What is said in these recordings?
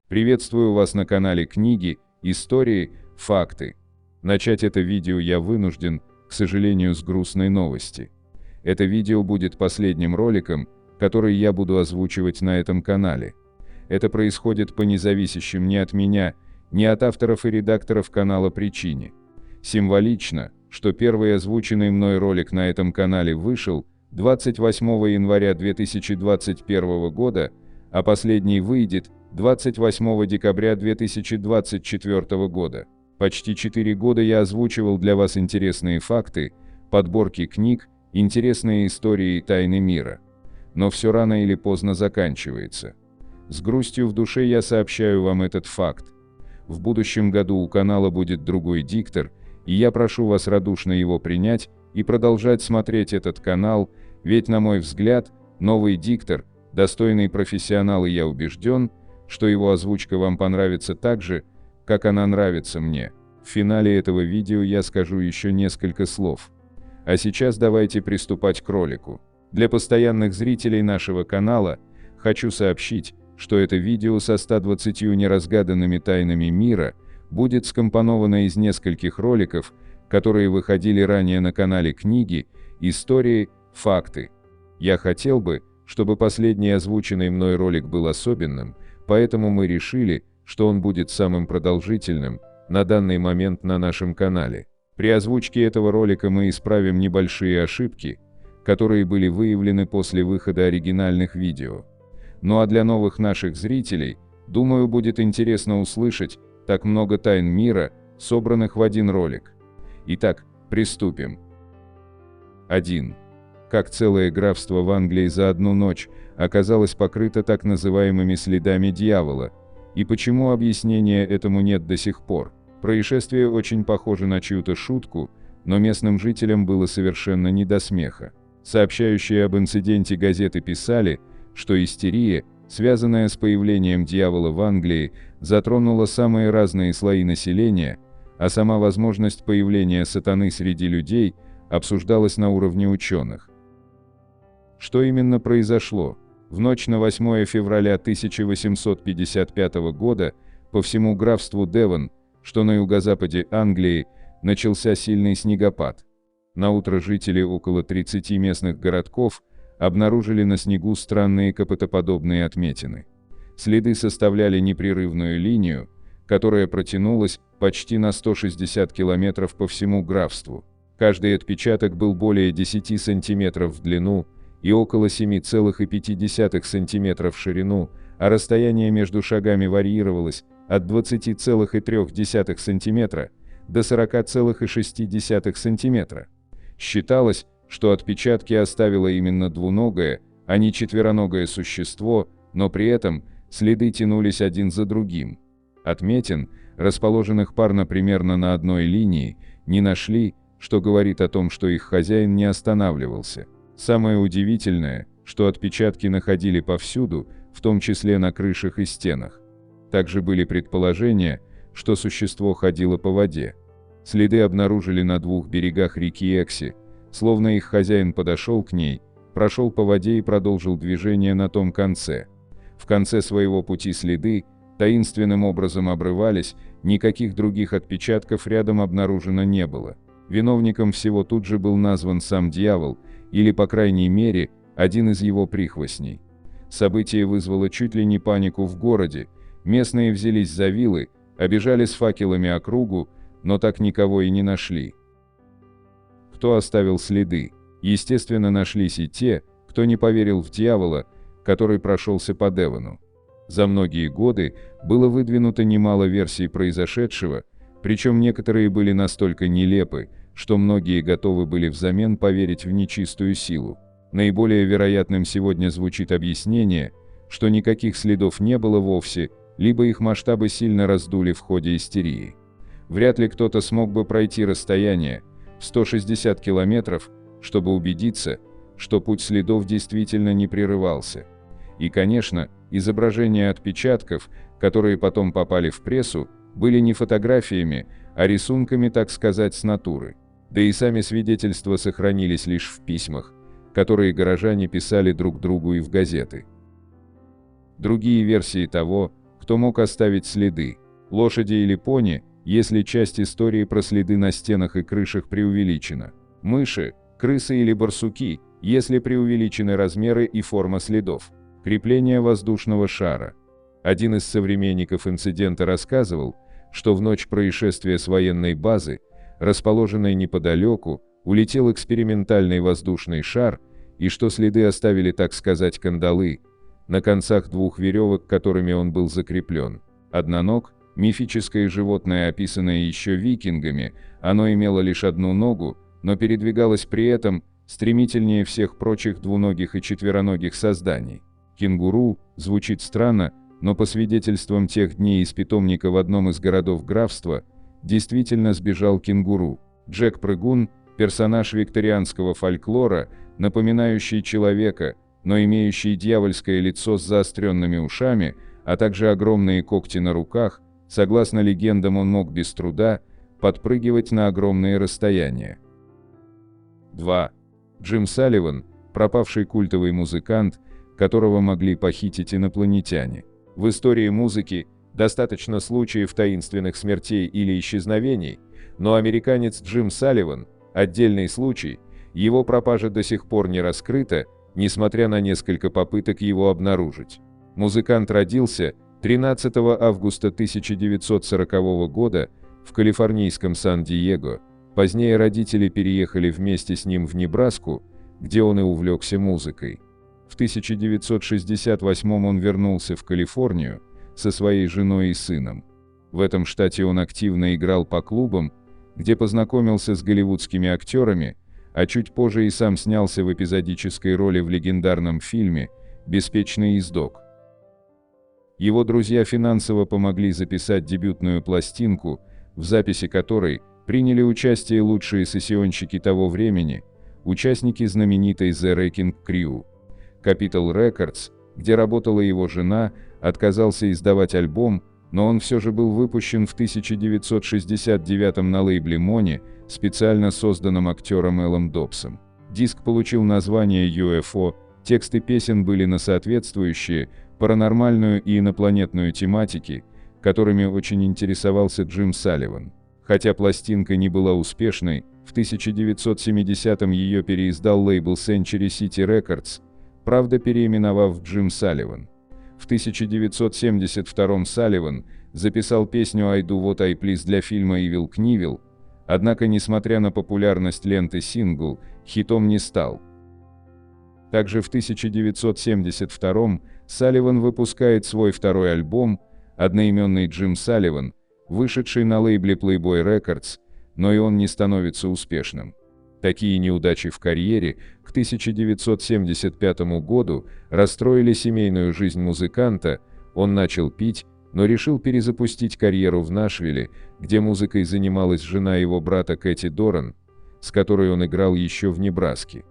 Приветствую вас на канале Книги, Истории, Факты. Начать это видео я вынужден, к сожалению, с грустной новости. Это видео будет последним роликом, который я буду озвучивать на этом канале. Это происходит по независящим ни от меня, ни от авторов и редакторов канала причине. Символично, что первый озвученный мной ролик на этом канале вышел 28 января 2021 года, а последний выйдет 28 декабря 2024 года. Почти 4 года я озвучивал для вас интересные факты, подборки книг, интересные истории и тайны мира. Но все рано или поздно заканчивается. С грустью в душе я сообщаю вам этот факт. В будущем году у канала будет другой диктор, и я прошу вас радушно его принять и продолжать смотреть этот канал, ведь, на мой взгляд, новый диктор – достойный профессионал, и я убежден, что его озвучка вам понравится так же, как она нравится мне. В финале этого видео я скажу еще несколько слов. А сейчас давайте приступать к ролику. Для постоянных зрителей нашего канала хочу сообщить, что это видео со 120 неразгаданными тайнами мира будет скомпоновано из нескольких роликов, которые выходили ранее на канале Книги, Истории, Факты. Я хотел бы, чтобы последний озвученный мной ролик был особенным, поэтому мы решили, что он будет самым продолжительным на данный момент на нашем канале. При озвучке этого ролика мы исправим небольшие ошибки, которые были выявлены после выхода оригинальных видео. Ну а для новых наших зрителей, думаю, будет интересно услышать так много тайн мира, собранных в один ролик. Итак, приступим. 1. Как целое графство в Англии за одну ночь оказалось покрыто так называемыми следами дьявола, и почему объяснения этому нет до сих пор. Происшествие очень похоже на чью-то шутку, но местным жителям было совершенно не до смеха. Сообщающие об инциденте газеты писали, что истерия, связанная с появлением дьявола в Англии, затронула самые разные слои населения, а сама возможность появления сатаны среди людей обсуждалась на уровне ученых. Что именно произошло? В ночь на 8 февраля 1855 года по всему графству Девон, что на юго-западе Англии, начался сильный снегопад. Наутро жители около 30 местных городков обнаружили на снегу странные копытоподобные отметины. Следы составляли непрерывную линию, которая протянулась почти на 160 километров по всему графству. Каждый отпечаток был более 10 сантиметров в длину и около 7,5 см в ширину, а расстояние между шагами варьировалось от 20,3 см до 40,6 см. Считалось, что отпечатки оставило именно двуногое, а не четвероногое существо, но при этом следы тянулись один за другим. Отметин, расположенных парно примерно на одной линии, не нашли, что говорит о том, что их хозяин не останавливался. Самое удивительное, что отпечатки находили повсюду, в том числе на крышах и стенах. Также были предположения, что существо ходило по воде. Следы обнаружили на 2 берегах реки Экси, словно их хозяин подошел к ней, прошел по воде и продолжил движение на том конце. В конце своего пути следы таинственным образом обрывались, никаких других отпечатков рядом обнаружено не было. Виновником всего тут же был назван сам дьявол, или, по крайней мере, один из его прихвостней. Событие вызвало чуть ли не панику в городе, местные взялись за вилы, обежали с факелами округу, но так никого и не нашли. Кто оставил следы? Естественно, нашлись и те, кто не поверил в дьявола, который прошелся по Девону. За многие годы было выдвинуто немало версий произошедшего, причем некоторые были настолько нелепы, что многие готовы были взамен поверить в нечистую силу. Наиболее вероятным сегодня звучит объяснение, что никаких следов не было вовсе, либо их масштабы сильно раздули в ходе истерии. Вряд ли кто-то смог бы пройти расстояние в 160 километров, чтобы убедиться, что путь следов действительно не прерывался. И, конечно, изображения отпечатков, которые потом попали в прессу, были не фотографиями, а рисунками, так сказать, с натуры. Да и сами свидетельства сохранились лишь в письмах, которые горожане писали друг другу и в газеты. Другие версии того, кто мог оставить следы. Лошади или пони, если часть истории про следы на стенах и крышах преувеличена. Мыши, крысы или барсуки, если преувеличены размеры и форма следов. Крепление воздушного шара. Один из современников инцидента рассказывал, что в ночь происшествия с военной базы, расположенной неподалеку, улетел экспериментальный воздушный шар, и что следы оставили, так сказать, кандалы на концах двух веревок, которыми он был закреплен. Одноног, мифическое животное, описанное еще викингами, оно имело лишь одну ногу, но передвигалось при этом стремительнее всех прочих двуногих и четвероногих созданий. Кенгуру звучит странно, но по свидетельствам тех дней из питомника в одном из городов графства, действительно сбежал кенгуру. Джек Прыгун – персонаж викторианского фольклора, напоминающий человека, но имеющий дьявольское лицо с заостренными ушами, а также огромные когти на руках. Согласно легендам, он мог без труда подпрыгивать на огромные расстояния. 2. Джим Салливан – пропавший культовый музыкант, которого могли похитить инопланетяне. В истории музыки достаточно случаев таинственных смертей или исчезновений, но американец Джим Салливан – отдельный случай, его пропажа до сих пор не раскрыта, несмотря на несколько попыток его обнаружить. Музыкант родился 13 августа 1940 года в калифорнийском Сан-Диего. Позднее родители переехали вместе с ним в Небраску, где он и увлекся музыкой. В 1968 он вернулся в Калифорнию со своей женой и сыном. В этом штате он активно играл по клубам, где познакомился с голливудскими актерами, а чуть позже и сам снялся в эпизодической роли в легендарном фильме «Беспечный ездок». Его друзья финансово помогли записать дебютную пластинку, в записи которой приняли участие лучшие сессионщики того времени, участники знаменитой The Wrecking Crew. Capitol Records, где работала его жена, отказался издавать альбом, но он все же был выпущен в 1969 на лейбле Money, специально созданном актером Эллом Добсом. Диск получил название UFO, тексты песен были на соответствующие, паранормальную и инопланетную тематики, которыми очень интересовался Джим Салливан. Хотя пластинка не была успешной, в 1970-м ее переиздал лейбл Century City Records, правда переименовав Джим Салливан. В 1972-м Салливан записал песню «I Do What I Please» для фильма «Ивил Книвил», однако, несмотря на популярность ленты, сингл хитом не стал. Также в 1972-м Салливан выпускает свой второй альбом, одноименный «Джим Салливан», вышедший на лейбле Playboy Records, но и он не становится успешным. Такие неудачи в карьере к 1975 году расстроили семейную жизнь музыканта, он начал пить, но решил перезапустить карьеру в Нашвилле, где музыкой занималась жена его брата Кэти Доран, с которой он играл еще в Небраске.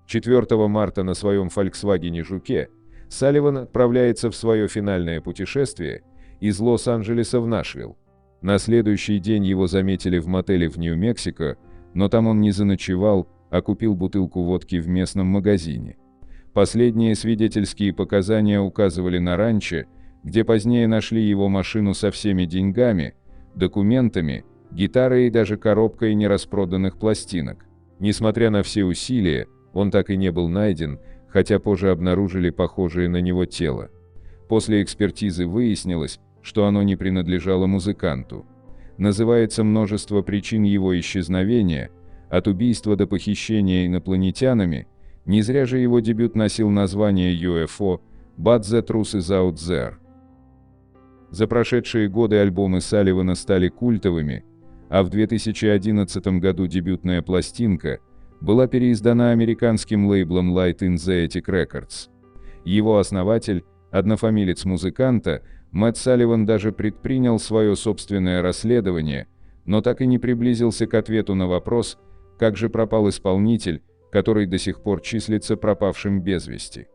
4 марта на своем Volkswagen Жуке Салливан отправляется в свое финальное путешествие из Лос-Анджелеса в Нашвилл. На следующий день его заметили в мотеле в Нью-Мексико, но там он не заночевал, а купил бутылку водки в местном магазине. Последние свидетельские показания указывали на ранчо, где позднее нашли его машину со всеми деньгами, документами, гитарой и даже коробкой нераспроданных пластинок. Несмотря на все усилия, он так и не был найден, хотя позже обнаружили похожее на него тело. После экспертизы выяснилось, что оно не принадлежало музыканту. Называется множество причин его исчезновения, от убийства до похищения инопланетянами, не зря же его дебют носил название UFO «But the Truth is Out There». За прошедшие годы альбомы Салливана стали культовыми, а в 2011 году дебютная пластинка была переиздана американским лейблом Light in the Attic Records. Его основатель, однофамилец музыканта, Мэтт Салливан, даже предпринял свое собственное расследование, но так и не приблизился к ответу на вопрос, как же пропал исполнитель, который до сих пор числится пропавшим без вести.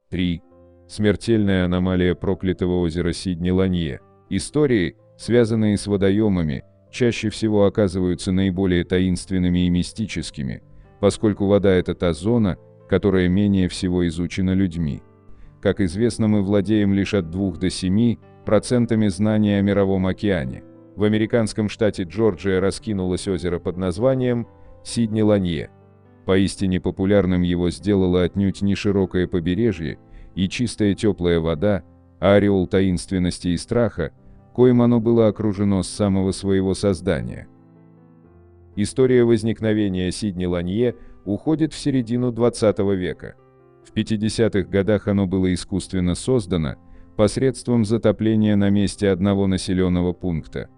3. Смертельная аномалия проклятого озера Сидни-Ланье. Истории, связанные с водоемами, чаще всего оказываются наиболее таинственными и мистическими, поскольку вода – это та зона, которая менее всего изучена людьми. как известно, мы владеем лишь от 2 до 7% знаний о Мировом океане. В американском штате Джорджия раскинулось озеро под названием Сидни-Ланье. Поистине популярным его сделало отнюдь не широкое побережье и чистая теплая вода, а ореол таинственности и страха, коим оно было окружено с самого своего создания. История возникновения Сидни-Ланье уходит в середину 20 века. В 50-х годах оно было искусственно создано посредством затопления на месте одного населенного пункта.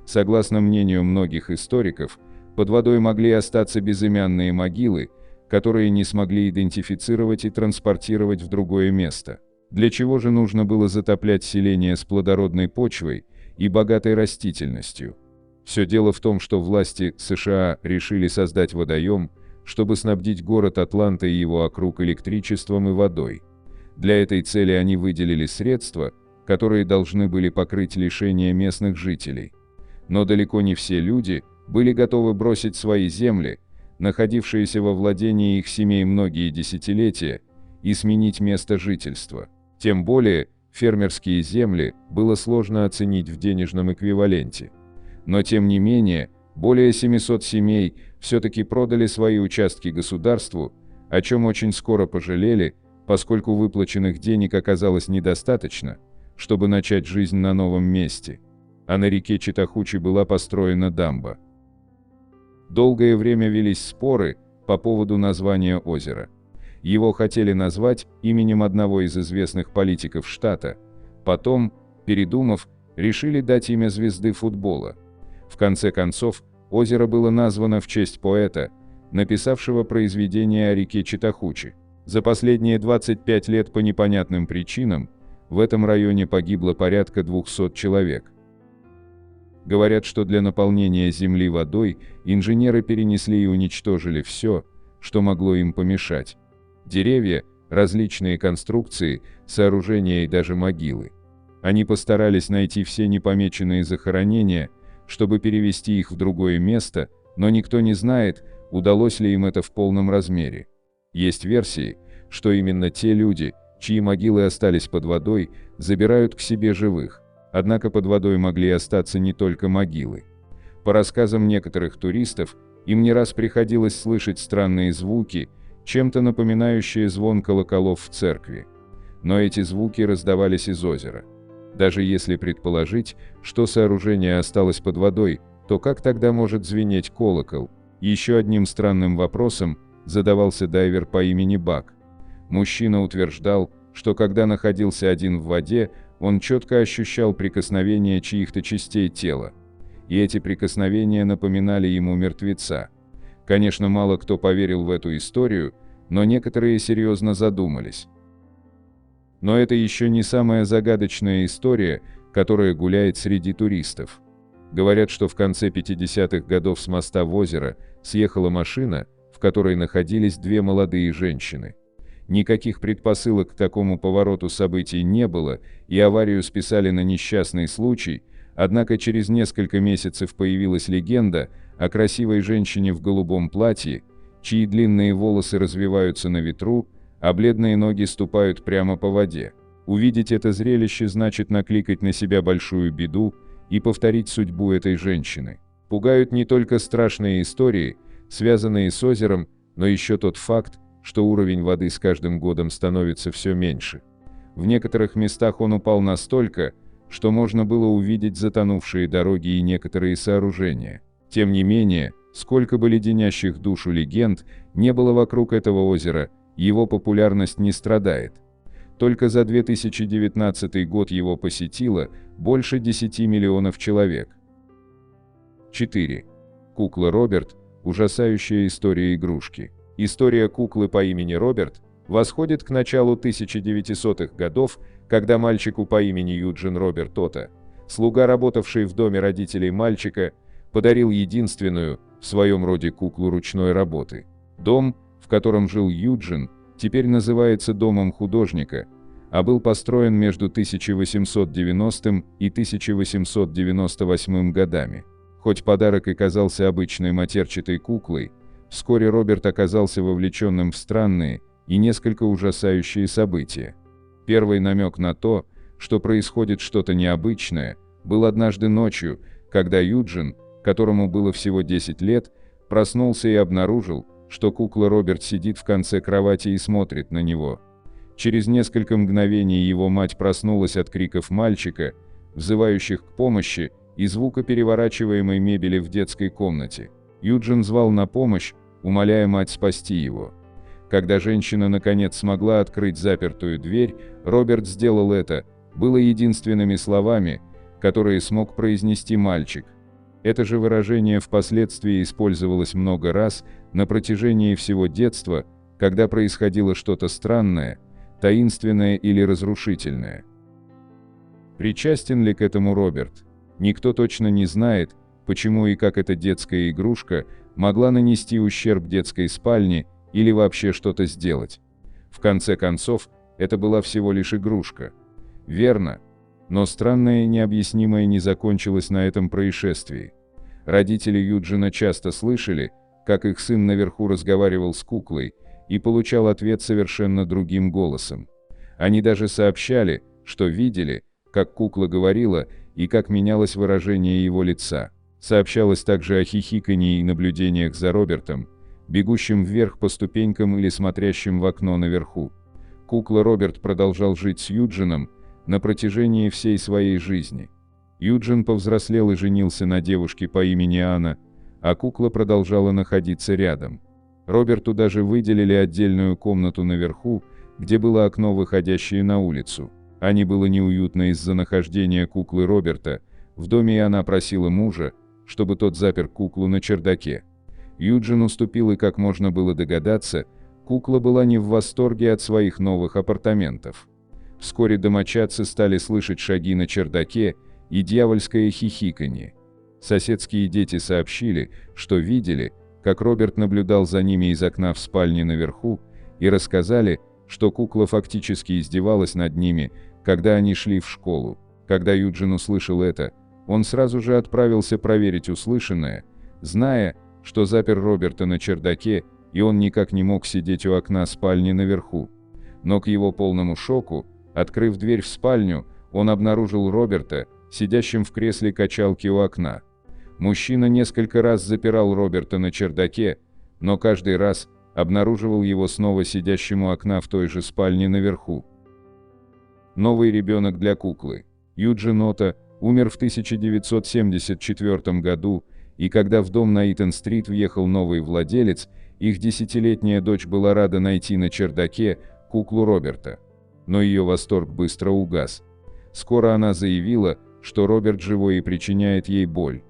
Согласно мнению многих историков, под водой могли остаться безымянные могилы, которые не смогли идентифицировать и транспортировать в другое место. Для чего же нужно было затоплять селение с плодородной почвой и богатой растительностью? Все дело в том, что власти США решили создать водоем, чтобы снабдить город Атланта и его округ электричеством и водой. Для этой цели они выделили средства, которые должны были покрыть лишения местных жителей. Но далеко не все люди были готовы бросить свои земли, находившиеся во владении их семей многие десятилетия, и сменить место жительства. Тем более, фермерские земли было сложно оценить в денежном эквиваленте. Но тем не менее, более 700 семей все-таки продали свои участки государству, о чем очень скоро пожалели, поскольку выплаченных денег оказалось недостаточно, чтобы начать жизнь на новом месте. А на реке Читахучи была построена дамба. Долгое время велись споры по поводу названия озера. Его хотели назвать именем одного из известных политиков штата. Потом, передумав, решили дать имя звезды футбола. В конце концов, озеро было названо в честь поэта, написавшего произведение о реке Читахучи. За последние 25 лет по непонятным причинам в этом районе погибло порядка 200 человек. Говорят, что для наполнения земли водой инженеры перенесли и уничтожили все, что могло им помешать. Деревья, различные конструкции, сооружения и даже могилы. Они постарались найти все непомеченные захоронения, чтобы перевести их в другое место, но никто не знает, удалось ли им это в полном размере. Есть версии, что именно те люди, чьи могилы остались под водой, забирают к себе живых. Однако под водой могли остаться не только могилы. По рассказам некоторых туристов, им не раз приходилось слышать странные звуки, чем-то напоминающие звон колоколов в церкви. Но эти звуки раздавались из озера. Даже если предположить, что сооружение осталось под водой, то как тогда может звенеть колокол? Еще одним странным вопросом задавался дайвер по имени Бак. Мужчина утверждал, что когда находился один в воде, он четко ощущал прикосновение чьих-то частей тела. И эти прикосновения напоминали ему мертвеца. Конечно, мало кто поверил в эту историю, но некоторые серьезно задумались. Но это еще не самая загадочная история, которая гуляет среди туристов. Говорят, что в конце 50-х годов с моста в озеро съехала машина, в которой находились две молодые женщины. Никаких предпосылок к такому повороту событий не было, и аварию списали на несчастный случай, однако через несколько месяцев появилась легенда о красивой женщине в голубом платье, чьи длинные волосы развиваются на ветру, а бледные ноги ступают прямо по воде. Увидеть это зрелище значит накликать на себя большую беду и повторить судьбу этой женщины. Пугают не только страшные истории, связанные с озером, но еще тот факт, что уровень воды с каждым годом становится все меньше. В некоторых местах он упал настолько, что можно было увидеть затонувшие дороги и некоторые сооружения. Тем не менее, сколько бы леденящих душу легенд не было вокруг этого озера, его популярность не страдает. Только за 2019 год его посетило больше 10 миллионов человек. 4. Кукла Роберт. Ужасающая история игрушки. История куклы по имени Роберт восходит к началу 1900-х годов, когда мальчику по имени Юджин Роберт Тота, слуга, работавший в доме родителей мальчика, подарил единственную в своем роде куклу ручной работы. Дом, в котором жил Юджин, теперь называется домом художника, а был построен между 1890 и 1898 годами. Хоть подарок и казался обычной матерчатой куклой, вскоре Роберт оказался вовлеченным в странные и несколько ужасающие события. Первый намек на то, что происходит что-то необычное, был однажды ночью, когда Юджин, которому было всего 10 лет, проснулся и обнаружил, что кукла Роберт сидит в конце кровати и смотрит на него. Через несколько мгновений его мать проснулась от криков мальчика, взывающих к помощи, и звука переворачиваемой мебели в детской комнате. Юджин звал на помощь, умоляя мать спасти его. Когда женщина наконец смогла открыть запертую дверь, Роберт сделал это, было единственными словами, которые смог произнести мальчик. Это же выражение впоследствии использовалось много раз на протяжении всего детства, когда происходило что-то странное, таинственное или разрушительное. Причастен ли к этому Роберт? Никто точно не знает, почему и как эта детская игрушка могла нанести ущерб детской спальне или вообще что-то сделать. В конце концов, это была всего лишь игрушка. Верно. Но странное и необъяснимое не закончилось на этом происшествии. Родители Юджина часто слышали, как их сын наверху разговаривал с куклой и получал ответ совершенно другим голосом. Они даже сообщали, что видели, как кукла говорила и как менялось выражение его лица. Сообщалось также о хихиканье и наблюдениях за Робертом, бегущим вверх по ступенькам или смотрящим в окно наверху. Кукла Роберт продолжал жить с Юджином на протяжении всей своей жизни. Юджин повзрослел и женился на девушке по имени Анна, а кукла продолжала находиться рядом. Роберту даже выделили отдельную комнату наверху, где было окно, выходящее на улицу. Ане было неуютно из-за нахождения куклы Роберта в доме, и она просила мужа, чтобы тот запер куклу на чердаке. Юджин уступил, и, как можно было догадаться, кукла была не в восторге от своих новых апартаментов. Вскоре домочадцы стали слышать шаги на чердаке и дьявольское хихиканье. Соседские дети сообщили, что видели, как Роберт наблюдал за ними из окна в спальне наверху, и рассказали, что кукла фактически издевалась над ними, когда они шли в школу. Когда Юджин услышал это, он сразу же отправился проверить услышанное, зная, что запер Роберта на чердаке, и он никак не мог сидеть у окна спальни наверху. Но к его полному шоку, открыв дверь в спальню, он обнаружил Роберта, сидящим в кресле качалки у окна. Мужчина несколько раз запирал Роберта на чердаке, но каждый раз обнаруживал его снова сидящим у окна в той же спальне наверху. Новый ребенок для куклы. Юджин Ота умер в 1974 году, и когда в дом на Итон-стрит въехал новый владелец, их 10-летняя дочь была рада найти на чердаке куклу Роберта. Но ее восторг быстро угас. Скоро она заявила, что Роберт живой и причиняет ей боль.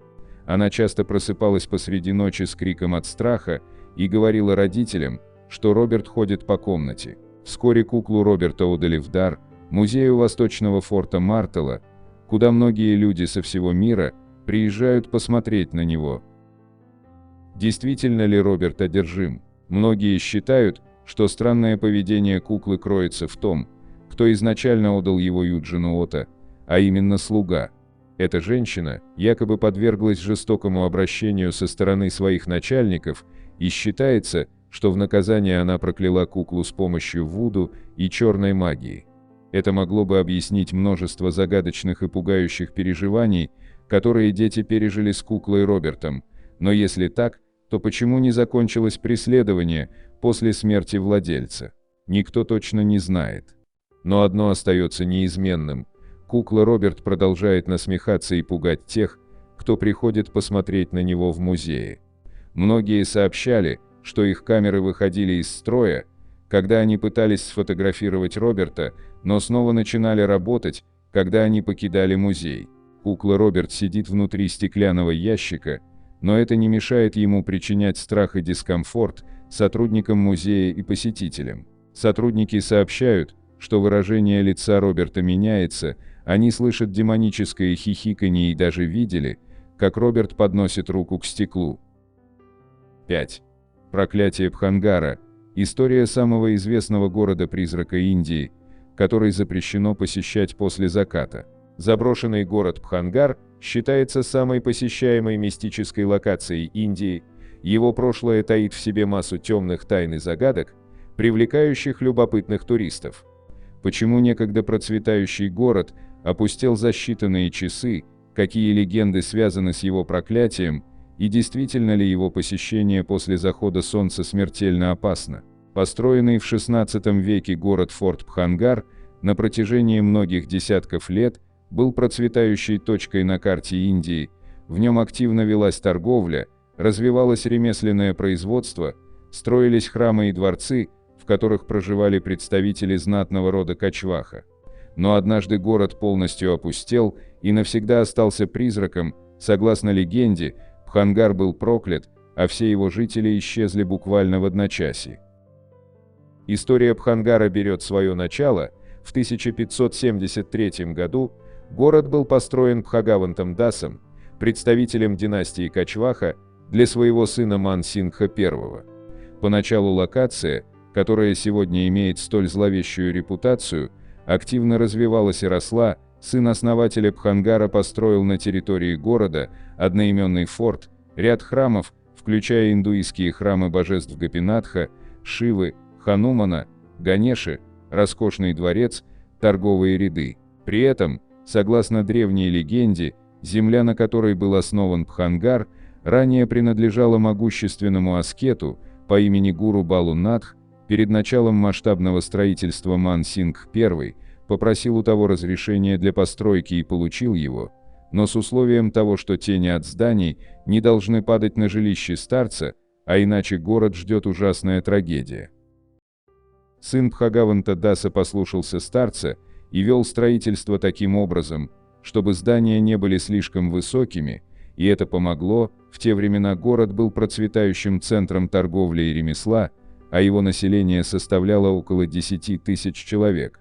Она часто просыпалась посреди ночи с криком от страха и говорила родителям, что Роберт ходит по комнате. Вскоре куклу Роберта отдали в дар музею Восточного форта Мартелла, куда многие люди со всего мира приезжают посмотреть на него. Действительно ли Роберт одержим? Многие считают, что странное поведение куклы кроется в том, кто изначально отдал его Юджину Ота, а именно слуга. Эта женщина якобы подверглась жестокому обращению со стороны своих начальников, и считается, что в наказание она прокляла куклу с помощью вуду и черной магии. Это могло бы объяснить множество загадочных и пугающих переживаний, которые дети пережили с куклой Робертом, но если так, то почему не закончилось преследование после смерти владельца? Никто точно не знает. Но одно остается неизменным. Кукла Роберт продолжает насмехаться и пугать тех, кто приходит посмотреть на него в музее. Многие сообщали, что их камеры выходили из строя, когда они пытались сфотографировать Роберта, но снова начинали работать, когда они покидали музей. Кукла Роберт сидит внутри стеклянного ящика, но это не мешает ему причинять страх и дискомфорт сотрудникам музея и посетителям. Сотрудники сообщают, что выражение лица Роберта меняется, они слышат демоническое хихиканье и даже видели, как Роберт подносит руку к стеклу. 5. Проклятие Бхангара. История самого известного города-призрака Индии, который запрещено посещать после заката. Заброшенный город Бхангар считается самой посещаемой мистической локацией Индии. Его прошлое таит в себе массу темных тайн и загадок, привлекающих любопытных туристов. Почему некогда процветающий город опустел за считанные часы, какие легенды связаны с его проклятием, и действительно ли его посещение после захода солнца смертельно опасно? Построенный в XVI веке город Форт Бхангар на протяжении многих десятков лет был процветающей точкой на карте Индии, в нем активно велась торговля, развивалось ремесленное производство, строились храмы и дворцы, в которых проживали представители знатного рода Качваха. Но однажды город полностью опустел и навсегда остался призраком. Согласно легенде, Бхангар был проклят, а все его жители исчезли буквально в одночасье. История Бхангара берет свое начало. В 1573 году город был построен Бхагавантом Дасом, представителем династии Качваха, для своего сына Ман-Сингха I. Поначалу локация, которая сегодня имеет столь зловещую репутацию, активно развивалась и росла. Сын основателя Бхангара построил на территории города одноименный форт, ряд храмов, включая индуистские храмы божеств Гопинатха, Шивы, Ханумана, Ганеши, роскошный дворец, торговые ряды. При этом, согласно древней легенде, земля, на которой был основан Бхангар, ранее принадлежала могущественному аскету по имени Гуру Балу Надх. Перед началом масштабного строительства Ман-Сингх I попросил у того разрешения для постройки и получил его, но с условием того, что тени от зданий не должны падать на жилище старца, а иначе город ждет ужасная трагедия. Сын Бхагаванта Даса послушался старца и вел строительство таким образом, чтобы здания не были слишком высокими, и это помогло. В те времена город был процветающим центром торговли и ремесла, а его население составляло около 10 тысяч человек.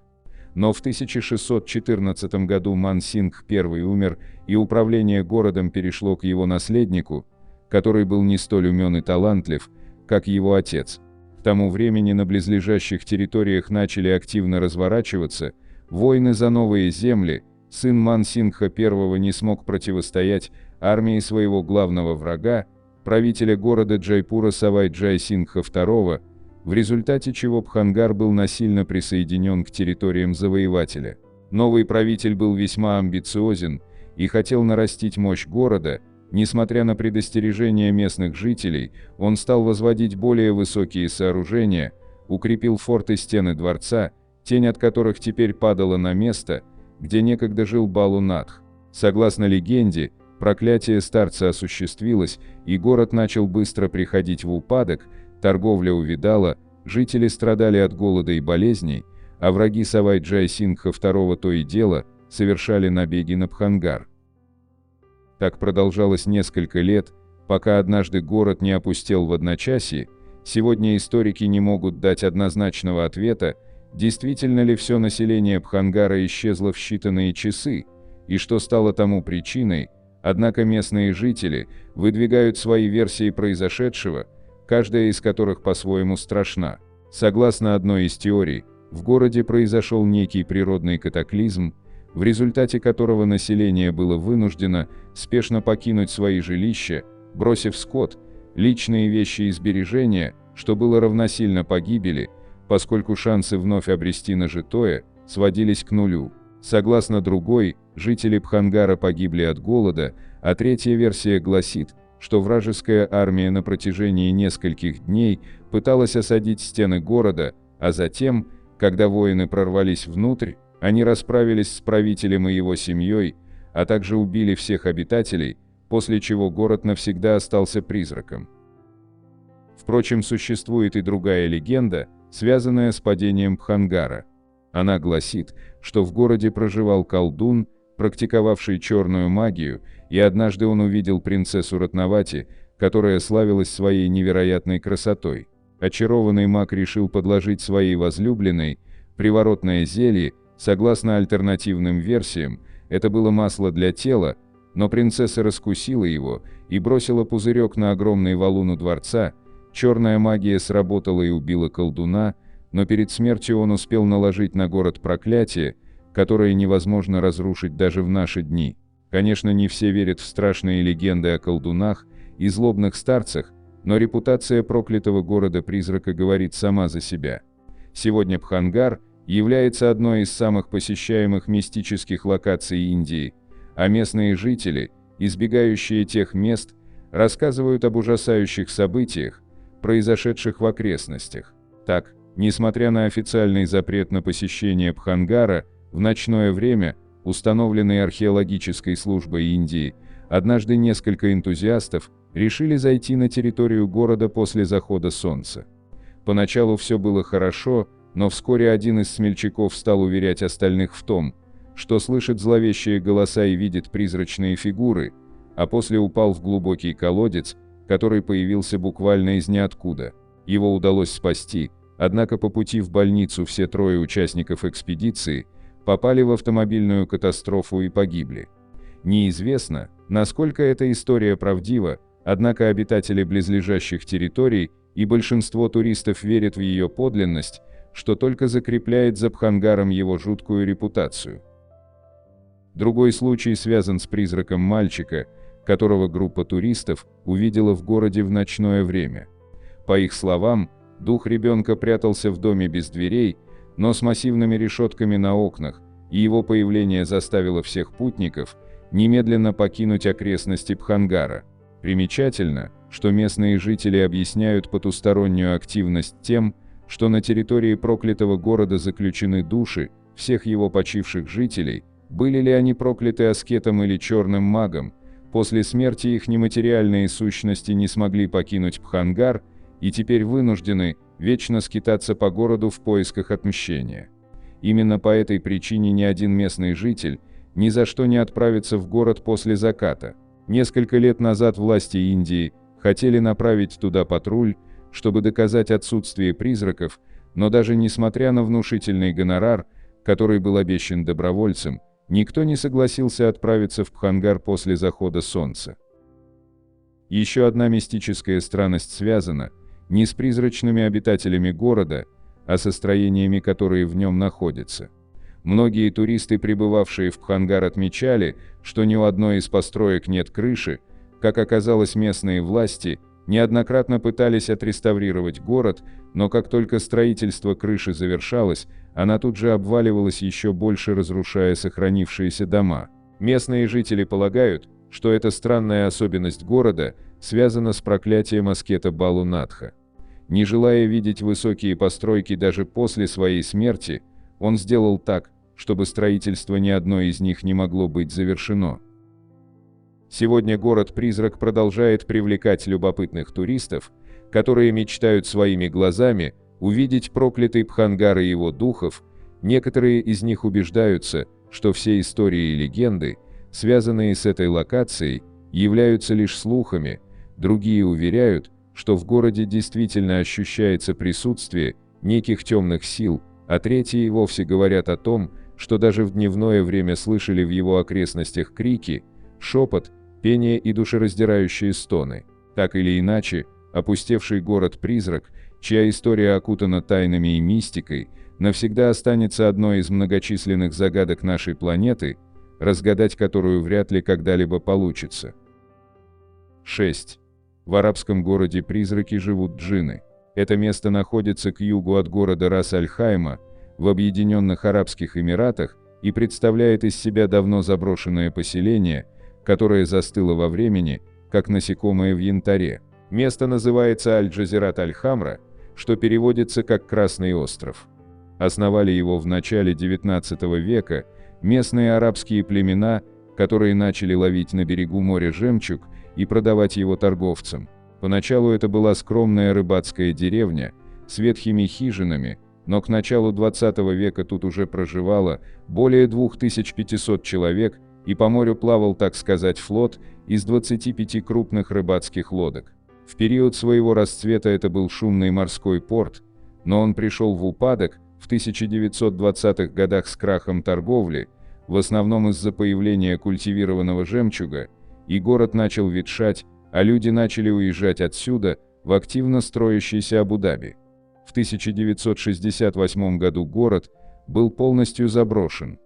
Но в 1614 году Ман-Сингх I умер, и управление городом перешло к его наследнику, который был не столь умен и талантлив, как его отец. К тому времени на близлежащих территориях начали активно разворачиваться войны за новые земли. Сын Ман-Сингха I не смог противостоять армии своего главного врага, правителя города Джайпура Савай-Джай-Сингха II, в результате чего Бхангар был насильно присоединен к территориям завоевателя. Новый правитель был весьма амбициозен и хотел нарастить мощь города. Несмотря на предостережения местных жителей, он стал возводить более высокие сооружения, укрепил форты и стены дворца, тень от которых теперь падала на место, где некогда жил Балу Надх. Согласно легенде, проклятие старца осуществилось, и город начал быстро приходить в упадок, торговля увядала, жители страдали от голода и болезней, а враги Савай-Джай-Сингха II то и дело совершали набеги на Бхангар. Так продолжалось несколько лет, пока однажды город не опустел в одночасье. Сегодня историки не могут дать однозначного ответа, действительно ли все население Бхангара исчезло в считанные часы, и что стало тому причиной. Однако местные жители выдвигают свои версии произошедшего, каждая из которых по-своему страшна. Согласно одной из теорий, в городе произошел некий природный катаклизм, в результате которого население было вынуждено спешно покинуть свои жилища, бросив скот, личные вещи и сбережения, что было равносильно погибели, поскольку шансы вновь обрести нажитое сводились к нулю. Согласно другой, жители Бхангара погибли от голода, а третья версия гласит, что вражеская армия на протяжении нескольких дней пыталась осадить стены города, а затем, когда воины прорвались внутрь, они расправились с правителем и его семьей, а также убили всех обитателей, после чего город навсегда остался призраком. Впрочем, существует и другая легенда, связанная с падением Бхангара. Она гласит, что в городе проживал колдун, практиковавший черную магию, и однажды он увидел принцессу Ратнавати, которая славилась своей невероятной красотой. Очарованный маг решил подложить своей возлюбленной приворотное зелье. Согласно альтернативным версиям, это было масло для тела, но принцесса раскусила его и бросила пузырек на огромный валун у дворца. Черная магия сработала и убила колдуна, но перед смертью он успел наложить на город проклятие, которое невозможно разрушить даже в наши дни. Конечно, не все верят в страшные легенды о колдунах и злобных старцах, но репутация проклятого города-призрака говорит сама за себя. Сегодня Бхангар является одной из самых посещаемых мистических локаций Индии, а местные жители, избегающие тех мест, рассказывают об ужасающих событиях, произошедших в окрестностях. Так, несмотря на официальный запрет на посещение Бхангара в ночное время, установленный археологической службой Индии, однажды несколько энтузиастов решили зайти на территорию города после захода солнца. Поначалу все было хорошо, но вскоре один из смельчаков стал уверять остальных в том, что слышит зловещие голоса и видит призрачные фигуры, а после упал в глубокий колодец, который появился буквально из ниоткуда. Его удалось спасти, однако по пути в больницу все трое участников экспедиции попали в автомобильную катастрофу и погибли. Неизвестно, насколько эта история правдива, однако обитатели близлежащих территорий и большинство туристов верят в ее подлинность, что только закрепляет за Бхангаром его жуткую репутацию. Другой случай связан с призраком мальчика, которого группа туристов увидела в городе в ночное время. По их словам, дух ребенка прятался в доме без дверей, но с массивными решетками на окнах, и его появление заставило всех путников немедленно покинуть окрестности Бхангара. Примечательно, что местные жители объясняют потустороннюю активность тем, что на территории проклятого города заключены души всех его почивших жителей, были ли они прокляты аскетом или черным магом, после смерти их нематериальные сущности не смогли покинуть Бхангар и теперь вынуждены вечно скитаться по городу в поисках отмщения. Именно по этой причине ни один местный житель ни за что не отправится в город после заката. Несколько лет назад власти Индии хотели направить туда патруль, чтобы доказать отсутствие призраков, но даже несмотря на внушительный гонорар, который был обещан добровольцам, никто не согласился отправиться в Бхангар после захода солнца. Еще одна мистическая странность связана не с призрачными обитателями города, а со строениями, которые в нем находятся. Многие туристы, прибывавшие в Бхангар, отмечали, что ни у одной из построек нет крыши. Как оказалось, местные власти неоднократно пытались отреставрировать город, но как только строительство крыши завершалось, она тут же обваливалась еще больше, разрушая сохранившиеся дома. Местные жители полагают, что эта странная особенность города связана с проклятием аскета Балу-Натха. Не желая видеть высокие постройки даже после своей смерти, он сделал так, чтобы строительство ни одной из них не могло быть завершено. Сегодня город-призрак продолжает привлекать любопытных туристов, которые мечтают своими глазами увидеть проклятый Бхангар и его духов. Некоторые из них убеждаются, что все истории и легенды, связанные с этой локацией, являются лишь слухами, другие уверяют, что в городе действительно ощущается присутствие неких темных сил, а третьи и вовсе говорят о том, что даже в дневное время слышали в его окрестностях крики, шепот, пение и душераздирающие стоны. Так или иначе, опустевший город-призрак, чья история окутана тайнами и мистикой, навсегда останется одной из многочисленных загадок нашей планеты, разгадать которую вряд ли когда-либо получится. 6. В арабском городе-призраке живут джинны. Это место находится к югу от города Рас-Аль-Хайма, в Объединенных Арабских Эмиратах, и представляет из себя давно заброшенное поселение, которое застыло во времени, как насекомое в янтаре. Место называется Аль-Джазират Аль-Хамра, что переводится как «Красный остров». Основали его в начале XIX века местные арабские племена, которые начали ловить на берегу моря жемчуг и продавать его торговцам. Поначалу это была скромная рыбацкая деревня с ветхими хижинами, но к началу XX века тут уже проживало более 2500 человек, и по морю плавал, так сказать, флот из 25 крупных рыбацких лодок. В период своего расцвета это был шумный морской порт, но он пришел в упадок в 1920-х годах с крахом торговли, в основном из-за появления культивированного жемчуга, и город начал ветшать, а люди начали уезжать отсюда в активно строящийся Абу-Даби. В 1968 году город был полностью заброшен.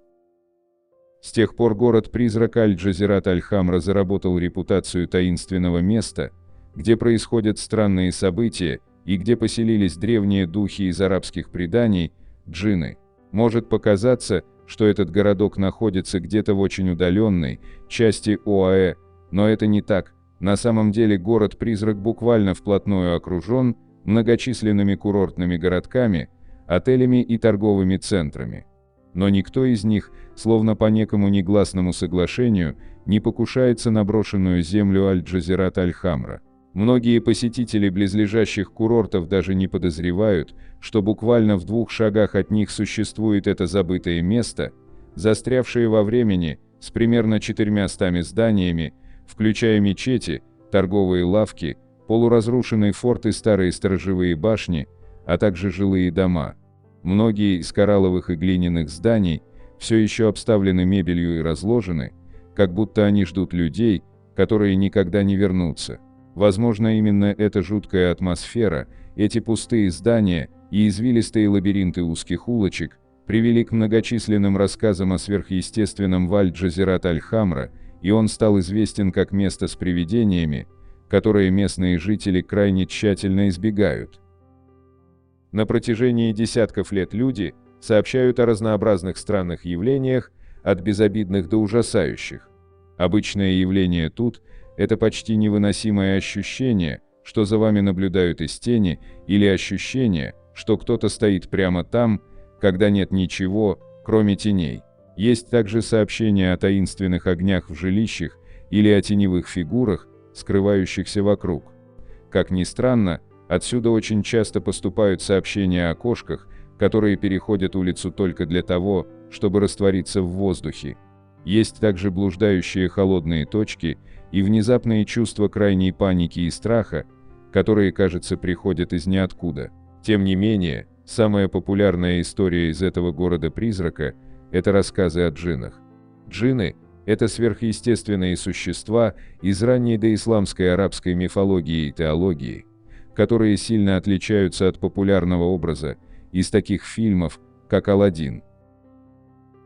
С тех пор город-призрак Аль-Джазират Аль-Хамра заработал репутацию таинственного места, где происходят странные события и где поселились древние духи из арабских преданий – джинны. Может показаться, что этот городок находится где-то в очень удаленной части ОАЭ, но это не так. На самом деле город-призрак буквально вплотную окружен многочисленными курортными городками, отелями и торговыми центрами. Но никто из них, словно по некому негласному соглашению, не покушается на брошенную землю Аль-Джазират Аль-Хамра. Многие посетители близлежащих курортов даже не подозревают, что буквально в 2 шагах от них существует это забытое место, застрявшее во времени, с примерно 400 зданиями, включая мечети, торговые лавки, полуразрушенный форт и старые сторожевые башни, а также жилые дома. Многие из коралловых и глиняных зданий все еще обставлены мебелью и разложены, как будто они ждут людей, которые никогда не вернутся. Возможно, именно эта жуткая атмосфера, эти пустые здания и извилистые лабиринты узких улочек привели к многочисленным рассказам о сверхъестественном в Аль-Джазират Аль-Хамра, и он стал известен как место с привидениями, которые местные жители крайне тщательно избегают. На протяжении десятков лет люди сообщают о разнообразных странных явлениях, от безобидных до ужасающих. Обычное явление тут – это почти невыносимое ощущение, что за вами наблюдают из тени, или ощущение, что кто-то стоит прямо там, когда нет ничего, кроме теней. Есть также сообщения о таинственных огнях в жилищах или о теневых фигурах, скрывающихся вокруг. Как ни странно, отсюда очень часто поступают сообщения о кошках, которые переходят улицу только для того, чтобы раствориться в воздухе. Есть также блуждающие холодные точки и внезапные чувства крайней паники и страха, которые, кажется, приходят из ниоткуда. Тем не менее, самая популярная история из этого города-призрака – это рассказы о джиннах. Джинны – это сверхъестественные существа из ранней доисламской арабской мифологии и теологии, которые сильно отличаются от популярного образа из таких фильмов, как «Аладдин».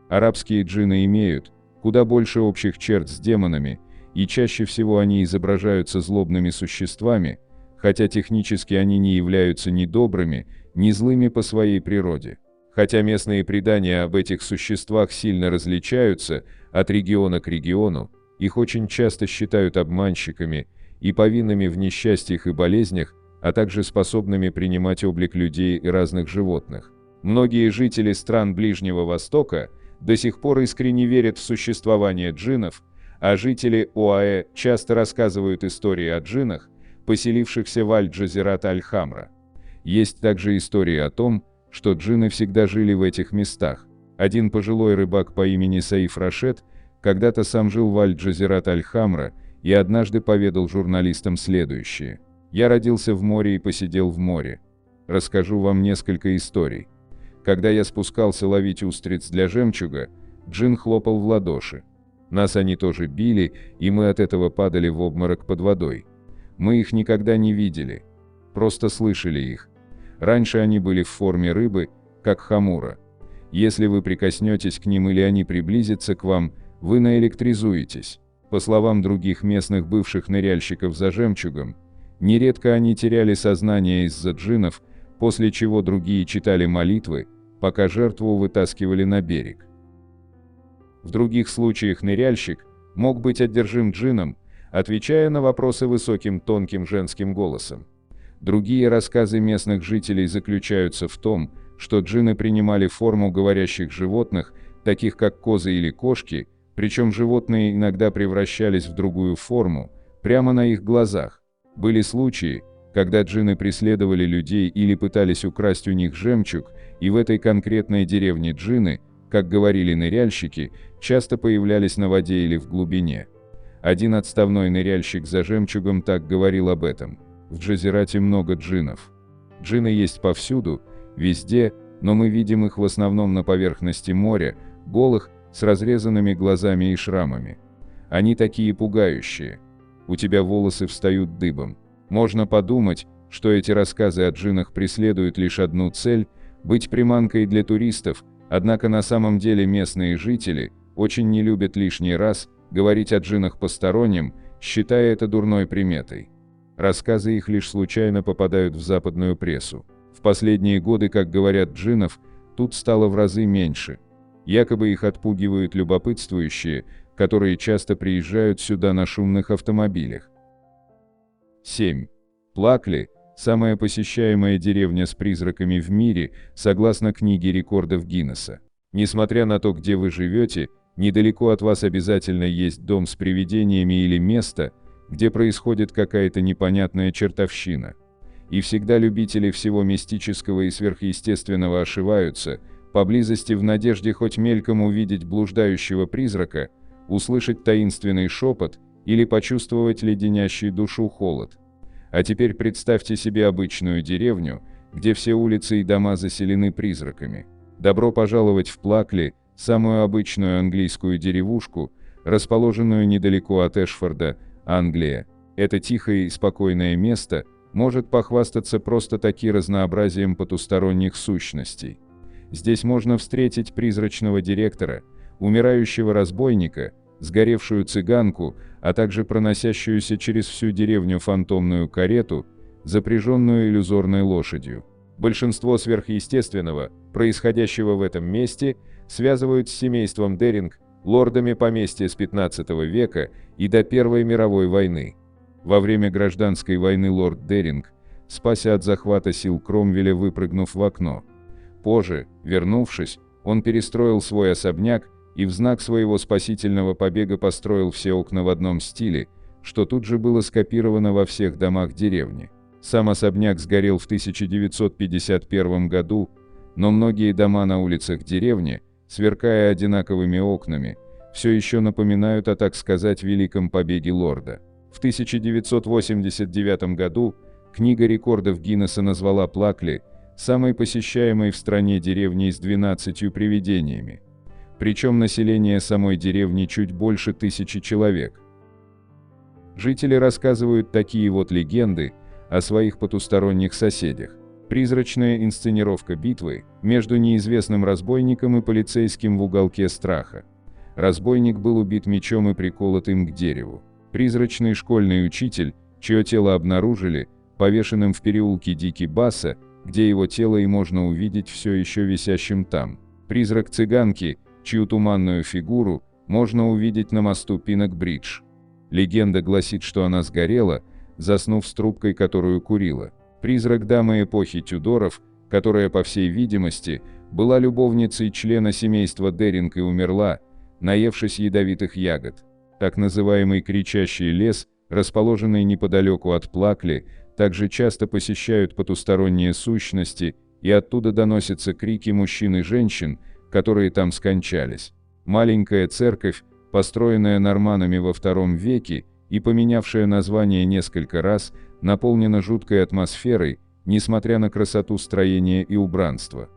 Арабские джинны имеют куда больше общих черт с демонами, и чаще всего они изображаются злобными существами, хотя технически они не являются ни добрыми, ни злыми по своей природе. Хотя местные предания об этих существах сильно различаются от региона к региону, их очень часто считают обманщиками и повинными в несчастьях и болезнях, а также способными принимать облик людей и разных животных. Многие жители стран Ближнего Востока до сих пор искренне верят в существование джиннов, а жители ОАЭ часто рассказывают истории о джиннах, поселившихся в Аль-Джазират Аль-Хамра. Есть также истории о том, что джинны всегда жили в этих местах. Один пожилой рыбак по имени Саиф Рашед когда-то сам жил в Аль-Джазират Аль-Хамра и однажды поведал журналистам следующее: «Я родился в море и посидел в море. Расскажу вам несколько историй. Когда я спускался ловить устриц для жемчуга, джин хлопал в ладоши. Нас они тоже били, и мы от этого падали в обморок под водой. Мы их никогда не видели, просто слышали их. Раньше они были в форме рыбы, как хамура. Если вы прикоснетесь к ним или они приблизятся к вам, вы наэлектризуетесь». По словам других местных бывших ныряльщиков за жемчугом, нередко они теряли сознание из-за джиннов, после чего другие читали молитвы, пока жертву вытаскивали на берег. В других случаях ныряльщик мог быть одержим джинном, отвечая на вопросы высоким тонким женским голосом. Другие рассказы местных жителей заключаются в том, что джинны принимали форму говорящих животных, таких как козы или кошки, причем животные иногда превращались в другую форму, прямо на их глазах. Были случаи, когда джинны преследовали людей или пытались украсть у них жемчуг, и в этой конкретной деревне джинны, как говорили ныряльщики, часто появлялись на воде или в глубине. Один отставной ныряльщик за жемчугом так говорил об этом: «В Джазирате много джиннов. Джинны есть повсюду, везде, но мы видим их в основном на поверхности моря, голых, с разрезанными глазами и шрамами. Они такие пугающие. У тебя волосы встают дыбом». Можно подумать, что эти рассказы о джиннах преследуют лишь одну цель – быть приманкой для туристов, однако на самом деле местные жители очень не любят лишний раз говорить о джиннах посторонним, считая это дурной приметой. Рассказы их лишь случайно попадают в западную прессу. В последние годы, как говорят, джиннов тут стало в разы меньше. Якобы их отпугивают любопытствующие, которые часто приезжают сюда на шумных автомобилях. 7. Плакли – самая посещаемая деревня с призраками в мире, согласно книге рекордов Гиннесса. Несмотря на то, где вы живете, недалеко от вас обязательно есть дом с привидениями или место, где происходит какая-то непонятная чертовщина. И всегда любители всего мистического и сверхъестественного ошиваются поблизости в надежде хоть мельком увидеть блуждающего призрака, услышать таинственный шепот или почувствовать леденящий душу холод. А теперь представьте себе обычную деревню, где все улицы и дома заселены призраками. Добро пожаловать в Плакли, самую обычную английскую деревушку, расположенную недалеко от Эшфорда, Англия. Это тихое и спокойное место может похвастаться просто-таки разнообразием потусторонних сущностей. Здесь можно встретить призрачного директора, умирающего разбойника, сгоревшую цыганку, а также проносящуюся через всю деревню фантомную карету, запряженную иллюзорной лошадью. Большинство сверхъестественного, происходящего в этом месте, связывают с семейством Деринг, лордами поместья с 15 века и до Первой мировой войны. Во время гражданской войны лорд Деринг спасся от захвата сил Кромвеля, выпрыгнув в окно. Позже, вернувшись, он перестроил свой особняк и в знак своего спасительного побега построил все окна в одном стиле, что тут же было скопировано во всех домах деревни. Сам особняк сгорел в 1951 году, но многие дома на улицах деревни, сверкая одинаковыми окнами, все еще напоминают о, так сказать, великом побеге лорда. В 1989 году книга рекордов Гиннесса назвала Плакли самой посещаемой в стране деревней с 12 привидениями. Причем население самой деревни чуть больше 1000 человек. Жители рассказывают такие вот легенды о своих потусторонних соседях. Призрачная инсценировка битвы между неизвестным разбойником и полицейским в уголке страха. Разбойник был убит мечом и приколот им к дереву. Призрачный школьный учитель, чье тело обнаружили, повешенным в переулке Дики Басса, где его тело и можно увидеть все еще висящим там. Призрак цыганки, чью туманную фигуру можно увидеть на мосту Пинок-Бридж. Легенда гласит, что она сгорела, заснув с трубкой, которую курила. Призрак дамы эпохи Тюдоров, которая, по всей видимости, была любовницей члена семейства Деринг и умерла, наевшись ядовитых ягод. Так называемый кричащий лес, расположенный неподалеку от Плакли, также часто посещают потусторонние сущности, и оттуда доносятся крики мужчин и женщин, которые там скончались. Маленькая церковь, построенная норманнами во II веке и поменявшая название несколько раз, наполнена жуткой атмосферой, несмотря на красоту строения и убранства.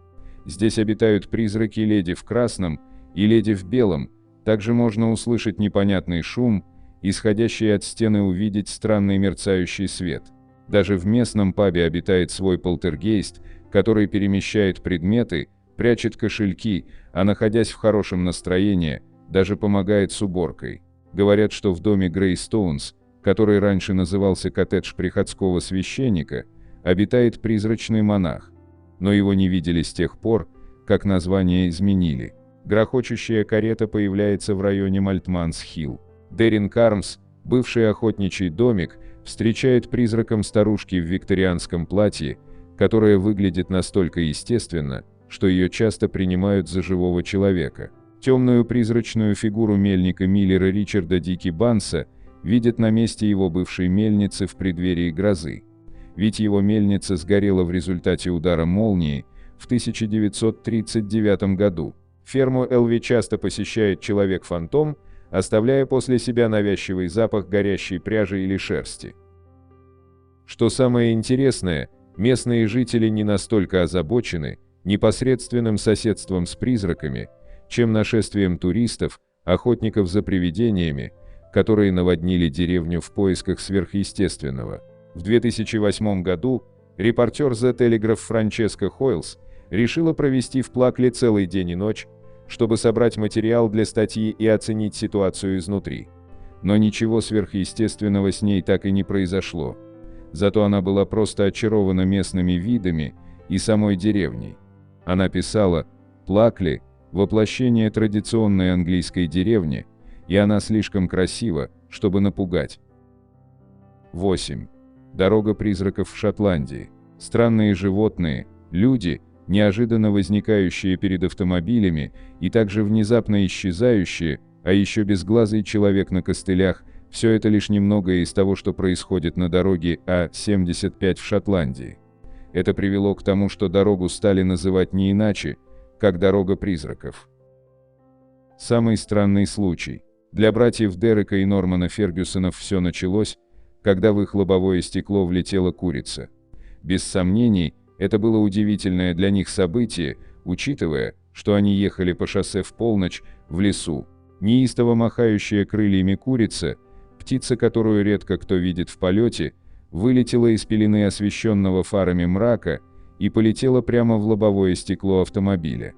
Здесь обитают призраки леди в красном и леди в белом. Также можно услышать непонятный шум, исходящий от стены, увидеть странный мерцающий свет. Даже в местном пабе обитает свой полтергейст, который перемещает предметы, прячет кошельки, а находясь в хорошем настроении, даже помогает с уборкой. Говорят, что в доме Грейстоунс, который раньше назывался коттедж приходского священника, обитает призрачный монах. Но его не видели с тех пор, как название изменили. Грохочущая карета появляется в районе Мальтманс-Хилл. Деринг Армс, бывший охотничий домик, встречает призраком старушки в викторианском платье, которая выглядит настолько естественно, что ее часто принимают за живого человека. Темную призрачную фигуру мельника Миллера Ричарда Дики Банса видят на месте его бывшей мельницы в преддверии грозы. Ведь его мельница сгорела в результате удара молнии в 1939 году. Ферму Элви часто посещает человек-фантом, оставляя после себя навязчивый запах горящей пряжи или шерсти. Что самое интересное, местные жители не настолько озабочены непосредственным соседством с призраками, чем нашествием туристов, охотников за привидениями, которые наводнили деревню в поисках сверхъестественного. В 2008 году репортер The Telegraph Франческа Хойлс решила провести в Плакли целый день и ночь, чтобы собрать материал для статьи и оценить ситуацию изнутри. Но ничего сверхъестественного с ней так и не произошло. Зато она была просто очарована местными видами и самой деревней. Она писала: «Плакли – воплощение традиционной английской деревни, и она слишком красива, чтобы напугать». 8. Дорога призраков в Шотландии. Странные животные, люди, неожиданно возникающие перед автомобилями и также внезапно исчезающие, а еще безглазый человек на костылях – все это лишь немногое из того, что происходит на дороге А-75 в Шотландии. Это привело к тому, что дорогу стали называть не иначе, как «дорога призраков». Самый странный случай. Для братьев Дерека и Нормана Фергюсонов все началось, когда в их лобовое стекло влетела курица. Без сомнений, это было удивительное для них событие, учитывая, что они ехали по шоссе в полночь, в лесу. Неистово махающая крыльями курица, птица, которую редко кто видит в полете, вылетела из пелены освещенного фарами мрака и полетела прямо в лобовое стекло автомобиля.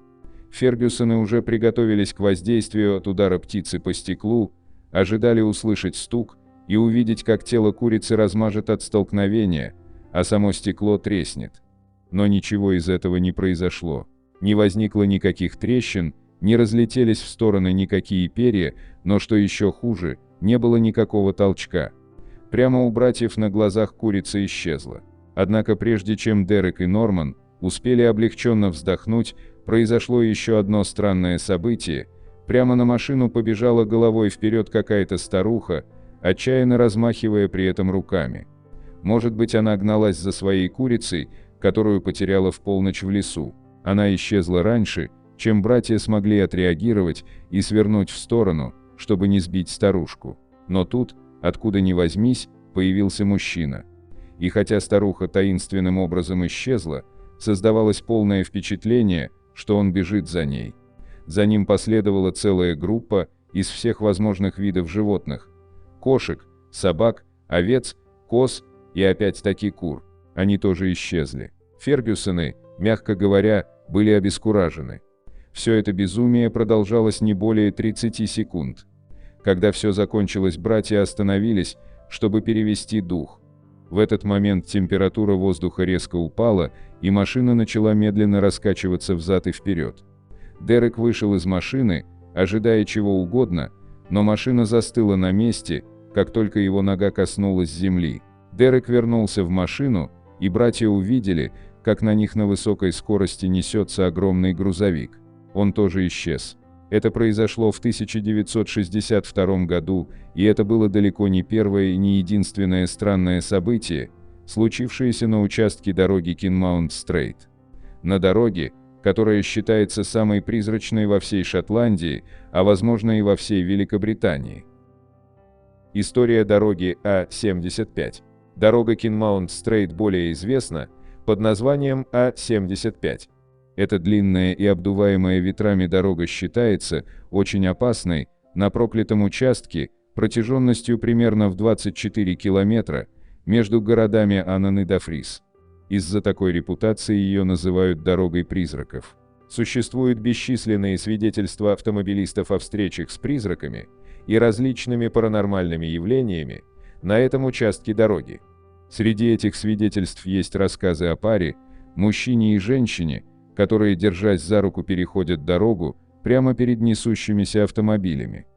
Фергюсоны уже приготовились к воздействию от удара птицы по стеклу, ожидали услышать стук и увидеть, как тело курицы размажет от столкновения, а само стекло треснет. Но ничего из этого не произошло. Не возникло никаких трещин, не разлетелись в стороны никакие перья, но что еще хуже, не было никакого толчка. Прямо у братьев на глазах курица исчезла. Однако прежде чем Дерек и Норман успели облегченно вздохнуть, произошло еще одно странное событие. Прямо на машину побежала головой вперед какая-то старуха, отчаянно размахивая при этом руками. Может быть, она гналась за своей курицей, которую потеряла в полночь в лесу. Она исчезла раньше, чем братья смогли отреагировать и свернуть в сторону, чтобы не сбить старушку. Но тут, откуда ни возьмись, появился мужчина. И хотя старуха таинственным образом исчезла, создавалось полное впечатление, что он бежит за ней. За ним последовала целая группа из всех возможных видов животных: кошек, собак, овец, коз и опять-таки кур. Они тоже исчезли. Фергюсоны, мягко говоря, были обескуражены. Все это безумие продолжалось не более 30 секунд. Когда все закончилось, братья остановились, чтобы перевести дух. В этот момент температура воздуха резко упала, и машина начала медленно раскачиваться взад и вперед. Дерек вышел из машины, ожидая чего угодно, но машина застыла на месте, как только его нога коснулась земли. Дерек вернулся в машину, и братья увидели, как на них на высокой скорости несется огромный грузовик. Он тоже исчез. Это произошло в 1962 году, и это было далеко не первое и не единственное странное событие, случившееся на участке дороги Кинмаунт-Стрейт. На дороге, которая считается самой призрачной во всей Шотландии, а возможно и во всей Великобритании. История дороги А-75. Дорога Кинмаунт-Стрейт более известна под названием А-75. Эта длинная и обдуваемая ветрами дорога считается очень опасной. На проклятом участке, протяженностью примерно в 24 километра, между городами Аннан и Дафрис. Из-за такой репутации ее называют «дорогой призраков». Существуют бесчисленные свидетельства автомобилистов о встречах с призраками и различными паранормальными явлениями на этом участке дороги. Среди этих свидетельств есть рассказы о паре, мужчине и женщине, которые, держась за руку, переходят дорогу прямо перед несущимися автомобилями.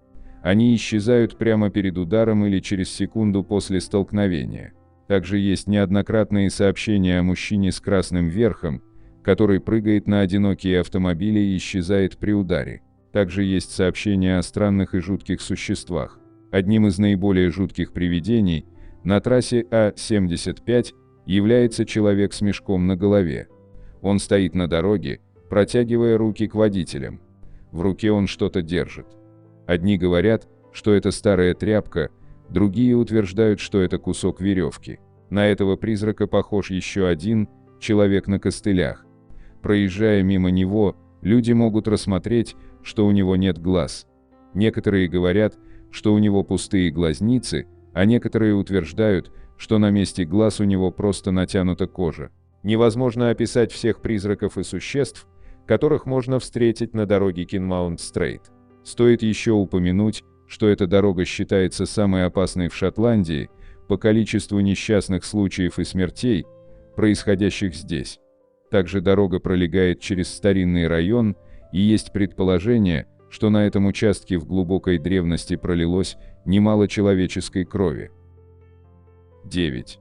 Они исчезают прямо перед ударом или через секунду после столкновения. Также есть неоднократные сообщения о мужчине с красным верхом, который прыгает на одинокие автомобили и исчезает при ударе. Также есть сообщения о странных и жутких существах. Одним из наиболее жутких привидений на трассе А-75 является человек с мешком на голове. Он стоит на дороге, протягивая руки к водителям. В руке он что-то держит. Одни говорят, что это старая тряпка, другие утверждают, что это кусок веревки. На этого призрака похож еще один человек на костылях. Проезжая мимо него, люди могут рассмотреть, что у него нет глаз. Некоторые говорят, что у него пустые глазницы, а некоторые утверждают, что на месте глаз у него просто натянута кожа. Невозможно описать всех призраков и существ, которых можно встретить на дороге Кинмаунт-Стрейт. Стоит еще упомянуть, что эта дорога считается самой опасной в Шотландии по количеству несчастных случаев и смертей, происходящих здесь. Также дорога пролегает через старинный район, и есть предположение, что на этом участке в глубокой древности пролилось немало человеческой крови. 9.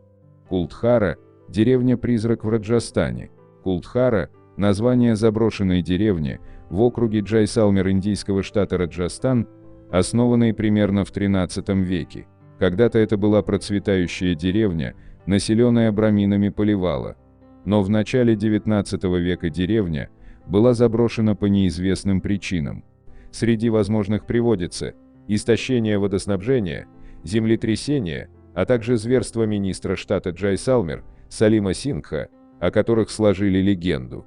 Култхара – деревня-призрак в Раджастане. Култхара – название заброшенной деревни в округе Джайсалмер индийского штата Раджастан, основанной примерно в XIII веке. Когда-то это была процветающая деревня, населенная браминами Поливала. Но в начале XIX века деревня была заброшена по неизвестным причинам. Среди возможных приводится истощение водоснабжения, землетрясение, а также зверство министра штата Джайсалмер Салима Сингха, о которых сложили легенду.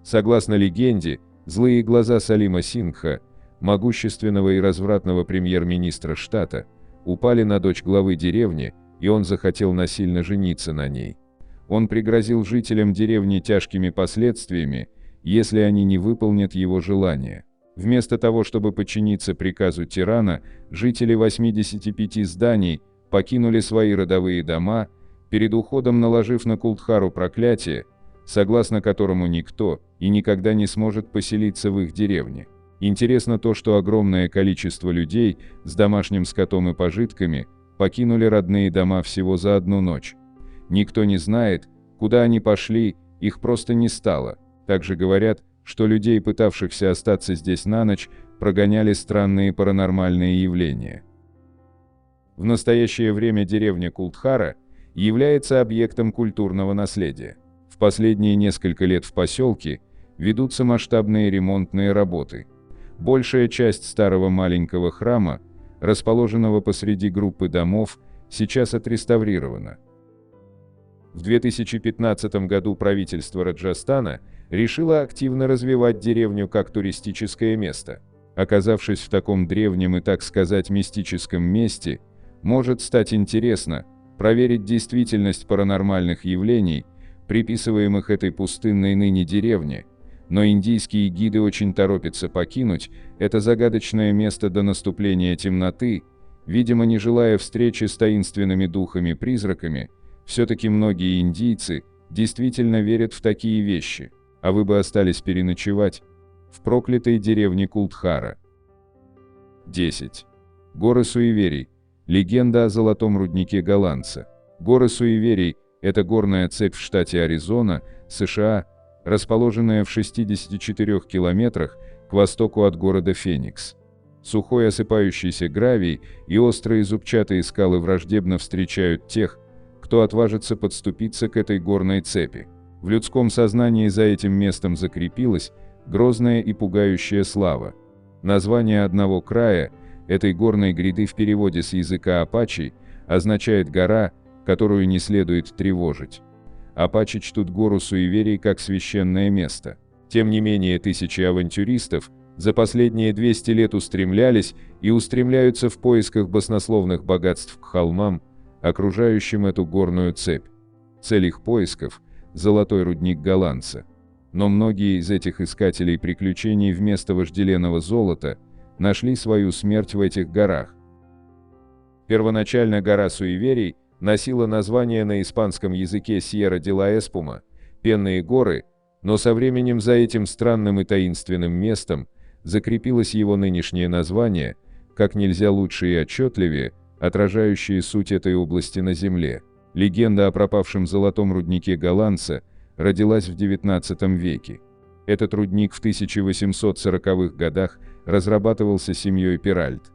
Согласно легенде, злые глаза Салима Сингха, могущественного и развратного премьер-министра штата, упали на дочь главы деревни, и он захотел насильно жениться на ней. Он пригрозил жителям деревни тяжкими последствиями, если они не выполнят его желание. Вместо того, чтобы подчиниться приказу тирана, жители 85 зданий покинули свои родовые дома, перед уходом наложив на Култхару проклятие, согласно которому никто и никогда не сможет поселиться в их деревне. Интересно то, что огромное количество людей с домашним скотом и пожитками покинули родные дома всего за одну ночь. Никто не знает, куда они пошли, их просто не стало. Также говорят, что людей, пытавшихся остаться здесь на ночь, прогоняли странные паранормальные явления. В настоящее время деревня Култхара является объектом культурного наследия. В последние несколько лет в поселке ведутся масштабные ремонтные работы. Большая часть старого маленького храма, расположенного посреди группы домов, сейчас отреставрирована. В 2015 году правительство Раджастана решило активно развивать деревню как туристическое место. Оказавшись в таком древнем и, так сказать, мистическом месте, может стать интересно проверить действительность паранормальных явлений, приписываемых этой пустынной ныне деревне, но индийские гиды очень торопятся покинуть это загадочное место до наступления темноты, видимо, не желая встречи с таинственными духами-призраками. Все-таки многие индийцы действительно верят в такие вещи, а вы бы остались переночевать в проклятой деревне Култхара. 10. Горы суеверий. Легенда о золотом руднике голландца. Горы суеверий – это горная цепь в штате Аризона, США, расположенная в 64 километрах к востоку от города Феникс. Сухой осыпающийся гравий и острые зубчатые скалы враждебно встречают тех, кто отважится подступиться к этой горной цепи. В людском сознании за этим местом закрепилась грозная и пугающая слава. Название одного края этой горной гряды в переводе с языка апачи означает «гора, которую не следует тревожить». Апачи чтут гору суеверий как священное место. Тем не менее, тысячи авантюристов за последние 200 лет устремлялись и устремляются в поисках баснословных богатств к холмам, окружающим эту горную цепь. Цель их поисков – золотой рудник голландца. Но многие из этих искателей приключений вместо вожделенного золота нашли свою смерть в этих горах. Первоначально гора суеверий носила название на испанском языке Сьерра де ла Эспума – Пенные горы, но со временем за этим странным и таинственным местом закрепилось его нынешнее название, как нельзя лучше и отчетливее, отражающие суть этой области на Земле. Легенда о пропавшем золотом руднике голландца родилась в XIX веке. Этот рудник в 1840-х годах разрабатывался семьей Перальт.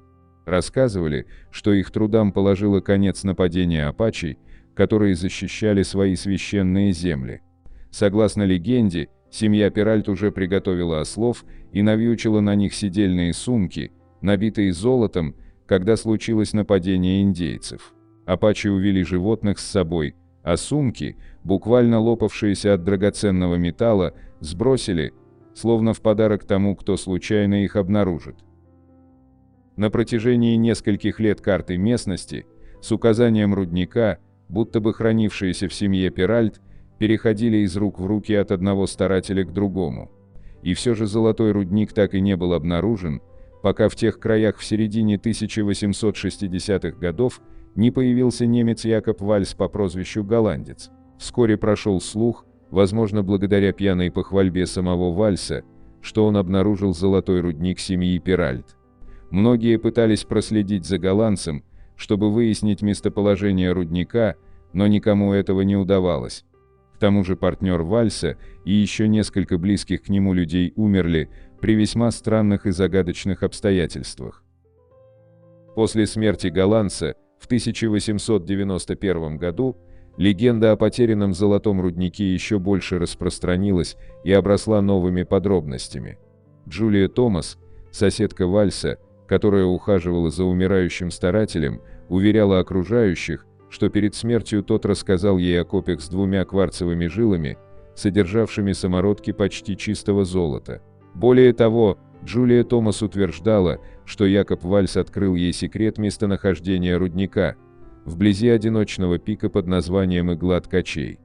Рассказывали, что их трудам положило конец нападение апачей, которые защищали свои священные земли. Согласно легенде, семья Перальт уже приготовила ослов и навьючила на них седельные сумки, набитые золотом, когда случилось нападение индейцев. Апачи увели животных с собой, а сумки, буквально лопавшиеся от драгоценного металла, сбросили, словно в подарок тому, кто случайно их обнаружит. На протяжении нескольких лет карты местности с указанием рудника, будто бы хранившиеся в семье Перальт, переходили из рук в руки от одного старателя к другому. И все же золотой рудник так и не был обнаружен, пока в тех краях в середине 1860-х годов не появился немец Якоб Вальс по прозвищу Голландец. Вскоре прошел слух, возможно, благодаря пьяной похвальбе самого Вальса, что он обнаружил золотой рудник семьи Перальт. Многие пытались проследить за голландцем, чтобы выяснить местоположение рудника, но никому этого не удавалось. К тому же партнер Вальса и еще несколько близких к нему людей умерли при весьма странных и загадочных обстоятельствах. После смерти голландца в 1891 году легенда о потерянном золотом руднике еще больше распространилась и обросла новыми подробностями. Джулия Томас, соседка Вальса, которая ухаживала за умирающим старателем, уверяла окружающих, что перед смертью тот рассказал ей о копьях с 2 кварцевыми жилами, содержавшими самородки почти чистого золота. Более того, Джулия Томас утверждала, что Якоб Вальс открыл ей секрет местонахождения рудника вблизи одиночного пика под названием Игла Ткачей.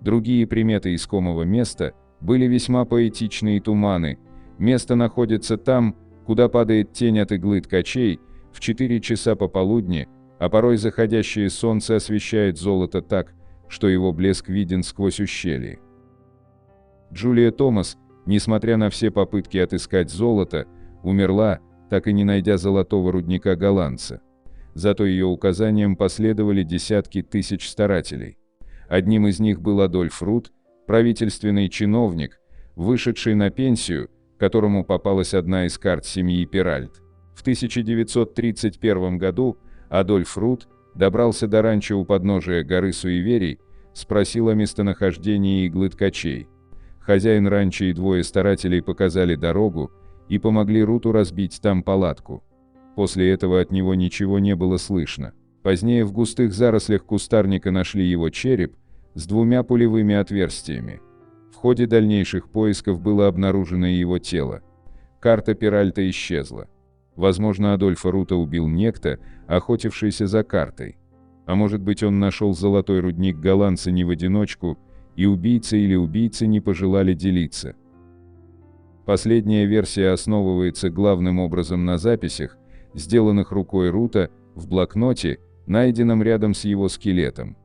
Другие приметы искомого места были весьма поэтичны и туманны. Место находится там, куда падает тень от иглы ткачей, в 4 часа пополудни, а порой заходящее солнце освещает золото так, что его блеск виден сквозь ущелье. Джулия Томас, несмотря на все попытки отыскать золото, умерла, так и не найдя золотого рудника голландца. Зато ее указаниям последовали десятки тысяч старателей. Одним из них был Адольф Рут, правительственный чиновник, вышедший на пенсию, которому попалась одна из карт семьи Перальт. В 1931 году Адольф Рут добрался до ранчо у подножия горы Суеверий, спросил о местонахождении иглы ткачей. Хозяин ранчо и 2 старателей показали дорогу и помогли Руту разбить там палатку. После этого от него ничего не было слышно. Позднее в густых зарослях кустарника нашли его череп с 2 пулевыми отверстиями. В ходе дальнейших поисков было обнаружено и его тело. Карта Перальта исчезла. Возможно, Адольфа Рута убил некто, охотившийся за картой. А может быть, он нашел золотой рудник голландца не в одиночку, и убийца или убийцы не пожелали делиться. Последняя версия основывается главным образом на записях, сделанных рукой Рута, в блокноте, найденном рядом с его скелетом.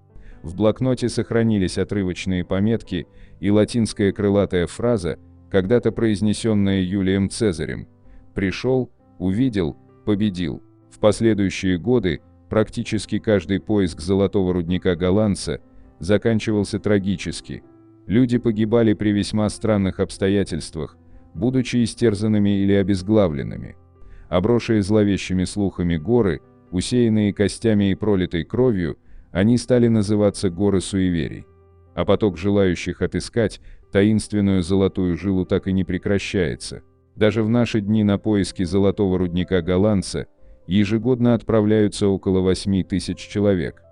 В блокноте сохранились отрывочные пометки и латинская крылатая фраза, когда-то произнесенная Юлием Цезарем: «Пришел, увидел, победил». В последующие годы практически каждый поиск золотого рудника голландца заканчивался трагически. Люди погибали при весьма странных обстоятельствах, будучи истерзанными или обезглавленными. Обросшие зловещими слухами горы, усеянные костями и пролитой кровью, они стали называться горы Суеверий. А поток желающих отыскать таинственную золотую жилу так и не прекращается. Даже в наши дни на поиски золотого рудника голландца ежегодно отправляются около 8 тысяч человек.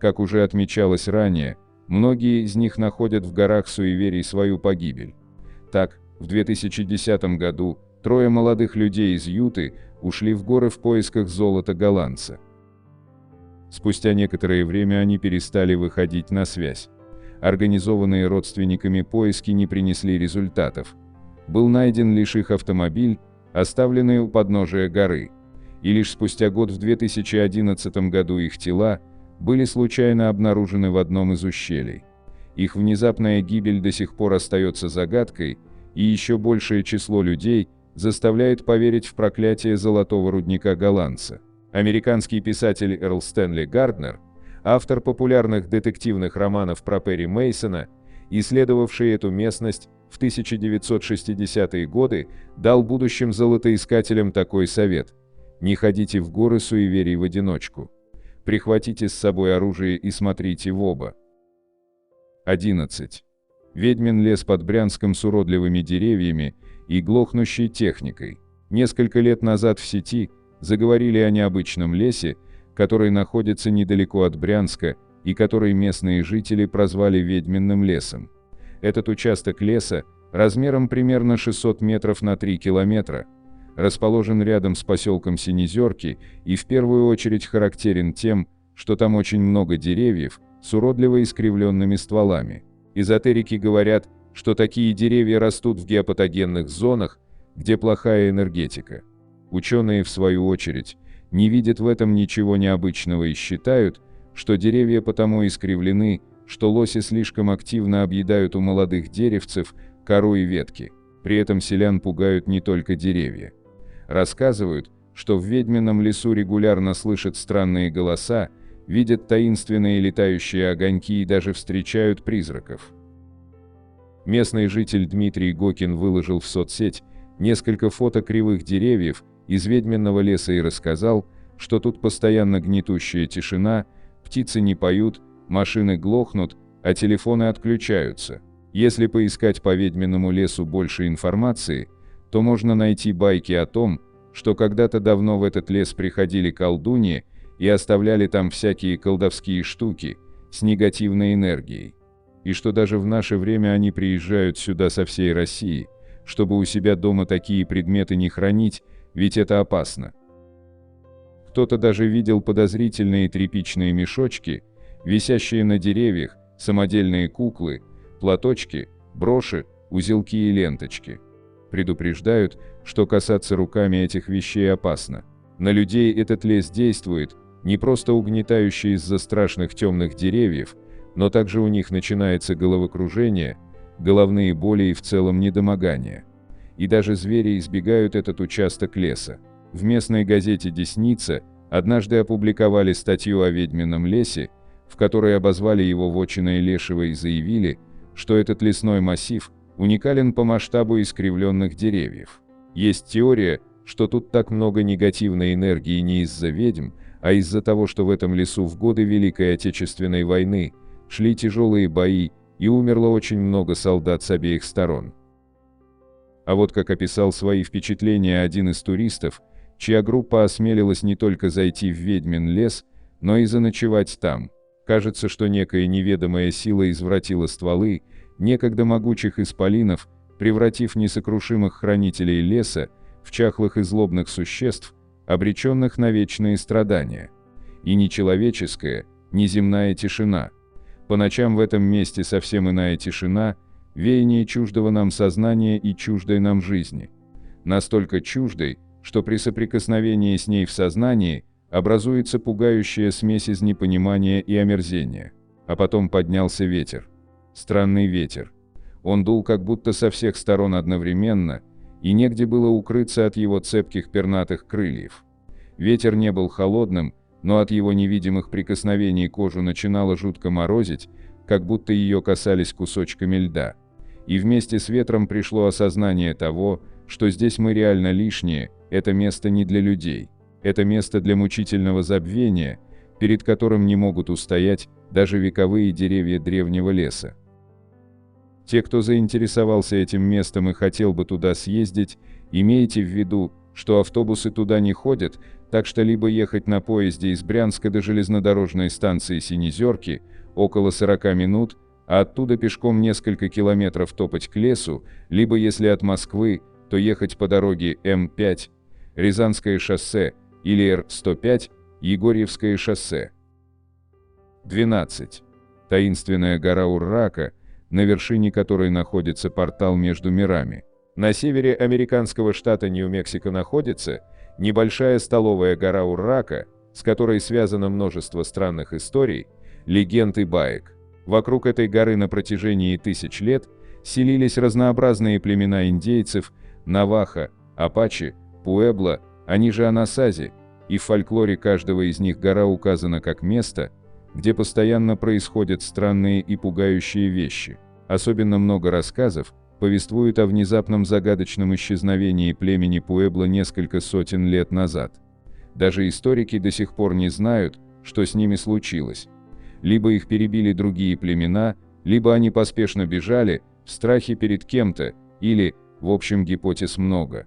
Как уже отмечалось ранее, многие из них находят в горах Суеверий свою погибель. Так, в 2010 году 3 молодых людей из Юты ушли в горы в поисках золота голландца. Спустя некоторое время они перестали выходить на связь. Организованные родственниками поиски не принесли результатов. Был найден лишь их автомобиль, оставленный у подножия горы. И лишь спустя год, в 2011 году, их тела были случайно обнаружены в одном из ущелий. Их внезапная гибель до сих пор остается загадкой, и еще большее число людей заставляет поверить в проклятие золотого рудника голландца. Американский писатель Эрл Стэнли Гарднер, автор популярных детективных романов про Перри Мейсона, исследовавший эту местность в 1960-е годы, дал будущим золотоискателям такой совет: не ходите в горы Суеверий в одиночку. Прихватите с собой оружие и смотрите в оба. 11. Ведьмин лес под Брянском с уродливыми деревьями и глохнущей техникой. Несколько лет назад в сети заговорили о необычном лесе, который находится недалеко от Брянска и который местные жители прозвали Ведьминым лесом. Этот участок леса, размером примерно 600 метров на 3 километра, расположен рядом с поселком Синезерки и в первую очередь характерен тем, что там очень много деревьев с уродливо искривленными стволами. Эзотерики говорят, что такие деревья растут в геопатогенных зонах, где плохая энергетика. Ученые, в свою очередь, не видят в этом ничего необычного и считают, что деревья потому искривлены, что лоси слишком активно объедают у молодых деревцев кору и ветки. При этом селян пугают не только деревья. Рассказывают, что в ведьмином лесу регулярно слышат странные голоса, видят таинственные летающие огоньки и даже встречают призраков. Местный житель Дмитрий Гокин выложил в соцсеть несколько фото кривых деревьев из ведьминного леса и рассказал, что тут постоянно гнетущая тишина, птицы не поют, машины глохнут, а телефоны отключаются. Если поискать по ведьминому лесу больше информации, то можно найти байки о том, что когда-то давно в этот лес приходили колдуньи и оставляли там всякие колдовские штуки с негативной энергией. И что даже в наше время они приезжают сюда со всей России, чтобы у себя дома такие предметы не хранить, ведь это опасно. Кто-то даже видел подозрительные тряпичные мешочки, висящие на деревьях, самодельные куклы, платочки, броши, узелки и ленточки. Предупреждают, что касаться руками этих вещей опасно. На людей этот лес действует, не просто угнетающе из-за страшных темных деревьев, но также у них начинается головокружение, головные боли и в целом недомогание. И даже звери избегают этот участок леса. В местной газете «Десница» однажды опубликовали статью о ведьмином лесе, в которой обозвали его вотчиной лешего и заявили, что этот лесной массив уникален по масштабу искривленных деревьев. Есть теория, что тут так много негативной энергии не из-за ведьм, а из-за того, что в этом лесу в годы Великой Отечественной войны шли тяжелые бои и умерло очень много солдат с обеих сторон. А вот как описал свои впечатления один из туристов, чья группа осмелилась не только зайти в ведьмин лес, но и заночевать там. Кажется, что некая неведомая сила извратила стволы некогда могучих исполинов, превратив несокрушимых хранителей леса в чахлых и злобных существ, обреченных на вечные страдания. И ни человеческая, ни земная тишина. По ночам в этом месте совсем иная тишина, веяние чуждого нам сознания и чуждой нам жизни. Настолько чуждой, что при соприкосновении с ней в сознании образуется пугающая смесь из непонимания и омерзения. А потом поднялся ветер. Странный ветер. Он дул как будто со всех сторон одновременно, и негде было укрыться от его цепких пернатых крыльев. Ветер не был холодным, но от его невидимых прикосновений кожу начинало жутко морозить, как будто ее касались кусочками льда. И вместе с ветром пришло осознание того, что здесь мы реально лишние, это место не для людей. Это место для мучительного забвения, перед которым не могут устоять даже вековые деревья древнего леса. Те, кто заинтересовался этим местом и хотел бы туда съездить, имейте в виду, что автобусы туда не ходят, так что либо ехать на поезде из Брянска до железнодорожной станции Синезерки около 40 минут, а оттуда пешком несколько километров топать к лесу, либо если от Москвы, то ехать по дороге М5, Рязанское шоссе или Р-105, Егорьевское шоссе. 12. Таинственная гора Уррака, на вершине которой находится портал между мирами. На севере американского штата Нью-Мексико находится небольшая столовая гора Уррака, с которой связано множество странных историй, легенд и баек. Вокруг этой горы на протяжении тысяч лет селились разнообразные племена индейцев, навахо, апачи, пуэбло, они же анасази, и в фольклоре каждого из них гора указана как место, где постоянно происходят странные и пугающие вещи. Особенно много рассказов повествуют о внезапном загадочном исчезновении племени Пуэбло несколько сотен лет назад. Даже историки до сих пор не знают, что с ними случилось. Либо их перебили другие племена, либо они поспешно бежали, в страхе перед кем-то, или, в общем, гипотез много.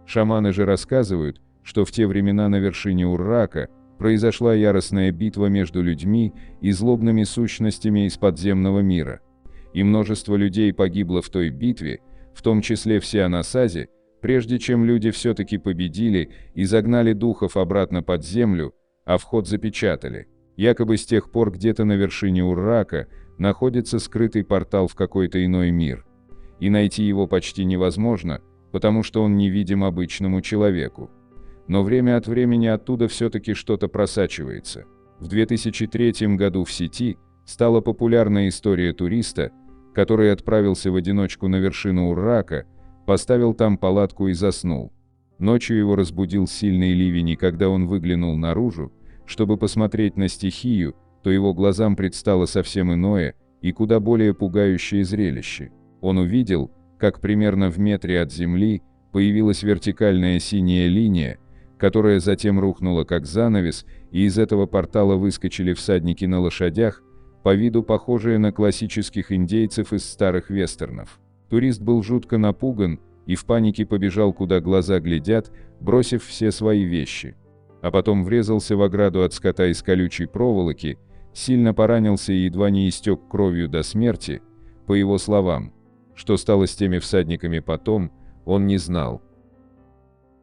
Шаманы же рассказывают, что в те времена на вершине Уррака произошла яростная битва между людьми и злобными сущностями из подземного мира. И множество людей погибло в той битве, в том числе все анасази, прежде чем люди все-таки победили и загнали духов обратно под землю, а вход запечатали. Якобы с тех пор где-то на вершине Уррака находится скрытый портал в какой-то иной мир. И найти его почти невозможно, потому что он невидим обычному человеку. Но время от времени оттуда все-таки что-то просачивается. В 2003 году в сети Стала популярна история туриста, который отправился в одиночку на вершину Уррака, поставил там палатку и заснул. Ночью его разбудил сильный ливень, и когда он выглянул наружу, чтобы посмотреть на стихию, то его глазам предстало совсем иное и куда более пугающее зрелище. Он увидел, как примерно в метре от земли появилась вертикальная синяя линия, которая затем рухнула как занавес, и из этого портала выскочили всадники на лошадях, по виду похожие на классических индейцев из старых вестернов. Турист был жутко напуган и в панике побежал, куда глаза глядят, бросив все свои вещи. А потом врезался в ограду от скота из колючей проволоки, сильно поранился и едва не истек кровью до смерти. По его словам, что стало с теми всадниками потом, он не знал.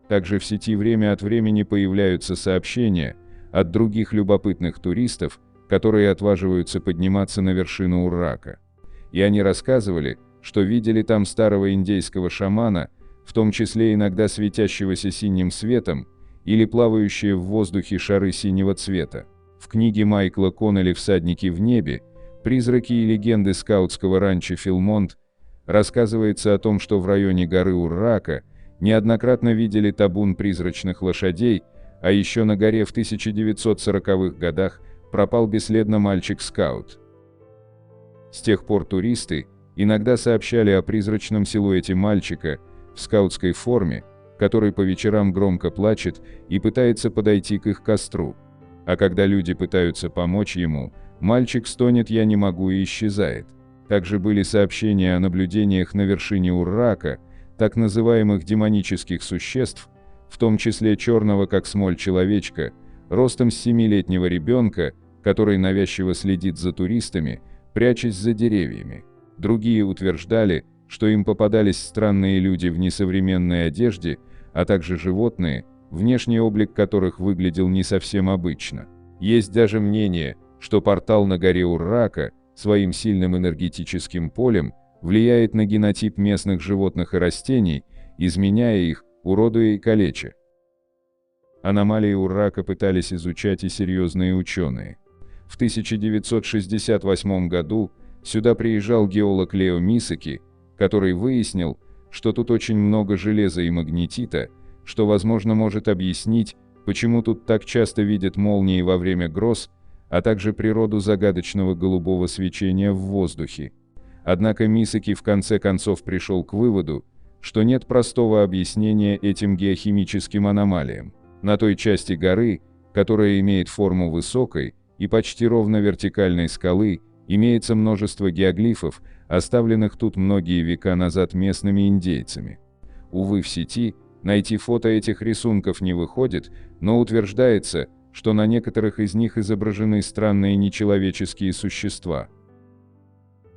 Также в сети время от времени появляются сообщения от других любопытных туристов, которые отваживаются подниматься на вершину Уррака. И они рассказывали, что видели там старого индейского шамана, в том числе иногда светящегося синим светом, или плавающие в воздухе шары синего цвета. В книге Майкла Коннелли «Всадники в небе. Призраки и легенды скаутского ранчо Филмонт» рассказывается о том, что в районе горы Уррака неоднократно видели табун призрачных лошадей, а еще на горе в 1940-х годах пропал бесследно мальчик-скаут. С тех пор туристы иногда сообщали о призрачном силуэте мальчика в скаутской форме, который по вечерам громко плачет и пытается подойти к их костру. А когда люди пытаются помочь ему, мальчик стонет «я не могу» и исчезает. Также были сообщения о наблюдениях на вершине Уррака так называемых демонических существ, в том числе черного как смоль человечка, ростом с 7-летнего ребенка, который навязчиво следит за туристами, прячась за деревьями. Другие утверждали, что им попадались странные люди в несовременной одежде, а также животные, внешний облик которых выглядел не совсем обычно. Есть даже мнение, что портал на горе Уррака своим сильным энергетическим полем влияет на генотип местных животных и растений, изменяя их, уродуя и калеча. Аномалии Уррака пытались изучать и серьезные ученые. В 1968 году сюда приезжал геолог Лео Мисаки, который выяснил, что тут очень много железа и магнетита, что, возможно, может объяснить, почему тут так часто видят молнии во время гроз, а также природу загадочного голубого свечения в воздухе. Однако Мисаки в конце концов пришел к выводу, что нет простого объяснения этим геохимическим аномалиям. На той части горы, которая имеет форму высокой и почти ровно вертикальной скалы, имеется множество геоглифов, оставленных тут многие века назад местными индейцами. Увы, в сети найти фото этих рисунков не выходит, но утверждается, что на некоторых из них изображены странные нечеловеческие существа.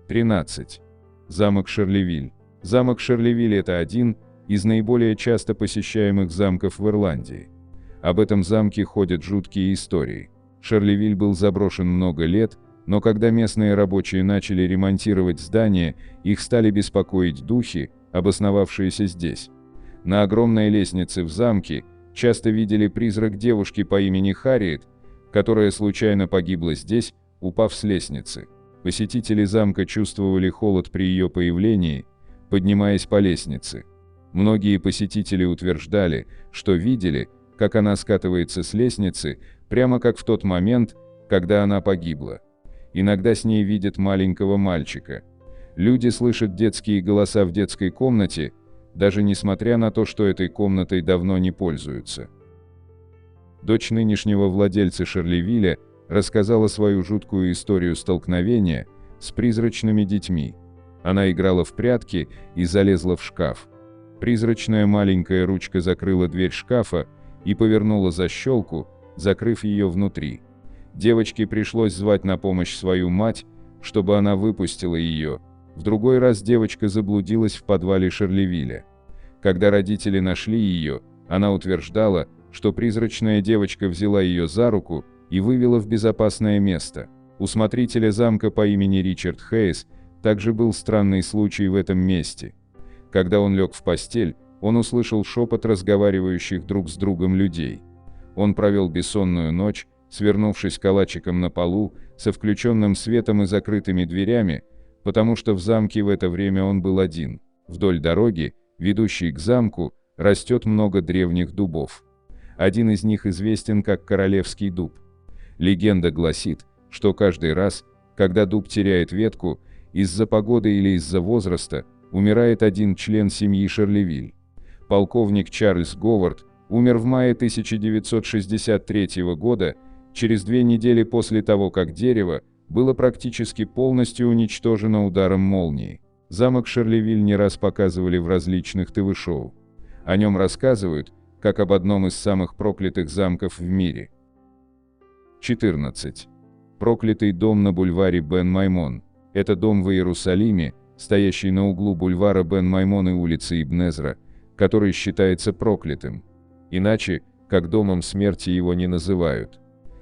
13. Замок Шарлевиль. Замок Шарлевиль – это один из наиболее часто посещаемых замков в Ирландии. Об этом замке ходят жуткие истории. Шарлевиль был заброшен много лет, но когда местные рабочие начали ремонтировать здание, их стали беспокоить духи, обосновавшиеся здесь. На огромной лестнице в замке часто видели призрак девушки по имени Харриет, которая случайно погибла здесь, упав с лестницы. Посетители замка чувствовали холод при ее появлении, поднимаясь по лестнице. Многие посетители утверждали, что видели, как она скатывается с лестницы, прямо как в тот момент, когда она погибла. Иногда с ней видят маленького мальчика. Люди слышат детские голоса в детской комнате, даже несмотря на то, что этой комнатой давно не пользуются. Дочь нынешнего владельца Шарлевиля рассказала свою жуткую историю столкновения с призрачными детьми. Она играла в прятки и залезла в шкаф. Призрачная маленькая ручка закрыла дверь шкафа и повернула защелку, закрыв ее внутри. Девочке пришлось звать на помощь свою мать, чтобы она выпустила ее. В другой раз девочка заблудилась в подвале Шарлевиля. Когда родители нашли ее, она утверждала, что призрачная девочка взяла ее за руку и вывела в безопасное место. У смотрителя замка по имени Ричард Хейс также был странный случай в этом месте. Когда он лег в постель, он услышал шепот разговаривающих друг с другом людей. Он провел бессонную ночь, свернувшись калачиком на полу, со включенным светом и закрытыми дверями, потому что в замке в это время он был один. Вдоль дороги, ведущей к замку, растет много древних дубов. Один из них известен как Королевский дуб. Легенда гласит, что каждый раз, когда дуб теряет ветку, из-за погоды или из-за возраста, умирает один член семьи Шарлевиль. Полковник Чарльз Говард умер в мае 1963 года, через 2 недели после того, как дерево было практически полностью уничтожено ударом молнии. Замок Шарлевиль не раз показывали в различных ТВ-шоу. О нем рассказывают, как об одном из самых проклятых замков в мире. 14. Проклятый дом на бульваре Бен-Маймон. Это дом в Иерусалиме, стоящий на углу бульвара Бен-Маймон и улицы Ибн-Эзра, который считается проклятым. Иначе, как домом смерти его не называют.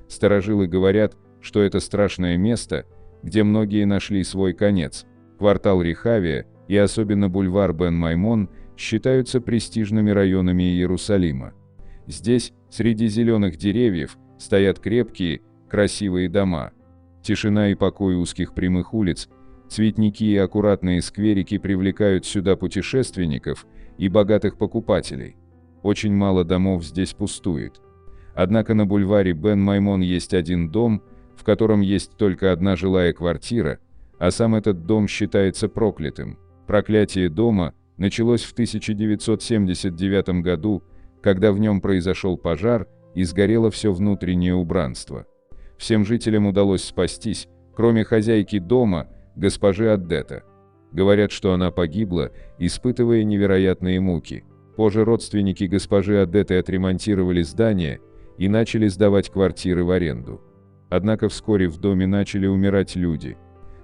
Старожилы говорят, что это страшное место, где многие нашли свой конец. Квартал Рехавия и особенно бульвар Бен-Маймон считаются престижными районами Иерусалима. Здесь, среди зеленых деревьев, стоят крепкие, красивые дома. Тишина и покой узких прямых улиц, цветники и аккуратные скверики привлекают сюда путешественников и богатых покупателей. Очень мало домов здесь пустует. Однако на бульваре Бен-Маймон есть один дом, в котором есть только одна жилая квартира, а сам этот дом считается проклятым. Проклятие дома началось в 1979 году, когда в нем произошел пожар и сгорело все внутреннее убранство. Всем жителям удалось спастись, кроме хозяйки дома, госпожи Аддета. Говорят, что она погибла, испытывая невероятные муки. Позже родственники госпожи Аддеты отремонтировали здание и начали сдавать квартиры в аренду. Однако вскоре в доме начали умирать люди.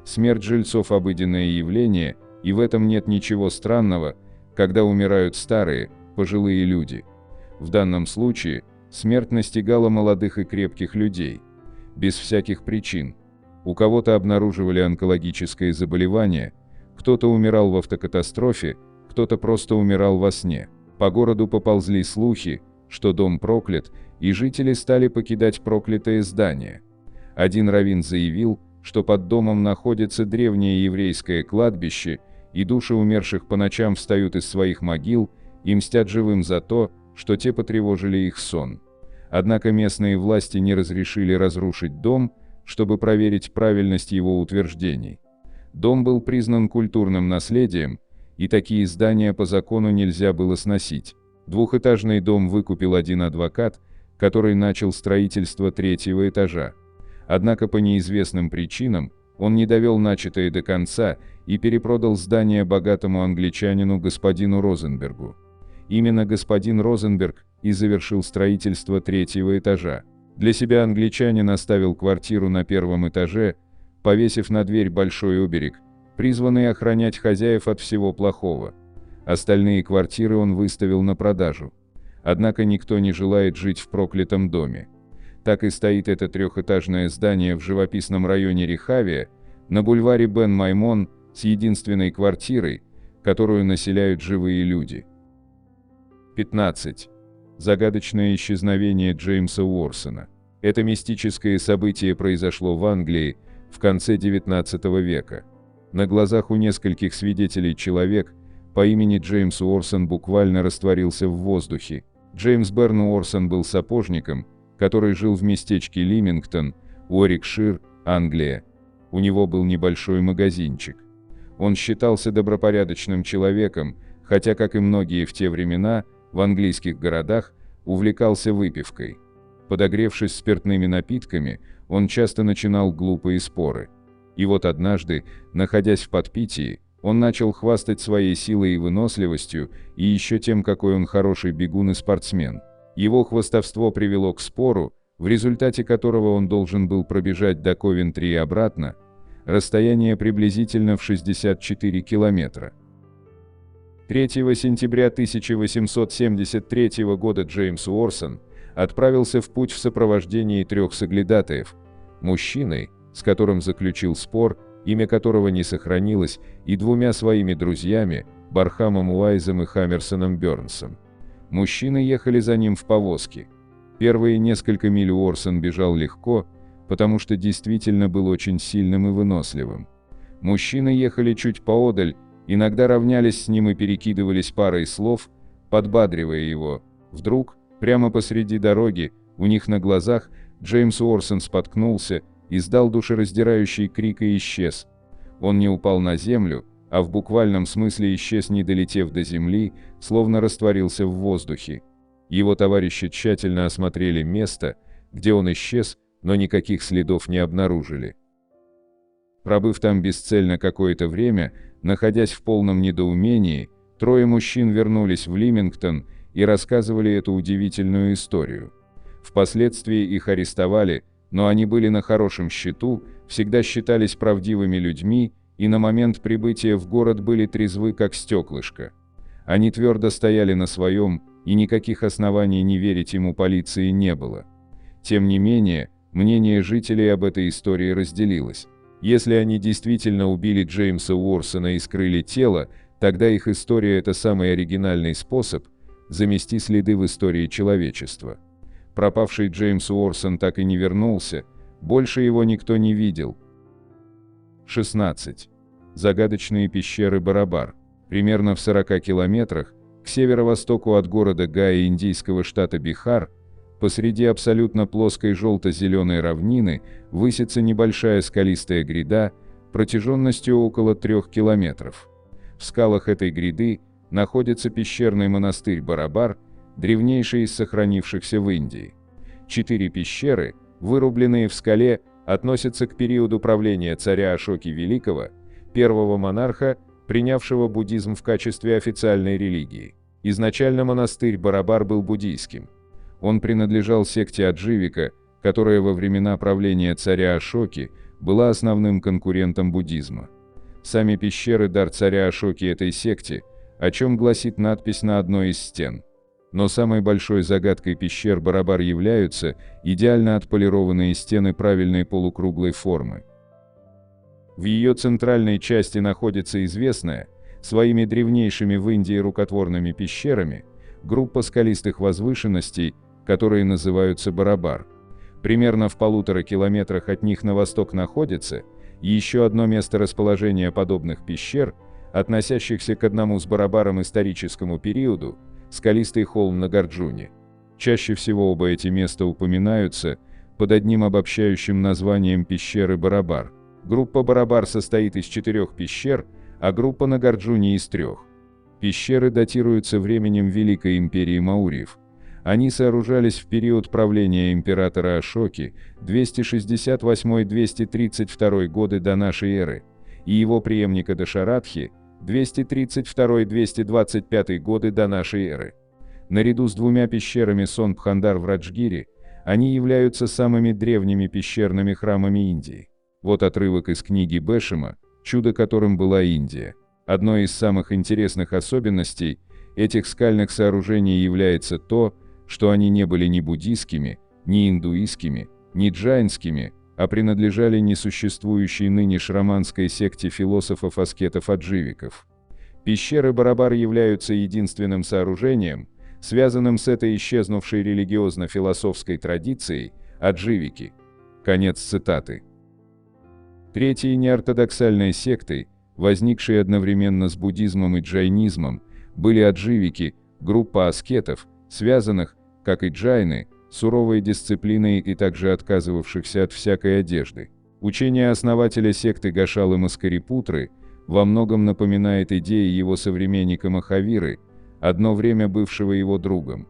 Смерть жильцов – обыденное явление, и в этом нет ничего странного, когда умирают старые, пожилые люди. В данном случае смерть настигала молодых и крепких людей. Без всяких причин. У кого-то обнаруживали онкологическое заболевание, кто-то умирал в автокатастрофе, кто-то просто умирал во сне. По городу поползли слухи, что дом проклят, и жители стали покидать проклятое здание. Один раввин заявил, что под домом находится древнее еврейское кладбище, и души умерших по ночам встают из своих могил и мстят живым за то, что те потревожили их сон. Однако местные власти не разрешили разрушить дом, чтобы проверить правильность его утверждений. Дом был признан культурным наследием, и такие здания по закону нельзя было сносить. Двухэтажный дом выкупил один адвокат, который начал строительство 3-го этажа. Однако по неизвестным причинам он не довел начатое до конца и перепродал здание богатому англичанину господину Розенбергу. Именно господин Розенберг и завершил строительство 3-го этажа. Для себя англичанин оставил квартиру на 1-м этаже, повесив на дверь большой оберег, призванный охранять хозяев от всего плохого. Остальные квартиры он выставил на продажу. Однако никто не желает жить в проклятом доме. Так и стоит это 3-этажное здание в живописном районе Рехавия, на бульваре Бен-Маймон, с единственной квартирой, которую населяют живые люди. 15. Загадочное исчезновение Джеймса Уорсона. Это мистическое событие произошло в Англии в конце XIX века. На глазах у нескольких свидетелей человек по имени Джеймс Уорсон буквально растворился в воздухе. Джеймс Берн Уорсон был сапожником, который жил в местечке Лимингтон, Уорикшир, Англия. У него был небольшой магазинчик. Он считался добропорядочным человеком, хотя, как и многие в те времена, в английских городах увлекался выпивкой. Подогревшись спиртными напитками, он часто начинал глупые споры. И вот однажды, находясь в подпитии, он начал хвастать своей силой и выносливостью, и еще тем, какой он хороший бегун и спортсмен. Его хвастовство привело к спору, в результате которого он должен был пробежать до Ковентри и обратно, расстояние приблизительно в 64 километра. 3 сентября 1873 года Джеймс Уорсон отправился в путь в сопровождении 3 соглядатаев, мужчиной, с которым заключил спор, имя которого не сохранилось, и 2 своими друзьями, Бархамом Уайзом и Хаммерсоном Бёрнсом. Мужчины ехали за ним в повозке. Первые несколько миль Уорсон бежал легко, потому что действительно был очень сильным и выносливым. Мужчины ехали чуть поодаль, иногда равнялись с ним и перекидывались парой слов, подбадривая его. Вдруг, прямо посреди дороги, у них на глазах, Джеймс Уорсон споткнулся, издал душераздирающий крик и исчез. Он не упал на землю, а в буквальном смысле исчез, не долетев до земли, словно растворился в воздухе. Его товарищи тщательно осмотрели место, где он исчез, но никаких следов не обнаружили. Пробыв там бесцельно какое-то время, находясь в полном недоумении, трое мужчин вернулись в Лимингтон и рассказывали эту удивительную историю. Впоследствии их арестовали, но они были на хорошем счету, всегда считались правдивыми людьми и на момент прибытия в город были трезвы как стеклышко. Они твердо стояли на своем, и никаких оснований не верить им у полиции не было. Тем не менее, мнение жителей об этой истории разделилось. Если они действительно убили Джеймса Уорсона и скрыли тело, тогда их история – это самый оригинальный способ замести следы в истории человечества. Пропавший Джеймс Уорсон так и не вернулся, больше его никто не видел. 16. Загадочные пещеры Барабар. Примерно в 40 километрах к северо-востоку от города Гая индийского штата Бихар, посреди абсолютно плоской желто-зеленой равнины высится небольшая скалистая гряда протяженностью около 3 километров. В скалах этой гряды находится пещерный монастырь Барабар, древнейший из сохранившихся в Индии. 4 пещеры, вырубленные в скале, относятся к периоду правления царя Ашоки Великого, первого монарха, принявшего буддизм в качестве официальной религии. Изначально монастырь Барабар был буддийским. Он принадлежал секте Адживика, которая во времена правления царя Ашоки была основным конкурентом буддизма. Сами пещеры – дар царя Ашоки этой секте, о чем гласит надпись на одной из стен. Но самой большой загадкой пещер Барабар являются идеально отполированные стены правильной полукруглой формы. В ее центральной части находится известная, своими древнейшими в Индии рукотворными пещерами, группа скалистых возвышенностей, которые называются Барабар. Примерно в 1,5 километрах от них на восток находится еще одно место расположения подобных пещер, относящихся к одному с Барабаром историческому периоду, скалистый холм Нагарджуни. Чаще всего оба эти места упоминаются под одним обобщающим названием пещеры Барабар. Группа Барабар состоит из 4 пещер, а группа Нагарджуни из 3. Пещеры датируются временем Великой империи Маурьев. Они сооружались в период правления императора Ашоки 268-232 годы до нашей эры и его преемника Дашаратхи 232-225 годы до нашей эры. Наряду с 2 пещерами Сонбхандар в Раджгире, они являются самыми древними пещерными храмами Индии. Вот отрывок из книги Бешема «Чудо, которым была Индия». Одной из самых интересных особенностей этих скальных сооружений является то, что они не были ни буддийскими, ни индуистскими, ни джайнскими, а принадлежали несуществующей ныне шраманской секте философов-аскетов-адживиков. Пещеры Барабар являются единственным сооружением, связанным с этой исчезнувшей религиозно-философской традицией адживики. Конец цитаты. Третьей неортодоксальной сектой, возникшей одновременно с буддизмом и джайнизмом, были адживики, группа аскетов, связанных, как и джайны, суровой дисциплиной и также отказывавшихся от всякой одежды. Учение основателя секты Гошалы Маскарипутры во многом напоминает идеи его современника Махавиры, одно время бывшего его другом.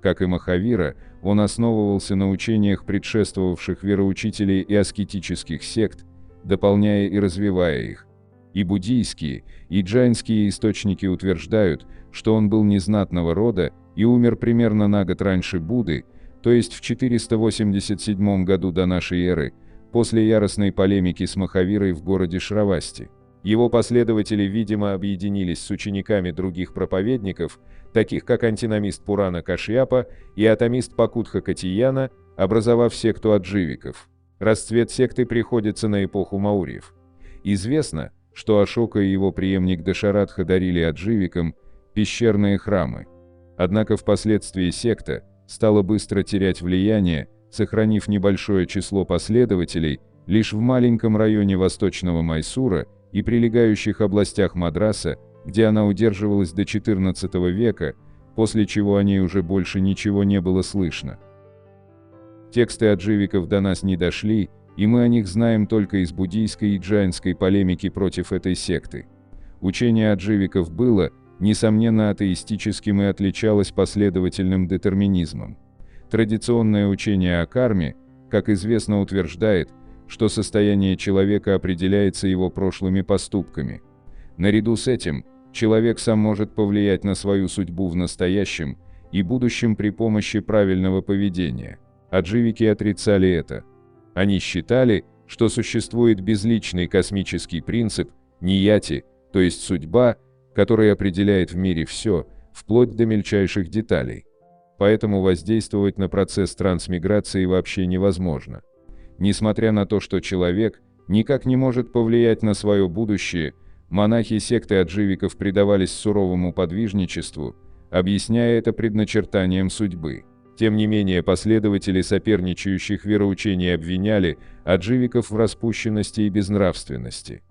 Как и Махавира, он основывался на учениях предшествовавших вероучителей и аскетических сект, дополняя и развивая их. И буддийские, и джайнские источники утверждают, что он был незнатного рода и умер примерно на год раньше Будды, то есть в 487 году до нашей эры, после яростной полемики с Махавирой в городе Шравасти. Его последователи, видимо, объединились с учениками других проповедников, таких как антиномист Пурана Кашьяпа и атомист Пакутха Катияна, образовав секту адживиков. Расцвет секты приходится на эпоху Маурьев. Известно, что Ашока и его преемник Дашаратха дарили адживикам пещерные храмы. Однако впоследствии секта, стала быстро терять влияние, сохранив небольшое число последователей лишь в маленьком районе восточного Майсура и прилегающих областях Мадраса, где она удерживалась до XIV века, после чего о ней уже больше ничего не было слышно. Тексты адживиков до нас не дошли, и мы о них знаем только из буддийской и джайнской полемики против этой секты. Учение адживиков было, несомненно, атеистическим и отличалось последовательным детерминизмом. Традиционное учение о карме, как известно, утверждает, что состояние человека определяется его прошлыми поступками. Наряду с этим, человек сам может повлиять на свою судьбу в настоящем и будущем при помощи правильного поведения. Адживики отрицали это. Они считали, что существует безличный космический принцип, нияти, то есть судьба, который определяет в мире все, вплоть до мельчайших деталей. Поэтому воздействовать на процесс трансмиграции вообще невозможно. Несмотря на то, что человек никак не может повлиять на свое будущее, монахи секты адживиков предавались суровому подвижничеству, объясняя это предначертанием судьбы. Тем не менее, последователи соперничающих вероучений обвиняли адживиков в распущенности и безнравственности.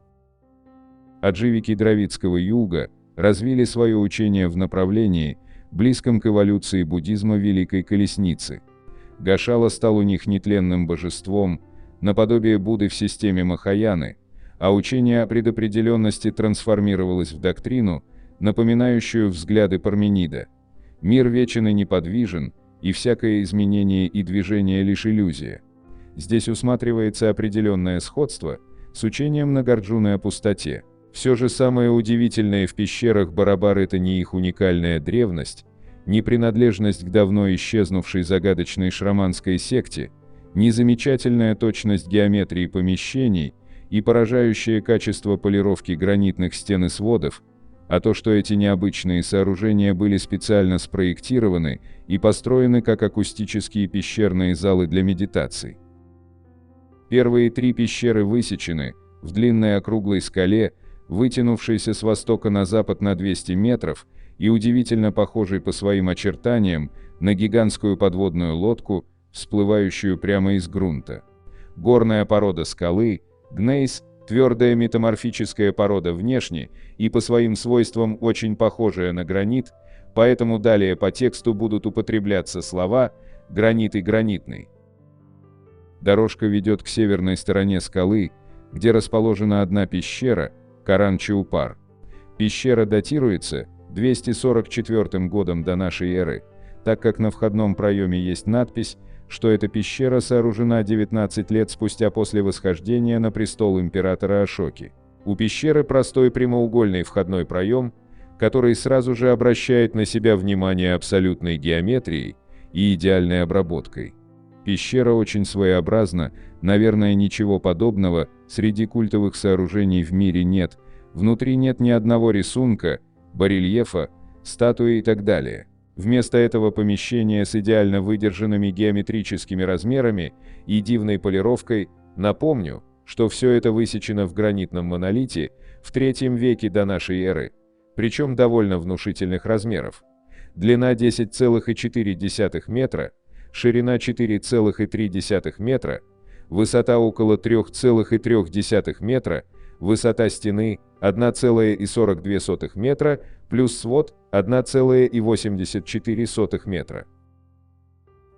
Адживики Дравидского юга развили свое учение в направлении, близком к эволюции буддизма Великой Колесницы. Гошала стал у них нетленным божеством, наподобие Будды в системе Махаяны, а учение о предопределенности трансформировалось в доктрину, напоминающую взгляды Парменида. Мир вечен и неподвижен, и всякое изменение и движение лишь иллюзия. Здесь усматривается определенное сходство с учением Нагарджуны о пустоте. Все же самое удивительное в пещерах Барабар — это не их уникальная древность, ни принадлежность к давно исчезнувшей загадочной шраманской секте, ни замечательная точность геометрии помещений и поражающее качество полировки гранитных стен и сводов, а то, что эти необычные сооружения были специально спроектированы и построены как акустические пещерные залы для медитаций. Первые 3 пещеры высечены в длинной округлой скале, вытянувшейся с востока на запад на 200 метров и удивительно похожей по своим очертаниям на гигантскую подводную лодку, всплывающую прямо из грунта. Горная порода скалы, гнейс, твердая метаморфическая порода внешне и по своим свойствам очень похожая на гранит, поэтому далее по тексту будут употребляться слова «гранит» и «гранитный». Дорожка ведет к северной стороне скалы, где расположена одна пещера, Каран-Чаупар. Пещера датируется 244 годом до нашей эры, так как на входном проеме есть надпись, что эта пещера сооружена 19 лет спустя после восхождения на престол императора Ашоки. У пещеры простой прямоугольный входной проем, который сразу же обращает на себя внимание абсолютной геометрией и идеальной обработкой. Пещера очень своеобразна, наверное, ничего подобного среди культовых сооружений в мире нет, внутри нет ни одного рисунка, барельефа, статуи и так далее. Вместо этого помещения с идеально выдержанными геометрическими размерами и дивной полировкой, напомню, что все это высечено в гранитном монолите в III веке до нашей эры, причем довольно внушительных размеров. Длина 10,4 метра, ширина 4,3 метра, высота около 3,3 метра, высота стены 1,42 метра, плюс свод 1,84 метра.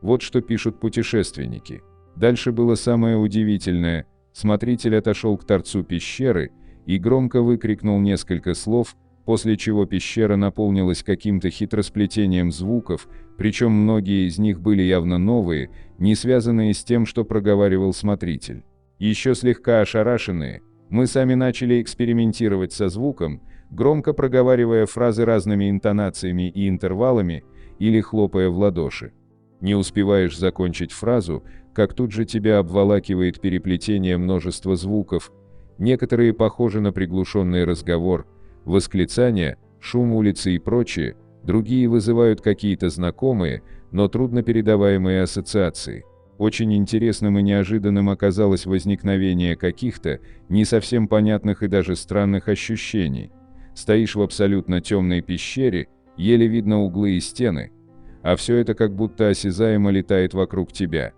Вот что пишут путешественники. Дальше было самое удивительное. Смотритель отошел к торцу пещеры и громко выкрикнул несколько слов, после чего пещера наполнилась каким-то хитросплетением звуков, причем многие из них были явно новые, не связанные с тем, что проговаривал смотритель. Еще слегка ошарашенные, мы сами начали экспериментировать со звуком, громко проговаривая фразы разными интонациями и интервалами или хлопая в ладоши. Не успеваешь закончить фразу, как тут же тебя обволакивает переплетение множества звуков, некоторые похожи на приглушенный разговор, восклицания, шум улицы и прочее, другие вызывают какие-то знакомые, но трудно передаваемые ассоциации. Очень интересным и неожиданным оказалось возникновение каких-то не совсем понятных и даже странных ощущений. Стоишь в абсолютно темной пещере, еле видно углы и стены, а все это как будто осязаемо летает вокруг тебя.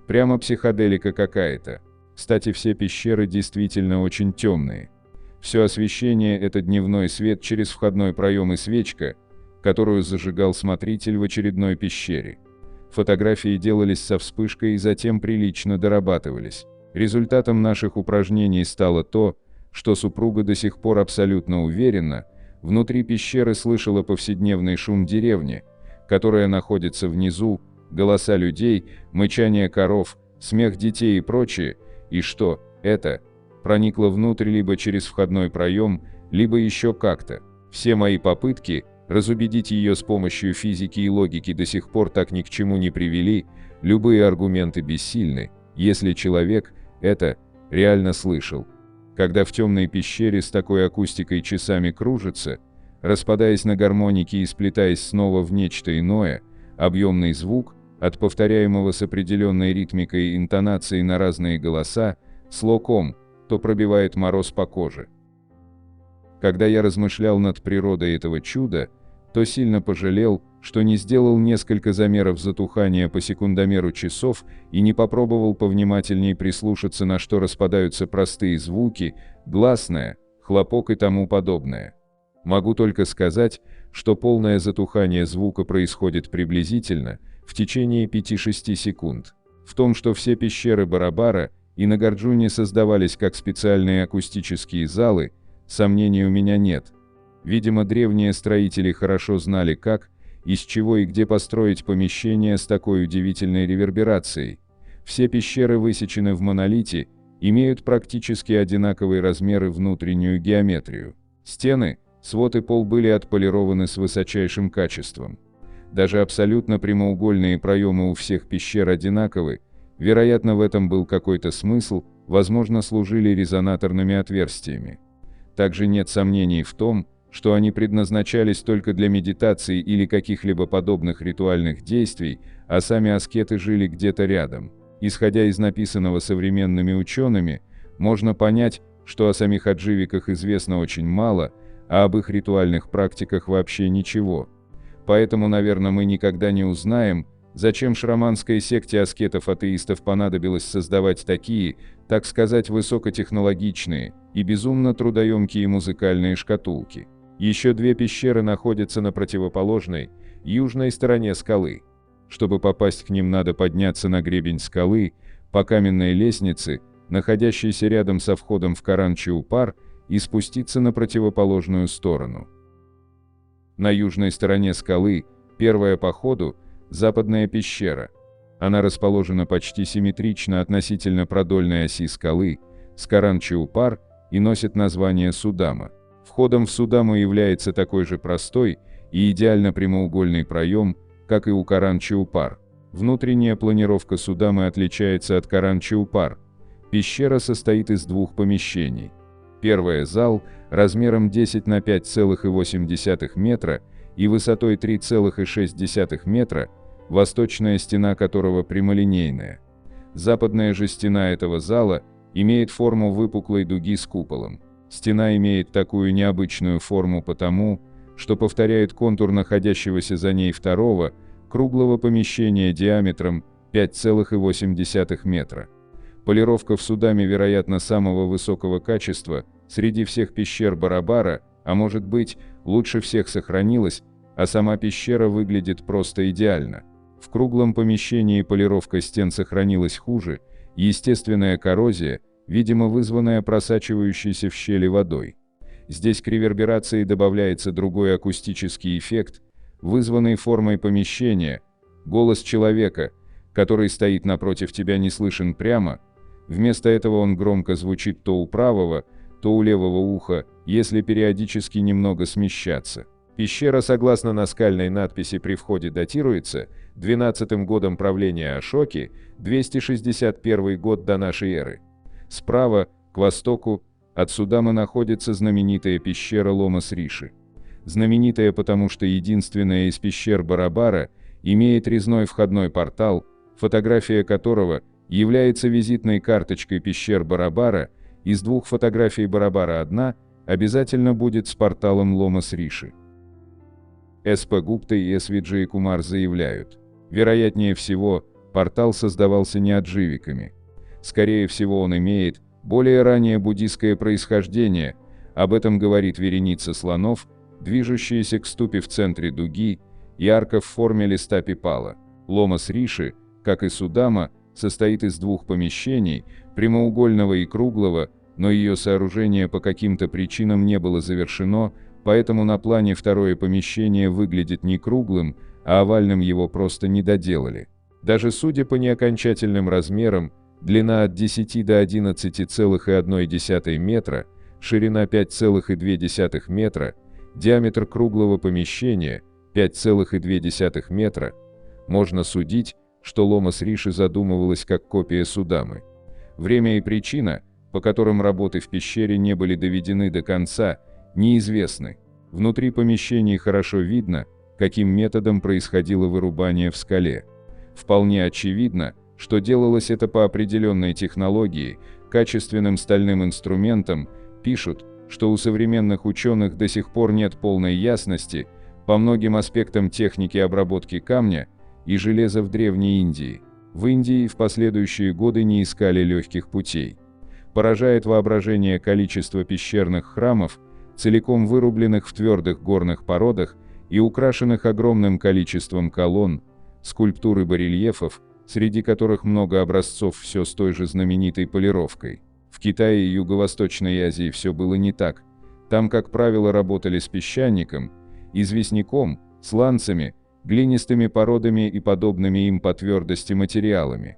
Прямо психоделика какая-то. Кстати, все пещеры действительно очень темные. Все освещение – это дневной свет через входной проем и свечка, которую зажигал смотритель в очередной пещере. Фотографии делались со вспышкой и затем прилично дорабатывались. Результатом наших упражнений стало то, что супруга до сих пор абсолютно уверена, внутри пещеры слышала повседневный шум деревни, которая находится внизу, голоса людей, мычание коров, смех детей и прочее, и что это проникло внутрь либо через входной проем, либо еще как-то. Все мои попытки разубедить ее с помощью физики и логики до сих пор так ни к чему не привели, любые аргументы бессильны, если человек это реально слышал. Когда в темной пещере с такой акустикой часами кружится, распадаясь на гармоники и сплетаясь снова в нечто иное, объемный звук, от повторяемого с определенной ритмикой и интонацией на разные голоса, слогом, то пробивает мороз по коже. Когда я размышлял над природой этого чуда, то сильно пожалел, что не сделал несколько замеров затухания по секундомеру часов и не попробовал повнимательнее прислушаться, на что распадаются простые звуки, гласное, хлопок и тому подобное. Могу только сказать, что полное затухание звука происходит приблизительно в течение 5-6 секунд. В том, что все пещеры Барабара и Нагарджуне создавались как специальные акустические залы, сомнений у меня нет. Видимо, древние строители хорошо знали, как, из чего и где построить помещение с такой удивительной реверберацией. Все пещеры высечены в монолите, имеют практически одинаковые размеры, внутреннюю геометрию. Стены, свод и пол были отполированы с высочайшим качеством. Даже абсолютно прямоугольные проемы у всех пещер одинаковы, вероятно, в этом был какой-то смысл, возможно, служили резонаторными отверстиями. Также нет сомнений в том, что они предназначались только для медитации или каких-либо подобных ритуальных действий, а сами аскеты жили где-то рядом. Исходя из написанного современными учеными, можно понять, что о самих адживиках известно очень мало, а об их ритуальных практиках вообще ничего. Поэтому, наверное, мы никогда не узнаем, зачем шраманской секте аскетов-атеистов понадобилось создавать такие, так сказать, высокотехнологичные и безумно трудоемкие музыкальные шкатулки. Еще 2 пещеры находятся на противоположной, южной стороне скалы. Чтобы попасть к ним, надо подняться на гребень скалы, по каменной лестнице, находящейся рядом со входом в Каранчиупар, и спуститься на противоположную сторону. На южной стороне скалы, первая по ходу, западная пещера. Она расположена почти симметрично относительно продольной оси скалы, с Каранчиупар, и носит название Судама. Входом в Судаму является такой же простой и идеально прямоугольный проем, как и у Каранчиупар. Внутренняя планировка Судамы отличается от Каранчиупар. Пещера состоит из 2 помещений. Первое – зал размером 10 на 5,8 метра и высотой 3,6 метра, восточная стена которого прямолинейная. Западная же стена этого зала имеет форму выпуклой дуги с куполом. Стена имеет такую необычную форму потому, что повторяет контур находящегося за ней второго, круглого помещения диаметром 5,8 метра. Полировка в Судаме, вероятно, самого высокого качества среди всех пещер Барабара, а может быть, лучше всех сохранилась, а сама пещера выглядит просто идеально. В круглом помещении полировка стен сохранилась хуже, естественная коррозия, видимо, вызванная просачивающейся в щели водой. Здесь к реверберации добавляется другой акустический эффект, вызванный формой помещения. Голос человека, который стоит напротив тебя, не слышен прямо. Вместо этого он громко звучит то у правого, то у левого уха, если периодически немного смещаться. Пещера, согласно наскальной надписи при входе, датируется 12-м годом правления Ашоки, 261 год до нашей эры. Справа, к востоку, от Судамы находится знаменитая пещера Ломас-Риши. Знаменитая потому, что единственная из пещер Барабара имеет резной входной портал, фотография которого является визитной карточкой пещер Барабара. Из 2 фотографий Барабара одна обязательно будет с порталом Ломас-Риши. С.П. Гупта и С. Виджай Кумар заявляют, вероятнее всего, портал создавался не адживиками. Скорее всего, он имеет более раннее буддийское происхождение, об этом говорит вереница слонов, движущаяся к ступе в центре дуги, и арка в форме листа пипала. Ломас Риши, как и Судама, состоит из двух помещений, прямоугольного и круглого, но ее сооружение по каким-то причинам не было завершено, поэтому на плане второе помещение выглядит не круглым, а овальным его просто не доделали. Даже судя по неокончательным размерам, длина от 10 до 11,1 метра, ширина 5,2 метра, диаметр круглого помещения 5,2 метра, можно судить, что Ломас Риши задумывалась как копия Судамы. Время и причина, по которым работы в пещере не были доведены до конца, неизвестны. Внутри помещений хорошо видно, каким методом происходило вырубание в скале. Вполне очевидно, что делалось это по определенной технологии, качественным стальным инструментом. Пишут, что у современных ученых до сих пор нет полной ясности по многим аспектам техники обработки камня и железа в Древней Индии. В Индии в последующие годы не искали легких путей. Поражает воображение количество пещерных храмов, целиком вырубленных в твердых горных породах и украшенных огромным количеством колонн, скульптур и барельефов, среди которых много образцов все с той же знаменитой полировкой. В Китае и Юго-Восточной Азии все было не так. Там, как правило, работали с песчаником, известняком, сланцами, глинистыми породами и подобными им по твердости материалами.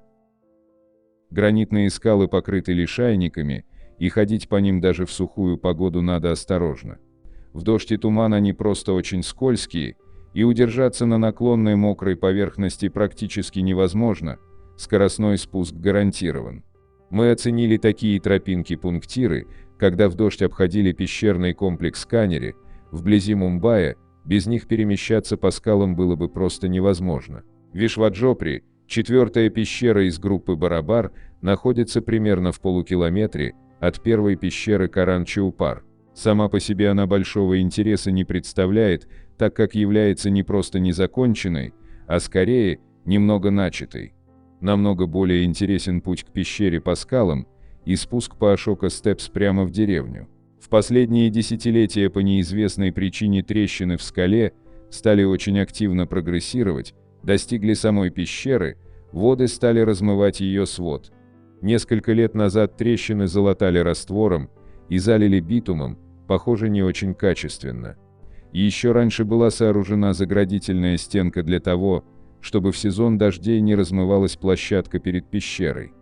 Гранитные скалы покрыты лишайниками, и ходить по ним даже в сухую погоду надо осторожно. В дождь и туман они просто очень скользкие, и удержаться на наклонной мокрой поверхности практически невозможно, скоростной спуск гарантирован. Мы оценили такие тропинки-пунктиры, когда в дождь обходили пещерный комплекс Канери, вблизи Мумбаи, без них перемещаться по скалам было бы просто невозможно. Вишваджопри, четвертая пещера из группы Барабар, находится примерно в полукилометре от первой пещеры Каран-Чаупар. Сама по себе она большого интереса не представляет, так как является не просто незаконченной, а скорее немного начатой. Намного более интересен путь к пещере по скалам и спуск по Ашока Степс прямо в деревню. В последние десятилетия по неизвестной причине трещины в скале стали очень активно прогрессировать, достигли самой пещеры, воды стали размывать ее свод. Несколько лет назад трещины залатали раствором и залили битумом, похоже, не очень качественно. Еще раньше была сооружена заградительная стенка для того, чтобы в сезон дождей не размывалась площадка перед пещерой.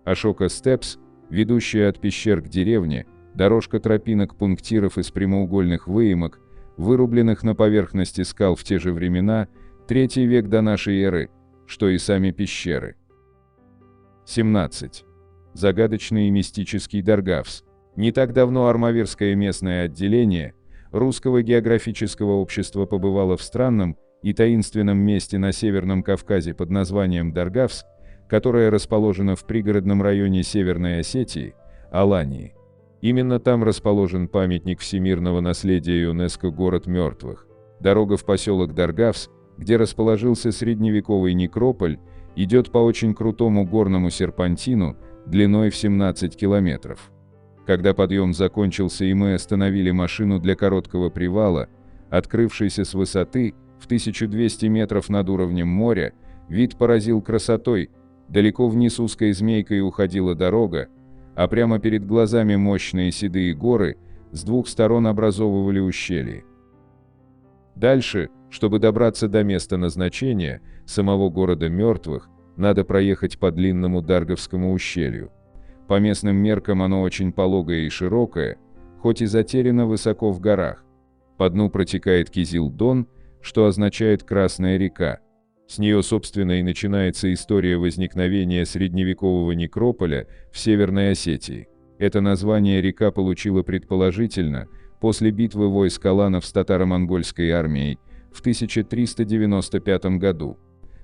Ашока Степс, ведущая от пещер к деревне, дорожка тропинок пунктиров из прямоугольных выемок, вырубленных на поверхности скал в те же времена, 3 век до нашей эры, что и сами пещеры. 17. Загадочный и мистический Даргавс. Не так давно Армавирское местное отделение Русского географического общества побывало в странном и таинственном месте на Северном Кавказе под названием Даргавс, которое расположено в пригородном районе Северной Осетии, Алании. Именно там расположен памятник всемирного наследия ЮНЕСКО «Город мертвых». Дорога в поселок Даргавс, где расположился средневековый некрополь, идет по очень крутому горному серпантину длиной в 17 километров. Когда подъем закончился и мы остановили машину для короткого привала, открывшийся с высоты в 1200 метров над уровнем моря, вид поразил красотой, далеко вниз узкой змейкой уходила дорога, а прямо перед глазами мощные седые горы с двух сторон образовывали ущелье. Дальше, чтобы добраться до места назначения, самого города мертвых, надо проехать по длинному Дарговскому ущелью. По местным меркам оно очень пологое и широкое, хоть и затеряно высоко в горах. По дну протекает Кизил-Дон, что означает «Красная река». С нее, собственно, и начинается история возникновения средневекового некрополя в Северной Осетии. Это название река получила предположительно после битвы войск аланов с татаро-монгольской армией в 1395 году.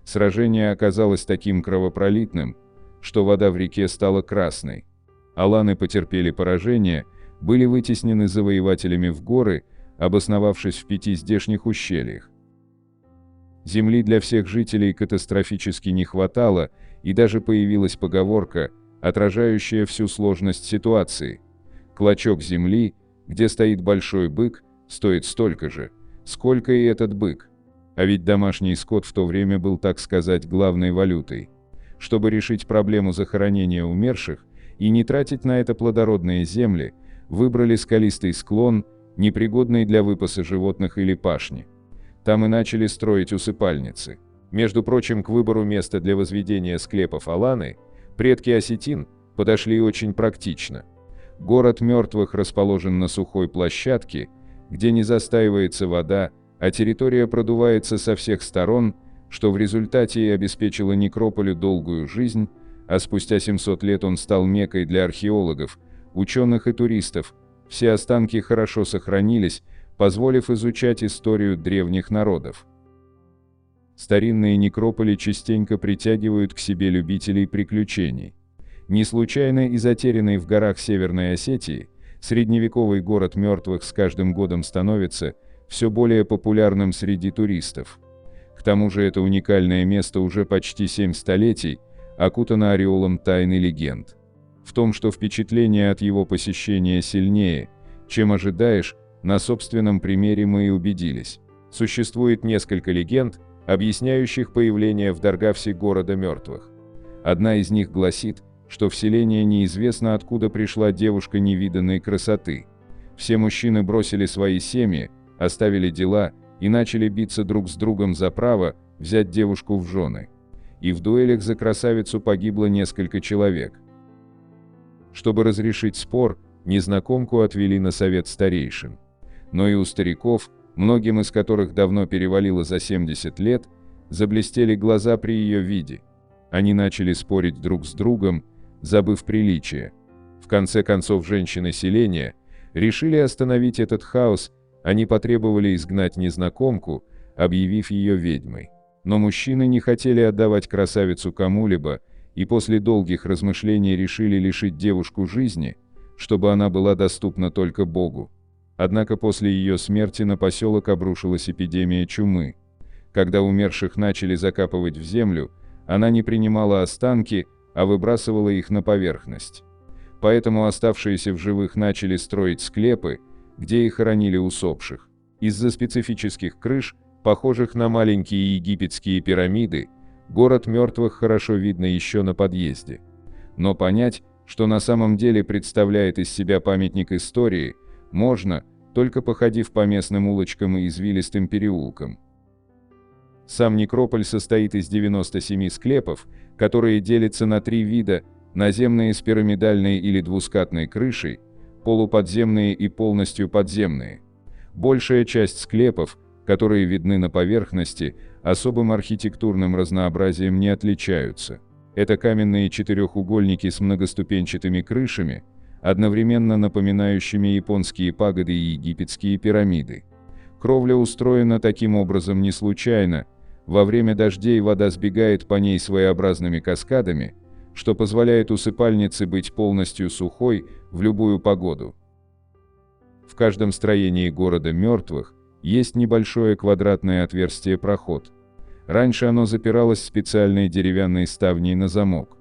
Сражение оказалось таким кровопролитным, что вода в реке стала красной. Аланы потерпели поражение, были вытеснены завоевателями в горы, обосновавшись в 5 здешних ущельях. Земли для всех жителей катастрофически не хватало, и даже появилась поговорка, отражающая всю сложность ситуации. Клочок земли, где стоит большой бык, стоит столько же, сколько и этот бык. А ведь домашний скот в то время был, так сказать, главной валютой. Чтобы решить проблему захоронения умерших и не тратить на это плодородные земли, выбрали скалистый склон, непригодный для выпаса животных или пашни. Там и начали строить усыпальницы. Между прочим, к выбору места для возведения склепов Аланы предки осетин подошли очень практично. Город мертвых расположен на сухой площадке, где не застаивается вода, а территория продувается со всех сторон, что в результате и обеспечило некрополю долгую жизнь, а спустя 700 лет он стал меккой для археологов, ученых и туристов. Все останки хорошо сохранились, позволив изучать историю древних народов. Старинные некрополи частенько притягивают к себе любителей приключений. Не случайно и затерянный в горах Северной Осетии, средневековый город мертвых с каждым годом становится все более популярным среди туристов. К тому же это уникальное место уже почти 7 столетий окутано ореолом тайн и легенд. В том, что впечатление от его посещения сильнее, чем ожидаешь, на собственном примере мы и убедились. Существует несколько легенд, объясняющих появление в Даргавсе города мертвых. Одна из них гласит, что в селение неизвестно откуда пришла девушка невиданной красоты. Все мужчины бросили свои семьи, оставили дела и начали биться друг с другом за право взять девушку в жены. И в дуэлях за красавицу погибло несколько человек. Чтобы разрешить спор, незнакомку отвели на совет старейшин. Но и у стариков, многим из которых давно перевалило за 70 лет, заблестели глаза при ее виде. Они начали спорить друг с другом, забыв приличие. В конце концов женщины селения решили остановить этот хаос, они потребовали изгнать незнакомку, объявив ее ведьмой. Но мужчины не хотели отдавать красавицу кому-либо, и после долгих размышлений решили лишить девушку жизни, чтобы она была доступна только Богу. Однако после ее смерти на поселок обрушилась эпидемия чумы. Когда умерших начали закапывать в землю, она не принимала останки, а выбрасывала их на поверхность. Поэтому оставшиеся в живых начали строить склепы, где и хоронили усопших. Из-за специфических крыш, похожих на маленькие египетские пирамиды, город мертвых хорошо видно еще на подъезде. Но понять, что на самом деле представляет из себя памятник истории, можно, только походив по местным улочкам и извилистым переулкам. Сам некрополь состоит из 97 склепов, которые делятся на 3 вида: наземные с пирамидальной или двускатной крышей, полуподземные и полностью подземные. Большая часть склепов, которые видны на поверхности, особым архитектурным разнообразием не отличаются. Это каменные четырехугольники с многоступенчатыми крышами, одновременно напоминающими японские пагоды и египетские пирамиды. Кровля устроена таким образом не случайно. Во время дождей вода сбегает по ней своеобразными каскадами, что позволяет усыпальнице быть полностью сухой в любую погоду. В каждом строении города мертвых есть небольшое квадратное отверстие-проход. Раньше оно запиралось специальной деревянной ставней на замок.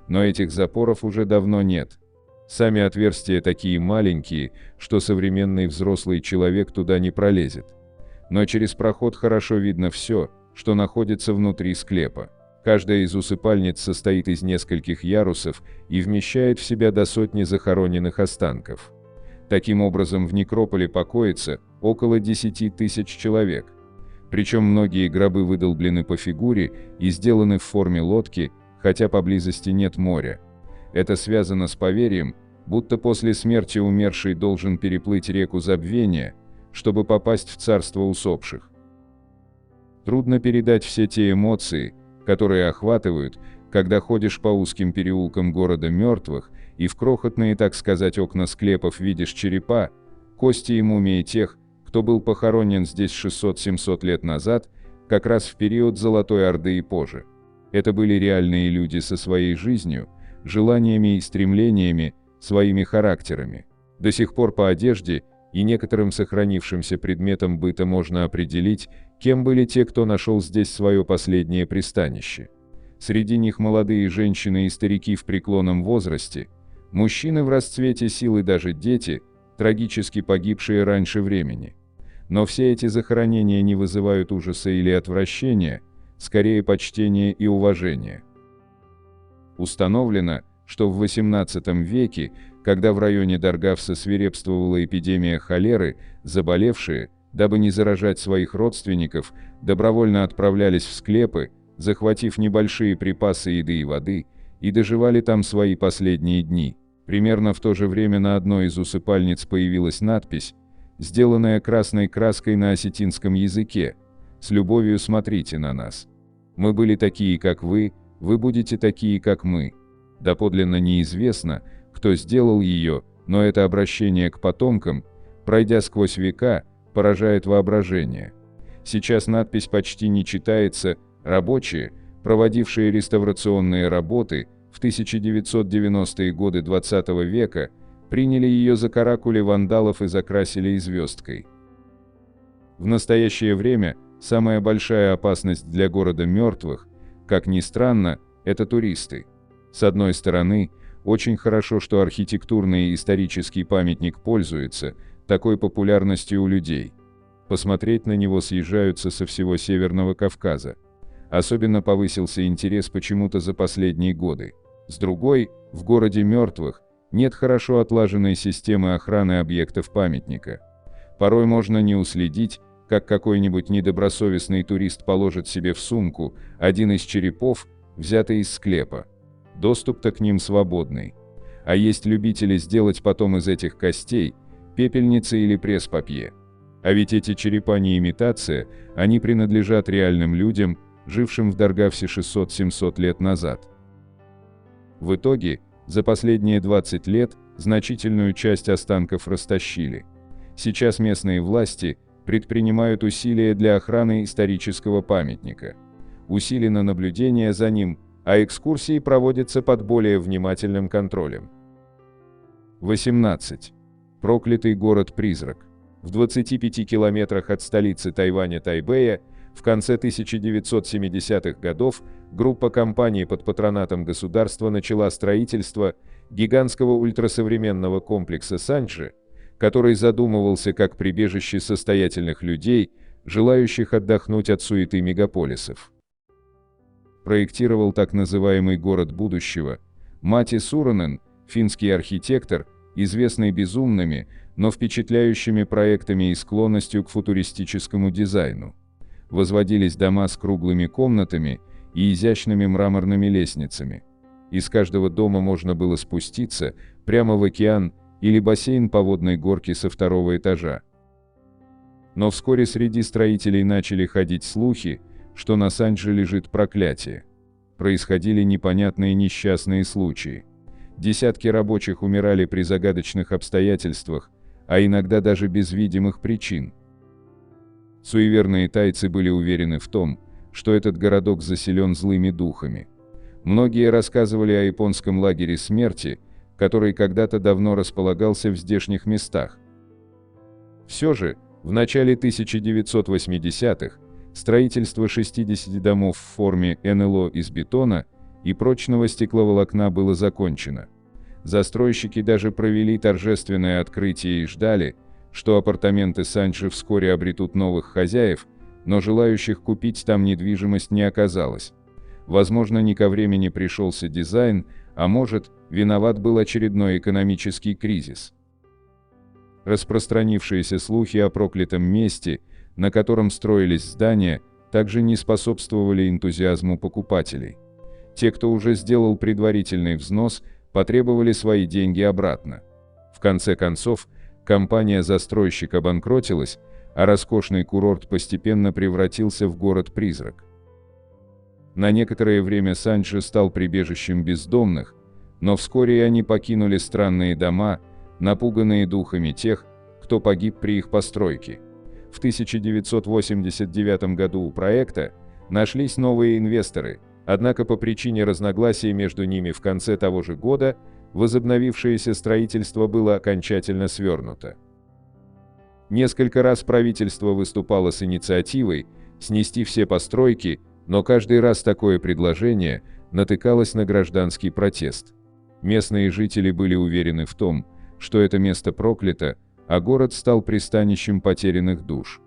Но этих запоров уже давно нет. Сами отверстия такие маленькие, что современный взрослый человек туда не пролезет. Но через проход хорошо видно все, что находится внутри склепа. Каждая из усыпальниц состоит из нескольких ярусов и вмещает в себя до сотни захороненных останков. Таким образом, в некрополе покоится около 10 тысяч человек. Причем многие гробы выдолблены по фигуре и сделаны в форме лодки, хотя поблизости нет моря. Это связано с поверьем, будто после смерти умерший должен переплыть реку забвения, чтобы попасть в царство усопших. Трудно передать все те эмоции, которые охватывают, когда ходишь по узким переулкам города мертвых и в крохотные, так сказать, окна склепов видишь черепа, кости и мумии тех, кто был похоронен здесь 600-700 лет назад, как раз в период Золотой Орды и позже. Это были реальные люди со своей жизнью, желаниями и стремлениями, своими характерами. До сих пор по одежде и некоторым сохранившимся предметам быта можно определить, кем были те, кто нашел здесь свое последнее пристанище. Среди них молодые женщины и старики в преклонном возрасте, мужчины в расцвете сил и даже дети, трагически погибшие раньше времени. Но все эти захоронения не вызывают ужаса или отвращения, скорее почтения и уважения. Установлено, что в XVIII веке, когда в районе Даргавса свирепствовала эпидемия холеры, заболевшие, дабы не заражать своих родственников, добровольно отправлялись в склепы, захватив небольшие припасы еды и воды, и доживали там свои последние дни. Примерно в то же время на одной из усыпальниц появилась надпись, сделанная красной краской на осетинском языке: «С любовью смотрите на нас. Мы были такие, как вы будете такие, как мы». Доподлинно неизвестно, кто сделал ее, но это обращение к потомкам, пройдя сквозь века, поражает воображение. Сейчас надпись почти не читается, рабочие, проводившие реставрационные работы в 1990-е годы XX века, приняли ее за каракули вандалов и закрасили и звездкой. В настоящее время самая большая опасность для города мертвых, как ни странно, это туристы. С одной стороны, очень хорошо, что архитектурный и исторический памятник пользуется такой популярностью у людей. Посмотреть на него съезжаются со всего Северного Кавказа. Особенно повысился интерес почему-то за последние годы. С другой, в городе мертвых нет хорошо отлаженной системы охраны объектов памятника. Порой можно не уследить, как какой-нибудь недобросовестный турист положит себе в сумку один из черепов, взятый из склепа. Доступ-то к ним свободный. А есть любители сделать потом из этих костей пепельницы или пресс-папье. А ведь эти черепа не имитация, они принадлежат реальным людям, жившим в Даргавсе 600-700 лет назад. В итоге, за последние 20 лет значительную часть останков растащили. Сейчас местные власти предпринимают усилия для охраны исторического памятника. Усилено наблюдение за ним, а экскурсии проводятся под более внимательным контролем. 18. Проклятый город-призрак. В 25 километрах от столицы Тайваня Тайбэя в конце 1970-х годов группа компаний под патронатом государства начала строительство гигантского ультрасовременного комплекса Санчжи, который задумывался как прибежище состоятельных людей, желающих отдохнуть от суеты мегаполисов. Проектировал так называемый город будущего Мати Суронен, финский архитектор, известный безумными, но впечатляющими проектами и склонностью к футуристическому дизайну. Возводились дома с круглыми комнатами и изящными мраморными лестницами. Из каждого дома можно было спуститься прямо в океан или бассейн по водной горке со второго этажа. Но вскоре среди строителей начали ходить слухи, что на Санчже лежит проклятие. Происходили непонятные несчастные случаи. Десятки рабочих умирали при загадочных обстоятельствах, а иногда даже без видимых причин. Суеверные тайцы были уверены в том, что этот городок заселен злыми духами. Многие рассказывали о японском лагере смерти, который когда-то давно располагался в здешних местах. Все же, в начале 1980-х строительство 60 домов в форме НЛО из бетона и прочного стекловолокна было закончено. Застройщики даже провели торжественное открытие и ждали, что апартаменты Санчжи вскоре обретут новых хозяев, но желающих купить там недвижимость не оказалось. Возможно, не ко времени пришелся дизайн, а может, виноват был очередной экономический кризис. Распространившиеся слухи о проклятом месте, на котором строились здания, также не способствовали энтузиазму покупателей. Те, кто уже сделал предварительный взнос, потребовали свои деньги обратно. В конце концов, компания-застройщик обанкротилась, а роскошный курорт постепенно превратился в город-призрак. На некоторое время Санчжи стал прибежищем бездомных, но вскоре они покинули странные дома, напуганные духами тех, кто погиб при их постройке. В 1989 году у проекта нашлись новые инвесторы, однако по причине разногласий между ними в конце того же года возобновившееся строительство было окончательно свернуто. Несколько раз правительство выступало с инициативой снести все постройки, но каждый раз такое предложение натыкалось на гражданский протест. Местные жители были уверены в том, что это место проклято, а город стал пристанищем потерянных душ.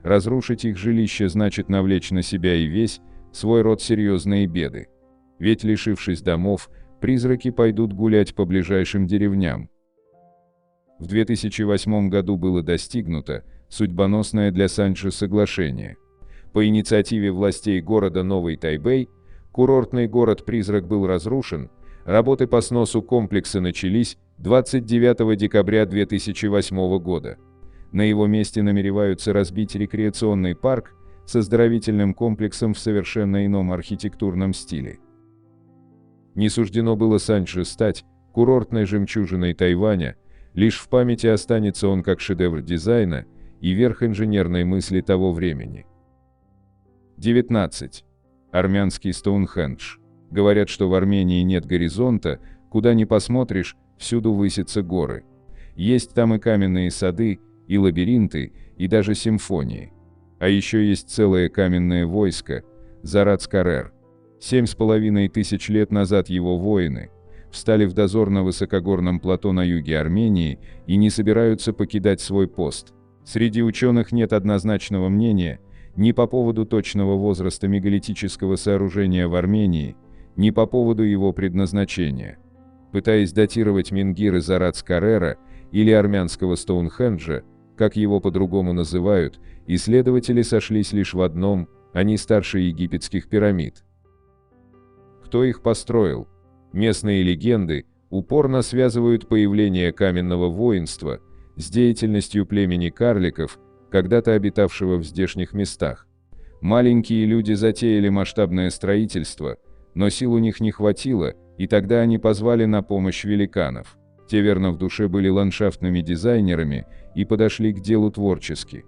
Разрушить их жилище значит навлечь на себя и весь свой род серьезные беды. Ведь, лишившись домов, призраки пойдут гулять по ближайшим деревням. В 2008 году было достигнуто судьбоносное для Санчжи соглашение. По инициативе властей города Новый Тайбэй, курортный город-призрак был разрушен, работы по сносу комплекса начались 29 декабря 2008 года. На его месте намереваются разбить рекреационный парк с оздоровительным комплексом в совершенно ином архитектурном стиле. Не суждено было Санчжи стать курортной жемчужиной Тайваня, лишь в памяти останется он как шедевр дизайна и верх инженерной мысли того времени. 19. Армянский Стоунхендж. Говорят, что в Армении нет горизонта, куда ни посмотришь, всюду высятся горы. Есть там и каменные сады, и лабиринты, и даже симфонии. А еще есть целое каменное войско – Зарац-Карер. 7,5 тысяч лет назад его воины встали в дозор на высокогорном плато на юге Армении и не собираются покидать свой пост. Среди ученых нет однозначного мнения ни по поводу точного возраста мегалитического сооружения в Армении, ни по поводу его предназначения. Пытаясь датировать менгиры Зарац-Карера или армянского Стоунхенджа, как его по-другому называют, исследователи сошлись лишь в одном – они старше египетских пирамид. Кто их построил? Местные легенды упорно связывают появление каменного воинства с деятельностью племени карликов, когда-то обитавшего в здешних местах. Маленькие люди затеяли масштабное строительство, но сил у них не хватило, и тогда они позвали на помощь великанов. Те верно в душе были ландшафтными дизайнерами и подошли к делу творчески.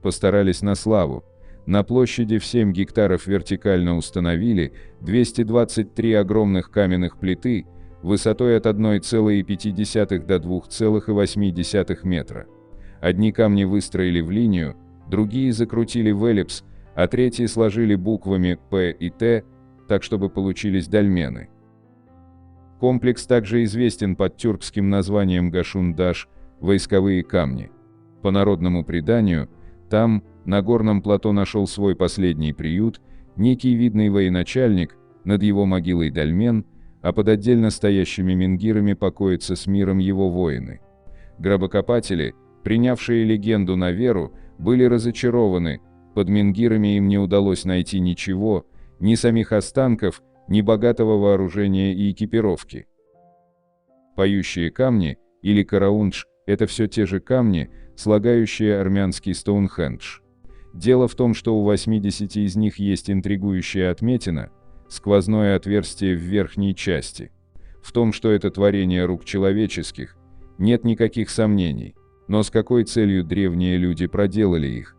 Постарались на славу. На площади в 7 гектаров вертикально установили 223 огромных каменных плиты высотой от 1,5 до 2,8 метра. Одни камни выстроили в линию, другие закрутили в эллипс, а третьи сложили буквами «П» и «Т», так чтобы получились дольмены. Комплекс также известен под тюркским названием Гашун-Даш – войсковые камни. По народному преданию, там, на горном плато нашел свой последний приют некий видный военачальник, над его могилой дольмен, а под отдельно стоящими менгирами покоятся с миром его воины. Гробокопатели, принявшие легенду на веру, были разочарованы, под менгирами им не удалось найти ничего, ни самих останков, ни богатого вооружения и экипировки. Поющие камни, или караундж, это все те же камни, слагающие армянский Стоунхендж. Дело в том, что у 80 из них есть интригующая отметина, сквозное отверстие в верхней части. В том, что это творение рук человеческих, нет никаких сомнений. Но с какой целью древние люди проделали их?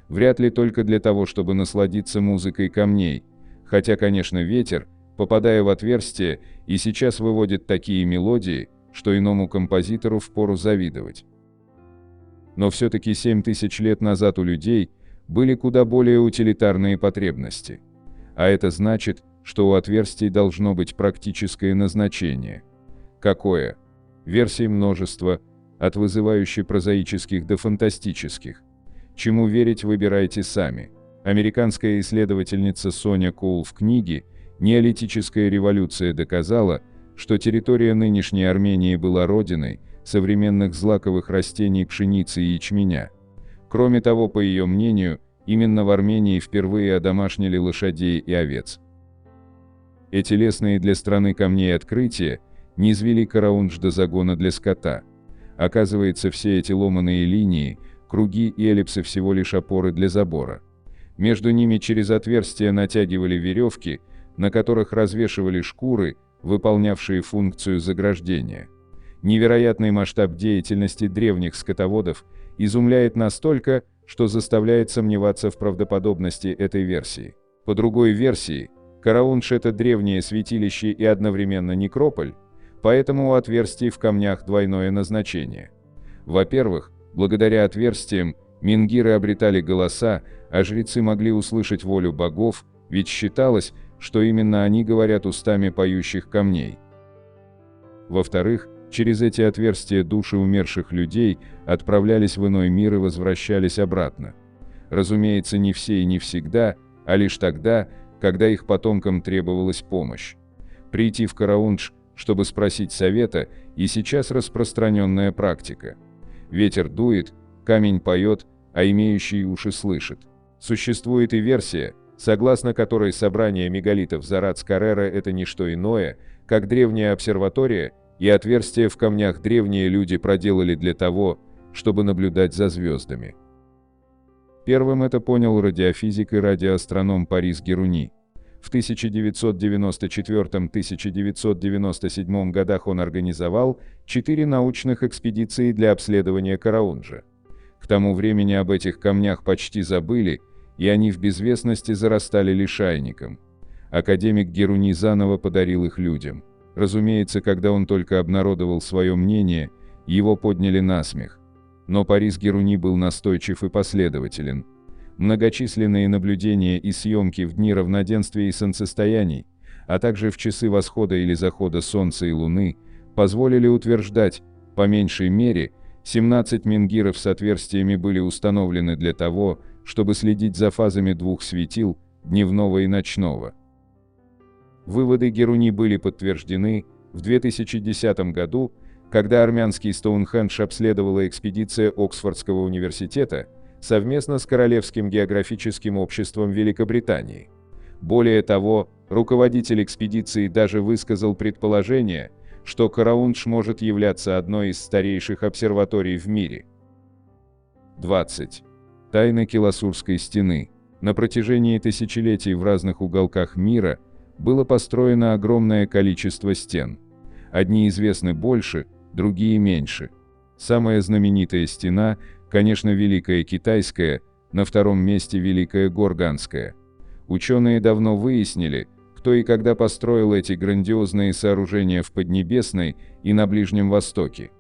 Вряд ли только для того, чтобы насладиться музыкой камней, хотя, конечно, ветер, попадая в отверстие, и сейчас выводит такие мелодии, что иному композитору впору завидовать. Но все-таки 7000 лет назад у людей были куда более утилитарные потребности. А это значит, что у отверстий должно быть практическое назначение. Какое? Версий множество, от вызывающе прозаических до фантастических. Чему верить, выбирайте сами. Американская исследовательница Соня Коул в книге «Неолитическая революция» доказала, что территория нынешней Армении была родиной современных злаковых растений пшеницы и ячменя. Кроме того, по ее мнению, именно в Армении впервые одомашнили лошадей и овец. Эти лесные для страны камней открытия низвели караундж до загона для скота. Оказывается, все эти ломаные линии, круги и эллипсы всего лишь опоры для забора. Между ними через отверстия натягивали веревки, на которых развешивали шкуры, выполнявшие функцию заграждения. Невероятный масштаб деятельности древних скотоводов изумляет настолько, что заставляет сомневаться в правдоподобности этой версии. По другой версии, караундж – это древнее святилище и одновременно некрополь, поэтому у отверстий в камнях двойное назначение. Во-первых, Благодаря отверстиям менгиры обретали голоса, а жрецы могли услышать волю богов, ведь считалось, что именно они говорят устами поющих камней. Во-вторых, через эти отверстия души умерших людей отправлялись в иной мир и возвращались обратно. Разумеется, не все и не всегда, а лишь тогда, когда их потомкам требовалась помощь. Прийти в Караундж, чтобы спросить совета, и сейчас распространенная практика. Ветер дует, камень поет, а имеющий уши слышит. Существует и версия, согласно которой собрание мегалитов Зарац-Каррера – это не что иное, как древняя обсерватория, и отверстия в камнях древние люди проделали для того, чтобы наблюдать за звездами. Первым это понял радиофизик и радиоастроном Парис Геруни. В 1994-1997 годах он организовал 4 научных экспедиции для обследования Караунджа. К тому времени об этих камнях почти забыли, и они в безвестности зарастали лишайником. Академик Геруни заново подарил их людям. Разумеется, когда он только обнародовал свое мнение, его подняли на смех. Но Парис Геруни был настойчив и последователен. Многочисленные наблюдения и съемки в дни равноденствия и солнцестояний, а также в часы восхода или захода Солнца и Луны, позволили утверждать, по меньшей мере, 17 менгиров с отверстиями были установлены для того, чтобы следить за фазами двух светил, дневного и ночного. Выводы Геруни были подтверждены в 2010 году, когда армянский Стоунхендж обследовала экспедиция Оксфордского университета совместно с Королевским географическим обществом Великобритании. Более того, руководитель экспедиции даже высказал предположение, что Караундж может являться одной из старейших обсерваторий в мире. 20. Тайна Киласурской стены. На протяжении тысячелетий в разных уголках мира было построено огромное количество стен. Одни известны больше, другие меньше. Самая знаменитая стена, конечно, Великая Китайская, на втором месте Великая Горганская. Ученые давно выяснили, кто и когда построил эти грандиозные сооружения в Поднебесной и на Ближнем Востоке.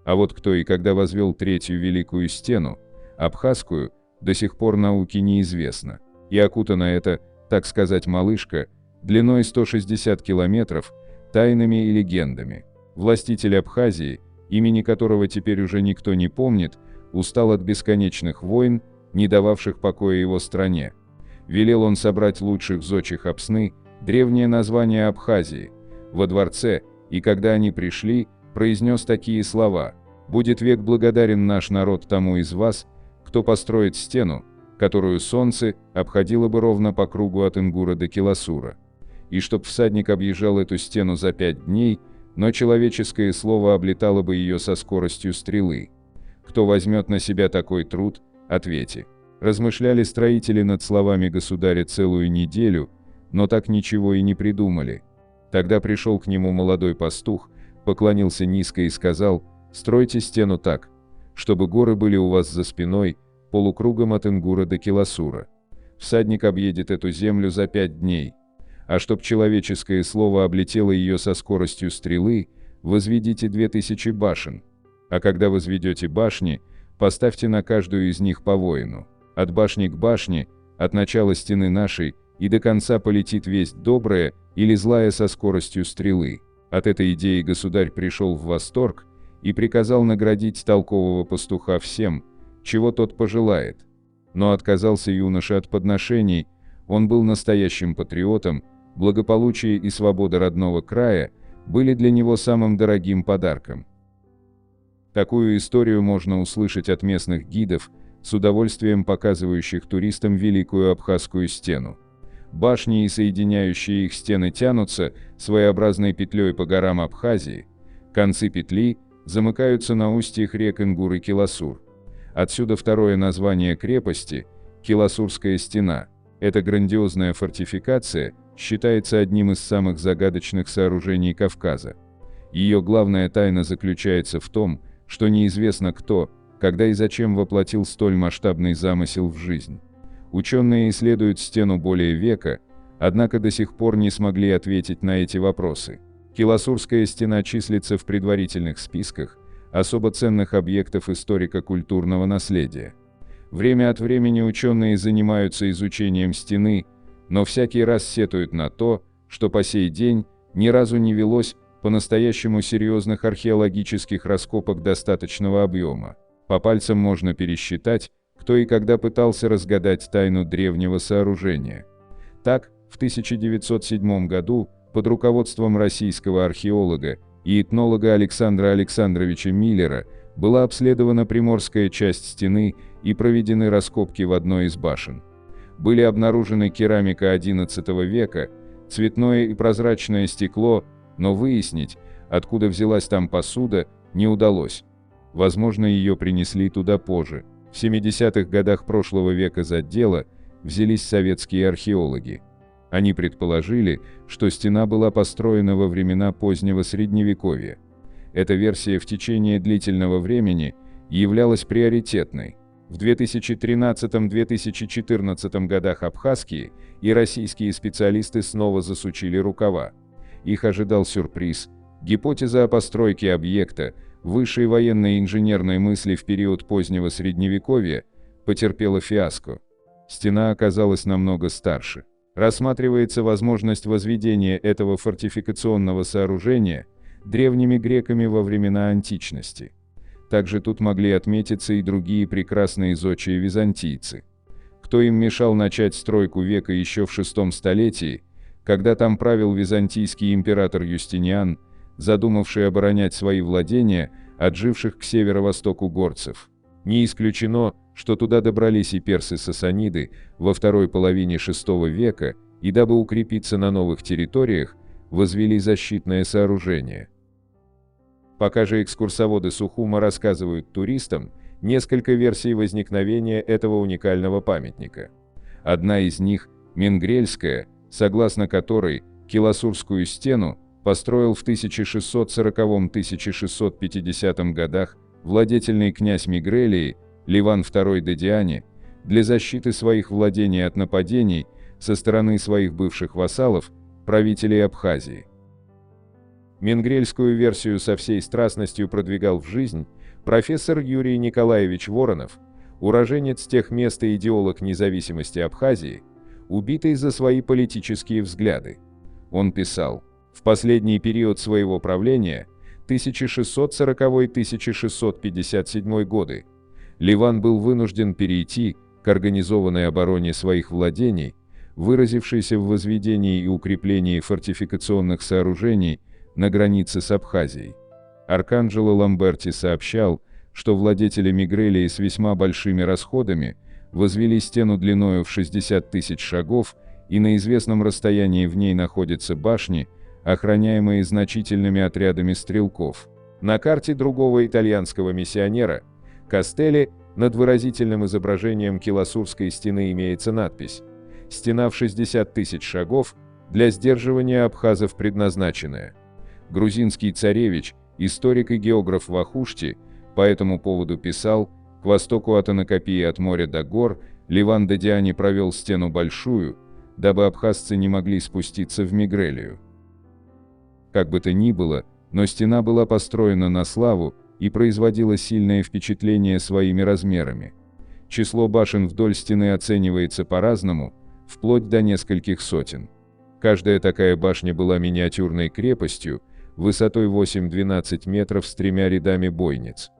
А вот кто и когда возвел Третью Великую Стену, Абхазскую, до сих пор науке неизвестно. И окутана эта, так сказать, малышка, длиной 160 километров, тайнами и легендами. Властитель Абхазии, имени которого теперь уже никто не помнит, устал от бесконечных войн, не дававших покоя его стране. Велел он собрать лучших зодчих Апсны, древнее название Абхазии, во дворце, и когда они пришли, произнес такие слова: «Будет век благодарен наш народ тому из вас, кто построит стену, которую солнце обходило бы ровно по кругу от Ингура до Киласура. И чтоб всадник объезжал эту стену за 5 дней, но человеческое слово облетало бы ее со скоростью стрелы. Кто возьмет на себя такой труд, ответе». Размышляли строители над словами государя целую неделю, но так ничего и не придумали. Тогда пришел к нему молодой пастух, поклонился низко и сказал: «Стройте стену так, чтобы горы были у вас за спиной, полукругом от Ингура до Киласура. Всадник объедет эту землю за 5 дней. А чтоб человеческое слово облетело ее со скоростью стрелы, возведите 2000 башен. А когда возведете башни, поставьте на каждую из них по воину. От башни к башне, от начала стены нашей, и до конца полетит весть добрая или злая со скоростью стрелы». От этой идеи государь пришел в восторг и приказал наградить толкового пастуха всем, чего тот пожелает. Но отказался юноша от подношений, он был настоящим патриотом, благополучие и свобода родного края были для него самым дорогим подарком. Такую историю можно услышать от местных гидов, с удовольствием показывающих туристам Великую Абхазскую стену. Башни и соединяющие их стены тянутся своеобразной петлей по горам Абхазии. Концы петли замыкаются на устьях рек Ингур и Киласур. Отсюда второе название крепости – Киласурская стена. Эта грандиозная фортификация считается одним из самых загадочных сооружений Кавказа. Ее главная тайна заключается в том, что неизвестно кто, когда и зачем воплотил столь масштабный замысел в жизнь. Ученые исследуют стену более века, однако до сих пор не смогли ответить на эти вопросы. Киласурская стена числится в предварительных списках, особо ценных объектов историко-культурного наследия. Время от времени ученые занимаются изучением стены, но всякий раз сетуют на то, что по сей день ни разу не велось по-настоящему серьезных археологических раскопок достаточного объема. По пальцам можно пересчитать, кто и когда пытался разгадать тайну древнего сооружения. Так, в 1907 году под руководством российского археолога и этнолога Александра Александровича Миллера была обследована приморская часть стены и проведены раскопки в одной из башен. Были обнаружены керамика XI века, цветное и прозрачное стекло, но выяснить, откуда взялась там посуда, не удалось. Возможно, ее принесли туда позже. В 70-х годах прошлого века за дело взялись советские археологи. Они предположили, что стена была построена во времена позднего Средневековья. Эта версия в течение длительного времени являлась приоритетной. В 2013-2014 годах абхазские и российские специалисты снова засучили рукава. Их ожидал сюрприз. Гипотеза о постройке объекта высшей военной инженерной мысли в период позднего Средневековья потерпела фиаско. Стена оказалась намного старше. Рассматривается возможность возведения этого фортификационного сооружения древними греками во времена античности. Также тут могли отметиться и другие прекрасные зодчие византийцы. Кто им мешал начать стройку века еще в VI столетии, когда там правил византийский император Юстиниан, задумавший оборонять свои владения от живших к северо-востоку горцев. Не исключено, что туда добрались и персы-сасаниды во второй половине VI века и, дабы укрепиться на новых территориях, возвели защитное сооружение. Пока же экскурсоводы Сухума рассказывают туристам несколько версий возникновения этого уникального памятника. Одна из них – Менгрельская, согласно которой Киласурскую стену построил в 1640-1650 годах владетельный князь Мигрелии Ливан II Додиани для защиты своих владений от нападений со стороны своих бывших вассалов, правителей Абхазии. Менгрельскую версию со всей страстностью продвигал в жизнь профессор Юрий Николаевич Воронов, уроженец тех мест и идеолог независимости Абхазии, убитый за свои политические взгляды. Он писал: в последний период своего правления, 1640-1657 годы, Ливан был вынужден перейти к организованной обороне своих владений, выразившейся в возведении и укреплении фортификационных сооружений на границе с Абхазией. Арканджело Ламберти сообщал, что владетели Мигрелии с весьма большими расходами возвели стену длиною в 60 тысяч шагов, и на известном расстоянии в ней находятся башни, охраняемые значительными отрядами стрелков. На карте другого итальянского миссионера Кастелли над выразительным изображением Киласурской стены имеется надпись: «Стена в 60 тысяч шагов, для сдерживания абхазов предназначенная». Грузинский царевич, историк и географ Вахушти, по этому поводу писал: к востоку от Анакапии от моря до гор Ливан Додиани провел стену большую, дабы абхазцы не могли спуститься в Мигрелию. Как бы то ни было, но стена была построена на славу и производила сильное впечатление своими размерами. Число башен вдоль стены оценивается по-разному, вплоть до нескольких сотен. Каждая такая башня была миниатюрной крепостью, высотой 8-12 метров с 3 рядами бойниц.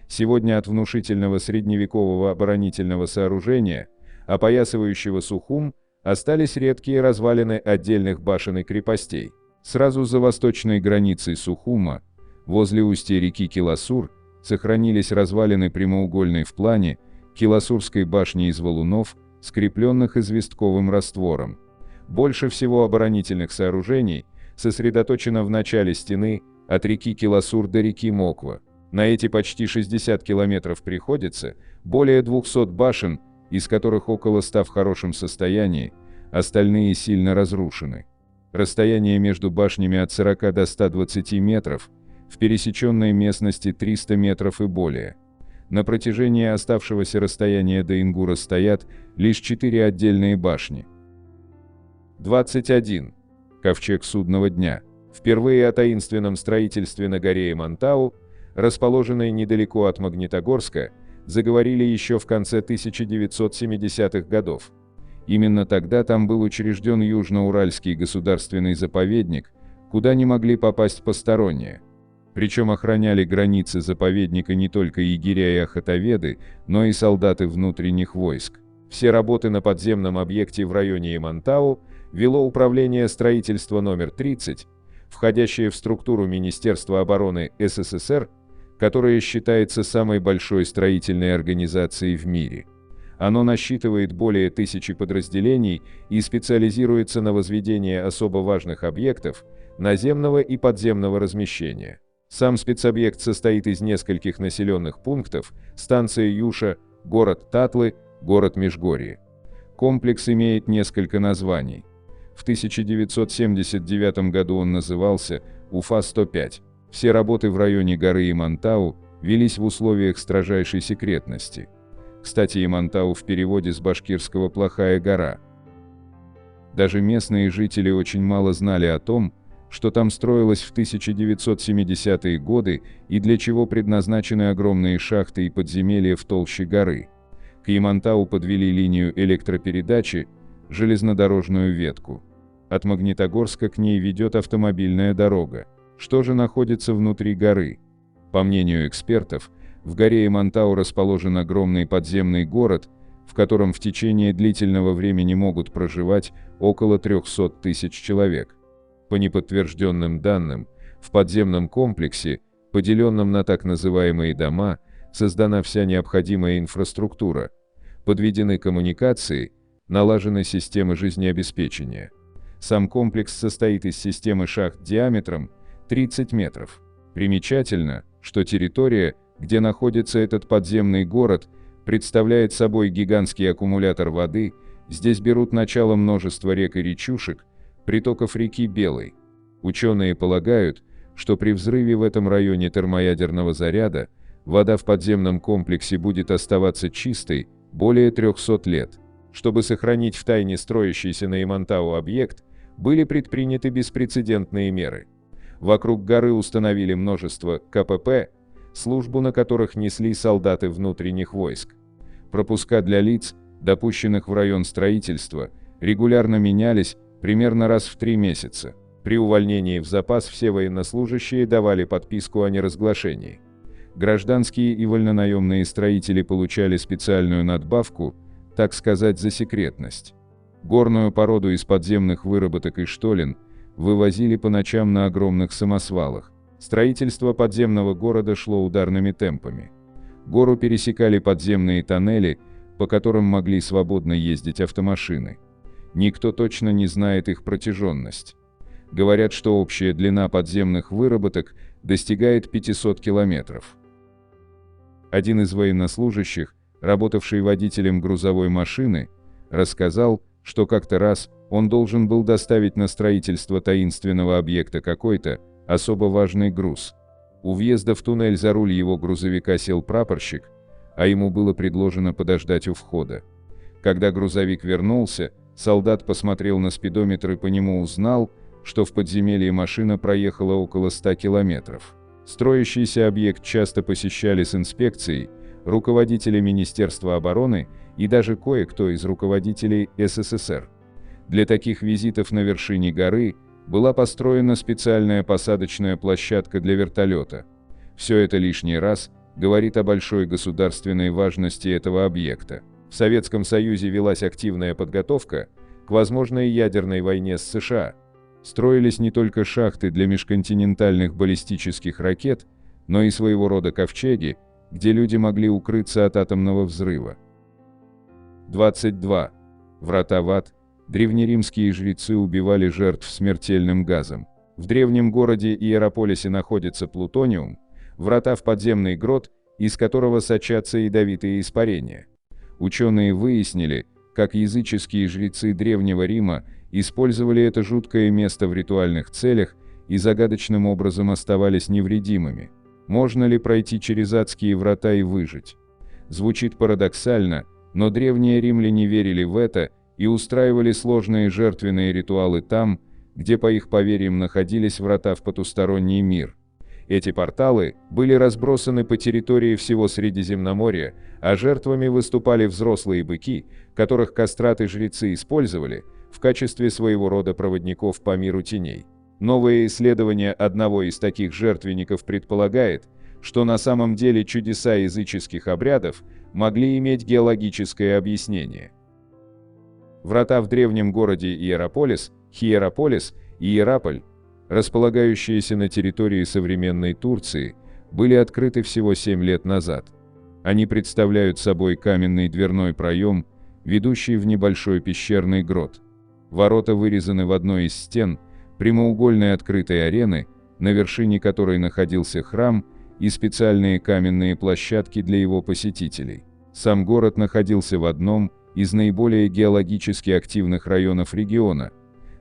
Сегодня от внушительного средневекового оборонительного сооружения, опоясывающего Сухум, остались редкие развалины отдельных башен и крепостей. Сразу за восточной границей Сухума, возле устья реки Киласур, сохранились развалины прямоугольной в плане Киласурской башни из валунов, скрепленных известковым раствором. Больше всего оборонительных сооружений сосредоточено в начале стены от реки Киласур до реки Моква. На эти почти 60 километров приходится более 200 башен, из которых около 100 в хорошем состоянии, остальные сильно разрушены. Расстояние между башнями от 40 до 120 метров, в пересеченной местности 300 метров и более. На протяжении оставшегося расстояния до Ингура стоят лишь 4 отдельные башни. 21. Ковчег судного дня. Впервые о таинственном строительстве на горе Эмантау расположенной недалеко от Магнитогорска, заговорили еще в конце 1970-х годов. Именно тогда там был учрежден Южно-Уральский государственный заповедник, куда не могли попасть посторонние. Причем охраняли границы заповедника не только егеря и охотоведы, но и солдаты внутренних войск. Все работы на подземном объекте в районе Имантау вело Управление строительства номер 30, входящее в структуру Министерства обороны СССР, которое считается самой большой строительной организацией в мире. Оно насчитывает более 1000 подразделений и специализируется на возведении особо важных объектов наземного и подземного размещения. Сам спецобъект состоит из нескольких населенных пунктов: станция Юша, город Татлы, город Межгорье. Комплекс имеет несколько названий. В 1979 году он назывался Уфа-105. Все работы в районе горы Имантау велись в условиях строжайшей секретности. Кстати, Имантау в переводе с башкирского «плохая гора». Даже местные жители очень мало знали о том, что там строилось в 1970-е годы и для чего предназначены огромные шахты и подземелья в толще горы. К Имантау подвели линию электропередачи, железнодорожную ветку. От Магнитогорска к ней ведет автомобильная дорога. Что же находится внутри горы? По мнению экспертов, в горе Имантау расположен огромный подземный город, в котором в течение длительного времени могут проживать около 300 тысяч человек. По неподтвержденным данным, в подземном комплексе, поделенном на так называемые дома, создана вся необходимая инфраструктура, подведены коммуникации, налажены системы жизнеобеспечения. Сам комплекс состоит из системы шахт диаметром 30 метров. Примечательно, что территория, где находится этот подземный город, представляет собой гигантский аккумулятор воды. Здесь берут начало множество рек и речушек, притоков реки Белой. Ученые полагают, что при взрыве в этом районе термоядерного заряда вода в подземном комплексе будет оставаться чистой более 300 лет. Чтобы сохранить в тайне строящийся на Имантау объект, были предприняты беспрецедентные меры. Вокруг горы установили множество КПП, службу на которых несли солдаты внутренних войск. Пропуска для лиц, допущенных в район строительства, регулярно менялись примерно раз в 3 месяца. При увольнении в запас все военнослужащие давали подписку о неразглашении. Гражданские и вольнонаемные строители получали специальную надбавку, так сказать, за секретность. Горную породу из подземных выработок и штолен вывозили по ночам на огромных самосвалах. Строительство подземного города шло ударными темпами. Гору пересекали подземные тоннели, по которым могли свободно ездить автомашины. Никто точно не знает их протяженность. Говорят, что общая длина подземных выработок достигает 500 километров. Один из военнослужащих, работавший водителем грузовой машины, рассказал, что как-то раз он должен был доставить на строительство таинственного объекта какой-то особо важный груз. У въезда в туннель за руль его грузовика сел прапорщик, а ему было предложено подождать у входа. Когда грузовик вернулся, солдат посмотрел на спидометр и по нему узнал, что в подземелье машина проехала около 100 километров. Строящийся объект часто посещали с инспекцией руководители Министерства обороны и даже кое-кто из руководителей СССР. Для таких визитов на вершине горы была построена специальная посадочная площадка для вертолета. Все это лишний раз говорит о большой государственной важности этого объекта. В Советском Союзе велась активная подготовка к возможной ядерной войне с США. Строились не только шахты для межконтинентальных баллистических ракет, но и своего рода ковчеги, где люди могли укрыться от атомного взрыва. 22. Врата в ад. Древнеримские жрецы убивали жертв смертельным газом. В древнем городе Иераполисе находится плутониум, врата в подземный грот, из которого сочатся ядовитые испарения. Ученые выяснили, как языческие жрецы Древнего Рима использовали это жуткое место в ритуальных целях и загадочным образом оставались невредимыми. Можно ли пройти через адские врата и выжить? Звучит парадоксально, но древние римляне верили в это и устраивали сложные жертвенные ритуалы там, где по их поверьям находились врата в потусторонний мир. Эти порталы были разбросаны по территории всего Средиземноморья, а жертвами выступали взрослые быки, которых кастраты-жрецы использовали в качестве своего рода проводников по миру теней. Новое исследование одного из таких жертвенников предполагает, что на самом деле чудеса языческих обрядов могли иметь геологическое объяснение. Врата в древнем городе Иераполис, Хиераполис и Иераполь, располагающиеся на территории современной Турции, были открыты всего 7 лет назад. Они представляют собой каменный дверной проем, ведущий в небольшой пещерный грот. Ворота вырезаны в одной из стен прямоугольной открытой арены, на вершине которой находился храм, и специальные каменные площадки для его посетителей. Сам город находился в одном из наиболее геологически активных районов региона.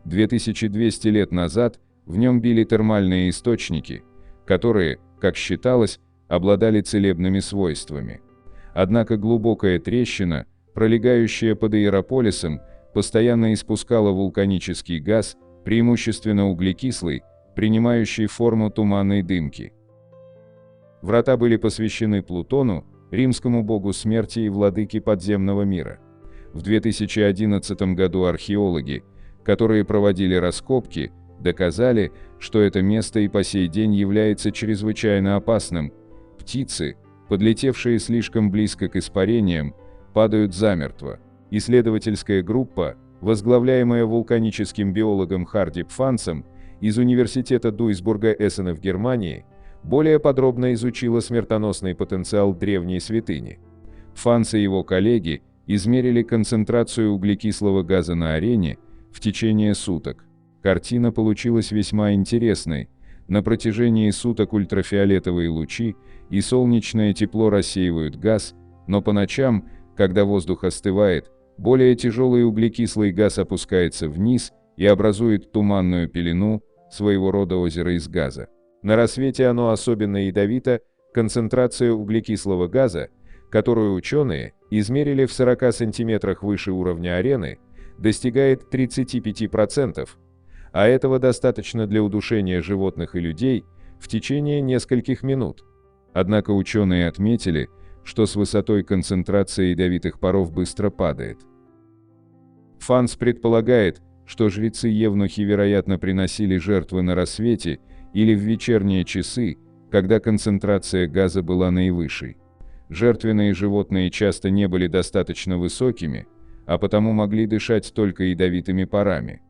2200 лет назад в нем били термальные источники, которые, как считалось, обладали целебными свойствами. Однако глубокая трещина, пролегающая под Иераполисом, постоянно испускала вулканический газ, преимущественно углекислый, принимающий форму туманной дымки. Врата были посвящены Плутону, римскому богу смерти и владыке подземного мира. В 2011 году археологи, которые проводили раскопки, доказали, что это место и по сей день является чрезвычайно опасным. Птицы, подлетевшие слишком близко к испарениям, падают замертво. Исследовательская группа, возглавляемая вулканическим биологом Харди Пфанцем из Университета Дуйсбурга-Эссена в Германии, более подробно изучила смертоносный потенциал древней святыни. Пфанц и его коллеги измерили концентрацию углекислого газа на арене в течение суток. Картина получилась весьма интересной. На протяжении суток ультрафиолетовые лучи и солнечное тепло рассеивают газ, но по ночам, когда воздух остывает, более тяжелый углекислый газ опускается вниз и образует туманную пелену, своего рода озеро из газа. На рассвете оно особенно ядовито, концентрация углекислого газа, которую ученые измерили в 40 сантиметрах выше уровня арены, достигает 35%, а этого достаточно для удушения животных и людей в течение нескольких минут. Однако ученые отметили, что с высотой концентрация ядовитых паров быстро падает. Пфанц предполагает, что жрецы-евнухи, вероятно, приносили жертвы на рассвете или в вечерние часы, когда концентрация газа была наивысшей. Жертвенные животные часто не были достаточно высокими, а потому могли дышать только ядовитыми парами.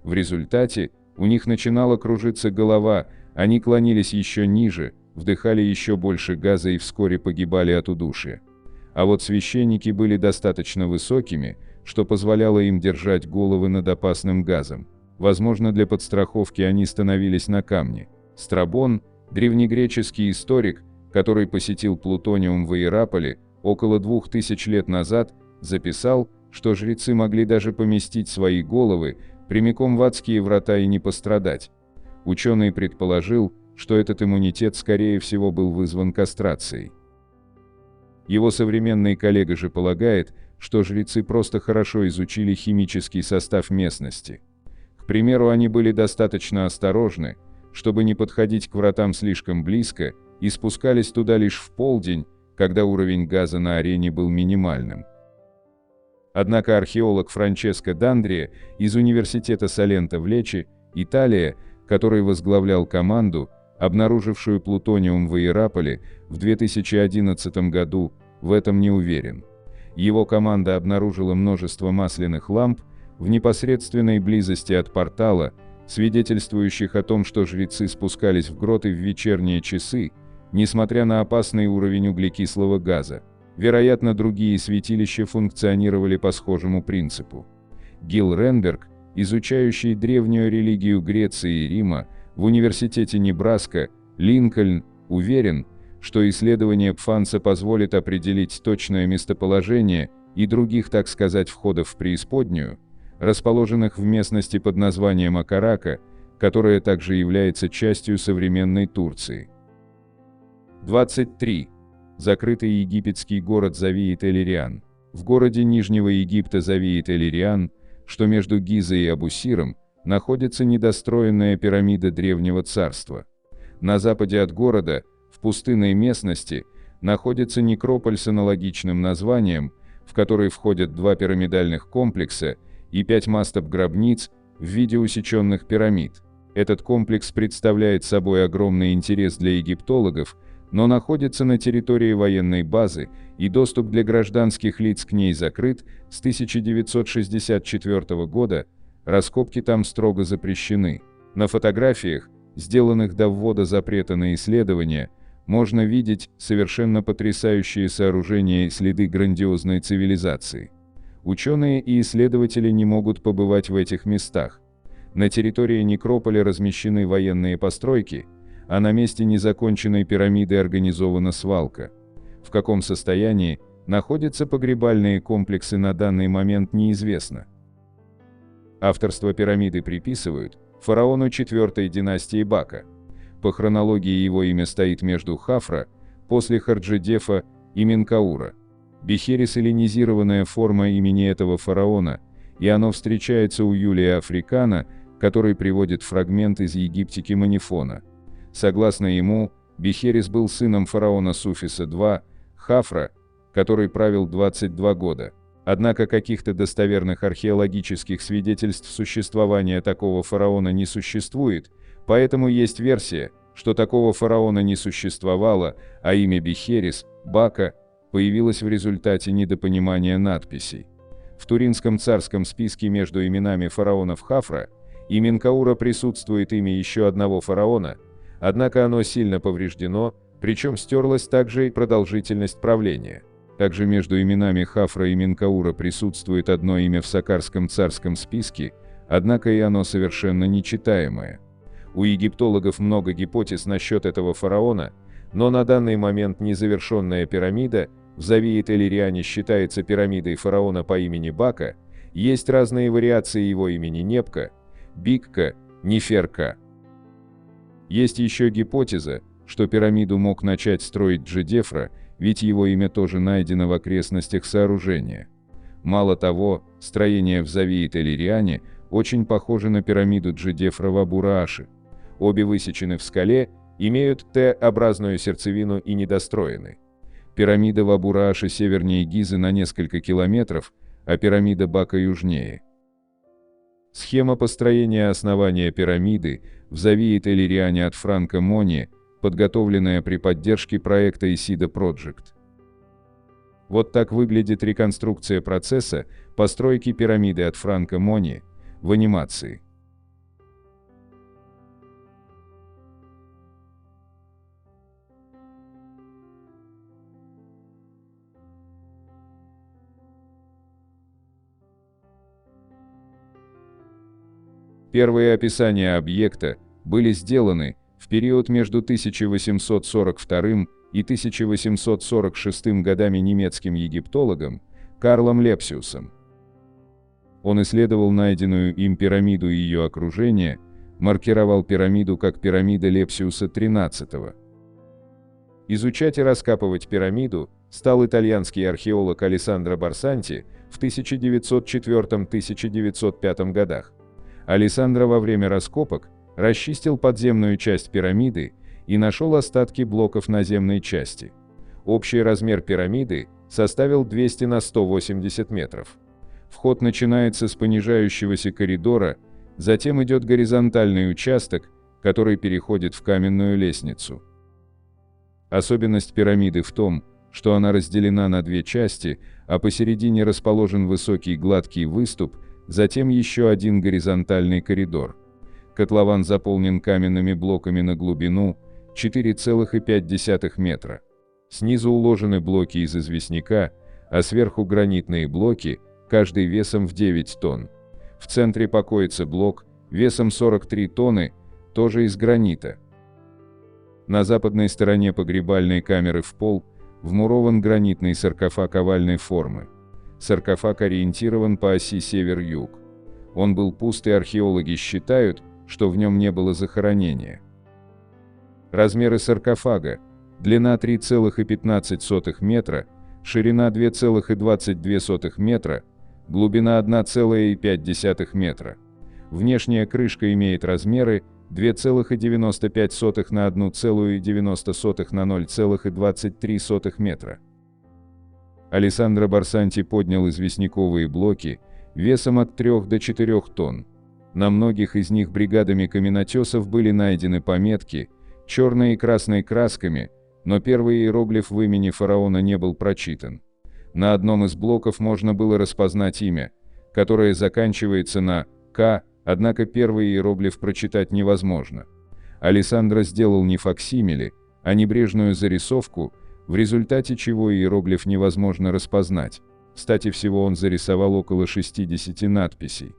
В результате у них начинала кружиться голова, они клонились еще ниже, вдыхали еще больше газа и вскоре погибали от удушья. А вот священники были достаточно высокими, что позволяло им держать головы над опасным газом. Возможно, для подстраховки они становились на камне. Страбон, древнегреческий историк, который посетил Плутониум в Иераполе около 2000 лет назад, записал, что жрецы могли даже поместить свои головы прямиком в адские врата и не пострадать. Ученый предположил, что этот иммунитет, скорее всего, был вызван кастрацией. Его современный коллега же полагает, что жрецы просто хорошо изучили химический состав местности. К примеру, они были достаточно осторожны, чтобы не подходить к вратам слишком близко, и спускались туда лишь в полдень, когда уровень газа на арене был минимальным. Однако археолог Франческо Дандрия из Университета Саленто в Лечи, Италия, который возглавлял команду, обнаружившую плутониум в Иераполе в 2011 году, в этом не уверен. Его команда обнаружила множество масляных ламп в непосредственной близости от портала, свидетельствующих о том, что жрецы спускались в гроты в вечерние часы, несмотря на опасный уровень углекислого газа. Вероятно, другие святилища функционировали по схожему принципу. Гил Ренберг, изучающий древнюю религию Греции и Рима в Университете Небраска, Линкольн, уверен, что исследование Пфанца позволит определить точное местоположение и других, так сказать, входов в преисподнюю, расположенных в местности под названием Акарака, которая также является частью современной Турции. 23. Закрытый египетский город Завиит-эль-Ириан. В городе Нижнего Египта Завиит-эль-Ириан, что между Гизой и Абусиром, находится недостроенная пирамида Древнего Царства. На западе от города, в пустынной местности, находится некрополь с аналогичным названием, в который входят 2 пирамидальных комплекса и 5 мастаб-гробниц в виде усеченных пирамид. Этот комплекс представляет собой огромный интерес для египтологов, но находится на территории военной базы, и доступ для гражданских лиц к ней закрыт с 1964 года, раскопки там строго запрещены. На фотографиях, сделанных до ввода запрета на исследования, можно видеть совершенно потрясающие сооружения и следы грандиозной цивилизации. Ученые и исследователи не могут побывать в этих местах. На территории некрополя размещены военные постройки, а на месте незаконченной пирамиды организована свалка. В каком состоянии находятся погребальные комплексы на данный момент неизвестно. Авторство пирамиды приписывают фараону 4-й династии Бака. По хронологии его имя стоит между Хафра, после Харджедефа и Менкаура. Бехерис — эллинизированная форма имени этого фараона, и оно встречается у Юлия Африкана, который приводит фрагмент из Египтики Манифона. Согласно ему, Бехерис был сыном фараона Суфиса II, Хафра, который правил 22 года. Однако каких-то достоверных археологических свидетельств существования такого фараона не существует, поэтому есть версия, что такого фараона не существовало, а имя Бехерис, Бака, появилось в результате недопонимания надписей. В Туринском царском списке между именами фараонов Хафра и Менкаура присутствует имя еще одного фараона, однако оно сильно повреждено, причем стерлась также и продолжительность правления. Также между именами Хафра и Менкаура присутствует одно имя в Саккарском царском списке, однако и оно совершенно нечитаемое. У египтологов много гипотез насчет этого фараона, но на данный момент незавершенная пирамида в Завиит-эль-Ириане считается пирамидой фараона по имени Бака, есть разные вариации его имени Непка, Бикка, Неферка. Есть еще гипотеза, что пирамиду мог начать строить Джедефра, ведь его имя тоже найдено в окрестностях сооружения. Мало того, строение в Завиит-эль-Ириане очень похоже на пирамиду Джедефра в Абу-Рааше. Обе высечены в скале, имеют Т-образную сердцевину и недостроены. Пирамида в Абу-Рааше севернее Гизы на несколько километров, а пирамида Бака южнее. Схема построения основания пирамиды в Завиит-эль-Ириане от Франко Мони, подготовленная при поддержке проекта Isida Project. Вот так выглядит реконструкция процесса постройки пирамиды от Франко Мони в анимации. Первые описания объекта были сделаны в период между 1842 и 1846 годами немецким египтологом Карлом Лепсиусом. Он исследовал найденную им пирамиду и ее окружение, маркировал пирамиду как пирамида Лепсиуса XIII. Изучать и раскапывать пирамиду стал итальянский археолог Алессандро Барсанти в 1904-1905 годах. Алессандро во время раскопок расчистил подземную часть пирамиды и нашел остатки блоков наземной части. Общий размер пирамиды составил 200 на 180 метров. Вход начинается с понижающегося коридора, затем идет горизонтальный участок, который переходит в каменную лестницу. Особенность пирамиды в том, что она разделена на 2 части, а посередине расположен высокий гладкий выступ, затем еще один горизонтальный коридор. Котлован заполнен каменными блоками на глубину 4,5 метра. Снизу уложены блоки из известняка, а сверху гранитные блоки, каждый весом в 9 тонн. В центре покоится блок весом 43 тонны, тоже из гранита. На западной стороне погребальной камеры в пол вмурован гранитный саркофаг овальной формы. Саркофаг ориентирован по оси север-юг. Он был пуст, и археологи считают, что в нем не было захоронения. Размеры саркофага: длина 3,15 метра, ширина 2,22 метра, глубина 1,5 метра. Внешняя крышка имеет размеры 2,95 на 1,90 на 0,23 метра. Алессандро Барсанти поднял известняковые блоки весом от 3 до 4 тонн. На многих из них бригадами каменотесов были найдены пометки черной и красной красками, но первый иероглиф в имени фараона не был прочитан. На одном из блоков можно было распознать имя, которое заканчивается на «К», однако первый иероглиф прочитать невозможно. Алессандро сделал не факсимиле, а небрежную зарисовку, в результате чего иероглиф невозможно распознать. Кстати, всего он зарисовал около 60 надписей.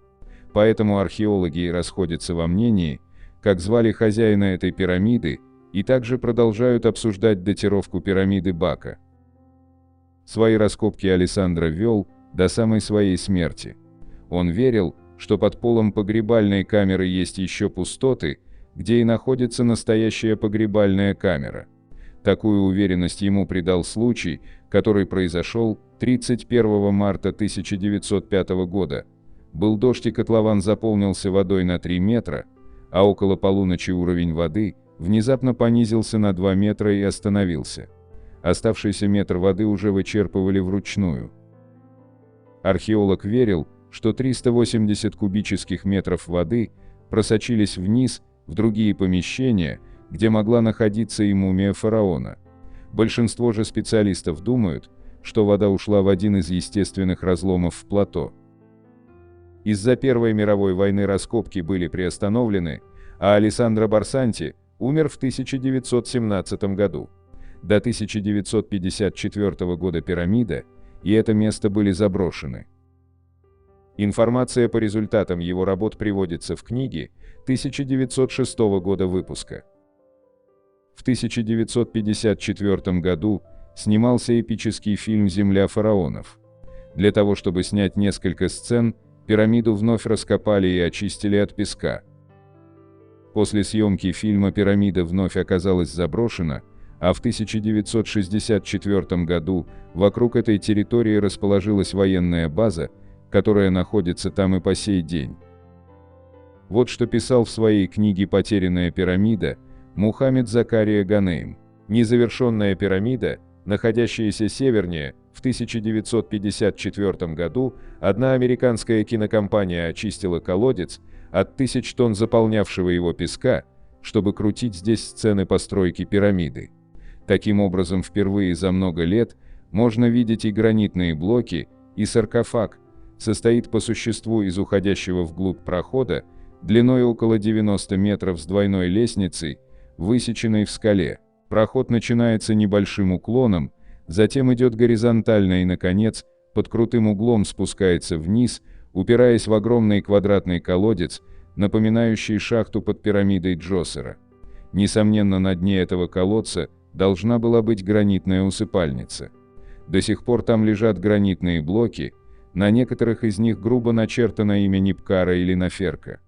Поэтому археологи и расходятся во мнении, как звали хозяина этой пирамиды, и также продолжают обсуждать датировку пирамиды Бака. Свои раскопки Алессандро вел до самой своей смерти. Он верил, что под полом погребальной камеры есть еще пустоты, где и находится настоящая погребальная камера. Такую уверенность ему придал случай, который произошел 31 марта 1905 года. Был дождь, и котлован заполнился водой на 3 метра, а около полуночи уровень воды внезапно понизился на 2 метра и остановился. Оставшийся метр воды уже вычерпывали вручную. Археолог верил, что 380 кубических метров воды просочились вниз, в другие помещения, где могла находиться и мумия фараона. Большинство же специалистов думают, что вода ушла в один из естественных разломов в плато. Из-за Первой мировой войны раскопки были приостановлены, а Алессандро Барсанти умер в 1917 году. До 1954 года пирамида и это место были заброшены. Информация по результатам его работ приводится в книге 1906 года выпуска. В 1954 году снимался эпический фильм «Земля фараонов». Для того, чтобы снять несколько сцен, пирамиду вновь раскопали и очистили от песка. После съемки фильма пирамида вновь оказалась заброшена, а в 1964 году вокруг этой территории расположилась военная база, которая находится там и по сей день. Вот что писал в своей книге «Потерянная пирамида» Мухаммед Закария Ганеим. Незавершенная пирамида, находящаяся севернее, в 1954 году одна американская кинокомпания очистила колодец от 1000 тонн заполнявшего его песка, чтобы крутить здесь сцены постройки пирамиды. Таким образом, впервые за много лет можно видеть и гранитные блоки, и саркофаг, состоит по существу из уходящего вглубь прохода, длиной около 90 метров с двойной лестницей, высеченной в скале. Проход начинается небольшим уклоном, затем идет горизонтально и, наконец, под крутым углом спускается вниз, упираясь в огромный квадратный колодец, напоминающий шахту под пирамидой Джосера. Несомненно, на дне этого колодца должна была быть гранитная усыпальница. До сих пор там лежат гранитные блоки, на некоторых из них грубо начертано имя Небкара или Наферка.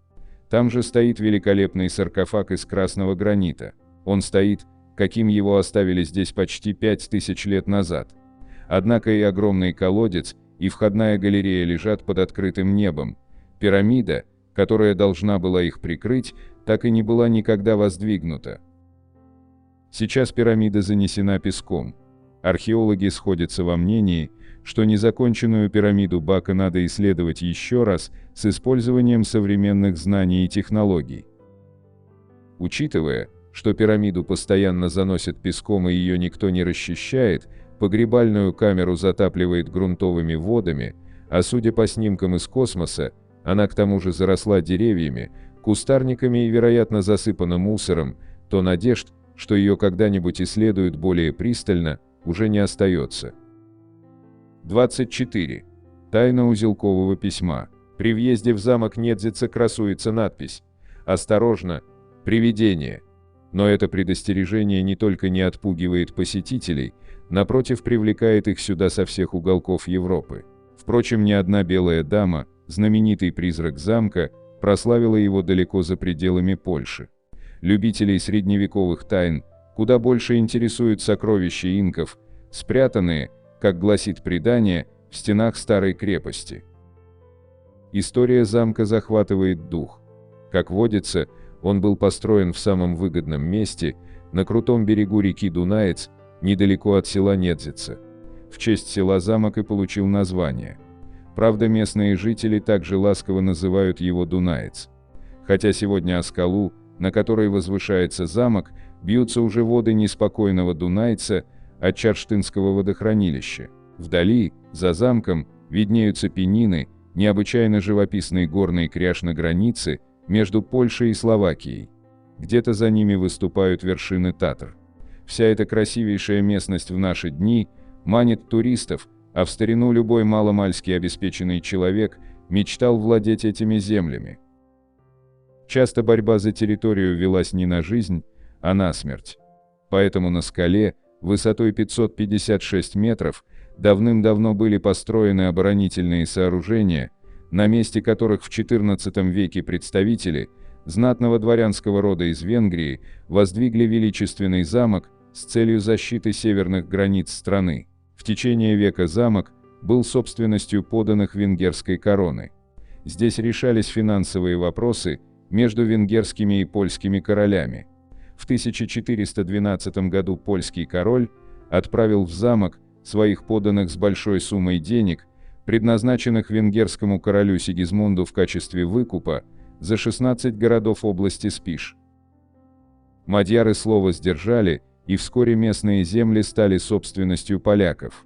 Там же стоит великолепный саркофаг из красного гранита. Он стоит, каким его оставили здесь почти 5000 лет назад. Однако и огромный колодец, и входная галерея лежат под открытым небом. Пирамида, которая должна была их прикрыть, так и не была никогда воздвигнута. Сейчас пирамида занесена песком. Археологи сходятся во мнении, что незаконченную пирамиду Бака надо исследовать еще раз с использованием современных знаний и технологий. Учитывая, что пирамиду постоянно заносят песком и ее никто не расчищает, погребальную камеру затапливает грунтовыми водами, а судя по снимкам из космоса, она к тому же заросла деревьями, кустарниками и, вероятно, засыпана мусором, то надежд, что ее когда-нибудь исследуют более пристально, уже не остается. 24. Тайна узелкового письма. При въезде в замок Недзица красуется надпись «Осторожно! Привидение!». Но это предостережение не только не отпугивает посетителей, напротив, привлекает их сюда со всех уголков Европы. Впрочем, ни одна белая дама, знаменитый призрак замка, прославила его далеко за пределами Польши. Любителей средневековых тайн куда больше интересуют сокровища инков, спрятанные, как гласит предание, в стенах старой крепости. История замка захватывает дух. Как водится, Он был построен в самом выгодном месте, на крутом берегу реки Дунаец, недалеко от села Недзица. В честь села замок и получил название. Правда, местные жители также ласково называют его Дунаец. Хотя сегодня о скалу, на которой возвышается замок, бьются уже воды неспокойного Дунайца от Чарштынского водохранилища. Вдали, за замком, виднеются пенины, необычайно живописный горный кряж на границе между Польшей и Словакией. Где-то за ними выступают вершины Татр. Вся эта красивейшая местность в наши дни манит туристов, а в старину любой маломальски обеспеченный человек мечтал владеть этими землями. Часто борьба за территорию велась не на жизнь, а на смерть. Поэтому на скале, высотой 556 метров, давным-давно были построены оборонительные сооружения, на месте которых в XIV веке представители знатного дворянского рода из Венгрии воздвигли величественный замок с целью защиты северных границ страны. В течение века замок был собственностью подданных венгерской короны. Здесь решались финансовые вопросы между венгерскими и польскими королями. В 1412 году польский король отправил в замок своих подданных с большой суммой денег, предназначенных венгерскому королю Сигизмунду в качестве выкупа за 16 городов области Спиш. Мадьяры слово сдержали, и вскоре местные земли стали собственностью поляков.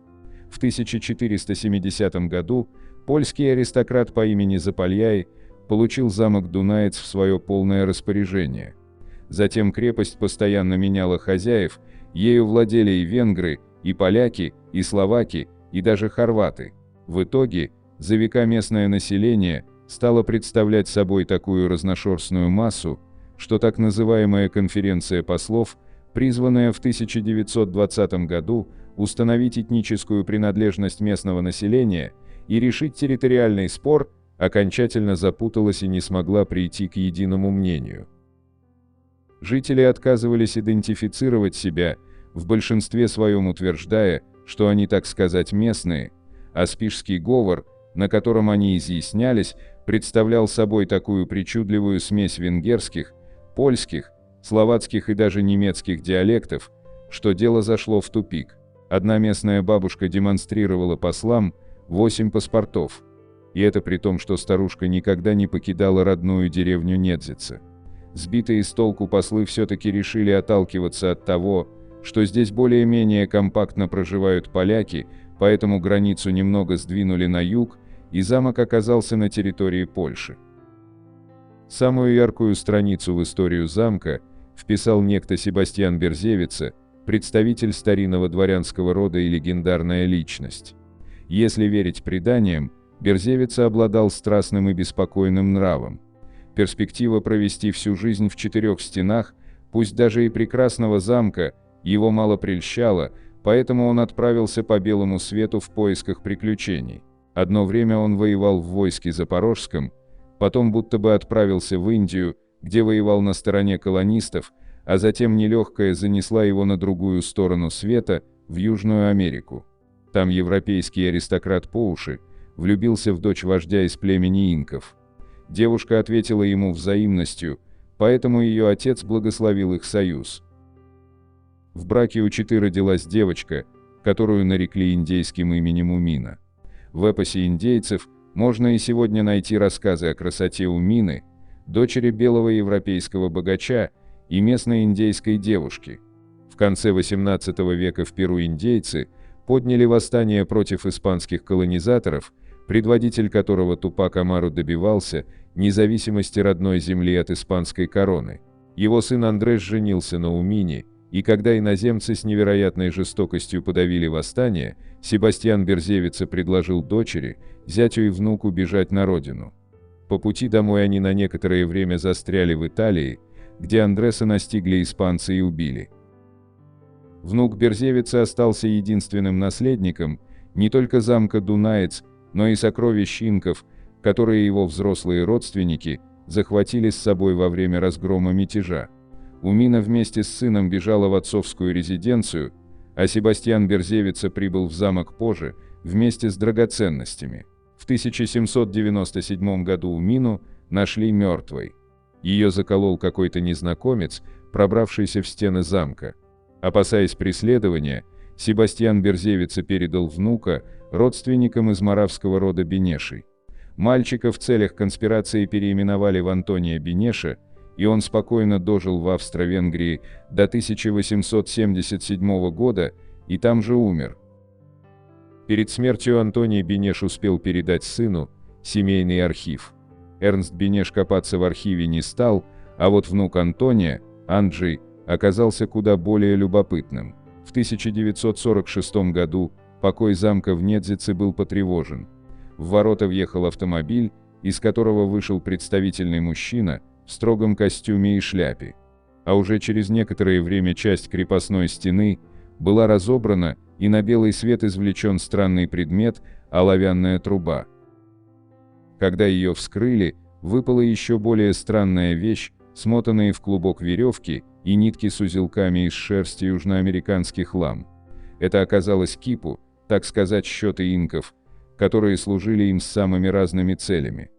В 1470 году польский аристократ по имени Запальяй получил замок Дунаец в свое полное распоряжение. Затем крепость постоянно меняла хозяев, ею владели и венгры, и поляки, и словаки, и даже хорваты. В итоге, за века местное население стало представлять собой такую разношерстную массу, что так называемая конференция послов, призванная в 1920 году установить этническую принадлежность местного населения и решить территориальный спор, окончательно запуталась и не смогла прийти к единому мнению. Жители отказывались идентифицировать себя, в большинстве своем утверждая, что они, так сказать, местные, а спишский говор, на котором они изъяснялись, представлял собой такую причудливую смесь венгерских, польских, словацких и даже немецких диалектов, что дело зашло в тупик. Одна местная бабушка демонстрировала послам 8 паспортов. И это при том, что старушка никогда не покидала родную деревню Недзица. Сбитые с толку послы все-таки решили отталкиваться от того, что здесь более-менее компактно проживают поляки, поэтому границу немного сдвинули на юг, и замок оказался на территории Польши. Самую яркую страницу в историю замка вписал некто Себастьян Берзевица, представитель старинного дворянского рода и легендарная личность. Если верить преданиям, Берзевица обладал страстным и беспокойным нравом. Перспектива провести всю жизнь в 4 стенах, пусть даже и прекрасного замка, его мало прельщала, поэтому он отправился по белому свету в поисках приключений. Одно время он воевал в войске Запорожском, потом будто бы отправился в Индию, где воевал на стороне колонистов, а затем нелегкая занесла его на другую сторону света, в Южную Америку. Там европейский аристократ по уши влюбился в дочь вождя из племени инков. Девушка ответила ему взаимностью, поэтому ее отец благословил их союз. В браке у Читы родилась девочка, которую нарекли индейским именем Умина. В эпосе индейцев можно и сегодня найти рассказы о красоте Умины, дочери белого европейского богача и местной индейской девушки. В конце XVIII века в Перу индейцы подняли восстание против испанских колонизаторов, предводитель которого Тупак Амару добивался независимости родной земли от испанской короны. Его сын Андрес женился на Умине, и когда иноземцы с невероятной жестокостью подавили восстание, Себастьян Берзевица предложил дочери, зятю и внуку бежать на родину. По пути домой они на некоторое время застряли в Италии, где Андреса настигли испанцы и убили. Внук Берзевица остался единственным наследником не только замка Дунаец, но и сокровищ инков, которые его взрослые родственники захватили с собой во время разгрома мятежа. Умина вместе с сыном бежала в отцовскую резиденцию, а Себастьян Берзевица прибыл в замок позже, вместе с драгоценностями. В 1797 году Умину нашли мертвой. Ее заколол какой-то незнакомец, пробравшийся в стены замка. Опасаясь преследования, Себастьян Берзевица передал внука родственникам из моравского рода Бенешей. Мальчика в целях конспирации переименовали в Антония Бенеша, и он спокойно дожил в Австро-Венгрии до 1877 года и там же умер. Перед смертью Антоний Бенеш успел передать сыну семейный архив. Эрнст Бенеш копаться в архиве не стал, а вот внук Антония, Анджей, оказался куда более любопытным. В 1946 году покой замка в Недзице был потревожен. В ворота въехал автомобиль, из которого вышел представительный мужчина в строгом костюме и шляпе. А уже через некоторое время часть крепостной стены была разобрана, и на белый свет извлечен странный предмет – оловянная труба. Когда ее вскрыли, выпала еще более странная вещь, смотанные в клубок веревки и нитки с узелками из шерсти южноамериканских лам. Это оказалось кипу, так сказать, счеты инков, которые служили им с самыми разными целями.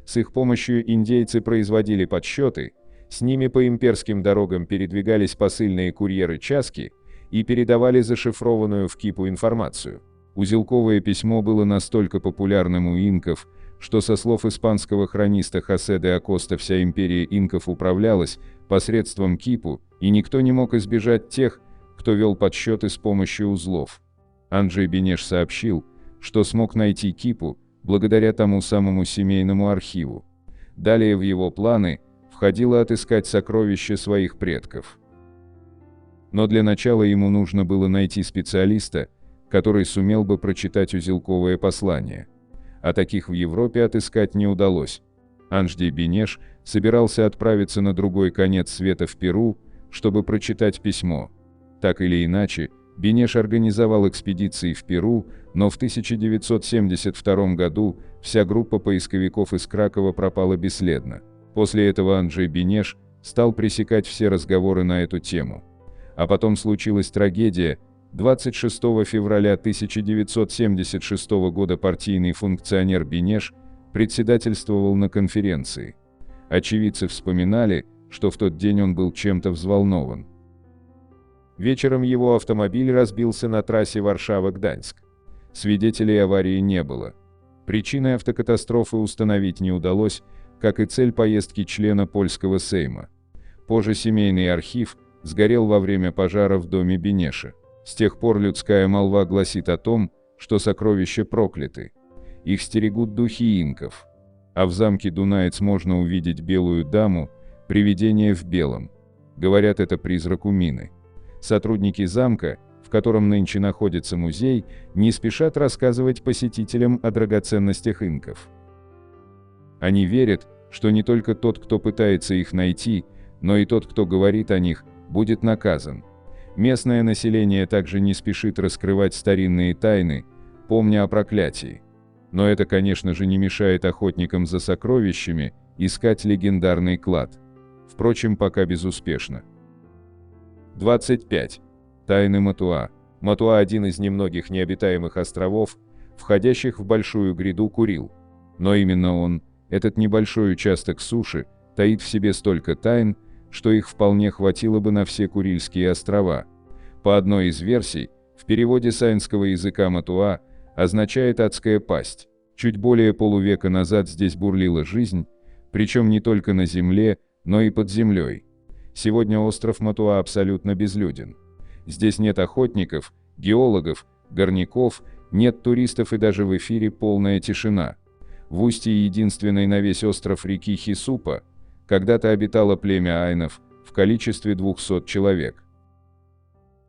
С их помощью индейцы производили подсчеты, с ними по имперским дорогам передвигались посыльные курьеры-часки и передавали зашифрованную в кипу информацию. Узелковое письмо было настолько популярным у инков, что со слов испанского хрониста Хосе де Акоста вся империя инков управлялась посредством кипу, и никто не мог избежать тех, кто вел подсчеты с помощью узлов. Анджей Бенеш сообщил, что смог найти кипу благодаря тому самому семейному архиву. Далее в его планы входило отыскать сокровища своих предков. Но для начала ему нужно было найти специалиста, который сумел бы прочитать узелковое послание. А таких в Европе отыскать не удалось. Анджей Бенеш собирался отправиться на другой конец света в Перу, чтобы прочитать письмо. Так или иначе, Бенеш организовал экспедиции в Перу, но в 1972 году вся группа поисковиков из Кракова пропала бесследно. После этого Анджей Бенеш стал пресекать все разговоры на эту тему. А потом случилась трагедия. 26 февраля 1976 года партийный функционер Бенеш председательствовал на конференции. Очевидцы вспоминали, что в тот день он был чем-то взволнован. Вечером его автомобиль разбился на трассе Варшава-Гданьск. Свидетелей аварии не было. Причины автокатастрофы установить не удалось, как и цель поездки члена польского Сейма. Позже семейный архив сгорел во время пожара в доме Бенеша. С тех пор людская молва гласит о том, что сокровища прокляты. Их стерегут духи инков. А в замке Дунаец можно увидеть белую даму, привидение в белом. Говорят, это призрак Умины. Сотрудники замка, в котором нынче находится музей, не спешат рассказывать посетителям о драгоценностях инков. Они верят, что не только тот, кто пытается их найти, но и тот, кто говорит о них, будет наказан. Местное население также не спешит раскрывать старинные тайны, помня о проклятии. Но это, конечно же, не мешает охотникам за сокровищами искать легендарный клад. Впрочем, пока безуспешно. 25. Тайны Матуа. Матуа – один из немногих необитаемых островов, входящих в Большую гряду Курил. Но именно он, этот небольшой участок суши, таит в себе столько тайн, что их вполне хватило бы на все Курильские острова. По одной из версий, в переводе с айнского языка Матуа означает «адская пасть». Чуть более полувека назад здесь бурлила жизнь, причем не только на земле, но и под землей. Сегодня остров Матуа абсолютно безлюден. Здесь нет охотников, геологов, горняков, нет туристов и даже в эфире полная тишина. В устье единственной на весь остров реки Хисупа когда-то обитало племя айнов в количестве 200 человек.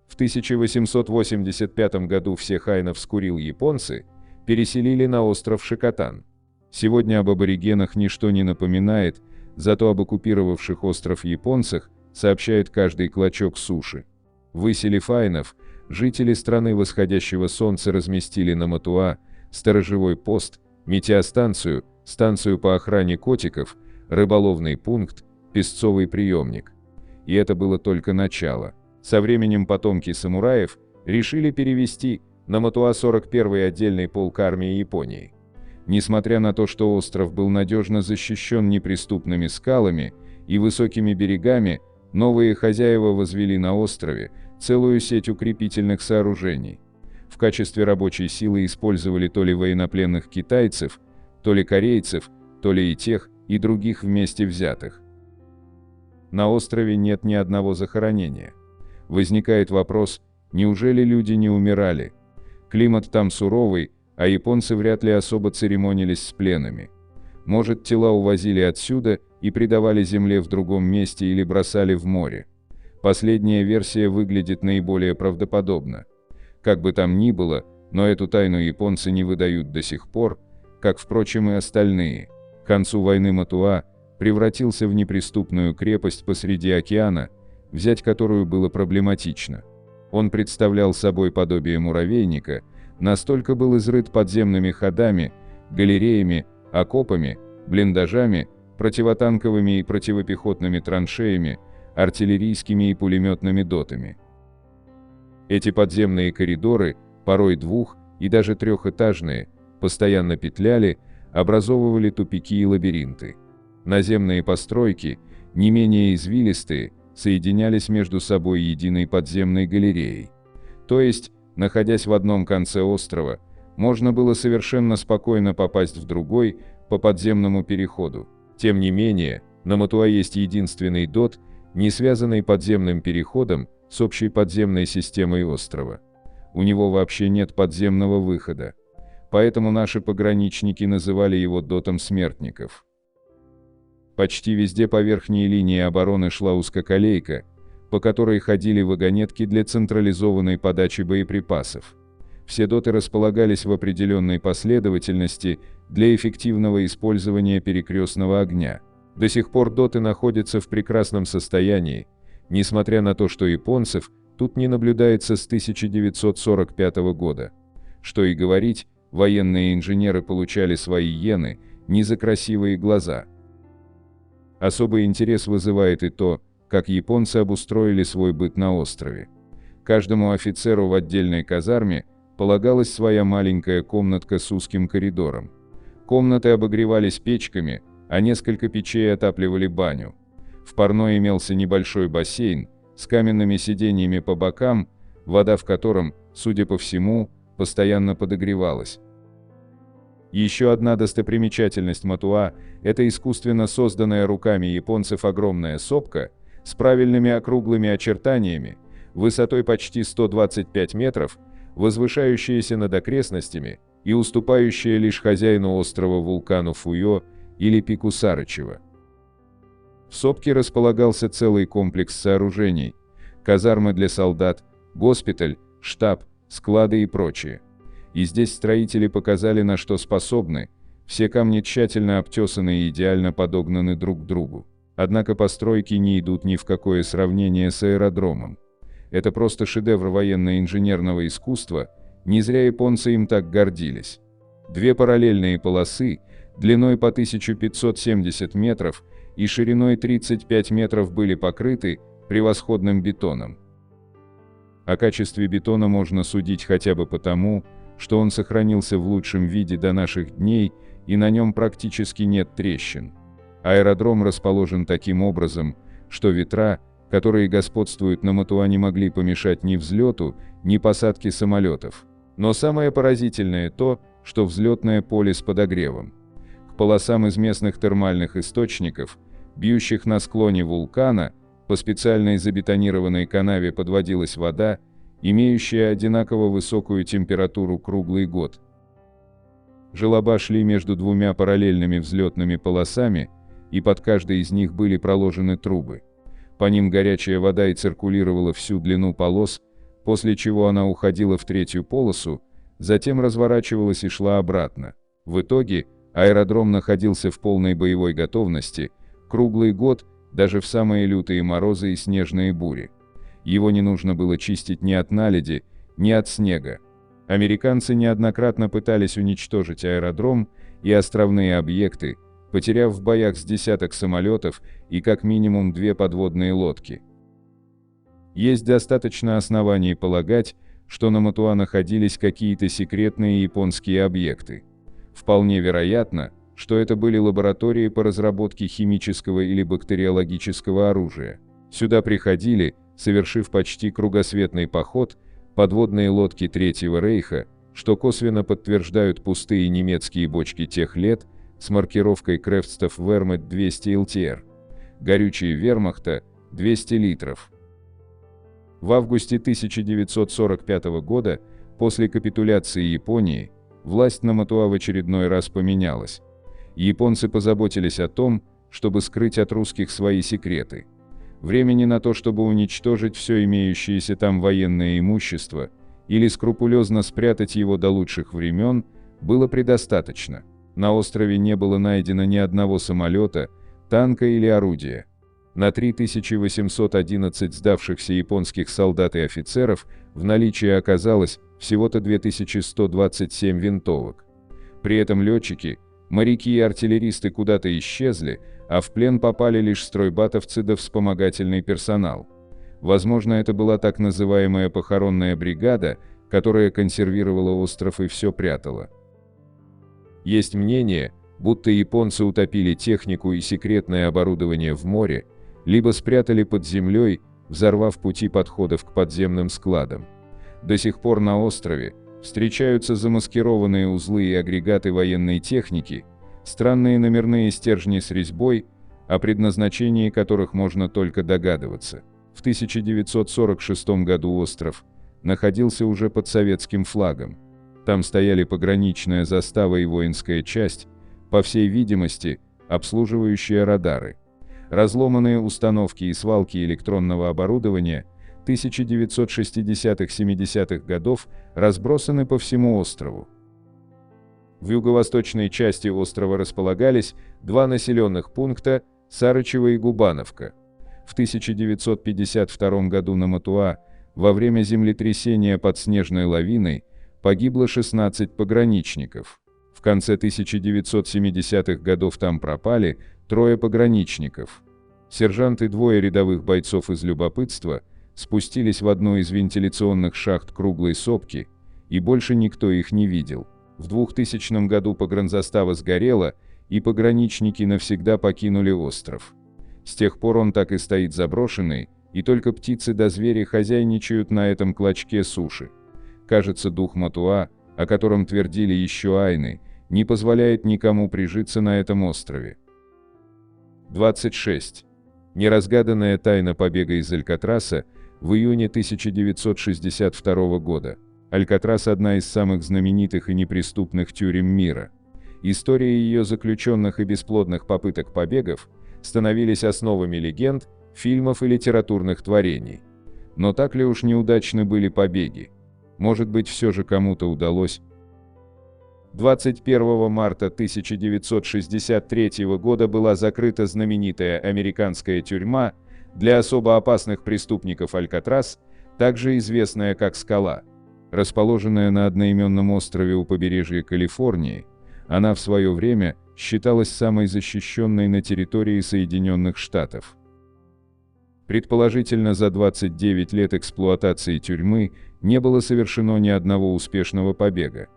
В 1885 году всех айнов с Курил японцы переселили на остров Шикотан. Сегодня об аборигенах ничто не напоминает, зато об оккупировавших остров японцах сообщает каждый клочок суши. Выселив айнов, жители страны восходящего солнца разместили на Матуа сторожевой пост, метеостанцию, станцию по охране котиков, рыболовный пункт, песцовый приемник. И это было только начало. Со временем потомки самураев решили перевести на Матуа 41-й отдельный полк армии Японии. Несмотря на то, что остров был надежно защищен неприступными скалами, и высокими берегами, новые хозяева возвели на острове целую сеть укрепительных сооружений. В качестве рабочей силы использовали то ли военнопленных китайцев, то ли корейцев, то ли и тех, и других вместе взятых. На острове нет ни одного захоронения. Возникает вопрос, неужели люди не умирали? Климат там суровый, а японцы вряд ли особо церемонились с пленными. Может, тела увозили отсюда и предавали земле в другом месте или бросали в море. Последняя версия выглядит наиболее правдоподобно. Как бы там ни было, но эту тайну японцы не выдают до сих пор, как, впрочем, и остальные. К концу войны Матуа превратился в неприступную крепость посреди океана, взять которую было проблематично. Он представлял собой подобие муравейника, настолько был изрыт подземными ходами, галереями, окопами, блиндажами, противотанковыми и противопехотными траншеями, артиллерийскими и пулеметными дотами. Эти подземные коридоры, порой двух- и даже трехэтажные, постоянно петляли, образовывали тупики и лабиринты. Наземные постройки, не менее извилистые, соединялись между собой единой подземной галереей. То есть, находясь в одном конце острова, можно было совершенно спокойно попасть в другой по подземному переходу. Тем не менее, на Матуа есть единственный дот, не связанный подземным переходом с общей подземной системой острова. У него вообще нет подземного выхода. Поэтому наши пограничники называли его дотом смертников. Почти везде по верхней линии обороны шла узкоколейка, по которой ходили вагонетки для централизованной подачи боеприпасов. Все доты располагались в определенной последовательности для эффективного использования перекрестного огня. До сих пор доты находятся в прекрасном состоянии, несмотря на то, что японцев тут не наблюдается с 1945 года. Что и говорить, военные инженеры получали свои иены не за красивые глаза. Особый интерес вызывает и то, как японцы обустроили свой быт на острове. Каждому офицеру в отдельной казарме полагалась своя маленькая комнатка с узким коридором. Комнаты обогревались печками, а несколько печей отапливали баню. В парной имелся небольшой бассейн с каменными сиденьями по бокам, вода в котором, судя по всему, постоянно подогревалась. Еще одна достопримечательность Матуа – это искусственно созданная руками японцев огромная сопка с правильными округлыми очертаниями, высотой почти 125 метров, возвышающаяся над окрестностями и уступающая лишь хозяину острова вулкану Фуйо или пику Сарычева. В сопке располагался целый комплекс сооружений – казармы для солдат, госпиталь, штаб, склады и прочее. И здесь строители показали, на что способны, все камни тщательно обтесаны и идеально подогнаны друг к другу. Однако постройки не идут ни в какое сравнение с аэродромом. Это просто шедевр военно-инженерного искусства, не зря японцы им так гордились. Две параллельные полосы, длиной по 1570 метров и шириной 35 метров были покрыты превосходным бетоном. О качестве бетона можно судить хотя бы потому, что он сохранился в лучшем виде до наших дней и на нем практически нет трещин. Аэродром расположен таким образом, что ветра, которые господствуют на Матуа, не могли помешать ни взлету, ни посадке самолетов. Но самое поразительное то, что взлетное поле с подогревом. К полосам из местных термальных источников, бьющих на склоне вулкана, по специальной забетонированной канаве подводилась вода, имеющая одинаково высокую температуру круглый год. Желоба шли между двумя параллельными взлетными полосами, и под каждой из них были проложены трубы. По ним горячая вода и циркулировала всю длину полос, после чего она уходила в третью полосу, затем разворачивалась и шла обратно. В итоге аэродром находился в полной боевой готовности круглый год, даже в самые лютые морозы и снежные бури. Его не нужно было чистить ни от наледи, ни от снега. Американцы неоднократно пытались уничтожить аэродром и островные объекты, потеряв в боях с десяток самолетов и как минимум 2 подводные лодки. Есть достаточно оснований полагать, что на Матуа находились какие-то секретные японские объекты. Вполне вероятно, что это были лаборатории по разработке химического или бактериологического оружия. Сюда приходили, совершив почти кругосветный поход, подводные лодки Третьего Рейха, что косвенно подтверждают пустые немецкие бочки тех лет с маркировкой Крафтстоф Вермахт 200 ЛТР, горючее вермахта 200 литров. В августе 1945 года, после капитуляции Японии, власть на Матуа в очередной раз поменялась. Японцы позаботились о том, чтобы скрыть от русских свои секреты. Времени на то, чтобы уничтожить все имеющееся там военное имущество или скрупулезно спрятать его до лучших времен, было предостаточно. На острове не было найдено ни одного самолета, танка или орудия. На 3811 сдавшихся японских солдат и офицеров в наличии оказалось всего-то 2127 винтовок. При этом летчики, моряки и артиллеристы куда-то исчезли, а в плен попали лишь стройбатовцы да вспомогательный персонал. Возможно, это была так называемая похоронная бригада, которая консервировала остров и все прятала. Есть мнение, будто японцы утопили технику и секретное оборудование в море, либо спрятали под землей, взорвав пути подходов к подземным складам. До сих пор на острове встречаются замаскированные узлы и агрегаты военной техники, странные номерные стержни с резьбой, о предназначении которых можно только догадываться. В 1946 году остров находился уже под советским флагом. Там стояли пограничная застава и воинская часть, по всей видимости, обслуживающая радары. Разломанные установки и свалки электронного оборудования 1960-70-х годов разбросаны по всему острову. В юго-восточной части острова располагались два населенных пункта – Сарычево и Губановка. В 1952 году на Матуа во время землетрясения под снежной лавиной погибло 16 пограничников. В конце 1970-х годов там пропали 3 пограничников. Сержант и 2 рядовых бойцов из любопытства спустились в одну из вентиляционных шахт круглой сопки, и больше никто их не видел. В 2000 году погранзастава сгорела, и пограничники навсегда покинули остров. С тех пор он так и стоит заброшенный, и только птицы да звери хозяйничают на этом клочке суши. Кажется, дух Матуа, о котором твердили еще айны, не позволяет никому прижиться на этом острове. 26. Неразгаданная тайна побега из Алькатраса в июне 1962 года. Алькатрас – одна из самых знаменитых и неприступных тюрем мира. Истории ее заключенных и бесплодных попыток побегов становились основами легенд, фильмов и литературных творений. Но так ли уж неудачны были побеги? Может быть, все же кому-то удалось? 21 марта 1963 года была закрыта знаменитая американская тюрьма для особо опасных преступников Алькатрас, также известная как Скала. Расположенная на одноименном острове у побережья Калифорнии, она в свое время считалась самой защищенной на территории Соединенных Штатов. Предположительно, за 29 лет эксплуатации тюрьмы не было совершено ни одного успешного побега.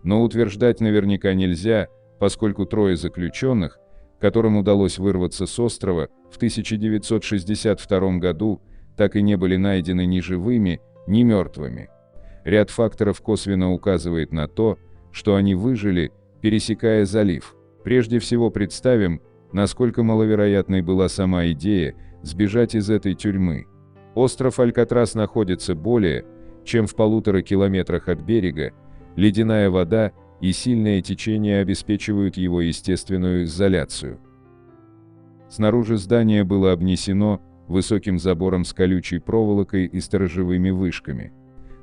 Но утверждать наверняка нельзя, поскольку 3 заключенных, которым удалось вырваться с острова в 1962 году, так и не были найдены ни живыми, ни мертвыми. Ряд факторов косвенно указывает на то, что они выжили, пересекая залив. Прежде всего представим, насколько маловероятной была сама идея сбежать из этой тюрьмы. Остров Алькатрас находится более чем в 1,5 километрах от берега, ледяная вода и сильное течение обеспечивают его естественную изоляцию. Снаружи здание было обнесено высоким забором с колючей проволокой и сторожевыми вышками.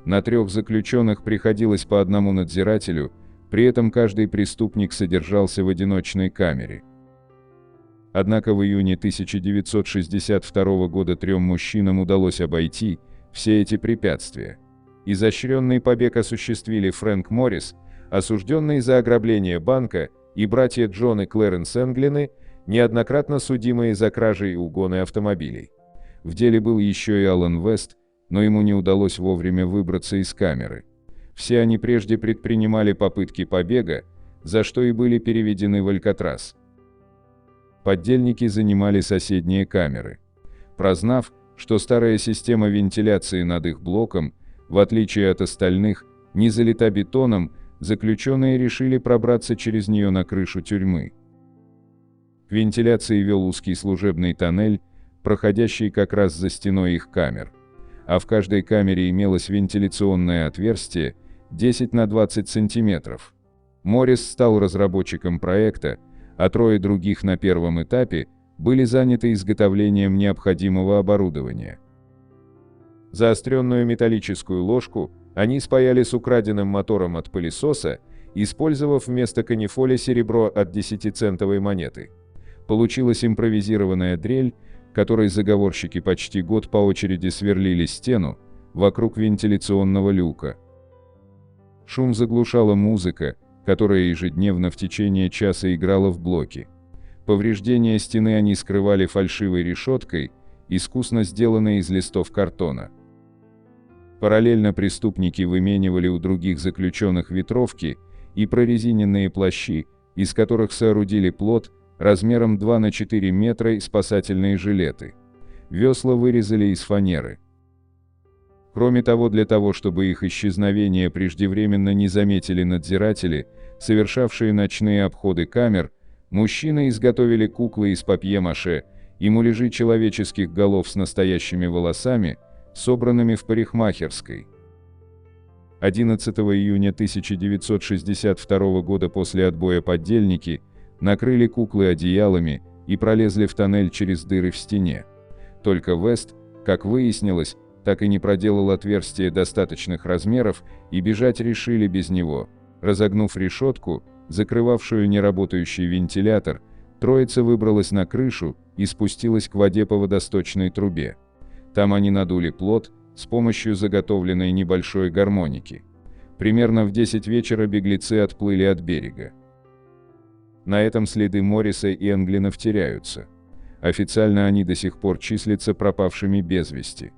На 3 заключенных приходилось по одному надзирателю, при этом каждый преступник содержался в одиночной камере. Однако в июне 1962 года 3 мужчинам удалось обойти все эти препятствия. Изощренный побег осуществили Фрэнк Моррис, осужденный за ограбление банка, и братья Джон и Клэренс Энглины, неоднократно судимые за кражи и угоны автомобилей. В деле был еще и Алан Вест, но ему не удалось вовремя выбраться из камеры. Все они прежде предпринимали попытки побега, за что и были переведены в Алькатрас. Поддельники занимали соседние камеры. Прознав, что старая система вентиляции над их блоком, в отличие от остальных, не залита бетоном, заключенные решили пробраться через нее на крышу тюрьмы. К вентиляции вел узкий служебный тоннель, проходящий как раз за стеной их камер. А в каждой камере имелось вентиляционное отверстие 10 на 20 сантиметров. Моррис стал разработчиком проекта, а трое других на первом этапе были заняты изготовлением необходимого оборудования. Заостренную металлическую ложку они спаяли с украденным мотором от пылесоса, использовав вместо канифоля серебро от 10-центовой монеты. Получилась импровизированная дрель, которой заговорщики почти год по очереди сверлили стену вокруг вентиляционного люка. Шум заглушала музыка, которая ежедневно в течение часа играла в блоке. Повреждения стены они скрывали фальшивой решеткой, искусно сделанной из листов картона. Параллельно преступники выменивали у других заключенных ветровки и прорезиненные плащи, из которых соорудили плот размером 2 на 4 метра и спасательные жилеты. Весла вырезали из фанеры. Кроме того, для того, чтобы их исчезновение преждевременно не заметили надзиратели, совершавшие ночные обходы камер, мужчины изготовили куклы из папье-маше и муляжи человеческих голов с настоящими волосами, собранными в парикмахерской. 11 июня 1962 года после отбоя поддельники накрыли куклы одеялами и пролезли в тоннель через дыры в стене. Только Вест, как выяснилось, так и не проделал отверстие достаточных размеров, и бежать решили без него. Разогнув решетку, закрывавшую неработающий вентилятор, троица выбралась на крышу и спустилась к воде по водосточной трубе. Там они надули плот с помощью заготовленной небольшой гармоники. Примерно в 10 вечера беглецы отплыли от берега. На этом следы Морриса и Энглинов теряются. Официально они до сих пор числятся пропавшими без вести.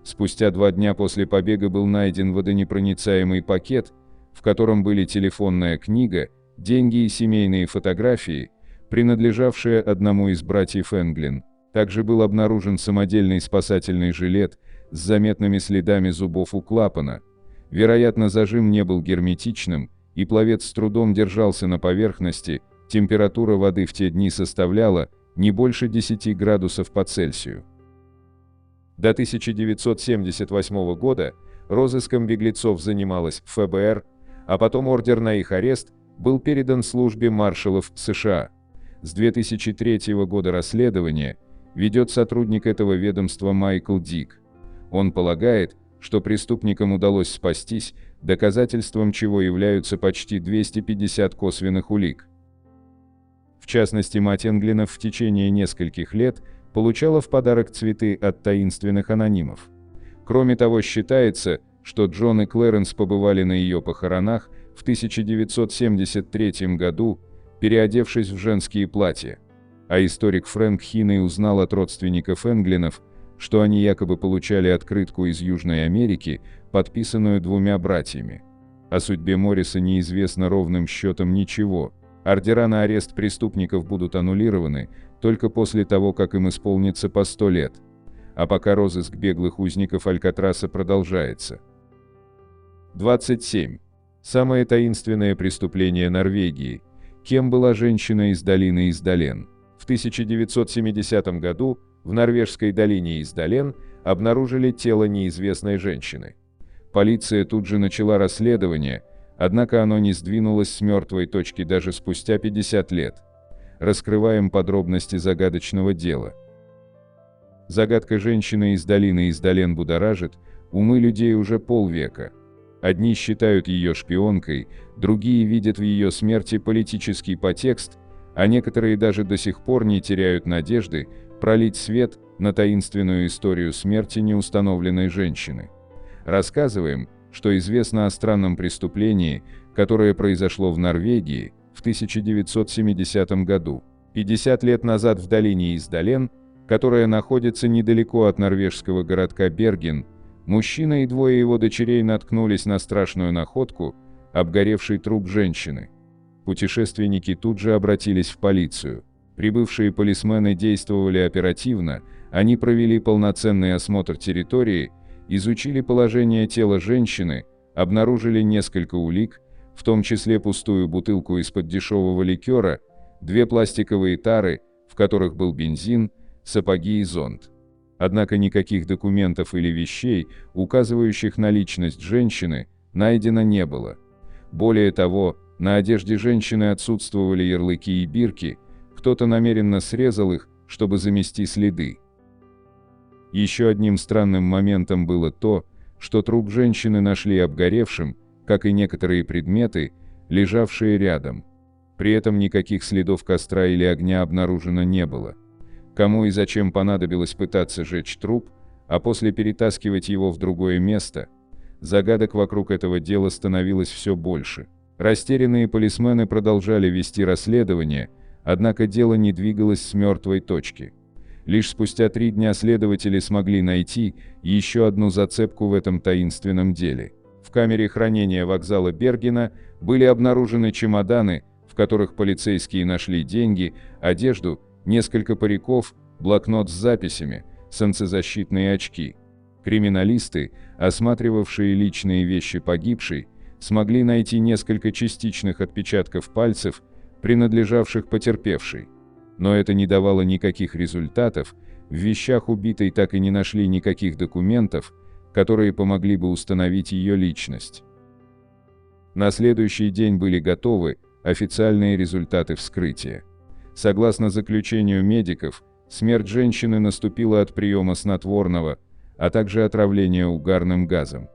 Спустя 2 дня после побега был найден водонепроницаемый пакет, в котором были телефонная книга, деньги и семейные фотографии, принадлежавшие одному из братьев Энглин. Также был обнаружен самодельный спасательный жилет с заметными следами зубов у клапана. Вероятно, зажим не был герметичным, и пловец с трудом держался на поверхности. Температура воды в те дни составляла не больше 10 градусов по Цельсию. До 1978 года розыском беглецов занималась ФБР, а потом ордер на их арест был передан службе маршалов США. С 2003 года расследование ведет сотрудник этого ведомства Майкл Дик. Он полагает, что преступникам удалось спастись, доказательством чего являются почти 250 косвенных улик. В частности, мать Энглинов в течение нескольких лет получала в подарок цветы от таинственных анонимов. Кроме того, считается, что Джон и Клэренс побывали на ее похоронах в 1973 году, переодевшись в женские платья. А историк Фрэнк Хиней узнал от родственников Энглинов, что они якобы получали открытку из Южной Америки, подписанную 2 братьями. О судьбе Морриса неизвестно ровным счетом ничего. Ордера на арест преступников будут аннулированы только после того, как им исполнится по 100 лет. А пока розыск беглых узников Алькатраса продолжается. 27. Самое таинственное преступление Норвегии. Кем была женщина из долины Издален? В 1970 году в норвежской долине Издален обнаружили тело неизвестной женщины. Полиция тут же начала расследование, однако оно не сдвинулось с мертвой точки даже спустя 50 лет. Раскрываем подробности загадочного дела. Загадка женщины из долины Издален будоражит умы людей уже полвека. Одни считают ее шпионкой, другие видят в ее смерти политический подтекст, а некоторые даже до сих пор не теряют надежды пролить свет на таинственную историю смерти неустановленной женщины. Рассказываем, что известно о странном преступлении, которое произошло в Норвегии в 1970 году. 50 лет назад в долине Издален, которая находится недалеко от норвежского городка Берген, мужчина и 2 его дочерей наткнулись на страшную находку – обгоревший труп женщины. Путешественники тут же обратились в полицию. Прибывшие полисмены действовали оперативно, они провели полноценный осмотр территории, изучили положение тела женщины, обнаружили несколько улик, в том числе пустую бутылку из-под дешевого ликера, 2 пластиковые тары, в которых был бензин, сапоги и зонт. Однако никаких документов или вещей, указывающих на личность женщины, найдено не было. Более того, на одежде женщины отсутствовали ярлыки и бирки, кто-то намеренно срезал их, чтобы замести следы. Еще одним странным моментом было то, что труп женщины нашли обгоревшим, как и некоторые предметы, лежавшие рядом. При этом никаких следов костра или огня обнаружено не было. Кому и зачем понадобилось пытаться сжечь труп, а после перетаскивать его в другое место? Загадок вокруг этого дела становилось все больше. Растерянные полисмены продолжали вести расследование, однако дело не двигалось с мертвой точки. Лишь спустя 3 дня следователи смогли найти еще одну зацепку в этом таинственном деле. В камере хранения вокзала Бергена были обнаружены чемоданы, в которых полицейские нашли деньги, одежду, несколько париков, блокнот с записями, солнцезащитные очки. Криминалисты, осматривавшие личные вещи погибшей, смогли найти несколько частичных отпечатков пальцев, принадлежавших потерпевшей. Но это не давало никаких результатов, в вещах убитой так и не нашли никаких документов, которые помогли бы установить ее личность. На следующий день были готовы официальные результаты вскрытия. Согласно заключению медиков, смерть женщины наступила от приема снотворного, а также отравления угарным газом.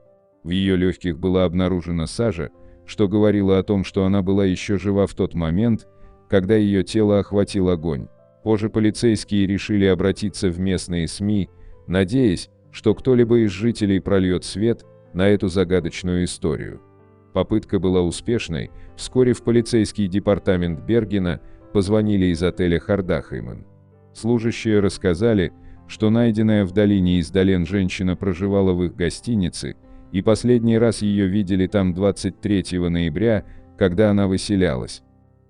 В ее легких была обнаружена сажа, что говорило о том, что она была еще жива в тот момент, когда ее тело охватил огонь. Позже полицейские решили обратиться в местные СМИ, надеясь, что кто-либо из жителей прольет свет на эту загадочную историю. Попытка была успешной, вскоре в полицейский департамент Бергена позвонили из отеля Хардахеймен. Служащие рассказали, что найденная в долине Издален женщина проживала в их гостинице, и последний раз ее видели там 23 ноября, когда она выселялась.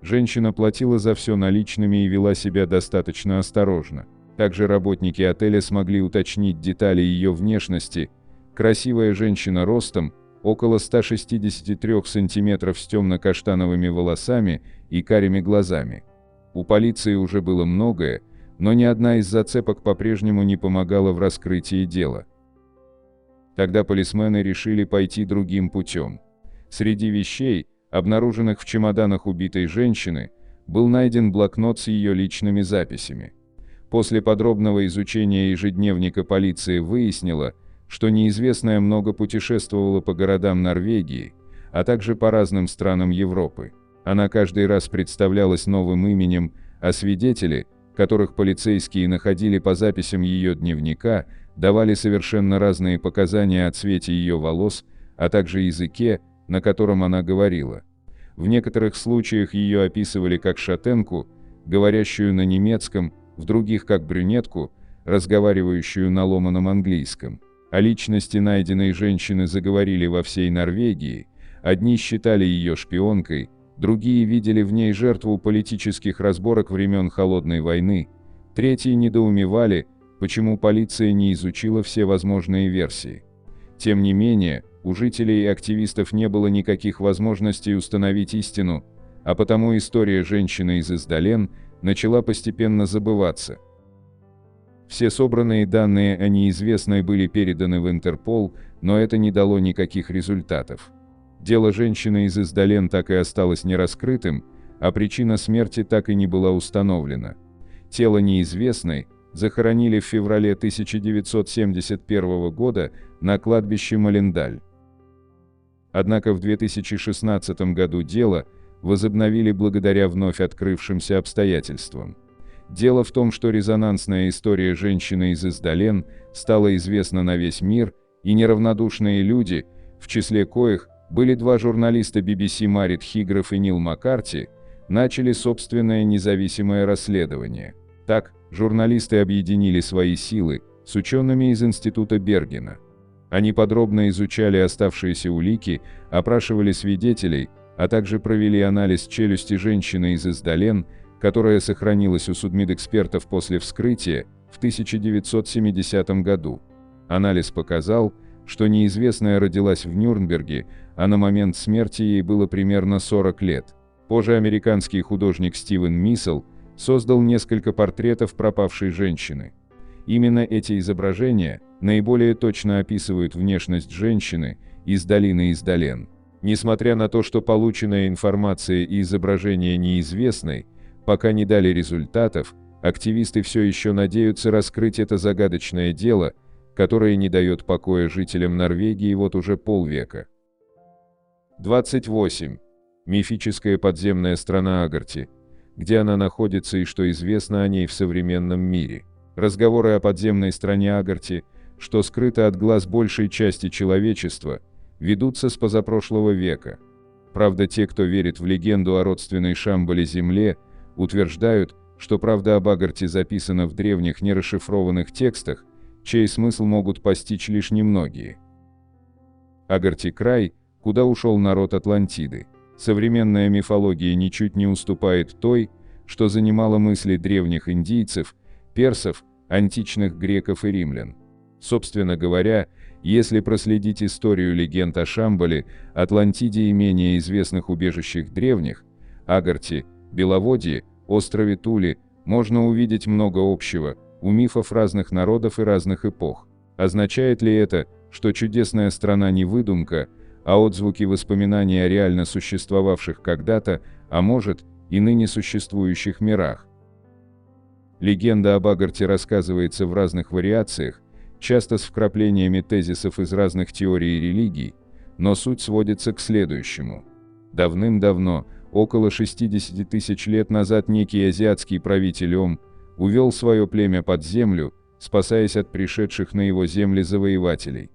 Женщина платила за все наличными и вела себя достаточно осторожно. Также работники отеля смогли уточнить детали ее внешности. Красивая женщина ростом около 163 сантиметров с темно-каштановыми волосами и карими глазами. У полиции уже было многое, но ни одна из зацепок по-прежнему не помогала в раскрытии дела. Тогда полисмены решили пойти другим путем. Среди вещей, обнаруженных в чемоданах убитой женщины, был найден блокнот с ее личными записями. После подробного изучения ежедневника полиция выяснила, что неизвестная много путешествовала по городам Норвегии, а также по разным странам Европы. Она каждый раз представлялась новым именем, а свидетели, которых полицейские находили по записям ее дневника, давали совершенно разные показания о цвете ее волос, а также языке, на котором она говорила. В некоторых случаях ее описывали как шатенку, говорящую на немецком, в других как брюнетку, разговаривающую на ломаном английском. О личности найденной женщины заговорили во всей Норвегии, одни считали ее шпионкой, другие видели в ней жертву политических разборок времен Холодной войны, третьи недоумевали, почему полиция не изучила все возможные версии. Тем не менее, у жителей и активистов не было никаких возможностей установить истину, а потому история женщины из Издален начала постепенно забываться. Все собранные данные о неизвестной были переданы в Интерпол, но это не дало никаких результатов. Дело женщины из Издален так и осталось нераскрытым, а причина смерти так и не была установлена. Тело неизвестной захоронили в феврале 1971 года на кладбище Малендаль. Однако в 2016 году дело возобновили благодаря вновь открывшимся обстоятельствам. Дело в том, что резонансная история женщины из Издален стала известна на весь мир, и неравнодушные люди, в числе коих были 2 журналиста BBC Марит Хигграф и Нил Маккарти, начали собственное независимое расследование. Так, журналисты объединили свои силы с учеными из Института Бергена. Они подробно изучали оставшиеся улики, опрашивали свидетелей, а также провели анализ челюсти женщины из Издален, которая сохранилась у судмедэкспертов после вскрытия в 1970 году. Анализ показал, что неизвестная родилась в Нюрнберге, а на момент смерти ей было примерно 40 лет. Позже американский художник Стивен Миссел создал несколько портретов пропавшей женщины. Именно эти изображения наиболее точно описывают внешность женщины из долины Издален. Несмотря на то, что полученная информация и изображения неизвестны, пока не дали результатов, активисты все еще надеются раскрыть это загадочное дело, которое не дает покоя жителям Норвегии вот уже полвека. 28. Мифическая подземная страна Агарти. Где она находится и что известно о ней в современном мире. Разговоры о подземной стране Агарти, что скрыто от глаз большей части человечества, ведутся с позапрошлого века. Правда, те, кто верит в легенду о родственной Шамбале Земле, утверждают, что правда об Агарти записана в древних нерасшифрованных текстах, чей смысл могут постичь лишь немногие. Агарти – край, куда ушел народ Атлантиды. Современная мифология ничуть не уступает той, что занимала мысли древних индийцев, персов, античных греков и римлян. Собственно говоря, если проследить историю легенд о Шамбале, Атлантиде и менее известных убежищах древних, Агарти, Беловодье, острове Тули, можно увидеть много общего у мифов разных народов и разных эпох. Означает ли это, что чудесная страна не выдумка, а отзвуки воспоминаний о реально существовавших когда-то, а может, и ныне существующих мирах? Легенда об Агарти рассказывается в разных вариациях, часто с вкраплениями тезисов из разных теорий и религий, но суть сводится к следующему. Давным-давно, около 60 тысяч лет назад, некий азиатский правитель Ом увел свое племя под землю, спасаясь от пришедших на его земли завоевателей.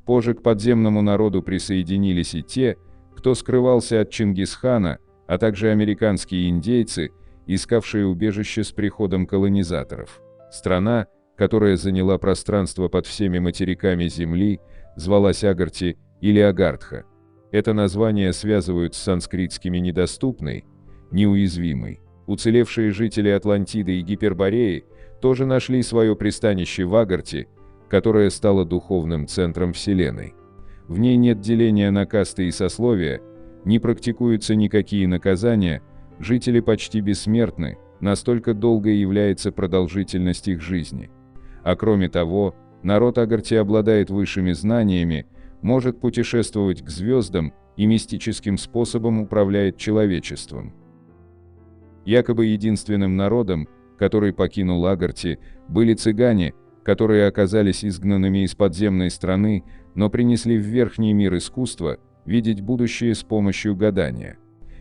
Позже к подземному народу присоединились и те, кто скрывался от Чингисхана, а также американские индейцы, искавшие убежище с приходом колонизаторов. Страна, которая заняла пространство под всеми материками Земли, звалась Агарти или Агартха. Это название связывают с санскритскими «недоступный», «неуязвимый». Уцелевшие жители Атлантиды и Гипербореи тоже нашли свое пристанище в Агарти, которое стало духовным центром Вселенной. В ней нет деления на касты и сословия, не практикуются никакие наказания, жители почти бессмертны, настолько долгой является продолжительность их жизни. А кроме того, народ Агарти обладает высшими знаниями, может путешествовать к звездам и мистическим способом управляет человечеством. Якобы единственным народом, который покинул Агарти, были цыгане, которые оказались изгнанными из подземной страны, но принесли в верхний мир искусства видеть будущее с помощью гадания.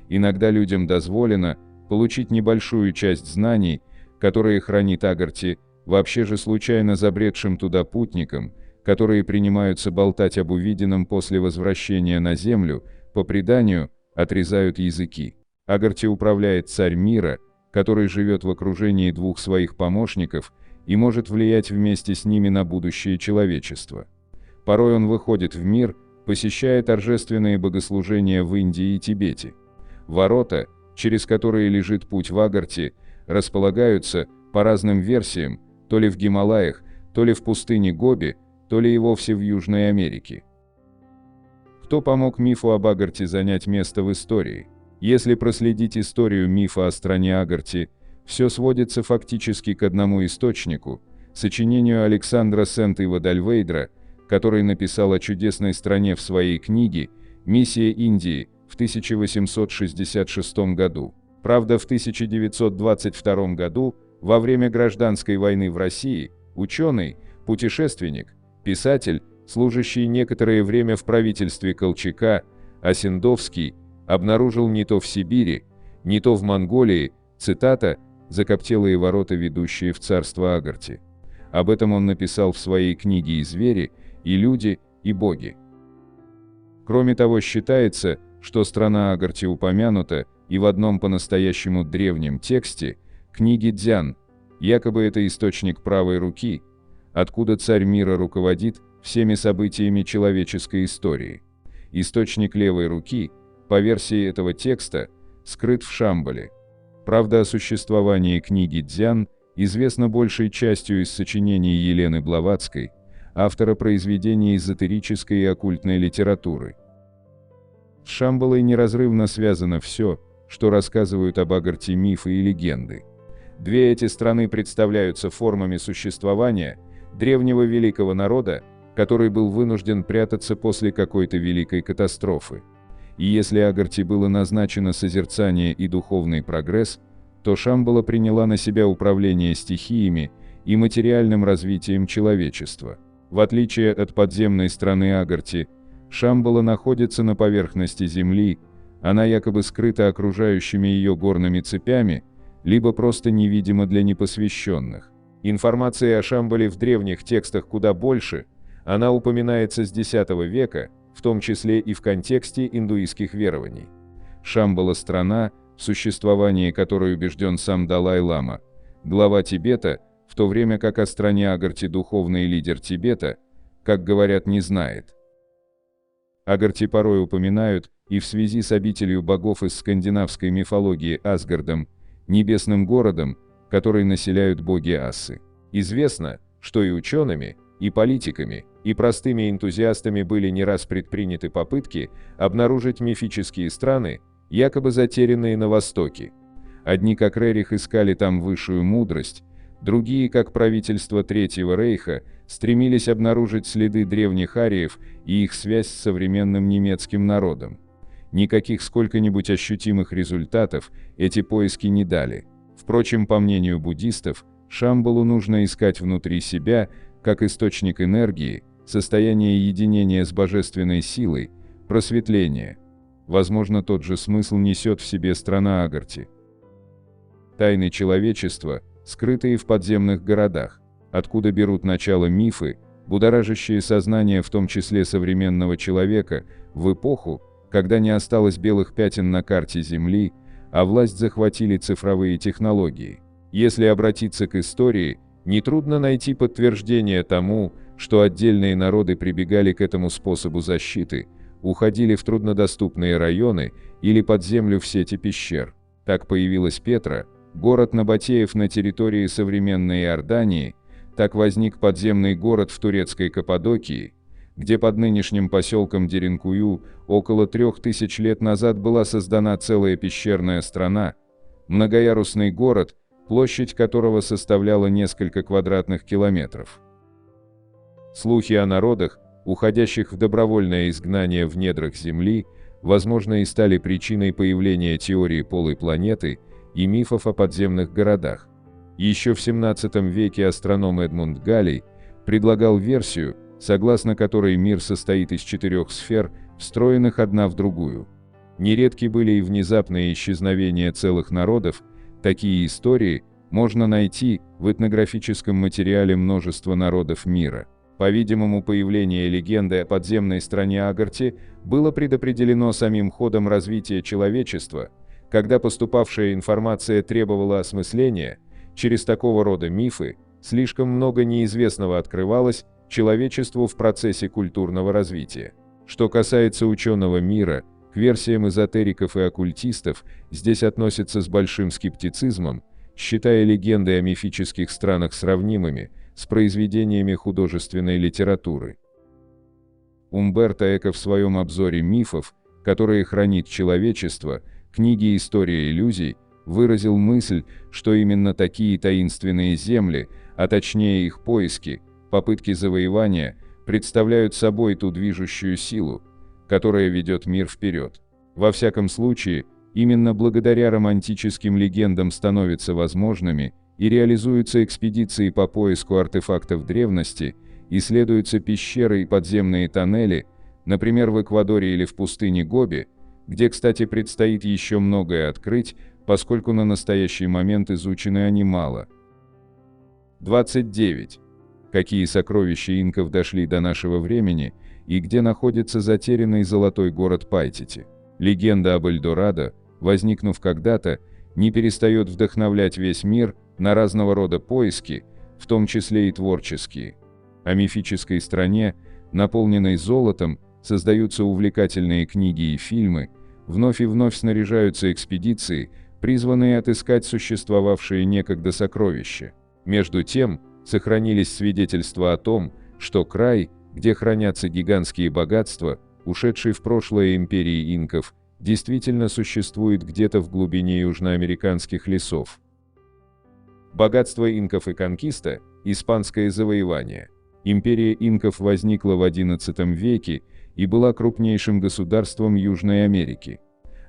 Иногда людям дозволено получить небольшую часть знаний, которые хранит Агарти, вообще же случайно забредшим туда путникам, которые принимаются болтать об увиденном после возвращения на землю, по преданию, отрезают языки. Агарти управляет царь мира, который живет в окружении двух своих помощников и может влиять вместе с ними на будущее человечества. Порой он выходит в мир, посещая торжественные богослужения в Индии и Тибете. Ворота, через которые лежит путь в Агарти, располагаются, по разным версиям, то ли в Гималаях, то ли в пустыне Гоби, то ли и вовсе в Южной Америке. Кто помог мифу об Агарти занять место в истории? Если проследить историю мифа о стране Агарти, все сводится фактически к одному источнику – сочинению Александра Сент-Ива-Дальвейдра, который написал о чудесной стране в своей книге «Миссия Индии» в 1866 году. Правда, в 1922 году, во время гражданской войны в России, ученый, путешественник, писатель, служащий некоторое время в правительстве Колчака, Осендовский, обнаружил не то в Сибири, не то в Монголии, цитата, «закоптелые ворота, ведущие в царство Агарти». Об этом он написал в своей книге «И звери, и люди, и боги». Кроме того, считается, что страна Агарти упомянута и в одном по-настоящему древнем тексте, книге Дзян, якобы это источник правой руки, откуда царь мира руководит всеми событиями человеческой истории. Источник левой руки, по версии этого текста, скрыт в Шамбале. Правда о существовании книги Дзян известна большей частью из сочинений Елены Блаватской, автора произведений эзотерической и оккультной литературы. С Шамбалой неразрывно связано все, что рассказывают об Агарте мифы и легенды. Две эти страны представляются формами существования древнего великого народа, который был вынужден прятаться после какой-то великой катастрофы. И если Агарте было назначено созерцание и духовный прогресс, то Шамбала приняла на себя управление стихиями и материальным развитием человечества. В отличие от подземной страны Агарте, Шамбала находится на поверхности Земли, она якобы скрыта окружающими ее горными цепями, либо просто невидима для непосвященных. Информации о Шамбале в древних текстах куда больше, она упоминается с X века, в том числе и в контексте индуистских верований. Шамбала – страна, в существовании которой убежден сам Далай-лама, глава Тибета, в то время как о стране Агарте духовный лидер Тибета, как говорят, не знает. Агарте порой упоминают и в связи с обителью богов из скандинавской мифологии Асгардом, небесным городом, который населяют боги Ассы. Известно, что и учеными, и политиками, и простыми энтузиастами были не раз предприняты попытки обнаружить мифические страны, якобы затерянные на Востоке. Одни, как Рерих, искали там высшую мудрость, другие, как правительство Третьего Рейха, стремились обнаружить следы древних ариев и их связь с современным немецким народом. Никаких сколько-нибудь ощутимых результатов эти поиски не дали. Впрочем, по мнению буддистов, Шамбалу нужно искать внутри себя, как источник энергии, состояние единения с божественной силой, просветления. Возможно, тот же смысл несет в себе страна Агарте. Тайны человечества, скрытые в подземных городах, откуда берут начало мифы, будоражащие сознание в том числе современного человека, в эпоху, когда не осталось белых пятен на карте Земли, а власть захватили цифровые технологии. Если обратиться к истории, нетрудно найти подтверждение тому, что отдельные народы прибегали к этому способу защиты, уходили в труднодоступные районы или под землю в сети пещер. Так появилась Петра, город Набатеев на территории современной Иордании, так возник подземный город в турецкой Каппадокии, где под нынешним поселком Деренкую около 3000 лет назад была создана целая пещерная страна, многоярусный город, площадь которого составляла несколько квадратных километров. Слухи о народах, уходящих в добровольное изгнание в недрах Земли, возможно, и стали причиной появления теории полой планеты и мифов о подземных городах. Еще в 17 веке астроном Эдмунд Галлей предлагал версию, согласно которой мир состоит из 4 сфер, встроенных одна в другую. Нередки были и внезапные исчезновения целых народов. Такие истории можно найти в этнографическом материале множества народов мира. По-видимому, появление легенды о подземной стране Агарте было предопределено самим ходом развития человечества, когда поступавшая информация требовала осмысления. Через такого рода мифы слишком много неизвестного открывалось человечеству в процессе культурного развития. Что касается ученого мира, к версиям эзотериков и оккультистов здесь относятся с большим скептицизмом, считая легенды о мифических странах сравнимыми с произведениями художественной литературы. Умберто Эко в своем обзоре мифов, которые хранит человечество, книге «История иллюзий», выразил мысль, что именно такие таинственные земли, а точнее их поиски, попытки завоевания, представляют собой ту движущую силу, которая ведет мир вперед. Во всяком случае, именно благодаря романтическим легендам становятся возможными и реализуются экспедиции по поиску артефактов древности, исследуются пещеры и подземные тоннели, например, в Эквадоре или в пустыне Гоби, где, кстати, предстоит еще многое открыть, поскольку на настоящий момент изучены они мало. 29. Какие сокровища инков дошли до нашего времени и где находится затерянный золотой город Пайтити? Легенда об Эльдорадо, возникнув когда-то, не перестает вдохновлять весь мир на разного рода поиски, в том числе и творческие. О мифической стране, наполненной золотом, создаются увлекательные книги и фильмы, Вновь и вновь снаряжаются экспедиции, призванные отыскать существовавшие некогда сокровища. Между тем, сохранились свидетельства о том, что край, где хранятся гигантские богатства, ушедший в прошлое империи инков, действительно существует где-то в глубине южноамериканских лесов. Богатство инков и конкиста – испанское завоевание. Империя инков возникла в XI веке и была крупнейшим государством Южной Америки.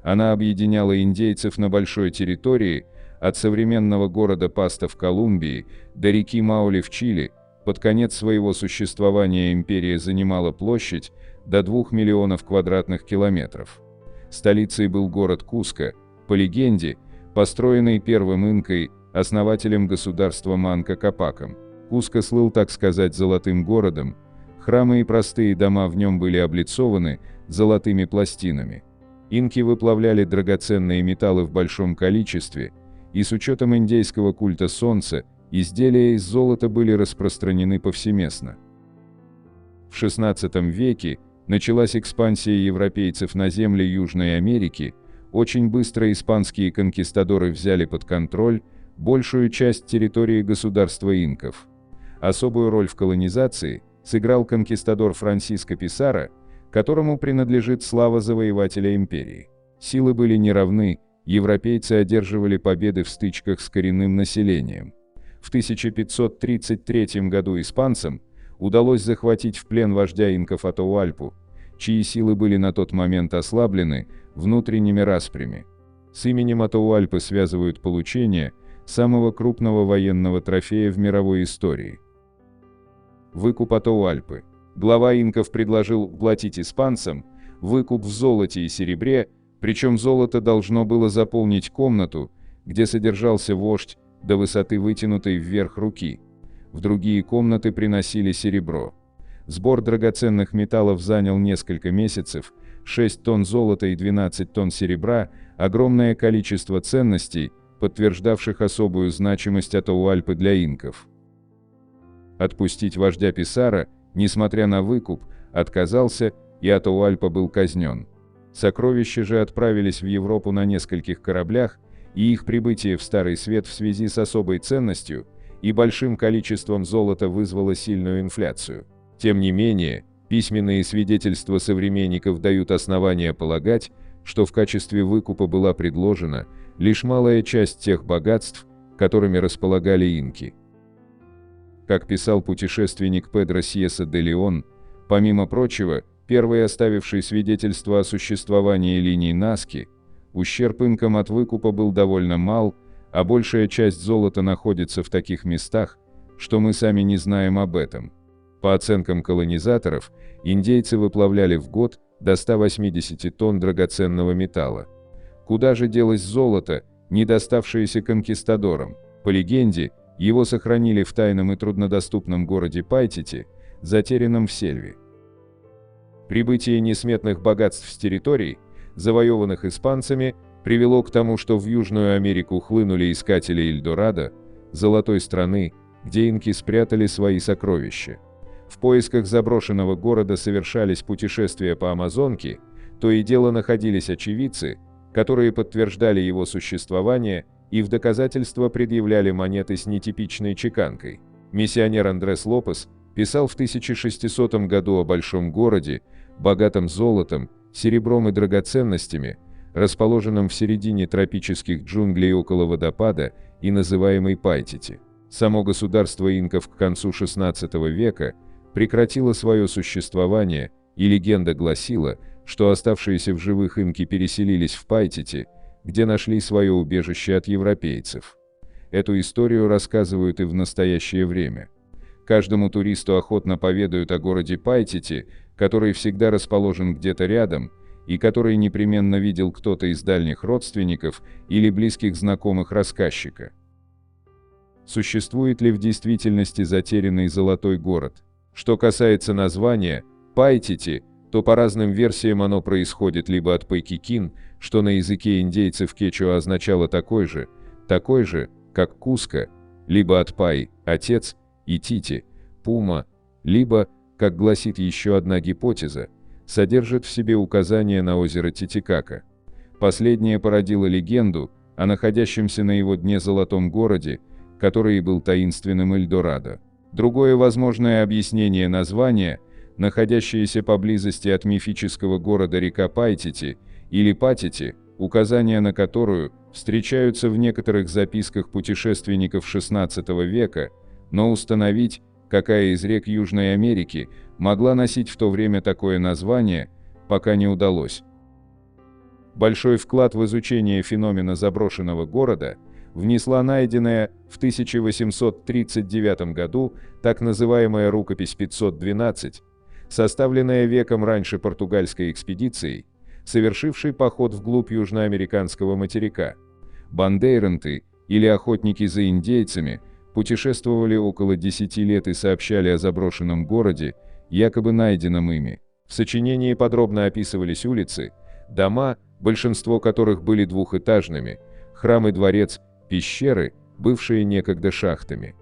Она объединяла индейцев на большой территории, от современного города Пасто в Колумбии до реки Маули в Чили. Под конец своего существования империя занимала площадь до 2 миллионов квадратных километров. Столицей был город Куско, по легенде, построенный первым инкой, основателем государства Манко Капаком. Куско слыл, так сказать, золотым городом, храмы и простые дома в нем были облицованы золотыми пластинами. Инки выплавляли драгоценные металлы в большом количестве, и с учетом индейского культа солнца, изделия из золота были распространены повсеместно. В XVI веке началась экспансия европейцев на земли Южной Америки, очень быстро испанские конкистадоры взяли под контроль большую часть территории государства инков. Особую роль в колонизации сыграл конкистадор Франсиско Писаро, которому принадлежит слава завоевателя империи. Силы были неравны, европейцы одерживали победы в стычках с коренным населением. В 1533 году испанцам удалось захватить в плен вождя инков Атауальпу, чьи силы были на тот момент ослаблены внутренними распрями. С именем Атауальпы связывают получение самого крупного военного трофея в мировой истории. Выкуп Атауальпы. Глава инков предложил платить испанцам выкуп в золоте и серебре, причем золото должно было заполнить комнату, где содержался вождь, до высоты вытянутой вверх руки. В другие комнаты приносили серебро. Сбор драгоценных металлов занял несколько месяцев, 6 тонн золота и 12 тонн серебра, огромное количество ценностей, подтверждавших особую значимость Атауальпы для инков. Отпустить вождя Писаро, несмотря на выкуп, отказался, и Атауальпа был казнен. Сокровища же отправились в Европу на нескольких кораблях, и их прибытие в Старый Свет в связи с особой ценностью и большим количеством золота вызвало сильную инфляцию. Тем не менее, письменные свидетельства современников дают основания полагать, что в качестве выкупа была предложена лишь малая часть тех богатств, которыми располагали инки. Как писал путешественник Педро Сьеса де Леон, помимо прочего, первый оставивший свидетельство о существовании линии Наски, ущерб инкам от выкупа был довольно мал, а большая часть золота находится в таких местах, что мы сами не знаем об этом. По оценкам колонизаторов, индейцы выплавляли в год до 180 тонн драгоценного металла. Куда же делось золото, не доставшееся конкистадорам? По легенде, его сохранили в тайном и труднодоступном городе Пайтити, затерянном в сельве. Прибытие несметных богатств с территорий, завоеванных испанцами, привело к тому, что в Южную Америку хлынули искатели Эльдорадо, золотой страны, где инки спрятали свои сокровища. В поисках заброшенного города совершались путешествия по Амазонке, то и дело находились очевидцы, которые подтверждали его существование и в доказательство предъявляли монеты с нетипичной чеканкой. Миссионер Андрес Лопес писал в 1600 году о большом городе, богатом золотом, серебром и драгоценностями, расположенном в середине тропических джунглей около водопада и называемой Пайтити. Само государство инков к концу XVI века прекратило свое существование, и легенда гласила, что оставшиеся в живых инки переселились в Пайтити, где нашли свое убежище от европейцев. Эту историю рассказывают и в настоящее время. Каждому туристу охотно поведают о городе Пайтити, который всегда расположен где-то рядом, и который непременно видел кто-то из дальних родственников или близких знакомых рассказчика. Существует ли в действительности затерянный золотой город? Что касается названия Пайтити, то по разным версиям оно происходит либо от Пайкикин, что на языке индейцев кечуа означало такой же, как Куско, либо от Пай, отец, и Тити, Пума, либо, как гласит еще одна гипотеза, содержит в себе указание на озеро Титикака. Последнее породило легенду о находящемся на его дне золотом городе, который и был таинственным Эльдорадо. Другое возможное объяснение названия, находящееся поблизости от мифического города река Пайтити или Патити, указания на которую встречаются в некоторых записках путешественников XVI века, но установить, какая из рек Южной Америки могла носить в то время такое название, пока не удалось. Большой вклад в изучение феномена заброшенного города внесла найденная в 1839 году так называемая рукопись 512, составленная веком раньше португальской экспедицией, совершившей поход вглубь южноамериканского материка. Бандейранты, или охотники за индейцами, путешествовали около 10 лет и сообщали о заброшенном городе, якобы найденном ими. В сочинении подробно описывались улицы, дома, большинство которых были двухэтажными, храм и дворец, пещеры, бывшие некогда шахтами.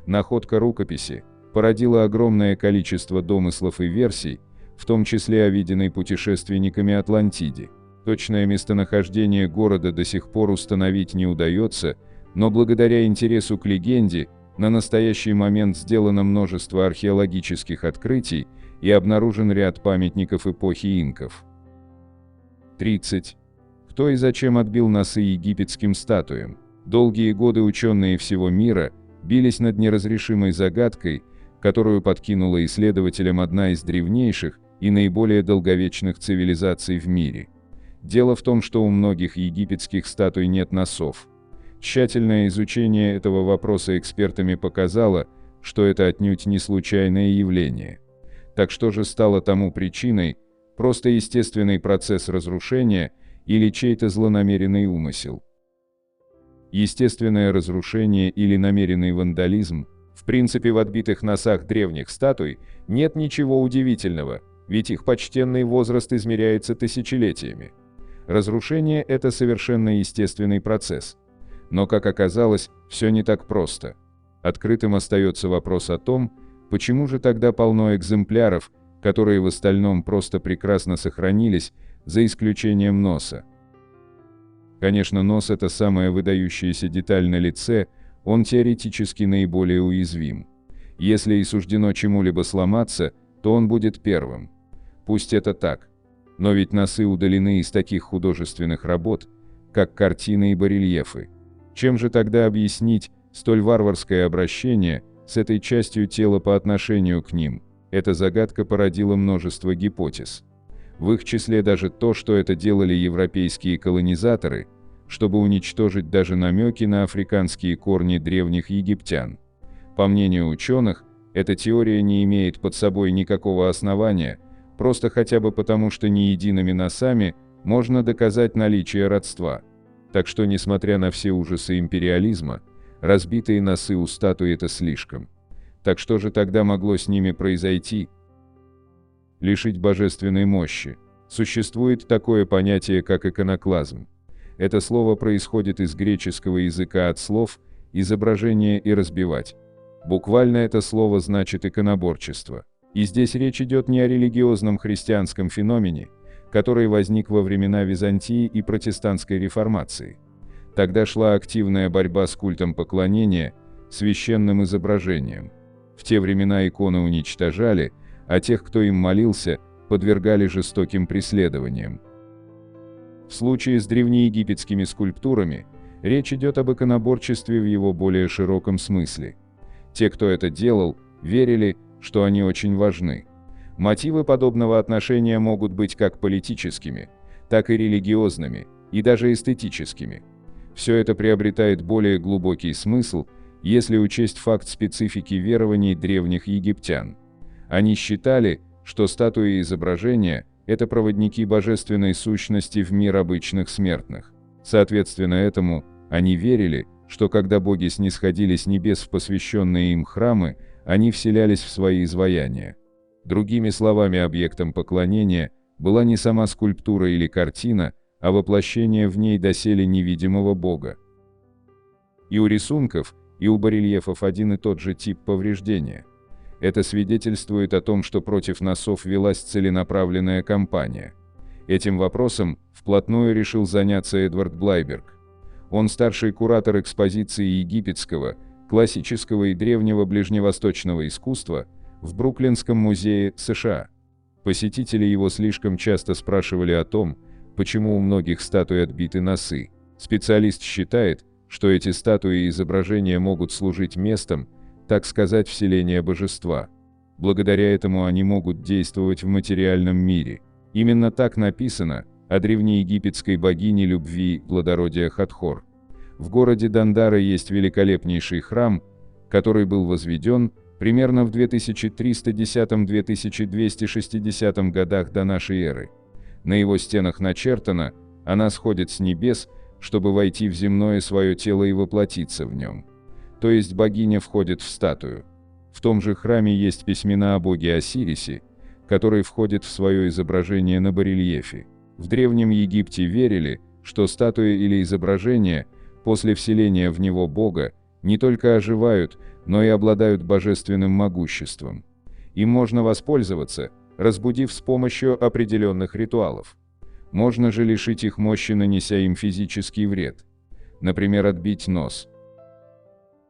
Находка рукописи породила огромное количество домыслов и версий, в том числе о виденной путешественниками Атлантиде. Точное местонахождение города до сих пор установить не удается, но благодаря интересу к легенде, на настоящий момент сделано множество археологических открытий и обнаружен ряд памятников эпохи инков. 30. Кто и зачем отбил носы египетским статуям? Долгие годы ученые всего мира бились над неразрешимой загадкой, которую подкинула исследователям одна из древнейших и наиболее долговечных цивилизаций в мире. Дело в том, что у многих египетских статуй нет носов. Тщательное изучение этого вопроса экспертами показало, что это отнюдь не случайное явление. Так что же стало тому причиной? Просто естественный процесс разрушения или чей-то злонамеренный умысел? Естественное разрушение или намеренный вандализм? В принципе, в отбитых носах древних статуй нет ничего удивительного, ведь их почтенный возраст измеряется тысячелетиями. Разрушение – это совершенно естественный процесс. Но, как оказалось, все не так просто. Открытым остается вопрос о том, почему же тогда полно экземпляров, которые в остальном просто прекрасно сохранились, за исключением носа. Конечно, нос – это самая выдающаяся деталь на лице, он теоретически наиболее уязвим. Если и суждено чему-либо сломаться, то он будет первым. Пусть это так. Но ведь носы удалены из таких художественных работ, как картины и барельефы. Чем же тогда объяснить столь варварское обращение с этой частью тела по отношению к ним? Эта загадка породила множество гипотез. В их числе даже то, что это делали европейские колонизаторы, чтобы уничтожить даже намеки на африканские корни древних египтян. По мнению ученых, эта теория не имеет под собой никакого основания, просто хотя бы потому, что не едиными носами можно доказать наличие родства. Так что, несмотря на все ужасы империализма, разбитые носы у статуи – это слишком. Так что же тогда могло с ними произойти? Лишить божественной мощи. Существует такое понятие, как иконоклазм. Это слово происходит из греческого языка от слов «изображение» и «разбивать». Буквально это слово значит «иконоборчество». И здесь речь идет не о религиозном христианском феномене, который возник во времена Византии и протестантской реформации. Тогда шла активная борьба с культом поклонения, священным изображением. В те времена иконы уничтожали, а тех, кто им молился, подвергали жестоким преследованиям. В случае с древнеегипетскими скульптурами речь идет об иконоборчестве в его более широком смысле. Те, кто это делал, верили, что они очень важны. Мотивы подобного отношения могут быть как политическими, так и религиозными, и даже эстетическими. Все это приобретает более глубокий смысл, если учесть факт специфики верований древних египтян. Они считали, что статуи и изображения – это проводники божественной сущности в мир обычных смертных. Соответственно этому, они верили, что когда боги снисходили с небес в посвященные им храмы, они вселялись в свои изваяния. Другими словами, объектом поклонения была не сама скульптура или картина, а воплощение в ней доселе невидимого бога. И у рисунков, и у барельефов один и тот же тип повреждения. Это свидетельствует о том, что против носов велась целенаправленная кампания. Этим вопросом вплотную решил заняться Эдвард Блайберг. Он старший куратор экспозиции египетского, классического и древнего ближневосточного искусства в Бруклинском музее США. Посетители его слишком часто спрашивали о том, почему у многих статуй отбиты носы. Специалист считает, что эти статуи и изображения могут служить местом, так сказать, вселения божества. Благодаря этому они могут действовать в материальном мире. Именно так написано о древнеегипетской богине любви и плодородия Хатхор. В городе Дандара есть великолепнейший храм, который был возведен примерно в 2310-2260 годах до нашей эры. На его стенах начертано: «Она сходит с небес, чтобы войти в земное свое тело и воплотиться в нем». То есть богиня входит в статую. В том же храме есть письмена о боге Осирисе, который входит в свое изображение на барельефе. В Древнем Египте верили, что статуи или изображения после вселения в него бога не только оживают, но и обладают божественным могуществом. Им можно воспользоваться, разбудив с помощью определенных ритуалов. Можно же лишить их мощи, нанеся им физический вред. Например, отбить нос.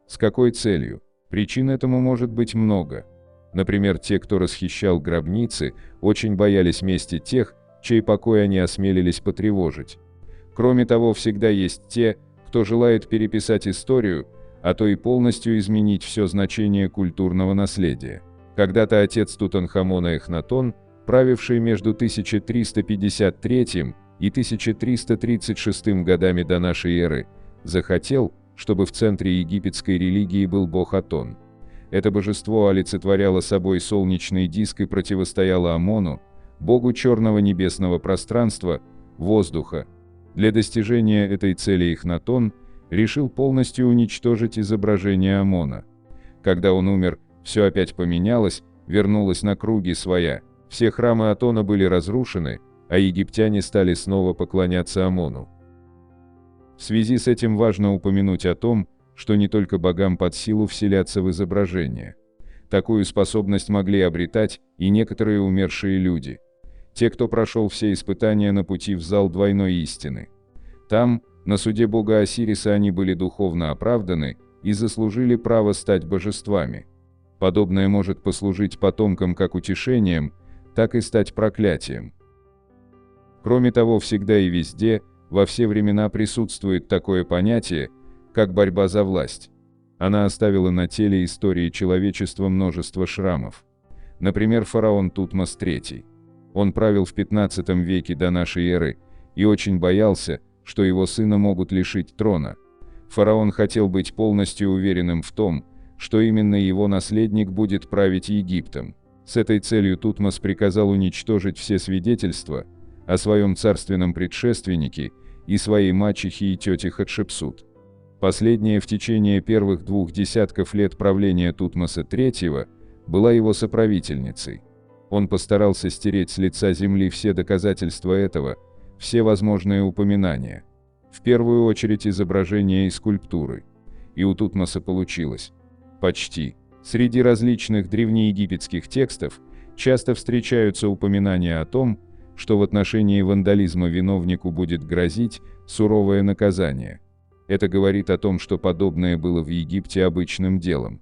С какой целью? Причин этому может быть много. Например, те, кто расхищал гробницы, очень боялись мести тех, чей покой они осмелились потревожить. Кроме того, всегда есть те, кто желает переписать историю, а то и полностью изменить все значение культурного наследия. Когда-то отец Тутанхамона Эхнатон, правивший между 1353 и 1336 годами до нашей эры, захотел, чтобы в центре египетской религии был бог Атон. Это божество олицетворяло собой солнечный диск и противостояло Амону, богу черного небесного пространства, воздуха. Для достижения этой цели Эхнатон решил полностью уничтожить изображение Амона. Когда он умер, все опять поменялось, вернулось на круги своя. Все храмы Атона были разрушены, а египтяне стали снова поклоняться Амону. В связи с этим важно упомянуть о том, что не только богам под силу вселяться в изображение. Такую способность могли обретать и некоторые умершие люди. Те, кто прошел все испытания на пути в зал двойной истины. Там, на суде бога Осириса, они были духовно оправданы и заслужили право стать божествами. Подобное может послужить потомкам как утешением, так и стать проклятием. Кроме того, всегда и везде, во все времена присутствует такое понятие, как борьба за власть. Она оставила на теле истории человечества множество шрамов. Например, фараон Тутмос III. Он правил в 15 веке до нашей эры и очень боялся, что его сына могут лишить трона. Фараон хотел быть полностью уверенным в том, что именно его наследник будет править Египтом. С этой целью Тутмос приказал уничтожить все свидетельства о своем царственном предшественнике и своей мачехе и тете Хатшепсут. Последняя в течение первых 2 десятков лет правления Тутмоса III была его соправительницей. Он постарался стереть с лица земли все доказательства этого, все возможные упоминания. В первую очередь изображения и скульптуры. И у Тутмоса получилось. Почти. Среди различных древнеегипетских текстов часто встречаются упоминания о том, что в отношении вандализма виновнику будет грозить суровое наказание. Это говорит о том, что подобное было в Египте обычным делом.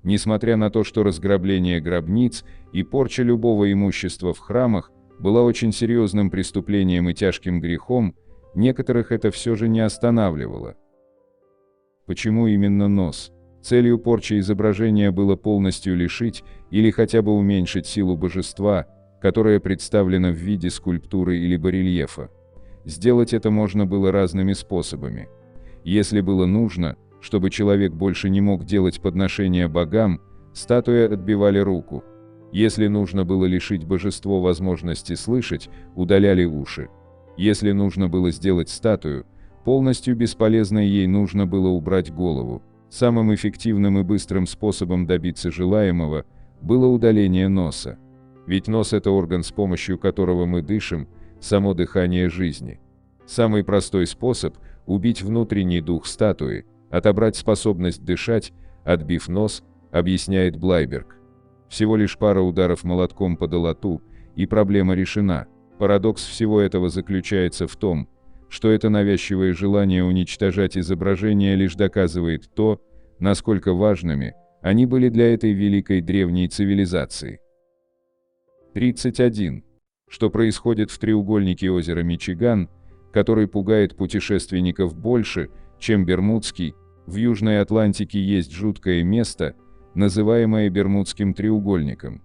Несмотря на то, что разграбление гробниц и порча любого имущества в храмах была очень серьезным преступлением и тяжким грехом, некоторых это все же не останавливало. Почему именно нос? Целью порчи изображения было полностью лишить или хотя бы уменьшить силу божества, которое представлено в виде скульптуры или барельефа. Сделать это можно было разными способами. Если было нужно, чтобы человек больше не мог делать подношения богам, статуи отбивали руку. Если нужно было лишить божество возможности слышать, удаляли уши. Если нужно было сделать статую полностью бесполезной, ей нужно было убрать голову. Самым эффективным и быстрым способом добиться желаемого было удаление носа. Ведь нос – это орган, с помощью которого мы дышим, само дыхание жизни. Самый простой способ – убить внутренний дух статуи, отобрать способность дышать, отбив нос, объясняет Блайберг. Всего лишь пара ударов молотком по долоту, и проблема решена. Парадокс всего этого заключается в том, что это навязчивое желание уничтожать изображения лишь доказывает то, насколько важными они были для этой великой древней цивилизации. 31. Что происходит в треугольнике озера Мичиган, который пугает путешественников больше, чем Бермудский? В Южной Атлантике есть жуткое место, называемое Бермудским треугольником.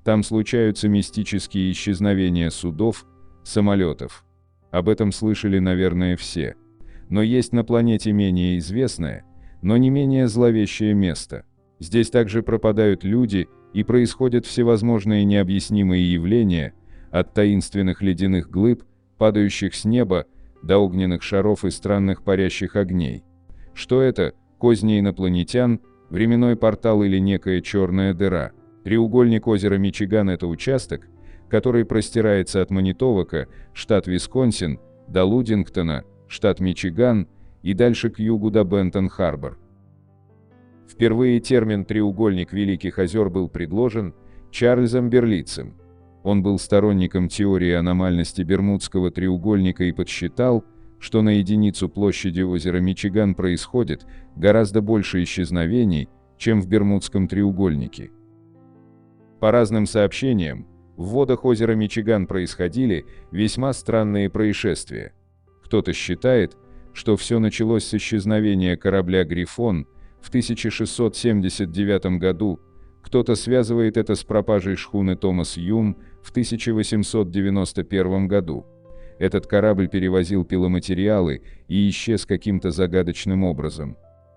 Там случаются мистические исчезновения судов, самолетов. Об этом слышали, наверное, все. Но есть на планете менее известное, но не менее зловещее место. Здесь также пропадают люди, и происходят всевозможные необъяснимые явления, от таинственных ледяных глыб, падающих с неба, до огненных шаров и странных парящих огней. Что это? Козни инопланетян, временной портал или некая черная дыра? Треугольник озера Мичиган – это участок, который простирается от Манитовока, штат Висконсин, до Лудингтона, штат Мичиган, и дальше к югу до Бентон-Харбор. Впервые термин «треугольник Великих озер» был предложен Чарльзом Берлицем. Он был сторонником теории аномальности Бермудского треугольника и подсчитал, что на единицу площади озера Мичиган происходит гораздо больше исчезновений, чем в Бермудском треугольнике. По разным сообщениям, в водах озера Мичиган происходили весьма странные происшествия. Кто-то считает, что все началось с исчезновения корабля «Грифон» в 1679 году, кто-то связывает это с пропажей шхуны «Томас Юм» в 1891 году. Этот корабль перевозил пиломатериалы и исчез каким-то загадочным образом.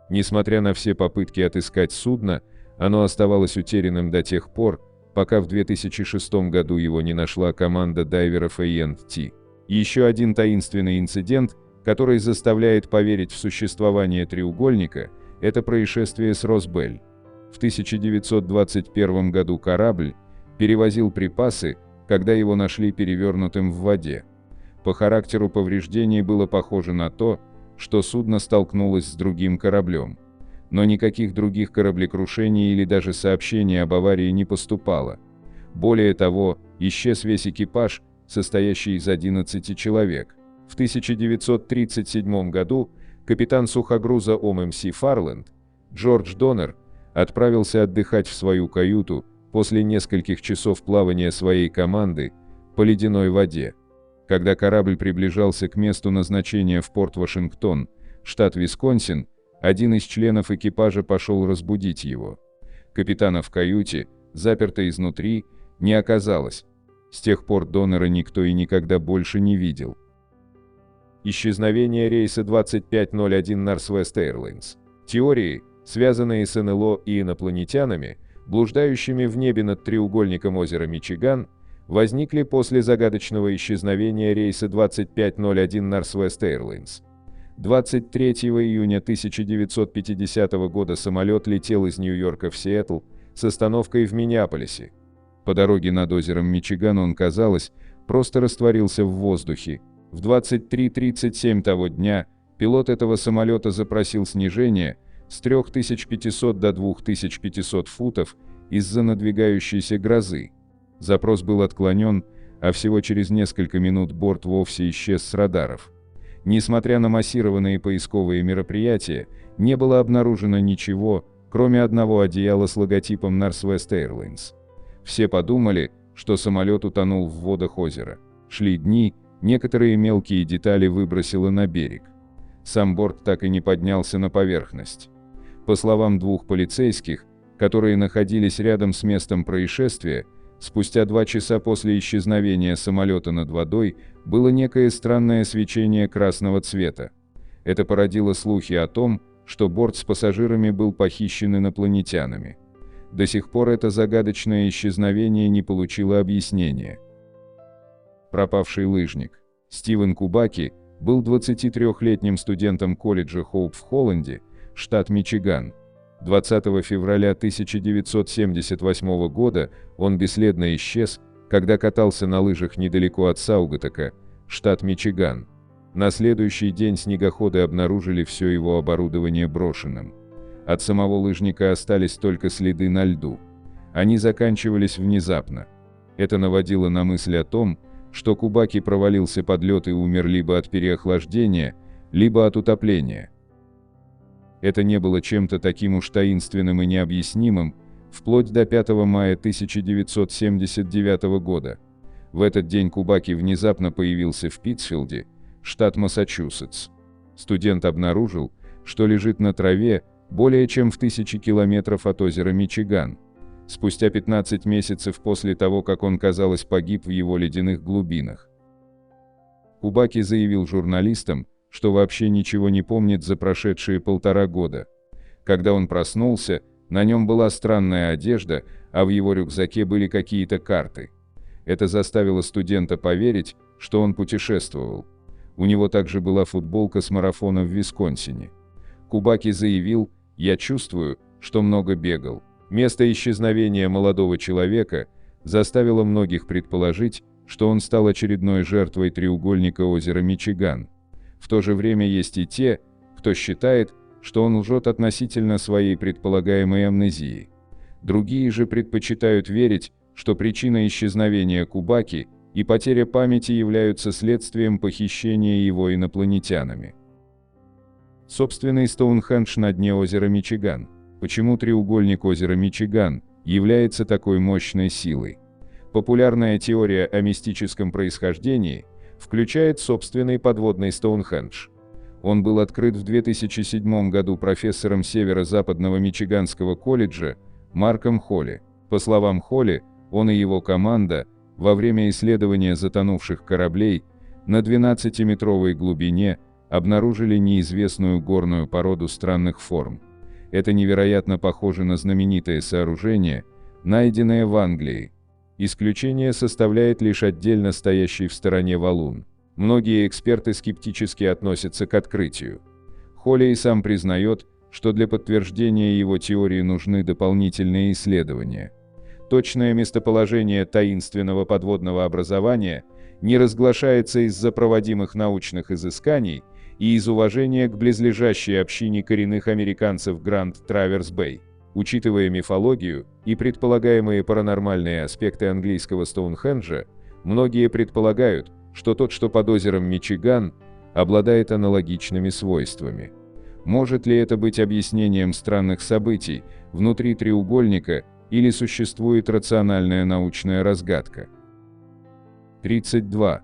Несмотря на все попытки отыскать судно, оно оставалось утерянным до тех пор, пока в 2006 году его не нашла команда дайверов A&T. Еще один таинственный инцидент, который заставляет поверить в существование треугольника, это происшествие с Росбель. В 1921 году корабль перевозил припасы, когда его нашли перевернутым в воде. По характеру повреждений было похоже на то, что судно столкнулось с другим кораблем. Но никаких других кораблекрушений или даже сообщений об аварии не поступало. Более того, исчез весь экипаж, состоящий из 11 человек. В 1937 году капитан сухогруза ОМС Фарленд, Джордж Доннер, отправился отдыхать в свою каюту после нескольких часов плавания своей команды по ледяной воде. Когда корабль приближался к месту назначения в порт Вашингтон, штат Висконсин, один из членов экипажа пошел разбудить его. Капитана в каюте, запертой изнутри, не оказалось. С тех пор Доннера никто и никогда больше не видел. Исчезновение рейса 2501 Northwest Airlines. Теории, связанные с НЛО и инопланетянами, блуждающими в небе над треугольником озера Мичиган, возникли после загадочного исчезновения рейса 2501 Northwest Airlines. 23 июня 1950 года самолет летел из Нью-Йорка в Сиэтл с остановкой в Миннеаполисе. По дороге над озером Мичиган он, казалось, просто растворился в воздухе. В 23:37 того дня пилот этого самолета запросил снижение с 3500 до 2500 футов из-за надвигающейся грозы. Запрос был отклонен, а всего через несколько минут борт вовсе исчез с радаров. Несмотря на массированные поисковые мероприятия, не было обнаружено ничего, кроме одного одеяла с логотипом Northwest Airlines. Все подумали, что самолет утонул в водах озера. Шли дни, некоторые мелкие детали выбросило на берег. Сам борт так и не поднялся на поверхность. По словам двух полицейских, которые находились рядом с местом происшествия, спустя 2 часа после исчезновения самолета над водой было некое странное свечение красного цвета. Это породило слухи о том, что борт с пассажирами был похищен инопланетянами. До сих пор это загадочное исчезновение не получило объяснения. Пропавший лыжник. Стивен Кубаки был 23-летним студентом колледжа Хоуп в Холланде, штат Мичиган. 20 февраля 1978 года он бесследно исчез, когда катался на лыжах недалеко от Саугатока, штат Мичиган. На следующий день снегоходы обнаружили все его оборудование брошенным. От самого лыжника остались только следы на льду. Они заканчивались внезапно. Это наводило на мысль о том, что Кубаки провалился под лед и умер либо от переохлаждения, либо от утопления. Это не было чем-то таким уж таинственным и необъяснимым, вплоть до 5 мая 1979 года. В этот день Кубаки внезапно появился в Питтсфилде, штат Массачусетс. Студент обнаружил, что лежит на траве более чем в 1000 километров от озера Мичиган. Спустя 15 месяцев после того, как он, казалось, погиб в его ледяных глубинах. Кубаки заявил журналистам, что вообще ничего не помнит за прошедшие 1,5 года. Когда он проснулся, на нем была странная одежда, а в его рюкзаке были какие-то карты. Это заставило студента поверить, что он путешествовал. У него также была футболка с марафона в Висконсине. Кубаки заявил: «Я чувствую, что много бегал». Место исчезновения молодого человека заставило многих предположить, что он стал очередной жертвой треугольника озера Мичиган. В то же время есть и те, кто считает, что он лжет относительно своей предполагаемой амнезии. Другие же предпочитают верить, что причина исчезновения Кубаки и потеря памяти являются следствием похищения его инопланетянами. Собственный Стоунхендж на дне озера Мичиган. Почему треугольник озера Мичиган является такой мощной силой? Популярная теория о мистическом происхождении включает собственный подводный Стоунхендж. Он был открыт в 2007 году профессором Северо-Западного Мичиганского колледжа Марком Холли. По словам Холли, он и его команда во время исследования затонувших кораблей на 12-метровой глубине обнаружили неизвестную горную породу странных форм. Это невероятно похоже на знаменитое сооружение, найденное в Англии. Исключение составляет лишь отдельно стоящий в стороне валун. Многие эксперты скептически относятся к открытию. Холли и сам признает, что для подтверждения его теории нужны дополнительные исследования. Точное местоположение таинственного подводного образования не разглашается из-за проводимых научных изысканий и из уважения к близлежащей общине коренных американцев Гранд-Траверс-Бэй. Учитывая мифологию и предполагаемые паранормальные аспекты английского Стоунхенджа, многие предполагают, что тот, что под озером Мичиган, обладает аналогичными свойствами. Может ли это быть объяснением странных событий внутри треугольника или существует рациональная научная разгадка? 32.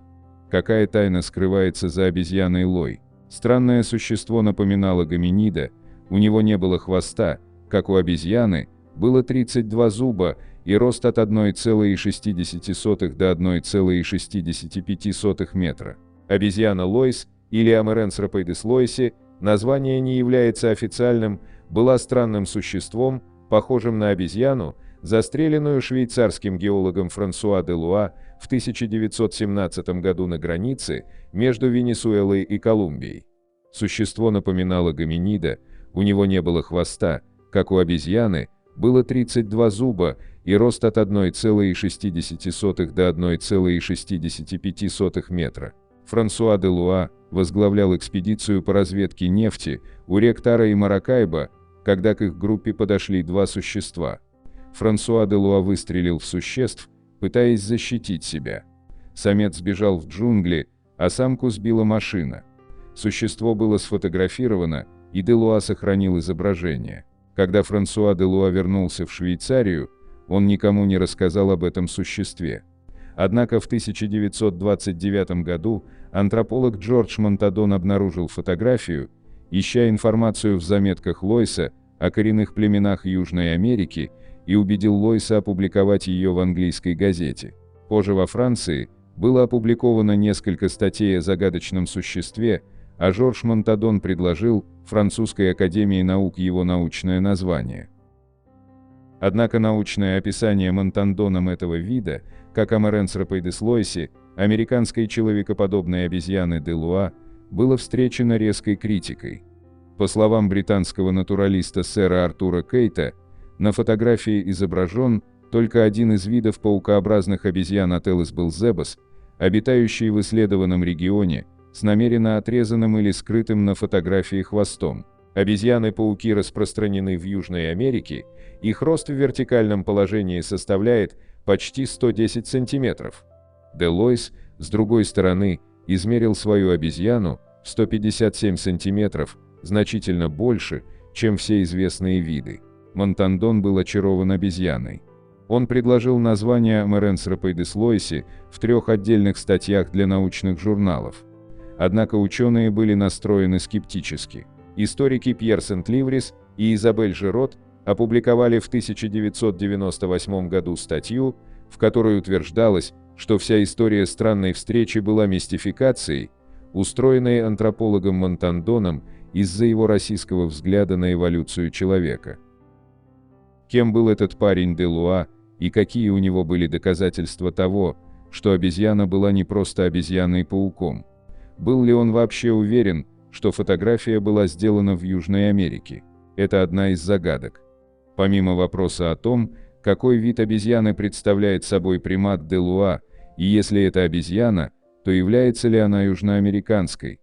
Какая тайна скрывается за обезьяной Лой? Странное существо напоминало гоминида, у него не было хвоста, как у обезьяны, было 32 зуба и рост от 1,6 до 1,65 метра. Обезьяна Лойс, или Амеренсропоидес лойси, название не является официальным, была странным существом, похожим на обезьяну, застреленную швейцарским геологом Франсуа де Луа в 1917 году на границе между Венесуэлой и Колумбией. Существо напоминало гоминида, у него не было хвоста, как у обезьяны, было 32 зуба и рост от 1,6 до 1,65 метра. Франсуа де Луа возглавлял экспедицию по разведке нефти у рек Тара и Маракайбо, когда к их группе подошли два существа. Франсуа де Луа выстрелил в существ, пытаясь защитить себя. Самец сбежал в джунгли, а самку сбила машина. Существо было сфотографировано, и де Луа сохранил изображение. Когда Франсуа де Луа вернулся в Швейцарию, он никому не рассказал об этом существе. Однако в 1929 году антрополог Джордж Монтадон обнаружил фотографию, ища информацию в заметках Лойса о коренных племенах Южной Америки, и убедил Лойса опубликовать ее в английской газете. Позже во Франции было опубликовано несколько статей о загадочном существе, а Жорж Монтадон предложил Французской академии наук его научное название. Однако научное описание Монтадоном этого вида, как Амеренсропоидес лойси, американской человекоподобной обезьяны де Луа, было встречено резкой критикой. По словам британского натуралиста сэра Артура Кейта, на фотографии изображен только один из видов паукообразных обезьян Ателес белзебус, обитающий в исследованном регионе, с намеренно отрезанным или скрытым на фотографии хвостом. Обезьяны-пауки распространены в Южной Америке, их рост в вертикальном положении составляет почти 110 сантиметров. Де Лойс С другой стороны, измерил свою обезьяну в 157 сантиметров, значительно больше, чем все известные виды. Монтандон был очарован обезьяной. Он предложил название Merenthropoides loysi в 3 отдельных статьях для научных журналов. Однако ученые были настроены скептически. Историки Пьер Сент-Ливрис и Изабель Жирот опубликовали в 1998 году статью, в которой утверждалось, что вся история странной встречи была мистификацией, устроенной антропологом Монтандоном из-за его российского взгляда на эволюцию человека. Кем был этот парень Делуа и какие у него были доказательства того, что обезьяна была не просто обезьяной-пауком? Был ли он вообще уверен, что фотография была сделана в Южной Америке? Это одна из загадок. Помимо вопроса о том, какой вид обезьяны представляет собой примат Делуа, и если это обезьяна, то является ли она южноамериканской?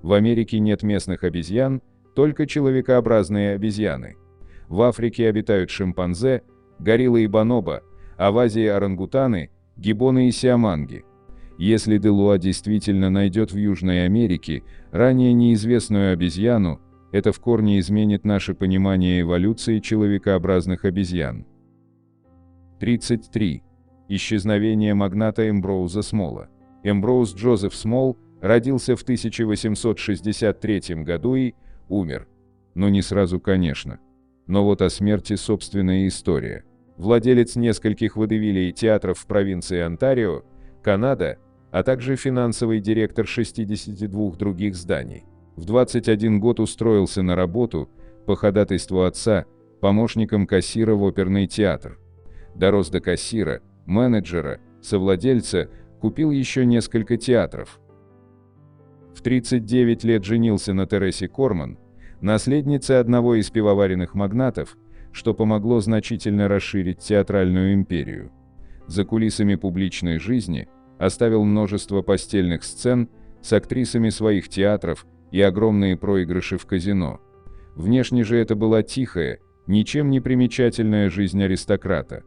В Америке нет местных обезьян, только человекообразные обезьяны. В Африке обитают шимпанзе, гориллы и бонобо, а в Азии орангутаны, гиббоны и сиаманги. Если Делуа действительно найдет в Южной Америке ранее неизвестную обезьяну, это в корне изменит наше понимание эволюции человекообразных обезьян. 33. Исчезновение магната Эмброуза Смолла. Эмброуз Джозеф Смолл родился в 1863 году и умер. Но не сразу, конечно. Но вот о смерти собственная история. Владелец нескольких водевилей театров в провинции Онтарио, Канада, а также финансовый директор 62 других зданий. В 21 год устроился на работу, по ходатайству отца, помощником кассира в оперный театр. Дорос до кассира, менеджера, совладельца, купил еще несколько театров. В 39 лет женился на Тересе Корман, наследнице одного из пивоваренных магнатов, что помогло значительно расширить театральную империю. За кулисами публичной жизни оставил множество постельных сцен с актрисами своих театров и огромные проигрыши в казино. Внешне же это была тихая, ничем не примечательная жизнь аристократа.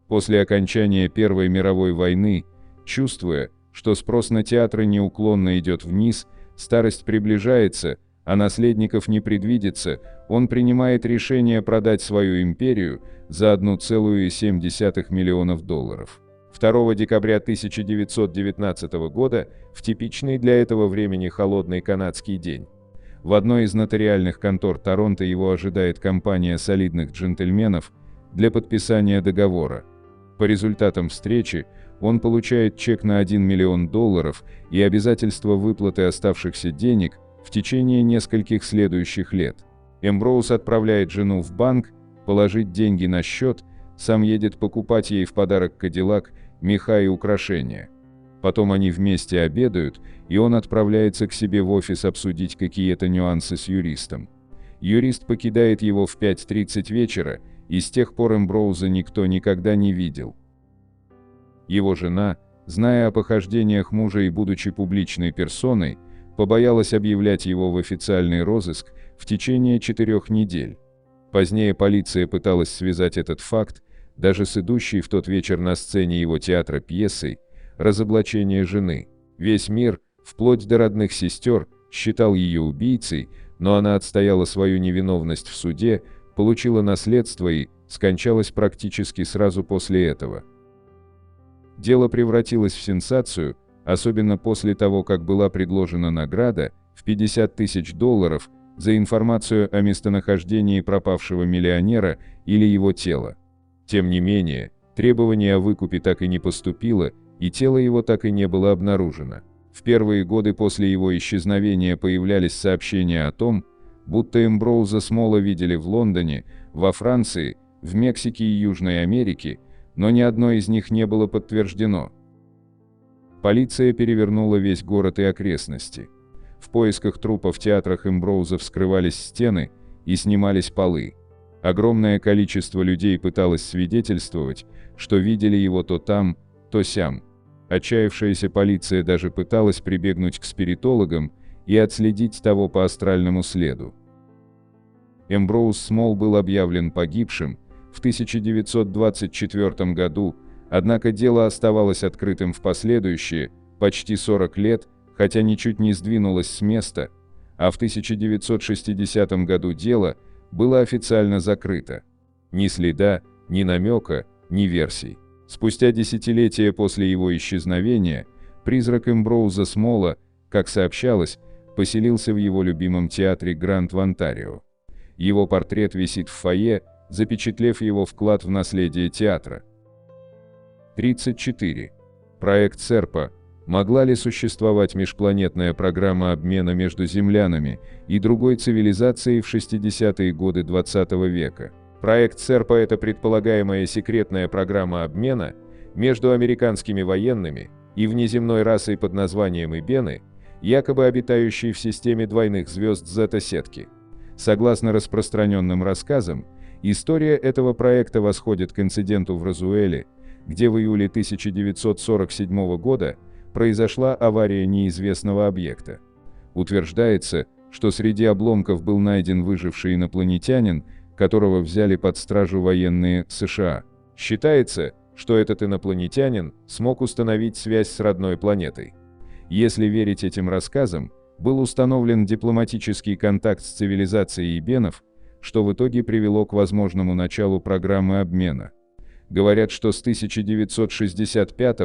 После окончания Первой мировой войны, чувствуя, что спрос на театры неуклонно идет вниз, старость приближается, а наследников не предвидится, он принимает решение продать свою империю за $1,7 миллиона. 2 декабря 1919 года, в типичный для этого времени холодный канадский день, в одной из нотариальных контор Торонто его ожидает компания солидных джентльменов для подписания договора. По результатам встречи он получает чек на $1 миллион и обязательство выплаты оставшихся денег в течение нескольких следующих лет. Эмброуз отправляет жену в банк, положить деньги на счет, сам едет покупать ей в подарок кадиллак, меха и украшения. Потом они вместе обедают, и он отправляется к себе в офис обсудить какие-то нюансы с юристом. Юрист покидает его в 5:30 вечера, и с тех пор Эмброуза никто никогда не видел. Его жена, зная о похождениях мужа и будучи публичной персоной, побоялась объявлять его в официальный розыск в течение 4 недель. Позднее полиция пыталась связать этот факт даже с идущей в тот вечер на сцене его театра пьесой «Разоблачение жены». Весь мир, вплоть до родных сестер, считал ее убийцей, но она отстояла свою невиновность в суде, получила наследство и скончалась практически сразу после этого. Дело превратилось в сенсацию, особенно после того, как была предложена награда в $50 000 за информацию о местонахождении пропавшего миллионера или его тела. Тем не менее, требование о выкупе так и не поступило, и тело его так и не было обнаружено. В первые годы после его исчезновения появлялись сообщения о том, будто Эмброуза Смолла видели в Лондоне, во Франции, в Мексике и Южной Америке, но ни одно из них не было подтверждено. Полиция перевернула весь город и окрестности. В поисках трупа в театрах Эмброуза вскрывались стены и снимались полы. Огромное количество людей пыталось свидетельствовать, что видели его то там, то сям. Отчаявшаяся полиция даже пыталась прибегнуть к спиритологам и отследить того по астральному следу. Эмброуз Смолл был объявлен погибшим в 1924 году, Однако дело оставалось открытым в последующие почти 40 лет, хотя ничуть не сдвинулось с места, а в 1960 году дело было официально закрыто. Ни следа, ни намека, ни версий. Спустя десятилетия после его исчезновения, призрак Эмброуза Смола, как сообщалось, поселился в его любимом театре Гранд в Онтарио. Его портрет висит в фойе, запечатлев его вклад в наследие театра. 34. Проект Серпа. Могла ли существовать межпланетная программа обмена между землянами и другой цивилизацией в 60-е годы XX века? Проект Серпа – это предполагаемая секретная программа обмена между американскими военными и внеземной расой под названием Ибены, якобы обитающей в системе двойных звезд Зета-сетки. Согласно распространенным рассказам, история этого проекта восходит к инциденту в Розуэле, где в июле 1947 года произошла авария неизвестного объекта. Утверждается, что среди обломков был найден выживший инопланетянин, которого взяли под стражу военные США. Считается, что этот инопланетянин смог установить связь с родной планетой. Если верить этим рассказам, был установлен дипломатический контакт с цивилизацией ибенов, что в итоге привело к возможному началу программы обмена. Говорят, что с 1965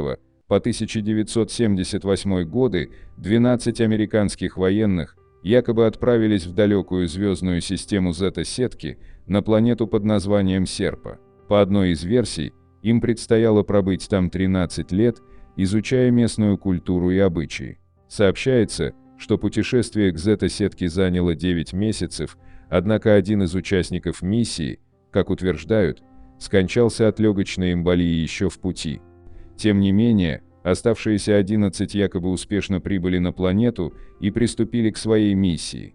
по 1978 годы 12 американских военных якобы отправились в далекую звездную систему Зета-сетки на планету под названием Серпа. По одной из версий, им предстояло пробыть там 13 лет, изучая местную культуру и обычаи. Сообщается, что путешествие к Зета-сетке заняло 9 месяцев, однако один из участников миссии, как утверждают, скончался от легочной эмболии еще в пути. Тем не менее, оставшиеся 11 якобы успешно прибыли на планету и приступили к своей миссии.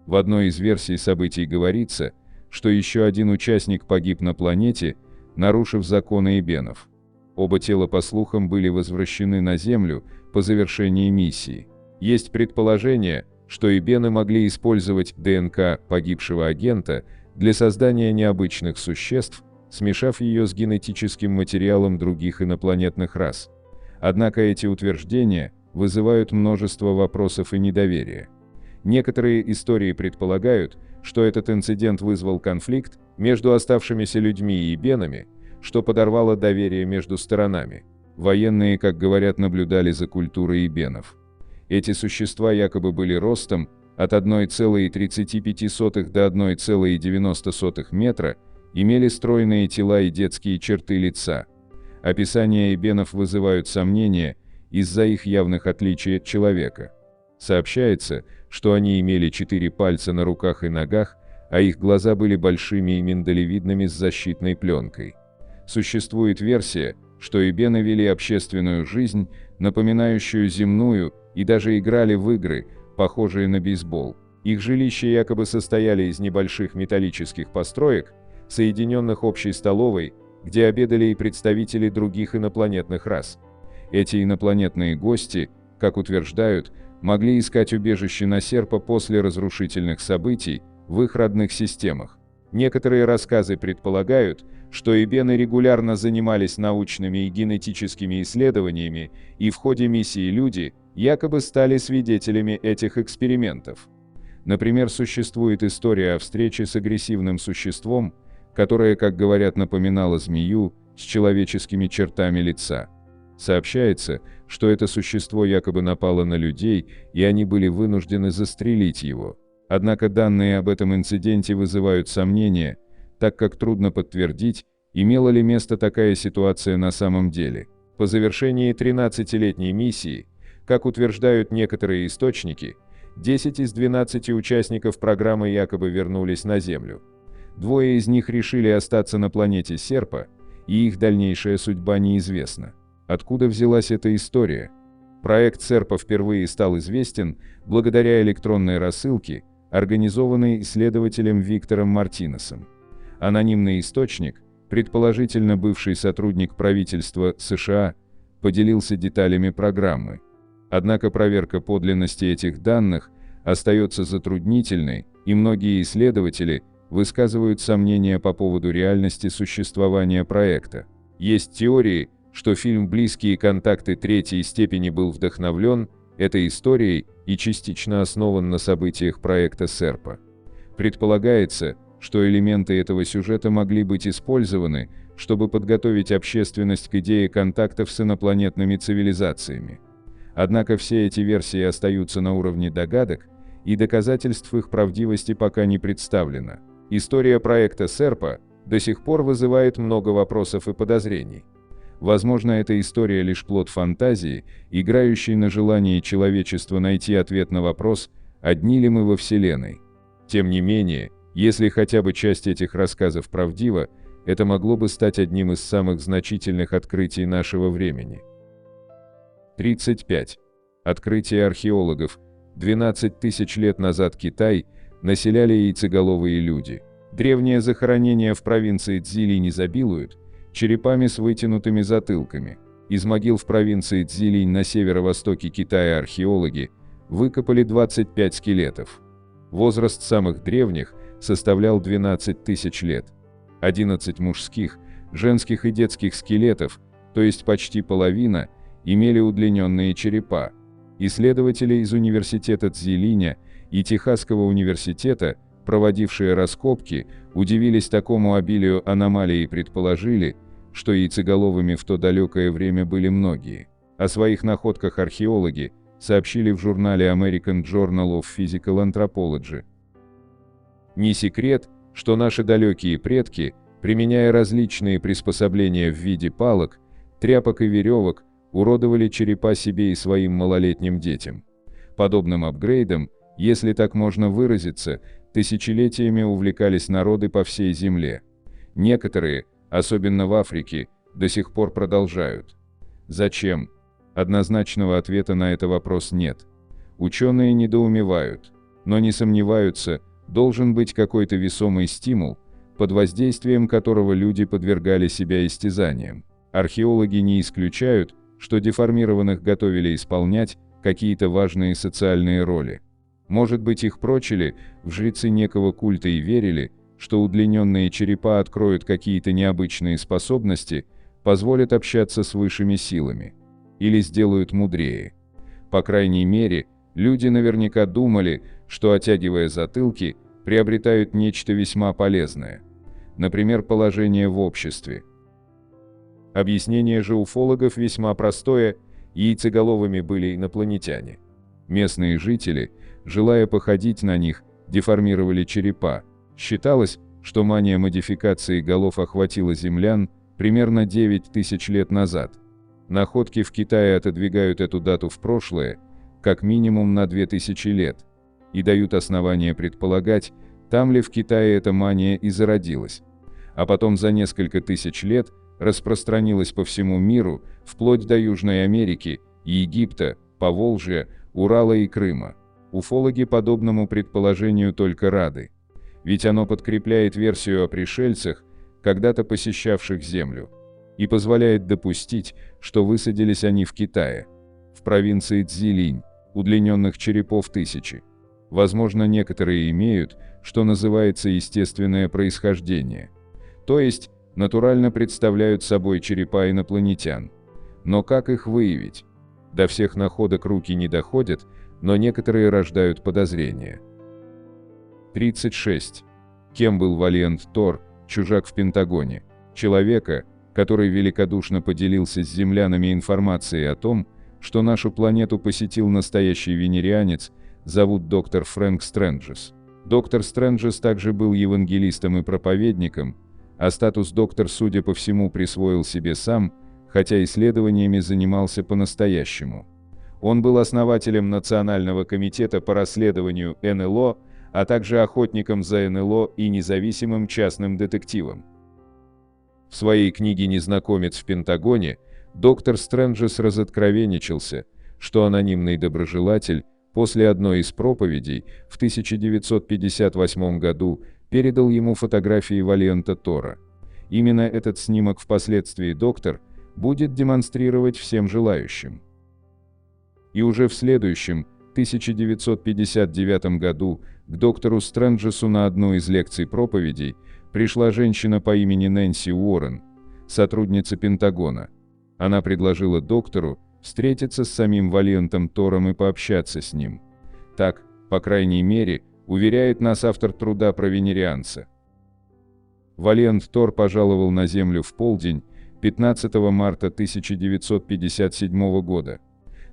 В одной из версий событий говорится, что еще один участник погиб на планете, нарушив законы ибенов. Оба тела, по слухам, были возвращены на Землю по завершении миссии. Есть предположение, что ибены могли использовать ДНК погибшего агента для создания необычных существ, смешав ее с генетическим материалом других инопланетных рас. Однако эти утверждения вызывают множество вопросов и недоверия. Некоторые истории предполагают, что этот инцидент вызвал конфликт между оставшимися людьми и ибенами, что подорвало доверие между сторонами. Военные, как говорят, наблюдали за культурой ибенов. Эти существа якобы были ростом от 1,35 до 1,90 метра, имели стройные тела и детские черты лица. Описания ибенов вызывают сомнения из-за их явных отличий от человека. Сообщается, что они имели 4 пальца на руках и ногах, а их глаза были большими и миндалевидными с защитной пленкой. Существует версия, что ибены вели общественную жизнь, напоминающую земную, и даже играли в игры, похожие на бейсбол. Их жилища якобы состояли из небольших металлических построек, соединенных общей столовой, где обедали и представители других инопланетных рас. Эти инопланетные гости, как утверждают, могли искать убежище на Серпа после разрушительных событий в их родных системах. Некоторые рассказы предполагают, что ибены регулярно занимались научными и генетическими исследованиями, и в ходе миссии люди якобы стали свидетелями этих экспериментов. Например, существует история о встрече с агрессивным существом, которое, как говорят, напоминало змею с человеческими чертами лица. Сообщается, что это существо якобы напало на людей, и они были вынуждены застрелить его. Однако данные об этом инциденте вызывают сомнения, так как трудно подтвердить, имела ли место такая ситуация на самом деле. По завершении 13-летней миссии, как утверждают некоторые источники, 10 из 12 участников программы якобы вернулись на Землю. 2 из них решили остаться на планете Серпа, и их дальнейшая судьба неизвестна. Откуда взялась эта история? Проект Серпа впервые стал известен благодаря электронной рассылке, организованной исследователем Виктором Мартинесом. Анонимный источник, предположительно бывший сотрудник правительства США, поделился деталями программы. Однако проверка подлинности этих данных остается затруднительной, и многие исследователи высказывают сомнения по поводу реальности существования проекта. Есть теории, что фильм «Близкие контакты третьей степени» был вдохновлен этой историей и частично основан на событиях проекта Серпа. Предполагается, что элементы этого сюжета могли быть использованы, чтобы подготовить общественность к идее контактов с инопланетными цивилизациями. Однако все эти версии остаются на уровне догадок, и доказательств их правдивости пока не представлено. История проекта Серпа до сих пор вызывает много вопросов и подозрений. Возможно, эта история лишь плод фантазии, играющей на желании человечества найти ответ на вопрос, одни ли мы во Вселенной. Тем не менее, если хотя бы часть этих рассказов правдива, это могло бы стать одним из самых значительных открытий нашего времени. 35. Открытие археологов. 12 тысяч лет назад Китай населяли яйцеголовые люди. Древние захоронения в провинции Цзилинь изобилуют черепами с вытянутыми затылками. Из могил в провинции Цзилинь на северо-востоке Китая археологи выкопали 25 скелетов. Возраст самых древних составлял 12 тысяч лет. 11 мужских, женских и детских скелетов, то есть почти половина, имели удлиненные черепа. Исследователи из университета Цзилиня и Техасского университета, проводившие раскопки, удивились такому обилию аномалий и предположили, что яйцеголовыми в то далекое время были многие. О своих находках археологи сообщили в журнале American Journal of Physical Anthropology. Не секрет, что наши далекие предки, применяя различные приспособления в виде палок, тряпок и веревок, уродовали черепа себе и своим малолетним детям. Подобным апгрейдом, если так можно выразиться, тысячелетиями увлекались народы по всей земле. Некоторые, особенно в Африке, до сих пор продолжают. Зачем? Однозначного ответа на этот вопрос нет. Ученые недоумевают, но не сомневаются, должен быть какой-то весомый стимул, под воздействием которого люди подвергали себя истязаниям. Археологи не исключают, что деформированных готовили исполнять какие-то важные социальные роли. Может быть, их прочили в жрецы некого культа и верили, что удлиненные черепа откроют какие-то необычные способности, позволят общаться с высшими силами. Или сделают мудрее. По крайней мере, люди наверняка думали, что, оттягивая затылки, приобретают нечто весьма полезное. Например, положение в обществе. Объяснение же уфологов весьма простое: яйцеголовыми были инопланетяне. Местные жители, желая походить на них, деформировали черепа. Считалось, что мания модификации голов охватила землян примерно 9 тысяч лет назад. Находки в Китае отодвигают эту дату в прошлое, как минимум на 2000 лет, и дают основания предполагать, там ли в Китае эта мания и зародилась. А потом за несколько тысяч лет распространилась по всему миру, вплоть до Южной Америки, Египта, Поволжья, Урала и Крыма. Уфологи подобному предположению только рады. Ведь оно подкрепляет версию о пришельцах, когда-то посещавших Землю, и позволяет допустить, что высадились они в Китае, в провинции Цзилинь, удлиненных черепов тысячи. Возможно, некоторые имеют, что называется, естественное происхождение. То есть, натурально представляют собой черепа инопланетян. Но как их выявить? До всех находок руки не доходят, но некоторые рождают подозрения. 36. Кем был Валиант Тор, чужак в Пентагоне? Человека, который великодушно поделился с землянами информацией о том, что нашу планету посетил настоящий венерианец, зовут доктор Фрэнк Стрэнджес. Доктор Стрэнджес также был евангелистом и проповедником, а статус доктор, судя по всему, присвоил себе сам, хотя исследованиями занимался по-настоящему. Он был основателем Национального комитета по расследованию НЛО, а также охотником за НЛО и независимым частным детективом. В своей книге «Незнакомец в Пентагоне» доктор Стрэнджес разоткровенничался, что анонимный доброжелатель после одной из проповедей в 1958 году передал ему фотографии Валианта Тора. Именно этот снимок впоследствии доктор будет демонстрировать всем желающим. И уже в следующем, 1959 году, к доктору Стрэнджесу на одну из лекций проповедей пришла женщина по имени Нэнси Уоррен, сотрудница Пентагона. Она предложила доктору встретиться с самим Валиантом Тором и пообщаться с ним. Так, по крайней мере, уверяет нас автор труда про венерианца. Валиант Тор пожаловал на Землю в полдень 15 марта 1957 года.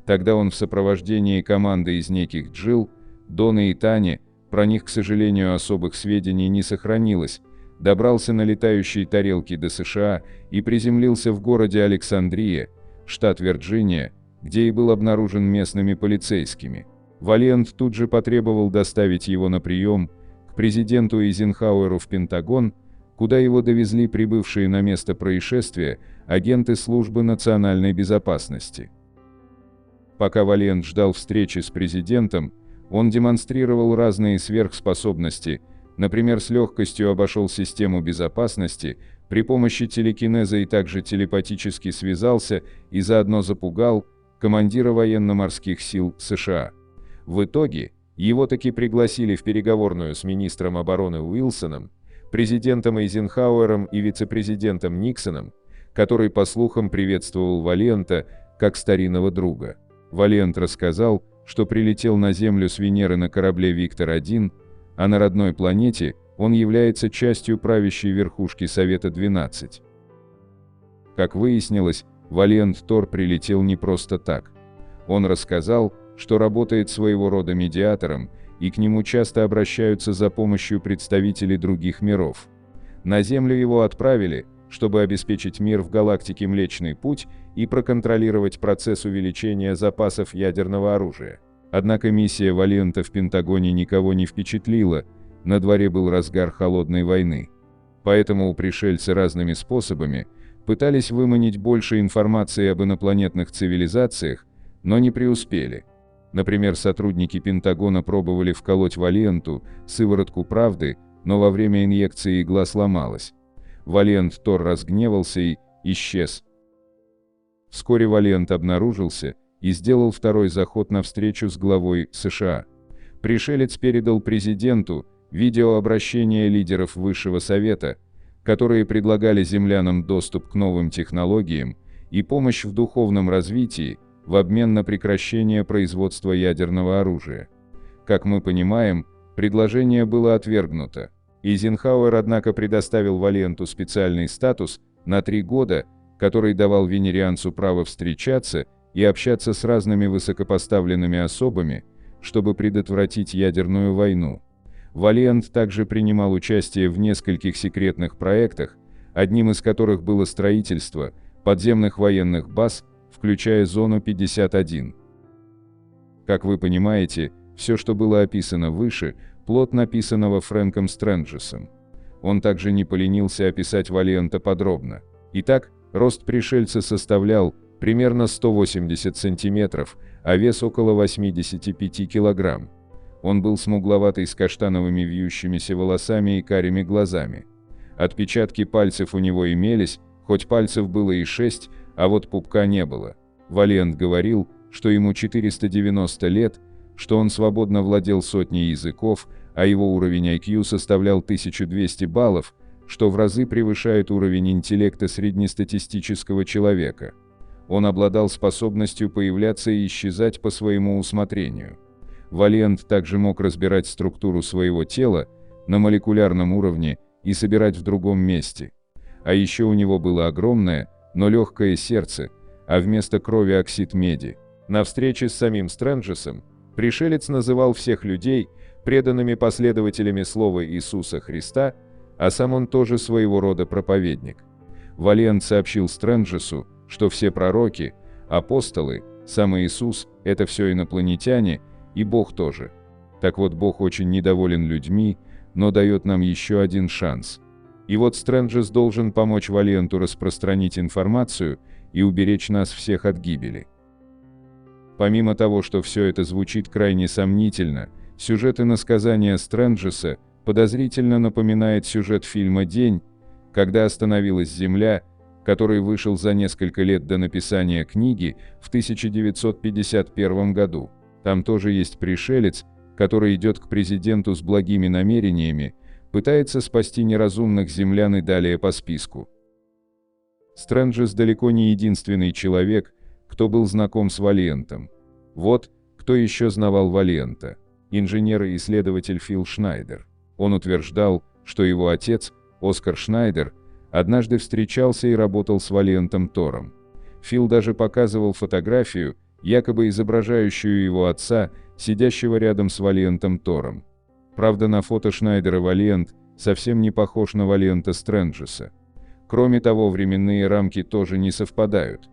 Тогда он в сопровождении команды из неких Джилл, Дона и Тани, про них, к сожалению, особых сведений не сохранилось, добрался на летающей тарелке до США и приземлился в городе Александрия, штат Вирджиния, где и был обнаружен местными полицейскими. Валиант тут же потребовал доставить его на прием к президенту Эйзенхауэру в Пентагон, куда его довезли прибывшие на место происшествия агенты Службы национальной безопасности. Пока Валиант ждал встречи с президентом, он демонстрировал разные сверхспособности, например, с легкостью обошел систему безопасности, при помощи телекинеза и также телепатически связался и заодно запугал командира военно-морских сил США. В итоге, его таки пригласили в переговорную с министром обороны Уилсоном, президентом Эйзенхауэром и вице-президентом Никсоном, который, по слухам, приветствовал Валианта как старинного друга. Валиант рассказал, что прилетел на Землю с Венеры на корабле «Виктор-1», а на родной планете он является частью правящей верхушки Совета-12. Как выяснилось, Валиант Тор прилетел не просто так. Он рассказал, что работает своего рода медиатором, и к нему часто обращаются за помощью представители других миров. На Землю его отправили, чтобы обеспечить мир в галактике Млечный Путь и проконтролировать процесс увеличения запасов ядерного оружия. Однако миссия Валианта в Пентагоне никого не впечатлила, на дворе был разгар холодной войны. Поэтому пришельцы разными способами пытались выманить больше информации об инопланетных цивилизациях, но не преуспели. Например, сотрудники Пентагона пробовали вколоть Валианту сыворотку правды, но во время инъекции игла сломалась. Валиант Тор разгневался и исчез. Вскоре Валиант обнаружился и сделал второй заход на встречу с главой США. Пришелец передал президенту видеообращение лидеров Высшего Совета, которые предлагали землянам доступ к новым технологиям и помощь в духовном развитии в обмен на прекращение производства ядерного оружия. Как мы понимаем, предложение было отвергнуто. Эйзенхауэр, однако, предоставил Валианту специальный статус на 3 года, который давал венерианцу право встречаться и общаться с разными высокопоставленными особами, чтобы предотвратить ядерную войну. Валиант также принимал участие в нескольких секретных проектах, одним из которых было строительство подземных военных баз, включая Зону 51. Как вы понимаете, все, что было описано выше, плод написанного Фрэнком Стрэнджесом. Он также не поленился описать Валианта подробно. Итак, рост пришельца составлял примерно 180 сантиметров, а вес около 85 килограмм. Он был смугловатый с каштановыми вьющимися волосами и карими глазами. Отпечатки пальцев у него имелись, хоть пальцев было и 6, а вот пупка не было. Валиант говорил, что ему 490 лет, что он свободно владел сотней языков, а его уровень IQ составлял 1200 баллов, что в разы превышает уровень интеллекта среднестатистического человека. Он обладал способностью появляться и исчезать по своему усмотрению. Валиант также мог разбирать структуру своего тела на молекулярном уровне и собирать в другом месте. А еще у него было огромное, но легкое сердце, а вместо крови оксид меди. На встрече с самим Стрэнджесом пришелец называл всех людей преданными последователями слова Иисуса Христа, а сам он тоже своего рода проповедник. Валиант сообщил Стрэнджесу, что все пророки, апостолы, сам Иисус – это все инопланетяне, и Бог тоже. Так вот, Бог очень недоволен людьми, но дает нам еще один шанс. И вот Стрэнджес должен помочь Валианту распространить информацию и уберечь нас всех от гибели. Помимо того, что все это звучит крайне сомнительно, сюжет иносказания Стрэнджеса подозрительно напоминает сюжет фильма «День, когда остановилась Земля», который вышел за несколько лет до написания книги в 1951 году. Там тоже есть пришелец, который идет к президенту с благими намерениями, пытается спасти неразумных землян и далее по списку. Стрэнджес далеко не единственный человек, кто был знаком с Валиантом. Вот кто еще знавал Валианта. Инженер и исследователь Фил Шнайдер. Он утверждал, что его отец, Оскар Шнайдер, однажды встречался и работал с Валиантом Тором. Фил даже показывал фотографию, якобы изображающую его отца, сидящего рядом с Валиантом Тором. Правда, на фото Шнайдера Валиант совсем не похож на Валианта Стрэнджеса. Кроме того, временные рамки тоже не совпадают.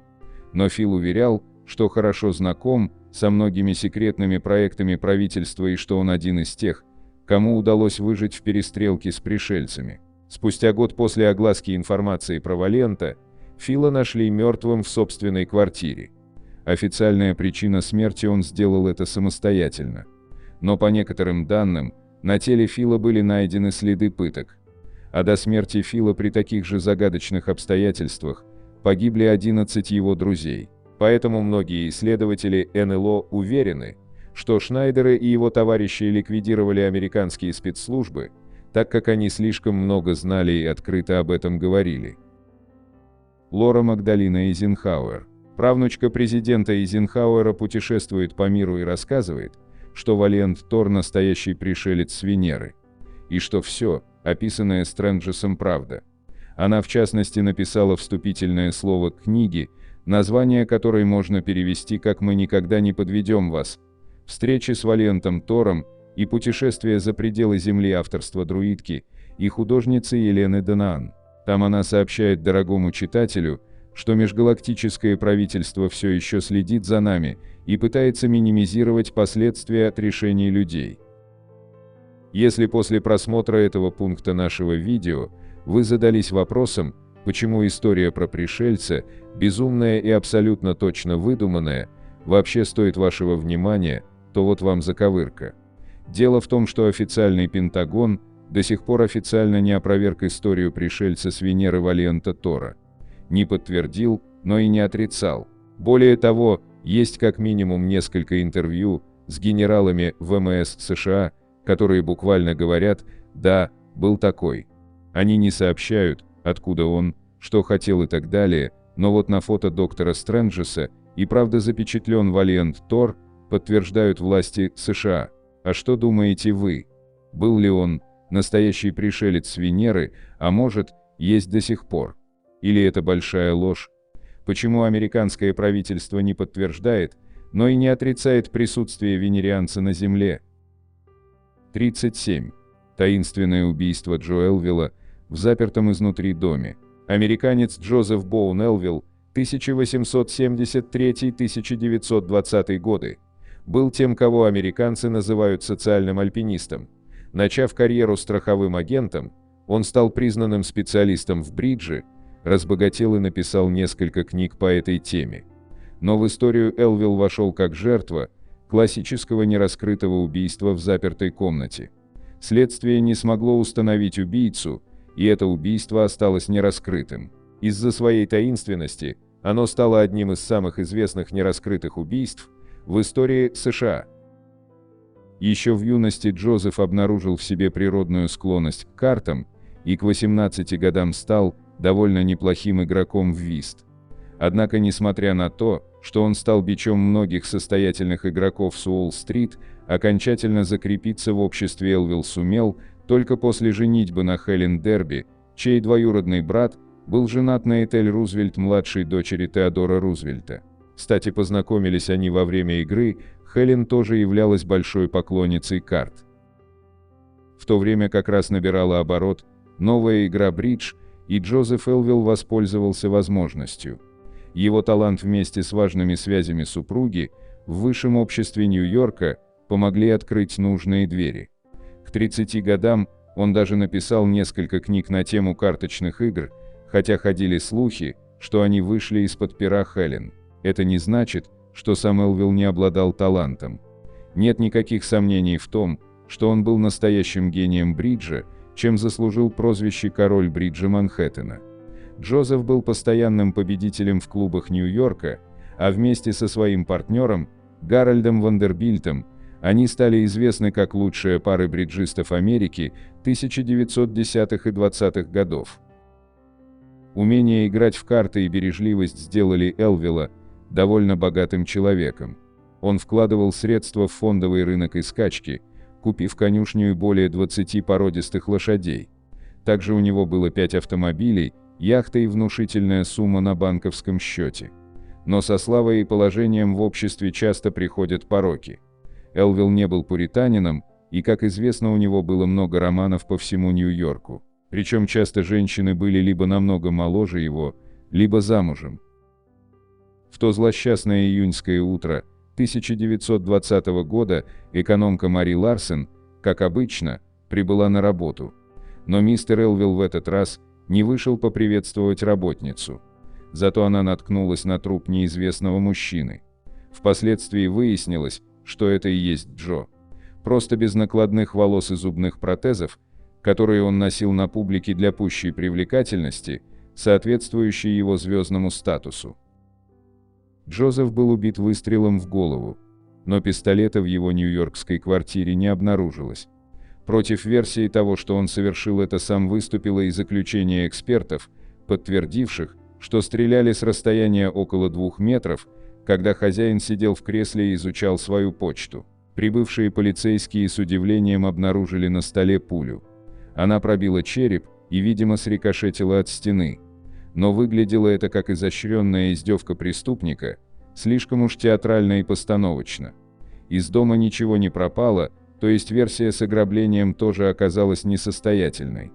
Но Фил уверял, что хорошо знаком со многими секретными проектами правительства и что он один из тех, кому удалось выжить в перестрелке с пришельцами. Спустя год после огласки информации про Валианта, Фила нашли мертвым в собственной квартире. Официальная причина смерти — он сделал это самостоятельно. Но по некоторым данным, на теле Фила были найдены следы пыток. А до смерти Фила при таких же загадочных обстоятельствах погибли 11 его друзей. Поэтому многие исследователи НЛО уверены, что Шнайдера и его товарищи ликвидировали американские спецслужбы, так как они слишком много знали и открыто об этом говорили. Лора Магдалина Эйзенхауэр. Правнучка президента Эйзенхауэра путешествует по миру и рассказывает, что Валиант Тор — настоящий пришелец с Венеры. И что все, описанное Стрэнджесом, правда. Она в частности написала вступительное слово к книге, название которой можно перевести как «Мы никогда не подведем вас». Встречи с Валиантом Тором и путешествие за пределы Земли авторства друидки и художницы Елены Данаан. Там она сообщает дорогому читателю, что межгалактическое правительство все еще следит за нами и пытается минимизировать последствия от решений людей. Если после просмотра этого пункта нашего видео вы задались вопросом, почему история про пришельца, безумная и абсолютно точно выдуманная, вообще стоит вашего внимания, то вот вам заковырка. Дело в том, что официальный Пентагон до сих пор официально не опроверг историю пришельца с Венеры Валианта Тора. Не подтвердил, но и не отрицал. Более того, есть как минимум несколько интервью с генералами ВМС США, которые буквально говорят «да, был такой». Они не сообщают, откуда он, что хотел и так далее, но вот на фото доктора Стрэнджеса и правда запечатлен Валиант Тор, подтверждают власти США. А что думаете вы? Был ли он настоящий пришелец с Венеры, а может, есть до сих пор? Или это большая ложь? Почему американское правительство не подтверждает, но и не отрицает присутствие венерианца на Земле? 37. Таинственное убийство Джо Элвилла в запертом изнутри доме. Американец Джозеф Боун Элвилл, 1873-1920 годы, был тем, кого американцы называют социальным альпинистом. Начав карьеру страховым агентом, он стал признанным специалистом в бридже, разбогател и написал несколько книг по этой теме. Но в историю Элвилл вошел как жертва классического нераскрытого убийства в запертой комнате. Следствие не смогло установить убийцу, и это убийство осталось нераскрытым. Из-за своей таинственности оно стало одним из самых известных нераскрытых убийств в истории США. Еще в юности Джозеф обнаружил в себе природную склонность к картам и к 18 годам стал довольно неплохим игроком в вист. Однако, несмотря на то, что он стал бичом многих состоятельных игроков с Уолл-стрит, окончательно закрепиться в обществе Элвилл сумел только после женитьбы на Хелен Дерби, чей двоюродный брат был женат на Этель Рузвельт, младшей дочери Теодора Рузвельта. Кстати, познакомились они во время игры, Хелен тоже являлась большой поклонницей карт. В то время как раз набирала оборот новая игра бридж, и Джозеф Элвилл воспользовался возможностью. Его талант вместе с важными связями супруги в высшем обществе Нью-Йорка помогли открыть нужные двери. К 30 годам он даже написал несколько книг на тему карточных игр, хотя ходили слухи, что они вышли из-под пера Хелен. Это не значит, что сам Элвилл не обладал талантом. Нет никаких сомнений в том, что он был настоящим гением бриджа, чем заслужил прозвище «Король бриджа Манхэттена». Джозеф был постоянным победителем в клубах Нью-Йорка, а вместе со своим партнером, Гарольдом Вандербильтом, они стали известны как лучшая пара бриджистов Америки 1910-х и 20-х годов. Умение играть в карты и бережливость сделали Элвилла довольно богатым человеком. Он вкладывал средства в фондовый рынок и скачки, купив конюшню и более 20 породистых лошадей. Также у него было 5 автомобилей, яхта и внушительная сумма на банковском счете. Но со славой и положением в обществе часто приходят пороки. Элвилл не был пуританином, и, как известно, у него было много романов по всему Нью-Йорку. Причем часто женщины были либо намного моложе его, либо замужем. В то злосчастное июньское утро 1920 года экономка Мари Ларсен, как обычно, прибыла на работу. Но мистер Элвилл в этот раз не вышел поприветствовать работницу. Зато она наткнулась на труп неизвестного мужчины. Впоследствии выяснилось, что это и есть Джо. Просто без накладных волос и зубных протезов, которые он носил на публике для пущей привлекательности, соответствующей его звездному статусу. Джозеф был убит выстрелом в голову, но пистолета в его нью-йоркской квартире не обнаружилось. Против версии того, что он совершил это сам, выступило и заключение экспертов, подтвердивших, что стреляли с расстояния около 2 метров, когда хозяин сидел в кресле и изучал свою почту. Прибывшие полицейские с удивлением обнаружили на столе пулю. Она пробила череп и, видимо, срикошетила от стены. Но выглядело это как изощренная издевка преступника, слишком уж театрально и постановочно. Из дома ничего не пропало, то есть версия с ограблением тоже оказалась несостоятельной.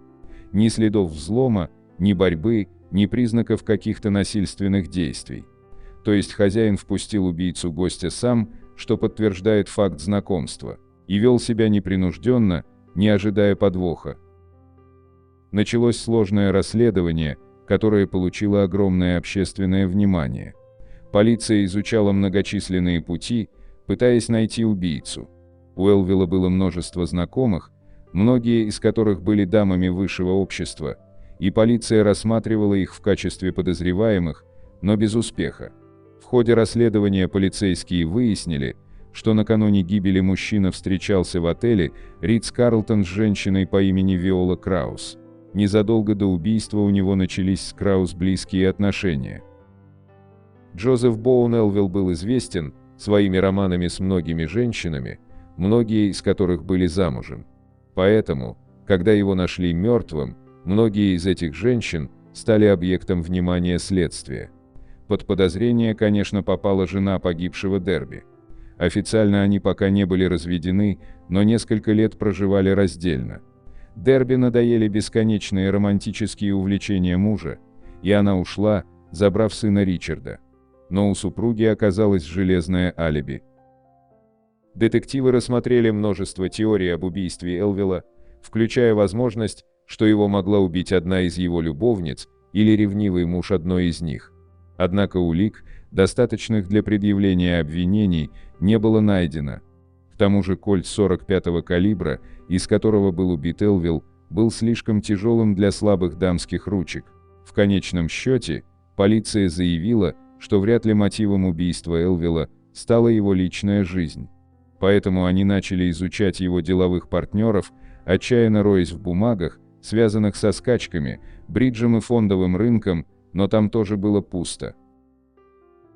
Ни следов взлома, ни борьбы, ни признаков каких-то насильственных действий. То есть хозяин впустил убийцу гостя сам, что подтверждает факт знакомства, и вел себя непринужденно, не ожидая подвоха. Началось сложное расследование, которое получило огромное общественное внимание. Полиция изучала многочисленные пути, пытаясь найти убийцу. У Элвилла было множество знакомых, многие из которых были дамами высшего общества, и полиция рассматривала их в качестве подозреваемых, но без успеха. В ходе расследования полицейские выяснили, что накануне гибели мужчина встречался в отеле Ритц-Карлтон с женщиной по имени Виола Краус. Незадолго до убийства у него начались с Краус близкие отношения. Джозеф Боун Элвилл был известен своими романами с многими женщинами, многие из которых были замужем. Поэтому, когда его нашли мертвым, многие из этих женщин стали объектом внимания следствия. Под подозрение, конечно, попала жена погибшего Дерби. Официально они пока не были разведены, но несколько лет проживали раздельно. Дерби надоели бесконечные романтические увлечения мужа, и она ушла, забрав сына Ричарда. Но у супруги оказалось железное алиби. Детективы рассмотрели множество теорий об убийстве Элвилла, включая возможность, что его могла убить одна из его любовниц или ревнивый муж одной из них. Однако улик, достаточных для предъявления обвинений, не было найдено. К тому же кольт 45-го калибра, из которого был убит Элвилл, был слишком тяжелым для слабых дамских ручек. В конечном счете, полиция заявила, что вряд ли мотивом убийства Элвилла стала его личная жизнь. Поэтому они начали изучать его деловых партнеров, отчаянно роясь в бумагах, связанных со скачками, бриджем и фондовым рынком, но там тоже было пусто.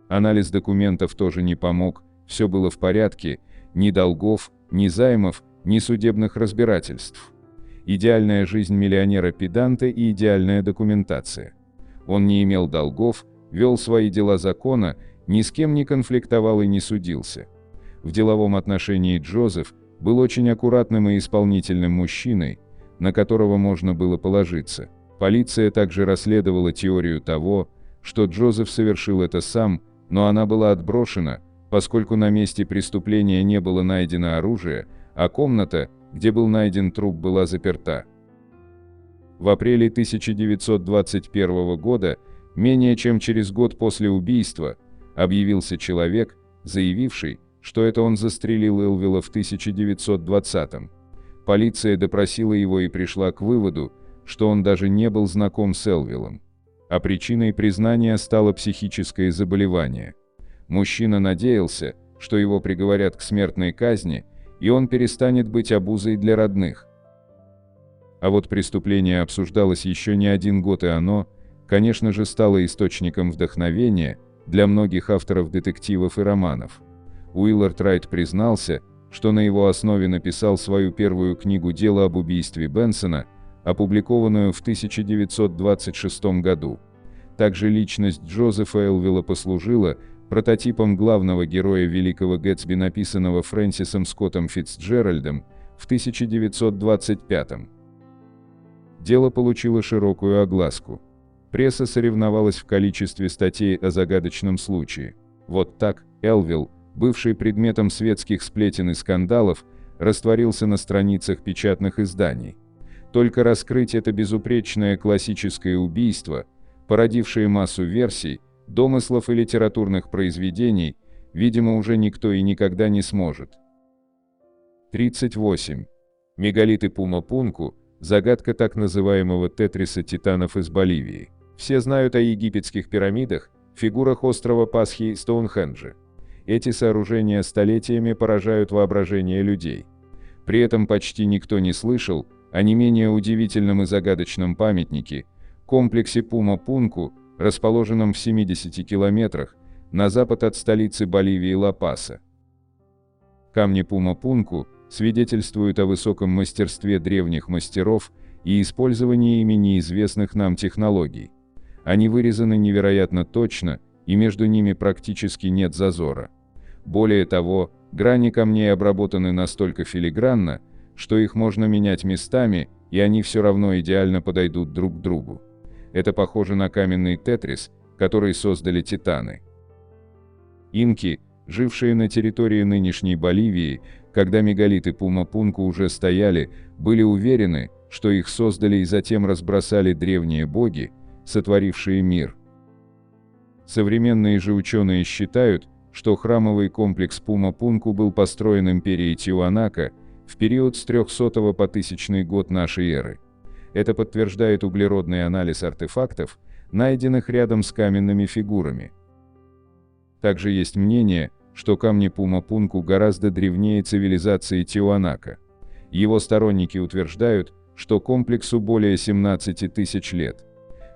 Анализ документов тоже не помог, все было в порядке, ни долгов, ни займов, ни судебных разбирательств. Идеальная жизнь миллионера-педанта и идеальная документация. Он не имел долгов, вел свои дела законно, ни с кем не конфликтовал и не судился. В деловом отношении Джозеф был очень аккуратным и исполнительным мужчиной, на которого можно было положиться. Полиция также расследовала теорию того, что Джозеф совершил это сам, но она была отброшена, поскольку на месте преступления не было найдено оружие, а комната, где был найден труп, была заперта. В апреле 1921 года, менее чем через год после убийства, объявился человек, заявивший, что это он застрелил Элвилла в 1920-м. Полиция допросила его и пришла к выводу, что он даже не был знаком с Элвиллом. А причиной признания стало психическое заболевание. Мужчина надеялся, что его приговорят к смертной казни, и он перестанет быть обузой для родных. А вот преступление обсуждалось еще не 1 год, и оно, конечно же, стало источником вдохновения для многих авторов детективов и романов. Уиллард Райт признался, что на его основе написал свою первую книгу «Дело об убийстве Бенсона», опубликованную в 1926 году. Также личность Джозефа Элвилла послужила прототипом главного героя «Великого Гэтсби», написанного Фрэнсисом Скоттом Фицджеральдом в 1925. Дело получило широкую огласку. Пресса соревновалась в количестве статей о загадочном случае. Вот так Элвилл, бывший предметом светских сплетен и скандалов, растворился на страницах печатных изданий. Только раскрыть это безупречное классическое убийство, породившее массу версий, домыслов и литературных произведений, видимо, уже никто и никогда не сможет. 38. Мегалиты Пума-Пунку – загадка так называемого тетриса титанов из Боливии. Все знают о египетских пирамидах, фигурах острова Пасхи и Стоунхенджа. Эти сооружения столетиями поражают воображение людей. При этом почти никто не слышал о не менее удивительном и загадочном памятнике – комплексе Пума-Пунку, расположенном в 70 километрах на запад от столицы Боливии Ла-Паса. Камни Пума-Пунку свидетельствуют о высоком мастерстве древних мастеров и использовании ими неизвестных нам технологий. Они вырезаны невероятно точно, и между ними практически нет зазора. Более того, грани камней обработаны настолько филигранно, что их можно менять местами, и они все равно идеально подойдут друг к другу. Это похоже на каменный тетрис, который создали титаны. Инки, жившие на территории нынешней Боливии, когда мегалиты Пума-Пунку уже стояли, были уверены, что их создали и затем разбросали древние боги, сотворившие мир. Современные же ученые считают, что храмовый комплекс Пума-Пунку был построен империей Тиуанака в период с 300 по 1000 год нашей эры. Это подтверждает углеродный анализ артефактов, найденных рядом с каменными фигурами. Также есть мнение, что камни Пума-Пунку гораздо древнее цивилизации Тиуанака. Его сторонники утверждают, что комплексу более 17 тысяч лет.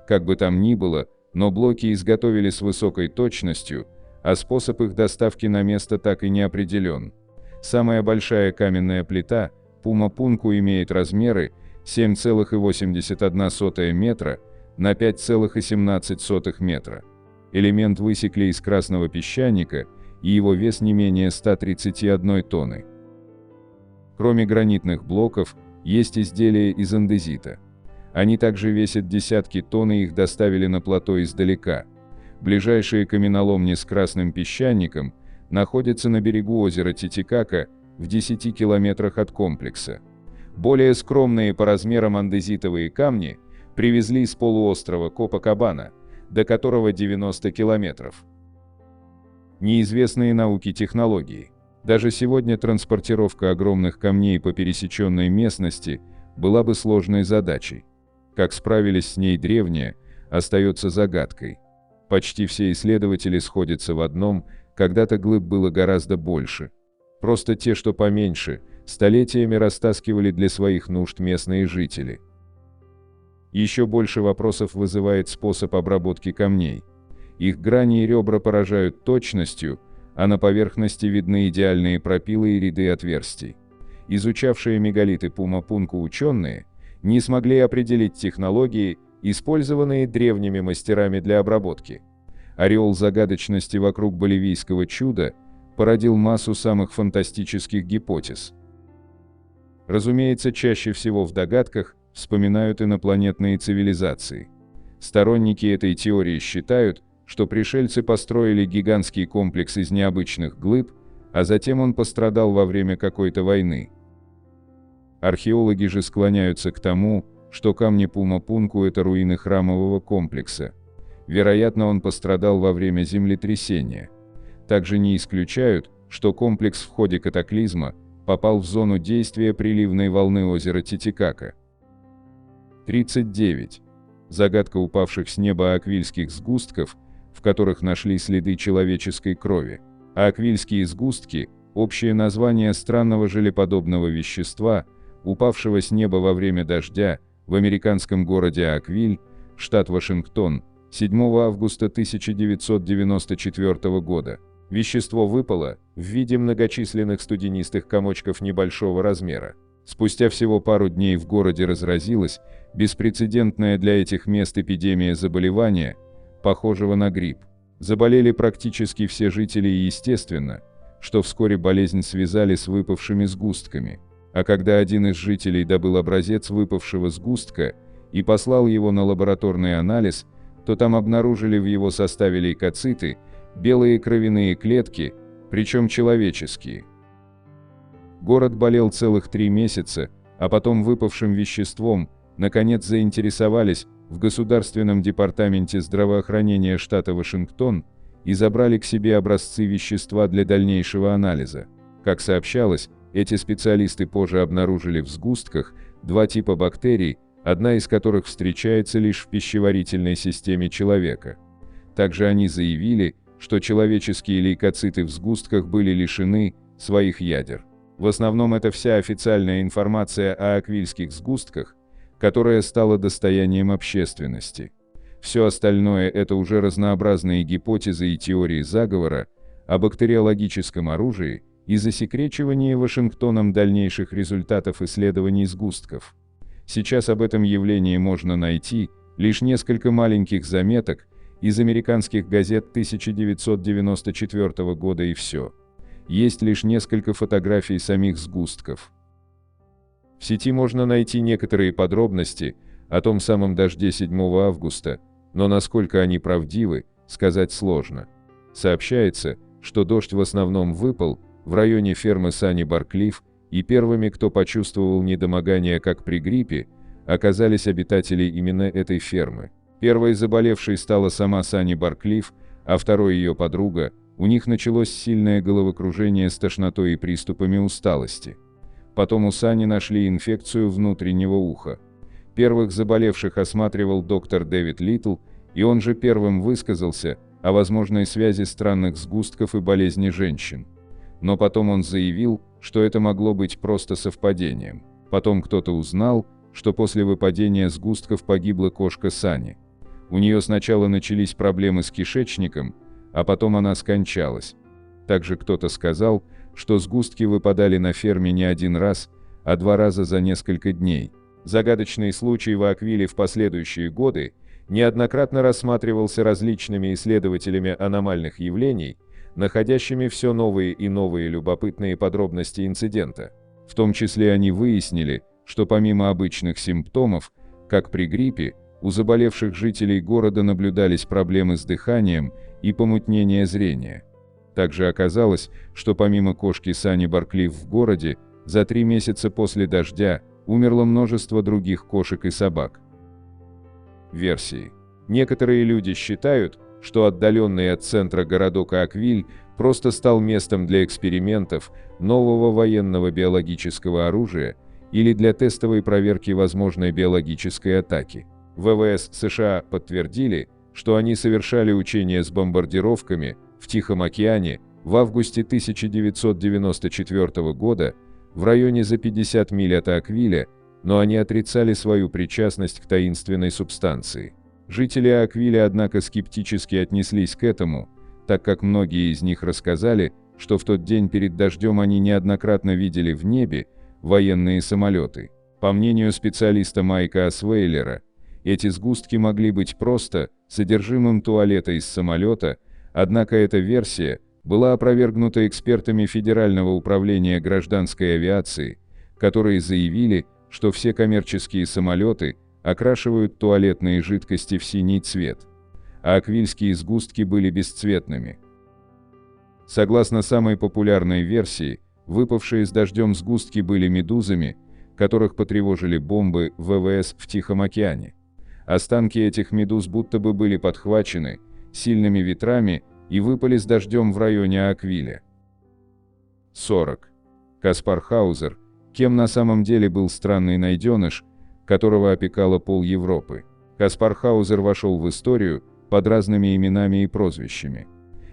Как бы там ни было, но блоки изготовили с высокой точностью, а способ их доставки на место так и не определен. Самая большая каменная плита Пума-Пунку имеет размеры 7,81 метра на 5,17 метра. Элемент высекли из красного песчаника, и его вес не менее 131 тонны. Кроме гранитных блоков, есть изделия из андезита. Они также весят десятки тонн, и их доставили на плато издалека. Ближайшие каменоломни с красным песчаником находятся на берегу озера Титикака, в 10 километрах от комплекса. Более скромные по размерам андезитовые камни привезли с полуострова Копакабана, до которого 90 километров. Неизвестные науке технологии. Даже сегодня транспортировка огромных камней по пересеченной местности была бы сложной задачей. Как справились с ней древние, остается загадкой. Почти все исследователи сходятся в одном: когда-то глыб было гораздо больше. Просто те, что поменьше, столетиями растаскивали для своих нужд местные жители. Еще больше вопросов вызывает способ обработки камней. Их грани и ребра поражают точностью, а на поверхности видны идеальные пропилы и ряды отверстий. Изучавшие мегалиты Пума-Пунку ученые не смогли определить технологии, использованные древними мастерами для обработки. Ореол загадочности вокруг боливийского чуда породил массу самых фантастических гипотез. Разумеется, чаще всего в догадках вспоминают инопланетные цивилизации. Сторонники этой теории считают, что пришельцы построили гигантский комплекс из необычных глыб, а затем он пострадал во время какой-то войны. Археологи же склоняются к тому, что камни Пума-Пунку – это руины храмового комплекса. Вероятно, он пострадал во время землетрясения. Также не исключают, что комплекс в ходе катаклизма попал в зону действия приливной волны озера Титикака. 39. Загадка упавших с неба аквильских сгустков, в которых нашли следы человеческой крови. Аквильские сгустки – общее название странного желеподобного вещества, упавшего с неба во время дождя в американском городе Аквиль, штат Вашингтон, 7 августа 1994 года. Вещество выпало в виде многочисленных студенистых комочков небольшого размера. Спустя всего пару дней в городе разразилась беспрецедентная для этих мест эпидемия заболевания, похожего на грипп. Заболели практически все жители и естественно, что вскоре болезнь связали с выпавшими сгустками. А когда один из жителей добыл образец выпавшего сгустка и послал его на лабораторный анализ, то там обнаружили в его составе лейкоциты, белые кровяные клетки, причем человеческие. Город болел целых 3 месяца, а потом выпавшим веществом, наконец заинтересовались в Государственном департаменте здравоохранения штата Вашингтон и забрали к себе образцы вещества для дальнейшего анализа. Как сообщалось, эти специалисты позже обнаружили в сгустках 2 типа бактерий, одна из которых встречается лишь в пищеварительной системе человека. Также они заявили, что человеческие лейкоциты в сгустках были лишены своих ядер. В основном это вся официальная информация о аквильских сгустках, которая стала достоянием общественности. Все остальное – это уже разнообразные гипотезы и теории заговора о бактериологическом оружии и засекречивании Вашингтоном дальнейших результатов исследований сгустков. Сейчас об этом явлении можно найти лишь несколько маленьких заметок из американских газет 1994 года и все. Есть лишь несколько фотографий самих сгустков. В сети можно найти некоторые подробности о том самом дожде 7 августа, но насколько они правдивы, сказать сложно. Сообщается, что дождь в основном выпал в районе фермы Санни Барклифф, и первыми, кто почувствовал недомогание как при гриппе, оказались обитатели именно этой фермы. Первой заболевшей стала сама Санни Барклифф, а второй ее подруга. У них началось сильное головокружение с тошнотой и приступами усталости. Потом у Сани нашли инфекцию внутреннего уха. Первых заболевших осматривал доктор Дэвид Литл, и он же первым высказался о возможной связи странных сгустков и болезни женщин. Но потом он заявил, что это могло быть просто совпадением. Потом кто-то узнал, что после выпадения сгустков погибла кошка Сани. У нее сначала начались проблемы с кишечником, а потом она скончалась. Также кто-то сказал, что сгустки выпадали на ферме не один раз, а 2 раза за несколько дней. Загадочный случай в Аквиле в последующие годы неоднократно рассматривался различными исследователями аномальных явлений, находящими все новые и новые любопытные подробности инцидента. В том числе они выяснили, что помимо обычных симптомов, как при гриппе, у заболевших жителей города наблюдались проблемы с дыханием и помутнение зрения. Также оказалось, что помимо кошки Санни Барклифф в городе, за 3 месяца после дождя умерло множество других кошек и собак. Версии. Некоторые люди считают, что отдаленный от центра городок Аквиль просто стал местом для экспериментов нового военного биологического оружия или для тестовой проверки возможной биологической атаки. ВВС США подтвердили, что они совершали учения с бомбардировками в Тихом океане в августе 1994 года в районе за 50 миль от Аквиля, но они отрицали свою причастность к таинственной субстанции. Жители Аквиля, однако, скептически отнеслись к этому, так как многие из них рассказали, что в тот день перед дождем они неоднократно видели в небе военные самолеты. По мнению специалиста Майка Освейлера, эти сгустки могли быть просто содержимым туалета из самолета, однако эта версия была опровергнута экспертами Федерального управления гражданской авиации, которые заявили, что все коммерческие самолеты окрашивают туалетные жидкости в синий цвет, а аквильские сгустки были бесцветными. Согласно самой популярной версии, выпавшие с дождем сгустки были медузами, которых потревожили бомбы ВВС в Тихом океане. Останки этих медуз будто бы были подхвачены сильными ветрами и выпали с дождем в районе Аквиля. 40. Каспар Хаузер, кем на самом деле был странный найденыш, которого опекала пол Европы. Каспар Хаузер вошел в историю под разными именами и прозвищами.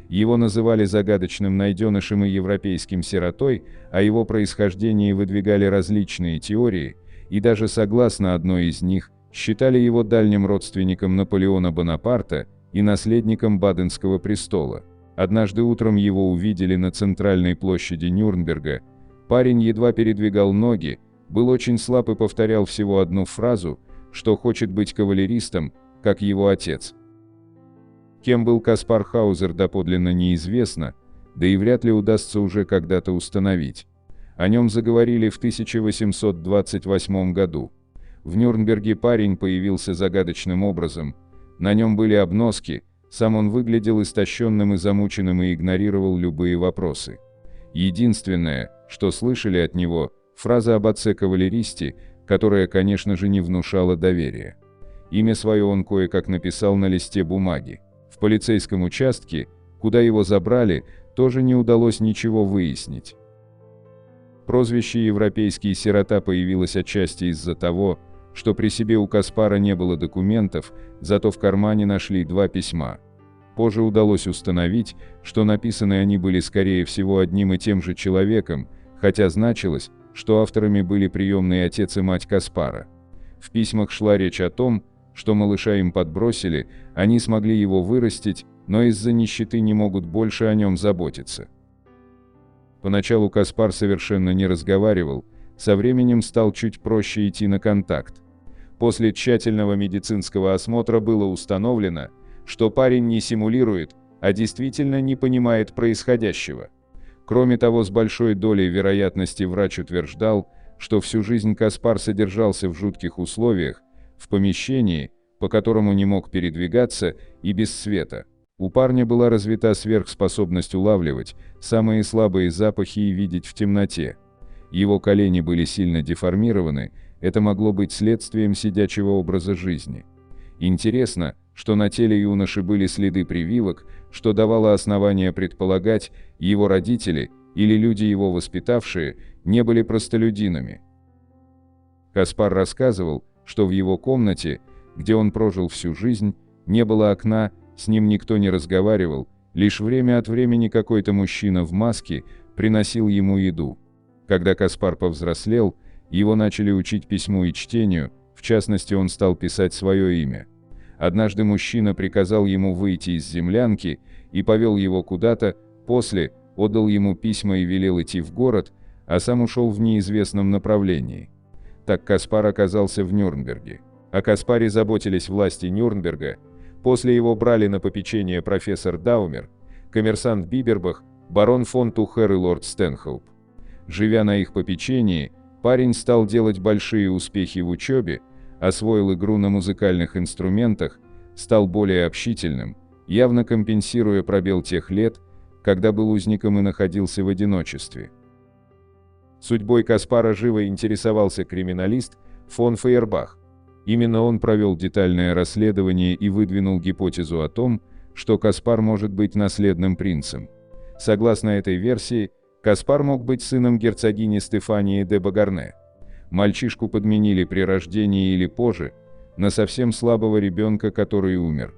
Его называли загадочным найденышем и европейским сиротой, о его происхождении выдвигали различные теории, и даже согласно одной из них, Считали его дальним родственником Наполеона Бонапарта и наследником Баденского престола. Однажды утром его увидели на центральной площади Нюрнберга. Парень едва передвигал ноги, был очень слаб и повторял всего одну фразу, что хочет быть кавалеристом, как его отец. Кем был Каспар Хаузер, доподлинно неизвестно, да и вряд ли удастся уже когда-то установить. О нем заговорили в 1828 году. В Нюрнберге парень появился загадочным образом. На нем были обноски, сам он выглядел истощенным и замученным и игнорировал любые вопросы. Единственное, что слышали от него, фраза об отце-кавалеристе, которая, конечно же, не внушала доверия. Имя свое он кое-как написал на листе бумаги. В полицейском участке, куда его забрали, тоже не удалось ничего выяснить. Прозвище «Европейский сирота» появилось отчасти из-за того, что при себе у Каспара не было документов, зато в кармане нашли 2 письма. Позже удалось установить, что написаны они были скорее всего одним и тем же человеком, хотя значилось, что авторами были приемный отец и мать Каспара. В письмах шла речь о том, что малыша им подбросили, они смогли его вырастить, но из-за нищеты не могут больше о нем заботиться. Поначалу Каспар совершенно не разговаривал, со временем стал чуть проще идти на контакт. После тщательного медицинского осмотра было установлено, что парень не симулирует, а действительно не понимает происходящего. Кроме того, с большой долей вероятности врач утверждал, что всю жизнь Каспар содержался в жутких условиях, в помещении, по которому не мог передвигаться, и без света. У парня была развита сверхспособность улавливать самые слабые запахи и видеть в темноте. Его колени были сильно деформированы, это могло быть следствием сидячего образа жизни. Интересно, что на теле юноши были следы прививок, что давало основание предполагать, его родители, или люди его воспитавшие, не были простолюдинами. Каспар рассказывал, что в его комнате, где он прожил всю жизнь, не было окна, с ним никто не разговаривал, лишь время от времени какой-то мужчина в маске приносил ему еду. Когда Каспар повзрослел, его начали учить письму и чтению, в частности он стал писать свое имя. Однажды мужчина приказал ему выйти из землянки и повел его куда-то, после отдал ему письма и велел идти в город, а сам ушел в неизвестном направлении. Так Каспар оказался в Нюрнберге. О Каспаре заботились власти Нюрнберга, после его брали на попечение профессор Даумер, коммерсант Бибербах, барон фон Тухер и лорд Стэнхоуп. Живя на их попечении, парень стал делать большие успехи в учебе, освоил игру на музыкальных инструментах, стал более общительным, явно компенсируя пробел тех лет, когда был узником и находился в одиночестве. Судьбой Каспара живо интересовался криминалист фон Фейербах. Именно он провел детальное расследование и выдвинул гипотезу о том, что Каспар может быть наследным принцем. Согласно этой версии, Каспар мог быть сыном герцогини Стефании де Багарне. Мальчишку подменили при рождении или позже, на совсем слабого ребенка, который умер.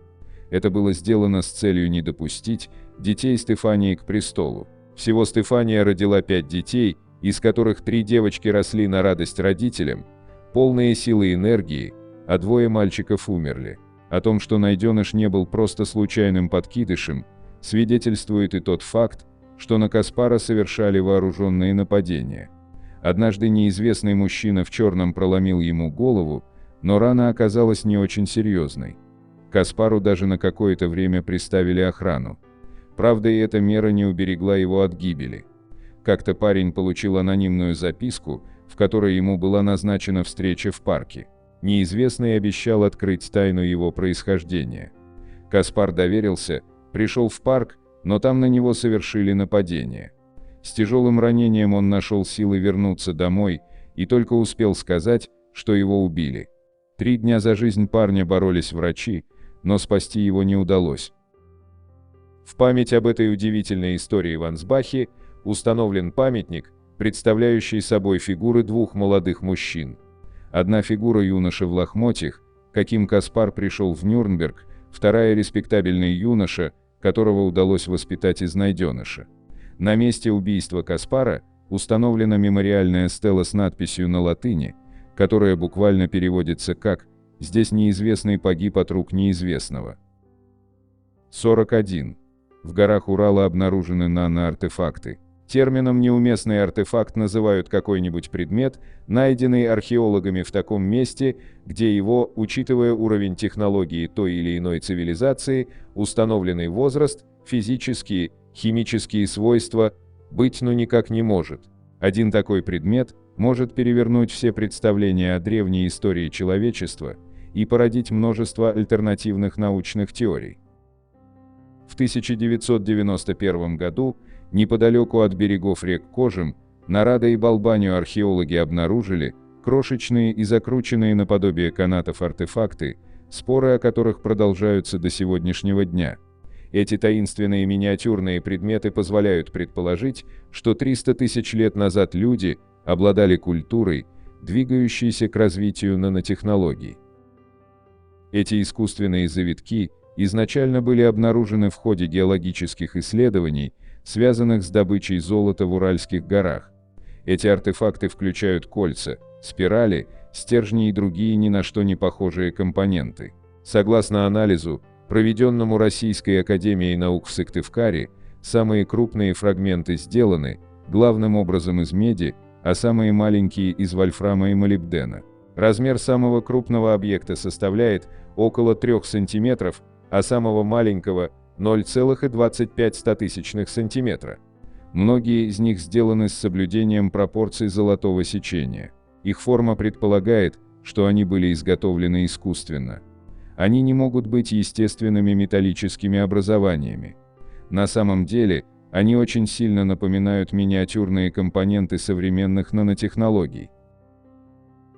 Это было сделано с целью не допустить детей Стефании к престолу. Всего Стефания родила 5 детей, из которых 3 девочки росли на радость родителям, полные силы и энергии, а 2 мальчиков умерли. О том, что найденыш не был просто случайным подкидышем, свидетельствует и тот факт, что на Каспара совершали вооруженные нападения. Однажды неизвестный мужчина в черном проломил ему голову, но рана оказалась не очень серьезной. Каспару даже на какое-то время приставили охрану. Правда, и эта мера не уберегла его от гибели. Как-то парень получил анонимную записку, в которой ему была назначена встреча в парке. Неизвестный обещал открыть тайну его происхождения. Каспар доверился, пришел в парк, но там на него совершили нападение. С тяжелым ранением он нашел силы вернуться домой и только успел сказать, что его убили. 3 дня за жизнь парня боролись врачи, но спасти его не удалось. В память об этой удивительной истории в Ансбахе установлен памятник, представляющий собой фигуры 2 молодых мужчин. Одна фигура юноша в лохмотьях, каким Каспар пришел в Нюрнберг, вторая респектабельный юноша, которого удалось воспитать из найденыша. На месте убийства Каспара установлена мемориальная стела с надписью на латыни, которая буквально переводится как Здесь неизвестный погиб от рук неизвестного. 41. В горах Урала обнаружены наноартефакты. Термином «неуместный артефакт» называют какой-нибудь предмет, найденный археологами в таком месте, где его, учитывая уровень технологии той или иной цивилизации, установленный возраст, физические, химические свойства, быть никак не может. Один такой предмет может перевернуть все представления о древней истории человечества и породить множество альтернативных научных теорий. В 1991 году неподалеку от берегов рек Кожем, Нарада и Балбанию археологи обнаружили крошечные и закрученные наподобие канатов артефакты, споры о которых продолжаются до сегодняшнего дня. Эти таинственные миниатюрные предметы позволяют предположить, что 300 тысяч лет назад люди обладали культурой, двигающейся к развитию нанотехнологий. Эти искусственные завитки изначально были обнаружены в ходе геологических исследований, связанных с добычей золота в Уральских горах. Эти артефакты включают кольца, спирали, стержни и другие ни на что не похожие компоненты. Согласно анализу, проведенному Российской академией наук в Сыктывкаре, самые крупные фрагменты сделаны, главным образом из меди, а самые маленькие из вольфрама и молибдена. Размер самого крупного объекта составляет около 3 см, а самого маленького – 0,25 см. Многие из них сделаны с соблюдением пропорций золотого сечения. Их форма предполагает, что они были изготовлены искусственно. Они не могут быть естественными металлическими образованиями. На самом деле, они очень сильно напоминают миниатюрные компоненты современных нанотехнологий.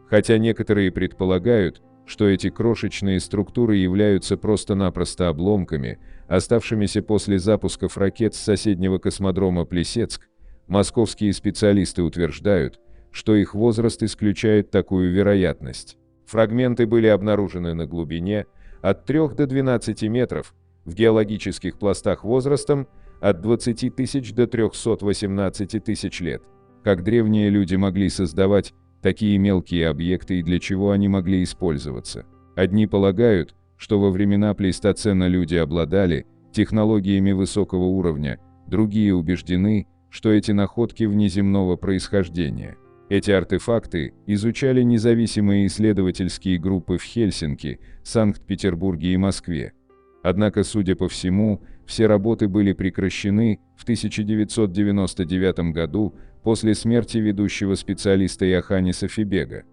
Хотя некоторые предполагают, что эти крошечные структуры являются просто-напросто обломками, оставшимися после запусков ракет с соседнего космодрома Плесецк, московские специалисты утверждают, что их возраст исключает такую вероятность. Фрагменты были обнаружены на глубине от 3 до 12 метров, в геологических пластах возрастом от 20 тысяч до 318 тысяч лет. Как древние люди могли создавать такие мелкие объекты и для чего они могли использоваться? Одни полагают, что во времена плейстоцена люди обладали технологиями высокого уровня, другие убеждены, что эти находки внеземного происхождения. Эти артефакты изучали независимые исследовательские группы в Хельсинки, Санкт-Петербурге и Москве. Однако, судя по всему, все работы были прекращены в 1999 году после смерти ведущего специалиста Йоханнеса Фибега.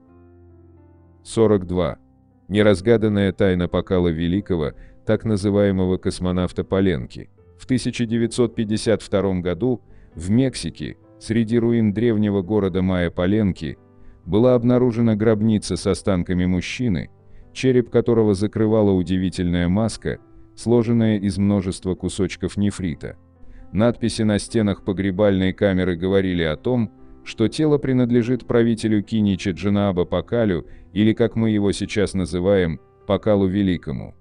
42. Неразгаданная тайна Пакала Великого, так называемого космонавта Паленки. В 1952 году в Мексике, среди руин древнего города Майя Паленки, была обнаружена гробница с останками мужчины, череп которого закрывала удивительная маска, сложенная из множества кусочков нефрита. Надписи на стенах погребальной камеры говорили о том, что тело принадлежит правителю Кинича Джинааба Пакалю, или, как мы его сейчас называем, Пакалу Великому.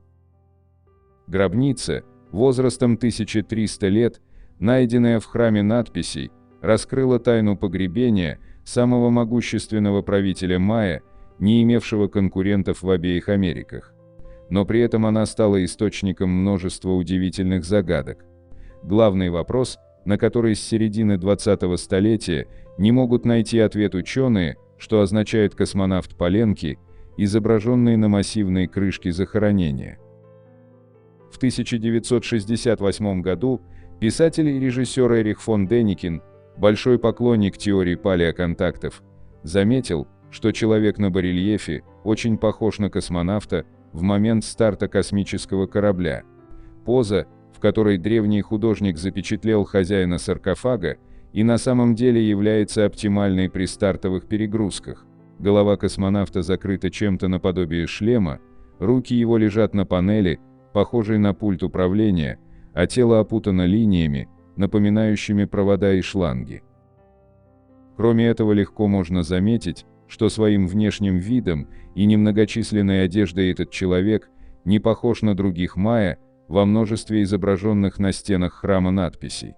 Гробница, возрастом 1300 лет, найденная в храме надписей, раскрыла тайну погребения самого могущественного правителя майя, не имевшего конкурентов в обеих Америках. Но при этом она стала источником множества удивительных загадок. Главный вопрос, на который с середины 20-го столетия не могут найти ответ ученые, что означает космонавт Паленки, изображенный на массивной крышке захоронения. В 1968 году писатель и режиссер Эрих фон Деникин, большой поклонник теории палеоконтактов, заметил, что человек на барельефе очень похож на космонавта в момент старта космического корабля. Поза, в которой древний художник запечатлел хозяина саркофага, и на самом деле является оптимальной при стартовых перегрузках. Голова космонавта закрыта чем-то наподобие шлема, руки его лежат на панели, похожей на пульт управления, а тело опутано линиями, напоминающими провода и шланги. Кроме этого, легко можно заметить, что своим внешним видом и немногочисленной одеждой этот человек не похож на других майя во множестве изображенных на стенах храма надписей.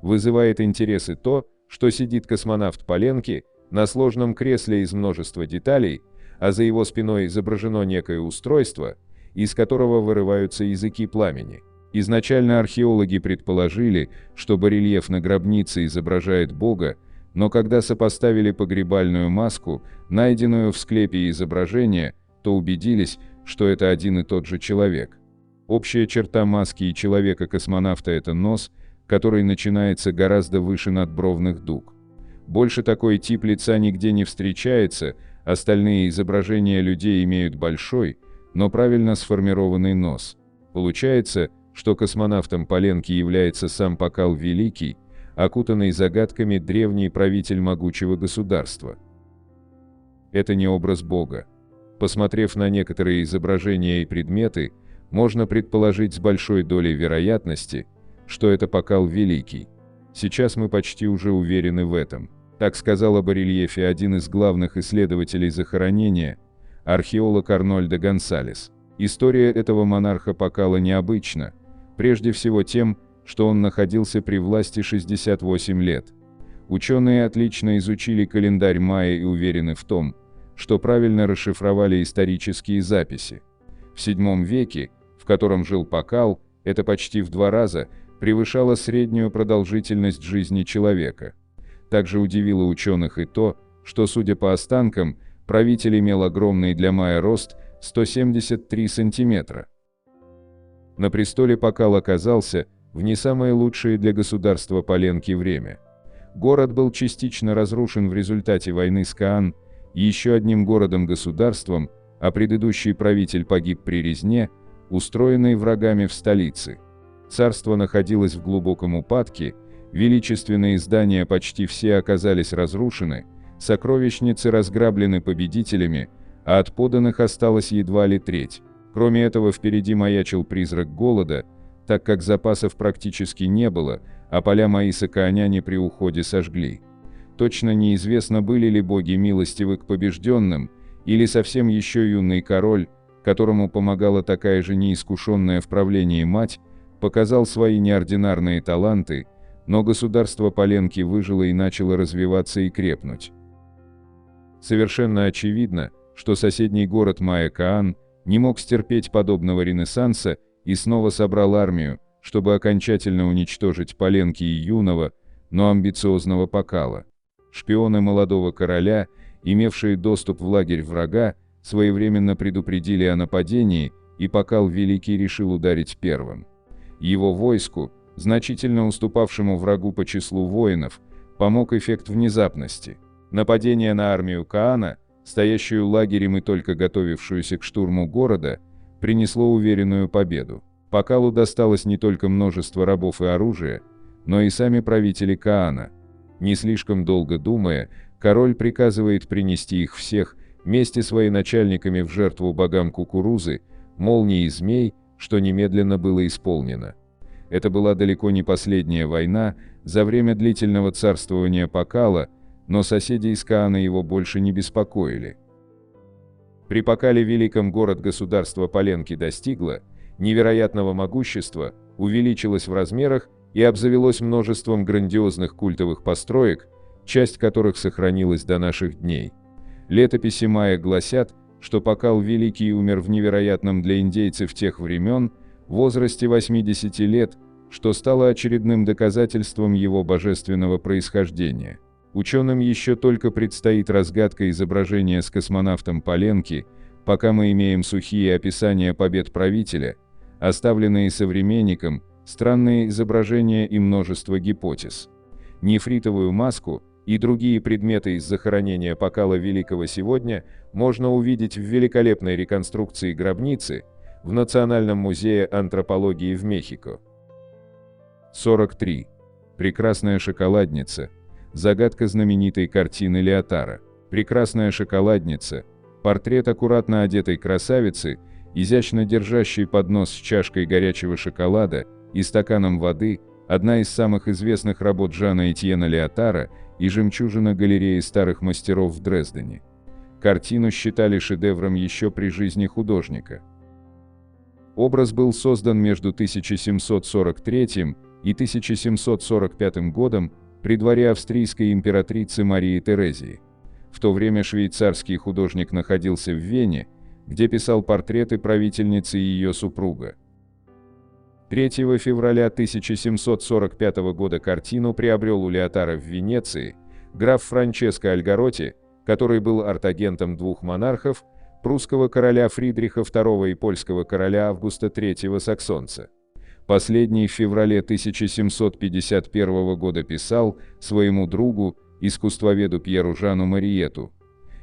Вызывает интерес и то, что сидит космонавт Паленки на сложном кресле из множества деталей, а за его спиной изображено некое устройство, из которого вырываются языки пламени. Изначально археологи предположили, что барельеф на гробнице изображает Бога, но когда сопоставили погребальную маску, найденную в склепе изображения, то убедились, что это один и тот же человек. Общая черта маски и человека-космонавта – это нос, который начинается гораздо выше надбровных дуг. Больше такой тип лица нигде не встречается, остальные изображения людей имеют большой, но правильно сформированный нос. Получается, что космонавтом Паленки является сам Пакал Великий, окутанный загадками древний правитель могучего государства. Это не образ Бога. Посмотрев на некоторые изображения и предметы, можно предположить с большой долей вероятности, что это Пакал Великий. Сейчас мы почти уже уверены в этом. Так сказал о барельефе один из главных исследователей захоронения, археолог Арнольдо Гонсалес. История этого монарха Пакала необычна, прежде всего тем, что он находился при власти 68 лет. Ученые отлично изучили календарь майя и уверены в том, что правильно расшифровали исторические записи. В VII веке, в котором жил Пакал, это почти в 2 раза превышало среднюю продолжительность жизни человека. Также удивило ученых и то, что, судя по останкам, правитель имел огромный для майя рост 173 сантиметра. На престоле Пакал оказался в не самое лучшее для государства Паленки время. Город был частично разрушен в результате войны с Каан, еще одним городом-государством, а предыдущий правитель погиб при резне, устроенной врагами в столице. Царство находилось в глубоком упадке, величественные здания почти все оказались разрушены, сокровищницы разграблены победителями, а от подданных осталось едва ли треть. Кроме этого, впереди маячил призрак голода, так как запасов практически не было, а поля маиса кааняне при уходе сожгли. Точно неизвестно, были ли боги милостивы к побежденным, или совсем еще юный король, которому помогала такая же неискушенная в правлении мать, показал свои неординарные таланты, но государство Паленки выжило и начало развиваться и крепнуть. Совершенно очевидно, что соседний город майя Каан не мог стерпеть подобного ренессанса и снова собрал армию, чтобы окончательно уничтожить Паленки и юного, но амбициозного Пакала. Шпионы молодого короля, имевшие доступ в лагерь врага, своевременно предупредили о нападении, и Пакал Великий решил ударить первым. Его войску, значительно уступавшему врагу по числу воинов, помог эффект внезапности. Нападение на армию Каана, стоящую лагерем и только готовившуюся к штурму города, принесло уверенную победу. Пакалу досталось не только множество рабов и оружия, но и сами правители Каана. Не слишком долго думая, король приказывает принести их всех вместе с военачальниками в жертву богам кукурузы, молний и змей, что немедленно было исполнено. Это была далеко не последняя война за время длительного царствования Пакала, но соседи из Каана его больше не беспокоили. При Пакале Великом город-государство Паленки достигло невероятного могущества, увеличилось в размерах и обзавелось множеством грандиозных культовых построек, часть которых сохранилась до наших дней. Летописи майя гласят, что Пакал Великий умер в невероятном для индейцев тех времен в возрасте 80 лет, что стало очередным доказательством его божественного происхождения. Ученым еще только предстоит разгадка изображения с космонавтом Паленки, пока мы имеем сухие описания побед правителя, оставленные современникам, странные изображения и множество гипотез. Нефритовую маску и другие предметы из захоронения Пакала Великого сегодня можно увидеть в великолепной реконструкции гробницы в Национальном музее антропологии в Мехико. 43. Прекрасная шоколадница. Загадка знаменитой картины Леотара. Прекрасная шоколадница. Портрет аккуратно одетой красавицы, изящно держащей поднос с чашкой горячего шоколада и стаканом воды, одна из самых известных работ Жана Этьена Леотара и жемчужина галереи старых мастеров в Дрездене. Картину считали шедевром еще при жизни художника. Образ был создан между 1743 и 1745 годом при дворе австрийской императрицы Марии Терезии. В В то время швейцарский художник находился в Вене, где писал портреты правительницы и ее супруга. 3 февраля 1745 года картину приобрел у Леотара в Венеции граф Франческо Альгаротти, который был артагентом двух монархов, прусского короля Фридриха II и польского короля Августа III Саксонца. Последний в феврале 1751 года писал своему другу, искусствоведу Пьеру Жану Мариету: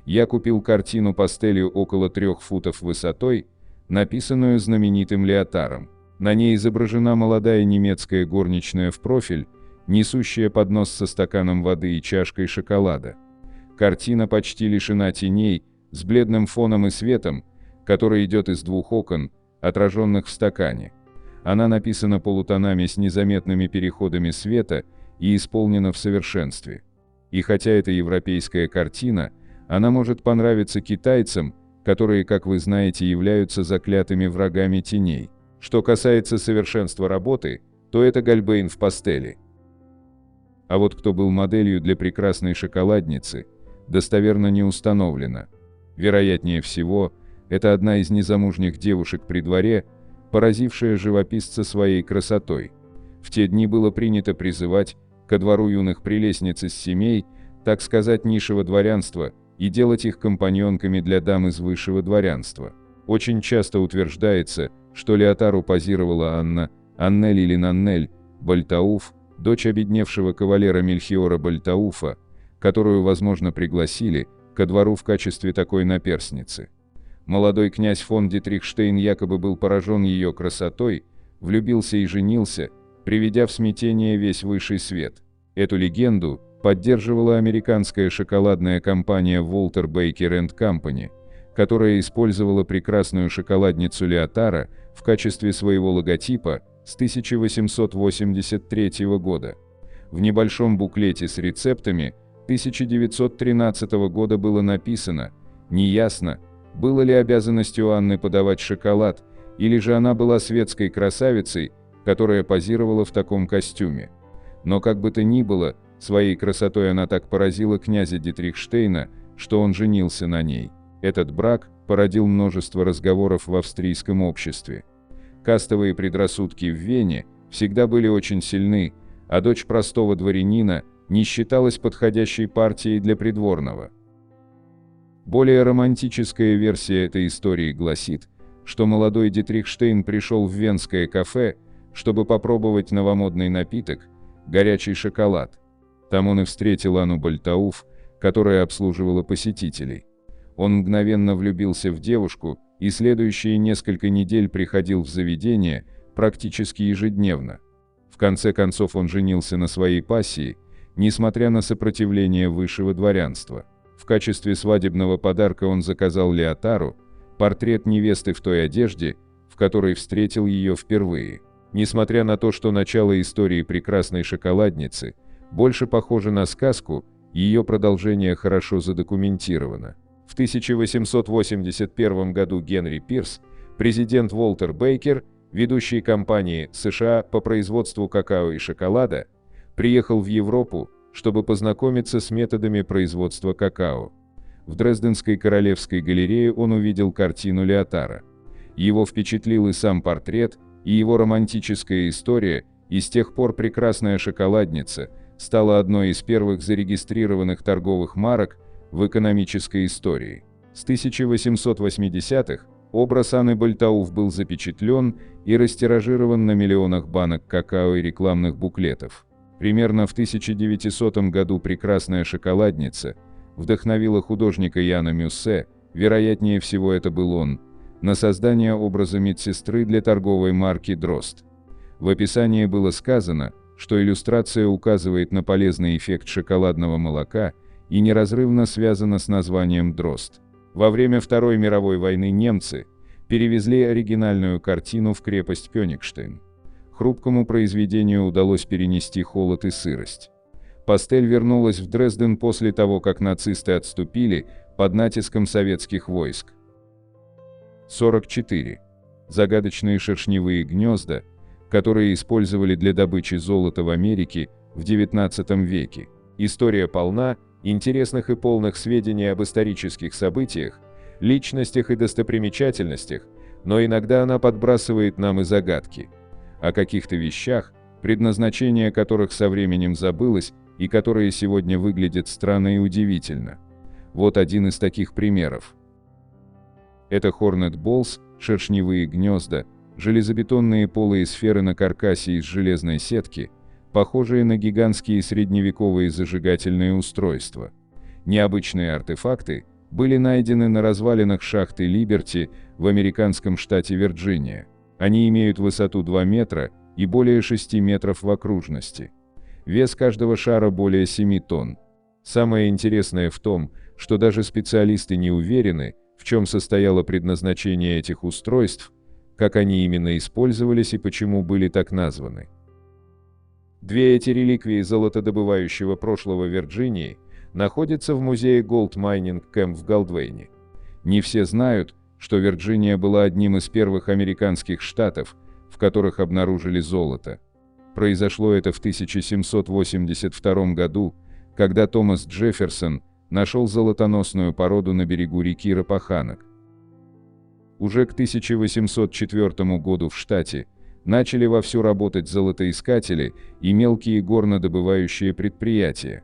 «Я купил картину пастелью около 3 футов высотой, написанную знаменитым Леотаром. На ней изображена молодая немецкая горничная в профиль, несущая поднос со стаканом воды и чашкой шоколада. Картина почти лишена теней, с бледным фоном и светом, который идет из 2 окон, отраженных в стакане. Она написана полутонами с незаметными переходами света и исполнена в совершенстве. И хотя это европейская картина, она может понравиться китайцам, которые, как вы знаете, являются заклятыми врагами теней. Что касается совершенства работы, то это Гольбейн в пастели». А вот кто был моделью для прекрасной шоколадницы, достоверно не установлено. Вероятнее всего, это одна из незамужних девушек при дворе, поразившая живописца своей красотой. В те дни было принято призывать ко двору юных прелестниц из семей, так сказать, низшего дворянства, и делать их компаньонками для дам из высшего дворянства. Очень часто утверждается, что Леотару позировала Аннель или Наннель Бальтауф, дочь обедневшего кавалера Мельхиора Бальтауфа, которую, возможно, пригласили ко двору в качестве такой наперсницы. Молодой князь фон Дитрихштейн якобы был поражен ее красотой, влюбился и женился, приведя в смятение весь высший свет. Эту легенду поддерживала американская шоколадная компания Walter Baker & Company, которая использовала прекрасную шоколадницу Леотара в качестве своего логотипа с 1883 года. В небольшом буклете с рецептами 1913 года было написано: «Неясно, было ли обязанностью Анны подавать шоколад, или же она была светской красавицей, которая позировала в таком костюме. Но как бы то ни было, своей красотой она так поразила князя Дитрихштейна, что он женился на ней. Этот брак породил множество разговоров в австрийском обществе. Кастовые предрассудки в Вене всегда были очень сильны, а дочь простого дворянина не считалась подходящей партией для придворного». Более романтическая версия этой истории гласит, что молодой Дитрихштейн пришел в венское кафе, чтобы попробовать новомодный напиток – горячий шоколад. Там он и встретил Анну Бальтауф, которая обслуживала посетителей. Он мгновенно влюбился в девушку и следующие несколько недель приходил в заведение практически ежедневно. В конце концов он женился на своей пассии, несмотря на сопротивление высшего дворянства. В качестве свадебного подарка он заказал Леотару портрет невесты в той одежде, в которой встретил ее впервые. Несмотря на то, что начало истории прекрасной шоколадницы больше похоже на сказку, ее продолжение хорошо задокументировано. В 1881 году Генри Пирс, президент Уолтер Бейкер, ведущий компании США по производству какао и шоколада, приехал в Европу, чтобы познакомиться с методами производства какао. В Дрезденской королевской галерее он увидел картину Леотара. Его впечатлил и сам портрет, и его романтическая история, и с тех пор прекрасная шоколадница стала одной из первых зарегистрированных торговых марок в экономической истории. С 1880-х образ Анны Бальтауф был запечатлен и растиражирован на миллионах банок какао и рекламных буклетов. Примерно в 1900 году прекрасная шоколадница вдохновила художника Яна Мюссе, вероятнее всего это был он, на создание образа медсестры для торговой марки «Дрозд». В описании было сказано, что иллюстрация указывает на полезный эффект шоколадного молока и неразрывно связана с названием «Дрозд». Во время Второй мировой войны немцы перевезли оригинальную картину в крепость Кёнигштейн. Хрупкому произведению удалось перенести холод и сырость. Пастель вернулась в Дрезден после того, как нацисты отступили под натиском советских войск. 44. Загадочные шершневые гнезда, которые использовали для добычи золота в Америке в XIX веке. История полна интересных и полных сведений об исторических событиях, личностях и достопримечательностях, но иногда она подбрасывает нам и загадки о каких-то вещах, предназначение которых со временем забылось и которые сегодня выглядят странно и удивительно. Вот один из таких примеров. Это Hornet Balls, шершневые гнезда, железобетонные полые сферы на каркасе из железной сетки, похожие на гигантские средневековые зажигательные устройства. Необычные артефакты были найдены на развалинах шахты Либерти в американском штате Вирджиния. Они имеют высоту 2 метра и более 6 метров в окружности. Вес каждого шара более 7 тонн. Самое интересное в том, что даже специалисты не уверены, в чем состояло предназначение этих устройств, как они именно использовались и почему были так названы. Две эти реликвии золотодобывающего прошлого Вирджинии находятся в музее Gold Mining Camp в Галдвейне. Не все знают, что Вирджиния была одним из первых американских штатов, в которых обнаружили золото. Произошло это в 1782 году, когда Томас Джефферсон нашел золотоносную породу на берегу реки Рапаханок. Уже к 1804 году в штате начали вовсю работать золотоискатели и мелкие горнодобывающие предприятия.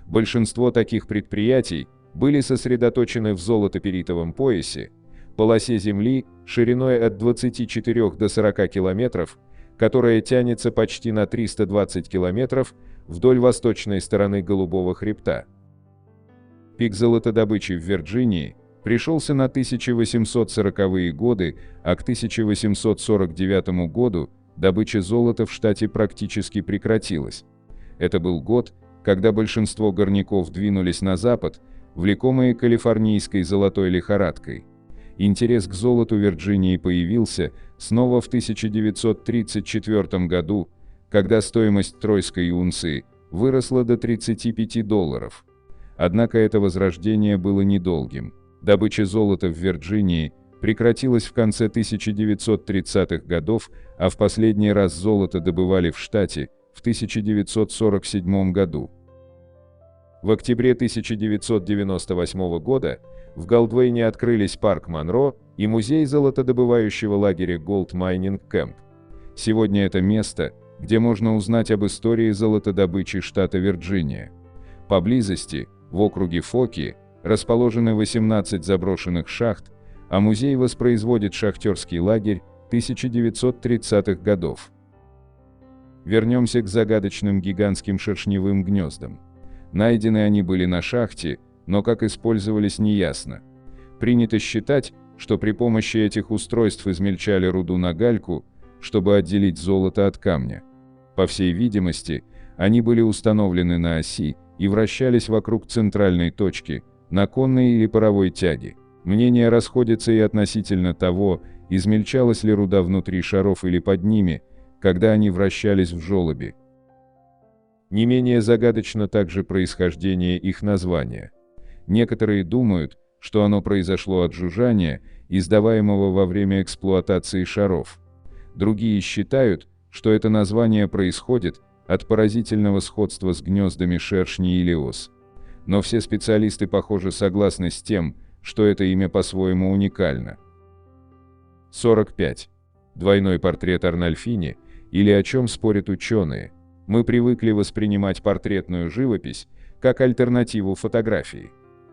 Большинство таких предприятий были сосредоточены в золотоперитовом поясе, полосе земли шириной от 24 до 40 километров, которая тянется почти на 320 километров вдоль восточной стороны Голубого хребта. Пик золотодобычи в Вирджинии пришелся на 1840-е годы, а к 1849 году добыча золота в штате практически прекратилась. Это был год, когда большинство горняков двинулись на запад, влекомые калифорнийской золотой лихорадкой. Интерес к золоту Вирджинии появился снова в 1934 году, когда стоимость тройской унции выросла до $35. Однако это возрождение было недолгим. Добыча золота в Вирджинии прекратилась в конце 1930-х годов, а в последний раз золото добывали в штате в 1947 году. В октябре 1998 года в Галдвейне открылись парк Монро и музей золотодобывающего лагеря Gold Mining Camp. Сегодня это место, где можно узнать об истории золотодобычи штата Вирджиния. Поблизости, в округе Фоки, расположены 18 заброшенных шахт, а музей воспроизводит шахтерский лагерь 1930-х годов. Вернемся к загадочным гигантским шершневым гнездам. Найдены они были на шахте, но как использовались неясно. Принято считать, что при помощи этих устройств измельчали руду на гальку, чтобы отделить золото от камня. По всей видимости, они были установлены на оси и вращались вокруг центральной точки, на конной или паровой тяге. Мнения расходятся и относительно того, измельчалась ли руда внутри шаров или под ними, когда они вращались в желобе. Не менее загадочно также происхождение их названия. Некоторые думают, что оно произошло от жужжания, издаваемого во время эксплуатации шаров. Другие считают, что это название происходит от поразительного сходства с гнездами шершней или ос. Но все специалисты, похоже, согласны с тем, что это имя по-своему уникально. 45. Двойной портрет Арнольфини, или о чем спорят ученые. Мы привыкли воспринимать портретную живопись как альтернативу фотографии.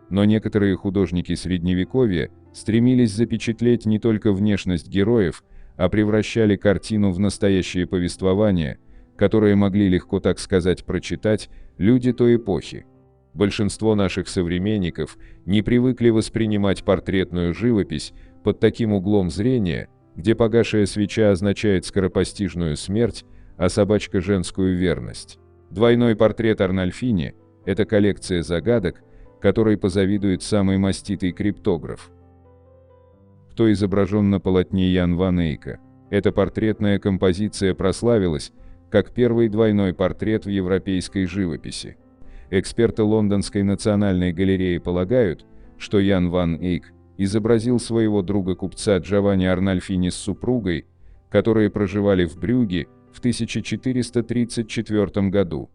Но некоторые художники Средневековья стремились запечатлеть не только внешность героев, а превращали картину в настоящее повествование, которое могли легко, так сказать, прочитать люди той эпохи. Большинство наших современников не привыкли воспринимать портретную живопись под таким углом зрения, где погасшая свеча означает скоропостижную смерть, а собачка – женскую верность. Двойной портрет Арнольфини – это коллекция загадок, которой позавидует самый маститый криптограф. Кто изображен на полотне Ян ван Эйка? Эта портретная композиция прославилась как первый двойной портрет в европейской живописи. Эксперты Лондонской национальной галереи полагают, что Ян ван Эйк изобразил своего друга-купца Джованни Арнольфини с супругой, которые проживали в Брюгге в 1434 году.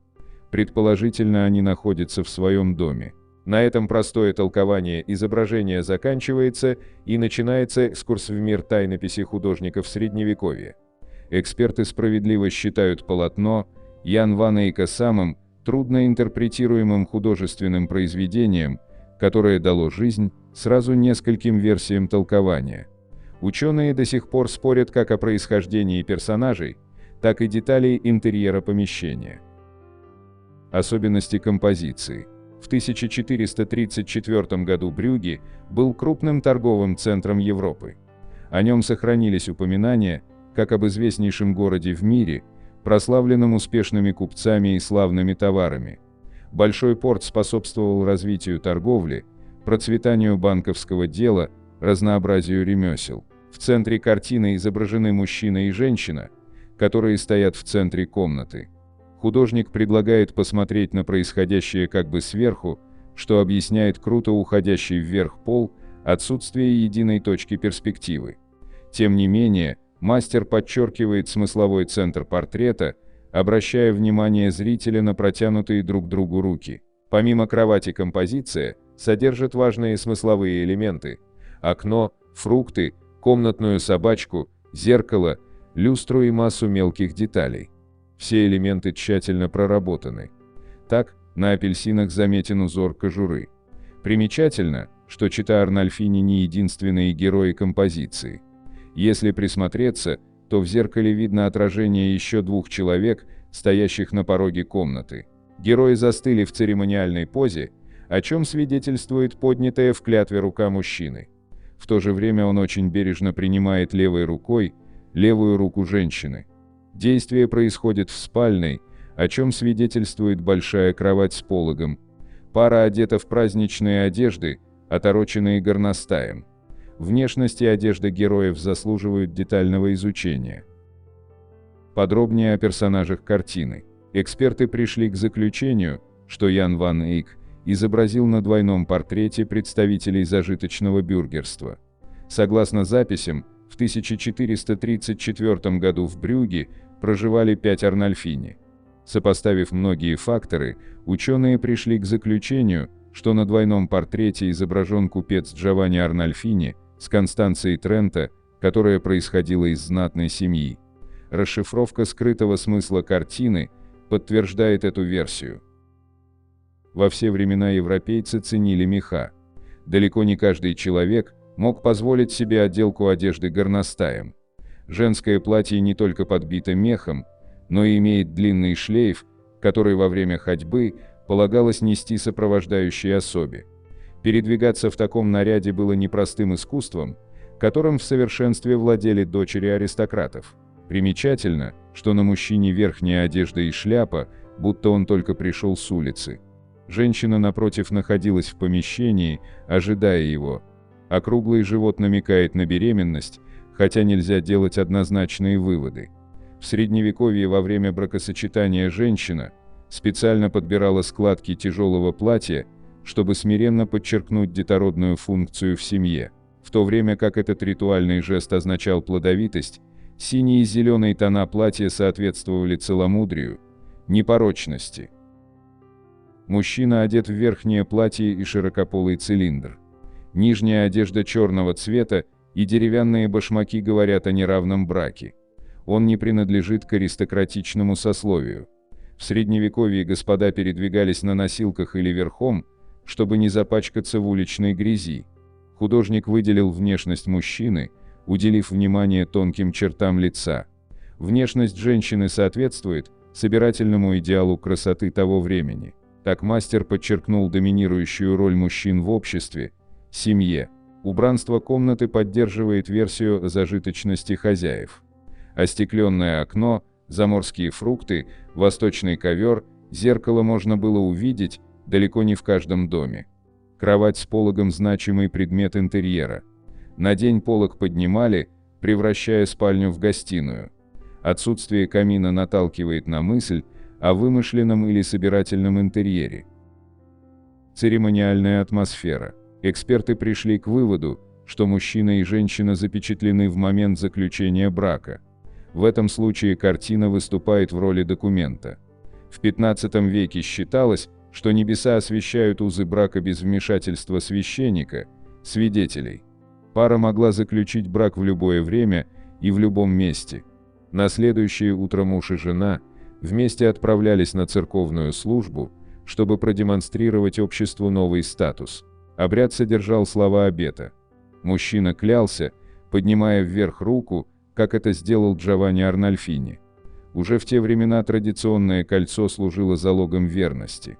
Предположительно, они находятся в своем доме. На этом простое толкование изображения заканчивается, и начинается экскурс в мир тайнописи художников Средневековья. Эксперты справедливо считают полотно Ян ван Эйка самым трудноинтерпретируемым художественным произведением, которое дало жизнь сразу нескольким версиям толкования. Ученые до сих пор спорят как о происхождении персонажей, так и деталей интерьера помещения. Особенности композиции. В 1434 году Брюгге был крупным торговым центром Европы. О нем сохранились упоминания, как об известнейшем городе в мире, прославленном успешными купцами и славными товарами. Большой порт способствовал развитию торговли, процветанию банковского дела, разнообразию ремесел. В центре картины изображены мужчина и женщина, которые стоят в центре комнаты. Художник предлагает посмотреть на происходящее как бы сверху, что объясняет круто уходящий вверх пол, отсутствие единой точки перспективы. Тем не менее, мастер подчеркивает смысловой центр портрета, обращая внимание зрителя на протянутые друг другу руки. Помимо кровати, композиция содержит важные смысловые элементы: окно, фрукты, комнатную собачку, зеркало, люстру и массу мелких деталей. Все элементы тщательно проработаны. Так, на апельсинах заметен узор кожуры. Примечательно, что чета Арнольфини не единственные герои композиции. Если присмотреться, то в зеркале видно отражение еще двух человек, стоящих на пороге комнаты. Герои застыли в церемониальной позе, о чем свидетельствует поднятая в клятве рука мужчины. В то же время он очень бережно принимает левой рукой левую руку женщины. Действие происходит в спальной, о чем свидетельствует большая кровать с пологом. Пара одета в праздничные одежды, отороченные горностаем. Внешность и одежда героев заслуживают детального изучения. Подробнее о персонажах картины. Эксперты пришли к заключению, что Ян ван Эйк изобразил на двойном портрете представителей зажиточного бюргерства. Согласно записям, в 1434 году в Брюгге проживали 5 Арнольфини. Сопоставив многие факторы, ученые пришли к заключению, что на двойном портрете изображен купец Джованни Арнольфини с Констанцией Трента, которая происходила из знатной семьи. Расшифровка скрытого смысла картины подтверждает эту версию. Во все времена европейцы ценили меха. Далеко не каждый человек мог позволить себе отделку одежды горностаем. Женское платье не только подбито мехом, но и имеет длинный шлейф, который во время ходьбы полагалось нести сопровождающей особе. Передвигаться в таком наряде было непростым искусством, которым в совершенстве владели дочери аристократов. Примечательно, что на мужчине верхняя одежда и шляпа, будто он только пришел с улицы. Женщина, напротив, находилась в помещении, ожидая его. Округлый живот намекает на беременность, хотя нельзя делать однозначные выводы. В Средневековье во время бракосочетания женщина специально подбирала складки тяжелого платья, чтобы смиренно подчеркнуть детородную функцию в семье. В то время как этот ритуальный жест означал плодовитость, синий и зеленый тона платья соответствовали целомудрию, непорочности. Мужчина одет в верхнее платье и широкополый цилиндр. Нижняя одежда черного цвета и деревянные башмаки говорят о неравном браке. Он не принадлежит к аристократичному сословию. В Средневековье господа передвигались на носилках или верхом, чтобы не запачкаться в уличной грязи. Художник выделил внешность мужчины, уделив внимание тонким чертам лица. Внешность женщины соответствует собирательному идеалу красоты того времени. Так мастер подчеркнул доминирующую роль мужчин в обществе, семье. Убранство комнаты поддерживает версию о зажиточности хозяев. Остекленное окно, заморские фрукты, восточный ковер, зеркало можно было увидеть далеко не в каждом доме. Кровать с пологом – значимый предмет интерьера. На день полог поднимали, превращая спальню в гостиную. Отсутствие камина наталкивает на мысль о вымышленном или собирательном интерьере. Церемониальная атмосфера. Эксперты пришли к выводу, что мужчина и женщина запечатлены в момент заключения брака. В этом случае картина выступает в роли документа. В XV веке считалось, что небеса освящают узы брака без вмешательства священника, свидетелей. Пара могла заключить брак в любое время и в любом месте. На следующее утро муж и жена вместе отправлялись на церковную службу, чтобы продемонстрировать обществу новый статус. Обряд содержал слова обета. Мужчина клялся, поднимая вверх руку, как это сделал Джованни Арнольфини. Уже в те времена традиционное кольцо служило залогом верности.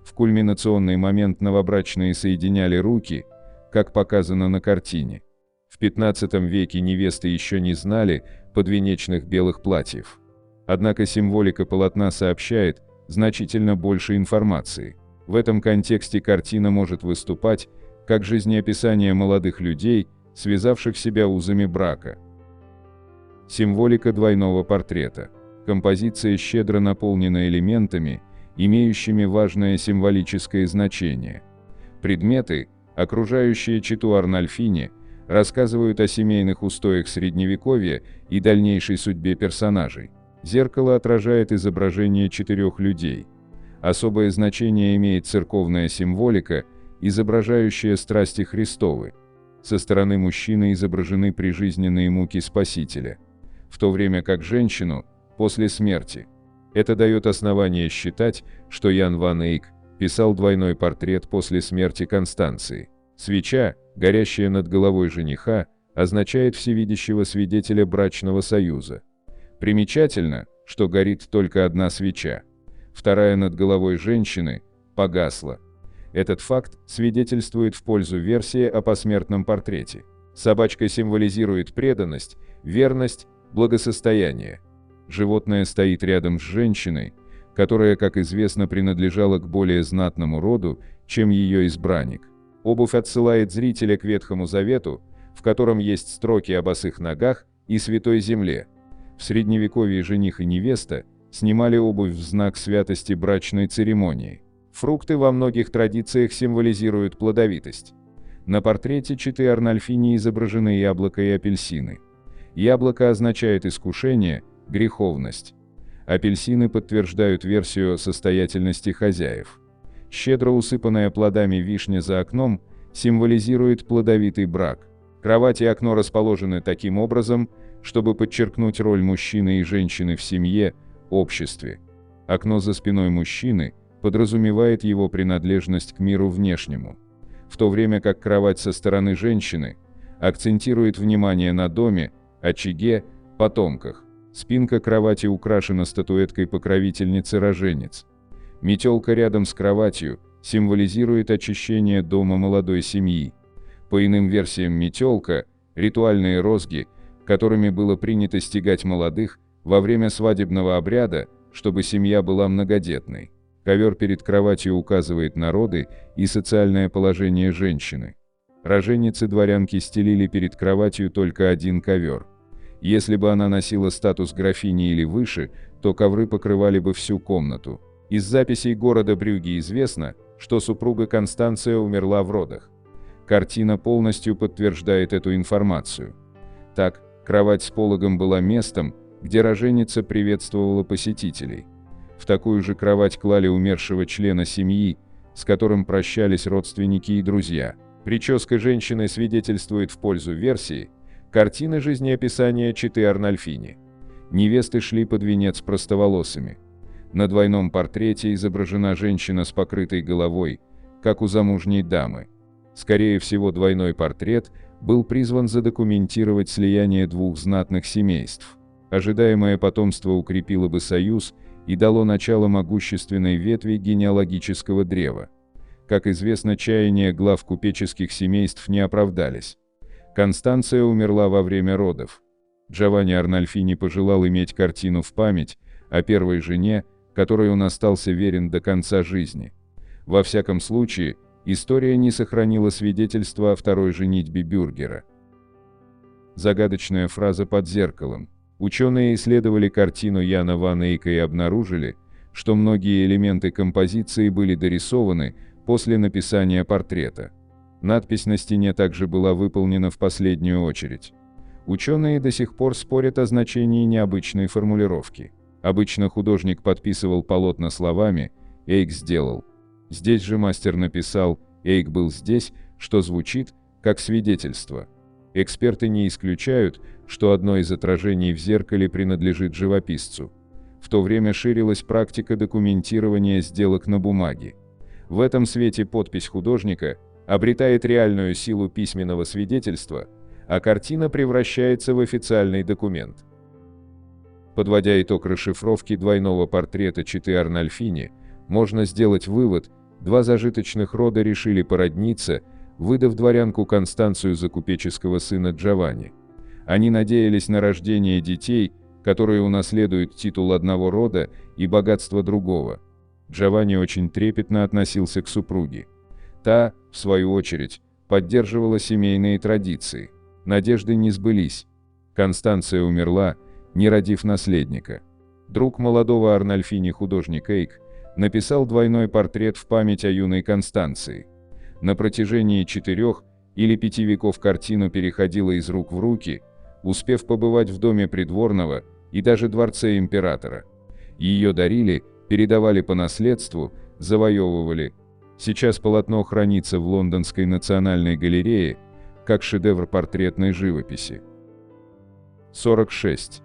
В кульминационный момент новобрачные соединяли руки, как показано на картине. В XV веке невесты еще не знали подвенечных белых платьев. Однако символика полотна сообщает значительно больше информации. В этом контексте картина может выступать как жизнеописание молодых людей, связавших себя узами брака. Символика двойного портрета. Композиция щедро наполнена элементами, имеющими важное символическое значение. Предметы, окружающие чету Арнольфини, рассказывают о семейных устоях Средневековья и дальнейшей судьбе персонажей. Зеркало отражает изображение 4 людей. Особое значение имеет церковная символика, изображающая страсти Христовы. Со стороны мужчины изображены прижизненные муки Спасителя, в то время как женщину – после смерти. Это дает основание считать, что Ян ван Эйк писал двойной портрет после смерти Констанции. Свеча, горящая над головой жениха, означает всевидящего свидетеля брачного союза. Примечательно, что горит только одна свеча. Вторая над головой женщины погасла. Этот факт свидетельствует в пользу версии о посмертном портрете. Собачка символизирует преданность, верность, благосостояние. Животное стоит рядом с женщиной, которая, как известно, принадлежала к более знатному роду, чем ее избранник. Обувь отсылает зрителя к Ветхому Завету, в котором есть строки о босых ногах и святой земле. В Средневековье жених и невеста снимали обувь в знак святости брачной церемонии. Фрукты во многих традициях символизируют плодовитость. На портрете четы Арнольфини изображены яблоко и апельсины. Яблоко означает искушение, греховность. Апельсины подтверждают версию состоятельности хозяев. Щедро усыпанная плодами вишня за окном символизирует плодовитый брак. Кровать и окно расположены таким образом, чтобы подчеркнуть роль мужчины и женщины в семье, обществе. Окно за спиной мужчины подразумевает его принадлежность к миру внешнему, в то время как кровать со стороны женщины акцентирует внимание на доме, очаге, потомках. Спинка кровати украшена статуэткой покровительницы-роженец. Метелка рядом с кроватью символизирует очищение дома молодой семьи. По иным версиям метелка – ритуальные розги, которыми было принято стегать молодых во время свадебного обряда, чтобы семья была многодетной. Ковер перед кроватью указывает на роды и социальное положение женщины. Роженицы-дворянки стелили перед кроватью только один ковер. Если бы она носила статус графини или выше, то ковры покрывали бы всю комнату. Из записей города Брюгге известно, что супруга Констанция умерла в родах. Картина полностью подтверждает эту информацию. Так, кровать с пологом была местом, где роженица приветствовала посетителей. В такую же кровать клали умершего члена семьи, с которым прощались родственники и друзья. Прическа женщины свидетельствует в пользу версии картины жизнеописания четы Арнольфини. Невесты шли под венец простоволосыми. На двойном портрете изображена женщина с покрытой головой, как у замужней дамы. Скорее всего, двойной портрет был призван задокументировать слияние двух знатных семейств. Ожидаемое потомство укрепило бы союз и дало начало могущественной ветви генеалогического древа. Как известно, чаяния глав купеческих семейств не оправдались. Констанция умерла во время родов. Джованни Арнольфини пожелал иметь картину в память о первой жене, которой он остался верен до конца жизни. Во всяком случае, история не сохранила свидетельства о второй женитьбе Бюргера. Загадочная фраза под зеркалом. Ученые исследовали картину Яна ван Эйка и обнаружили, что многие элементы композиции были дорисованы после написания портрета. Надпись на стене также была выполнена в последнюю очередь. Ученые до сих пор спорят о значении необычной формулировки. Обычно художник подписывал полотна словами «Эйк сделал». Здесь же мастер написал «Эйк был здесь», что звучит как свидетельство. Эксперты не исключают, что одно из отражений в зеркале принадлежит живописцу. В то время ширилась практика документирования сделок на бумаге. В этом свете подпись художника обретает реальную силу письменного свидетельства, а картина превращается в официальный документ. Подводя итог расшифровки двойного портрета четы Арнольфини, можно сделать вывод: два зажиточных рода решили породниться, выдав дворянку Констанцию за купеческого сына Джованни. Они надеялись на рождение детей, которые унаследуют титул одного рода и богатство другого. Джованни очень трепетно относился к супруге. Та, в свою очередь, поддерживала семейные традиции. Надежды не сбылись. Констанция умерла, не родив наследника. Друг молодого Арнольфини, художник Эйк, написал двойной портрет в память о юной Констанции. На протяжении 4 или 5 веков картина переходила из рук в руки, успев побывать в доме придворного и даже дворце императора. Ее дарили, передавали по наследству, завоевывали. Сейчас полотно хранится в Лондонской национальной галерее как шедевр портретной живописи. 46.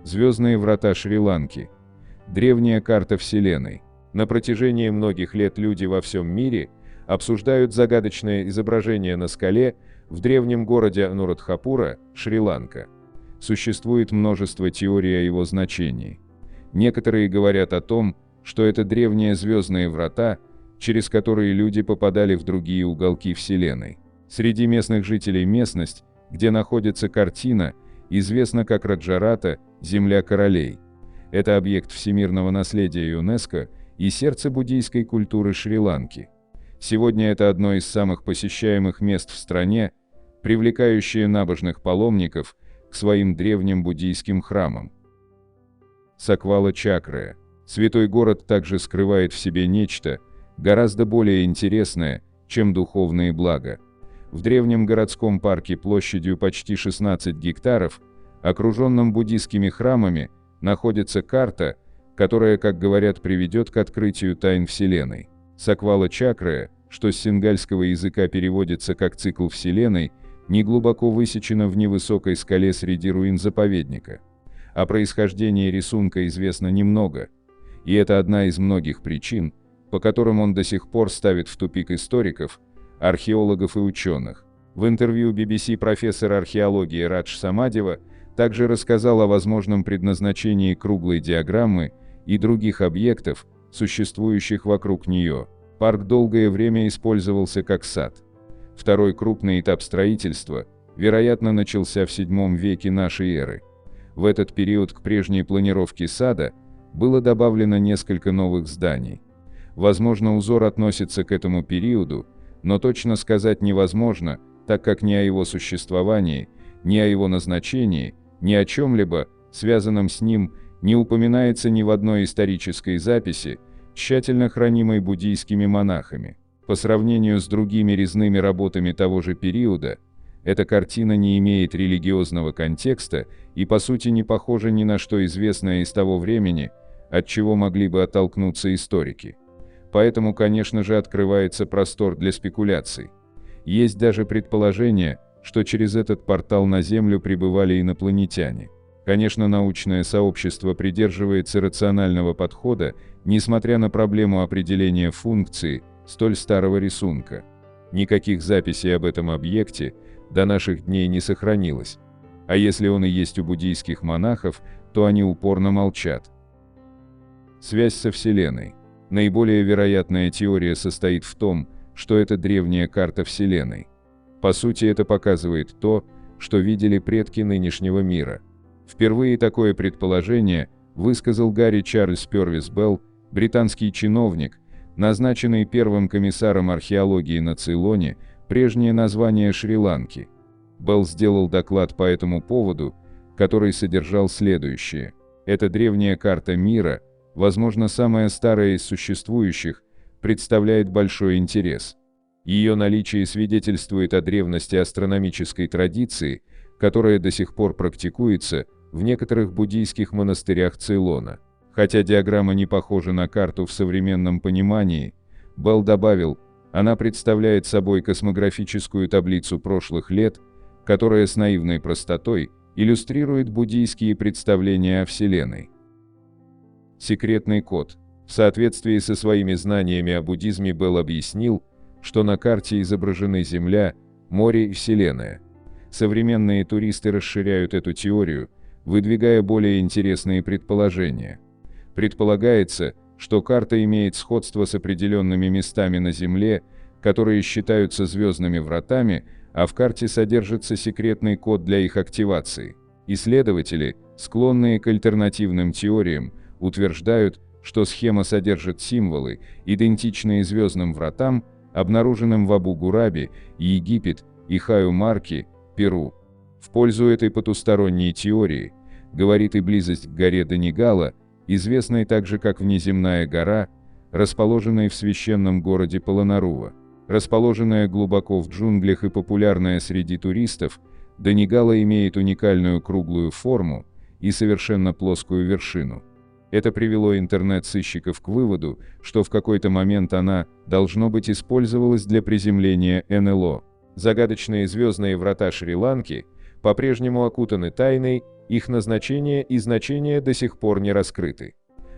Звездные врата Шри-Ланки. Древняя карта Вселенной. На протяжении многих лет люди во всем мире обсуждают загадочное изображение на скале в древнем городе Анурадхапура, Шри-Ланка. Существует множество теорий о его значении. Некоторые говорят о том, что это древние звездные врата, через которые люди попадали в другие уголки Вселенной. Среди местных жителей местность, где находится картина, известна как Раджарата, земля королей. Это объект всемирного наследия ЮНЕСКО и сердце буддийской культуры Шри-Ланки. Сегодня это одно из самых посещаемых мест в стране, привлекающее набожных паломников к своим древним буддийским храмам. Саквала-Чакрая. Святой город также скрывает в себе нечто гораздо более интересное, чем духовные блага. В древнем городском парке площадью почти 16 гектаров, окруженном буддийскими храмами, находится карта, которая, как говорят, приведет к открытию тайн Вселенной. Саквала-Чакрая, что с сингальского языка переводится как «цикл Вселенной», неглубоко высечена в невысокой скале среди руин заповедника. О происхождении рисунка известно немного, и это одна из многих причин, по которым он до сих пор ставит в тупик историков, археологов и ученых. В интервью BBC профессор археологии Радж Самадева также рассказал о возможном предназначении круглой диаграммы и других объектов, существующих вокруг нее. Парк долгое время использовался как сад. Второй крупный этап строительства, вероятно, начался в VII веке нашей эры. В этот период к прежней планировке сада было добавлено несколько новых зданий. Возможно, узор относится к этому периоду, но точно сказать невозможно, так как ни о его существовании, ни о его назначении, ни о чем-либо, связанном с ним, не упоминается ни в одной исторической записи, тщательно хранимой буддийскими монахами. По сравнению с другими резными работами того же периода, эта картина не имеет религиозного контекста и по сути не похожа ни на что известное из того времени, от чего могли бы оттолкнуться историки. Поэтому, конечно же, открывается простор для спекуляций. Есть даже предположение, что через этот портал на Землю прибывали инопланетяне. Конечно, научное сообщество придерживается рационального подхода, несмотря на проблему определения функции столь старого рисунка. Никаких записей об этом объекте до наших дней не сохранилось. А если он и есть у буддийских монахов, то они упорно молчат. Связь со Вселенной. Наиболее вероятная теория состоит в том, что это древняя карта Вселенной. По сути, это показывает то, что видели предки нынешнего мира. Впервые такое предположение высказал Гарри Чарльз Пёрвис Белл, британский чиновник, назначенный первым комиссаром археологии на Цейлоне, прежнее название Шри-Ланки. Белл сделал доклад по этому поводу, который содержал следующее. Эта древняя карта мира, возможно, самая старая из существующих, представляет большой интерес. Ее наличие свидетельствует о древности астрономической традиции, которая до сих пор практикуется в некоторых буддийских монастырях Цейлона. Хотя диаграмма не похожа на карту в современном понимании, Белл добавил, она представляет собой космографическую таблицу прошлых лет, которая с наивной простотой иллюстрирует буддийские представления о Вселенной. Секретный код. В соответствии со своими знаниями о буддизме Белл объяснил, что на карте изображены Земля, море и Вселенная. Современные туристы расширяют эту теорию, выдвигая более интересные предположения. Предполагается, что карта имеет сходство с определенными местами на Земле, которые считаются звездными вратами, а в карте содержится секретный код для их активации. Исследователи, склонные к альтернативным теориям, утверждают, что схема содержит символы, идентичные звездным вратам, обнаруженным в Абу-Гурабе, Египет и Хаю-Марки, Перу. В пользу этой потусторонней теории говорит и близость к горе Данигала, известной также как Внеземная гора, расположенной в священном городе Полонарува. Расположенная глубоко в джунглях и популярная среди туристов, Данигала имеет уникальную круглую форму и совершенно плоскую вершину. Это привело интернет-сыщиков к выводу, что в какой-то момент она, должно быть, использовалась для приземления НЛО. Загадочные звездные врата Шри-Ланки по-прежнему окутаны тайной, их назначение и значение до сих пор не раскрыты.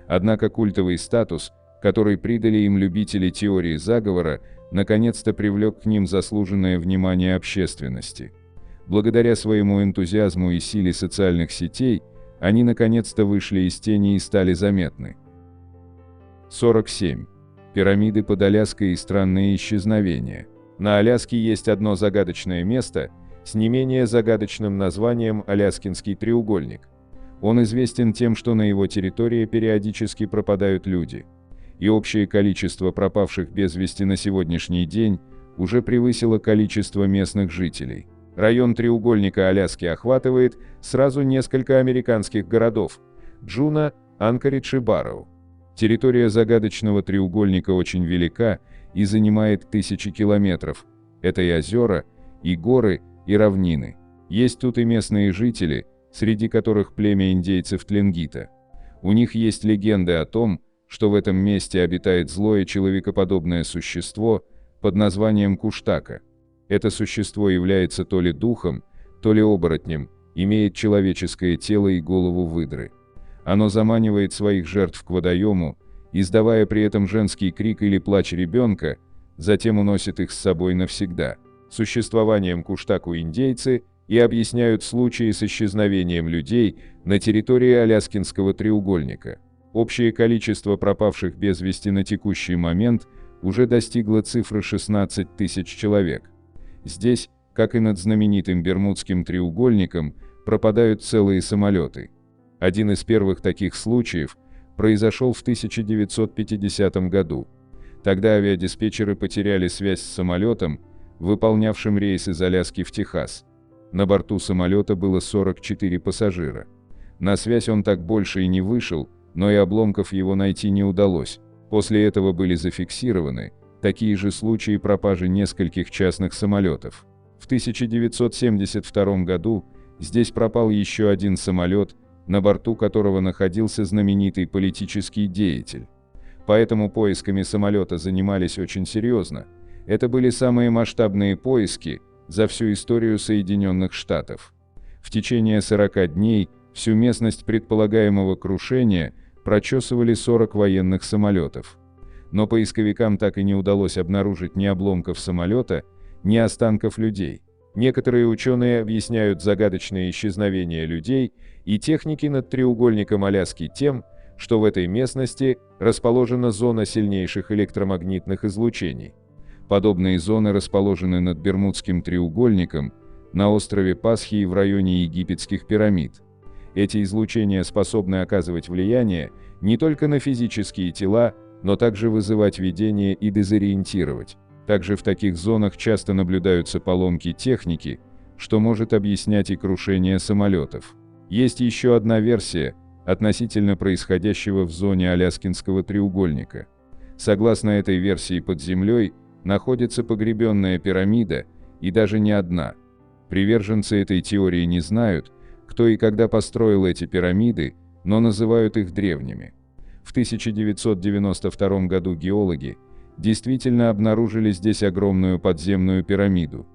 Однако культовый статус, который придали им любители теории заговора, наконец-то привлек к ним заслуженное внимание общественности. Благодаря своему энтузиазму и силе социальных сетей, они наконец-то вышли из тени и стали заметны. 47. Пирамиды под Аляской и странные исчезновения. На Аляске есть одно загадочное место с не менее загадочным названием Аляскинский треугольник. Он известен тем, что на его территории периодически пропадают люди. И общее количество пропавших без вести на сегодняшний день уже превысило количество местных жителей. Район треугольника Аляски охватывает сразу несколько американских городов – Джуна, Анкоридж и Барроу. Территория загадочного треугольника очень велика и занимает тысячи километров. Это и озера, и горы, и равнины. Есть тут и местные жители, среди которых племя индейцев Тлингита. У них есть легенды о том, что в этом месте обитает злое человекоподобное существо под названием Куштака. Это существо является то ли духом, то ли оборотнем, имеет человеческое тело и голову выдры. Оно заманивает своих жертв к водоему, издавая при этом женский крик или плач ребенка, затем уносит их с собой навсегда. Существованием Куштаку индейцы и объясняют случаи с исчезновением людей на территории Аляскинского треугольника. Общее количество пропавших без вести на текущий момент уже достигло цифры 16 тысяч человек. Здесь, как и над знаменитым Бермудским треугольником, пропадают целые самолеты. Один из первых таких случаев произошел в 1950 году. Тогда авиадиспетчеры потеряли связь с самолетом, выполнявшим рейс из Аляски в Техас. На борту самолета было 44 пассажира. На связь он так больше и не вышел, но и обломков его найти не удалось. После этого были зафиксированы такие же случаи пропажи нескольких частных самолетов. В 1972 году здесь пропал еще один самолет, на борту которого находился знаменитый политический деятель. Поэтому поисками самолета занимались очень серьезно. Это были самые масштабные поиски за всю историю Соединенных Штатов. В течение 40 дней всю местность предполагаемого крушения прочесывали 40 военных самолетов. Но поисковикам так и не удалось обнаружить ни обломков самолета, ни останков людей. Некоторые ученые объясняют загадочное исчезновение людей и техники над треугольником Аляски тем, что в этой местности расположена зона сильнейших электромагнитных излучений. Подобные зоны расположены над Бермудским треугольником, на острове Пасхи и в районе египетских пирамид. Эти излучения способны оказывать влияние не только на физические тела, но также вызывать видения и дезориентировать. Также в таких зонах часто наблюдаются поломки техники, что может объяснять и крушение самолетов. Есть еще одна версия относительно происходящего в зоне Аляскинского треугольника. Согласно этой версии, под землей находится погребенная пирамида, и даже не одна. Приверженцы этой теории не знают, кто и когда построил эти пирамиды, но называют их древними. В 1992 году геологи действительно обнаружили здесь огромную подземную пирамиду.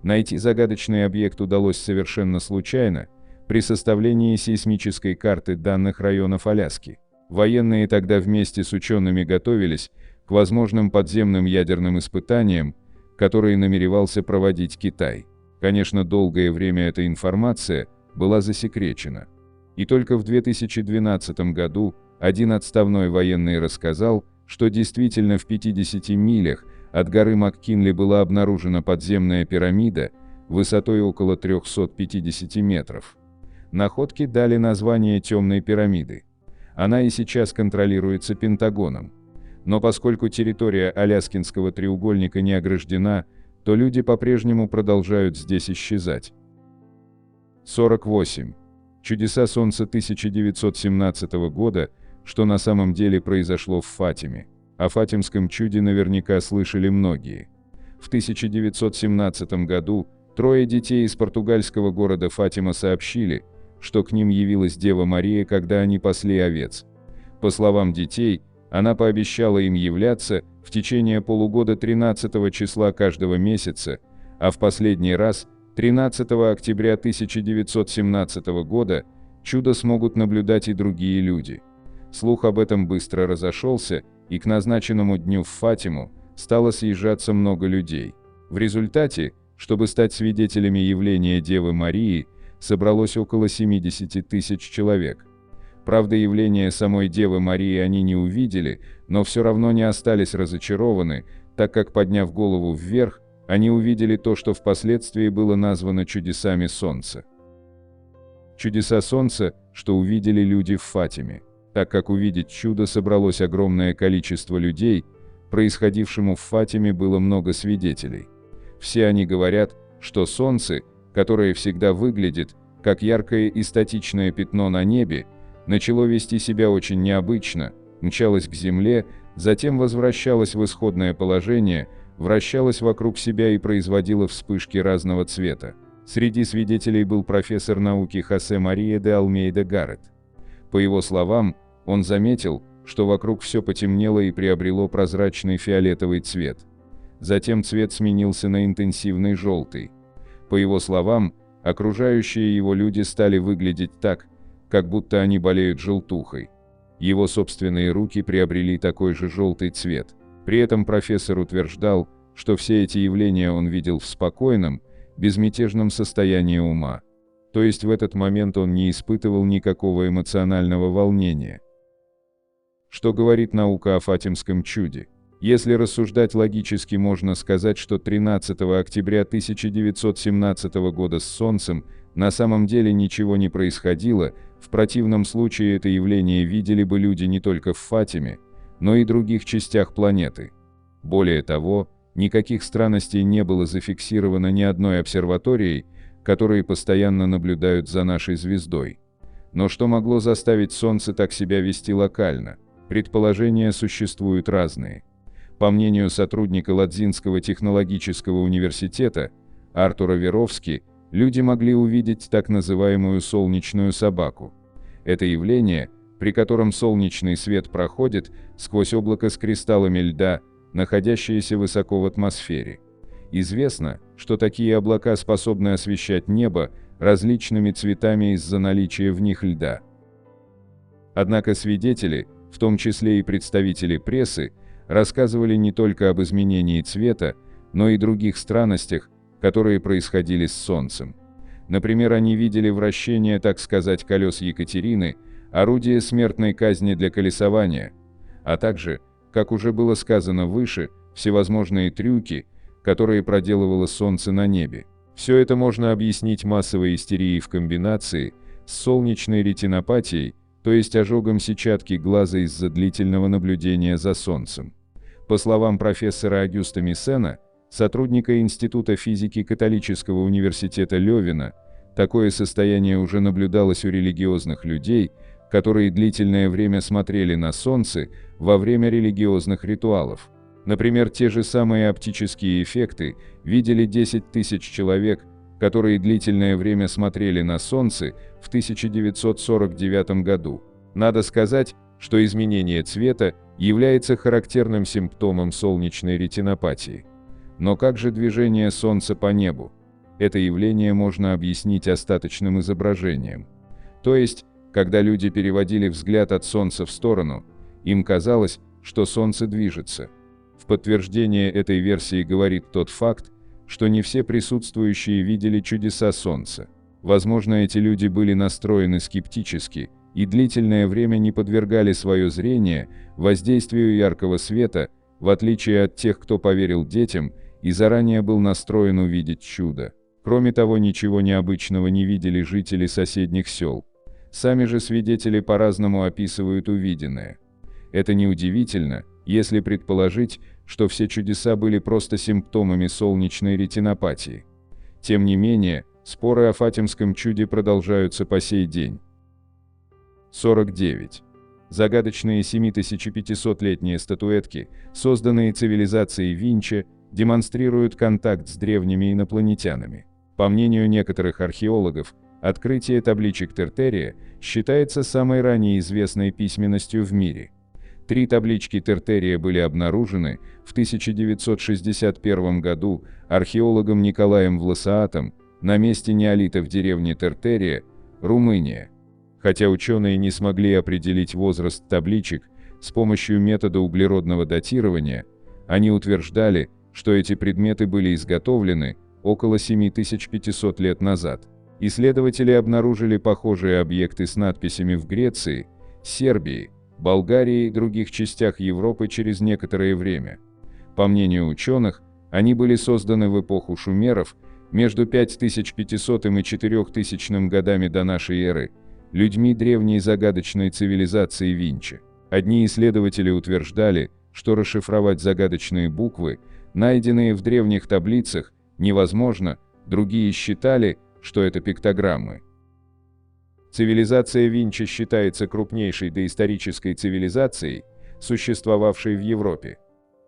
Найти загадочный объект удалось совершенно случайно при составлении сейсмической карты данных районов Аляски. Военные тогда вместе с учеными готовились к возможным подземным ядерным испытаниям, которые намеревался проводить Китай. Конечно, долгое время эта информация была засекречена. И только в 2012 году один отставной военный рассказал, что действительно в 50 милях от горы МакКинли была обнаружена подземная пирамида высотой около 350 метров. Находки дали название Темной пирамиды. Она и сейчас контролируется Пентагоном. Но поскольку территория Аляскинского треугольника не ограждена, то люди по-прежнему продолжают здесь исчезать. 48. Чудеса Солнца 1917 года, что на самом деле произошло в Фатиме. О Фатимском чуде наверняка слышали многие. В 1917 году 3 детей из португальского города Фатима сообщили, что к ним явилась Дева Мария, когда они пасли овец. По словам детей, она пообещала им являться в течение полугода 13 числа каждого месяца, а в последний раз 13 октября 1917 года чудо смогут наблюдать и другие люди. Слух об этом быстро разошелся, и к назначенному дню в Фатиму стало съезжаться много людей. В результате, чтобы стать свидетелями явления Девы Марии, собралось около 70 тысяч человек. Правда, явление самой Девы Марии они не увидели, но все равно не остались разочарованы, так как, подняв голову вверх, они увидели то, что впоследствии было названо чудесами Солнца. Чудеса Солнца, что увидели люди в Фатиме. Так как увидеть чудо собралось огромное количество людей, происходившему в Фатиме было много свидетелей. Все они говорят, что Солнце, которое всегда выглядит как яркое и статичное пятно на небе, начало вести себя очень необычно, мчалось к Земле, затем возвращалось в исходное положение, вращалось вокруг себя и производило вспышки разного цвета. Среди свидетелей был профессор науки Хосе Мария де Алмейда Гаррет. По его словам, он заметил, что вокруг все потемнело и приобрело прозрачный фиолетовый цвет. Затем цвет сменился на интенсивный желтый. По его словам, окружающие его люди стали выглядеть так, как будто они болеют желтухой. Его собственные руки приобрели такой же желтый цвет. При этом профессор утверждал, что все эти явления он видел в спокойном, безмятежном состоянии ума. То есть в этот момент он не испытывал никакого эмоционального волнения. Что говорит наука о Фатимском чуде? Если рассуждать логически, можно сказать, что 13 октября 1917 года с Солнцем на самом деле ничего не происходило, в противном случае это явление видели бы люди не только в Фатиме, но и других частях планеты. Более того, никаких странностей не было зафиксировано ни одной обсерваторией, которые постоянно наблюдают за нашей звездой. Но что могло заставить Солнце так себя вести локально? Предположения существуют разные. По мнению сотрудника Ладзинского технологического университета Артура Веровски, люди могли увидеть так называемую солнечную собаку. Это явление, при котором солнечный свет проходит сквозь облако с кристаллами льда, находящееся высоко в атмосфере. Известно, что такие облака способны освещать небо различными цветами из-за наличия в них льда. Однако свидетели, в том числе и представители прессы, рассказывали не только об изменении цвета, но и других странностях, которые происходили с Солнцем. Например, они видели вращение, так сказать, колес Екатерины, орудие смертной казни для колесования, а также, как уже было сказано выше, всевозможные трюки, которые проделывало Солнце на небе. Все это можно объяснить массовой истерией в комбинации с солнечной ретинопатией, то есть ожогом сетчатки глаза из-за длительного наблюдения за Солнцем. По словам профессора Агюста Миссена, сотрудника Института физики Католического университета Лёвена, такое состояние уже наблюдалось у религиозных людей, которые длительное время смотрели на Солнце во время религиозных ритуалов. Например, те же самые оптические эффекты видели 10 тысяч человек, которые длительное время смотрели на Солнце в 1949 году. Надо сказать, что изменение цвета является характерным симптомом солнечной ретинопатии. Но как же движение Солнца по небу? Это явление можно объяснить остаточным изображением. То есть, когда люди переводили взгляд от Солнца в сторону, им казалось, что Солнце движется. В подтверждение этой версии говорит тот факт, что не все присутствующие видели чудеса Солнца. Возможно, эти люди были настроены скептически и длительное время не подвергали свое зрение воздействию яркого света, в отличие от тех, кто поверил детям и заранее был настроен увидеть чудо. Кроме того, ничего необычного не видели жители соседних сел. Сами же свидетели по-разному описывают увиденное. Это неудивительно, если предположить, что все чудеса были просто симптомами солнечной ретинопатии. Тем не менее, споры о фатимском чуде продолжаются по сей день. 49. Загадочные 7500-летние статуэтки, созданные цивилизацией Винчи, демонстрируют контакт с древними инопланетянами. По мнению некоторых археологов, открытие табличек Тертерия считается самой ранее известной письменностью в мире. 3 таблички Тертерия были обнаружены в 1961 году археологом Николаем Власаатом на месте неолита в деревне Тертерия, Румыния. Хотя ученые не смогли определить возраст табличек с помощью метода углеродного датирования, они утверждали, что эти предметы были изготовлены около 7500 лет назад. Исследователи обнаружили похожие объекты с надписями в Греции, Сербии, Болгарии и других частях Европы через некоторое время. По мнению ученых, они были созданы в эпоху шумеров между 5500 и 4000 годами до нашей эры, людьми древней загадочной цивилизации Винчи. Одни исследователи утверждали, что расшифровать загадочные буквы, найденные в древних таблицах, невозможно, другие считали, что это пиктограммы. Цивилизация Винчи считается крупнейшей доисторической цивилизацией, существовавшей в Европе.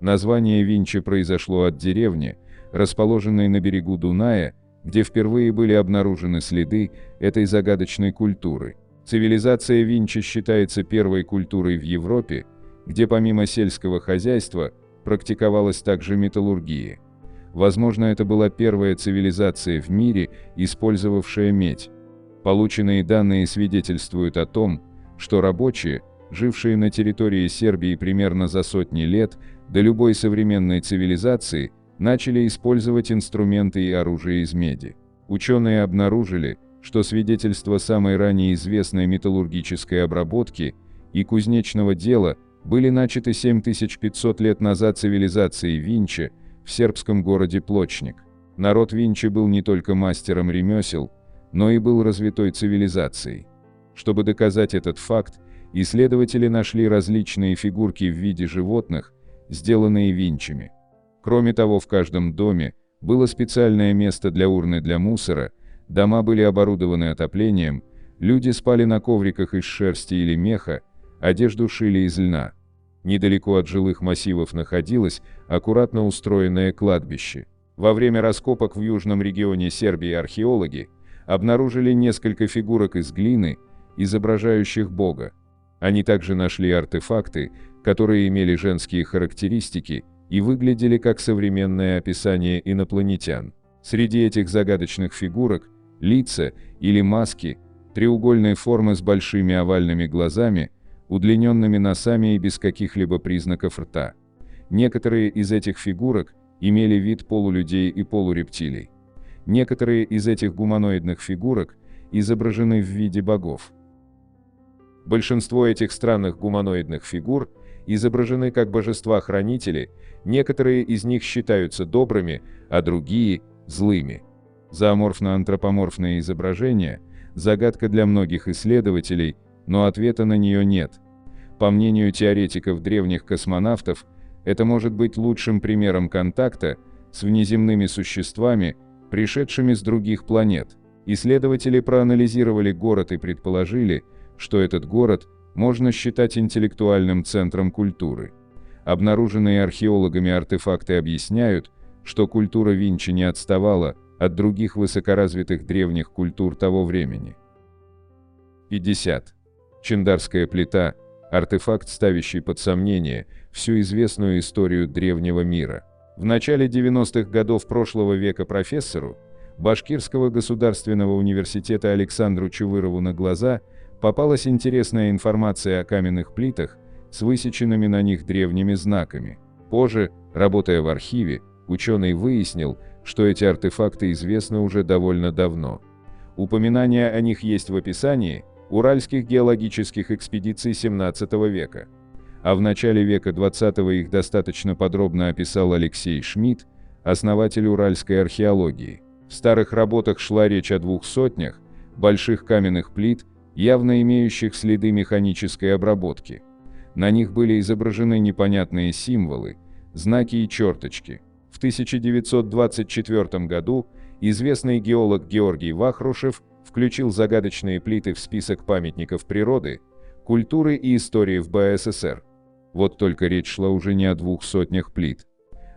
Название Винчи произошло от деревни, расположенной на берегу Дуная, где впервые были обнаружены следы этой загадочной культуры. Цивилизация Винчи считается первой культурой в Европе, где помимо сельского хозяйства практиковалась также металлургия. Возможно, это была первая цивилизация в мире, использовавшая медь. Полученные данные свидетельствуют о том, что рабочие, жившие на территории Сербии примерно за сотни лет до любой современной цивилизации, начали использовать инструменты и оружие из меди. Ученые обнаружили, что свидетельства самой ранее известной металлургической обработки и кузнечного дела были начаты 7500 лет назад цивилизацией Винчи в сербском городе Плочник. Народ Винчи был не только мастером ремесел, но и был развитой цивилизацией. Чтобы доказать этот факт, исследователи нашли различные фигурки в виде животных, сделанные Винчами. Кроме того, в каждом доме было специальное место для урны для мусора, дома были оборудованы отоплением, люди спали на ковриках из шерсти или меха, одежду шили из льна. Недалеко от жилых массивов находилось аккуратно устроенное кладбище. Во время раскопок в южном регионе Сербии археологи обнаружили несколько фигурок из глины, изображающих Бога. Они также нашли артефакты, которые имели женские характеристики и выглядели как современное описание инопланетян. Среди этих загадочных фигурок – лица или маски, треугольной формы с большими овальными глазами, удлиненными носами и без каких-либо признаков рта. Некоторые из этих фигурок имели вид полулюдей и полурептилий. Некоторые из этих гуманоидных фигурок изображены в виде богов. Большинство этих странных гуманоидных фигур изображены как божества-хранители, некоторые из них считаются добрыми, а другие – злыми. Зооморфно-антропоморфное изображение – загадка для многих исследователей, но ответа на нее нет. По мнению теоретиков древних космонавтов, это может быть лучшим примером контакта с внеземными существами, пришедшими с других планет. Исследователи проанализировали город и предположили, что этот город можно считать интеллектуальным центром культуры. Обнаруженные археологами артефакты объясняют, что культура Винчи не отставала от других высокоразвитых древних культур того времени. 50. Чандарская плита, артефакт, ставящий под сомнение всю известную историю древнего мира. В начале 90-х годов прошлого века профессору Башкирского государственного университета Александру Чувырову на глаза попалась интересная информация о каменных плитах с высеченными на них древними знаками. Позже, работая в архиве, ученый выяснил, что эти артефакты известны уже довольно давно. Упоминания о них есть в описании уральских геологических экспедиций XVII века. А в начале века XX их достаточно подробно описал Алексей Шмидт, основатель уральской археологии. В старых работах шла речь о 200 больших каменных плит, явно имеющих следы механической обработки. На них были изображены непонятные символы, знаки и черточки. В 1924 году известный геолог Георгий Вахрушев включил загадочные плиты в список памятников природы, культуры и истории в БССР. Вот только речь шла уже не о 200 плит.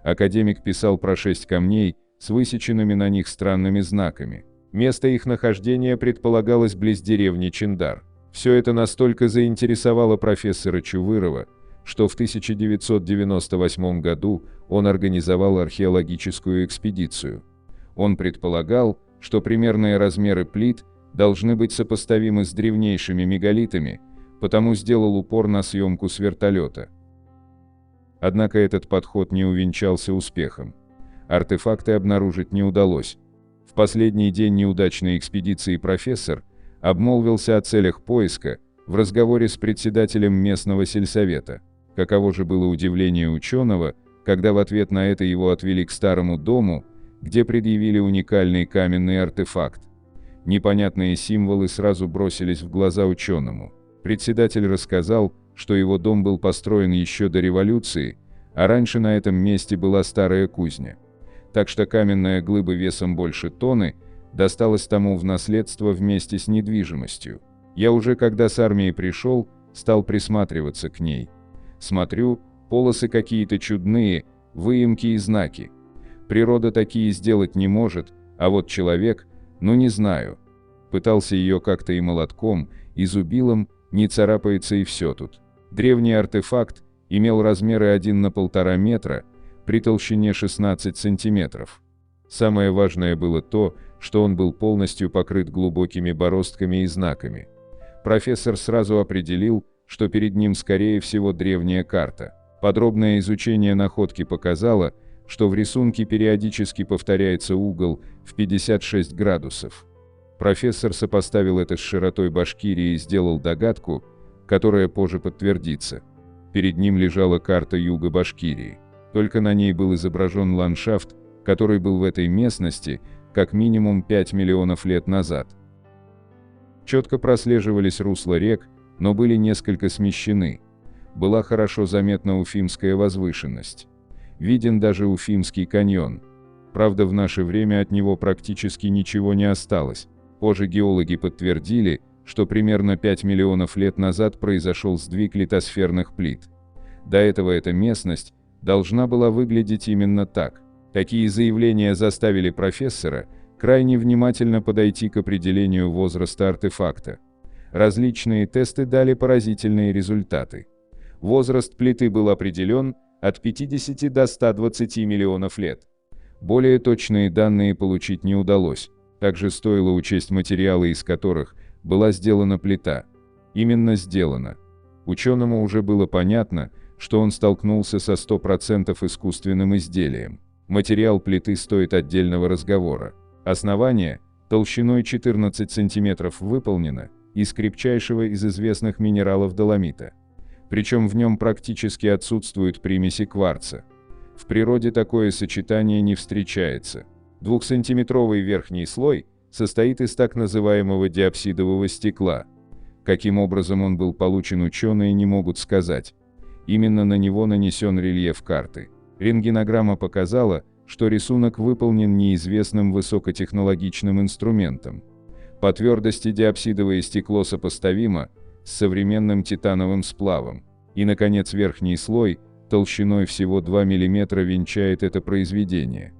Академик писал про 6 камней с высеченными на них странными знаками. Место их нахождения предполагалось близ деревни Чиндар. Все это настолько заинтересовало профессора Чувырова, что в 1998 году он организовал археологическую экспедицию. Он предполагал, что примерные размеры плит должны быть сопоставимы с древнейшими мегалитами, потому сделал упор на съемку с вертолета. Однако этот подход не увенчался успехом. Артефакты обнаружить не удалось. В последний день неудачной экспедиции профессор обмолвился о целях поиска в разговоре с председателем местного сельсовета. Каково же было удивление ученого, когда в ответ на это его отвели к старому дому, где предъявили уникальный каменный артефакт. Непонятные символы сразу бросились в глаза ученому. Председатель рассказал, что его дом был построен еще до революции, а раньше на этом месте была старая кузня. Так что каменная глыба весом больше тонны досталась тому в наследство вместе с недвижимостью. Я уже когда с армии пришел, стал присматриваться к ней. Смотрю, полосы какие-то чудные, выемки и знаки. Природа такие сделать не может, а вот человек, ну не знаю. Пытался ее как-то и молотком, и зубилом, не царапается и все тут. Древний артефакт имел размеры 1 на 1,5 метра, при толщине 16 сантиметров. Самое важное было то, что он был полностью покрыт глубокими бороздками и знаками. Профессор сразу определил, что перед ним скорее всего древняя карта. Подробное изучение находки показало, что в рисунке периодически повторяется угол в 56 градусов. Профессор сопоставил это с широтой Башкирии и сделал догадку, которая позже подтвердится. Перед ним лежала карта юга Башкирии. Только на ней был изображен ландшафт, который был в этой местности как минимум 5 миллионов лет назад. Четко прослеживались русла рек, но были несколько смещены. Была хорошо заметна Уфимская возвышенность. Виден даже Уфимский каньон. Правда, в наше время от него практически ничего не осталось. Позже геологи подтвердили, что примерно 5 миллионов лет назад произошел сдвиг литосферных плит. До этого эта местность должна была выглядеть именно так. Такие заявления заставили профессора крайне внимательно подойти к определению возраста артефакта. Различные тесты дали поразительные результаты. Возраст плиты был определен от 50 до 120 миллионов лет. Более точные данные получить не удалось. Также стоило учесть материалы, из которых была сделана плита. Именно сделана. Ученому уже было понятно, что он столкнулся со 100% искусственным изделием. Материал плиты стоит отдельного разговора. Основание толщиной 14 см выполнено из крепчайшего из известных минералов доломита. Причем в нем практически отсутствуют примеси кварца. В природе такое сочетание не встречается. 2-сантиметровый верхний слой состоит из так называемого диапсидового стекла. Каким образом он был получен, ученые не могут сказать. Именно на него нанесен рельеф карты. Рентгенограмма показала, что рисунок выполнен неизвестным высокотехнологичным инструментом. По твердости диапсидовое стекло сопоставимо с современным титановым сплавом. И, наконец, верхний слой, толщиной всего 2 мм, венчает это произведение.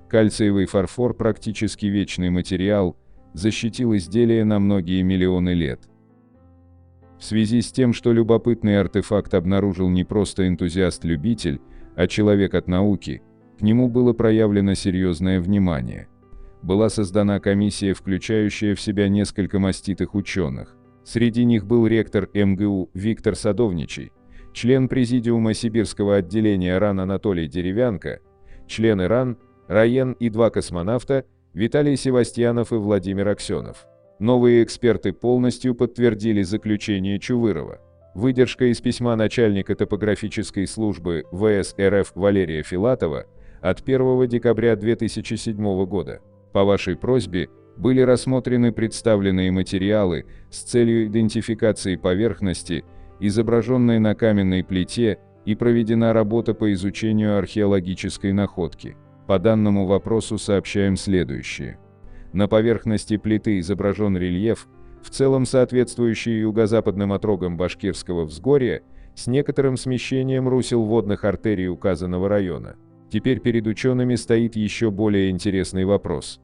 Кальциевый фарфор, практически вечный материал, защитил изделие на многие миллионы лет. В связи с тем, что любопытный артефакт обнаружил не просто энтузиаст-любитель, а человек от науки, к нему было проявлено серьезное внимание. Была создана комиссия, включающая в себя несколько маститых ученых. Среди них был ректор МГУ Виктор Садовничий, член президиума Сибирского отделения РАН Анатолий Деревянко, члены РАН, РАЕН и 2 космонавта Виталий Севастьянов и Владимир Аксенов. Новые эксперты полностью подтвердили заключение Чувырова. Выдержка из письма начальника топографической службы ВС РФ Валерия Филатова от 1 декабря 2007 года. По вашей просьбе были рассмотрены представленные материалы с целью идентификации поверхности, изображенной на каменной плите, и проведена работа по изучению археологической находки. По данному вопросу сообщаем следующее. На поверхности плиты изображен рельеф, в целом соответствующий юго-западным отрогам Башкирского взгорья, с некоторым смещением русел водных артерий указанного района. Теперь перед учеными стоит еще более интересный вопрос.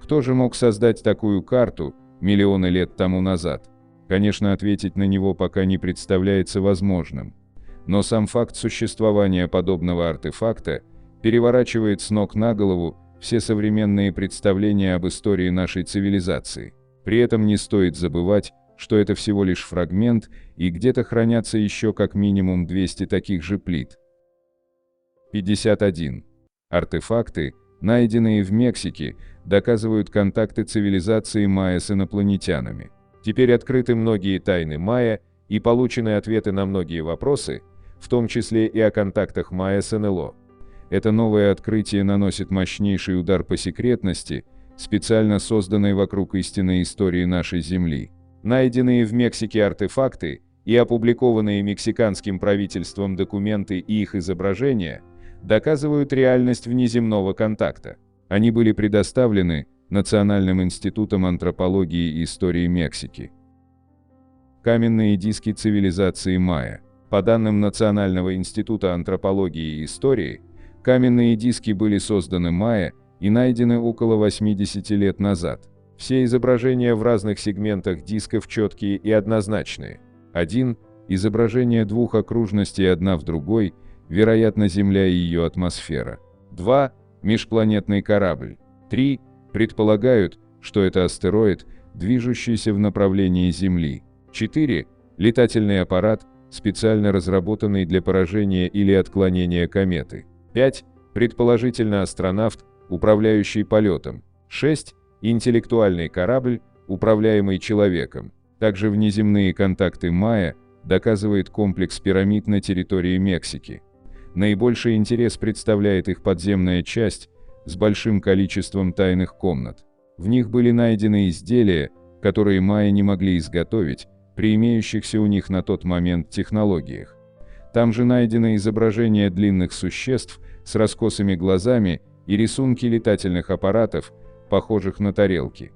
Кто же мог создать такую карту миллионы лет тому назад? Конечно, ответить на него пока не представляется возможным. Но сам факт существования подобного артефакта переворачивает с ног на голову все современные представления об истории нашей цивилизации. При этом не стоит забывать, что это всего лишь фрагмент, и где-то хранятся еще как минимум 200 таких же плит. 51. Артефакты, найденные в Мексике, доказывают контакты цивилизации майя с инопланетянами. Теперь открыты многие тайны майя и получены ответы на многие вопросы, в том числе и о контактах майя с НЛО. Это новое открытие наносит мощнейший удар по секретности, специально созданной вокруг истинной истории нашей Земли. Найденные в Мексике артефакты и опубликованные мексиканским правительством документы и их изображения доказывают реальность внеземного контакта. Они были предоставлены Национальным институтом антропологии и истории Мексики. Каменные диски цивилизации майя. По данным Национального института антропологии и истории, каменные диски были созданы майя и найдены около 80 лет назад. Все изображения в разных сегментах дисков четкие и однозначные. 1. Изображение двух окружностей одна в другой, вероятно, Земля и ее атмосфера. 2. Межпланетный корабль. 3. Предполагают, что это астероид, движущийся в направлении Земли. 4. Летательный аппарат, специально разработанный для поражения или отклонения кометы. 5. Предположительно астронавт, управляющий полетом. 6. Интеллектуальный корабль, управляемый человеком. Также внеземные контакты майя доказывает комплекс пирамид на территории Мексики. Наибольший интерес представляет их подземная часть с большим количеством тайных комнат. В них были найдены изделия, которые майя не могли изготовить при имеющихся у них на тот момент технологиях. Там же найдены изображения длинных существ с раскосыми глазами и рисунки летательных аппаратов, похожих на тарелки.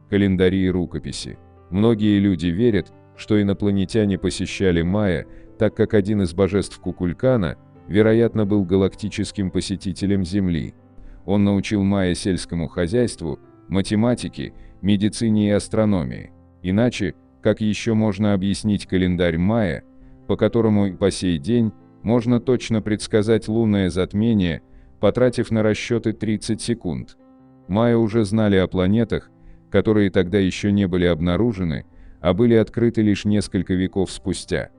Календари и рукописи. Многие люди верят, что инопланетяне посещали майя, так как один из божеств Кукулькана, вероятно, был галактическим посетителем Земли. Он научил майя сельскому хозяйству, математике, медицине и астрономии. Иначе, как еще можно объяснить календарь майя, по которому и по сей день можно точно предсказать лунное затмение, потратив на расчеты 30 секунд. Майя уже знали о планетах, которые тогда еще не были обнаружены, а были открыты лишь несколько веков спустя.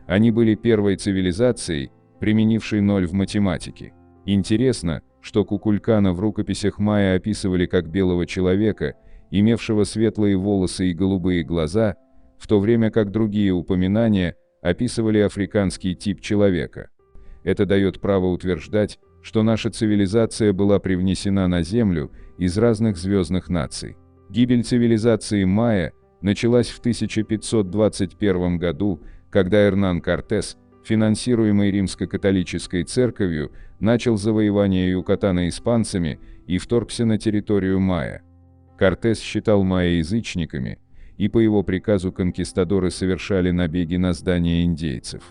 Они были первой цивилизацией, применившей ноль в математике. Интересно, что Кукулькана в рукописях майя описывали как белого человека, имевшего светлые волосы и голубые глаза, в то время как другие упоминания описывали африканский тип человека. Это дает право утверждать, что наша цивилизация была привнесена на Землю из разных звездных наций. Гибель цивилизации майя началась в 1521 году, когда Эрнан Кортес, финансируемый римско-католической церковью, начал завоевание Юкатана испанцами и вторгся на территорию майя. Кортес считал майя язычниками, и по его приказу конкистадоры совершали набеги на здания индейцев.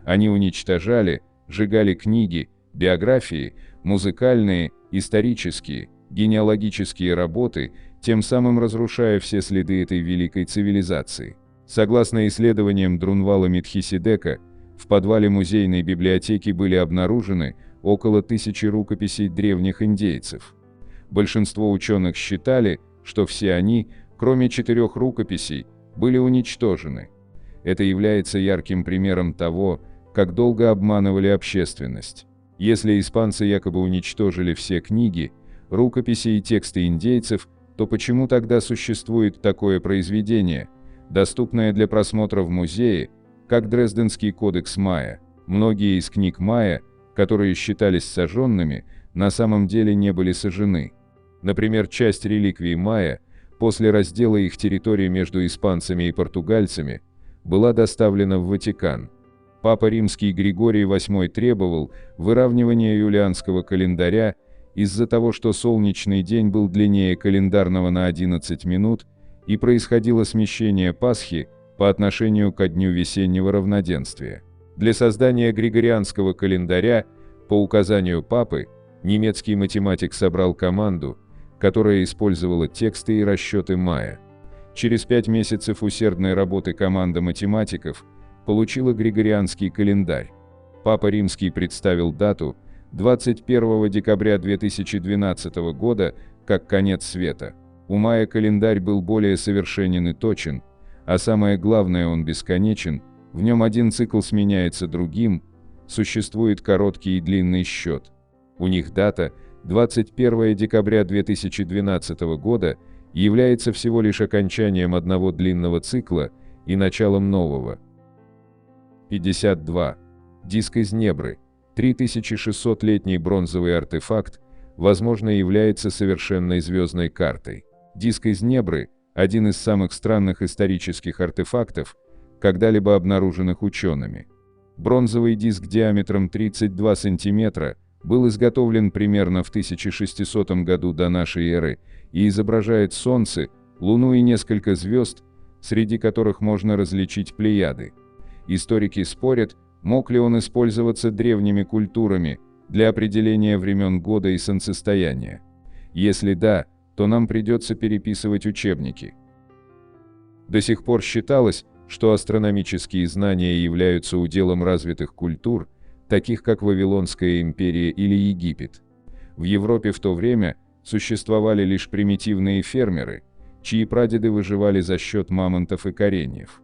Они уничтожали, сжигали книги, биографии, музыкальные, исторические, генеалогические работы, тем самым разрушая все следы этой великой цивилизации. Согласно исследованиям Друнвала Митхиседека, в подвале музейной библиотеки были обнаружены около 1000 рукописей древних индейцев. Большинство ученых считали, что все они, кроме 4 рукописей, были уничтожены. Это является ярким примером того, как долго обманывали общественность. Если испанцы якобы уничтожили все книги, рукописи и тексты индейцев, то почему тогда существует такое произведение, доступное для просмотра в музее, как Дрезденский кодекс Майя? Многие из книг Майя, которые считались сожженными, на самом деле не были сожжены. Например, часть реликвий Майя, после раздела их территории между испанцами и португальцами, была доставлена в Ватикан. Папа Римский Григорий VIII требовал выравнивания юлианского календаря из-за того, что солнечный день был длиннее календарного на 11 минут, и происходило смещение Пасхи по отношению ко дню весеннего равноденствия. Для создания григорианского календаря, по указанию папы, немецкий математик собрал команду, которая использовала тексты и расчеты Майя. Через 5 месяцев усердной работы команда математиков получила григорианский календарь. Папа Римский представил дату 21 декабря 2012 года как конец света. У Майя календарь был более совершенен и точен, а самое главное, он бесконечен, в нем один цикл сменяется другим, существует короткий и длинный счет. У них дата 21 декабря 2012 года является всего лишь окончанием одного длинного цикла и началом нового. 52. Диск из Небры. 3600-летний бронзовый артефакт, возможно, является совершенной звездной картой. Диск из Небры – один из самых странных исторических артефактов, когда-либо обнаруженных учеными. Бронзовый диск диаметром 32 см был изготовлен примерно в 1600 году до нашей эры и изображает Солнце, Луну и несколько звезд, среди которых можно различить Плеяды. Историки спорят, мог ли он использоваться древними культурами для определения времен года и солнцестояния. Если да, то нам придется переписывать учебники. До сих пор считалось, что астрономические знания являются уделом развитых культур, таких как Вавилонская империя или Египет. В Европе в то время существовали лишь примитивные фермеры, чьи прадеды выживали за счет мамонтов и кореньев.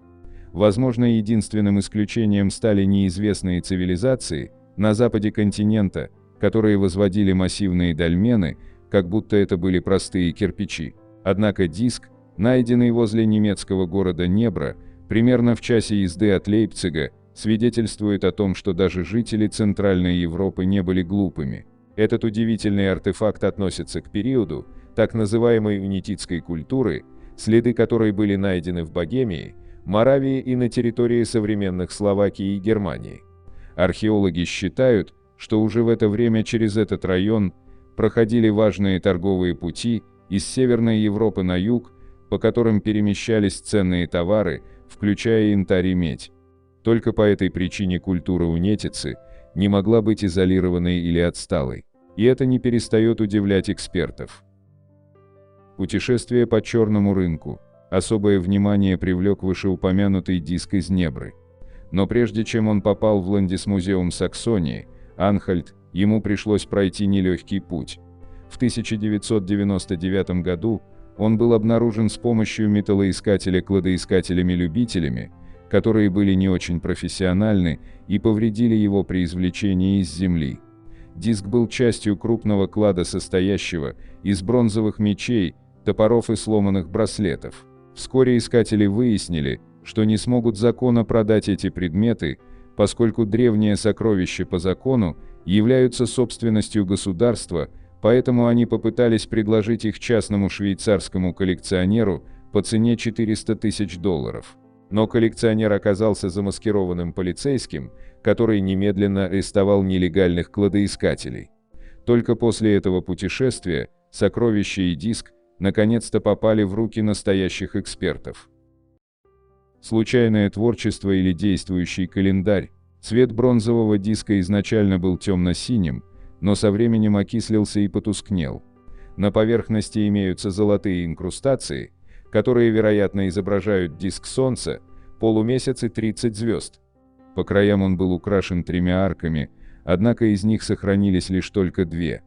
Возможно, единственным исключением стали неизвестные цивилизации на западе континента, которые возводили массивные дольмены, как будто это были простые кирпичи. Однако диск, найденный возле немецкого города Небра, примерно в часе езды от Лейпцига, свидетельствует о том, что даже жители Центральной Европы не были глупыми. Этот удивительный артефакт относится к периоду так называемой унитистской культуры, следы которой были найдены в Богемии, Моравии и на территории современных Словакии и Германии. Археологи считают, что уже в это время через этот район проходили важные торговые пути из Северной Европы на юг, по которым перемещались ценные товары, включая янтарь и медь. Только по этой причине культура унетицы не могла быть изолированной или отсталой. И это не перестает удивлять экспертов. Путешествие по черному рынку. Особое внимание привлек вышеупомянутый диск из Небры. Но прежде чем он попал в Ландисмузеум Саксонии, Анхальт, ему пришлось пройти нелегкий путь. В 1999 году он был обнаружен с помощью металлоискателя кладоискателями-любителями, которые были не очень профессиональны и повредили его при извлечении из земли. Диск был частью крупного клада, состоящего из бронзовых мечей, топоров и сломанных браслетов. Вскоре искатели выяснили, что не смогут законно продать эти предметы, поскольку древние сокровища по закону являются собственностью государства, поэтому они попытались предложить их частному швейцарскому коллекционеру по цене $400 000. Но коллекционер оказался замаскированным полицейским, который немедленно арестовал нелегальных кладоискателей. Только после этого путешествия сокровища и диск наконец-то попали в руки настоящих экспертов. Случайное творчество или действующий календарь. Цвет бронзового диска изначально был темно-синим, но со временем окислился и потускнел. На поверхности имеются золотые инкрустации, которые, вероятно, изображают диск Солнца, полумесяц и 30 звезд. По краям он был украшен 3 арками, однако из них сохранились лишь только 2.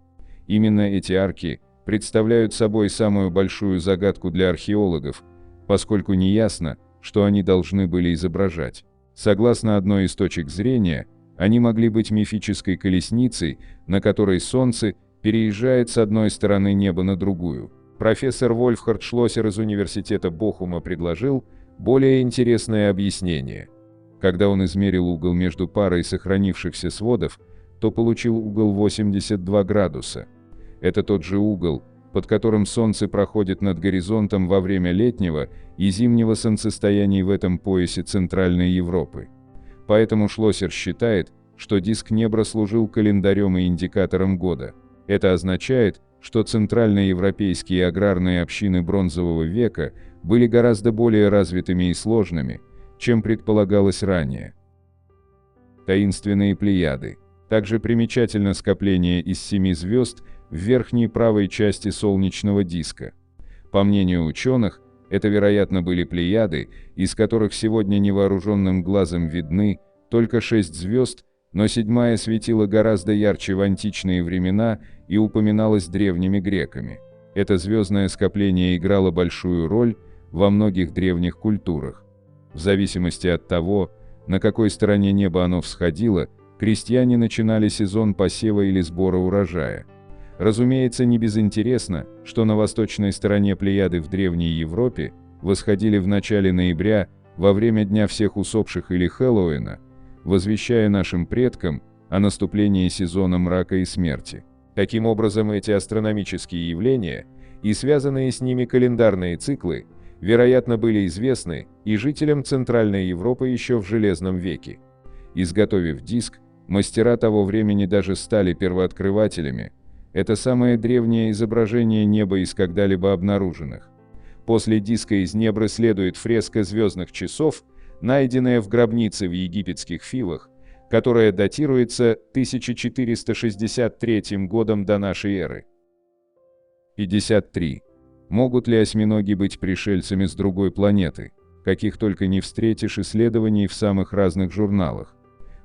Именно эти арки представляют собой самую большую загадку для археологов, поскольку неясно, что они должны были изображать. Согласно одной из точек зрения, они могли быть мифической колесницей, на которой Солнце переезжает с одной стороны неба на другую. Профессор Вольфхард Шлоссер из университета Бохума предложил более интересное объяснение. Когда он измерил угол между парой сохранившихся сводов, то получил угол 82 градуса. Это тот же угол, под которым Солнце проходит над горизонтом во время летнего и зимнего солнцестояний в этом поясе Центральной Европы. Поэтому Шлоссер считает, что диск Небра служил календарем и индикатором года. Это означает, что центральноевропейские аграрные общины Бронзового века были гораздо более развитыми и сложными, чем предполагалось ранее. Таинственные Плеяды. Также примечательно скопление из 7 звезд в верхней правой части солнечного диска. По мнению ученых, это, вероятно, были Плеяды, из которых сегодня невооруженным глазом видны только 6 звезд, но 7-я светила гораздо ярче в античные времена и упоминалась древними греками. Это звездное скопление играло большую роль во многих древних культурах. В зависимости от того, на какой стороне неба оно всходило, крестьяне начинали сезон посева или сбора урожая. Разумеется, не безинтересно, что на восточной стороне Плеяды в Древней Европе восходили в начале ноября во время Дня всех усопших или Хэллоуина, возвещая нашим предкам о наступлении сезона мрака и смерти. Таким образом, эти астрономические явления и связанные с ними календарные циклы, вероятно, были известны и жителям Центральной Европы еще в Железном веке. Изготовив диск, мастера того времени даже стали первооткрывателями. Это самое древнее изображение неба из когда-либо обнаруженных. После диска из Небры следует фреска звездных часов, найденная в гробнице в египетских Фивах, которая датируется 1463 годом до нашей эры. 53. Могут ли осьминоги быть пришельцами с другой планеты? Каких только не встретишь исследований в самых разных журналах.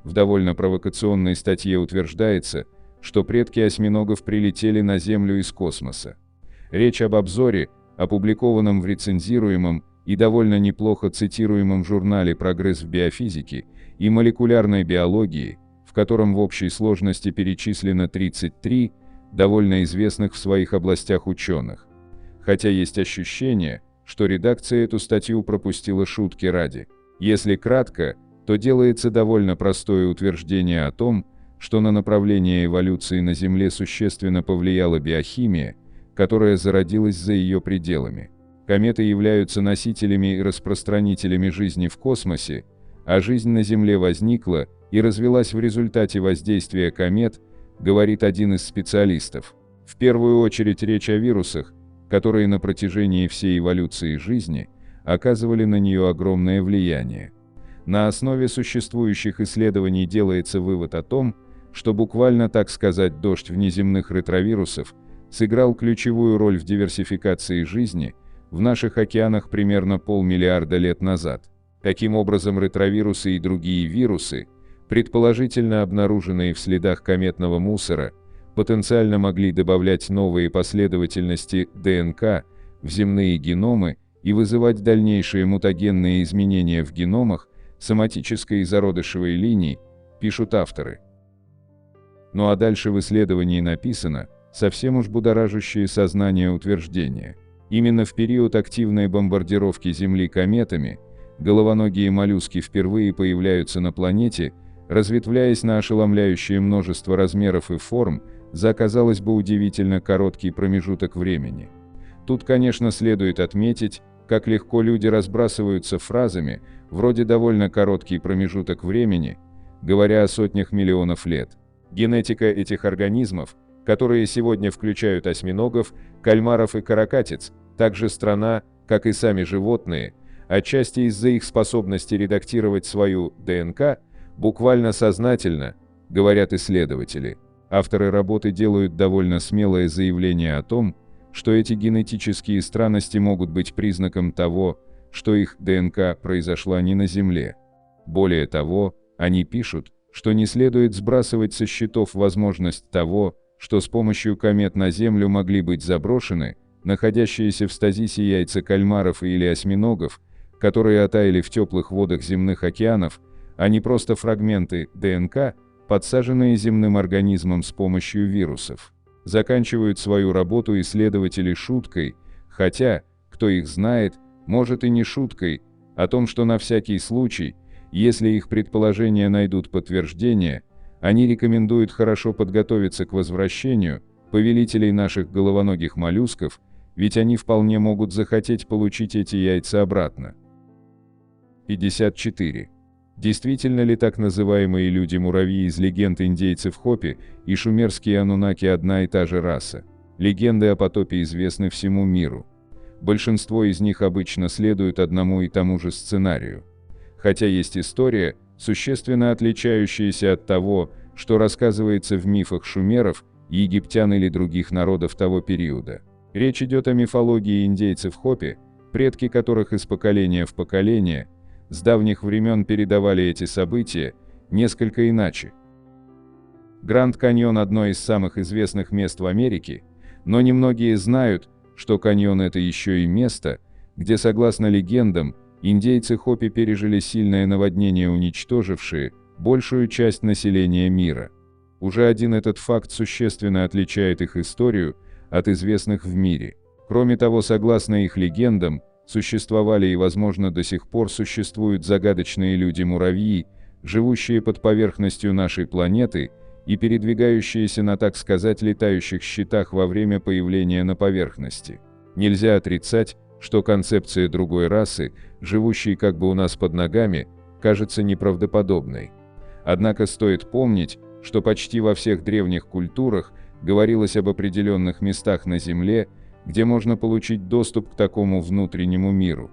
В довольно провокационной статье утверждается, что предки осьминогов прилетели на Землю из космоса. Речь об обзоре, опубликованном в рецензируемом и довольно неплохо цитируемом журнале «Прогресс в биофизике и молекулярной биологии», в котором в общей сложности перечислено 33 довольно известных в своих областях ученых. Хотя есть ощущение, что редакция эту статью пропустила шутки ради. Если кратко, то делается довольно простое утверждение о том, что на направление эволюции на Земле существенно повлияла биохимия, которая зародилась за ее пределами. Кометы являются носителями и распространителями жизни в космосе, а жизнь на Земле возникла и развилась в результате воздействия комет, говорит один из специалистов. В первую очередь речь о вирусах, которые на протяжении всей эволюции жизни оказывали на нее огромное влияние. На основе существующих исследований делается вывод о том, что буквально, так сказать, дождь внеземных ретровирусов сыграл ключевую роль в диверсификации жизни в наших океанах примерно 500 миллиарда лет назад. Таким образом, ретровирусы и другие вирусы, предположительно обнаруженные в следах кометного мусора, потенциально могли добавлять новые последовательности ДНК в земные геномы и вызывать дальнейшие мутагенные изменения в геномах соматической и зародышевой линий, пишут авторы. Ну а дальше в исследовании написано совсем уж будоражащее сознание утверждение. Именно в период активной бомбардировки Земли кометами головоногие моллюски впервые появляются на планете, разветвляясь на ошеломляющее множество размеров и форм за, казалось бы, удивительно короткий промежуток времени. Тут, конечно, следует отметить, как легко люди разбрасываются фразами, вроде «довольно короткий промежуток времени», говоря о сотнях миллионов лет. Генетика этих организмов, которые сегодня включают осьминогов, кальмаров и каракатиц, также странна, как и сами животные, отчасти из-за их способности редактировать свою ДНК, буквально сознательно, говорят исследователи. Авторы работы делают довольно смелое заявление о том, что эти генетические странности могут быть признаком того, что их ДНК произошла не на Земле. Более того, они пишут, что не следует сбрасывать со счетов возможность того, что с помощью комет на Землю могли быть заброшены находящиеся в стазисе яйца кальмаров или осьминогов, которые оттаяли в теплых водах земных океанов, а не просто фрагменты ДНК, подсаженные земным организмом с помощью вирусов. Заканчивают свою работу исследователи шуткой, хотя, кто их знает, может и не шуткой, о том, что на всякий случай, если их предположения найдут подтверждение, они рекомендуют хорошо подготовиться к возвращению повелителей наших головоногих моллюсков, ведь они вполне могут захотеть получить эти яйца обратно. 54. Действительно ли так называемые люди-муравьи из легенд индейцев Хопи и шумерские анунаки одна и та же раса? Легенды о потопе известны всему миру. Большинство из них обычно следуют одному и тому же сценарию. Хотя есть история, существенно отличающаяся от того, что рассказывается в мифах шумеров, египтян или других народов того периода. Речь идет о мифологии индейцев Хопи, предки которых из поколения в поколение с давних времен передавали эти события несколько иначе. Гранд Каньон – одно из самых известных мест в Америке, но немногие знают, что каньон – это еще и место, где, согласно легендам, индейцы Хопи пережили сильное наводнение, уничтожившее большую часть населения мира. Уже один этот факт существенно отличает их историю от известных в мире. Кроме того, согласно их легендам, существовали и, возможно, до сих пор существуют загадочные люди-муравьи, живущие под поверхностью нашей планеты и передвигающиеся на, так сказать, летающих щитах во время появления на поверхности. Нельзя отрицать, что концепция другой расы, живущей как бы у нас под ногами, кажется неправдоподобной. Однако стоит помнить, что почти во всех древних культурах говорилось об определенных местах на Земле, где можно получить доступ к такому внутреннему миру.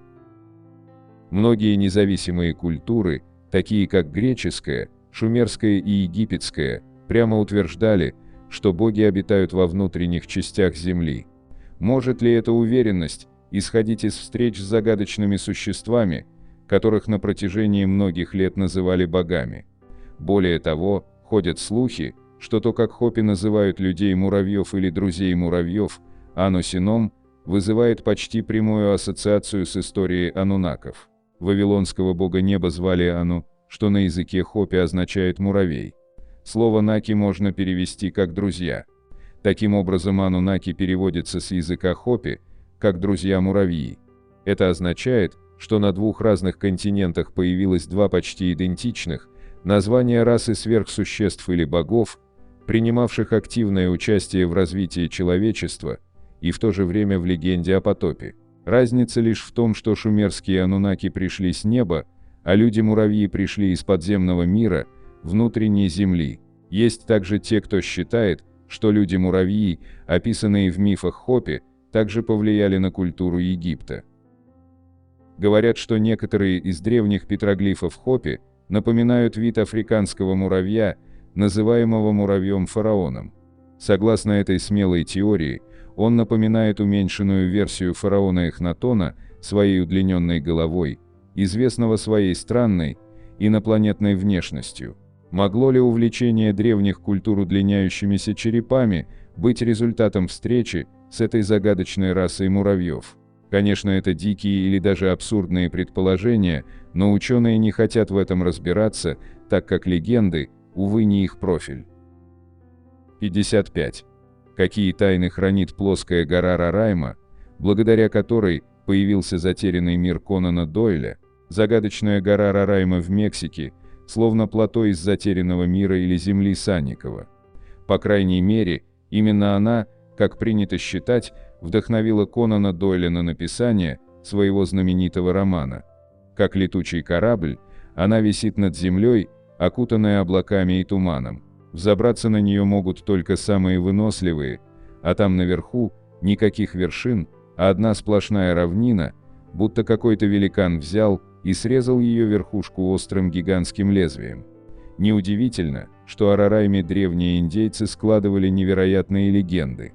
Многие независимые культуры, такие как греческая, шумерская и египетская, прямо утверждали, что боги обитают во внутренних частях Земли. Может ли эта уверенность исходить из встреч с загадочными существами, которых на протяжении многих лет называли богами? Более того, ходят слухи, что то, как Хопи называют людей-муравьев или друзей-муравьев, Анусином, вызывает почти прямую ассоциацию с историей анунаков. Вавилонского бога неба звали Ану, что на языке Хопи означает «муравей». Слово «наки» можно перевести как «друзья». Таким образом, анунаки переводится с языка Хопи как «друзья-муравьи». Это означает, что на двух разных континентах появилось два почти идентичных названия расы сверхсуществ или богов, принимавших активное участие в развитии человечества и в то же время в легенде о потопе. Разница лишь в том, что шумерские анунаки пришли с неба, а люди-муравьи пришли из подземного мира, внутренней земли. Есть также те, кто считает, что люди-муравьи, описанные в мифах Хопи, также повлияли на культуру Египта. Говорят, что некоторые из древних петроглифов Хопи напоминают вид африканского муравья, называемого муравьем-фараоном. Согласно этой смелой теории, он напоминает уменьшенную версию фараона Эхнатона своей удлиненной головой, известного своей странной, инопланетной внешностью. Могло ли увлечение древних культур удлиняющимися черепами быть результатом встречи с этой загадочной расой муравьев? Конечно, это дикие или даже абсурдные предположения, но ученые не хотят в этом разбираться, так как легенды, увы, не их профиль. 55. Какие тайны хранит плоская гора Рарайма, благодаря которой появился затерянный мир Конана Дойля? Загадочная гора Рарайма в Мексике, словно плато из затерянного мира или земли Санникова. По крайней мере, именно она, как принято считать, вдохновила Конана Дойля на написание своего знаменитого романа. Как летучий корабль, она висит над землей, окутанная облаками и туманом. Взобраться на нее могут только самые выносливые, а там наверху никаких вершин, а одна сплошная равнина, будто какой-то великан взял и срезал ее верхушку острым гигантским лезвием. Неудивительно, что о Рарайме древние индейцы складывали невероятные легенды.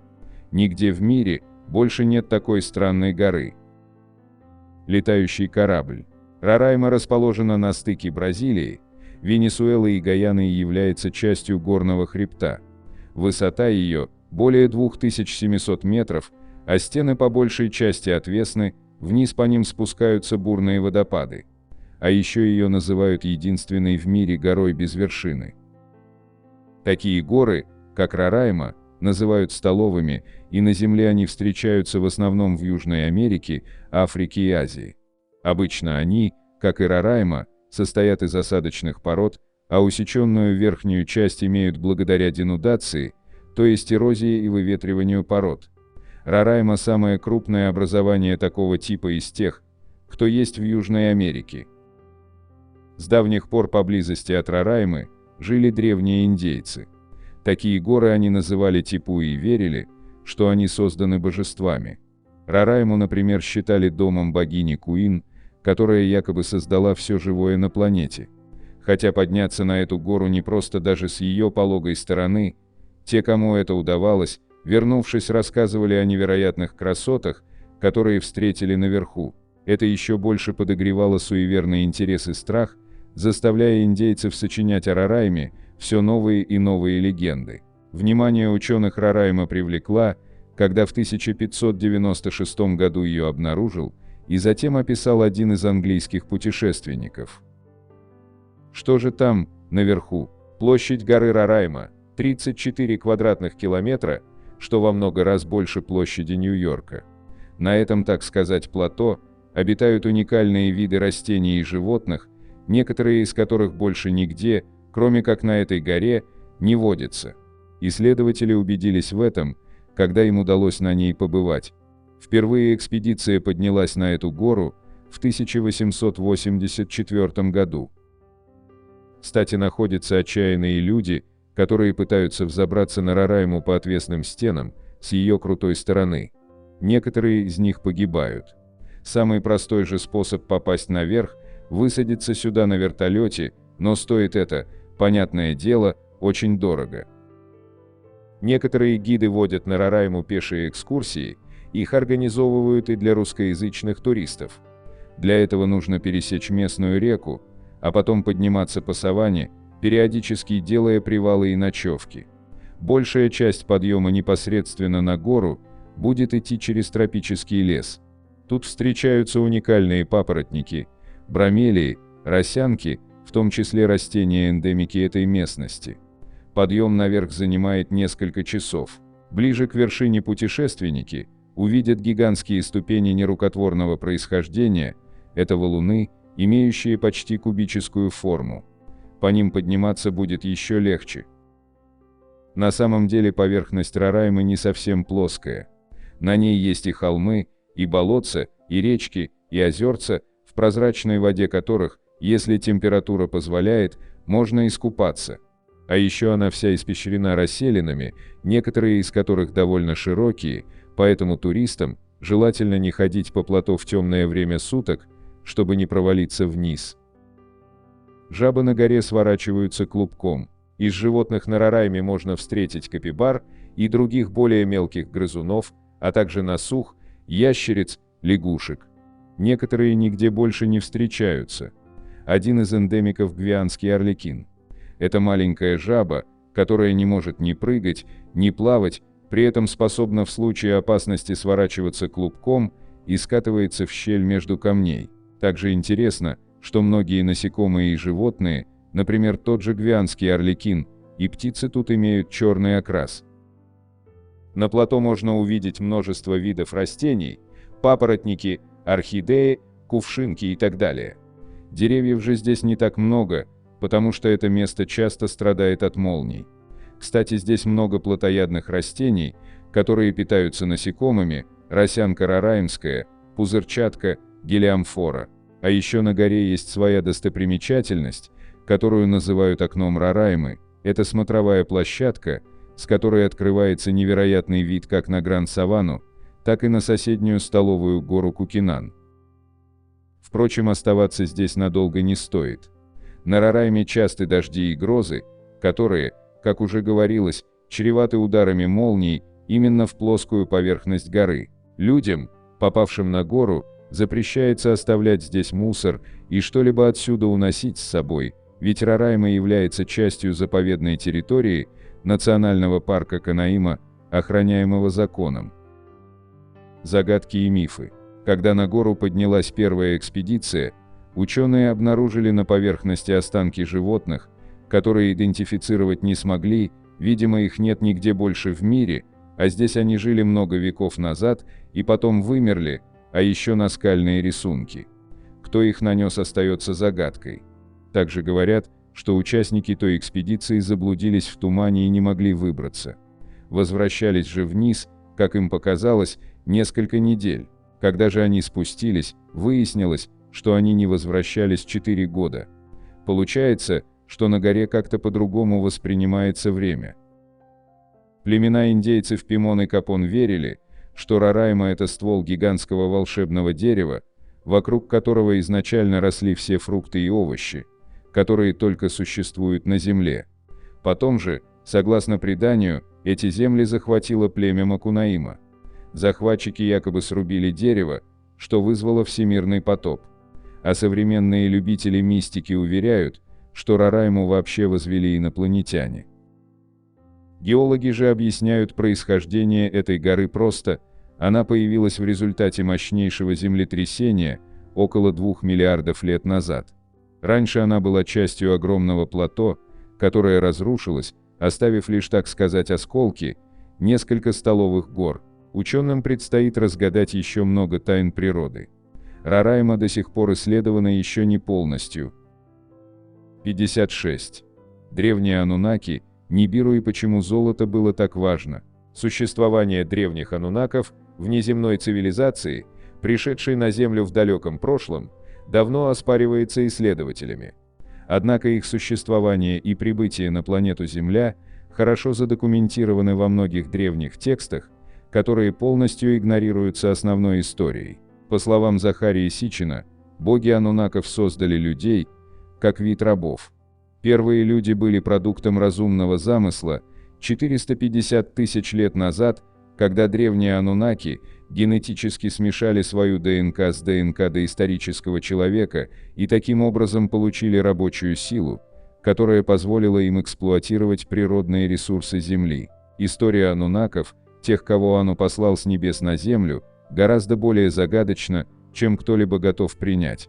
Нигде в мире больше нет такой странной горы. летающий корабль. Рарайма расположена на стыке Бразилии, Венесуэлы и Гаяны и является частью горного хребта. Высота ее более 2700 метров, а стены по большей части отвесны, вниз по ним спускаются бурные водопады. А еще ее называют единственной в мире горой без вершины. Такие горы, как Рарайма, называют столовыми, и на Земле они встречаются в основном в Южной Америке, Африке и Азии. Обычно они, как и Рарайма, состоят из осадочных пород, а усеченную верхнюю часть имеют благодаря денудации, то есть эрозии и выветриванию пород. Рарайма – самое крупное образование такого типа из тех, кто есть в Южной Америке. С давних пор поблизости от Рараймы жили древние индейцы. Такие горы они называли Типу и верили, что они созданы божествами. Рарайму, например, считали домом богини Куин, которая якобы создала все живое на планете. Хотя подняться на эту гору не просто даже с ее пологой стороны, те, кому это удавалось, вернувшись, рассказывали о невероятных красотах, которые встретили наверху. Это еще больше подогревало суеверный интерес и страх, заставляя индейцев сочинять о Рарайме все новые и новые легенды. Внимание ученых Рарайма привлекла, когда в 1596 году ее обнаружил и затем описал один из английских путешественников. Что же там, наверху? Площадь горы Рарайма – 34 квадратных километра, что во много раз больше площади Нью-Йорка. На этом, так сказать, плато обитают уникальные виды растений и животных, некоторые из которых больше нигде, кроме как на этой горе, не водятся. Исследователи убедились в этом, когда им удалось на ней побывать. Впервые экспедиция поднялась на эту гору в 1884 году. Кстати, находятся отчаянные люди, которые пытаются взобраться на Рарайму по отвесным стенам с ее крутой стороны. Некоторые из них погибают. Самый простой же способ попасть наверх – высадиться сюда на вертолете, но стоит это, понятное дело, очень дорого. Некоторые гиды водят на Рарайму пешие экскурсии, их организовывают и для русскоязычных туристов. Для этого нужно пересечь местную реку, а потом подниматься по саванне, периодически делая привалы и ночевки. Большая часть подъема непосредственно на гору будет идти через тропический лес. Тут встречаются уникальные папоротники, бромелии, росянки, в том числе растения-эндемики этой местности. Подъем наверх занимает несколько часов. Ближе к вершине путешественники увидят гигантские ступени нерукотворного происхождения, это валуны, имеющие почти кубическую форму. По ним подниматься будет еще легче. На самом деле поверхность Рараймы не совсем плоская. На ней есть и холмы, и болотца, и речки, и озерца, в прозрачной воде которых, если температура позволяет, можно искупаться. А еще она вся испещрена расселинами, некоторые из которых довольно широкие, поэтому туристам желательно не ходить по плато в темное время суток, чтобы не провалиться вниз. Жабы на горе сворачиваются клубком. Из животных на Рарайме можно встретить капибар и других более мелких грызунов, а также насух, ящериц, лягушек. Некоторые нигде больше не встречаются. Один из эндемиков – гвианский орликин. Это маленькая жаба, которая не может ни прыгать, ни плавать, при этом способна в случае опасности сворачиваться клубком и скатывается в щель между камней. Также интересно, что многие насекомые и животные, например, тот же гвианский орликин, и птицы тут имеют черный окрас. На плато можно увидеть множество видов растений, папоротники, орхидеи, кувшинки и так далее. Деревьев же здесь не так много, потому что это место часто страдает от молний. Кстати, здесь много плотоядных растений, которые питаются насекомыми, росянка рараймская, пузырчатка, гелиамфора. А еще на горе есть своя достопримечательность, которую называют окном Рараймы. Это смотровая площадка, с которой открывается невероятный вид как на Гранд-Саванну, так и на соседнюю столовую гору Кукинан. Впрочем, оставаться здесь надолго не стоит. На Рарайме часты дожди и грозы, которые, как уже говорилось, чреваты ударами молний именно в плоскую поверхность горы. Людям, попавшим на гору, Запрещается оставлять здесь мусор и что-либо отсюда уносить с собой, ведь Рарайма является частью заповедной территории Национального парка Канаима, охраняемого законом. Загадки и мифы. Когда на гору поднялась первая экспедиция, ученые обнаружили на поверхности останки животных, которые идентифицировать не смогли, видимо, их нет нигде больше в мире, а здесь они жили много веков назад и потом вымерли, а еще наскальные рисунки. Кто их нанес, остается загадкой. Также говорят, что участники той экспедиции заблудились в тумане и не могли выбраться. Возвращались же вниз, как им показалось, несколько недель. Когда же они спустились, выяснилось, что они не возвращались 4 года. Получается, что на горе как-то по-другому воспринимается время. Племена индейцев Пимон и Капон верили, что Рарайма – это ствол гигантского волшебного дерева, вокруг которого изначально росли все фрукты и овощи, которые только существуют на земле. Потом же, согласно преданию, эти земли захватило племя Макунаима. Захватчики якобы срубили дерево, что вызвало всемирный потоп. А современные любители мистики уверяют, что Рарайму вообще возвели инопланетяне. Геологи же объясняют происхождение этой горы просто: она появилась в результате мощнейшего землетрясения около 2 миллиардов лет назад. Раньше она была частью огромного плато, которое разрушилось, оставив лишь, так сказать, осколки, несколько столовых гор. Ученым предстоит разгадать еще много тайн природы. Рарайма до сих пор исследована еще не полностью. 56. Древние ануннаки, Нибиру и почему золото было так важно. Существование древних ануннаков, внеземной цивилизации, пришедшей на Землю в далеком прошлом, давно оспаривается исследователями. Однако их существование и прибытие на планету Земля хорошо задокументированы во многих древних текстах, которые полностью игнорируются основной историей. По словам Захарии Сичина, боги ануннаков создали людей как вид рабов. Первые люди были продуктом разумного замысла 450 тысяч лет назад, когда древние ануннаки генетически смешали свою ДНК с ДНК доисторического человека и таким образом получили рабочую силу, которая позволила им эксплуатировать природные ресурсы Земли. История ануннаков, тех, кого Ану послал с небес на Землю, гораздо более загадочна, чем кто-либо готов принять.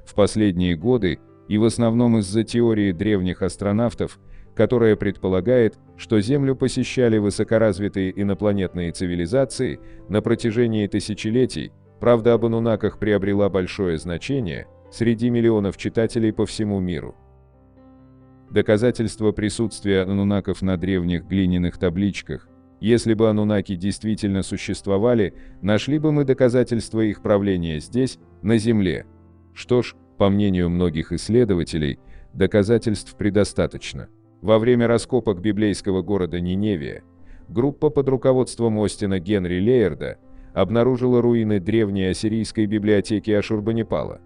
В последние годы, и в основном из-за теории древних астронавтов, которая предполагает, что Землю посещали высокоразвитые инопланетные цивилизации на протяжении тысячелетий, правда об ануннаках приобрела большое значение среди миллионов читателей по всему миру. Доказательства присутствия ануннаков на древних глиняных табличках. Если бы ануннаки действительно существовали, нашли бы мы доказательства их правления здесь, на Земле. Что ж, по мнению многих исследователей, доказательств предостаточно. Во время раскопок библейского города Ниневия, группа под руководством Остина Генри Лейерда обнаружила руины древней ассирийской библиотеки Ашурбанипала.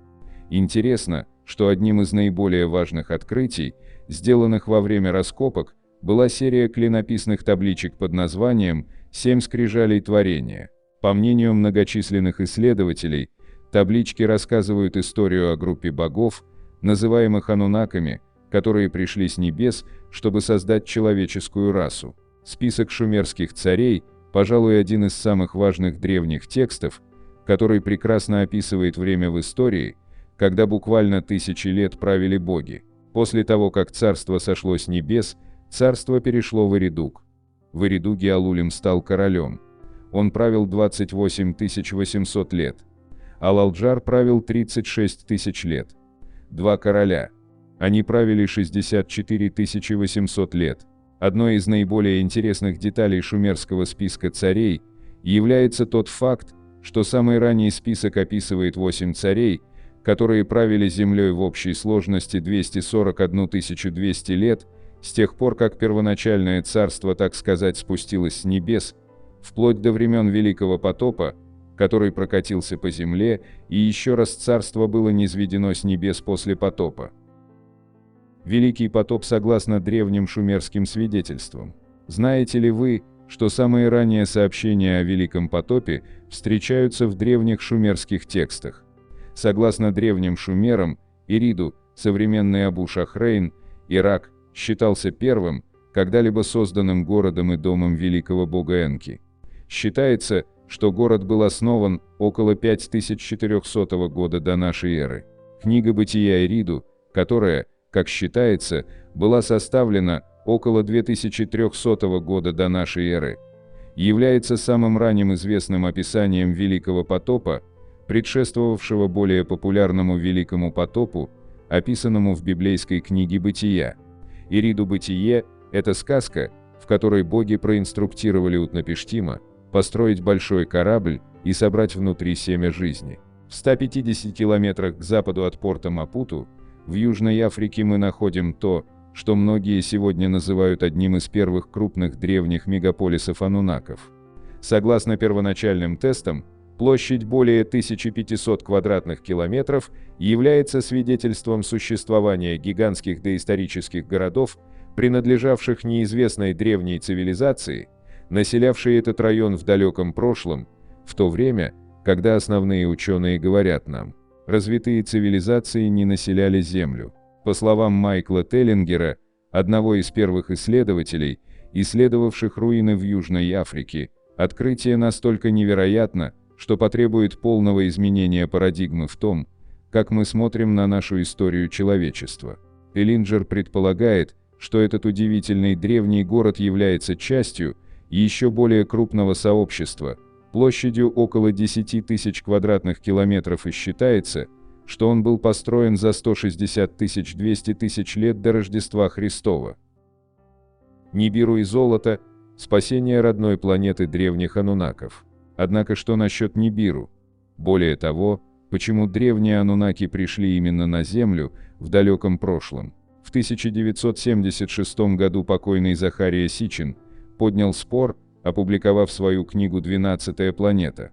Интересно, что одним из наиболее важных открытий, сделанных во время раскопок, была серия клинописных табличек под названием «Семь скрижалей творения». По мнению многочисленных исследователей, таблички рассказывают историю о группе богов, называемых ануннаками, которые пришли с небес, чтобы создать человеческую расу. Список шумерских царей, пожалуй, один из самых важных древних текстов, который прекрасно описывает время в истории, когда буквально 1000 лет правили боги. После того, как царство сошло с небес, царство перешло в Эридук. В Эридуге Алулим стал королем. Он правил 28 800 лет. Алалджар правил 36 тысяч лет. Два короля. Они правили 64 800 лет. Одной из наиболее интересных деталей шумерского списка царей является тот факт, что самый ранний список описывает 8 царей, которые правили землей в общей сложности 241 200 лет, с тех пор, как первоначальное царство, так сказать, спустилось с небес, вплоть до времен Великого потопа, который прокатился по земле, и еще раз царство было низведено с небес после потопа. Великий потоп согласно древним шумерским свидетельствам. Знаете ли вы, что самые ранние сообщения о Великом потопе встречаются в древних шумерских текстах. Согласно древним шумерам, Ириду, современный Абу-Шахрейн, Ирак, считался первым, когда-либо созданным городом и домом великого бога Энки. Считается, что город был основан около 5400 года до нашей эры. Книга Бытия Ириду, которая, как считается, была составлена около 2300 года до нашей эры, является самым ранним известным описанием Великого потопа, предшествовавшего более популярному Великому потопу, описанному в библейской книге Бытия. Ириду Бытие – это сказка, в которой боги проинструктировали Утнапиштима построить большой корабль и собрать внутри семя жизни. В 150 километрах к западу от порта Мапуту, в Южной Африке, мы находим то, что многие сегодня называют одним из первых крупных древних мегаполисов ануннаков. Согласно первоначальным тестам, площадь более 1500 квадратных километров является свидетельством существования гигантских доисторических городов, принадлежавших неизвестной древней цивилизации, населявшей этот район в далеком прошлом, в то время, когда основные ученые говорят нам, развитые цивилизации не населяли Землю. По словам Майкла Теллингера, одного из первых исследователей, исследовавших руины в Южной Африке, открытие настолько невероятно, что потребует полного изменения парадигмы в том, как мы смотрим на нашу историю человечества. Теллингер предполагает, что этот удивительный древний город является частью еще более крупного сообщества, площадью около 10 тысяч квадратных километров, и считается, что он был построен за 160 200 тысяч лет до Рождества Христова. Нибиру и золото – спасение родной планеты древних ануннаков. Однако что насчет Нибиру? Более того, почему древние ануннаки пришли именно на Землю в далеком прошлом? В 1976 году покойный Захария Сичин поднял спор, опубликовав свою книгу «12-я планета».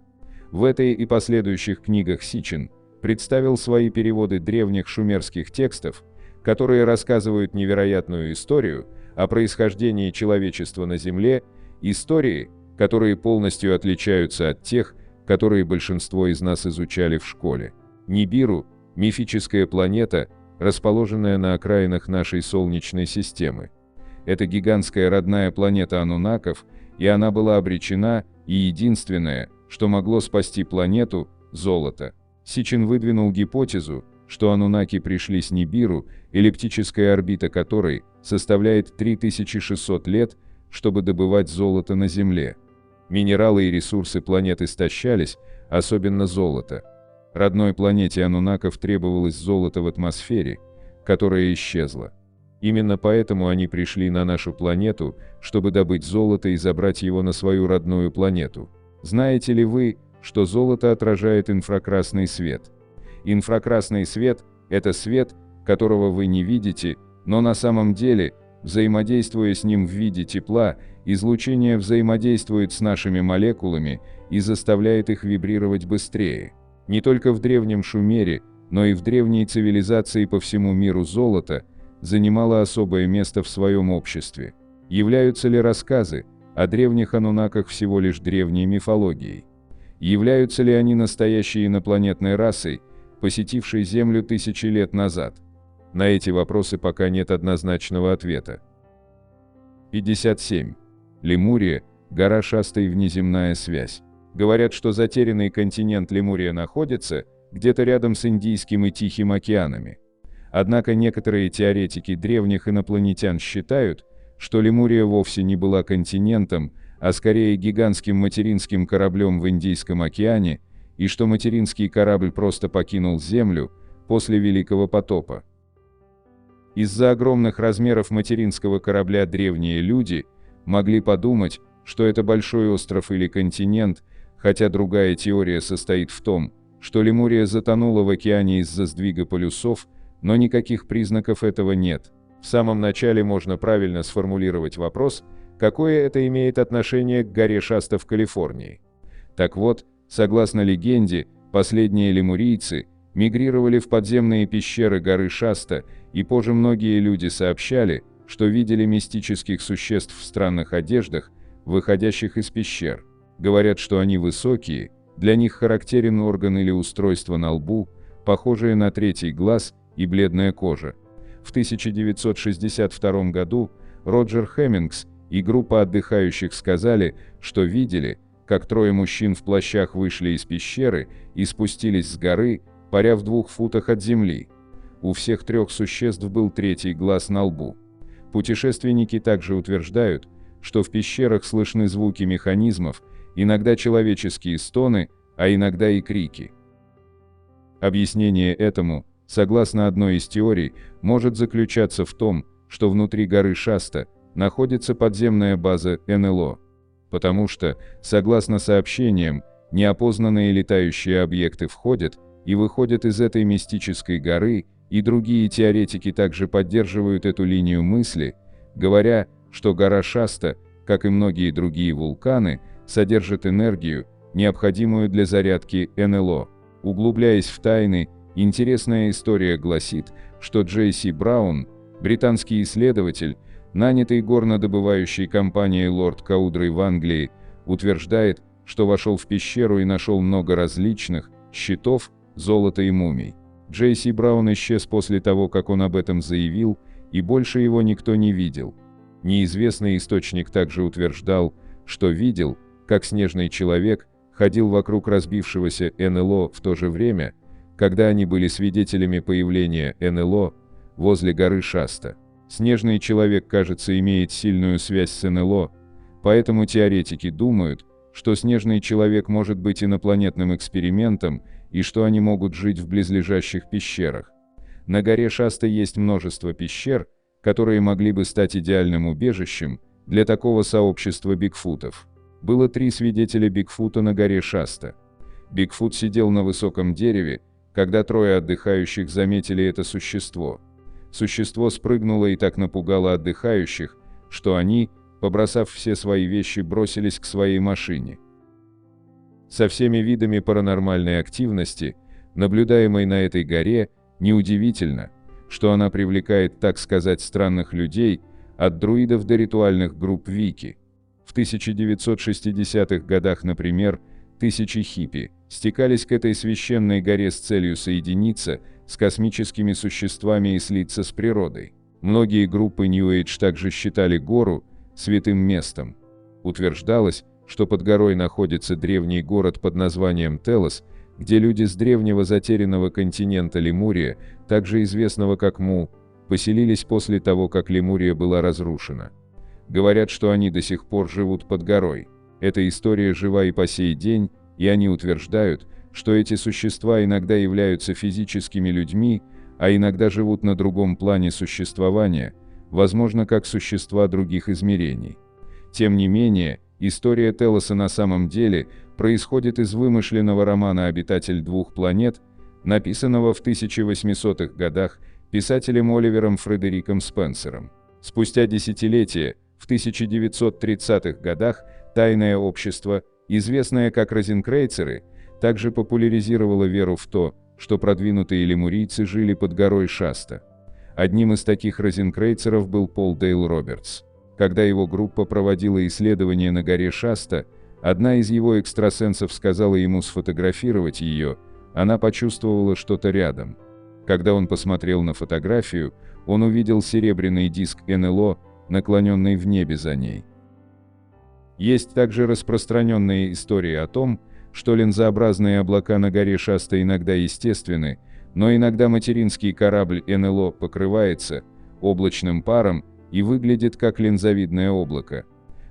В этой и последующих книгах Сичин представил свои переводы древних шумерских текстов, которые рассказывают невероятную историю о происхождении человечества на Земле, истории, которые полностью отличаются от тех, которые большинство из нас изучали в школе. Нибиру – мифическая планета, расположенная на окраинах нашей Солнечной системы. Это гигантская родная планета ануннаков, и она была обречена, и единственное, что могло спасти планету – золото. Сичин выдвинул гипотезу, что ануннаки пришли с Нибиру, эллиптическая орбита которой составляет 3600 лет, чтобы добывать золото на Земле. Минералы и ресурсы планет истощались, особенно золото. Родной планете ануннаков требовалось золото в атмосфере, которая исчезла. Именно поэтому они пришли на нашу планету, чтобы добыть золото и забрать его на свою родную планету. Знаете ли вы, что золото отражает инфракрасный свет? Инфракрасный свет – это свет, которого вы не видите, но на самом деле, взаимодействуя с ним в виде тепла, излучение взаимодействует с нашими молекулами и заставляет их вибрировать быстрее. Не только в древнем Шумере, но и в древней цивилизации по всему миру золото занимало особое место в своем обществе. Являются ли рассказы о древних ануннаках всего лишь древней мифологией? Являются ли они настоящей инопланетной расой, посетившей Землю тысячи лет назад? На эти вопросы пока нет однозначного ответа. 57. Лемурия, гора Шаста и внеземная связь. Говорят, что затерянный континент Лемурия находится где-то рядом с Индийским и Тихим океанами. Однако некоторые теоретики древних инопланетян считают, что Лемурия вовсе не была континентом, а скорее гигантским материнским кораблем в Индийском океане, и что материнский корабль просто покинул Землю после Великого потопа. Из-за огромных размеров материнского корабля древние люди могли подумать, что это большой остров или континент, хотя другая теория состоит в том, что Лемурия затонула в океане из-за сдвига полюсов, но никаких признаков этого нет. В самом начале можно правильно сформулировать вопрос, какое это имеет отношение к горе Шаста в Калифорнии. Так вот, согласно легенде, последние лемурийцы мигрировали в подземные пещеры горы Шаста, и позже многие люди сообщали, что видели мистических существ в странных одеждах, выходящих из пещер. Говорят, что они высокие, для них характерен орган или устройство на лбу, похожее на третий глаз и бледная кожа. В 1962 году Роджер Хеммингс и группа отдыхающих сказали, что видели, как трое мужчин в плащах вышли из пещеры и спустились с горы, паря в 2 футах от земли. У всех 3 существ был третий глаз на лбу. Путешественники также утверждают, что в пещерах слышны звуки механизмов, иногда человеческие стоны, а иногда и крики. Объяснение этому, согласно одной из теорий, может заключаться в том, что внутри горы Шаста находится подземная база НЛО, потому что, согласно сообщениям, неопознанные летающие объекты входят и выходят из этой мистической горы, и другие теоретики также поддерживают эту линию мысли, говоря, что гора Шаста, как и многие другие вулканы, содержит энергию, необходимую для зарядки НЛО. Углубляясь в тайны, интересная история гласит, что Джейси Браун, британский исследователь, нанятый горнодобывающей компанией Лорд Каудрой в Англии, утверждает, что вошел в пещеру и нашел много различных щитов, золота и мумий. Джейси Браун исчез после того, как он об этом заявил, и больше его никто не видел. Неизвестный источник также утверждал, что видел, как снежный человек ходил вокруг разбившегося НЛО в то же время, когда они были свидетелями появления НЛО возле горы Шаста. Снежный человек, кажется, имеет сильную связь с НЛО, поэтому теоретики думают, что снежный человек может быть инопланетным экспериментом и что они могут жить в близлежащих пещерах. На горе Шаста есть множество пещер, которые могли бы стать идеальным убежищем для такого сообщества бигфутов. Было 3 свидетеля Бигфута на горе Шаста. Бигфут сидел на высоком дереве, когда 3 отдыхающих заметили это существо. Существо спрыгнуло и так напугало отдыхающих, что они, побросав все свои вещи, бросились к своей машине. Со всеми видами паранормальной активности, наблюдаемой на этой горе, неудивительно, что она привлекает, так сказать, странных людей, от друидов до ритуальных групп Вики. В 1960-х годах, например, тысячи хиппи стекались к этой священной горе с целью соединиться с космическими существами и слиться с природой. Многие группы New Age также считали гору святым местом. Утверждалось, что под горой находится древний город под названием Телос, где люди с древнего затерянного континента Лемурия, также известного как Му, поселились после того, как Лемурия была разрушена. Говорят, что они до сих пор живут под горой. Эта история жива и по сей день, и они утверждают, что эти существа иногда являются физическими людьми, а иногда живут на другом плане существования, возможно, как существа других измерений. Тем не менее, история Телоса на самом деле происходит из вымышленного романа «Обитатель 2 планет», написанного в 1800-х годах писателем Оливером Фредериком Спенсером. Спустя десятилетия, в 1930-х годах, тайное общество, известное как розенкрейцеры, также популяризировало веру в то, что продвинутые лемурийцы жили под горой Шаста. Одним из таких розенкрейцеров был Пол Дейл Робертс. Когда его группа проводила исследования на горе Шаста, одна из его экстрасенсов сказала ему сфотографировать ее, она почувствовала что-то рядом. Когда он посмотрел на фотографию, он увидел серебряный диск НЛО, наклоненный в небе за ней. Есть также распространенные истории о том, что линзообразные облака на горе Шаста иногда естественны, но иногда материнский корабль НЛО покрывается облачным паром и выглядит как линзовидное облако.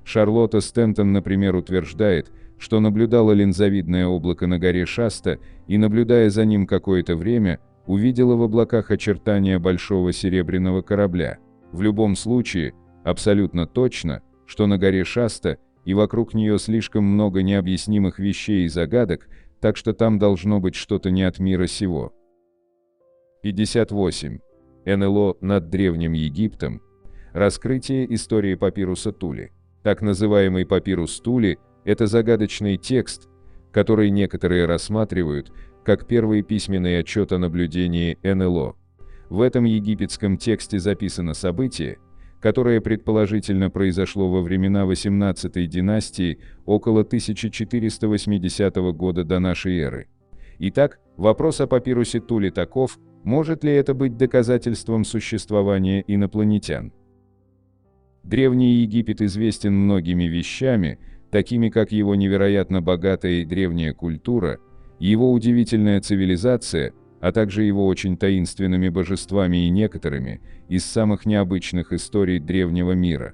Шарлотта Стентон, например, утверждает, что наблюдала линзовидное облако на горе Шаста и, наблюдая за ним какое-то время, увидела в облаках очертания большого серебряного корабля. В любом случае, абсолютно точно, что на горе Шаста и вокруг нее слишком много необъяснимых вещей и загадок, так что там должно быть что-то не от мира сего. 58. НЛО над Древним Египтом. Раскрытие истории папируса Тули. Так называемый папирус Тули – это загадочный текст, который некоторые рассматривают как первый письменный отчет о наблюдении НЛО. В этом египетском тексте записано событие, которое предположительно произошло во времена 18-й династии около 1480 года до нашей эры. Итак, вопрос о папирусе Тули таков: может ли это быть доказательством существования инопланетян? Древний Египет известен многими вещами, такими как его невероятно богатая и древняя культура, его удивительная цивилизация, а также его очень таинственными божествами и некоторыми из самых необычных историй древнего мира.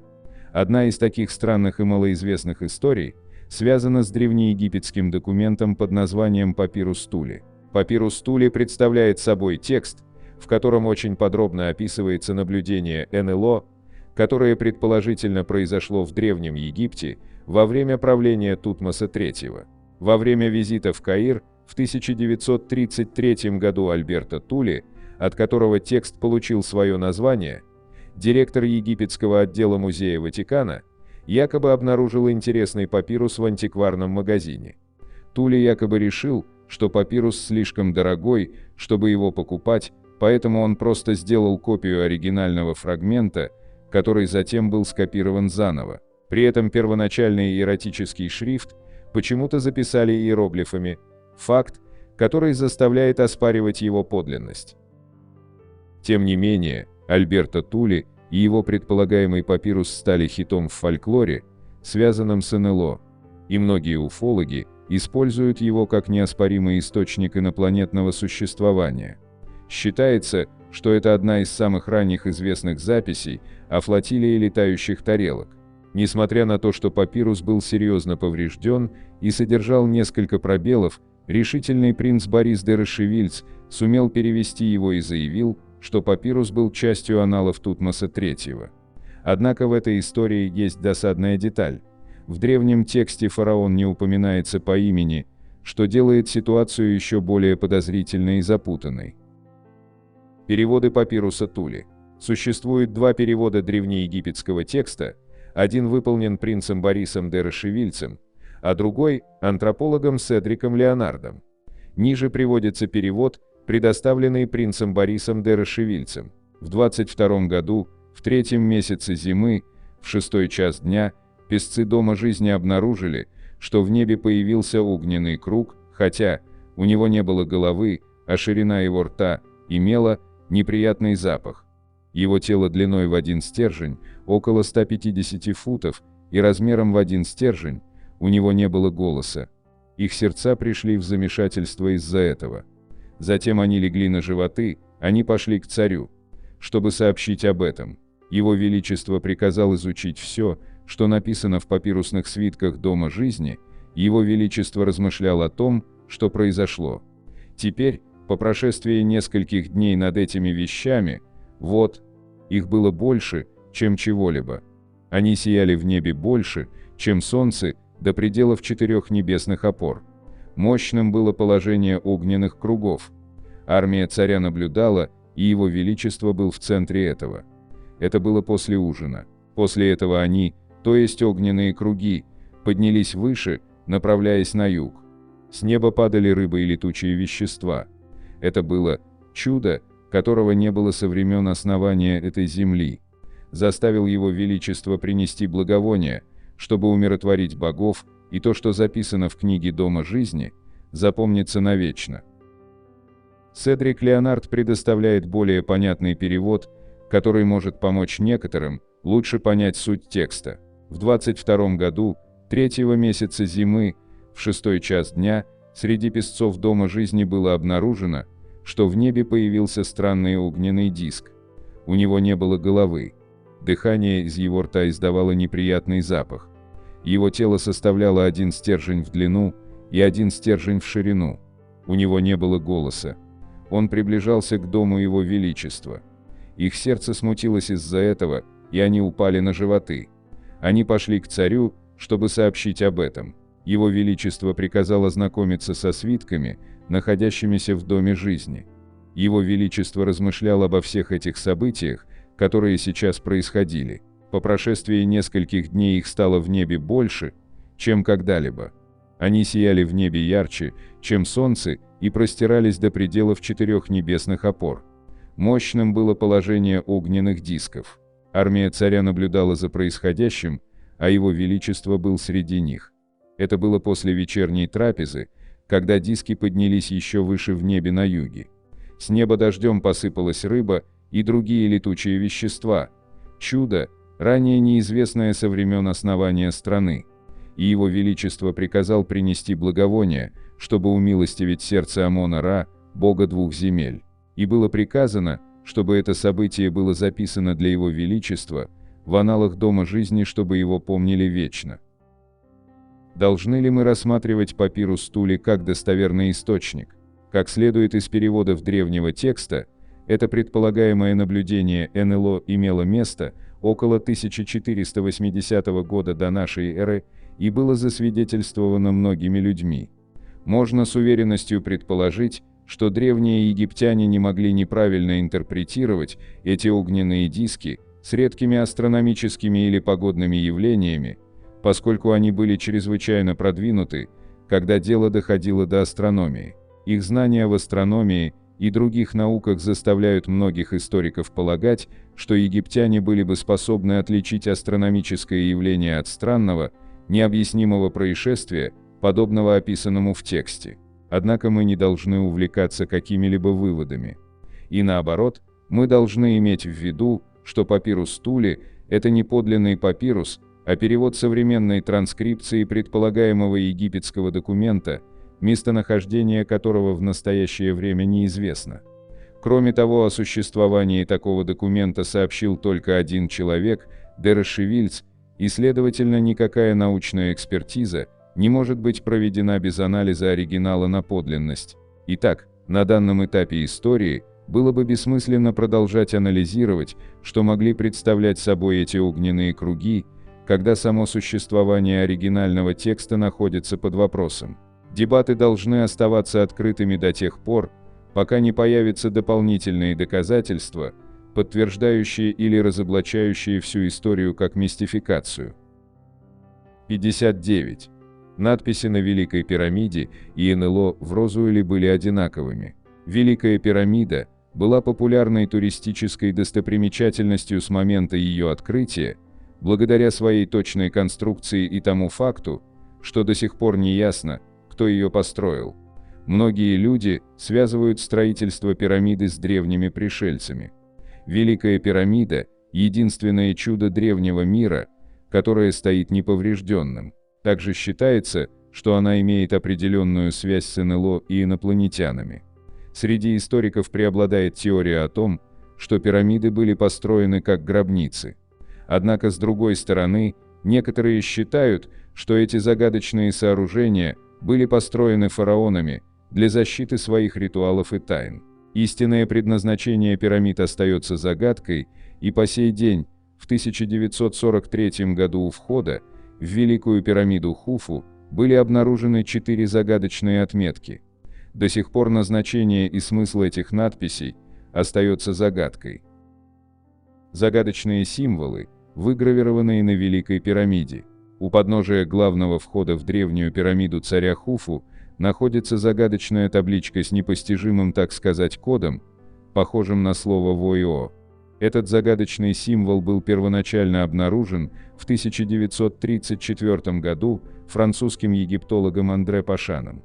Одна из таких странных и малоизвестных историй связана с древнеегипетским документом под названием «Папирус Тули». Папирус Тули представляет собой текст, в котором очень подробно описывается наблюдение НЛО, которое предположительно произошло в Древнем Египте во время правления Тутмоса III. Во время визита в Каир в 1933 году Альберто Тули, от которого текст получил свое название, директор египетского отдела Музея Ватикана, якобы обнаружил интересный папирус в антикварном магазине. Тули якобы решил, что папирус слишком дорогой, чтобы его покупать, поэтому он просто сделал копию оригинального фрагмента, который затем был скопирован заново. При этом первоначальный иератический шрифт почему-то записали иероглифами, факт, который заставляет оспаривать его подлинность. Тем не менее, Альберто Тули и его предполагаемый папирус стали хитом в фольклоре, связанном с НЛО, и многие уфологи используют его как неоспоримый источник инопланетного существования. Считается, что это одна из самых ранних известных записей о флотилии летающих тарелок. Несмотря на то, что папирус был серьезно поврежден и содержал несколько пробелов, решительный принц Борис де Рошевильц сумел перевести его и заявил, что папирус был частью аналов Тутмоса III. Однако в этой истории есть досадная деталь. В древнем тексте фараон не упоминается по имени, что делает ситуацию еще более подозрительной и запутанной. Переводы папируса Тули. Существует два перевода древнеегипетского текста, один выполнен принцем Борисом де Рошевильцем, а другой – антропологом Седриком Леонардом. Ниже приводится перевод, предоставленный принцем Борисом де Рошевильцем. В 22 году, в 3-м месяце зимы, в 6-й час дня, песцы Дома жизни обнаружили, что в небе появился огненный круг, хотя у него не было головы, а ширина его рта имела неприятный запах. Его тело длиной в 1 стержень, около 150 футов, и размером в 1 стержень, у него не было голоса. Их сердца пришли в замешательство из-за этого. Затем они легли на животы, они пошли к царю, чтобы сообщить об этом. Его Величество приказал изучить все, что написано в папирусных свитках Дома жизни, и Его Величество размышлял о том, что произошло. Теперь, по прошествии нескольких дней над этими вещами, вот, их было больше, чем чего-либо. Они сияли в небе больше, чем солнце, до пределов 4 небесных опор. Мощным было положение огненных кругов. Армия царя наблюдала, и его величество был в центре этого. Это было после ужина. После этого они, то есть огненные круги, поднялись выше, направляясь на юг. С неба падали рыбы и летучие вещества. Это было чудо, которого не было со времен основания этой земли. Заставил его величество принести благовония, чтобы умиротворить богов, и то, что записано в книге Дома жизни, запомнится навечно. Седрик Леонард предоставляет более понятный перевод, который может помочь некоторым лучше понять суть текста. В 22 году, 3-го месяца зимы, в 6-й час дня, среди песцов Дома жизни было обнаружено, что в небе появился странный огненный диск. У него не было головы. Дыхание из его рта издавало неприятный запах. Его тело составляло 1 стержень в длину и 1 стержень в ширину. У него не было голоса. Он приближался к дому Его Величества. Их сердце смутилось из-за этого, и они упали на животы. Они пошли к царю, чтобы сообщить об этом. Его Величество приказал ознакомиться со свитками, находящимися в Доме жизни. Его Величество размышлял обо всех этих событиях, которые сейчас происходили. По прошествии нескольких дней их стало в небе больше, чем когда-либо. Они сияли в небе ярче, чем солнце, и простирались до пределов 4 небесных опор. Мощным было положение огненных дисков. Армия царя наблюдала за происходящим, а его величество был среди них. Это было после вечерней трапезы, когда диски поднялись еще выше в небе на юге. С неба дождем посыпалась рыба и другие летучие вещества. Чудо, ранее неизвестное со времен основания страны. И его величество приказал принести благовония, чтобы умилостивить сердце Амона-Ра, бога двух земель. И было приказано, чтобы это событие было записано для его величества в аналах Дома жизни, чтобы его помнили вечно. Должны ли мы рассматривать папирус Тули как достоверный источник? Как следует из переводов древнего текста, это предполагаемое наблюдение НЛО имело место около 1480 года до нашей эры и было засвидетельствовано многими людьми. Можно с уверенностью предположить, что древние египтяне не могли неправильно интерпретировать эти огненные диски с редкими астрономическими или погодными явлениями, поскольку они были чрезвычайно продвинуты, когда дело доходило до астрономии. Их знания в астрономии и других науках заставляют многих историков полагать, что египтяне были бы способны отличить астрономическое явление от странного, необъяснимого происшествия, подобного описанному в тексте. Однако мы не должны увлекаться какими-либо выводами. И наоборот, мы должны иметь в виду, что папирус Тули – это не подлинный папирус, а перевод современной транскрипции предполагаемого египетского документа, местонахождение которого в настоящее время неизвестно. Кроме того, о существовании такого документа сообщил только один человек – Дерешевильц, и, следовательно, никакая научная экспертиза не может быть проведена без анализа оригинала на подлинность. Итак, на данном этапе истории было бы бессмысленно продолжать анализировать, что могли представлять собой эти огненные круги, когда само существование оригинального текста находится под вопросом. Дебаты должны оставаться открытыми до тех пор, пока не появятся дополнительные доказательства, подтверждающие или разоблачающие всю историю как мистификацию. 59. Надписи на Великой пирамиде и НЛО в Розуэле были одинаковыми. Великая пирамида была популярной туристической достопримечательностью с момента ее открытия, благодаря своей точной конструкции и тому факту, что до сих пор не ясно, кто ее построил. Многие люди связывают строительство пирамиды с древними пришельцами. Великая пирамида – единственное чудо древнего мира, которое стоит неповрежденным. Также считается, что она имеет определенную связь с НЛО и инопланетянами. Среди историков преобладает теория о том, что пирамиды были построены как гробницы. Однако, с другой стороны, некоторые считают, что эти загадочные сооружения были построены фараонами для защиты своих ритуалов и тайн. Истинное предназначение пирамид остается загадкой, и по сей день, в 1943 году у входа в Великую пирамиду Хуфу были обнаружены 4 загадочные отметки. До сих пор назначение и смысл этих надписей остается загадкой. Загадочные символы, выгравированные на Великой пирамиде. У подножия главного входа в древнюю пирамиду царя Хуфу находится загадочная табличка с непостижимым, так сказать, кодом, похожим на слово «ВОИО». Этот загадочный символ был первоначально обнаружен в 1934 году французским египтологом Андре Пашаном.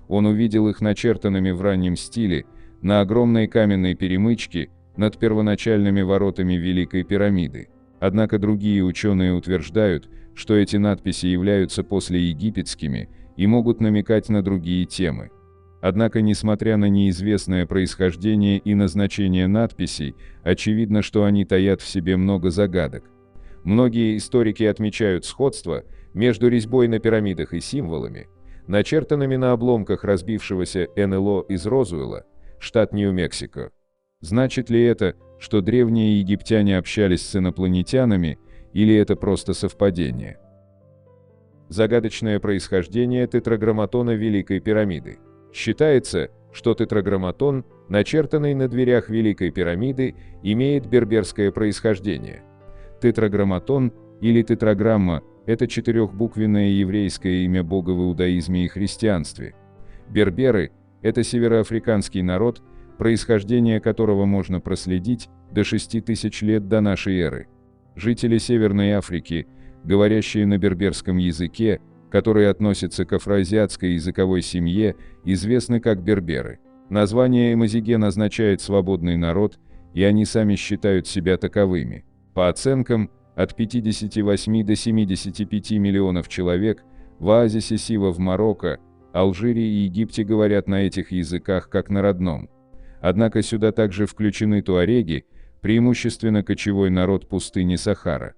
Он увидел их начертанными в раннем стиле на огромной каменной перемычке над первоначальными воротами Великой пирамиды. Однако другие ученые утверждают, что эти надписи являются послеегипетскими и могут намекать на другие темы. Однако, несмотря на неизвестное происхождение и назначение надписей, очевидно, что они таят в себе много загадок. Многие историки отмечают сходство между резьбой на пирамидах и символами, начертанными на обломках разбившегося НЛО из Розуэла, штат Нью-Мексико. Значит ли это, что древние египтяне общались с инопланетянами, или это просто совпадение? Загадочное происхождение тетраграмматона Великой пирамиды. Считается, что тетраграмматон, начертанный на дверях Великой пирамиды, имеет берберское происхождение. Тетраграмматон или тетраграмма – это четырехбуквенное еврейское имя Бога в иудаизме и христианстве. Берберы – это североафриканский народ, происхождение которого можно проследить до 6000 лет до нашей эры. Жители Северной Африки, говорящие на берберском языке, который относится к афроазиатской языковой семье, известны как берберы. Название Эмазиген означает «свободный народ», и они сами считают себя таковыми. По оценкам, от 58 до 75 миллионов человек в оазисе Сива в Марокко, Алжире и Египте говорят на этих языках как на родном. Однако сюда также включены туареги, преимущественно кочевой народ пустыни Сахара.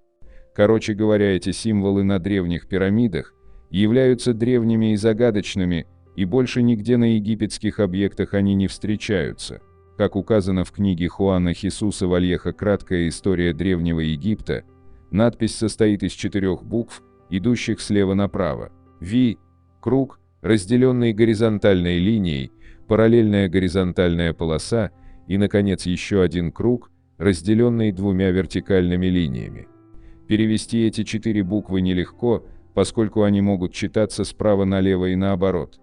Короче говоря, эти символы на древних пирамидах являются древними и загадочными, и больше нигде на египетских объектах они не встречаются. Как указано в книге Хуана Хесуса Вальеха «Краткая история Древнего Египта», надпись состоит из 4 букв, идущих слева направо. Ви – круг, разделенный горизонтальной линией, параллельная горизонтальная полоса и, наконец, еще один круг, разделенный 2 вертикальными линиями. Перевести эти 4 буквы нелегко, поскольку они могут читаться справа налево и наоборот.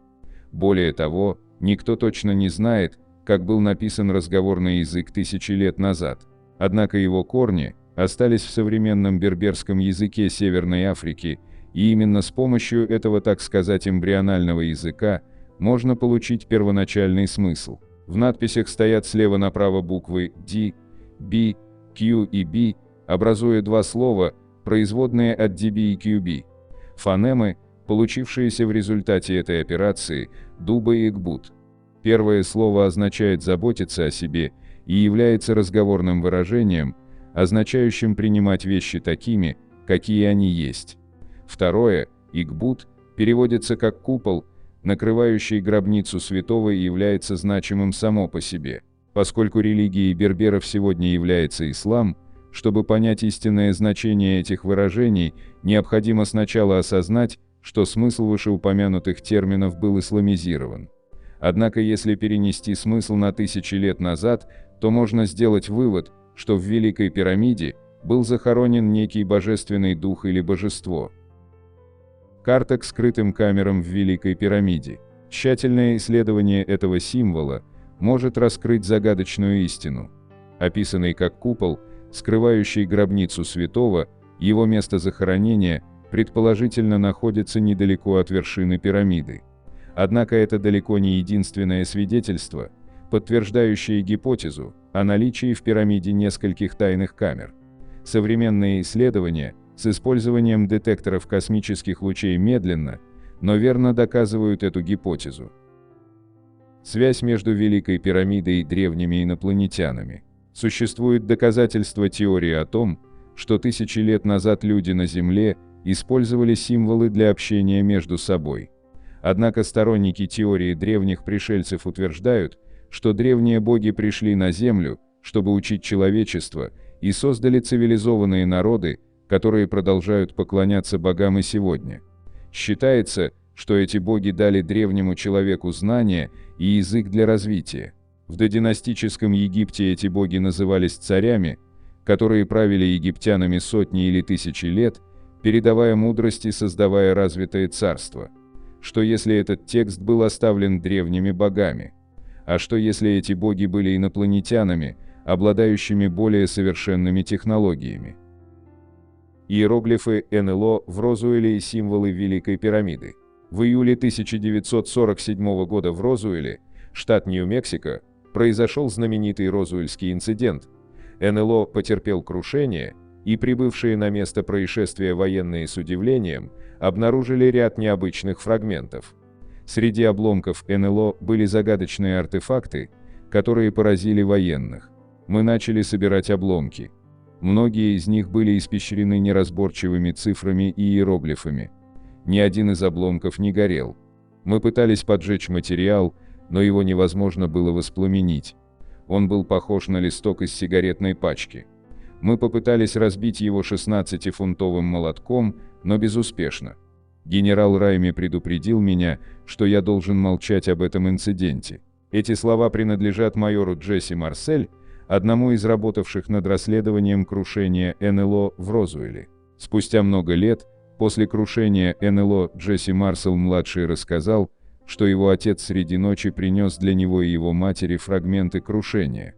Более того, никто точно не знает, как был написан разговорный язык 1000 лет назад. Однако его корни остались в современном берберском языке Северной Африки, и именно с помощью этого, так сказать, эмбрионального языка можно получить первоначальный смысл. В надписях стоят слева направо буквы D, B, Q и B, образуя 2 слова, производные от DB и QB. Фонемы, получившиеся в результате этой операции, дуба и гбут. Первое слово означает «заботиться о себе» и является разговорным выражением, означающим принимать вещи такими, какие они есть. Второе, игбут, переводится как «купол», накрывающий гробницу святого и является значимым само по себе. Поскольку религией берберов сегодня является ислам, чтобы понять истинное значение этих выражений, необходимо сначала осознать, что смысл вышеупомянутых терминов был исламизирован. Однако если перенести смысл на 1000 лет назад, то можно сделать вывод, что в Великой пирамиде был захоронен некий божественный дух или божество. Карта к скрытым камерам в Великой пирамиде. Тщательное исследование этого символа может раскрыть загадочную истину. Описанный как купол, скрывающий гробницу святого, его место захоронения предположительно находится недалеко от вершины пирамиды. Однако это далеко не единственное свидетельство, подтверждающее гипотезу о наличии в пирамиде нескольких тайных камер. Современные исследования с использованием детекторов космических лучей медленно, но верно доказывают эту гипотезу. Связь между Великой пирамидой и древними инопланетянами. Существует доказательство теории о том, что 1000 лет назад люди на Земле использовали символы для общения между собой. Однако сторонники теории древних пришельцев утверждают, что древние боги пришли на Землю, чтобы учить человечество, и создали цивилизованные народы, которые продолжают поклоняться богам и сегодня. Считается, что эти боги дали древнему человеку знания и язык для развития. В додинастическом Египте эти боги назывались царями, которые правили египтянами сотни или тысячи лет, передавая мудрость и создавая развитое царство. Что если этот текст был оставлен древними богами? А что если эти боги были инопланетянами, обладающими более совершенными технологиями? Иероглифы НЛО в Розуэле и символы Великой пирамиды. В июле 1947 года в Розуэле, штат Нью-Мексико, произошел знаменитый Розуэльский инцидент. НЛО потерпел крушение, и прибывшие на место происшествия военные с удивлением обнаружили ряд необычных фрагментов. Среди обломков НЛО были загадочные артефакты, которые поразили военных. Мы начали собирать обломки. Многие из них были испещрены неразборчивыми цифрами и иероглифами. Ни один из обломков не горел. Мы пытались поджечь материал, но его невозможно было воспламенить. Он был похож на листок из сигаретной пачки. Мы попытались разбить его 16-фунтовым молотком, но безуспешно. Генерал Райми предупредил меня, что я должен молчать об этом инциденте. Эти слова принадлежат майору Джесси Марсель, одному из работавших над расследованием крушения НЛО в Розуэле. Спустя много лет, после крушения НЛО, Джесси Марсель-младший рассказал, что его отец среди ночи принес для него и его матери фрагменты крушения.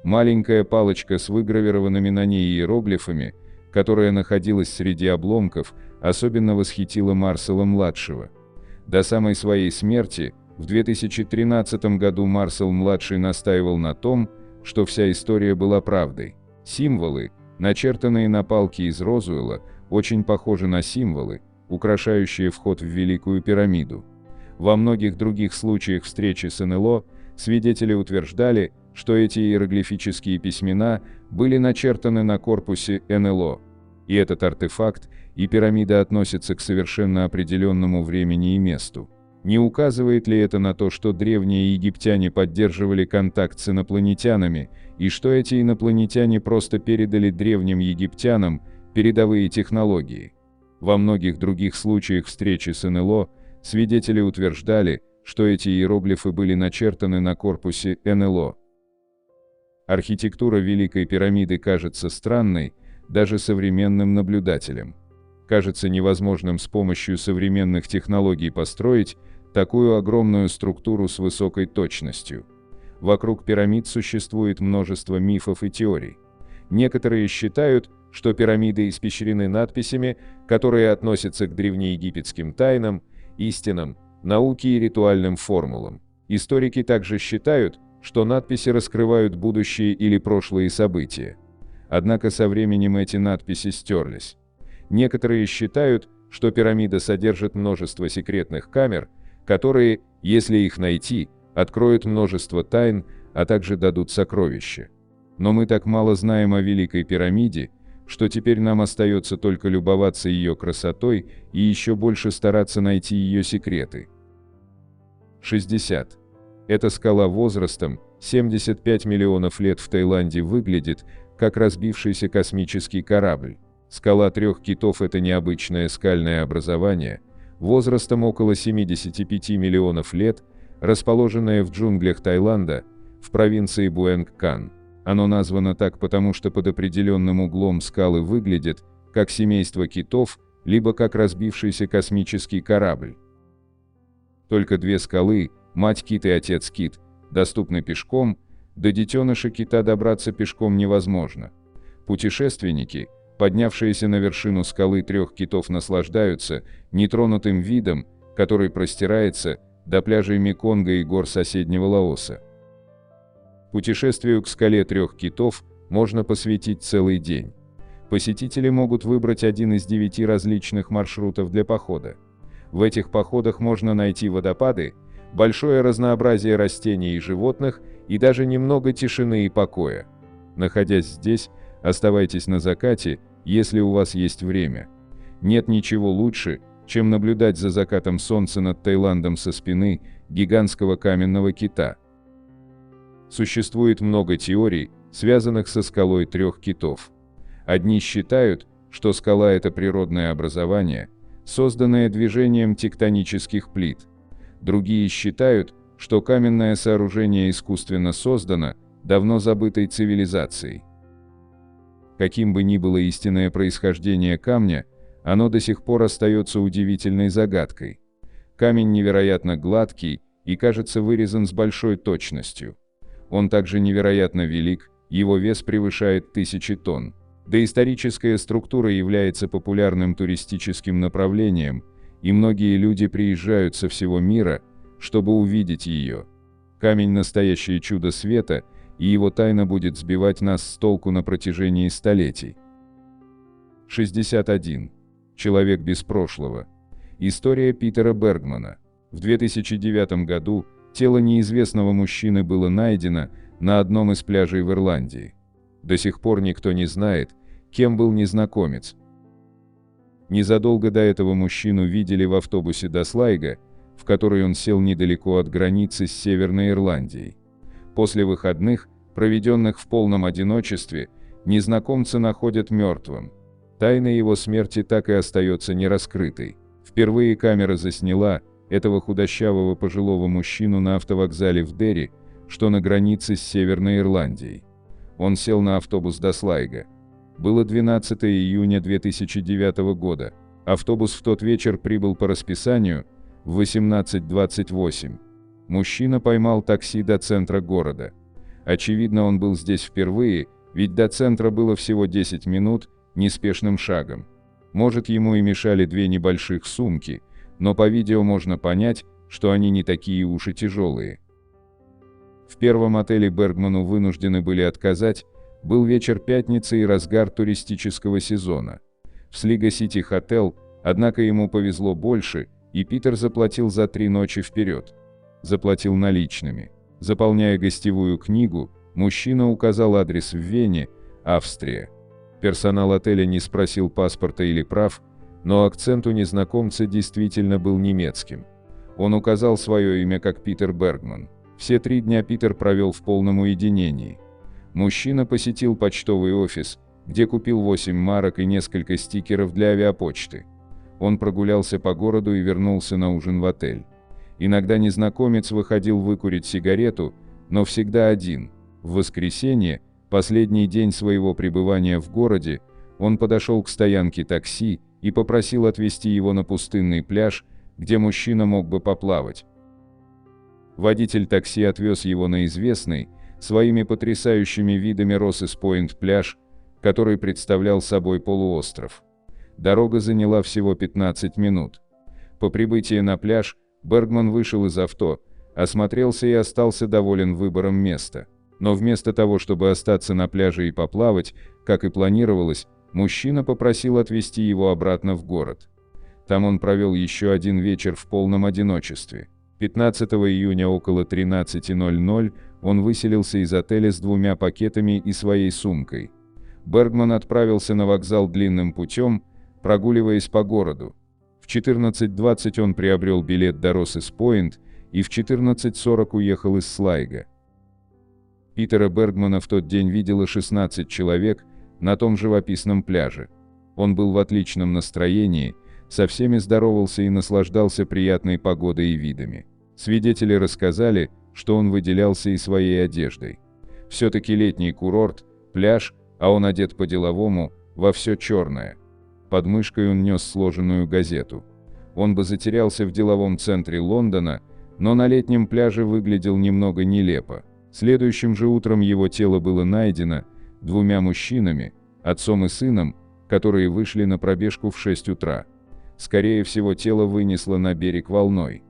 Маленькая палочка с выгравированными на ней иероглифами, которая находилась среди обломков, особенно восхитила Марселла-младшего. До самой своей смерти в 2013 году Марселл-младший настаивал на том, что вся история была правдой. Символы, начертанные на палке из Розуэлла, очень похожи на символы, украшающие вход в Великую пирамиду. Во многих других случаях встречи с НЛО свидетели утверждали, что эти иероглифические письмена были начертаны на корпусе НЛО. И этот артефакт и пирамида относятся к совершенно определенному времени и месту. Не указывает ли это на то, что древние египтяне поддерживали контакт с инопланетянами, и что эти инопланетяне просто передали древним египтянам передовые технологии? Во многих других случаях встречи с НЛО свидетели утверждали, что эти иероглифы были начертаны на корпусе НЛО. Архитектура Великой пирамиды кажется странной даже современным наблюдателям. Кажется невозможным с помощью современных технологий построить такую огромную структуру с высокой точностью. Вокруг пирамид существует множество мифов и теорий. Некоторые считают, что пирамиды испещрены надписями, которые относятся к древнеегипетским тайнам, истинам, науке и ритуальным формулам. Историки также считают, что надписи раскрывают будущее или прошлые события. Однако со временем эти надписи стерлись. Некоторые считают, что пирамида содержит множество секретных камер, которые, если их найти, откроют множество тайн, а также дадут сокровища. Но мы так мало знаем о Великой пирамиде, что теперь нам остается только любоваться ее красотой и еще больше стараться найти ее секреты. 60. Эта скала возрастом 75 миллионов лет в Таиланде выглядит как разбившийся космический корабль. Скала трех китов – это необычное скальное образование, возрастом около 75 миллионов лет, расположенное в джунглях Таиланда, в провинции Буэнг-Кан. Оно названо так потому, что под определенным углом скалы выглядят как семейство китов, либо как разбившийся космический корабль. Только две скалы, мать-кит и отец-кит, доступны пешком, до детеныша кита добраться пешком невозможно. Путешественники, поднявшиеся на вершину скалы трех китов, наслаждаются нетронутым видом, который простирается до пляжей Меконга и гор соседнего Лаоса. Путешествию к скале трех китов можно посвятить целый день. Посетители могут выбрать один из 9 различных маршрутов для похода. В этих походах можно найти водопады, большое разнообразие растений и животных и даже немного тишины и покоя. Находясь здесь, оставайтесь на закате, если у вас есть время. Нет ничего лучше, чем наблюдать за закатом солнца над Таиландом со спины гигантского каменного кита. Существует много теорий, связанных со скалой трех китов. Одни считают, что скала – это природное образование, созданное движением тектонических плит. Другие считают, что каменное сооружение искусственно создано давно забытой цивилизацией. Каким бы ни было истинное происхождение камня, оно до сих пор остается удивительной загадкой. Камень невероятно гладкий и, кажется, вырезан с большой точностью. Он также невероятно велик, его вес превышает 1000 тонн. Доисторическая структура является популярным туристическим направлением, и многие люди приезжают со всего мира, чтобы увидеть ее. Камень – настоящее чудо света, и его тайна будет сбивать нас с толку на протяжении столетий. 61. Человек без прошлого. История Питера Бергмана. В 2009 году тело неизвестного мужчины было найдено на одном из пляжей в Ирландии. До сих пор никто не знает, кем был незнакомец. Незадолго до этого мужчину видели в автобусе до Слайга, в который он сел недалеко от границы с Северной Ирландией. После выходных, проведенных в полном одиночестве, незнакомца находят мертвым. Тайна его смерти так и остается нераскрытой. Впервые камера засняла этого худощавого пожилого мужчину на автовокзале в Дерри, что на границе с Северной Ирландией. Он сел на автобус до Слайга. Было 12 июня 2009 года. Автобус в тот вечер прибыл по расписанию в 18:28. Мужчина поймал такси до центра города. Очевидно, он был здесь впервые, ведь до центра было всего 10 минут, неспешным шагом. Может, ему и мешали две небольших сумки, но по видео можно понять, что они не такие уж и тяжелые. В первом отеле Бергману вынуждены были отказать, был вечер пятницы и разгар туристического сезона. В Слиго-Сити Хотел, однако ему повезло больше, и Питер заплатил за 3 ночи вперед. Заплатил наличными. Заполняя гостевую книгу, мужчина указал адрес в Вене, Австрия. Персонал отеля не спросил паспорта или прав, но акцент у незнакомца действительно был немецким. Он указал свое имя как Питер Бергман. Все 3 дня Питер провел в полном уединении. Мужчина посетил почтовый офис, где купил 8 марок и несколько стикеров для авиапочты. Он прогулялся по городу и вернулся на ужин в отель. Иногда незнакомец выходил выкурить сигарету, но всегда один. В воскресенье, последний день своего пребывания в городе, он подошел к стоянке такси и попросил отвезти его на пустынный пляж, где мужчина мог бы поплавать. Водитель такси отвез его на известный, своими потрясающими видами Россес-Пойнт пляж, который представлял собой полуостров. Дорога заняла всего 15 минут. По прибытии на пляж, Бергман вышел из авто, осмотрелся и остался доволен выбором места. Но вместо того, чтобы остаться на пляже и поплавать, как и планировалось, мужчина попросил отвезти его обратно в город. Там он провел еще один вечер в полном одиночестве. 15 июня около 13:00 он выселился из отеля с 2 пакетами и своей сумкой. Бергман отправился на вокзал длинным путем, прогуливаясь по городу. В 14:20 он приобрел билет до Россес-Пойнт и в 14:40 уехал из Слайго. Питера Бергмана в тот день видело 16 человек на том живописном пляже. Он был в отличном настроении, со всеми здоровался и наслаждался приятной погодой и видами. Свидетели рассказали, что он выделялся и своей одеждой. Все-таки летний курорт, пляж, а он одет по-деловому, во все черное. Под мышкой он нес сложенную газету. Он бы затерялся в деловом центре Лондона, но на летнем пляже выглядел немного нелепо. Следующим же утром его тело было найдено 2 мужчинами, отцом и сыном, которые вышли на пробежку в 6 утра. Скорее всего, тело вынесло на берег волной.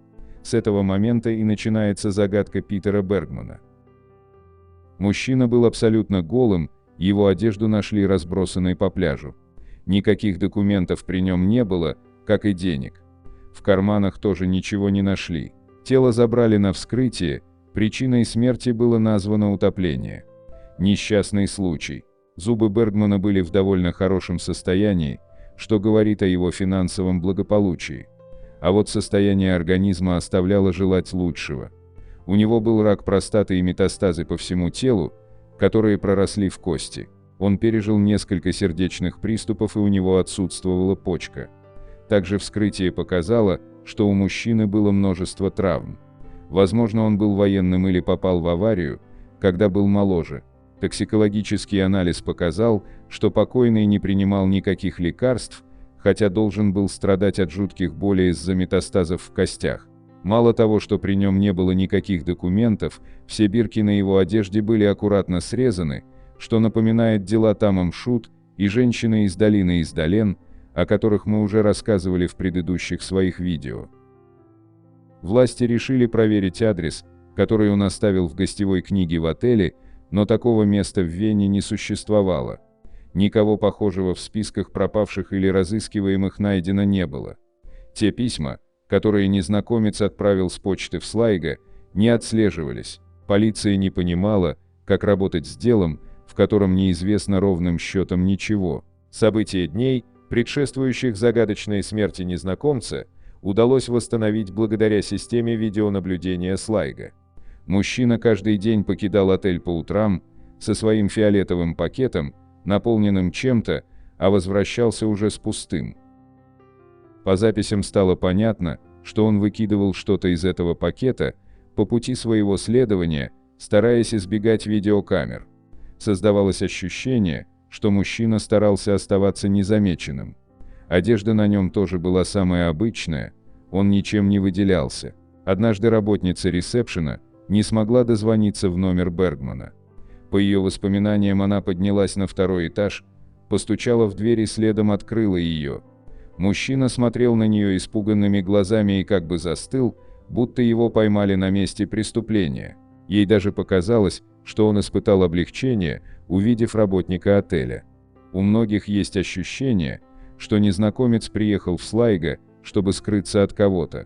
С этого момента и начинается загадка Питера Бергмана. Мужчина был абсолютно голым, его одежду нашли разбросанной по пляжу. Никаких документов при нем не было, как и денег. В карманах тоже ничего не нашли. Тело забрали на вскрытие, причиной смерти было названо утопление. Несчастный случай. Зубы Бергмана были в довольно хорошем состоянии, что говорит о его финансовом благополучии. А вот состояние организма оставляло желать лучшего. У него был рак простаты и метастазы по всему телу, которые проросли в кости. Он пережил несколько сердечных приступов и у него отсутствовала почка. Также вскрытие показало, что у мужчины было множество травм. Возможно, он был военным или попал в аварию, когда был моложе. Токсикологический анализ показал, что покойный не принимал никаких лекарств, хотя должен был страдать от жутких болей из-за метастазов в костях. Мало того, что при нем не было никаких документов, все бирки на его одежде были аккуратно срезаны, что напоминает дела Тамам Шут и женщины из долины Издален, о которых мы уже рассказывали в предыдущих своих видео. Власти решили проверить адрес, который он оставил в гостевой книге в отеле, но такого места в Вене не существовало. Никого похожего в списках пропавших или разыскиваемых найдено не было. Те письма, которые незнакомец отправил с почты в Слайго, не отслеживались. Полиция не понимала, как работать с делом, в котором неизвестно ровным счетом ничего. События дней, предшествующих загадочной смерти незнакомца, удалось восстановить благодаря системе видеонаблюдения Слайго. Мужчина каждый день покидал отель по утрам со своим фиолетовым пакетом, наполненным чем-то, а возвращался уже с пустым. По записям стало понятно, что он выкидывал что-то из этого пакета по пути своего следования, стараясь избегать видеокамер. Создавалось ощущение, что мужчина старался оставаться незамеченным. Одежда на нем тоже была самая обычная, он ничем не выделялся. Однажды работница ресепшена не смогла дозвониться в номер Бергмана. По ее воспоминаниям, она поднялась на 2-й этаж, постучала в дверь и следом открыла ее. Мужчина смотрел на нее испуганными глазами и как бы застыл, будто его поймали на месте преступления. Ей даже показалось, что он испытал облегчение, увидев работника отеля. У многих есть ощущение, что незнакомец приехал в Слайго, чтобы скрыться от кого-то.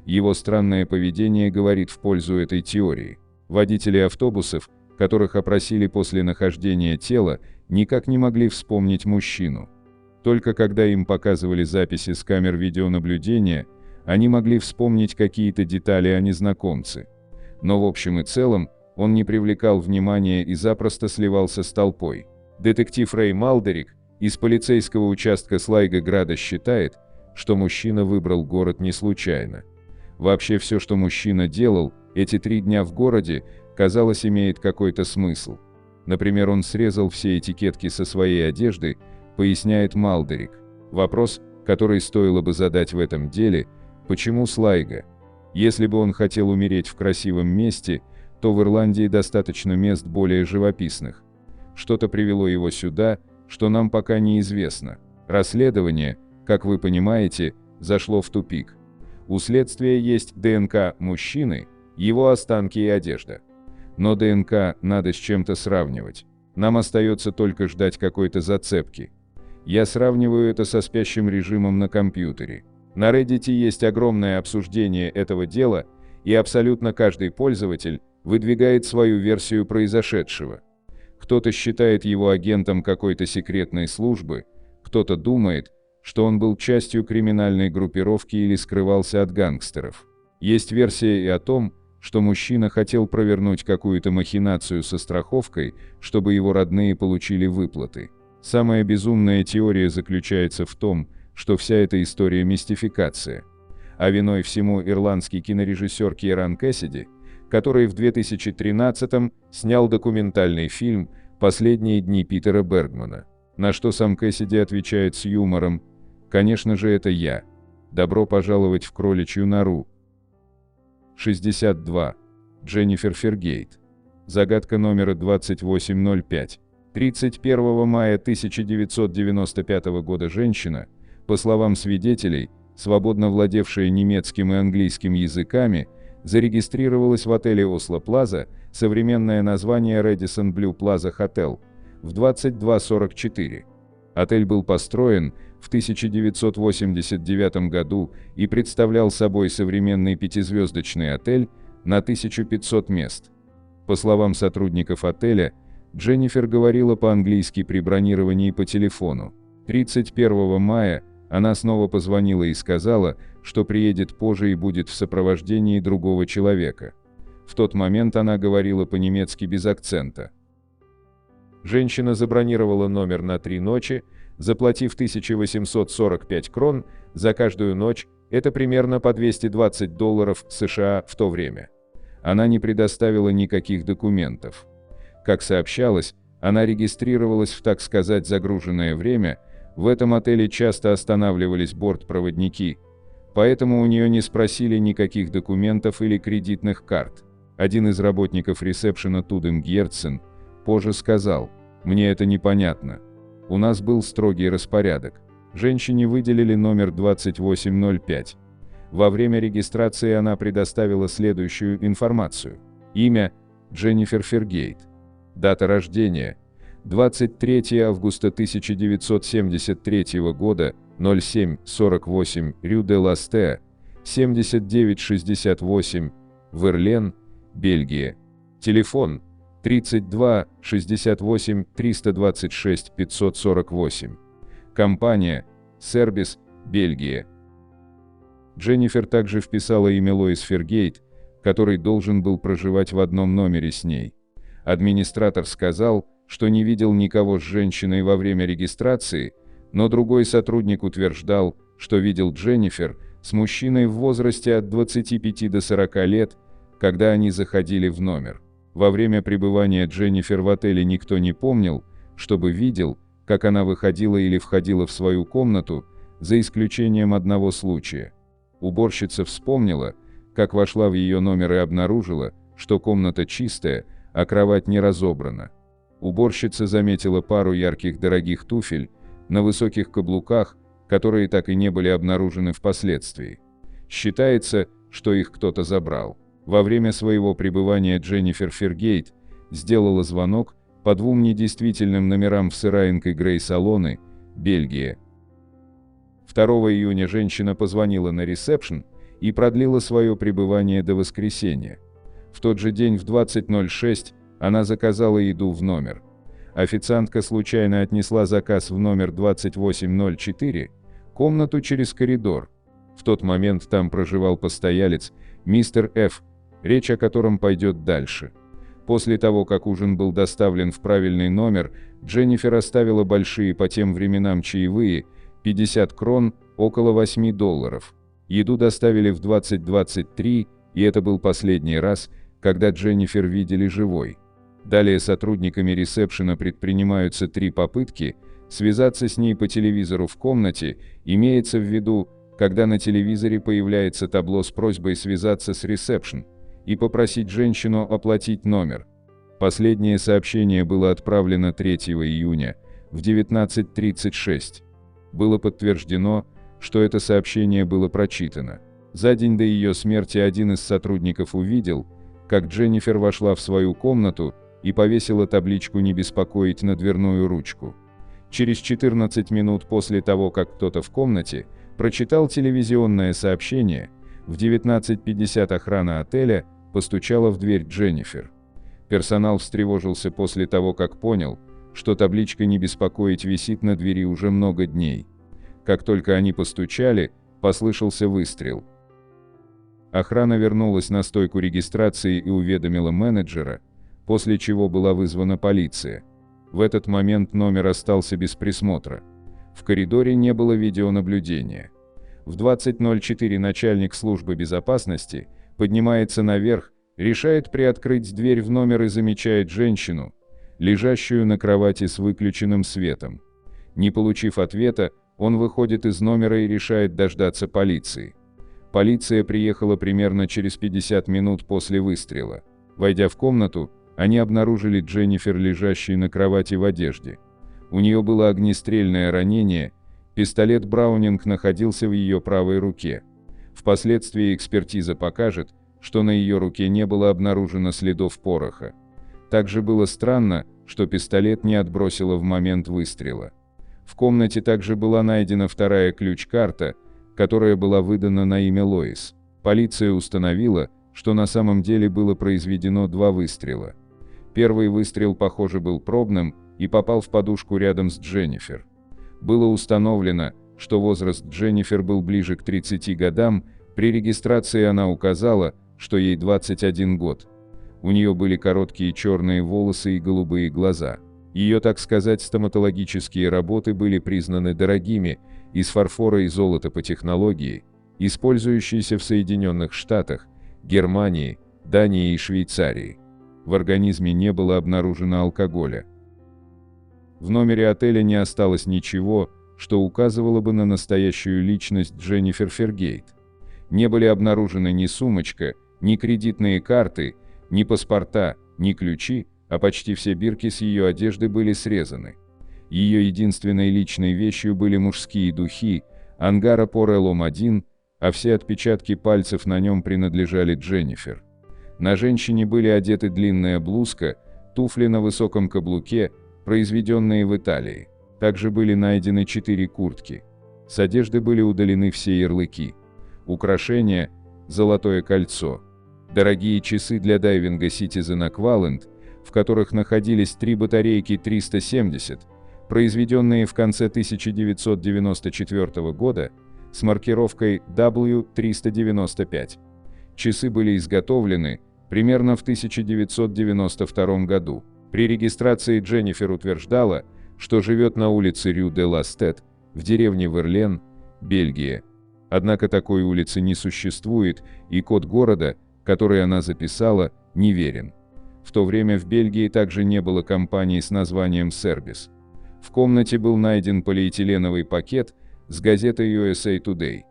Его странное поведение говорит в пользу этой теории. Водители автобусов, которых опросили после нахождения тела, никак не могли вспомнить мужчину. Только когда им показывали записи с камер видеонаблюдения, они могли вспомнить какие-то детали о незнакомце. Но в общем и целом, он не привлекал внимания и запросто сливался с толпой. Детектив Рэй Малдерик из полицейского участка Слайго-Града считает, что мужчина выбрал город не случайно. Вообще все, что мужчина делал эти 3 дня в городе, казалось, имеет какой-то смысл. Например, он срезал все этикетки со своей одежды, поясняет Малдерик. Вопрос, который стоило бы задать в этом деле, почему Слайго? Если бы он хотел умереть в красивом месте, то в Ирландии достаточно мест более живописных. Что-то привело его сюда, что нам пока неизвестно. Расследование, как вы понимаете, зашло в тупик. У следствия есть ДНК мужчины, его останки и одежда. Но ДНК надо с чем-то сравнивать. Нам остается только ждать какой-то зацепки. Я сравниваю это со спящим режимом на компьютере. На Reddit есть огромное обсуждение этого дела, и абсолютно каждый пользователь выдвигает свою версию произошедшего. Кто-то считает его агентом какой-то секретной службы, кто-то думает, что он был частью криминальной группировки или скрывался от гангстеров. Есть версия и о том, что мужчина хотел провернуть какую-то махинацию со страховкой, чтобы его родные получили выплаты. Самая безумная теория заключается в том, что вся эта история мистификация. А виной всему ирландский кинорежиссер Киран Кэссиди, который в 2013-м снял документальный фильм «Последние дни Питера Бергмана». На что сам Кэссиди отвечает с юмором: «Конечно же, это я. Добро пожаловать в кроличью нору». 62. Дженнифер Фергейт. Загадка номера 2805. 31 мая 1995 года женщина, по словам свидетелей, свободно владевшая немецким и английским языками, зарегистрировалась в отеле Осло Плаза, современное название Radisson Blue Plaza Hotel, в 22:44. Отель был построен в 1989 году и представлял собой современный пятизвездочный отель на 1500 мест. По словам сотрудников отеля, Дженнифер говорила по-английски при бронировании по телефону. 31 мая она снова позвонила и сказала, что приедет позже и будет в сопровождении другого человека. В тот момент она говорила по-немецки без акцента. Женщина забронировала номер на 3 ночи, заплатив 1845 крон за каждую ночь, это примерно по $220 США в то время. Она не предоставила никаких документов. Как сообщалось, она регистрировалась в, так сказать, загруженное время, в этом отеле часто останавливались бортпроводники, поэтому у нее не спросили никаких документов или кредитных карт. Один из работников ресепшена Тудем Герцен позже сказал: «Мне это непонятно. У нас был строгий распорядок. Женщине выделили номер 2805. Во время регистрации она предоставила следующую информацию. Имя – Дженнифер Фергейт. Дата рождения – 23 августа 1973 года, 07:48, Рю де Ласте, 7968, Верлен, Бельгия. Телефон 32 68 326 548. Компания Сербис, Бельгия. Дженнифер также вписала имя Лоис Фергейт, который должен был проживать в одном номере с ней. Администратор сказал, что не видел никого с женщиной во время регистрации, но другой сотрудник утверждал, что видел Дженнифер с мужчиной в возрасте от 25 до 40 лет, когда они заходили в номер. Во время пребывания Дженнифер в отеле никто не помнил, чтобы видел, как она выходила или входила в свою комнату, за исключением одного случая. Уборщица вспомнила, как вошла в ее номер и обнаружила, что комната чистая, а кровать не разобрана. Уборщица заметила пару ярких дорогих туфель на высоких каблуках, которые так и не были обнаружены впоследствии. Считается, что их кто-то забрал. Во время своего пребывания Дженнифер Фергейт сделала звонок по 2 недействительным номерам в Сыраинг и Грей салоны, Бельгия. 2 июня женщина позвонила на ресепшн и продлила свое пребывание до воскресенья. В тот же день в 20:06 она заказала еду в номер. Официантка случайно отнесла заказ в номер 2804, комнату через коридор. В тот момент там проживал постоялец, мистер Ф., речь о котором пойдет дальше. После того, как ужин был доставлен в правильный номер, Дженнифер оставила большие по тем временам чаевые, 50 крон, около $8. Еду доставили в 20:23, и это был последний раз, когда Дженнифер видели живой. Далее сотрудниками ресепшена предпринимаются 3 попытки связаться с ней по телевизору в комнате, имеется в виду, когда на телевизоре появляется табло с просьбой связаться с ресепшн и попросить женщину оплатить номер. Последнее сообщение было отправлено 3 июня в 19:36. Было подтверждено, что это сообщение было прочитано. За день до ее смерти один из сотрудников увидел, как Дженнифер вошла в свою комнату и повесила табличку «Не беспокоить» на дверную ручку. Через 14 минут после того, как кто-то в комнате прочитал телевизионное сообщение, в 19:50 охрана отеля постучала в дверь Дженнифер. Персонал встревожился после того, как понял, что табличка «Не беспокоить» висит на двери уже много дней. Как только они постучали, послышался выстрел. Охрана вернулась на стойку регистрации и уведомила менеджера, после чего была вызвана полиция. В этот момент номер остался без присмотра. В коридоре не было видеонаблюдения. В 20:04 начальник службы безопасности поднимается наверх, решает приоткрыть дверь в номер и замечает женщину, лежащую на кровати с выключенным светом. Не получив ответа, он выходит из номера и решает дождаться полиции. Полиция приехала примерно через 50 минут после выстрела. Войдя в комнату, они обнаружили Дженнифер, лежащей на кровати в одежде. У нее было огнестрельное ранение, пистолет Браунинг находился в ее правой руке. Впоследствии экспертиза покажет, что на ее руке не было обнаружено следов пороха. Также было странно, что пистолет не отбросило в момент выстрела. В комнате также была найдена вторая ключ-карта, которая была выдана на имя Лоис. Полиция установила, что на самом деле было произведено 2 выстрела. Первый выстрел, похоже, был пробным и попал в подушку рядом с Дженнифер. Было установлено, что возраст Дженнифер был ближе к 30 годам, при регистрации она указала, что ей 21 год. У нее были короткие черные волосы и голубые глаза. Ее, так сказать, стоматологические работы были признаны дорогими, из фарфора и золота по технологии, использующейся в Соединенных Штатах, Германии, Дании и Швейцарии. В организме не было обнаружено алкоголя. В номере отеля не осталось ничего, что указывало бы на настоящую личность Дженнифер Фергейт. Не были обнаружены ни сумочка, ни кредитные карты, ни паспорта, ни ключи, а почти все бирки с ее одежды были срезаны. Ее единственной личной вещью были мужские духи, Ангара Порелом 1, а все отпечатки пальцев на нем принадлежали Дженнифер. На женщине были одеты длинная блузка, туфли на высоком каблуке, произведенные в Италии. Также были найдены 4 куртки. С одежды были удалены все ярлыки. Украшения, золотое кольцо, дорогие часы для дайвинга Citizen Aqualand, в которых находились 3 батарейки 370, произведенные в конце 1994 года, с маркировкой W395. Часы были изготовлены примерно в 1992 году. При регистрации Дженнифер утверждала, что живет на улице Рю-де-Ластет, в деревне Верлен, Бельгия. Однако такой улицы не существует, и код города, который она записала, неверен. В то время в Бельгии также не было компании с названием Service. В комнате был найден полиэтиленовый пакет с газетой USA Today.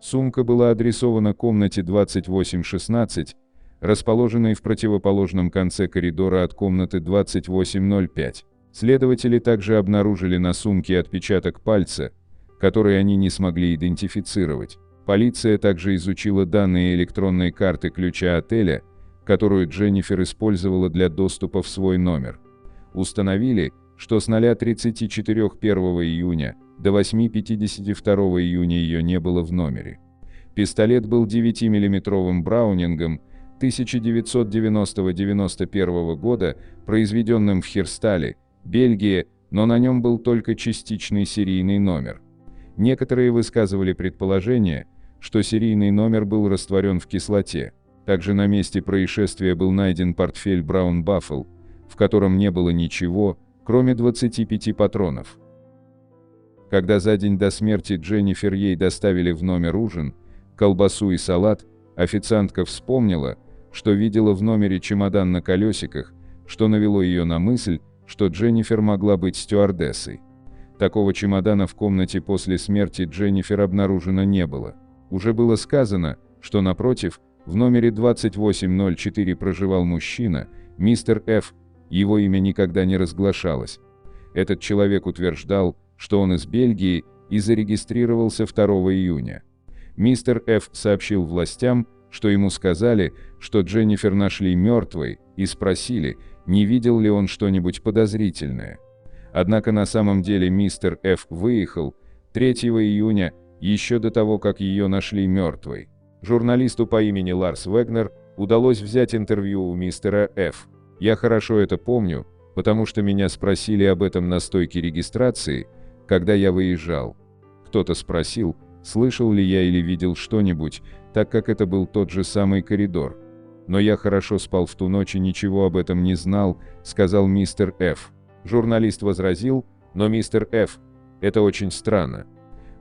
Сумка была адресована комнате 2816, расположенной в противоположном конце коридора от комнаты 2805. Следователи также обнаружили на сумке отпечаток пальца, который они не смогли идентифицировать. Полиция также изучила данные электронной карты ключа отеля, которую Дженнифер использовала для доступа в свой номер. Установили, что с 0:34 1 июня до 8:52 июня ее не было в номере. Пистолет был 9-мм Браунингом 1990-91 года, произведенным в Хирстале, Бельгия, но на нем был только частичный серийный номер. Некоторые высказывали предположение, что серийный номер был растворен в кислоте. Также на месте происшествия был найден портфель Браун Баффл, в котором не было ничего, кроме 25 патронов. Когда за день до смерти Дженнифер ей доставили в номер ужин, колбасу и салат, официантка вспомнила, что видела в номере чемодан на колесиках, что навело ее на мысль, что Дженнифер могла быть стюардессой. Такого чемодана в комнате после смерти Дженнифер обнаружено не было. Уже было сказано, что напротив, в номере 2804 проживал мужчина, мистер Ф., его имя никогда не разглашалось. Этот человек утверждал, что он из Бельгии и зарегистрировался 2 июня. Мистер Ф. сообщил властям, что ему сказали, что Дженнифер нашли мертвой, и спросили, не видел ли он что-нибудь подозрительное. Однако на самом деле мистер Ф. выехал 3 июня, еще до того, как ее нашли мертвой. Журналисту по имени Ларс Вегнер удалось взять интервью у мистера Ф. Я хорошо это помню, потому что меня спросили об этом на стойке регистрации, когда я выезжал. Кто-то спросил, слышал ли я или видел что-нибудь, так как это был тот же самый коридор. Но я хорошо спал в ту ночь и ничего об этом не знал, сказал мистер Ф. Журналист возразил, но мистер Ф., это очень странно.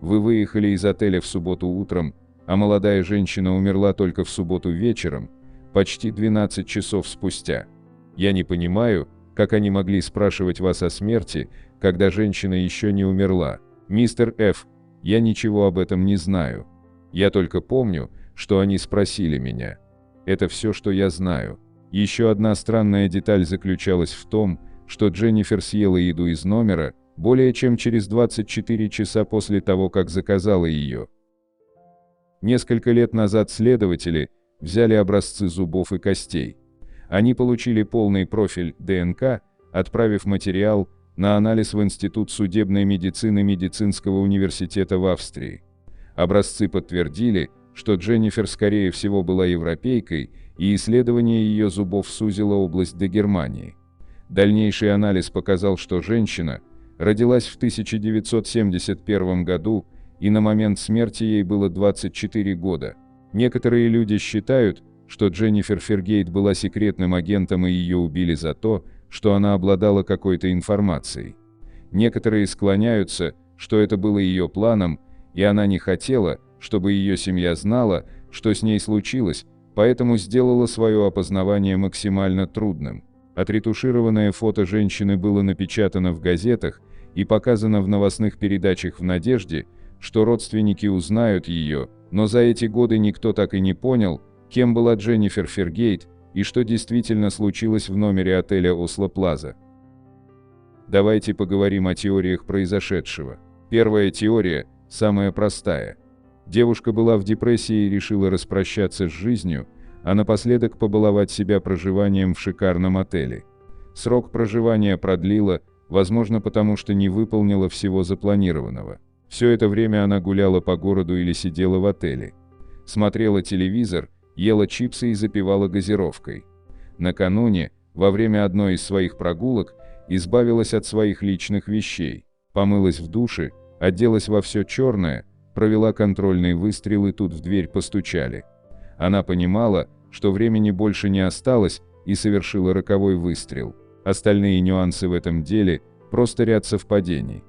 Вы выехали из отеля в субботу утром, а молодая женщина умерла только в субботу вечером, почти 12 часов спустя. Я не понимаю, как они могли спрашивать вас о смерти, когда женщина еще не умерла. Мистер Ф., я ничего об этом не знаю. Я только помню, что они спросили меня. Это все, что я знаю. Еще одна странная деталь заключалась в том, что Дженнифер съела еду из номера более чем через 24 часа после того, как заказала ее. Несколько лет назад следователи взяли образцы зубов и костей. Они получили полный профиль ДНК, отправив материал на анализ в Институт судебной медицины Медицинского университета в Австрии. Образцы подтвердили, что Дженнифер скорее всего была европейкой, и исследование ее зубов сузило область до Германии. Дальнейший анализ показал, что женщина родилась в 1971 году, и на момент смерти ей было 24 года. Некоторые люди считают, что Дженнифер Фергейт была секретным агентом и ее убили за то, что она обладала какой-то информацией. Некоторые склоняются, что это было ее планом, и она не хотела, чтобы ее семья знала, что с ней случилось, поэтому сделала свое опознавание максимально трудным. Отретушированное фото женщины было напечатано в газетах и показано в новостных передачах в надежде, что родственники узнают ее, но за эти годы никто так и не понял, кем была Дженнифер Фергейт и что действительно случилось в номере отеля Осло Плаза. Давайте поговорим о теориях произошедшего. Первая теория, самая простая. Девушка была в депрессии и решила распрощаться с жизнью, а напоследок побаловать себя проживанием в шикарном отеле. Срок проживания продлила, возможно, потому что не выполнила всего запланированного. Все это время она гуляла по городу или сидела в отеле. Смотрела телевизор, ела чипсы и запивала газировкой. Накануне, во время одной из своих прогулок, избавилась от своих личных вещей, помылась в душе, оделась во все черное, провела контрольный выстрел и тут в дверь постучали. Она понимала, что времени больше не осталось, и совершила роковой выстрел. Остальные нюансы в этом деле – просто ряд совпадений.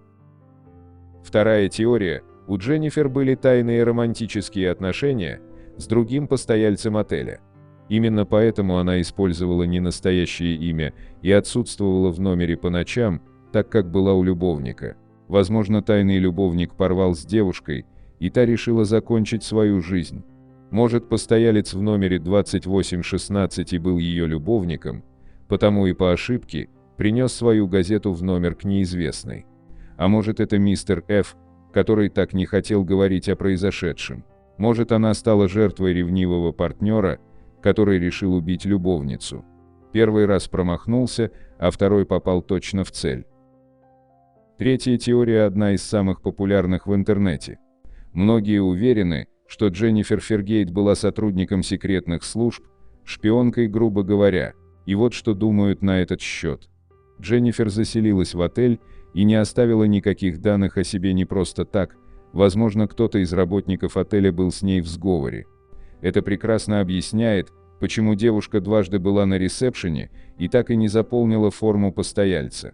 Вторая теория – у Дженнифер были тайные романтические отношения с другим постояльцем отеля. Именно поэтому она использовала ненастоящее имя и отсутствовала в номере по ночам, так как была у любовника. Возможно, тайный любовник порвал с девушкой, и та решила закончить свою жизнь. Может, постоялец в номере 2816 и был ее любовником, потому и по ошибке принес свою газету в номер к неизвестной. А может, это мистер Ф., который так не хотел говорить о произошедшем. Может, она стала жертвой ревнивого партнера, который решил убить любовницу. Первый раз промахнулся, а второй попал точно в цель. Третья теория одна из самых популярных в интернете. Многие уверены, что Дженнифер Фергейт была сотрудником секретных служб, шпионкой, грубо говоря. И вот что думают на этот счет. Дженнифер заселилась в отель и не оставила никаких данных о себе не просто так, возможно, кто-то из работников отеля был с ней в сговоре. Это прекрасно объясняет, почему девушка дважды была на ресепшене и так и не заполнила форму постояльца.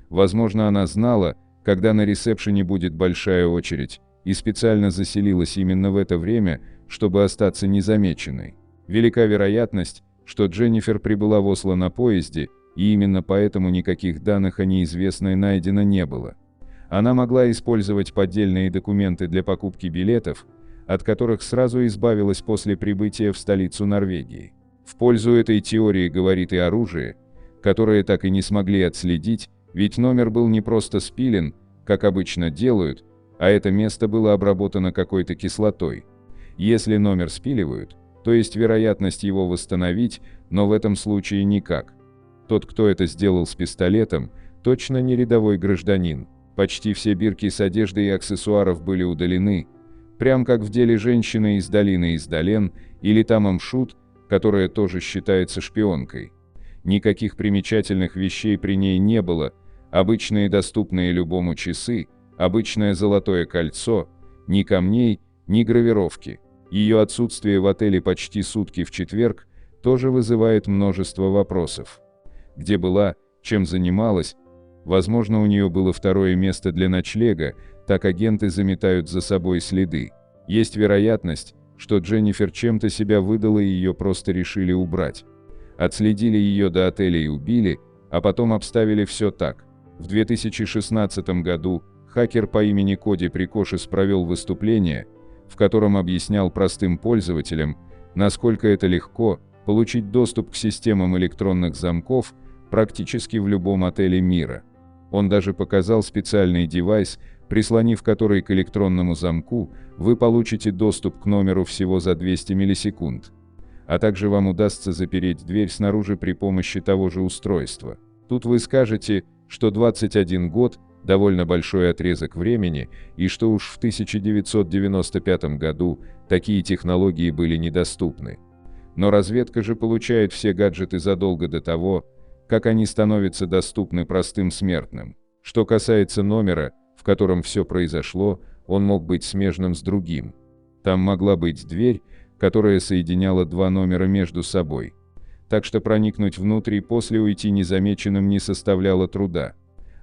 Возможно, она знала, когда на ресепшене будет большая очередь, и специально заселилась именно в это время, чтобы остаться незамеченной. Велика вероятность, что Дженнифер прибыла в Осло на поезде, и именно поэтому никаких данных о неизвестной найдено не было. Она могла использовать поддельные документы для покупки билетов, от которых сразу избавилась после прибытия в столицу Норвегии. В пользу этой теории говорит и оружие, которое так и не смогли отследить, ведь номер был не просто спилен, как обычно делают, а это место было обработано какой-то кислотой. Если номер спиливают, то есть вероятность его восстановить, но в этом случае никак. Тот, кто это сделал с пистолетом, точно не рядовой гражданин. Почти все бирки с одеждой и аксессуаров были удалены, прям как в деле женщины из долины Издален или Тамам Шут, которая тоже считается шпионкой. Никаких примечательных вещей при ней не было, обычные доступные любому часы, обычное золотое кольцо, ни камней, ни гравировки. Ее отсутствие в отеле почти сутки в четверг тоже вызывает множество вопросов. Где была, чем занималась? Возможно, у нее было второе место для ночлега, так агенты заметают за собой следы. Есть вероятность, что Дженнифер чем-то себя выдала и ее просто решили убрать. Отследили ее до отеля и убили, а потом обставили все так. В 2016 году хакер по имени Коди Прикошис провел выступление, в котором объяснял простым пользователям, насколько это легко получить доступ к системам электронных замков практически в любом отеле мира. Он даже показал специальный девайс, прислонив который к электронному замку, вы получите доступ к номеру всего за 200 миллисекунд. А также вам удастся запереть дверь снаружи при помощи того же устройства. Тут вы скажете, что 21 год – довольно большой отрезок времени, и что уж в 1995 году такие технологии были недоступны. Но разведка же получает все гаджеты задолго до того, как они становятся доступны простым смертным. Что касается номера, в котором все произошло, он мог быть смежным с другим. Там могла быть дверь, которая соединяла два номера между собой. Так что проникнуть внутрь и после уйти незамеченным не составляло труда.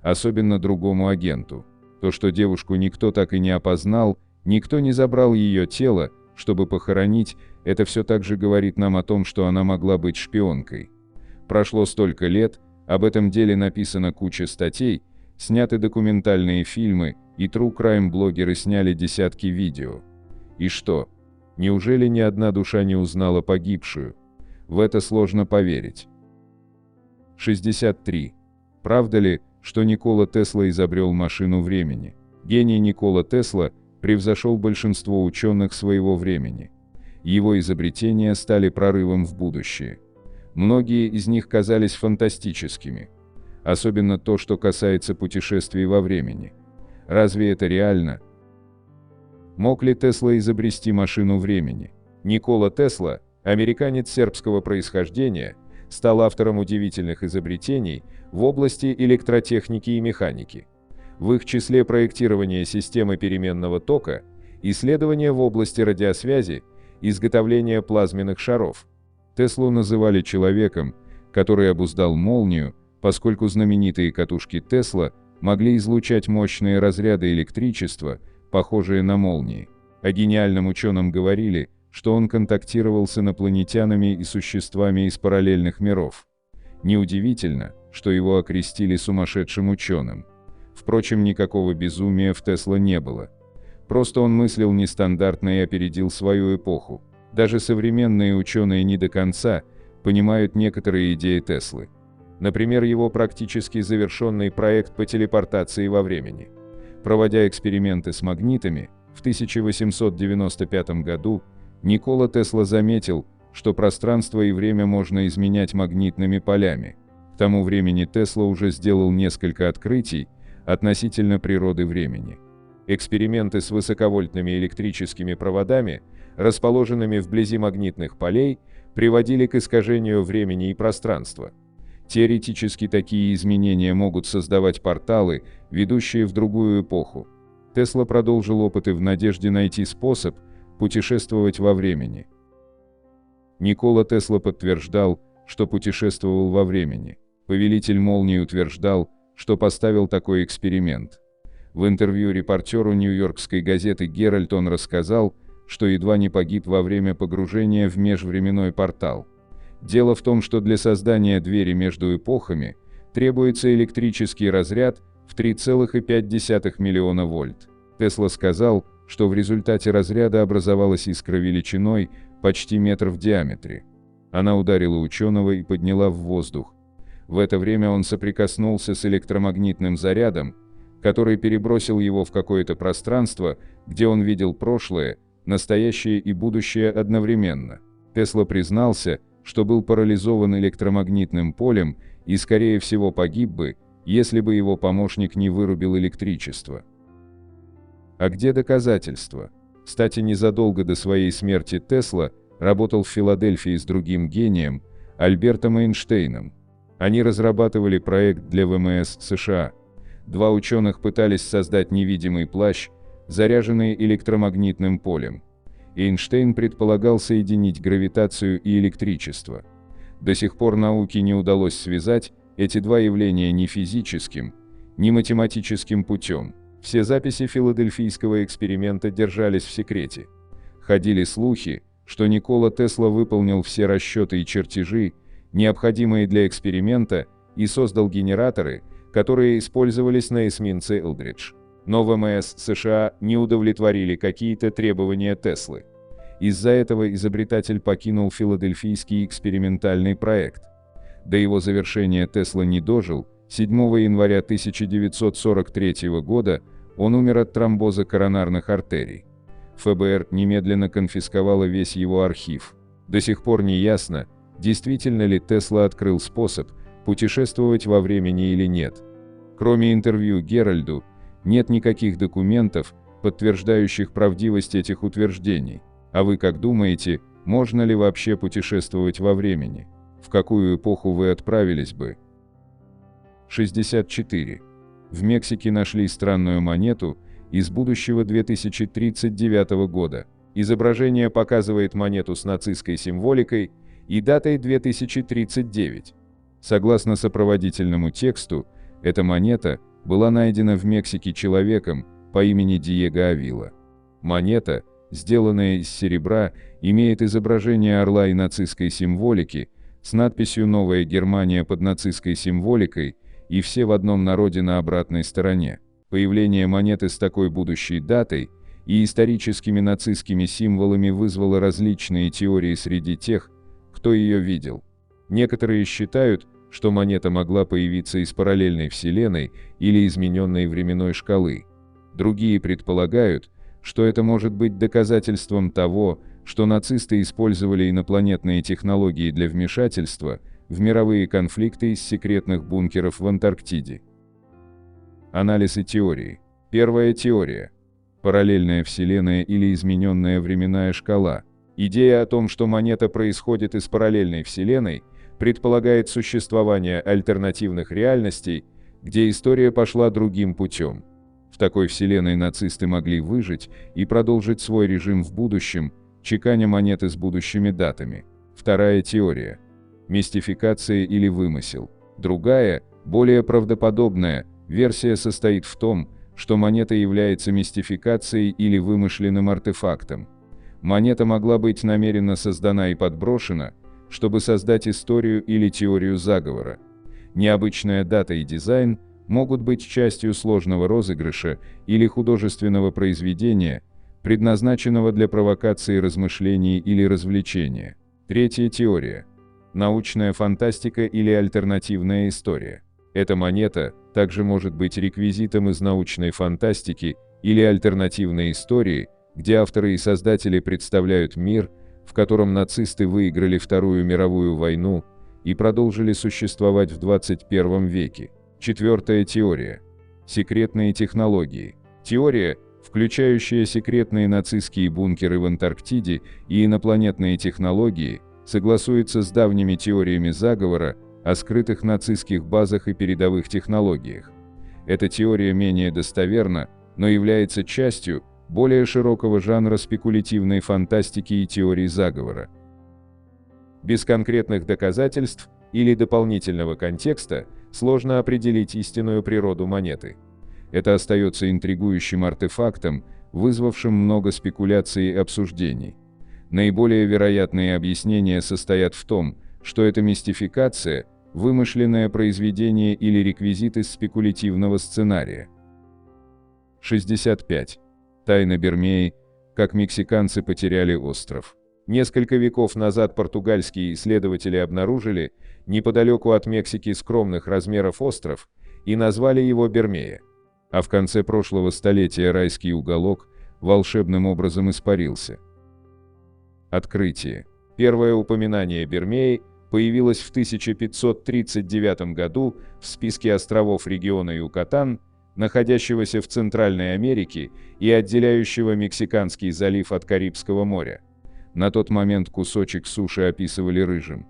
Особенно другому агенту. То, что девушку никто так и не опознал, никто не забрал ее тело, чтобы похоронить, это все также говорит нам о том, что она могла быть шпионкой. Прошло столько лет, об этом деле написана куча статей, сняты документальные фильмы, и true crime блогеры сняли десятки видео. И что? Неужели ни одна душа не узнала погибшую? В это сложно поверить. 63. Правда ли, что Никола Тесла изобрел машину времени? Гений Никола Тесла превзошел большинство ученых своего времени. Его изобретения стали прорывом в будущее. Многие из них казались фантастическими. Особенно то, что касается путешествий во времени. Разве это реально? Мог ли Тесла изобрести машину времени? Никола Тесла, американец сербского происхождения, стал автором удивительных изобретений в области электротехники и механики. В их числе проектирование системы переменного тока, исследования в области радиосвязи, изготовление плазменных шаров. Теслу называли человеком, который обуздал молнию, поскольку знаменитые катушки Тесла могли излучать мощные разряды электричества, похожие на молнии. О гениальном ученом говорили, что он контактировал с инопланетянами и существами из параллельных миров. Неудивительно, что его окрестили сумасшедшим ученым. Впрочем, никакого безумия в Тесла не было. Просто он мыслил нестандартно и опередил свою эпоху. Даже современные ученые не до конца понимают некоторые идеи Теслы. Например, его практически завершенный проект по телепортации во времени. Проводя эксперименты с магнитами, в 1895 году Никола Тесла заметил, что пространство и время можно изменять магнитными полями. К тому времени Тесла уже сделал несколько открытий относительно природы времени. Эксперименты с высоковольтными электрическими проводами, расположенными вблизи магнитных полей, приводили к искажению времени и пространства. Теоретически такие изменения могут создавать порталы, ведущие в другую эпоху. Тесла продолжил опыты в надежде найти способ путешествовать во времени. Никола Тесла подтверждал, что путешествовал во времени. Повелитель молнии утверждал, что поставил такой эксперимент. В интервью репортеру нью-йоркской газеты «Геральд» он рассказал, что едва не погиб во время погружения в межвременной портал. Дело в том, что для создания двери между эпохами требуется электрический разряд в 3,5 миллиона вольт. Тесла сказал, что в результате разряда образовалась искра величиной почти метр в диаметре. Она ударила ученого и подняла в воздух. В это время он соприкоснулся с электромагнитным зарядом, который перебросил его в какое-то пространство, где он видел прошлое, настоящее и будущее одновременно. Тесла признался, что был парализован электромагнитным полем и, скорее всего, погиб бы, если бы его помощник не вырубил электричество. А где доказательства? Кстати, незадолго до своей смерти Тесла работал в Филадельфии с другим гением, Альбертом Эйнштейном. Они разрабатывали проект для ВМС США. Два ученых пытались создать невидимый плащ, заряженный электромагнитным полем. Эйнштейн предполагал соединить гравитацию и электричество. До сих пор науке не удалось связать эти два явления ни физическим, ни математическим путем. Все записи филадельфийского эксперимента держались в секрете. Ходили слухи, что Никола Тесла выполнил все расчеты и чертежи, необходимые для эксперимента, и создал генераторы, которые использовались на эсминце «Элдридж». Но ВМС США не удовлетворили какие-то требования Теслы. Из-за этого изобретатель покинул филадельфийский экспериментальный проект. До его завершения Тесла не дожил. 7 января 1943 года он умер от тромбоза коронарных артерий. ФБР немедленно конфисковало весь его архив. До сих пор не ясно, действительно ли Тесла открыл способ путешествовать во времени или нет. Кроме интервью Геральду, нет никаких документов, подтверждающих правдивость этих утверждений. А вы как думаете, можно ли вообще путешествовать во времени? В какую эпоху вы отправились бы? 64. В Мексике нашли странную монету из будущего 2039 года. Изображение показывает монету с нацистской символикой и датой 2039. Согласно сопроводительному тексту, эта монета была найдена в Мексике человеком по имени Диего Авила. Монета, сделанная из серебра, имеет изображение орла и нацистской символики, с надписью «Новая Германия» под нацистской символикой и «Все в одном народе» на обратной стороне. Появление монеты с такой будущей датой и историческими нацистскими символами вызвало различные теории среди тех, кто ее видел. Некоторые считают, что монета могла появиться из параллельной вселенной или измененной временной шкалы. Другие предполагают, что это может быть доказательством того, что нацисты использовали инопланетные технологии для вмешательства в мировые конфликты из секретных бункеров в Антарктиде. Анализ и теории. Первая теория. Параллельная вселенная или измененная временная шкала. Идея о том, что монета происходит из параллельной вселенной, предполагает существование альтернативных реальностей, где история пошла другим путем. В такой вселенной нацисты могли выжить и продолжить свой режим в будущем, чеканя монеты с будущими датами. Вторая теория. Мистификация или вымысел. Другая, более правдоподобная, версия состоит в том, что монета является мистификацией или вымышленным артефактом. Монета могла быть намеренно создана и подброшена, чтобы создать историю или теорию заговора. Необычная дата и дизайн могут быть частью сложного розыгрыша или художественного произведения, предназначенного для провокации размышлений или развлечения. Третья теория. Научная фантастика или альтернативная история. Эта монета также может быть реквизитом из научной фантастики или альтернативной истории, где авторы и создатели представляют мир, в котором нацисты выиграли Вторую мировую войну и продолжили существовать в 21 веке. Четвертая теория. Секретные технологии. Теория, включающая секретные нацистские бункеры в Антарктиде и инопланетные технологии, согласуется с давними теориями заговора о скрытых нацистских базах и передовых технологиях. Эта теория менее достоверна, но является частью более широкого жанра спекулятивной фантастики и теории заговора. Без конкретных доказательств или дополнительного контекста сложно определить истинную природу монеты. Это остается интригующим артефактом, вызвавшим много спекуляций и обсуждений. Наиболее вероятные объяснения состоят в том, что это мистификация, вымышленное произведение или реквизит из спекулятивного сценария. 65. Тайна Бермеи. Как мексиканцы потеряли остров. Несколько веков назад португальские исследователи обнаружили неподалеку от Мексики скромных размеров остров и назвали его Бермея. А в конце прошлого столетия райский уголок волшебным образом испарился. Открытие. Первое упоминание Бермеи появилось в 1539 году в списке островов региона Юкатан, находящегося в Центральной Америке и отделяющего Мексиканский залив от Карибского моря. На тот момент кусочек суши описывали рыжим.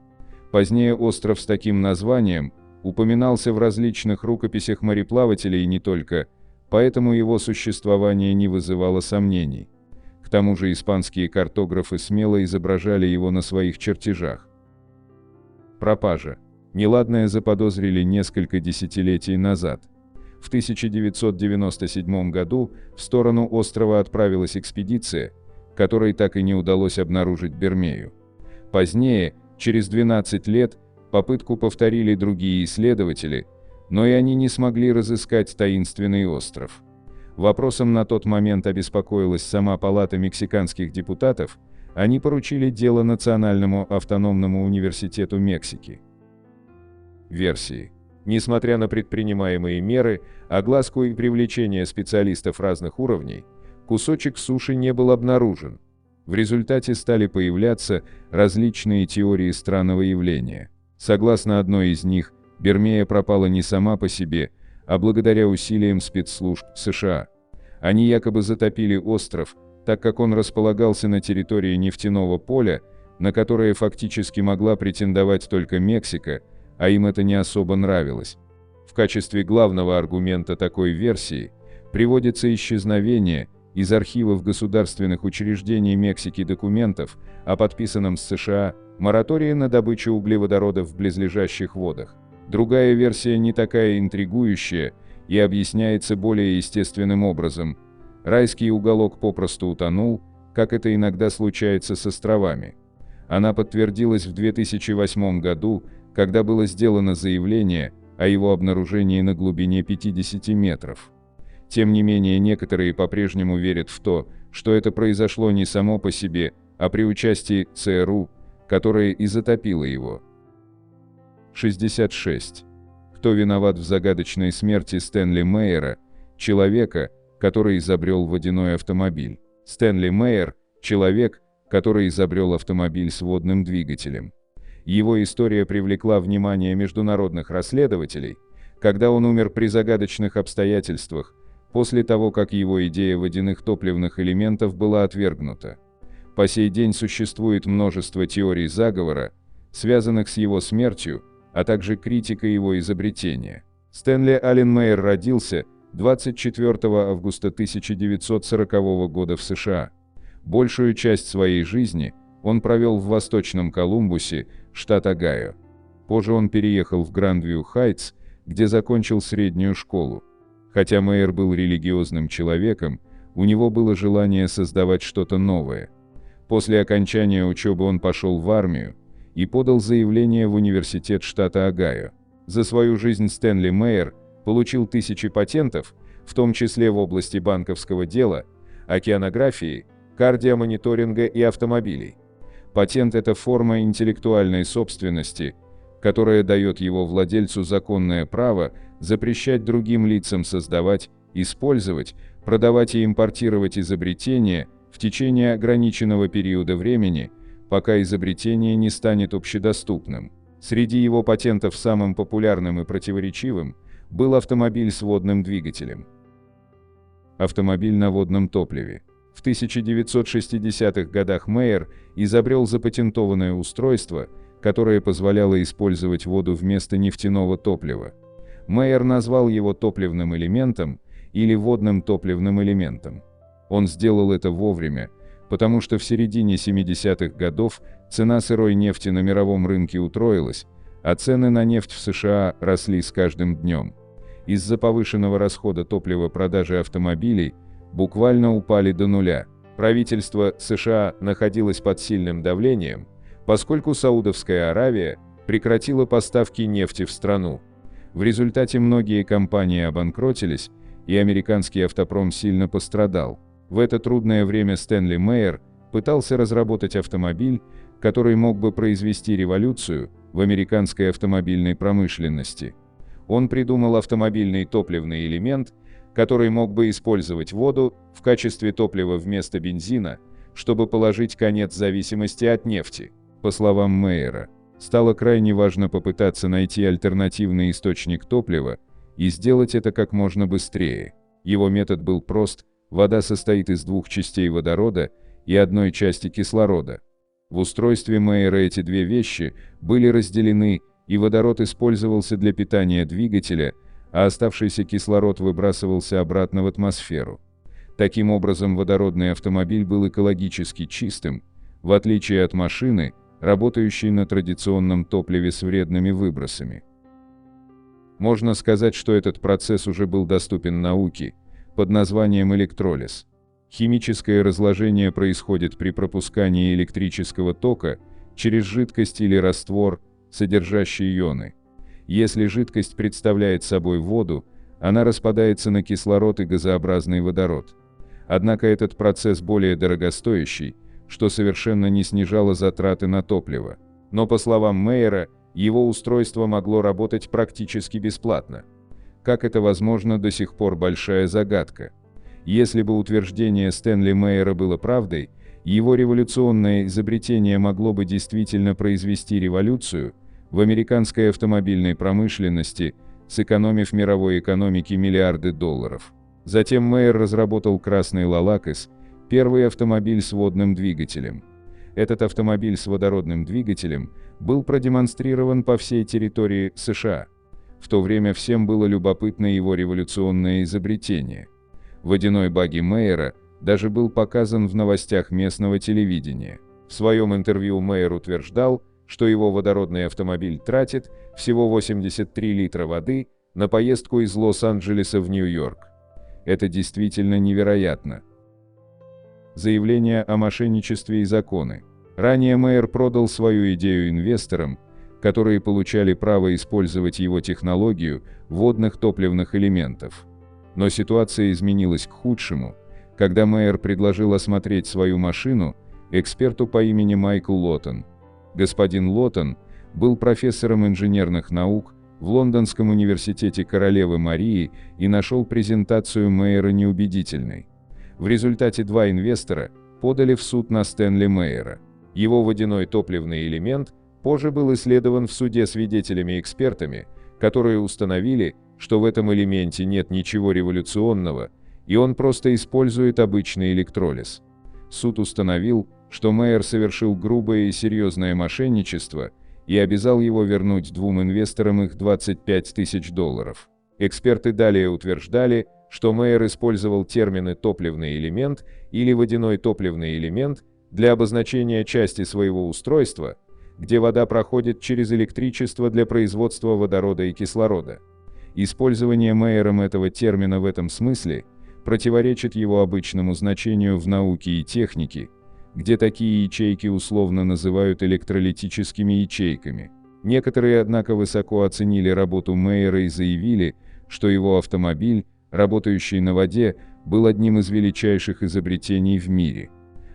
Позднее остров с таким названием упоминался в различных рукописях мореплавателей и не только, поэтому его существование не вызывало сомнений. К тому же испанские картографы смело изображали его на своих чертежах. Пропажа. Неладное заподозрили несколько десятилетий назад. В 1997 году в сторону острова отправилась экспедиция, которой так и не удалось обнаружить Бермею. Позднее, через 12 лет, попытку повторили другие исследователи, но и они не смогли разыскать таинственный остров. Вопросом на тот момент обеспокоилась сама Палата мексиканских депутатов, они поручили дело Национальному автономному университету Мексики. Версии. Несмотря на предпринимаемые меры, огласку и привлечение специалистов разных уровней, кусочек суши не был обнаружен. В результате стали появляться различные теории странного явления. Согласно одной из них, Бермея пропала не сама по себе, а благодаря усилиям спецслужб США. Они якобы затопили остров, так как он располагался на территории нефтяного поля, на которое фактически могла претендовать только Мексика, а им это не особо нравилось. В качестве главного аргумента такой версии приводится исчезновение из архивов государственных учреждений Мексики документов о подписанном с США моратории на добычу углеводородов в близлежащих водах. Другая версия не такая интригующая и объясняется более естественным образом. Райский уголок попросту утонул, как это иногда случается с островами. Она подтвердилась в 2008 году, когда было сделано заявление о его обнаружении на глубине 50 метров. Тем не менее, некоторые по-прежнему верят в то, что это произошло не само по себе, а при участии ЦРУ, которое и затопило его. 66. Кто виноват в загадочной смерти Стэнли Мейера, человека, который изобрел водяной автомобиль? Стэнли Мейер – человек, который изобрел автомобиль с водным двигателем. Его история привлекла внимание международных расследователей, когда он умер при загадочных обстоятельствах, после того, как его идея водяных топливных элементов была отвергнута. По сей день существует множество теорий заговора, связанных с его смертью, а также критика его изобретения. Стэнли Аллен Мейер родился 24 августа 1940 года в США. Большую часть своей жизни он провел в Восточном Колумбусе, штат Огайо. Позже он переехал в Грандвью-Хайтс, где закончил среднюю школу. Хотя Мейер был религиозным человеком, у него было желание создавать что-то новое. После окончания учебы он пошел в армию и подал заявление в университет штата Огайо. За свою жизнь Стэнли Мейер получил тысячи патентов, в том числе в области банковского дела, океанографии, кардиомониторинга и автомобилей. Патент – это форма интеллектуальной собственности, которая дает его владельцу законное право запрещать другим лицам создавать, использовать, продавать и импортировать изобретения в течение ограниченного периода времени, пока изобретение не станет общедоступным. Среди его патентов самым популярным и противоречивым был автомобиль с водным двигателем. Автомобиль на водном топливе. В 1960-х годах Мейер изобрел запатентованное устройство, которое позволяло использовать воду вместо нефтяного топлива. Мейер назвал его топливным элементом или водным топливным элементом. Он сделал это вовремя, потому что в середине 70-х годов цена сырой нефти на мировом рынке утроилась, а цены на нефть в США росли с каждым днем. Из-за повышенного расхода топлива продажи автомобилей буквально упали до нуля. Правительство США находилось под сильным давлением, поскольку Саудовская Аравия прекратила поставки нефти в страну. В результате многие компании обанкротились, и американский автопром сильно пострадал. В это трудное время Стэнли Мейер пытался разработать автомобиль, который мог бы произвести революцию в американской автомобильной промышленности. Он придумал автомобильный топливный элемент, который мог бы использовать воду в качестве топлива вместо бензина, чтобы положить конец зависимости от нефти. По словам Мейера, стало крайне важно попытаться найти альтернативный источник топлива и сделать это как можно быстрее. Его метод был прост: вода состоит из двух частей водорода и одной части кислорода. В устройстве Мейера эти две вещи были разделены, и водород использовался для питания двигателя, а оставшийся кислород выбрасывался обратно в атмосферу. Таким образом, водородный автомобиль был экологически чистым, в отличие от машины, работающей на традиционном топливе с вредными выбросами. Можно сказать, что этот процесс уже был доступен науке под названием электролиз. Химическое разложение происходит при пропускании электрического тока через жидкость или раствор, содержащий ионы. Если жидкость представляет собой воду, она распадается на кислород и газообразный водород. Однако этот процесс более дорогостоящий, что совершенно не снижало затраты на топливо. Но, по словам Мейера, его устройство могло работать практически бесплатно. Как это возможно, до сих пор большая загадка. Если бы утверждение Стэнли Мейера было правдой, его революционное изобретение могло бы действительно произвести революцию в американской автомобильной промышленности, сэкономив мировой экономике миллиарды долларов. Затем Мейер разработал красный Лалакес, первый автомобиль с водным двигателем. Этот автомобиль с водородным двигателем был продемонстрирован по всей территории США. В то время всем было любопытно его революционное изобретение. Водяной багги Мейера даже был показан в новостях местного телевидения. В своем интервью Мейер утверждал, что его водородный автомобиль тратит всего 83 литра воды на поездку из Лос-Анджелеса в Нью-Йорк. Это действительно невероятно. Заявление о мошенничестве и законы. Ранее Мейер продал свою идею инвесторам, которые получали право использовать его технологию водных топливных элементов. Но ситуация изменилась к худшему, когда Мейер предложил осмотреть свою машину эксперту по имени Майкл Лоттон. Господин Лоттон был профессором инженерных наук в Лондонском университете Королевы Марии и нашел презентацию Мейера неубедительной. В результате два инвестора подали в суд на Стэнли Мейера. Его водяной топливный элемент позже был исследован в суде свидетелями-экспертами, которые установили, что в этом элементе нет ничего революционного, и он просто использует обычный электролиз. Суд установил, что Мейер совершил грубое и серьезное мошенничество и обязал его вернуть двум инвесторам их $25 тысяч. Эксперты далее утверждали, что Мейер использовал термины «топливный элемент» или «водяной топливный элемент» для обозначения части своего устройства, где вода проходит через электричество для производства водорода и кислорода. Использование Мейером этого термина в этом смысле противоречит его обычному значению в науке и технике, где такие ячейки условно называют электролитическими ячейками. Некоторые, однако, высоко оценили работу Мейера и заявили, что его автомобиль, работающий на воде, был одним из величайших изобретений в мире.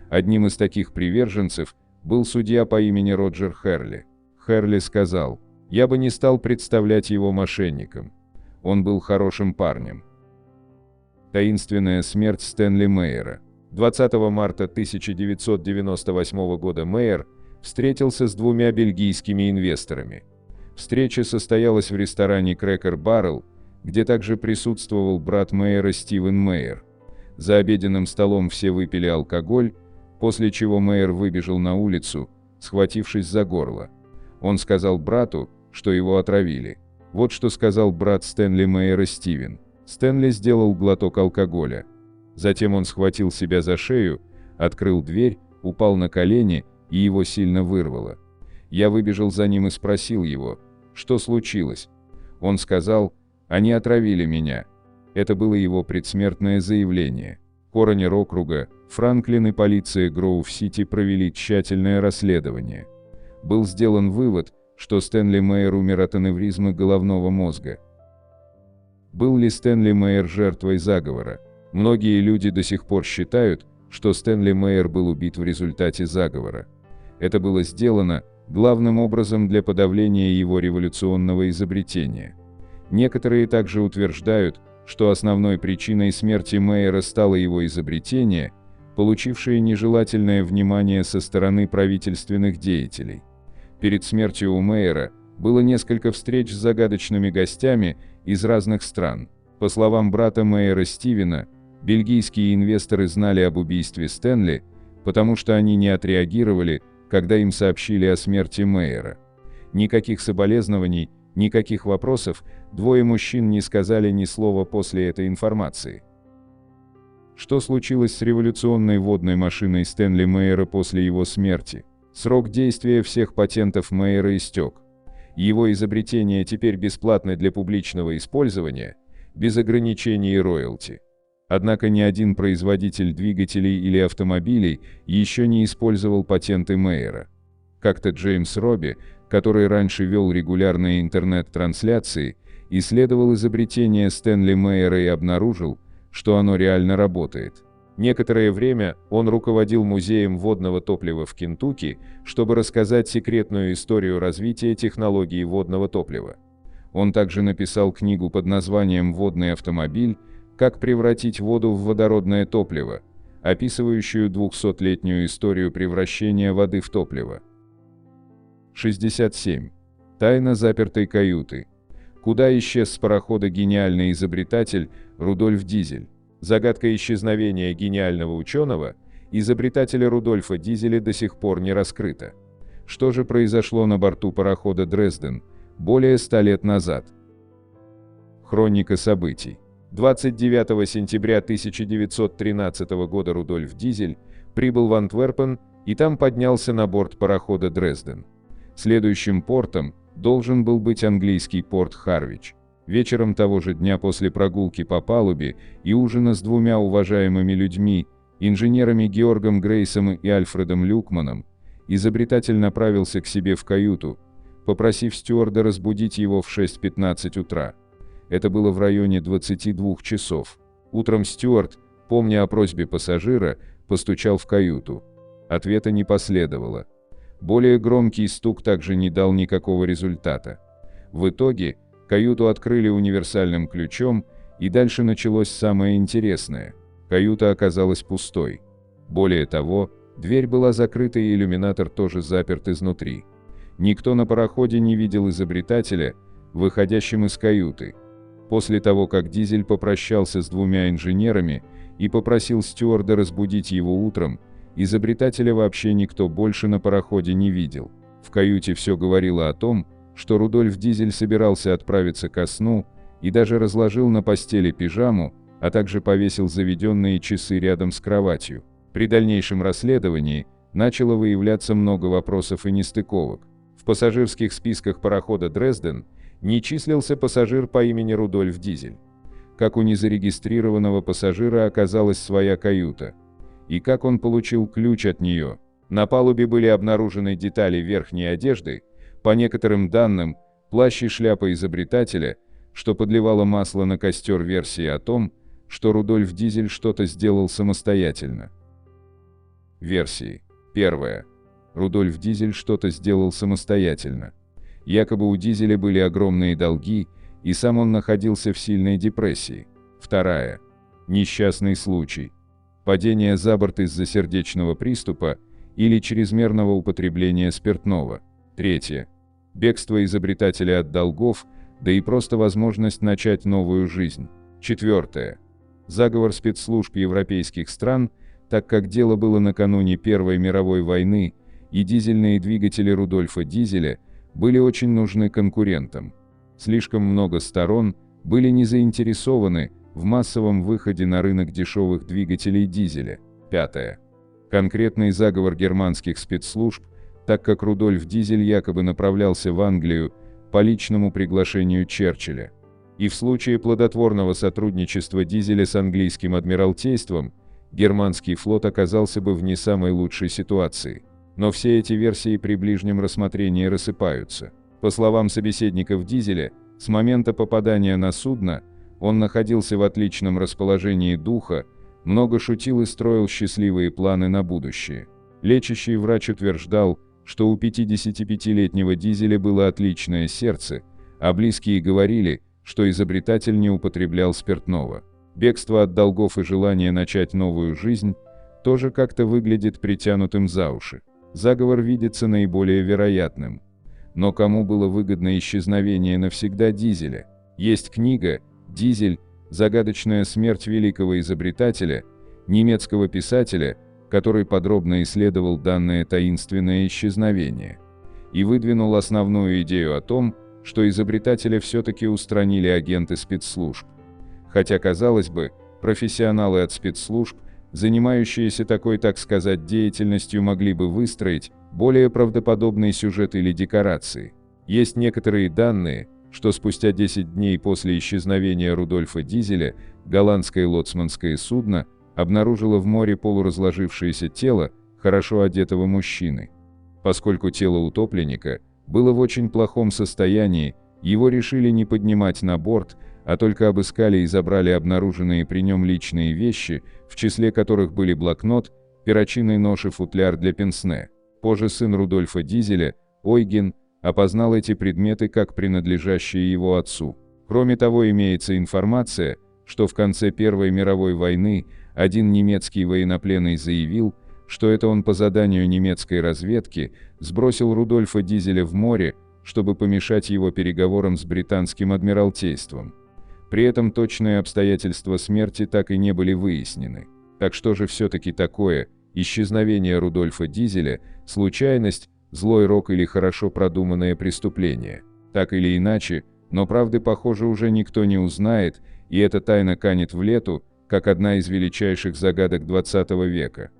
Одним из таких приверженцев был судья по имени Роджер Херли. Херли сказал: «Я бы не стал представлять его мошенником. Он был хорошим парнем». Таинственная смерть Стэнли Мейера. 20 марта 1998 года Мейер встретился с двумя бельгийскими инвесторами. Встреча состоялась в ресторане Cracker Barrel, где также присутствовал брат Мейера Стивен Мейер. За обеденным столом все выпили алкоголь, после чего Мейер выбежал на улицу, схватившись за горло. Он сказал брату, что его отравили. Вот что сказал брат Стэнли Мейера Стивен. Стэнли сделал глоток алкоголя. Затем он схватил себя за шею, открыл дверь, упал на колени, и его сильно вырвало. Я выбежал за ним и спросил его, что случилось. Он сказал: «Они отравили меня». Это было его предсмертное заявление. Коронер округа, Франклин и полиция Гроув-Сити провели тщательное расследование. Был сделан вывод, что Стэнли Мейер умер от аневризмы головного мозга. Был ли Стэнли Мейер жертвой заговора? Многие люди до сих пор считают, что Стэнли Мейер был убит в результате заговора. Это было сделано главным образом для подавления его революционного изобретения. Некоторые также утверждают, что основной причиной смерти Мейера стало его изобретение, получившее нежелательное внимание со стороны правительственных деятелей. Перед смертью у Мейера было несколько встреч с загадочными гостями из разных стран. По словам брата Мейера Стивена, бельгийские инвесторы знали об убийстве Стэнли, потому что они не отреагировали, когда им сообщили о смерти Мейера. Никаких соболезнований, никаких вопросов, двое мужчин не сказали ни слова после этой информации. Что случилось с революционной водной машиной Стэнли Мейера после его смерти? Срок действия всех патентов Мейера истек. Его изобретения теперь бесплатны для публичного использования, без ограничений и роялти. Однако ни один производитель двигателей или автомобилей еще не использовал патенты Мейера. Как-то Джеймс Робби, который раньше вел регулярные интернет-трансляции, исследовал изобретение Стэнли Мейера и обнаружил, что оно реально работает. Некоторое время он руководил музеем водного топлива в Кентукки, чтобы рассказать секретную историю развития технологии водного топлива. Он также написал книгу под названием «Водный автомобиль. Как превратить воду в водородное топливо», описывающую 200-летнюю историю превращения воды в топливо. 67. Тайна запертой каюты. Куда исчез с парохода гениальный изобретатель Рудольф Дизель? Загадка исчезновения гениального ученого, изобретателя Рудольфа Дизеля, до сих пор не раскрыта. Что же произошло на борту парохода Дрезден более 100 лет назад? Хроника событий. 29 сентября 1913 года Рудольф Дизель прибыл в Антверпен и там поднялся на борт парохода Дрезден. Следующим портом должен был быть английский порт Харвич. Вечером того же дня, после прогулки по палубе и ужина с двумя уважаемыми людьми, инженерами Георгом Грейсом и Альфредом Люкманом, изобретатель направился к себе в каюту, попросив стюарда разбудить его в 6:15 утра. Это было в районе 22 часов. Утром стюард, помня о просьбе пассажира, постучал в каюту. Ответа не последовало. Более громкий стук также не дал никакого результата. В итоге каюту открыли универсальным ключом, и дальше началось самое интересное. Каюта оказалась пустой. Более того, дверь была закрыта и иллюминатор тоже заперт изнутри. Никто на пароходе не видел изобретателя, выходящим из каюты. После того, как Дизель попрощался с двумя инженерами и попросил стюарда разбудить его утром, изобретателя вообще никто больше на пароходе не видел. В каюте все говорило о том, что Рудольф Дизель собирался отправиться ко сну и даже разложил на постели пижаму, а также повесил заведенные часы рядом с кроватью. При дальнейшем расследовании начало выявляться много вопросов и нестыковок. В пассажирских списках парохода Дрезден не числился пассажир по имени Рудольф Дизель. Как у незарегистрированного пассажира оказалась своя каюта? И как он получил ключ от нее? На палубе были обнаружены детали верхней одежды, по некоторым данным, плащ и шляпа изобретателя, что подливало масло на костер версии о том, что Рудольф Дизель что-то сделал самостоятельно. Версии. Первая. Рудольф Дизель что-то сделал самостоятельно. Якобы у Дизеля были огромные долги, и сам он находился в сильной депрессии. Вторая. Несчастный случай. Падение за борт из-за сердечного приступа или чрезмерного употребления спиртного. Третье. Бегство изобретателя от долгов, да и просто возможность начать новую жизнь. Четвертое. Заговор спецслужб европейских стран, так как дело было накануне Первой мировой войны, и дизельные двигатели Рудольфа Дизеля были очень нужны конкурентам. Слишком много сторон были не заинтересованы в массовом выходе на рынок дешевых двигателей дизеля. Пятое. Конкретный заговор германских спецслужб, так как Рудольф Дизель якобы направлялся в Англию по личному приглашению Черчилля. И в случае плодотворного сотрудничества Дизеля с английским адмиралтейством, германский флот оказался бы в не самой лучшей ситуации. Но все эти версии при ближнем рассмотрении рассыпаются. По словам собеседников Дизеля, с момента попадания на судно он находился в отличном расположении духа, много шутил и строил счастливые планы на будущее. Лечащий врач утверждал, что у 55-летнего Дизеля было отличное сердце, а близкие говорили, что изобретатель не употреблял спиртного. Бегство от долгов и желание начать новую жизнь тоже как-то выглядит притянутым за уши. Заговор видится наиболее вероятным. Но кому было выгодно исчезновение навсегда Дизеля? Есть книга «Дизель. Загадочная смерть великого изобретателя» немецкого писателя, который подробно исследовал данное таинственное исчезновение. И выдвинул основную идею о том, что изобретателя все-таки устранили агенты спецслужб. Хотя, казалось бы, профессионалы от спецслужб, занимающиеся такой, так сказать, деятельностью, могли бы выстроить более правдоподобный сюжет или декорации. Есть некоторые данные, что спустя 10 дней после исчезновения Рудольфа Дизеля голландское лоцманское судно обнаружило в море полуразложившееся тело хорошо одетого мужчины. Поскольку тело утопленника было в очень плохом состоянии, его решили не поднимать на борт, а только обыскали и забрали обнаруженные при нем личные вещи, в числе которых были блокнот, перочинный нож и футляр для пенсне. Позже сын Рудольфа Дизеля, Ойген, опознал эти предметы как принадлежащие его отцу. Кроме того, имеется информация, что в конце Первой мировой войны один немецкий военнопленный заявил, что это он по заданию немецкой разведки сбросил Рудольфа Дизеля в море, чтобы помешать его переговорам с британским адмиралтейством. При этом точные обстоятельства смерти так и не были выяснены. Так что же все-таки такое исчезновение Рудольфа Дизеля, случайность, злой рок или хорошо продуманное преступление? Так или иначе, но правды, похоже, уже никто не узнает, и эта тайна канет в лету, как одна из величайших загадок 20 века.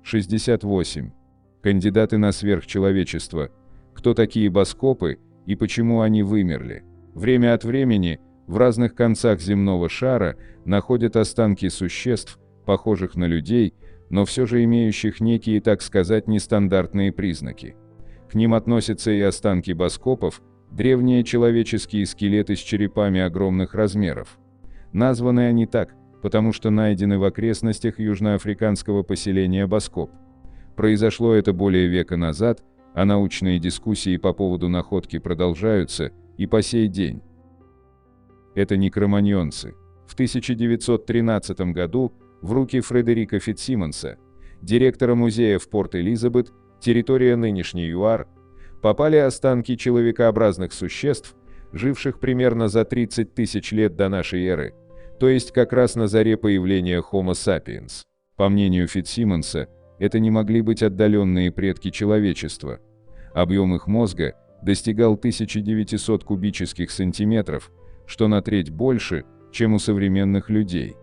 68. Кандидаты на сверхчеловечество. Кто такие боскопы и почему они вымерли? Время от времени в разных концах земного шара находят останки существ, похожих на людей, но все же имеющих некие, так сказать, нестандартные признаки. К ним относятся и останки боскопов, древние человеческие скелеты с черепами огромных размеров. Названы они так, потому что найдены в окрестностях южноафриканского поселения Боскоп. Произошло это более века назад, а научные дискуссии по поводу находки продолжаются и по сей день. Это не кроманьонцы. В 1913 году в руки Фредерика Фитцсимонса, директора музея в Порт-Элизабет, территория нынешней ЮАР, попали останки человекообразных существ, живших примерно за 30 тысяч лет до нашей эры, то есть как раз на заре появления Homo sapiens. По мнению Фитцсимонса, это не могли быть отдаленные предки человечества. Объем их мозга достигал 1900 кубических сантиметров, что на треть больше, чем у современных людей.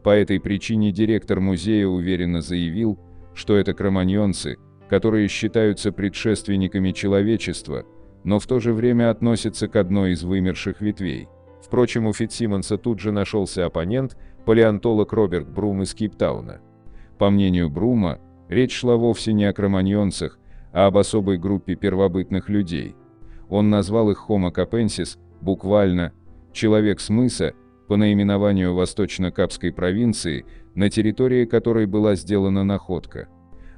По этой причине директор музея уверенно заявил, что это кроманьонцы, которые считаются предшественниками человечества, но в то же время относятся к одной из вымерших ветвей. Впрочем, у Фитцсимонса тут же нашелся оппонент, палеонтолог Роберт Брум из Кейптауна. По мнению Брума, речь шла вовсе не о кроманьонцах, а об особой группе первобытных людей. Он назвал их Homo capensis, буквально «человек с мыса», по наименованию Восточно-Капской провинции, на территории которой была сделана находка.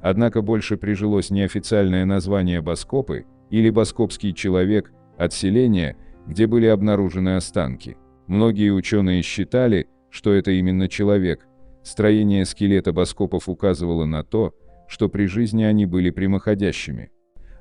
Однако больше прижилось неофициальное название Баскопы или Баскопский человек от селения, где были обнаружены останки. Многие ученые считали, что это именно человек. Строение скелета Баскопов указывало на то, что при жизни они были прямоходящими,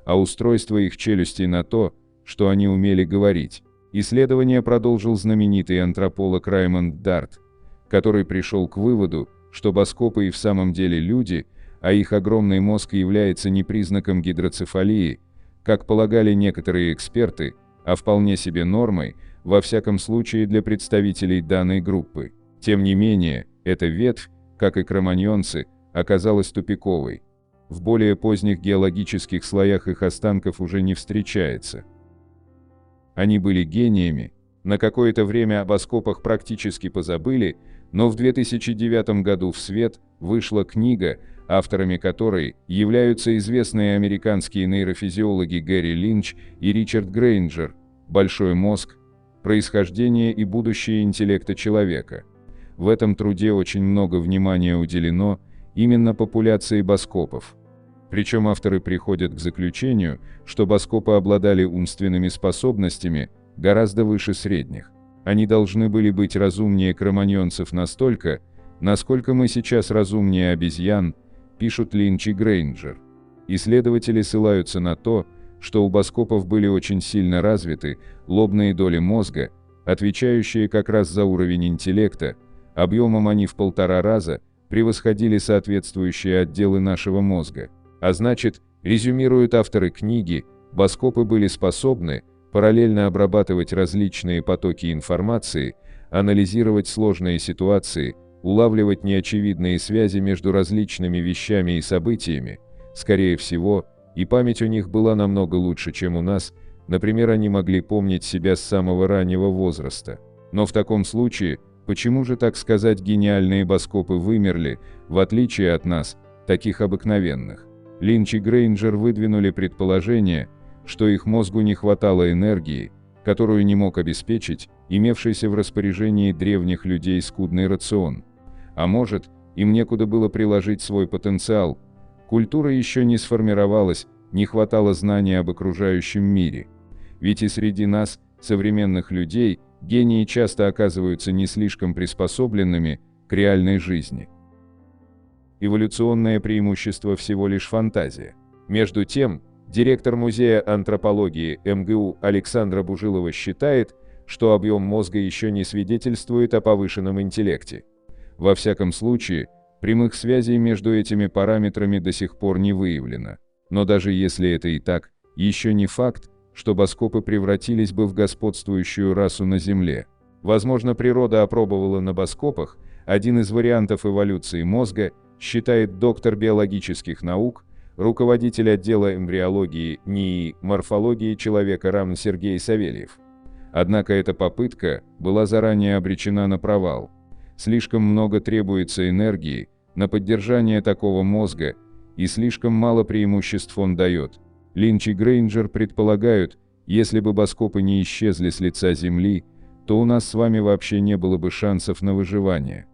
а устройство их челюстей на то, что они умели говорить. Исследование продолжил знаменитый антрополог Раймонд Дарт, который пришел к выводу, что Баскопы и в самом деле люди, а их огромный мозг является не признаком гидроцефалии, как полагали некоторые эксперты, а вполне себе нормой, во всяком случае для представителей данной группы. Тем не менее, эта ветвь, как и кроманьонцы, оказалась тупиковой. В более поздних геологических слоях их останков уже не встречается. Они были гениями, на какое-то время о Баскопах практически позабыли, но в 2009 году в свет вышла книга, авторами которой являются известные американские нейрофизиологи Гэри Линч и Ричард Грейнджер «Большой мозг. Происхождение и будущее интеллекта человека». В этом труде очень много внимания уделено именно популяции Баскопов. Причем авторы приходят к заключению, что Баскопы обладали умственными способностями гораздо выше средних. Они должны были быть разумнее кроманьонцев настолько, насколько мы сейчас разумнее обезьян, пишут Линч и Грейнджер. Исследователи ссылаются на то, что у Баскопов были очень сильно развиты лобные доли мозга, отвечающие как раз за уровень интеллекта. Объемом они в 1,5 раза превосходили соответствующие отделы нашего мозга. А значит, резюмируют авторы книги, Баскопы были способны параллельно обрабатывать различные потоки информации, анализировать сложные ситуации, улавливать неочевидные связи между различными вещами и событиями. Скорее всего, и память у них была намного лучше, чем у нас, например, они могли помнить себя с самого раннего возраста. Но в таком случае, почему же, так сказать, гениальные Баскопы вымерли, в отличие от нас, таких обыкновенных? Линч и Грейнджер выдвинули предположение, что их мозгу не хватало энергии, которую не мог обеспечить имевшийся в распоряжении древних людей скудный рацион. А может, им некуда было приложить свой потенциал, культура еще не сформировалась, не хватало знаний об окружающем мире. Ведь и среди нас, современных людей, гении часто оказываются не слишком приспособленными к реальной жизни. Эволюционное преимущество всего лишь фантазия. Между тем, директор Музея антропологии МГУ Александра Бужилова считает, что объем мозга еще не свидетельствует о повышенном интеллекте. Во всяком случае, прямых связей между этими параметрами до сих пор не выявлено. Но даже если это и так, еще не факт, что Баскопы превратились бы в господствующую расу на Земле. Возможно, природа опробовала на Баскопах один из вариантов эволюции мозга, считает доктор биологических наук, руководитель отдела эмбриологии НИИ морфологии человека РАН Сергей Савельев. Однако эта попытка была заранее обречена на провал. Слишком много требуется энергии на поддержание такого мозга, и слишком мало преимуществ он дает. Линч и Грейнджер предполагают, если бы Баскопы не исчезли с лица Земли, то у нас с вами вообще не было бы шансов на выживание.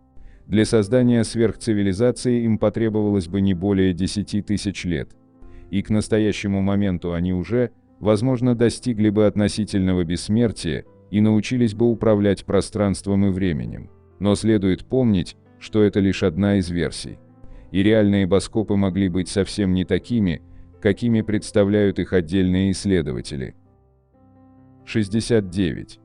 Для создания сверхцивилизации им потребовалось бы не более 10 тысяч лет. И к настоящему моменту они уже, возможно, достигли бы относительного бессмертия и научились бы управлять пространством и временем. Но следует помнить, что это лишь одна из версий. И реальные Баскопы могли быть совсем не такими, какими представляют их отдельные исследователи. 69.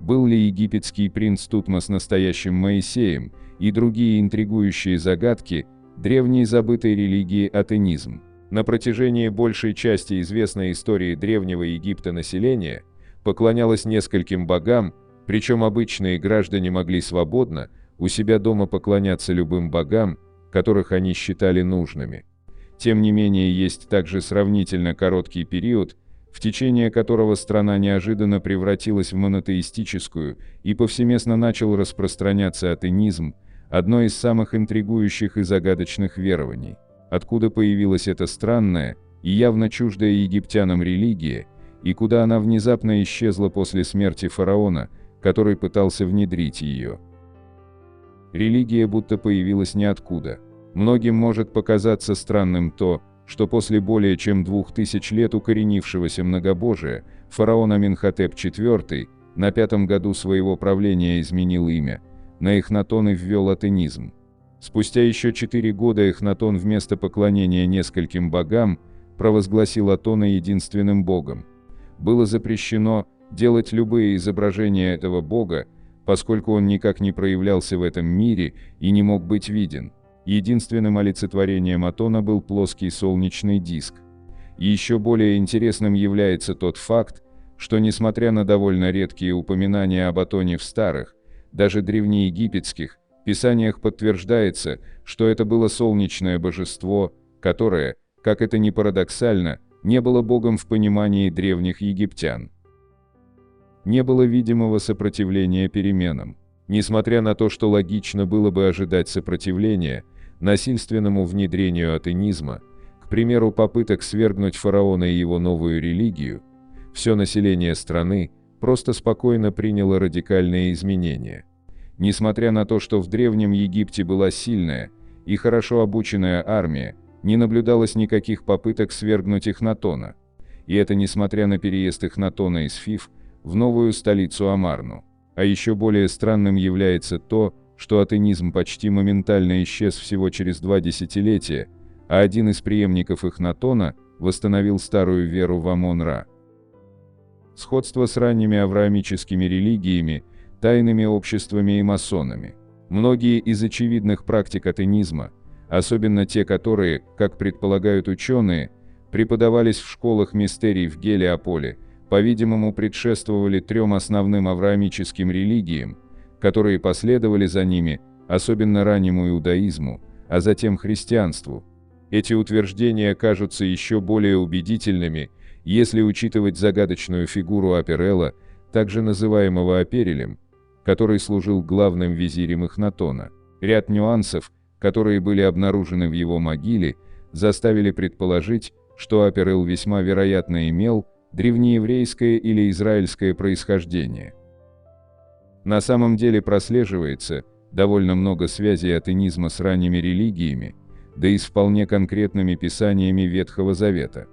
Был ли египетский принц Тутмос настоящим Моисеем, и другие интригующие загадки древней забытой религии атеизм. На протяжении большей части известной истории Древнего Египта население поклонялось нескольким богам, причем обычные граждане могли свободно у себя дома поклоняться любым богам, которых они считали нужными. Тем не менее, есть также сравнительно короткий период, в течение которого страна неожиданно превратилась в монотеистическую и повсеместно начал распространяться атеизм, одно из самых интригующих и загадочных верований. Откуда появилась эта странная и явно чуждая египтянам религия, и куда она внезапно исчезла после смерти фараона, который пытался внедрить ее. Религия будто появилась ниоткуда. Многим может показаться странным то, что после более чем 2000 лет укоренившегося многобожия, фараон Аменхотеп IV на 5-м году своего правления изменил имя на Эхнатон и ввел атенизм. Спустя еще 4 года Эхнатон вместо поклонения нескольким богам провозгласил Атона единственным богом. Было запрещено делать любые изображения этого бога, поскольку он никак не проявлялся в этом мире и не мог быть виден. Единственным олицетворением Атона был плоский солнечный диск. И еще более интересным является тот факт, что несмотря на довольно редкие упоминания об Атоне в старых, даже древнеегипетских, писаниях подтверждается, что это было солнечное божество, которое, как это ни парадоксально, не было богом в понимании древних египтян. Не было видимого сопротивления переменам. Несмотря на то, что логично было бы ожидать сопротивления насильственному внедрению атеизма, к примеру, попыток свергнуть фараона и его новую религию, все население страны просто спокойно приняло радикальные изменения. Несмотря на то, что в Древнем Египте была сильная и хорошо обученная армия, не наблюдалось никаких попыток свергнуть Эхнатона. И это несмотря на переезд Эхнатона из Фив в новую столицу Амарну. А еще более странным является то, что атеизм почти моментально исчез всего через 2 десятилетия, а один из преемников Эхнатона восстановил старую веру в Амон-Ра. Сходство с ранними авраамическими религиями, тайными обществами и масонами. Многие из очевидных практик атеизма, особенно те, которые, как предполагают ученые, преподавались в школах мистерий в Гелиополе, по-видимому, предшествовали 3 основным авраамическим религиям, которые последовали за ними, особенно раннему иудаизму, а затем христианству. Эти утверждения кажутся еще более убедительными, если учитывать загадочную фигуру Аперела, также называемого Аперелем, который служил главным визирем Эхнатона. Ряд нюансов, которые были обнаружены в его могиле, заставили предположить, что Аперел весьма вероятно имел древнееврейское или израильское происхождение. На самом деле прослеживается довольно много связей атеизма с ранними религиями, да и с вполне конкретными писаниями Ветхого Завета.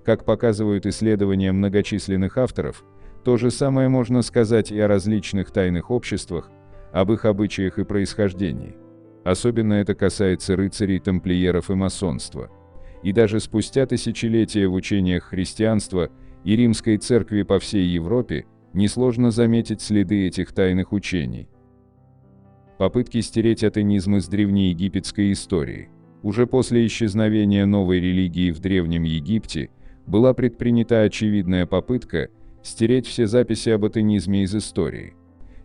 Как показывают исследования многочисленных авторов, то же самое можно сказать и о различных тайных обществах, об их обычаях и происхождении. Особенно это касается рыцарей, тамплиеров и масонства. И даже спустя тысячелетия в учениях христианства и римской церкви по всей Европе несложно заметить следы этих тайных учений. Попытки стереть атеизм из древнеегипетской истории. Уже после исчезновения новой религии в Древнем Египте была предпринята очевидная попытка стереть все записи об атеизме из истории.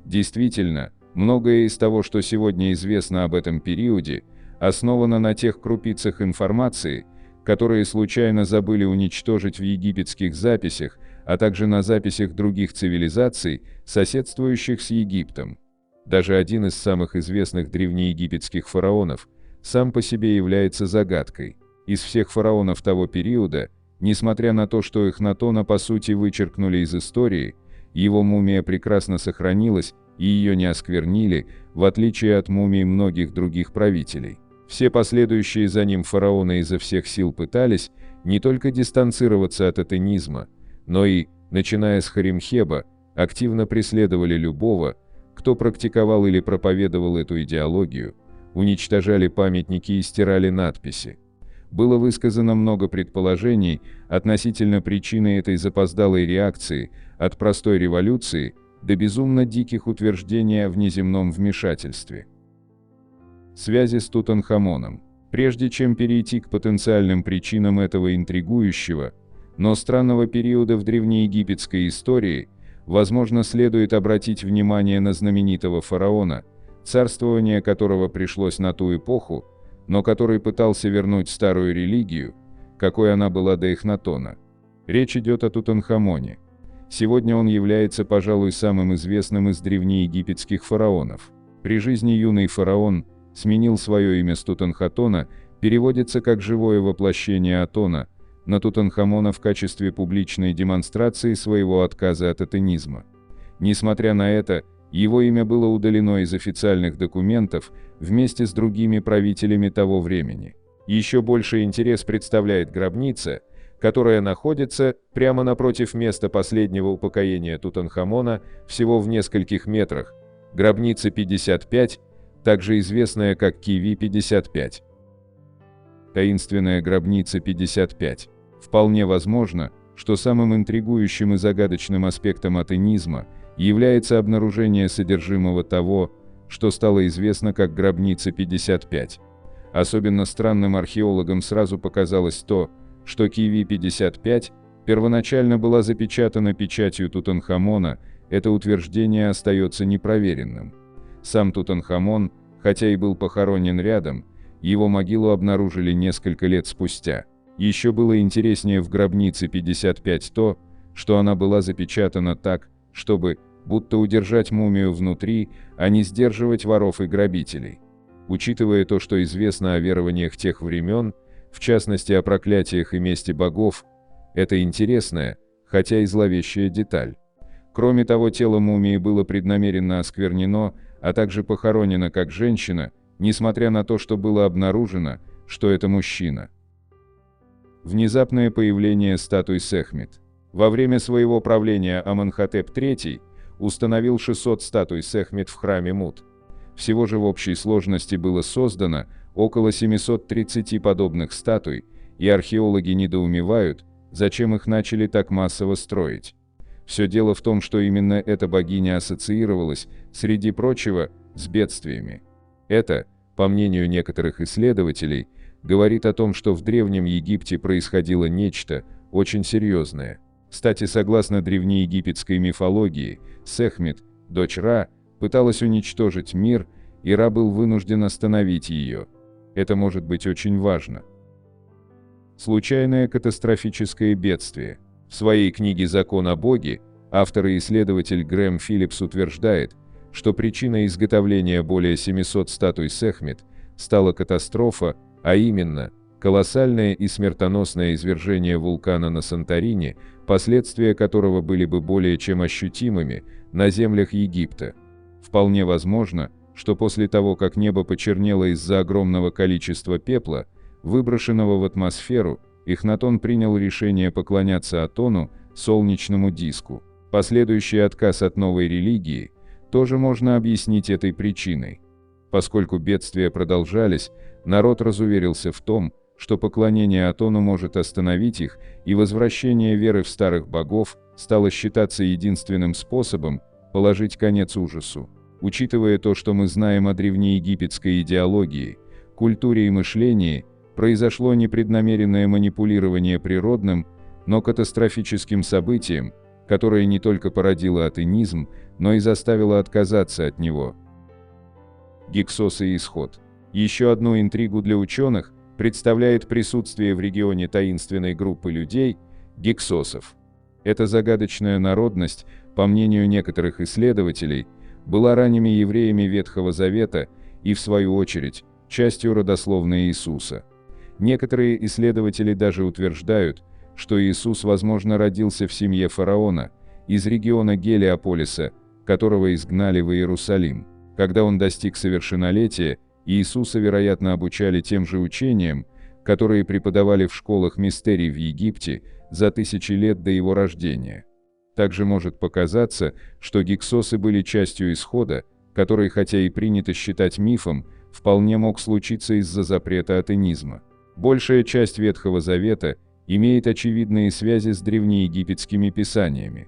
Действительно, многое из того, что сегодня известно об этом периоде, основано на тех крупицах информации, которые случайно забыли уничтожить в египетских записях, а также на записях других цивилизаций, соседствующих с Египтом. Даже один из самых известных древнеегипетских фараонов сам по себе является загадкой. Из всех фараонов того периода, несмотря на то, что Эхнатона по сути вычеркнули из истории, его мумия прекрасно сохранилась и ее не осквернили, в отличие от мумий многих других правителей. Все последующие за ним фараоны изо всех сил пытались не только дистанцироваться от атеизма, но и, начиная с Харимхеба, активно преследовали любого, кто практиковал или проповедовал эту идеологию, уничтожали памятники и стирали надписи. Было высказано много предположений относительно причины этой запоздалой реакции, от простой революции до безумно диких утверждений о внеземном вмешательстве. Связи с Тутанхамоном. Прежде чем перейти к потенциальным причинам этого интригующего, но странного периода в древнеегипетской истории, возможно, следует обратить внимание на знаменитого фараона, царствование которого пришлось на ту эпоху, но который пытался вернуть старую религию, какой она была до Эхнатона. Речь идет о Тутанхамоне. Сегодня он является, пожалуй, самым известным из древнеегипетских фараонов. При жизни юный фараон сменил свое имя с Тутанхатона, переводится как «живое воплощение Атона», на Тутанхамона в качестве публичной демонстрации своего отказа от атеизма. Несмотря на это, Его имя было удалено из официальных документов вместе с другими правителями того времени. Еще больший интерес представляет гробница, которая находится прямо напротив места последнего упокоения Тутанхамона, всего в нескольких метрах. Гробница 55, также известная как Киви-55. Таинственная гробница 55. Вполне возможно, что самым интригующим и загадочным аспектом атеизма является обнаружение содержимого того, что стало известно как гробница 55. Особенно странным археологам сразу показалось то, что Киви-55 первоначально была запечатана печатью Тутанхамона. Это утверждение остается непроверенным. Сам Тутанхамон, хотя и был похоронен рядом, его могилу обнаружили несколько лет спустя. Еще было интереснее в гробнице 55 то, что она была запечатана так, чтобы, будто удержать мумию внутри, а не сдерживать воров и грабителей. Учитывая то, что известно о верованиях тех времен, в частности о проклятиях и мести богов, это интересная, хотя и зловещая деталь. Кроме того, тело мумии было преднамеренно осквернено, а также похоронено как женщина, несмотря на то, что было обнаружено, что это мужчина. Внезапное появление статуи Сехмет. Во время своего правления Аменхотеп III установил 600 статуй Сехмет в храме Мут. Всего же в общей сложности было создано около 730 подобных статуй, и археологи недоумевают, зачем их начали так массово строить. Все дело в том, что именно эта богиня ассоциировалась, среди прочего, с бедствиями. Это, по мнению некоторых исследователей, говорит о том, что в Древнем Египте происходило нечто очень серьезное. Кстати, согласно древнеегипетской мифологии, Сехмет, дочь Ра, пыталась уничтожить мир, и Ра был вынужден остановить ее. Это может быть очень важно. Случайное катастрофическое бедствие. В своей книге «Закон о Боге» автор и исследователь Грэм Филлипс утверждает, что причиной изготовления более 700 статуй Сехмет стала катастрофа, а именно колоссальное и смертоносное извержение вулкана на Санторини, последствия которого были бы более чем ощутимыми на землях Египта. Вполне возможно, что после того, как небо почернело из-за огромного количества пепла, выброшенного в атмосферу, Эхнатон принял решение поклоняться Атону, солнечному диску. Последующий отказ от новой религии тоже можно объяснить этой причиной. Поскольку бедствия продолжались, народ разуверился в том, что поклонение Атону может остановить их, и возвращение веры в старых богов стало считаться единственным способом положить конец ужасу. Учитывая то, что мы знаем о древнеегипетской идеологии, культуре и мышлении, произошло непреднамеренное манипулирование природным, но катастрофическим событием, которое не только породило атеизм, но и заставило отказаться от него. Гиксос и исход. Еще одну интригу для ученых представляет присутствие в регионе таинственной группы людей – гиксосов. Эта загадочная народность, по мнению некоторых исследователей, была ранними евреями Ветхого Завета и, в свою очередь, частью родословной Иисуса. Некоторые исследователи даже утверждают, что Иисус, возможно, родился в семье фараона, из региона Гелиополиса, которого изгнали в Иерусалим. Когда он достиг совершеннолетия, Иисуса, вероятно, обучали тем же учениям, которые преподавали в школах мистерий в Египте за 1000 лет до его рождения. Также может показаться, что гиксосы были частью исхода, который, хотя и принято считать мифом, вполне мог случиться из-за запрета атеизма. Большая часть Ветхого Завета имеет очевидные связи с древнеегипетскими писаниями.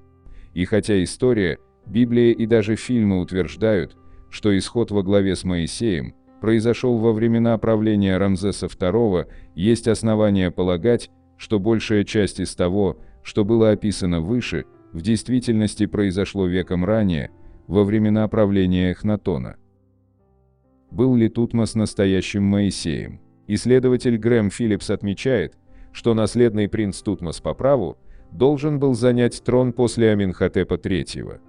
И хотя история, Библия и даже фильмы утверждают, что исход во главе с Моисеем произошел во времена правления Рамзеса II, есть основания полагать, что большая часть из того, что было описано выше, в действительности произошло веком ранее, во времена правления Эхнатона. Был ли Тутмос настоящим Моисеем? Исследователь Грэм Филлипс отмечает, что наследный принц Тутмос по праву должен был занять трон после Аменхотепа III.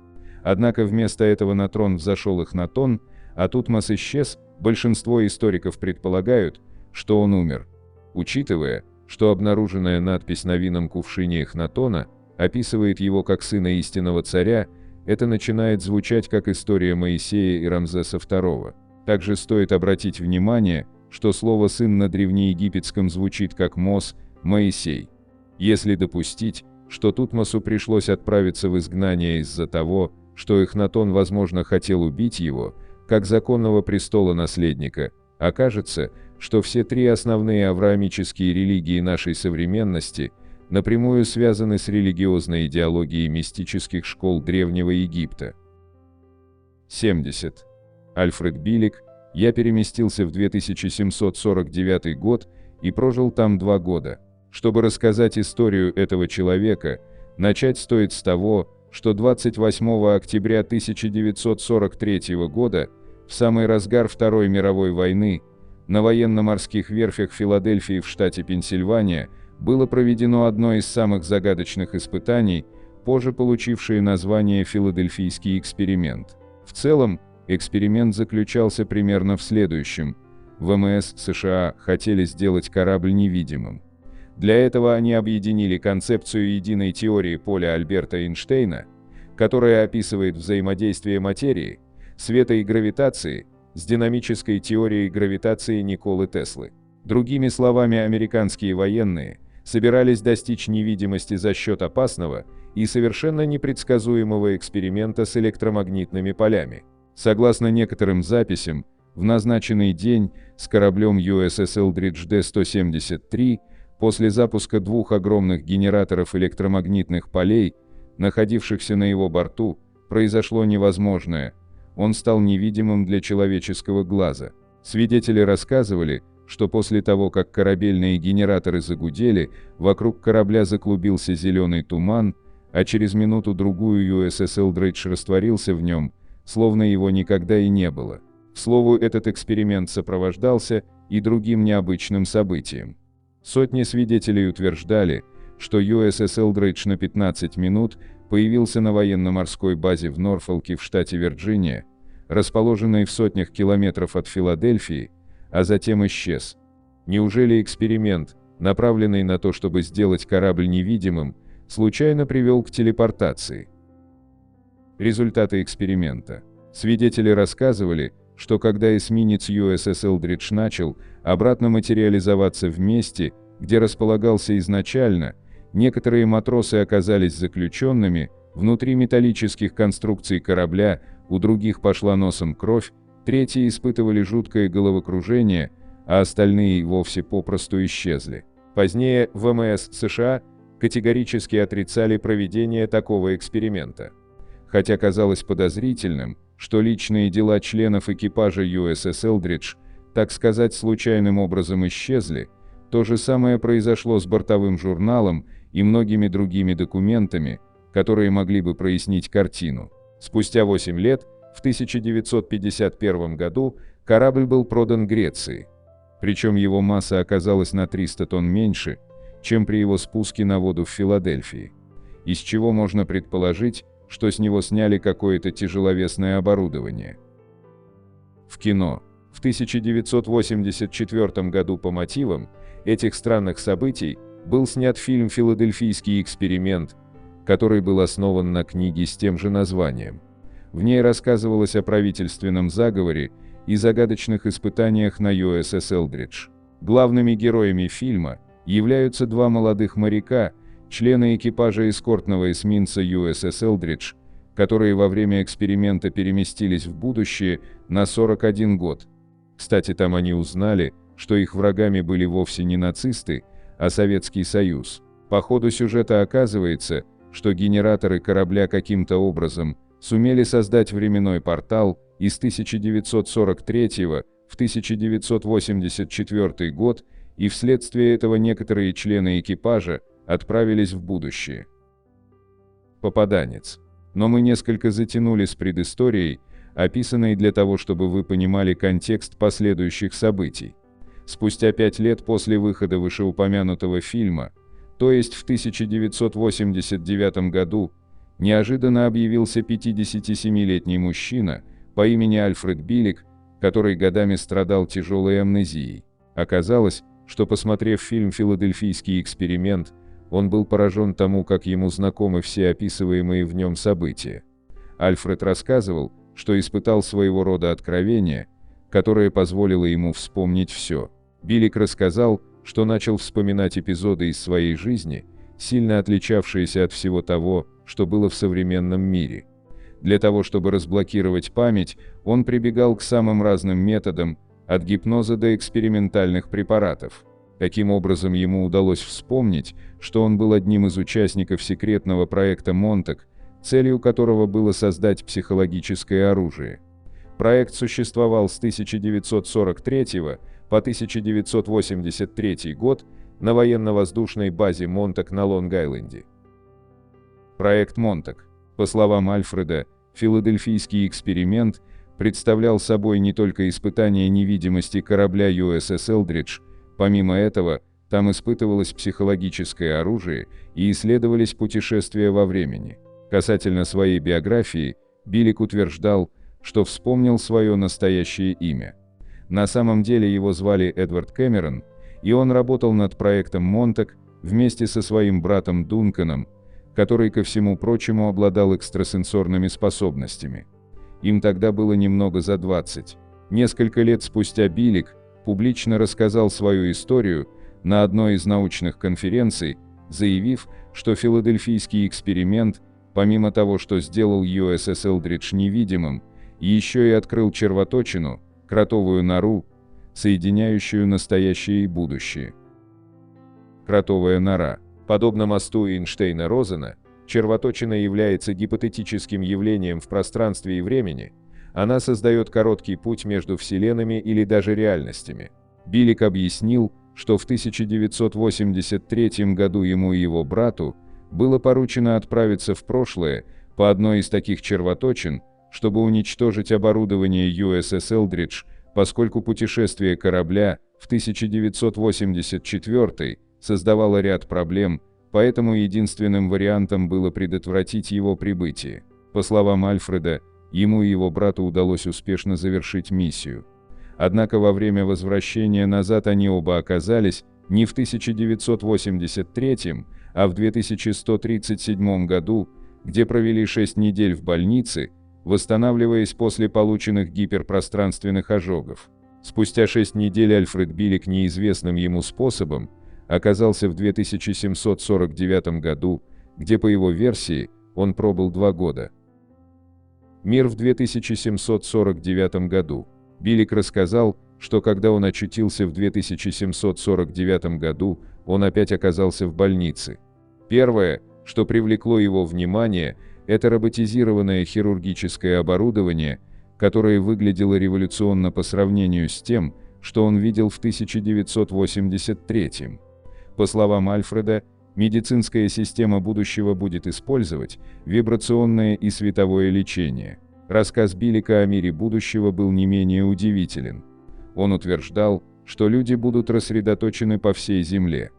Однако вместо этого на трон взошел Эхнатон, а Тутмос исчез. Большинство историков предполагают, что он умер. Учитывая, что обнаруженная надпись на винном кувшине Эхнатона описывает его как сына истинного царя, это начинает звучать как история Моисея и Рамзеса II. Также стоит обратить внимание, что слово «сын» на древнеегипетском звучит как Мос, Моисей. Если допустить, что Тутмосу пришлось отправиться в изгнание из-за того, что Эхнатон, возможно, хотел убить его, как законного престола-наследника, окажется, что все три основные авраамические религии нашей современности напрямую связаны с религиозной идеологией мистических школ Древнего Египта. 70. Альфред Билик. Я переместился в 2749 год и прожил там 2 года. Чтобы рассказать историю этого человека, начать стоит с того, что 28 октября 1943 года, в самый разгар Второй мировой войны, на военно-морских верфях Филадельфии в штате Пенсильвания было проведено одно из самых загадочных испытаний, позже получившее название «Филадельфийский эксперимент». В целом, эксперимент заключался примерно в следующем. ВМС США хотели сделать корабль невидимым. Для этого они объединили концепцию единой теории поля Альберта Эйнштейна, которая описывает взаимодействие материи, света и гравитации, с динамической теорией гравитации Николы Теслы. Другими словами, американские военные собирались достичь невидимости за счет опасного и совершенно непредсказуемого эксперимента с электромагнитными полями. Согласно некоторым записям, в назначенный день с кораблем USS Элдридж D-173 после запуска 2 огромных генераторов электромагнитных полей, находившихся на его борту, произошло невозможное. Он стал невидимым для человеческого глаза. Свидетели рассказывали, что после того, как корабельные генераторы загудели, вокруг корабля заклубился зеленый туман, а через минуту-другую USS Элдридж растворился в нем, словно его никогда и не было. К слову, этот эксперимент сопровождался и другим необычным событием. Сотни свидетелей утверждали, что USS Элдридж на 15 минут появился на военно-морской базе в Норфолке в штате Вирджиния, расположенной в сотнях километров от Филадельфии, а затем исчез. Неужели эксперимент, направленный на то, чтобы сделать корабль невидимым, случайно привел к телепортации? Результаты эксперимента. Свидетели рассказывали, что когда эсминец USS Элдридж начал обратно материализоваться в месте, где располагался изначально, некоторые матросы оказались заключенными внутри металлических конструкций корабля, у других пошла носом кровь, третьи испытывали жуткое головокружение, а остальные и вовсе попросту исчезли. Позднее ВМС США категорически отрицали проведение такого эксперимента. Хотя казалось подозрительным, что личные дела членов экипажа USS Элдридж, так сказать, случайным образом исчезли, то же самое произошло с бортовым журналом и многими другими документами, которые могли бы прояснить картину. Спустя 8 лет, в 1951 году, корабль был продан Греции. Причем его масса оказалась на 300 тонн меньше, чем при его спуске на воду в Филадельфии. Из чего можно предположить, что с него сняли какое-то тяжеловесное оборудование. В кино. В 1984 году по мотивам этих странных событий был снят фильм «Филадельфийский эксперимент», который был основан на книге с тем же названием. В ней рассказывалось о правительственном заговоре и загадочных испытаниях на USS Элдридж. Главными героями фильма являются 2 молодых моряка, члены экипажа эскортного эсминца USS Элдридж, которые во время эксперимента переместились в будущее на 41 год. Кстати, там они узнали, что их врагами были вовсе не нацисты, а Советский Союз. По ходу сюжета оказывается, что генераторы корабля каким-то образом сумели создать временной портал из 1943 в 1984 год, и вследствие этого некоторые члены экипажа отправились в будущее. Попаданец. Но мы несколько затянули с предысторией, описанной для того, чтобы вы понимали контекст последующих событий. Спустя 5 лет после выхода вышеупомянутого фильма, то есть в 1989 году, неожиданно объявился 57-летний мужчина по имени Альфред Билик, который годами страдал тяжелой амнезией. Оказалось, что, посмотрев фильм «Филадельфийский эксперимент», он был поражен тому, как ему знакомы все описываемые в нем события. Альфред рассказывал, что испытал своего рода откровение, которое позволило ему вспомнить все. Билик рассказал, что начал вспоминать эпизоды из своей жизни, сильно отличавшиеся от всего того, что было в современном мире. Для того, чтобы разблокировать память, он прибегал к самым разным методам, от гипноза до экспериментальных препаратов. Таким образом, ему удалось вспомнить, что он был одним из участников секретного проекта Монтак, целью которого было создать психологическое оружие. Проект существовал с 1943 по 1983 год на военно-воздушной базе Монтак на Лонг-Айленде. Проект Монтак, по словам Альфреда, филадельфийский эксперимент, представлял собой не только испытание невидимости корабля USS Элдридж, помимо этого, там испытывалось психологическое оружие и исследовались путешествия во времени. Касательно своей биографии, Билик утверждал, что вспомнил свое настоящее имя. На самом деле его звали Эдвард Кэмерон, и он работал над проектом Монтак вместе со своим братом Дунканом, который, ко всему прочему, обладал экстрасенсорными способностями. Им тогда было немного за 20. Несколько лет спустя Билик публично рассказал свою историю на одной из научных конференций, заявив, что филадельфийский эксперимент, помимо того, что сделал USS Элдридж невидимым, еще и открыл червоточину, кротовую нору, соединяющую настоящее и будущее. Кротовая нора. Подобно мосту Эйнштейна-Розена, червоточина является гипотетическим явлением в пространстве и времени. Она создает короткий путь между вселенными или даже реальностями. Билик объяснил, что в 1983 году ему и его брату было поручено отправиться в прошлое по одной из таких червоточин, чтобы уничтожить оборудование USS Элдридж, поскольку путешествие корабля в 1984 создавало ряд проблем, поэтому единственным вариантом было предотвратить его прибытие. По словам Альфреда, ему и его брату удалось успешно завершить миссию. Однако во время возвращения назад они оба оказались не в 1983, а в 2137 году, где провели 6 недель в больнице, восстанавливаясь после полученных гиперпространственных ожогов. Спустя 6 недель Альфред Билик неизвестным ему способом оказался в 2749 году, где, по его версии, он пробыл 2 года. Мир в 2749 году. Билик рассказал, что когда он очутился в 2749 году, он опять оказался в больнице. Первое, что привлекло его внимание, это роботизированное хирургическое оборудование, которое выглядело революционно по сравнению с тем, что он видел в 1983. По словам Альфреда, медицинская система будущего будет использовать вибрационное и световое лечение. Рассказ Билика о мире будущего был не менее удивителен. Он утверждал, что люди будут рассредоточены по всей Земле.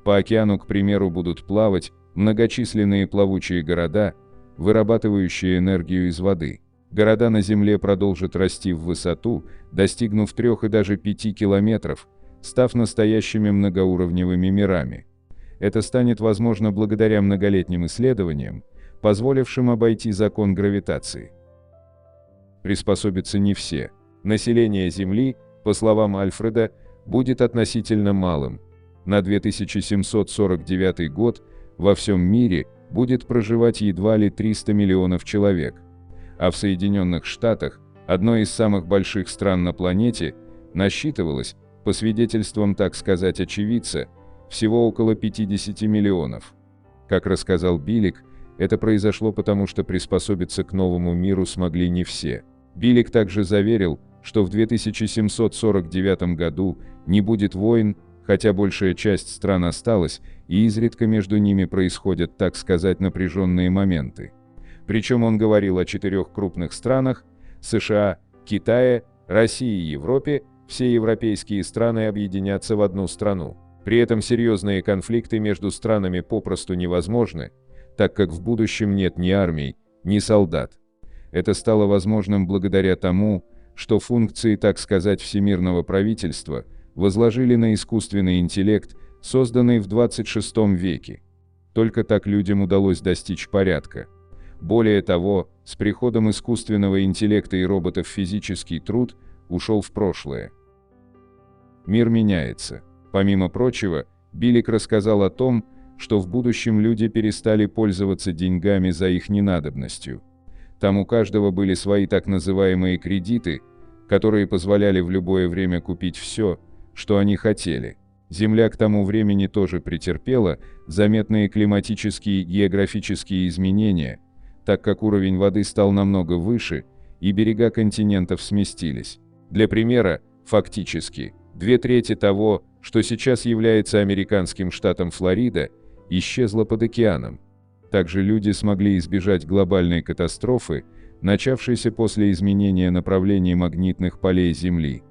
По океану, к примеру, будут плавать многочисленные плавучие города, вырабатывающие энергию из воды. Города на Земле продолжат расти в высоту, достигнув 3 и даже 5 километров, став настоящими многоуровневыми мирами. Это станет возможно благодаря многолетним исследованиям, позволившим обойти закон гравитации. Приспособятся не все. Население Земли, по словам Альфреда, будет относительно малым. На 2749 год во всем мире будет проживать едва ли 300 миллионов человек. А в Соединенных Штатах, одной из самых больших стран на планете, насчитывалось, по свидетельствам, так сказать, очевидца, всего около 50 миллионов. Как рассказал Билик, это произошло потому, что приспособиться к новому миру смогли не все. Билик также заверил, что в 2749 году не будет войн, хотя большая часть стран осталась, и изредка между ними происходят, так сказать, напряженные моменты. Причем он говорил о 4 крупных странах – США, Китае, России и Европе. Все европейские страны объединятся в одну страну. При этом серьезные конфликты между странами попросту невозможны, так как в будущем нет ни армий, ни солдат. Это стало возможным благодаря тому, что функции, так сказать, всемирного правительства возложили на искусственный интеллект, созданный в 26 веке. Только так людям удалось достичь порядка. Более того, С приходом искусственного интеллекта и роботов физический труд ушел в прошлое. Мир меняется. Помимо прочего, Билик рассказал о том, что в будущем люди перестали пользоваться деньгами за их ненадобностью. Там у каждого были свои так называемые кредиты, которые позволяли в любое время купить все, что они хотели. Земля к тому времени тоже претерпела заметные климатические и географические изменения, так как уровень воды стал намного выше, и берега континентов сместились. Для примера, фактически, 2/3 того, что сейчас является американским штатом Флорида, исчезло под океаном. Также люди смогли избежать глобальной катастрофы, начавшейся после изменения направлений магнитных полей Земли.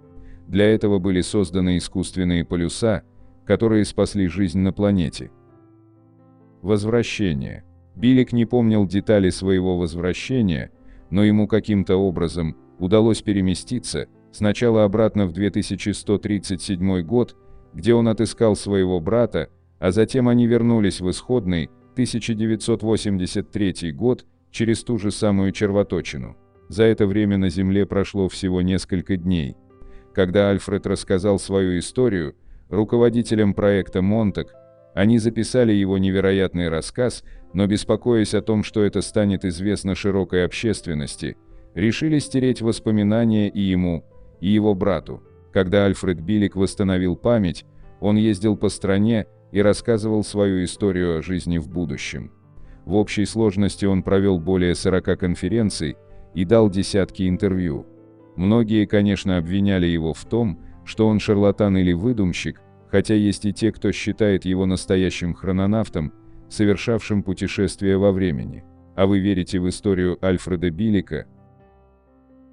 Для этого были созданы искусственные полюса, которые спасли жизнь на планете. Возвращение. Билик не помнил детали своего возвращения, но ему каким-то образом удалось переместиться сначала обратно в 2137 год, где он отыскал своего брата, а затем они вернулись в исходный 1983 год через ту же самую червоточину. За это время на Земле прошло всего несколько дней. Когда Альфред рассказал свою историю руководителям проекта Монтак, они записали его невероятный рассказ, но, беспокоясь о том, что это станет известно широкой общественности, решили стереть воспоминания и ему, и его брату. Когда Альфред Билик восстановил память, он ездил по стране и рассказывал свою историю о жизни в будущем. В общей сложности он провел более 40 конференций и дал десятки интервью. Многие, конечно, обвиняли его в том, что он шарлатан или выдумщик, хотя есть и те, кто считает его настоящим хрононавтом, совершавшим путешествие во времени. А вы верите в историю Альфреда Билика?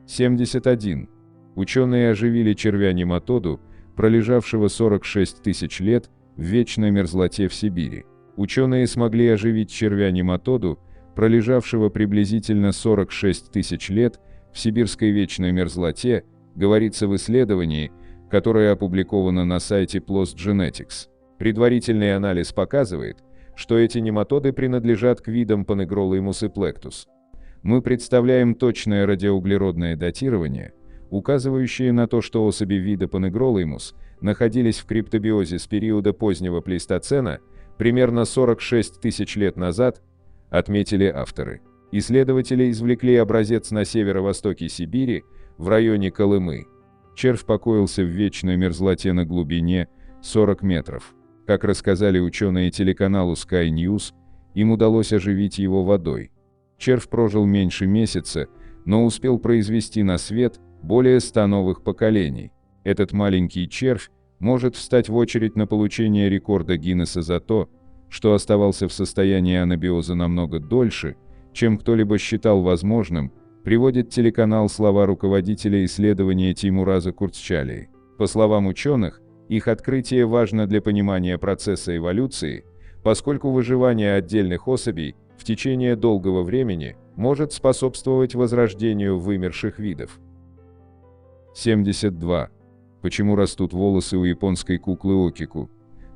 71. Ученые оживили червя-нематоду, пролежавшего 46 тысяч лет в вечной мерзлоте в Сибири. Ученые смогли оживить червя-нематоду, пролежавшего приблизительно 46 тысяч лет в сибирской вечной мерзлоте, говорится в исследовании, которое опубликовано на сайте PLOS Genetics. Предварительный анализ показывает, что эти нематоды принадлежат к видам Pannegrolaimus и Plectus. Мы представляем точное радиоуглеродное датирование, указывающее на то, что особи вида Pannegrolaimus находились в криптобиозе с периода позднего плейстоцена, примерно 46 тысяч лет назад, отметили авторы. Исследователи извлекли образец на северо-востоке Сибири, в районе Колымы. Червь покоился в вечной мерзлоте на глубине 40 метров. Как рассказали ученые телеканалу Sky News, им удалось оживить его водой. Червь прожил меньше месяца, но успел произвести на свет более 100 новых поколений. Этот маленький червь может встать в очередь на получение рекорда Гиннесса за то, что оставался в состоянии анабиоза намного дольше, чем кто-либо считал возможным, приводит телеканал слова руководителя исследования Теймураза Куртчалии. По словам ученых, их открытие важно для понимания процесса эволюции, поскольку выживание отдельных особей в течение долгого времени может способствовать возрождению вымерших видов. 72. Почему растут волосы у японской куклы Окику?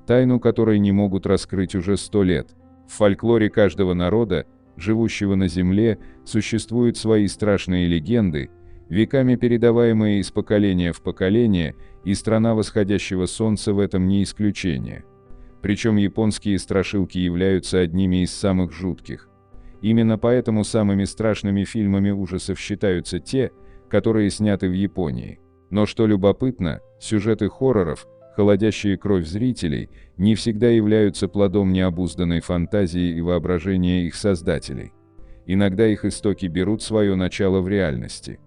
Тайну которой не могут раскрыть уже 100 лет. В фольклоре каждого народа, живущего на Земле, существуют свои страшные легенды, веками передаваемые из поколения в поколение, и страна восходящего солнца в этом не исключение. Причем японские страшилки являются одними из самых жутких. Именно поэтому самыми страшными фильмами ужасов считаются те, которые сняты в Японии. Но что любопытно, сюжеты хорроров, холодящие кровь зрителей, не всегда являются плодом необузданной фантазии и воображения их создателей. Иногда их истоки берут свое начало в реальности.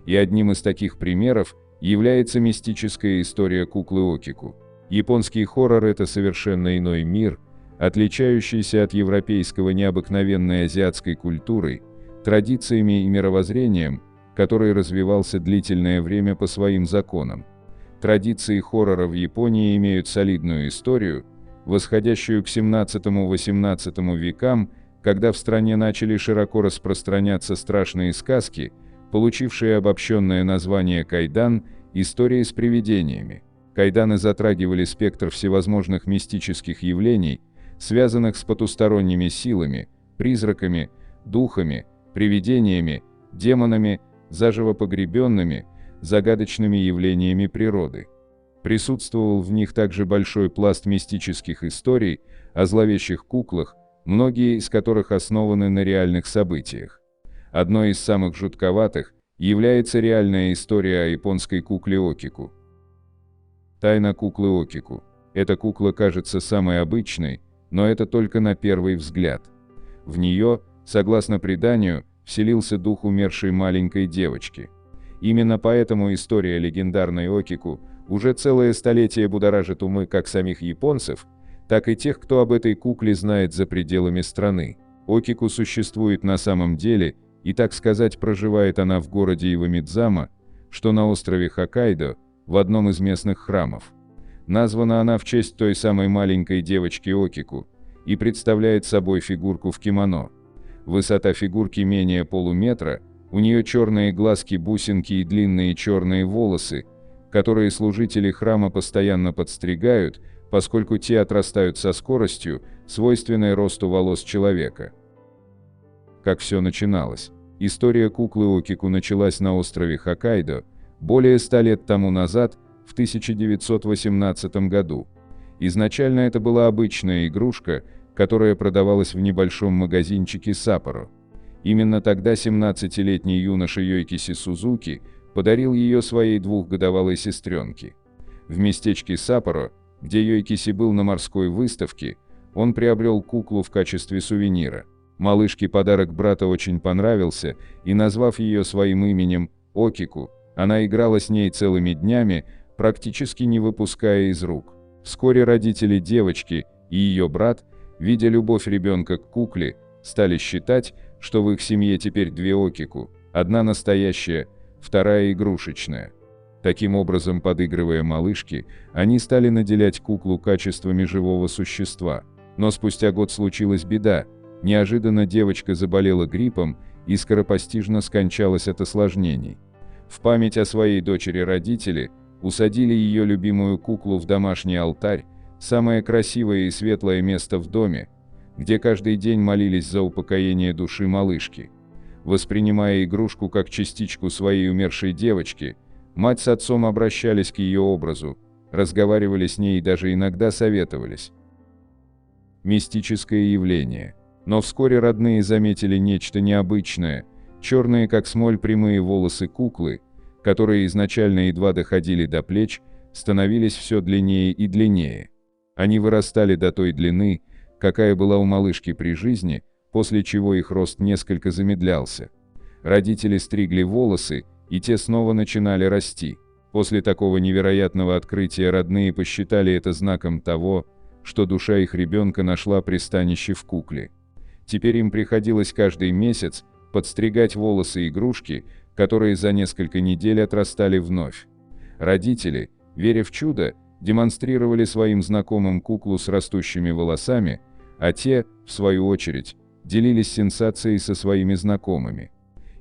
И одним из таких примеров является мистическая история куклы Окику. Японский хоррор – это совершенно иной мир, отличающийся от европейского необыкновенной азиатской культурой, традициями и мировоззрением, который развивался длительное время по своим законам. Традиции хоррора в Японии имеют солидную историю, восходящую к 17-18 векам, когда в стране начали широко распространяться страшные сказки, получившие обобщенное название кайдан – истории с привидениями. Кайданы затрагивали спектр всевозможных мистических явлений, связанных с потусторонними силами, призраками, духами, привидениями, демонами, заживо погребенными, загадочными явлениями природы. Присутствовал в них также большой пласт мистических историй о зловещих куклах, многие из которых основаны на реальных событиях. Одной из самых жутковатых является реальная история о японской кукле Окику. Тайна куклы Окику. Эта кукла кажется самой обычной, но это только на первый взгляд. В нее, согласно преданию, вселился дух умершей маленькой девочки. Именно поэтому история легендарной Окику уже целое столетие будоражит умы как самих японцев, так и тех, кто об этой кукле знает за пределами страны. Окику существует на самом деле, и, так сказать, проживает она в городе Ивамидзама, что на острове Хоккайдо, в одном из местных храмов. Названа она в честь той самой маленькой девочки Окику и представляет собой фигурку в кимоно. Высота фигурки менее полуметра, у нее черные глазки-бусинки и длинные черные волосы, которые служители храма постоянно подстригают, поскольку те отрастают со скоростью, свойственной росту волос человека. Как все начиналось? История куклы Окику началась на острове Хоккайдо более 100 лет тому назад, в 1918 году. Изначально это была обычная игрушка, которая продавалась в небольшом магазинчике Саппоро. Именно тогда 17-летний юноша Йокиси Сузуки подарил ее своей двухгодовалой сестренке. В местечке Саппоро, где Йокиси был на морской выставке, он приобрел куклу в качестве сувенира. Малышке подарок брата очень понравился, и, назвав ее своим именем Окику, она играла с ней целыми днями, практически не выпуская из рук. Вскоре родители девочки и ее брат, видя любовь ребенка к кукле, стали считать, что в их семье теперь две Окику, одна настоящая, вторая игрушечная. Таким образом, подыгрывая малышке, они стали наделять куклу качествами живого существа. Но спустя год случилась беда. Неожиданно девочка заболела гриппом и скоропостижно скончалась от осложнений. В память о своей дочери родители усадили ее любимую куклу в домашний алтарь, самое красивое и светлое место в доме, где каждый день молились за упокоение души малышки. Воспринимая игрушку как частичку своей умершей девочки, мать с отцом обращались к ее образу, разговаривали с ней и даже иногда советовались. Мистическое явление. Но вскоре родные заметили нечто необычное. Черные как смоль прямые волосы куклы, которые изначально едва доходили до плеч, становились все длиннее и длиннее. Они вырастали до той длины, какая была у малышки при жизни, после чего их рост несколько замедлялся. Родители стригли волосы, и те снова начинали расти. После такого невероятного открытия родные посчитали это знаком того, что душа их ребенка нашла пристанище в кукле. Теперь им приходилось каждый месяц подстригать волосы игрушки, которые за несколько недель отрастали вновь. Родители, веря в чудо, демонстрировали своим знакомым куклу с растущими волосами, а те, в свою очередь, делились сенсацией со своими знакомыми.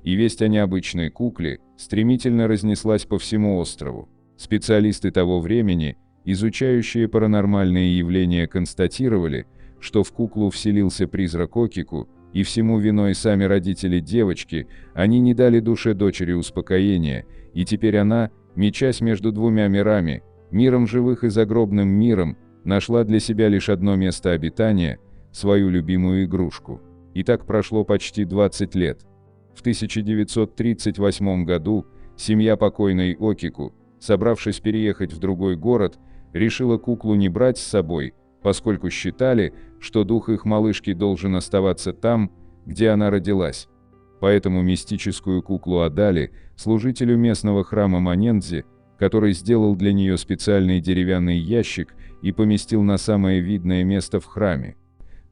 И весть о необычной кукле стремительно разнеслась по всему острову. Специалисты того времени, изучающие паранормальные явления, констатировали, что в куклу вселился призрак Окику, и всему виной сами родители девочки. Они не дали душе дочери успокоения, и теперь она, мечась между двумя мирами, миром живых и загробным миром, нашла для себя лишь одно место обитания – свою любимую игрушку. И так прошло почти 20 лет. В 1938 году семья покойной Окику, собравшись переехать в другой город, решила куклу не брать с собой, поскольку считали, что дух их малышки должен оставаться там, где она родилась. Поэтому мистическую куклу отдали служителю местного храма Манендзи, который сделал для нее специальный деревянный ящик и поместил на самое видное место в храме.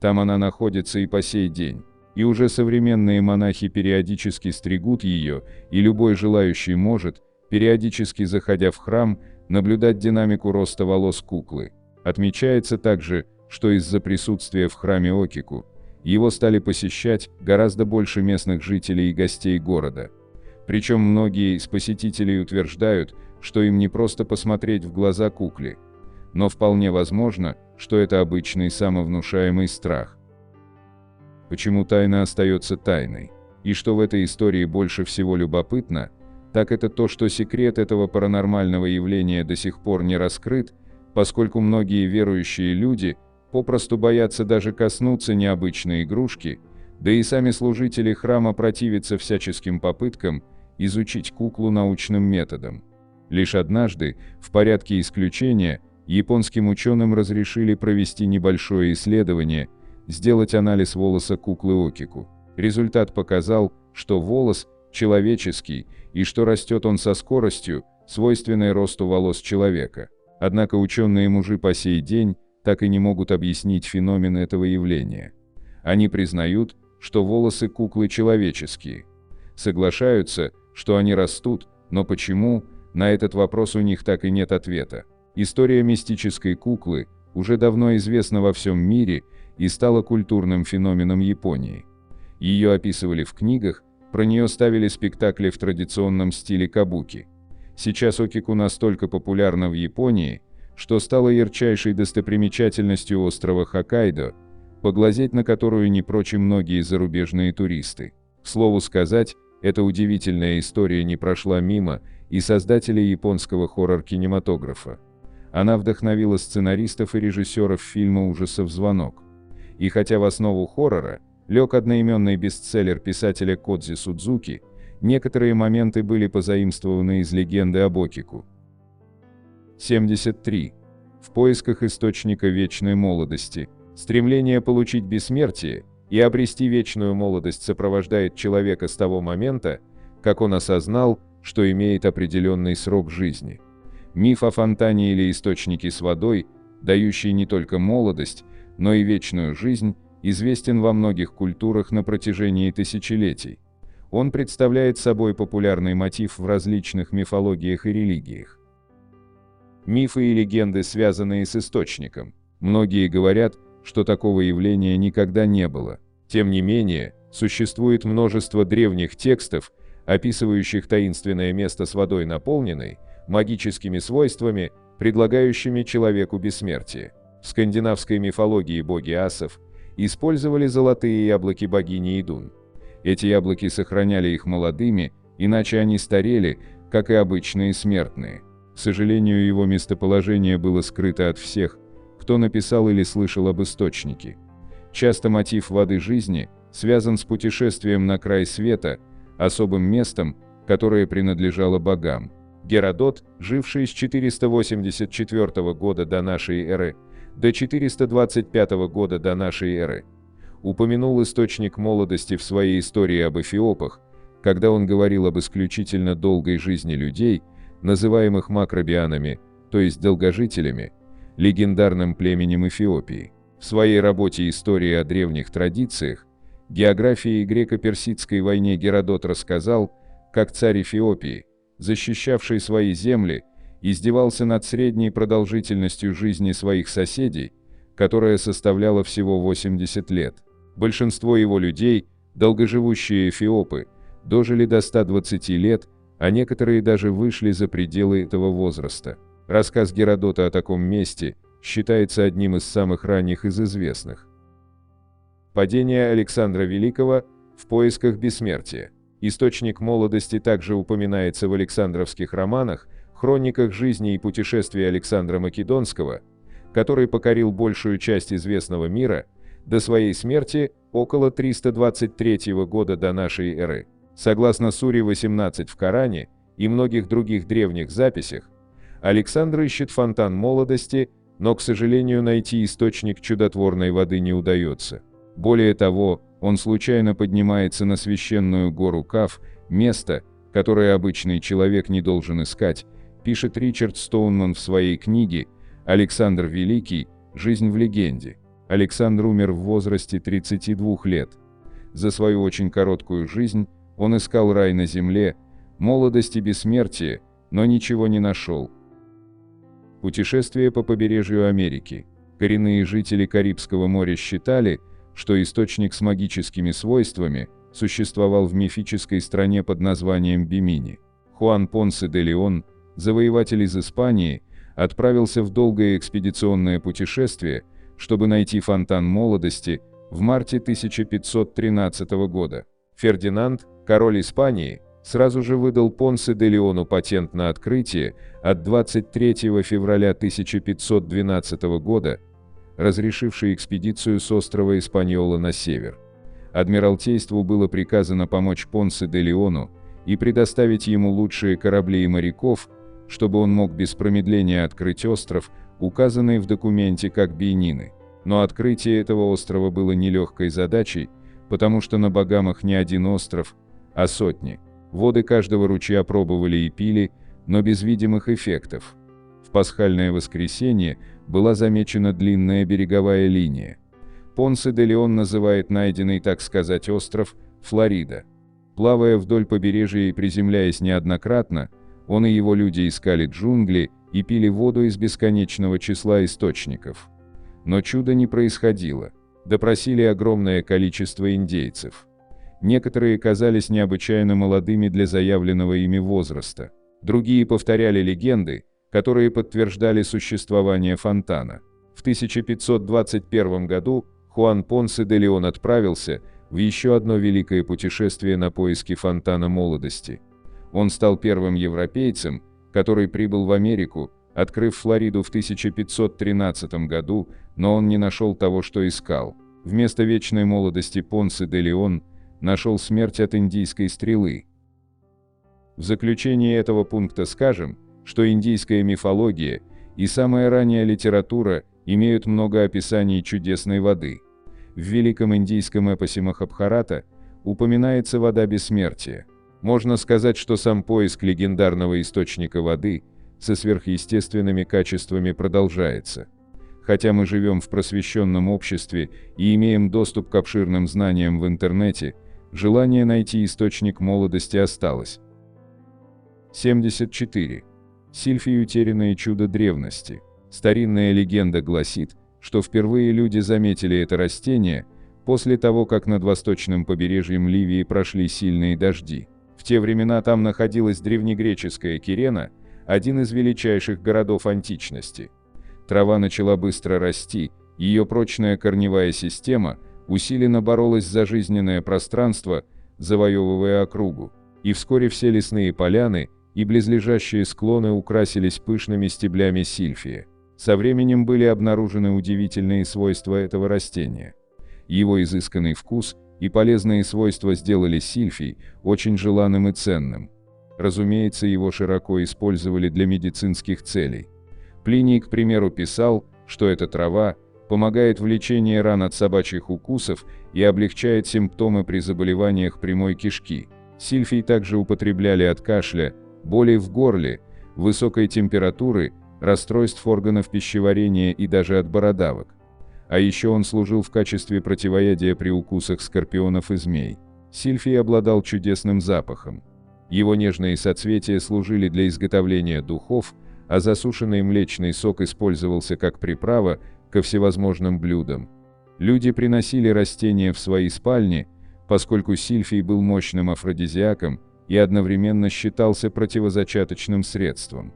Там она находится и по сей день. И уже современные монахи периодически стригут ее, и любой желающий может, периодически заходя в храм, наблюдать динамику роста волос куклы. Отмечается также, что из-за присутствия в храме Окику его стали посещать гораздо больше местных жителей и гостей города. Причем многие из посетителей утверждают, что им не просто посмотреть в глаза кукле, но вполне возможно, что это обычный самовнушаемый страх. Почему тайна остается тайной? И что в этой истории больше всего любопытно, так это то, что секрет этого паранормального явления до сих пор не раскрыт, поскольку многие верующие люди попросту боятся даже коснуться необычной игрушки, да и сами служители храма противятся всяческим попыткам изучить куклу научным методом. Лишь однажды, в порядке исключения, японским ученым разрешили провести небольшое исследование, сделать анализ волоса куклы Окику. Результат показал, что волос человеческий и что растет он со скоростью, свойственной росту волос человека. Однако ученые-мужи по сей день так и не могут объяснить феномен этого явления. Они признают, что волосы куклы человеческие. Соглашаются, что они растут, но почему, на этот вопрос у них так и нет ответа. История мистической куклы уже давно известна во всем мире и стала культурным феноменом Японии. Ее описывали в книгах, про нее ставили спектакли в традиционном стиле кабуки. Сейчас Окику настолько популярна в Японии, что стала ярчайшей достопримечательностью острова Хоккайдо, поглазеть на которую не прочь многие зарубежные туристы. К слову сказать, эта удивительная история не прошла мимо и создателей японского хоррор-кинематографа. Она вдохновила сценаристов и режиссеров фильма ужасов «Звонок». И хотя в основу хоррора лег одноименный бестселлер писателя Кодзи Судзуки, некоторые моменты были позаимствованы из легенды об Окику. 73. В поисках источника вечной молодости. Стремление получить бессмертие и обрести вечную молодость сопровождает человека с того момента, как он осознал, что имеет определенный срок жизни. Миф о фонтане или источнике с водой, дающий не только молодость, но и вечную жизнь, известен во многих культурах на протяжении тысячелетий. Он представляет собой популярный мотив в различных мифологиях и религиях. Мифы и легенды, связанные с источником. Многие говорят, что такого явления никогда не было. Тем не менее, существует множество древних текстов, описывающих таинственное место с водой наполненной, магическими свойствами, предлагающими человеку бессмертие. В скандинавской мифологии боги асов использовали золотые яблоки богини Идун. Эти яблоки сохраняли их молодыми, иначе они старели, как и обычные смертные. К сожалению, его местоположение было скрыто от всех, кто написал или слышал об источнике. Часто мотив воды жизни связан с путешествием на край света, особым местом, которое принадлежало богам. Геродот, живший с 484 года до нашей эры до 425 года до нашей эры, упомянул источник молодости в своей истории об эфиопах, когда он говорил об исключительно долгой жизни людей, называемых макробианами, то есть долгожителями, легендарным племенем Эфиопии. В своей работе «История о древних традициях», географии и греко-персидской войне Геродот рассказал, как царь Эфиопии, защищавший свои земли, издевался над средней продолжительностью жизни своих соседей, которая составляла всего 80 лет. Большинство его людей, долгоживущие эфиопы, дожили до 120 лет, а некоторые даже вышли за пределы этого возраста. Рассказ Геродота о таком месте считается одним из самых ранних из известных. Падение Александра Великого в поисках бессмертия. Источник молодости также упоминается в Александровских романах, хрониках жизни и путешествий Александра Македонского, который покорил большую часть известного мира до своей смерти около 323 года до нашей эры. Согласно Суре 18 в Коране и многих других древних записях, Александр ищет фонтан молодости, но, к сожалению, найти источник чудотворной воды не удается. Более того, он случайно поднимается на священную гору Каф, место, которое обычный человек не должен искать, пишет Ричард Стоунман в своей книге «Александр Великий. Жизнь в легенде». Александр умер в возрасте 32 лет. За свою очень короткую жизнь он искал рай на земле, молодость и бессмертие, но ничего не нашел. Путешествие по побережью Америки. Коренные жители Карибского моря считали, что источник с магическими свойствами существовал в мифической стране под названием Бимини. Хуан Понсе де Леон, завоеватель из Испании, отправился в долгое экспедиционное путешествие, чтобы найти фонтан молодости в марте 1513 года. Фердинанд, король Испании, сразу же выдал Понсе де Леону патент на открытие от 23 февраля 1512 года, разрешивший экспедицию с острова Испаньола на север. Адмиралтейству было приказано помочь Понсе де Леону и предоставить ему лучшие корабли и моряков, чтобы он мог без промедления открыть остров, указанный в документе как Бенины. Но открытие этого острова было нелегкой задачей, потому что на Багамах не один остров, а сотни. Воды каждого ручья пробовали и пили, но без видимых эффектов. В пасхальное воскресенье была замечена длинная береговая линия. Понсе де Леон называет найденный, так сказать, остров Флорида. Плавая вдоль побережья и приземляясь неоднократно, он и его люди искали джунгли и пили воду из бесконечного числа источников. Но чуда не происходило. Допросили огромное количество индейцев. Некоторые казались необычайно молодыми для заявленного ими возраста. Другие повторяли легенды, которые подтверждали существование фонтана. В 1521 году Хуан Понсе де Леон отправился в еще одно великое путешествие на поиски фонтана молодости. Он стал первым европейцем, который прибыл в Америку, открыв Флориду в 1513 году, но он не нашел того, что искал. Вместо вечной молодости Понсе де Леон нашел смерть от индийской стрелы. В заключение этого пункта скажем, что индийская мифология и самая ранняя литература имеют много описаний чудесной воды. В великом индийском эпосе Махабхарата упоминается вода бессмертия. Можно сказать, что сам поиск легендарного источника воды со сверхъестественными качествами продолжается. Хотя мы живем в просвещенном обществе и имеем доступ к обширным знаниям в интернете, желание найти источник молодости осталось. 74. Сильфий – утерянное чудо древности. Старинная легенда гласит, что впервые люди заметили это растение после того, как над восточным побережьем Ливии прошли сильные дожди. В те времена там находилась древнегреческая Кирена, один из величайших городов античности. Трава начала быстро расти, ее прочная корневая система усиленно боролась за жизненное пространство, завоевывая округу. И вскоре все лесные поляны и близлежащие склоны украсились пышными стеблями сильфия. Со временем были обнаружены удивительные свойства этого растения. Его изысканный вкус и полезные свойства сделали сильфий очень желанным и ценным. Разумеется, его широко использовали для медицинских целей. Плиний, к примеру, писал, что эта трава помогает в лечении ран от собачьих укусов и облегчает симптомы при заболеваниях прямой кишки. Сильфий также употребляли от кашля, болей в горле, высокой температуры, расстройств органов пищеварения и даже от бородавок. А еще он служил в качестве противоядия при укусах скорпионов и змей. Сильфий обладал чудесным запахом. Его нежные соцветия служили для изготовления духов, а засушенный млечный сок использовался как приправа ко всевозможным блюдам. Люди приносили растения в свои спальни, поскольку сильфий был мощным афродизиаком и одновременно считался противозачаточным средством.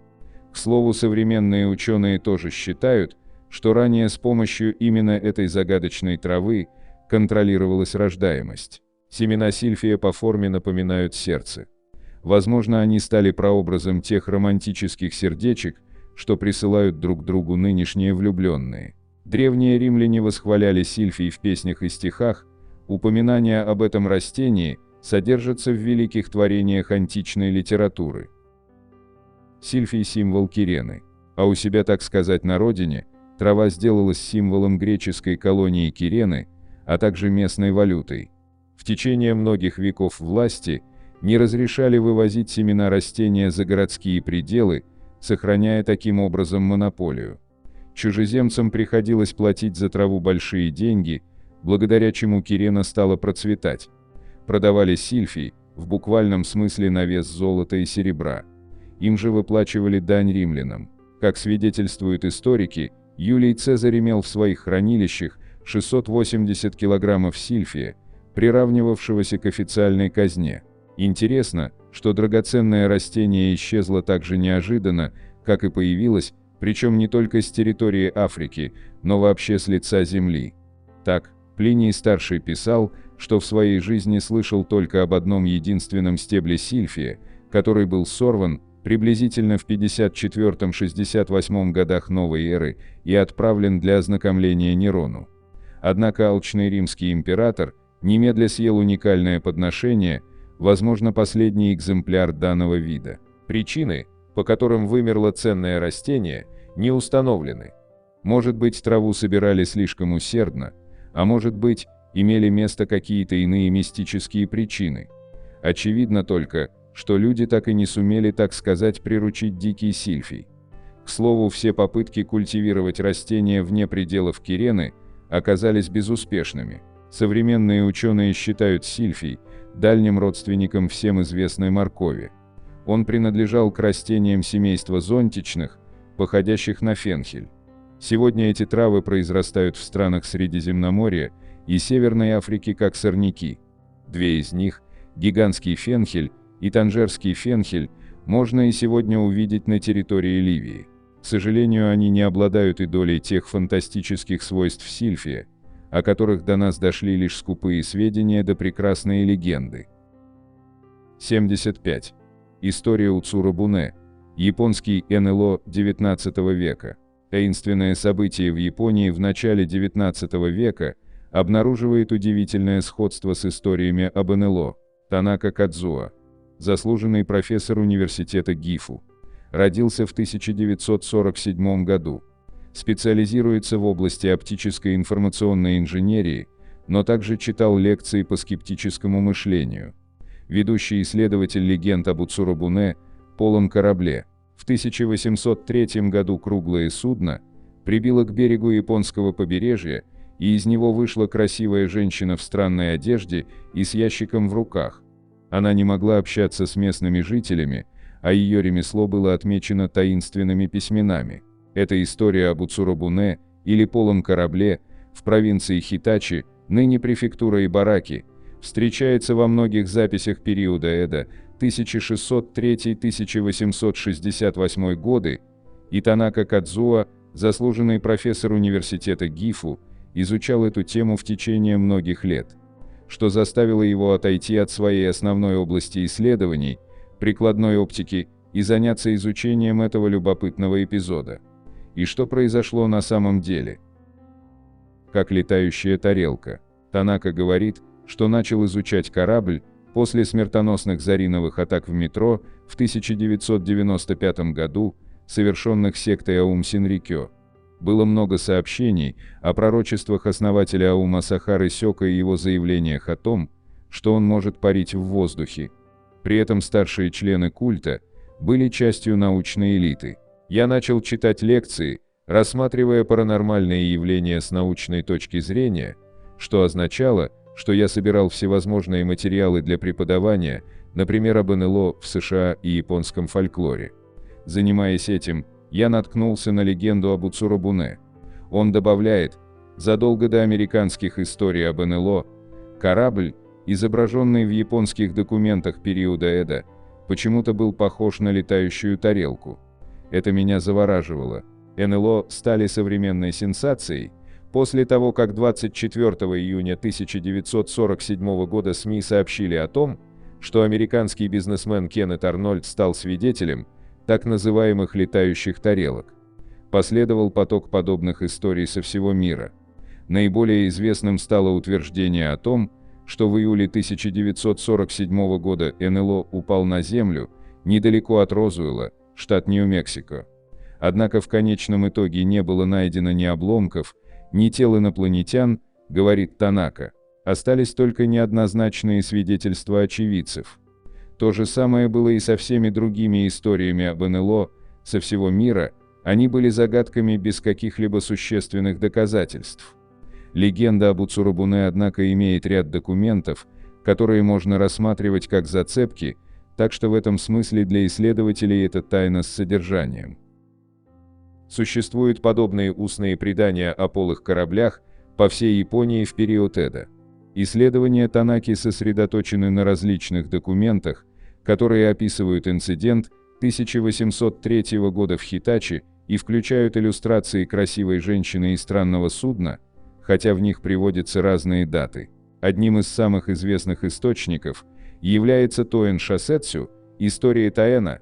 К слову, современные ученые тоже считают, что ранее с помощью именно этой загадочной травы контролировалась рождаемость. Семена сильфия по форме напоминают сердце. Возможно, они стали прообразом тех романтических сердечек, что присылают друг другу нынешние влюбленные. Древние римляне восхваляли сильфий в песнях и стихах, упоминания об этом растении содержатся в великих творениях античной литературы. Сильфий – символ Кирены, а у себя, так сказать, на родине, трава сделалась символом греческой колонии Кирены, а также местной валютой. В течение многих веков власти не разрешали вывозить семена растения за городские пределы, сохраняя таким образом монополию. Чужеземцам приходилось платить за траву большие деньги, благодаря чему Кирена стала процветать. Продавали сильфий, в буквальном смысле на вес золота и серебра. Им же выплачивали дань римлянам. Как свидетельствуют историки, Юлий Цезарь имел в своих хранилищах 680 килограммов сильфия, приравнивавшегося к официальной казне. Интересно, что драгоценное растение исчезло так же неожиданно, как и появилось, причем не только с территории Африки, но вообще с лица земли. Так, Плиний Старший писал, что в своей жизни слышал только об одном единственном стебле сильфия, который был сорван приблизительно в 54-68 годах новой эры и отправлен для ознакомления Нерону. Однако алчный римский император немедля съел уникальное подношение, возможно, последний экземпляр данного вида. Причины, по которым вымерло ценное растение, не установлены. Может быть, траву собирали слишком усердно, а может быть, имели место какие-то иные мистические причины. Очевидно только, что люди так и не сумели, так сказать, приручить дикий сильфий. К слову, все попытки культивировать растения вне пределов Кирены оказались безуспешными. Современные ученые считают сильфий дальним родственником всем известной моркови. Он принадлежал к растениям семейства зонтичных, походящих на фенхель. Сегодня эти травы произрастают в странах Средиземноморья и Северной Африки как сорняки. Две из них, гигантский фенхель и танжерский фенхель, можно и сегодня увидеть на территории Ливии. К сожалению, они не обладают и долей тех фантастических свойств сильфия, о которых до нас дошли лишь скупые сведения да прекрасные легенды. 75. История Уцура-Буне. Японский НЛО XIX века. Таинственное событие в Японии в начале XIX века обнаруживает удивительное сходство с историями об НЛО. Танака Кадзуо, заслуженный профессор университета Гифу, родился в 1947 году. Специализируется в области оптической информационной инженерии, но также читал лекции по скептическому мышлению. Ведущий исследователь легенд об Уцура-Буне, полом корабле. В 1803 году круглое судно прибило к берегу японского побережья, и из него вышла красивая женщина в странной одежде и с ящиком в руках. Она не могла общаться с местными жителями, а ее ремесло было отмечено таинственными письменами. Эта история об Уцура-Буне, или полом корабле, в провинции Хитачи, ныне префектура Ибараки, встречается во многих записях периода Эдо 1603-1868 годы, и Танака Кадзуо, заслуженный профессор университета Гифу, изучал эту тему в течение многих лет, что заставило его отойти от своей основной области исследований, прикладной оптики, и заняться изучением этого любопытного эпизода. И что произошло на самом деле? Как летающая тарелка. Танака говорит, что начал изучать корабль после смертоносных зариновых атак в метро в 1995 году, совершенных сектой Аум Синрикё. Было много сообщений о пророчествах основателя Аума Сахары Сёка и его заявлениях о том, что он может парить в воздухе. При этом старшие члены культа были частью научной элиты. Я начал читать лекции, рассматривая паранормальные явления с научной точки зрения, что означало, что я собирал всевозможные материалы для преподавания, например, об НЛО в США и японском фольклоре. Занимаясь этим, я наткнулся на легенду об Уцура-Буне. Он добавляет, задолго до американских историй об НЛО, корабль, изображенный в японских документах периода Эдо, почему-то был похож на летающую тарелку. Это меня завораживало. НЛО стали современной сенсацией после того, как 24 июня 1947 года СМИ сообщили о том, что американский бизнесмен Кеннет Арнольд стал свидетелем так называемых летающих тарелок. Последовал поток подобных историй со всего мира. Наиболее известным стало утверждение о том, что в июле 1947 года НЛО упал на Землю недалеко от Розуэлла, штат Нью-Мексико. Однако в конечном итоге не было найдено ни обломков, ни тел инопланетян, говорит Танака. Остались только неоднозначные свидетельства очевидцев. То же самое было и со всеми другими историями об НЛО со всего мира, они были загадками без каких-либо существенных доказательств. Легенда об Уцура-Буне, однако, имеет ряд документов, которые можно рассматривать как зацепки, так что в этом смысле для исследователей это тайна с содержанием. Существуют подобные устные предания о полых кораблях по всей Японии в период Эдо. Исследования Танаки сосредоточены на различных документах, которые описывают инцидент 1803 года в Хитачи и включают иллюстрации красивой женщины и странного судна, хотя в них приводятся разные даты. Одним из самых известных источников является Тоэн Шасетсю «История Таэна»,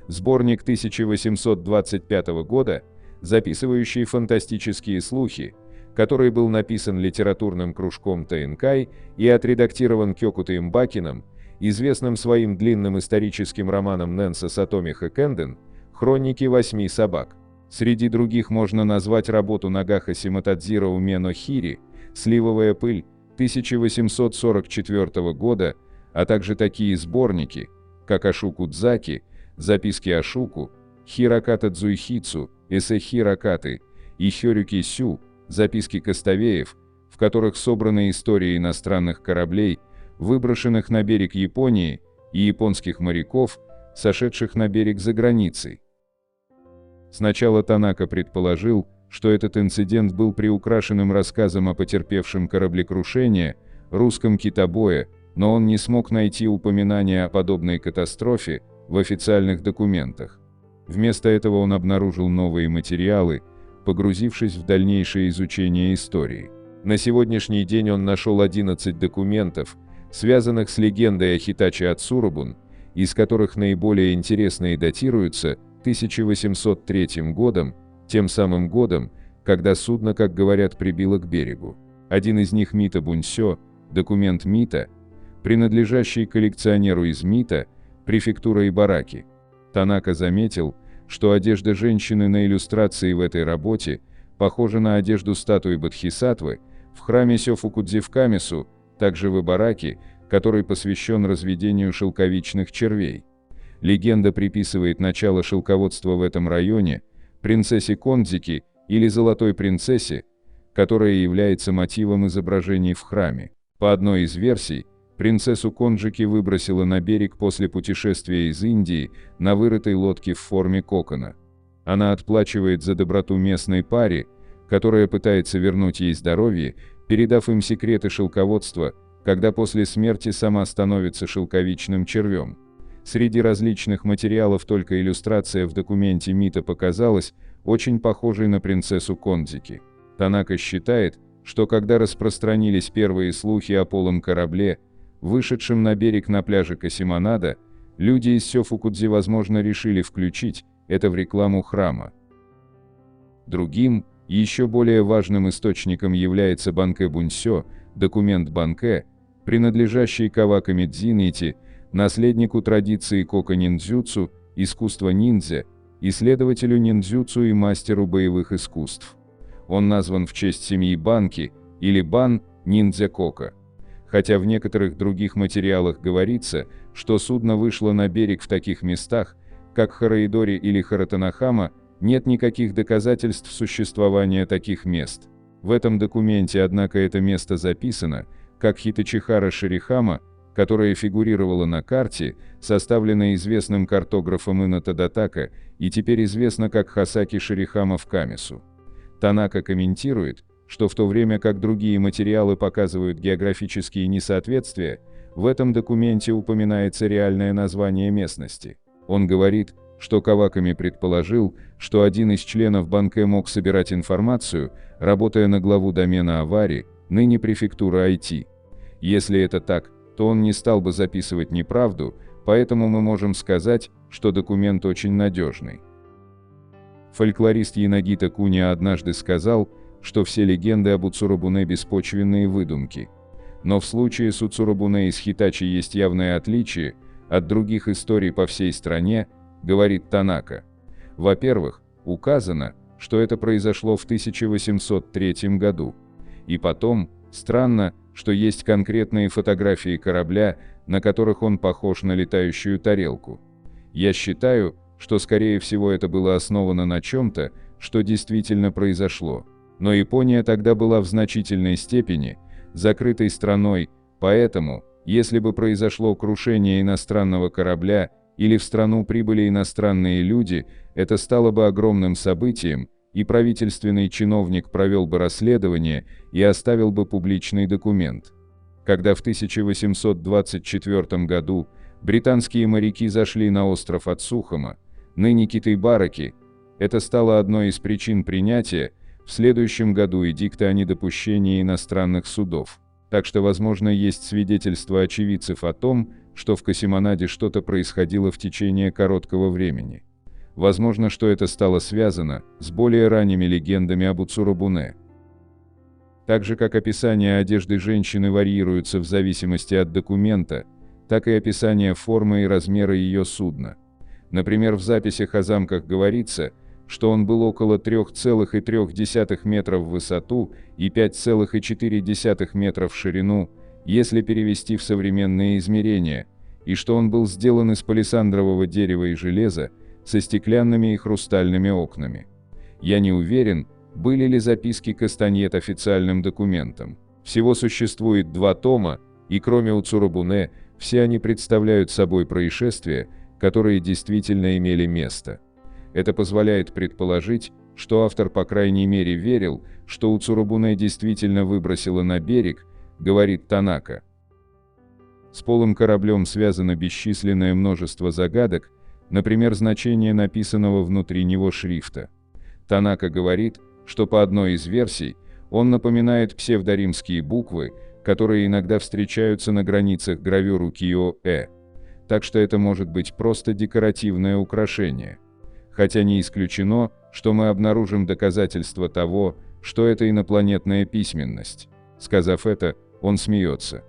сборник 1825 года, записывающий фантастические слухи, который был написан литературным кружком Тэнкай и отредактирован Кёкутой Бакином, известным своим длинным историческим романом Нэнса Сатомиха Кэнден «Хроники 8 собак». Среди других можно назвать работу Нагахаси Матадзиро Умено Хири «Сливовая пыль» 1844 года, а также такие сборники, как Ашуку Дзаки, записки Ашуку, Хироката Дзуйхицу, эссе Хирокаты и Хёрюки Сю, записки Костовеев, в которых собраны истории иностранных кораблей, выброшенных на берег Японии, и японских моряков, сошедших на берег за границей. Сначала Танака предположил, что этот инцидент был приукрашенным рассказом о потерпевшем кораблекрушение, русском китобое, но он не смог найти упоминания о подобной катастрофе в официальных документах. Вместо этого он обнаружил новые материалы, погрузившись в дальнейшее изучение истории. На сегодняшний день он нашел 11 документов, связанных с легендой о Хитачи Ацурубун, из которых наиболее интересные датируются 1803 годом, тем самым годом, когда судно, как говорят, прибило к берегу. Один из них Мита Бунсё, документ Мита, принадлежащий коллекционеру из Мита, префектура Ибараки. Танака заметил, что одежда женщины на иллюстрации в этой работе похожа на одежду статуи Бодхисаттвы в храме Сёфукудзи в Камису, также в Ибараки, который посвящен разведению шелковичных червей. Легенда приписывает начало шелководства в этом районе принцессе Кондзики или Золотой принцессе, которая является мотивом изображений в храме. По одной из версий, принцессу Конджики выбросило на берег после путешествия из Индии на вырытой лодке в форме кокона. Она отплачивает за доброту местной паре, которая пытается вернуть ей здоровье, передав им секреты шелководства, когда после смерти сама становится шелковичным червем. Среди различных материалов только иллюстрация в документе Мита показалась очень похожей на принцессу Кондзики. Танака считает, что когда распространились первые слухи о полом корабле, вышедшем на берег на пляже Касиманада, люди из Сёфукудзи, возможно, решили включить это в рекламу храма. Другим, еще более важным источником является Банкэ Бунсё, документ Банкэ, принадлежащий Каваками Дзинити, наследнику традиции кока-ниндзюцу, искусства ниндзя, исследователю ниндзюцу и мастеру боевых искусств. Он назван в честь семьи Банки, или Бан, ниндзя Кока. Хотя в некоторых других материалах говорится, что судно вышло на берег в таких местах, как Хараидори или Харатанахама, нет никаких доказательств существования таких мест. В этом документе, однако, это место записано как Хитачихара Ширихама, которая фигурировала на карте, составленной известным картографом Ино Тадатака и теперь известна как Хасаки Ширихама в Камису. Танака комментирует, что в то время как другие материалы показывают географические несоответствия, в этом документе упоминается реальное название местности. Он говорит, что Каваками предположил, что один из членов Банкэ мог собирать информацию, работая на главу домена Авари, ныне префектура Айти. Если это так, то он не стал бы записывать неправду, поэтому мы можем сказать, что документ очень надежный. Фольклорист Янагита Куния однажды сказал, что все легенды об Уцурубуне беспочвенные выдумки. Но в случае с Уцурубуне из Хитачи есть явное отличие от других историй по всей стране, говорит Танака. Во-первых, указано, что это произошло в 1803 году. И потом, странно, что есть конкретные фотографии корабля, на которых он похож на летающую тарелку. Я считаю, что скорее всего это было основано на чем-то, что действительно произошло. Но Япония тогда была в значительной степени закрытой страной, поэтому, если бы произошло крушение иностранного корабля или в страну прибыли иностранные люди, это стало бы огромным событием, и правительственный чиновник провел бы расследование и оставил бы публичный документ. Когда в 1824 году британские моряки зашли на остров Ацухама, ныне Китай-Бараки, это стало одной из причин принятия в следующем году эдикта о недопущении иностранных судов. Так что, возможно, есть свидетельства очевидцев о том, что в Касиманаде что-то происходило в течение короткого времени. Возможно, что это стало связано с более ранними легендами об Уцурубуне. Так же, как описание одежды женщины варьируются в зависимости от документа, так и описание формы и размера ее судна. Например, в записях о замках говорится, что он был около 3,3 метров в высоту и 5,4 метра в ширину, если перевести в современные измерения, и что он был сделан из палисандрового дерева и железа, со стеклянными и хрустальными окнами. Я не уверен, были ли записки Кастаньет официальным документом. Всего существует 2 тома, и кроме Уцурубуне, все они представляют собой происшествия, которые действительно имели место. Это позволяет предположить, что автор по крайней мере верил, что Уцурубуне действительно выбросило на берег, говорит Танака. С полым кораблем связано бесчисленное множество загадок, например, значение написанного внутри него шрифта. Танака говорит, что по одной из версий он напоминает псевдоримские буквы, которые иногда встречаются на границах гравюр укиё-э. Так что это может быть просто декоративное украшение. Хотя не исключено, что мы обнаружим доказательства того, что это инопланетная письменность. Сказав это, он смеется.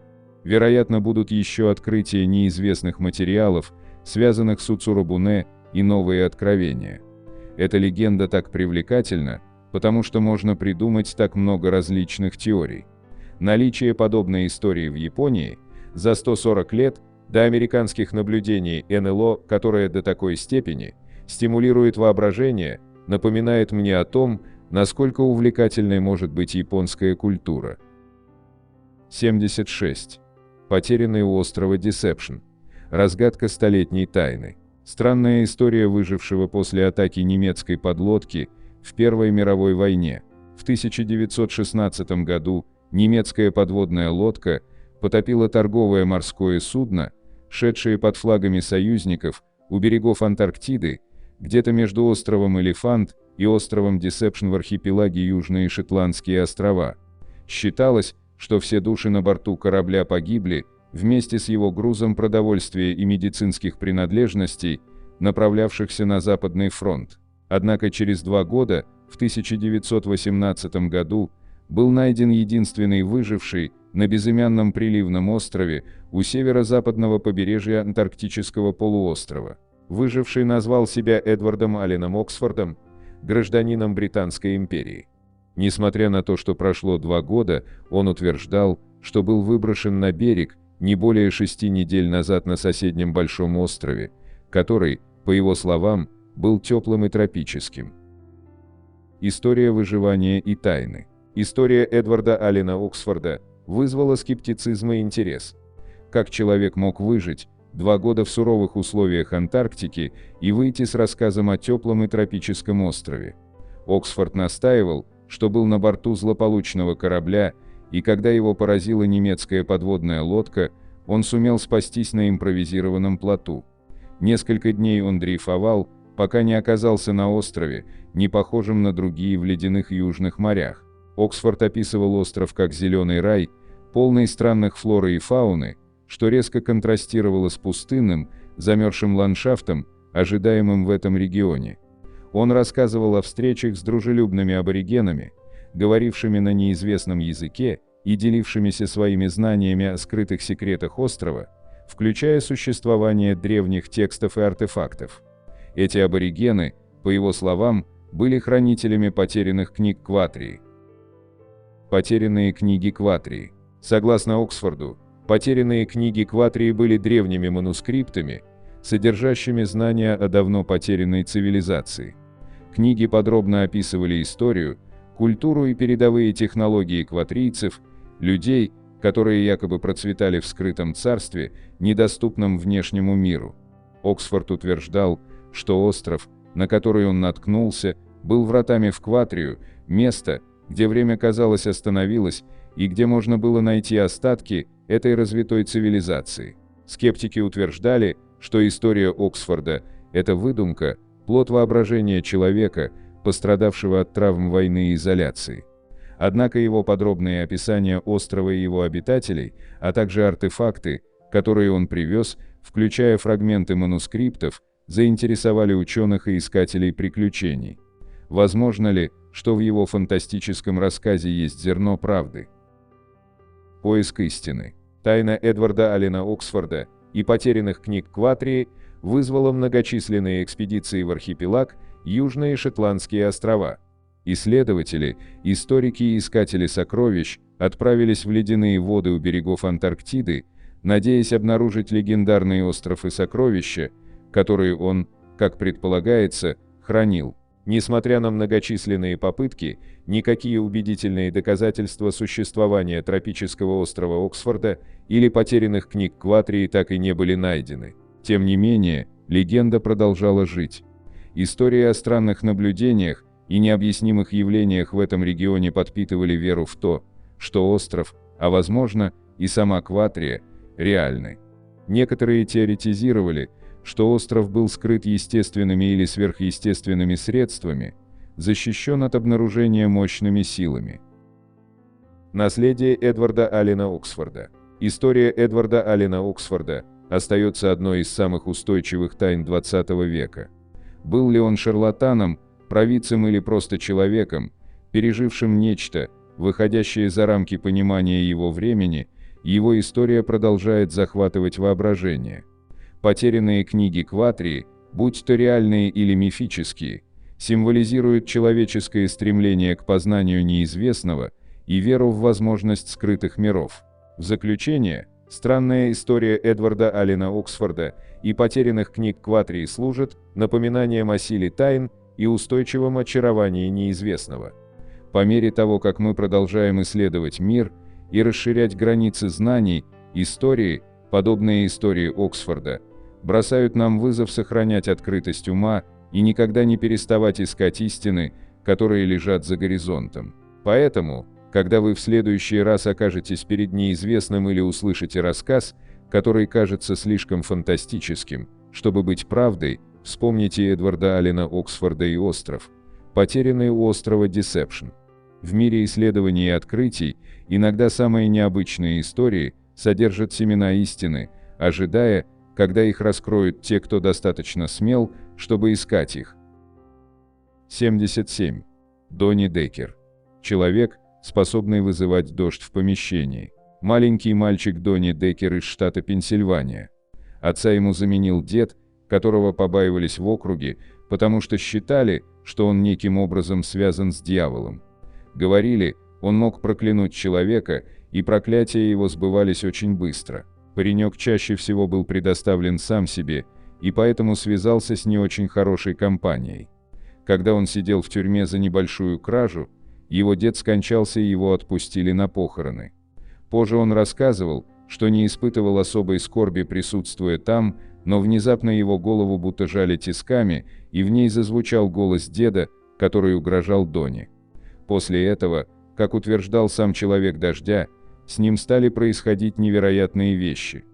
Вероятно, будут еще открытия неизвестных материалов, связанных с Уцурубуне, и новые откровения. Эта легенда так привлекательна, потому что можно придумать так много различных теорий. Наличие подобной истории в Японии за 140 лет до американских наблюдений НЛО, которое до такой степени стимулирует воображение, напоминает мне о том, насколько увлекательной может быть японская культура. 76. Потерянный у острова Десепшн. Разгадка столетней тайны. Странная история выжившего после атаки немецкой подлодки в Первой мировой войне. В 1916 году немецкая подводная лодка потопила торговое морское судно, шедшее под флагами союзников у берегов Антарктиды, где-то между островом Элефант и островом Десепшн в архипелаге Южные Шетландские острова. Считалось, что все души на борту корабля погибли вместе с его грузом продовольствия и медицинских принадлежностей, направлявшихся на Западный фронт. Однако через 2 года, в 1918 году, был найден единственный выживший на безымянном приливном острове у северо-западного побережья Антарктического полуострова. Выживший назвал себя Эдвардом Алленом Оксфордом, гражданином Британской империи. Несмотря на то, что прошло 2 года, он утверждал, что был выброшен на берег не более 6 недель назад на соседнем большом острове, который, по его словам, был теплым и тропическим. История выживания и тайны. История Эдварда Аллена Оксфорда вызвала скептицизм и интерес. Как человек мог выжить 2 года в суровых условиях Антарктики и выйти с рассказом о теплом и тропическом острове? Оксфорд настаивал, что был на борту злополучного корабля, и когда его поразила немецкая подводная лодка, он сумел спастись на импровизированном плоту. Несколько дней он дрейфовал, пока не оказался на острове, не похожем на другие в ледяных южных морях. Оксфорд описывал остров как зеленый рай, полный странных флоры и фауны, что резко контрастировало с пустынным, замерзшим ландшафтом, ожидаемым в этом регионе. Он рассказывал о встречах с дружелюбными аборигенами, говорившими на неизвестном языке и делившимися своими знаниями о скрытых секретах острова, включая существование древних текстов и артефактов. Эти аборигены, по его словам, были хранителями потерянных книг Кватрии. Потерянные книги Кватрии. Согласно Оксфорду, потерянные книги Кватрии были древними манускриптами, содержащими знания о давно потерянной цивилизации. Книги подробно описывали историю, культуру и передовые технологии кватрийцев, людей, которые якобы процветали в скрытом царстве, недоступном внешнему миру. Оксфорд утверждал, что остров, на который он наткнулся, был вратами в Кватрию, место, где время, казалось, остановилось, и где можно было найти остатки этой развитой цивилизации. Скептики утверждали, что история Оксфорда – это выдумка, плод воображения человека, пострадавшего от травм войны и изоляции. Однако его подробные описания острова и его обитателей, а также артефакты, которые он привез, включая фрагменты манускриптов, заинтересовали ученых и искателей приключений. Возможно ли, что в его фантастическом рассказе есть зерно правды? Поиск истины. Тайна Эдварда Аллена Оксфорда и потерянных книг Кватрии вызвала многочисленные экспедиции в архипелаг Южные Шетландские острова. Исследователи, историки и искатели сокровищ отправились в ледяные воды у берегов Антарктиды, надеясь обнаружить легендарный остров и сокровища, которые он, как предполагается, хранил. Несмотря на многочисленные попытки, никакие убедительные доказательства существования тропического острова Оксфорда или потерянных книг Кватрии так и не были найдены. Тем не менее, легенда продолжала жить. Истории о странных наблюдениях и необъяснимых явлениях в этом регионе подпитывали веру в то, что остров, а возможно и сама Кватрия, реальны. Некоторые теоретизировали, что остров был скрыт естественными или сверхъестественными средствами, защищен от обнаружения мощными силами. Наследие Эдварда Аллена Оксфорда. История Эдварда Аллена Оксфорда остается одной из самых устойчивых тайн XX века. Был ли он шарлатаном, провидцем или просто человеком, пережившим нечто, выходящее за рамки понимания его времени, его история продолжает захватывать воображение. Потерянные книги Кватрии, будь то реальные или мифические, символизируют человеческое стремление к познанию неизвестного и веру в возможность скрытых миров. В заключение, странная история Эдварда Аллена Оксфорда и потерянных книг Кватрии служит напоминанием о силе тайн и устойчивом очаровании неизвестного. По мере того, как мы продолжаем исследовать мир и расширять границы знаний, истории, подобные истории Оксфорда, бросают нам вызов сохранять открытость ума и никогда не переставать искать истины, которые лежат за горизонтом. Поэтому, когда вы в следующий раз окажетесь перед неизвестным или услышите рассказ, который кажется слишком фантастическим, чтобы быть правдой, вспомните Эдварда Аллена Оксфорда и остров, потерянный у острова Десепшн. В мире исследований и открытий иногда самые необычные истории содержат семена истины, ожидая, когда их раскроют те, кто достаточно смел, чтобы искать их. 77. Донни Деккер. Человек, способный вызывать дождь в помещении. Маленький мальчик Донни Деккер из штата Пенсильвания. Отца ему заменил дед, которого побаивались в округе, потому что считали, что он неким образом связан с дьяволом. Говорили, он мог проклянуть человека, и проклятия его сбывались очень быстро. Паренек чаще всего был предоставлен сам себе, и поэтому связался с не очень хорошей компанией. Когда он сидел в тюрьме за небольшую кражу, его дед скончался и его отпустили на похороны. Позже он рассказывал, что не испытывал особой скорби, присутствуя там, но внезапно его голову будто жали тисками, и в ней зазвучал голос деда, который угрожал Донни. После этого, как утверждал сам человек дождя, с ним стали происходить невероятные вещи.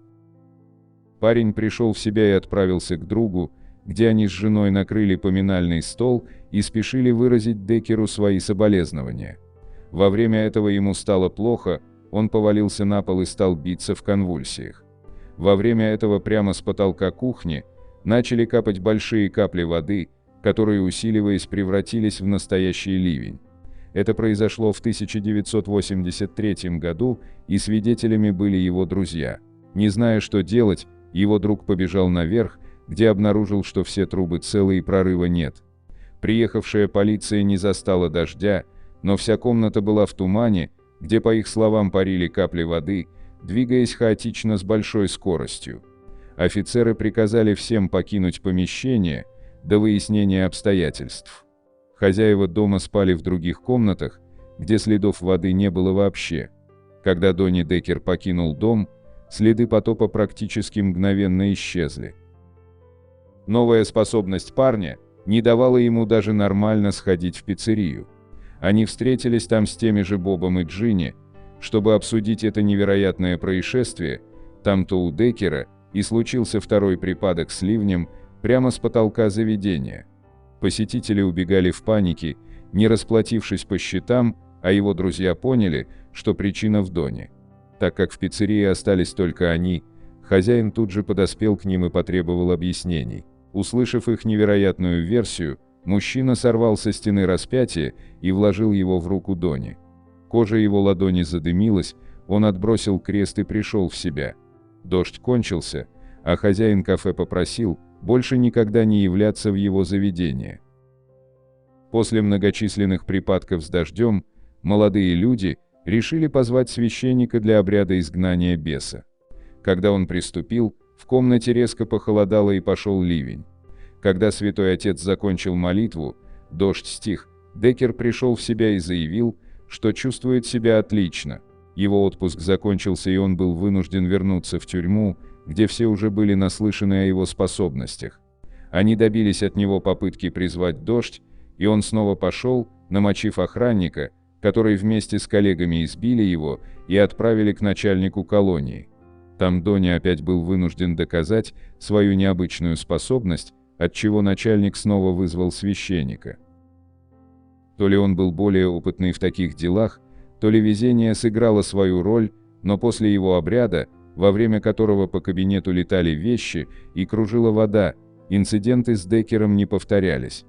Парень пришел в себя и отправился к другу, где они с женой накрыли поминальный стол и спешили выразить Деккеру свои соболезнования. Во время этого ему стало плохо, он повалился на пол и стал биться в конвульсиях. Во время этого прямо с потолка кухни начали капать большие капли воды, которые, усиливаясь, превратились в настоящий ливень. Это произошло в 1983 году, и свидетелями были его друзья. Не зная, что делать, его друг побежал наверх, где обнаружил, что все трубы целы и прорыва нет. Приехавшая полиция не застала дождя, но вся комната была в тумане, где, по их словам, парили капли воды, двигаясь хаотично с большой скоростью. Офицеры приказали всем покинуть помещение до выяснения обстоятельств. Хозяева дома спали в других комнатах, где следов воды не было вообще. Когда Донни Деккер покинул дом, следы потопа практически мгновенно исчезли. Новая способность парня не давала ему даже нормально сходить в пиццерию. Они встретились там с теми же Бобом и Джинни, чтобы обсудить это невероятное происшествие. Там-то у Деккера и случился второй припадок с ливнем прямо с потолка заведения. Посетители убегали в панике, не расплатившись по счетам, а его друзья поняли, что причина в Доне. Так как в пиццерии остались только они, хозяин тут же подоспел к ним и потребовал объяснений. Услышав их невероятную версию, мужчина сорвал со стены распятие и вложил его в руку Дони. Кожа его ладони задымилась, он отбросил крест и пришел в себя. Дождь кончился, а хозяин кафе попросил больше никогда не являться в его заведение. После многочисленных припадков с дождем, молодые люди решили позвать священника для обряда изгнания беса. Когда он приступил, в комнате резко похолодало и пошел ливень. Когда святой отец закончил молитву, дождь стих, Деккер пришел в себя и заявил, что чувствует себя отлично. Его отпуск закончился, и он был вынужден вернуться в тюрьму, где все уже были наслышаны о его способностях. Они добились от него попытки призвать дождь, и он снова пошел, намочив охранника, который вместе с коллегами избили его и отправили к начальнику колонии. Там Дони опять был вынужден доказать свою необычную способность, отчего начальник снова вызвал священника. То ли он был более опытный в таких делах, то ли везение сыграло свою роль, но после его обряда, во время которого по кабинету летали вещи и кружила вода, инциденты с Деккером не повторялись.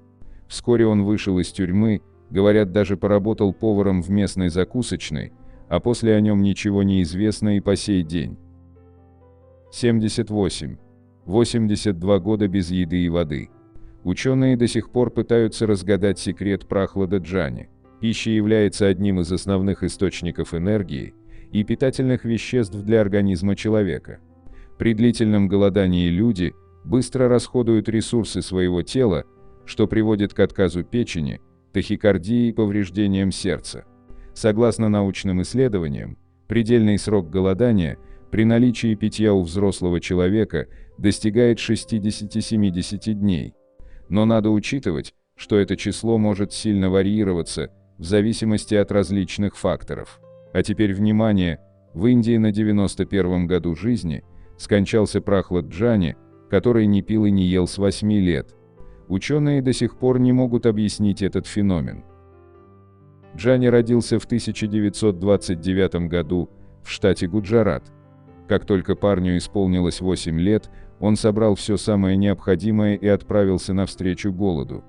Вскоре он вышел из тюрьмы, говорят, даже поработал поваром в местной закусочной, а после о нем ничего не известно и по сей день. 78. 82 года без еды и воды. Ученые до сих пор пытаются разгадать секрет прохлада Джани. Пища является одним из основных источников энергии и питательных веществ для организма человека. При длительном голодании люди быстро расходуют ресурсы своего тела, что приводит к отказу печени, тахикардии и повреждениям сердца. Согласно научным исследованиям, предельный срок голодания при наличии питья у взрослого человека достигает 60-70 дней. Но надо учитывать, что это число может сильно варьироваться в зависимости от различных факторов. А теперь внимание, в Индии на 91-м году жизни скончался Прахлад Джани, который не пил и не ел с 8 лет. Ученые до сих пор не могут объяснить этот феномен. Джани родился в 1929 году в штате Гуджарат. Как только парню исполнилось 8 лет, он собрал все самое необходимое и отправился навстречу голоду.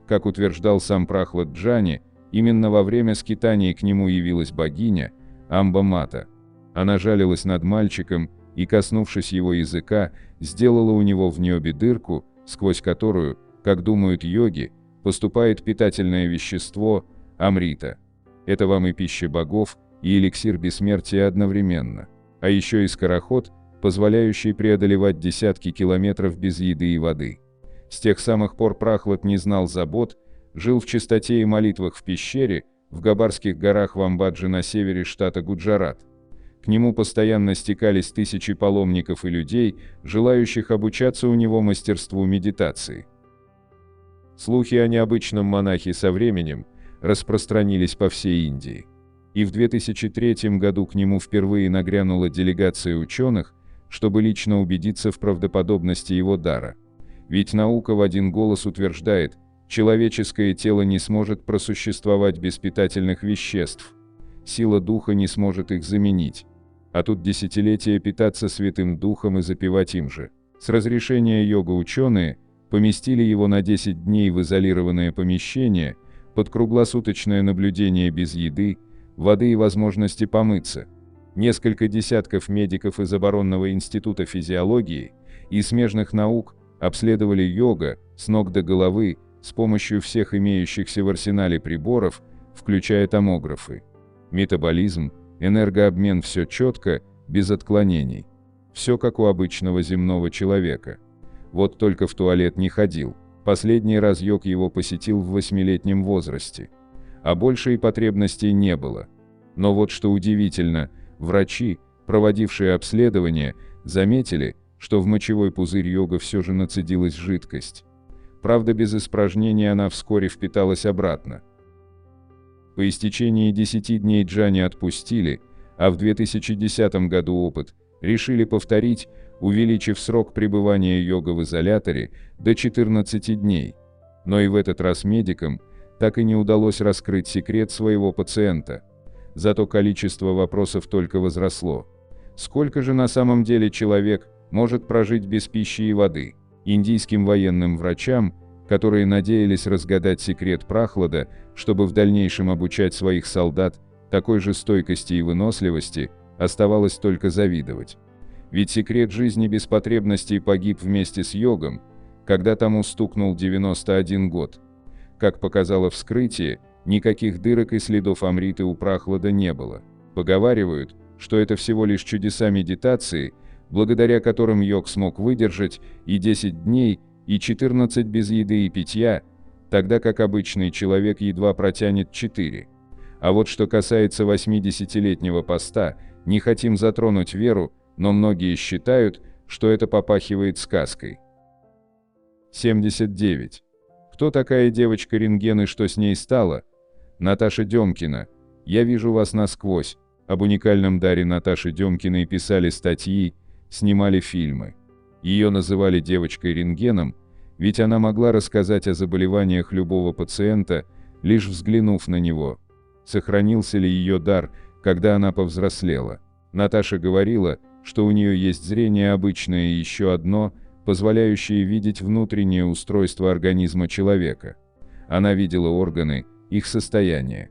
Как утверждал сам Прахлад Джани, именно во время скитаний к нему явилась богиня Амба Мата. Она жалилась над мальчиком и, коснувшись его языка, сделала у него в небе дырку, сквозь которую, как думают йоги, поступает питательное вещество Амрита. Это вам и пища богов, и эликсир бессмертия одновременно. А еще и скороход, позволяющий преодолевать десятки километров без еды и воды. С тех самых пор Прахлад не знал забот, жил в чистоте и молитвах в пещере, в Габарских горах в Амбаджи на севере штата Гуджарат. К нему постоянно стекались тысячи паломников и людей, желающих обучаться у него мастерству медитации. Слухи о необычном монахе со временем распространились по всей Индии. И в 2003 году к нему впервые нагрянула делегация ученых, чтобы лично убедиться в правдоподобности его дара. Ведь наука в один голос утверждает, человеческое тело не сможет просуществовать без питательных веществ. Сила духа не сможет их заменить. А тут десятилетия питаться Святым Духом и запивать им же. С разрешения йога-ученые поместили его на 10 дней в изолированное помещение, под круглосуточное наблюдение без еды, воды и возможности помыться. Несколько десятков медиков из оборонного института физиологии и смежных наук обследовали йога с ног до головы с помощью всех имеющихся в арсенале приборов, включая томографы. Метаболизм, энергообмен — все четко, без отклонений. Все как у обычного земного человека. Вот только в туалет не ходил. Последний раз йог его посетил в 8-летнем возрасте. А больше и потребностей не было. Но вот что удивительно, врачи, проводившие обследование, заметили, что в мочевой пузырь йога все же нацедилась жидкость. Правда, без испражнения она вскоре впиталась обратно. По истечении 10 дней Джани отпустили, а в 2010 году опыт решили повторить, увеличив срок пребывания йога в изоляторе до 14 дней. Но и в этот раз медикам так и не удалось раскрыть секрет своего пациента. Зато количество вопросов только возросло. Сколько же на самом деле человек может прожить без пищи и воды? Индийским военным врачам, которые надеялись разгадать секрет Прахлада, чтобы в дальнейшем обучать своих солдат такой же стойкости и выносливости, оставалось только завидовать. Ведь секрет жизни без потребностей погиб вместе с йогом, когда тому стукнул 91 год. Как показало вскрытие, никаких дырок и следов амриты у Прахлада не было. Поговаривают, что это всего лишь чудеса медитации, благодаря которым йог смог выдержать и 10 дней, и 14 без еды и питья, тогда как обычный человек едва протянет 4. А вот что касается 80-летнего поста, не хотим затронуть веру, но многие считают, что это попахивает сказкой. 79. Кто такая девочка рентген и что с ней стало? Наташа Демкина. Я вижу вас насквозь. Об уникальном даре Наташи Демкиной писали статьи, снимали фильмы. Ее называли девочкой-рентгеном, ведь она могла рассказать о заболеваниях любого пациента, лишь взглянув на него. Сохранился ли ее дар, когда она повзрослела? Наташа говорила, что у нее есть зрение обычное и еще одно, позволяющее видеть внутреннее устройство организма человека. Она видела органы, их состояние.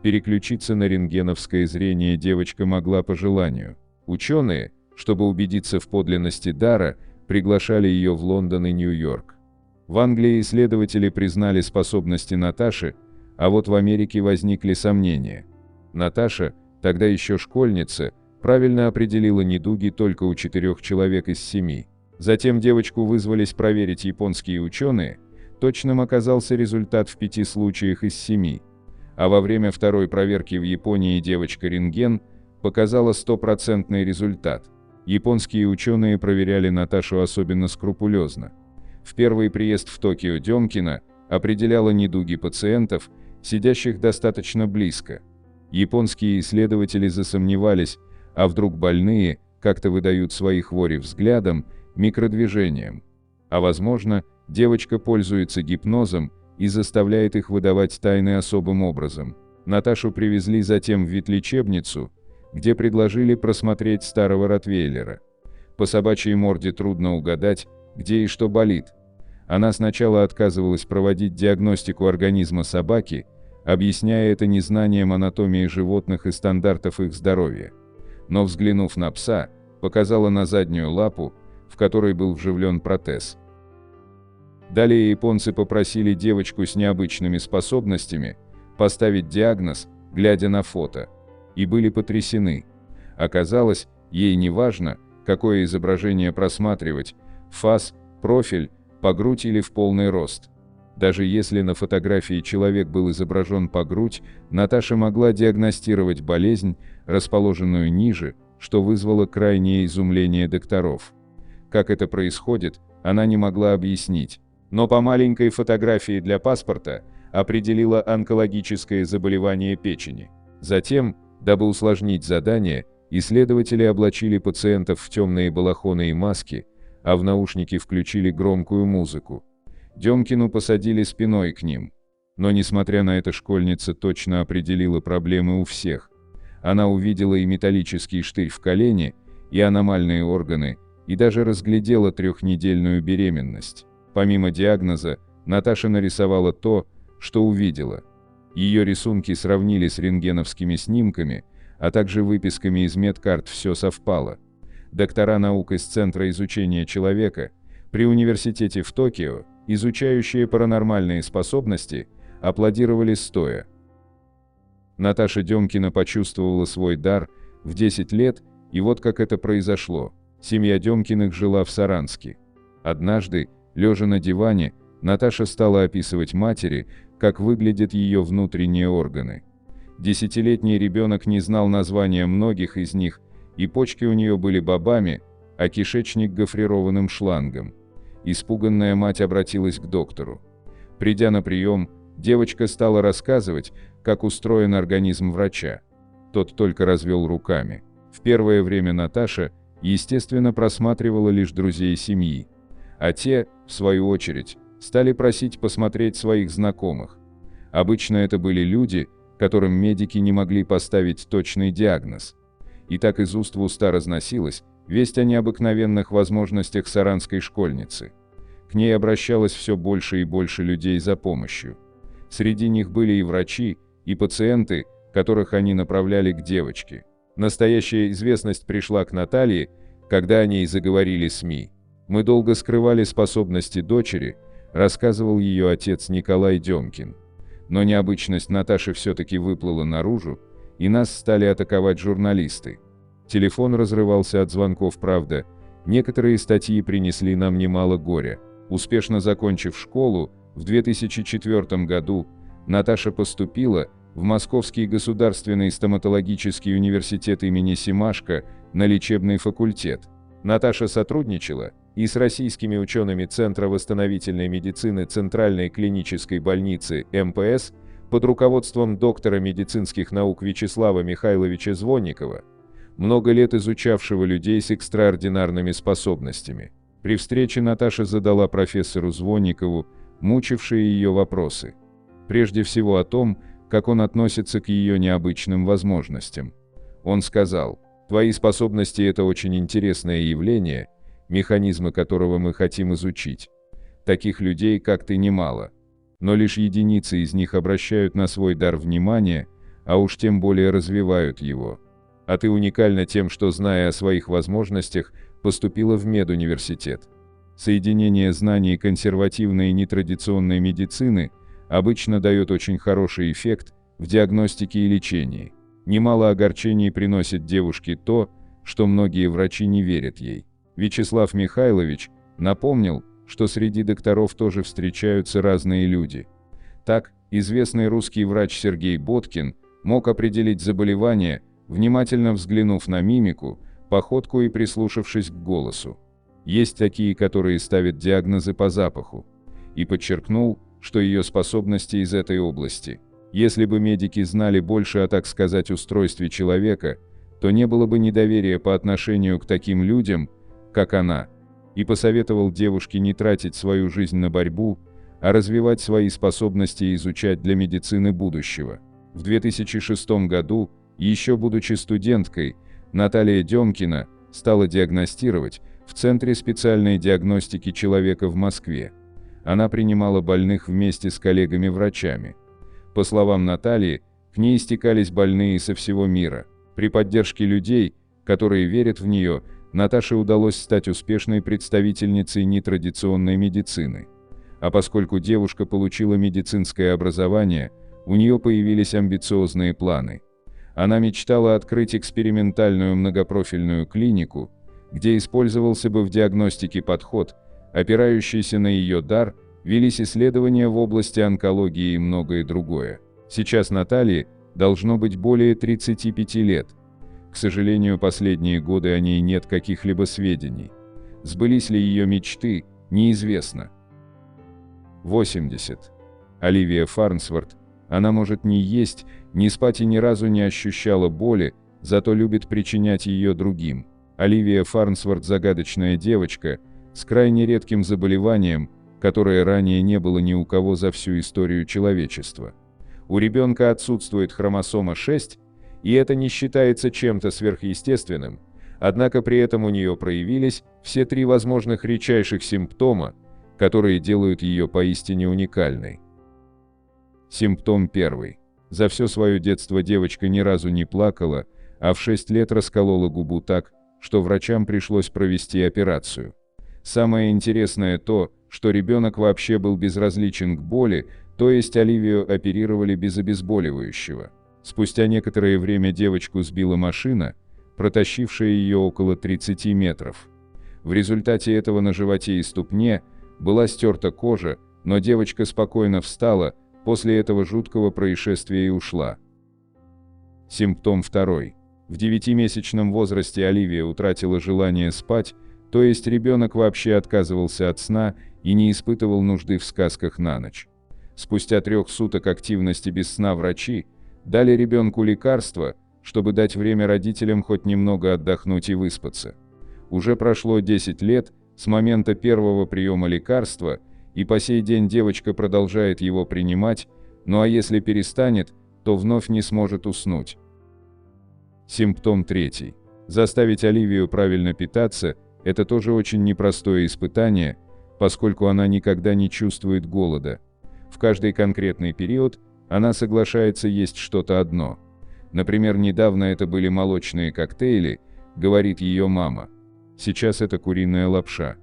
Переключиться на рентгеновское зрение девочка могла по желанию. Ученые, чтобы убедиться в подлинности дара, приглашали ее в Лондон и Нью-Йорк. В Англии исследователи признали способности Наташи, а вот в Америке возникли сомнения. Наташа, тогда еще школьница, правильно определила недуги только у 4 человек из 7. Затем девочку вызвались проверить японские ученые, точным оказался результат в 5 случаях из 7. А во время второй проверки в Японии девочка-рентген показала 100% результат. Японские ученые проверяли Наташу особенно скрупулезно. В первый приезд в Токио Демкина определяла недуги пациентов, сидящих достаточно близко. Японские исследователи засомневались, а вдруг больные как-то выдают свои хвори взглядом, микродвижением. А возможно, девочка пользуется гипнозом и заставляет их выдавать тайны особым образом. Наташу привезли затем в ветлечебницу, где предложили просмотреть старого ротвейлера. По собачьей морде трудно угадать, где и что болит. Она сначала отказывалась проводить диагностику организма собаки, объясняя это незнанием анатомии животных и стандартов их здоровья. Но взглянув на пса, показала на заднюю лапу, в которой был вживлен протез. Далее японцы попросили девочку с необычными способностями поставить диагноз, глядя на фото, и были потрясены. Оказалось, ей не важно, какое изображение просматривать, фас, профиль, по грудь или в полный рост. Даже если на фотографии человек был изображен по грудь, Наташа могла диагностировать болезнь, расположенную ниже, что вызвало крайнее изумление докторов. Как это происходит, она не могла объяснить. Но по маленькой фотографии для паспорта определила онкологическое заболевание печени. Затем, дабы усложнить задание, исследователи облачили пациентов в темные балахоны и маски, а в наушники включили громкую музыку. Демкину посадили спиной к ним. Но несмотря на это, школьница точно определила проблемы у всех. Она увидела и металлический штырь в колене, и аномальные органы, и даже разглядела 3-недельную беременность. Помимо диагноза, Наташа нарисовала то, что увидела. Ее рисунки сравнили с рентгеновскими снимками, а также выписками из медкарт, все совпало. Доктора наук из Центра изучения человека при университете в Токио, изучающие паранормальные способности, аплодировали стоя. Наташа Демкина почувствовала свой дар в 10 лет, и вот как это произошло. Семья Демкиных жила в Саранске. Однажды, лежа на диване, Наташа стала описывать матери, как выглядят ее внутренние органы. 10-летний ребенок не знал названия многих из них, и почки у нее были бобами, а кишечник гофрированным шлангом. Испуганная мать обратилась к доктору. Придя на прием, девочка стала рассказывать, как устроен организм врача. Тот только развел руками. В первое время Наташа, естественно, просматривала лишь друзей семьи, а те, в свою очередь, стали просить посмотреть своих знакомых. Обычно это были люди, которым медики не могли поставить точный диагноз. И так из уст в уста разносилась весть о необыкновенных возможностях саранской школьницы. К ней обращалось все больше и больше людей за помощью. Среди них были и врачи, и пациенты, которых они направляли к девочке. Настоящая известность пришла к Наталье, когда о ней заговорили СМИ. «Мы долго скрывали способности дочери», рассказывал ее отец Николай Демкин. Но необычность Наташи все-таки выплыла наружу, и нас стали атаковать журналисты. Телефон разрывался от звонков, правда. Некоторые статьи принесли нам немало горя. Успешно закончив школу, в 2004 году Наташа поступила в Московский государственный стоматологический университет имени Семашко на лечебный факультет. Наташа сотрудничала и с российскими учеными Центра восстановительной медицины Центральной клинической больницы МПС под руководством доктора медицинских наук Вячеслава Михайловича Звонникова, много лет изучавшего людей с экстраординарными способностями. При встрече Наташа задала профессору Звонникову мучившие ее вопросы. Прежде всего о том, как он относится к ее необычным возможностям. Он сказал: «Твои способности – это очень интересное явление, механизмы которого мы хотим изучить. Таких людей, как ты, немало. Но лишь единицы из них обращают на свой дар внимание, а уж тем более развивают его. А ты уникальна тем, что, зная о своих возможностях, поступила в медуниверситет. Соединение знаний консервативной и нетрадиционной медицины обычно дает очень хороший эффект в диагностике и лечении. Немало огорчений приносит девушке то, что многие врачи не верят ей». Вячеслав Михайлович напомнил, что среди докторов тоже встречаются разные люди. Так, известный русский врач Сергей Боткин мог определить заболевание, внимательно взглянув на мимику, походку и прислушавшись к голосу. Есть такие, которые ставят диагнозы по запаху. И подчеркнул, что ее способности из этой области. Если бы медики знали больше о, так сказать, устройстве человека, то не было бы недоверия по отношению к таким людям, как она. И посоветовал девушке не тратить свою жизнь на борьбу, а развивать свои способности и изучать для медицины будущего. В 2006 году, еще будучи студенткой, Наталья Демкина стала диагностировать в Центре специальной диагностики человека в Москве. Она принимала больных вместе с коллегами-врачами. По словам Натальи, к ней стекались больные со всего мира. При поддержке людей, которые верят в нее, Наташе удалось стать успешной представительницей нетрадиционной медицины. А поскольку девушка получила медицинское образование, у нее появились амбициозные планы. Она мечтала открыть экспериментальную многопрофильную клинику, где использовался бы в диагностике подход, опирающийся на ее дар, велись исследования в области онкологии и многое другое. Сейчас Наталье должно быть более 35 лет. К сожалению, последние годы о ней нет каких-либо сведений. Сбылись ли ее мечты, неизвестно. 80. Оливия Фарнсворт. Она может не есть, не спать и ни разу не ощущала боли, зато любит причинять ее другим. Оливия Фарнсворт – загадочная девочка с крайне редким заболеванием, которое ранее не было ни у кого за всю историю человечества. У ребенка отсутствует хромосома 6, и это не считается чем-то сверхъестественным, однако при этом у нее проявились все 3 возможных редчайших симптома, которые делают ее поистине уникальной. Симптом 1. За все свое детство девочка ни разу не плакала, а в 6 лет расколола губу так, что врачам пришлось провести операцию. Самое интересное то, что ребенок вообще был безразличен к боли, то есть Оливию оперировали без обезболивающего. Спустя некоторое время девочку сбила машина, протащившая ее около 30 метров. В результате этого на животе и ступне была стерта кожа, но девочка спокойно встала после этого жуткого происшествия и ушла. Симптом 2. В 9-месячном возрасте Оливия утратила желание спать, то есть ребенок вообще отказывался от сна и не испытывал нужды в сказках на ночь. Спустя 3 суток активности без сна врачи дали ребенку лекарство, чтобы дать время родителям хоть немного отдохнуть и выспаться. Уже прошло 10 лет с момента первого приема лекарства, и по сей день девочка продолжает его принимать, Ну а если перестанет, то вновь не сможет уснуть. Симптом третий. Заставить Оливию правильно питаться – это тоже очень непростое испытание, поскольку она никогда не чувствует голода. В каждый конкретный период она соглашается есть что-то одно. Например, недавно это были молочные коктейли, говорит ее мама. Сейчас это куриная лапша.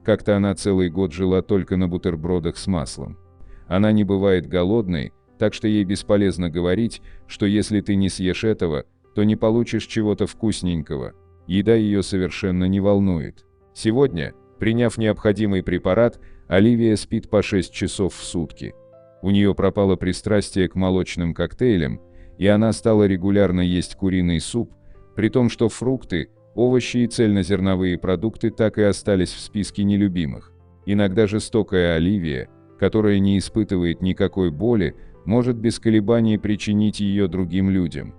Как-то она целый год жила только на бутербродах с маслом. Она не бывает голодной, так что ей бесполезно говорить, что если ты не съешь этого, то не получишь чего-то вкусненького. Еда ее совершенно не волнует. Сегодня, приняв необходимый препарат, Оливия спит по 6 часов в сутки. У нее пропало пристрастие к молочным коктейлям, и она стала регулярно есть куриный суп, при том, что фрукты, овощи и цельнозерновые продукты так и остались в списке нелюбимых. Иногда жестокая Оливия, которая не испытывает никакой боли, может без колебаний причинить ее другим людям.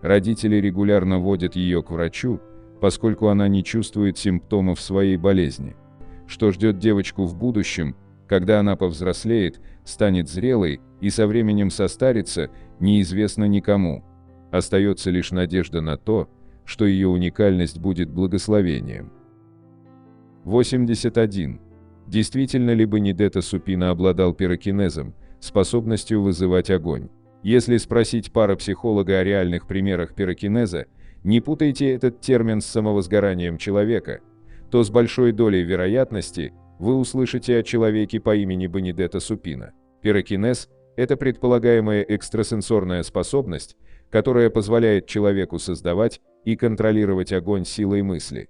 Родители регулярно водят ее к врачу, поскольку она не чувствует симптомов своей болезни. Что ждет девочку в будущем, когда она повзрослеет, станет зрелой и со временем состарится, неизвестно никому. Остается лишь надежда на то, что ее уникальность будет благословением. 81. Действительно ли Бенедетто Супино обладал пирокинезом, способностью вызывать огонь? Если спросить парапсихолога о реальных примерах пирокинеза, не путайте этот термин с самовозгоранием человека, то с большой долей вероятности вы услышите о человеке по имени Бенедетто Супино. Пирокинез – это предполагаемая экстрасенсорная способность, которая позволяет человеку создавать и контролировать огонь силой мысли.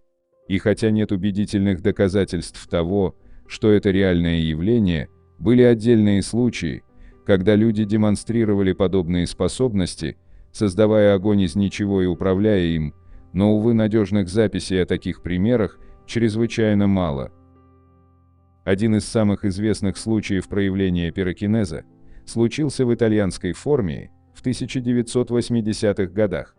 И хотя нет убедительных доказательств того, что это реальное явление, были отдельные случаи, когда люди демонстрировали подобные способности, создавая огонь из ничего и управляя им, но, увы, надежных записей о таких примерах чрезвычайно мало. Один из самых известных случаев проявления пирокинеза случился в итальянской Формии в 1980-х годах.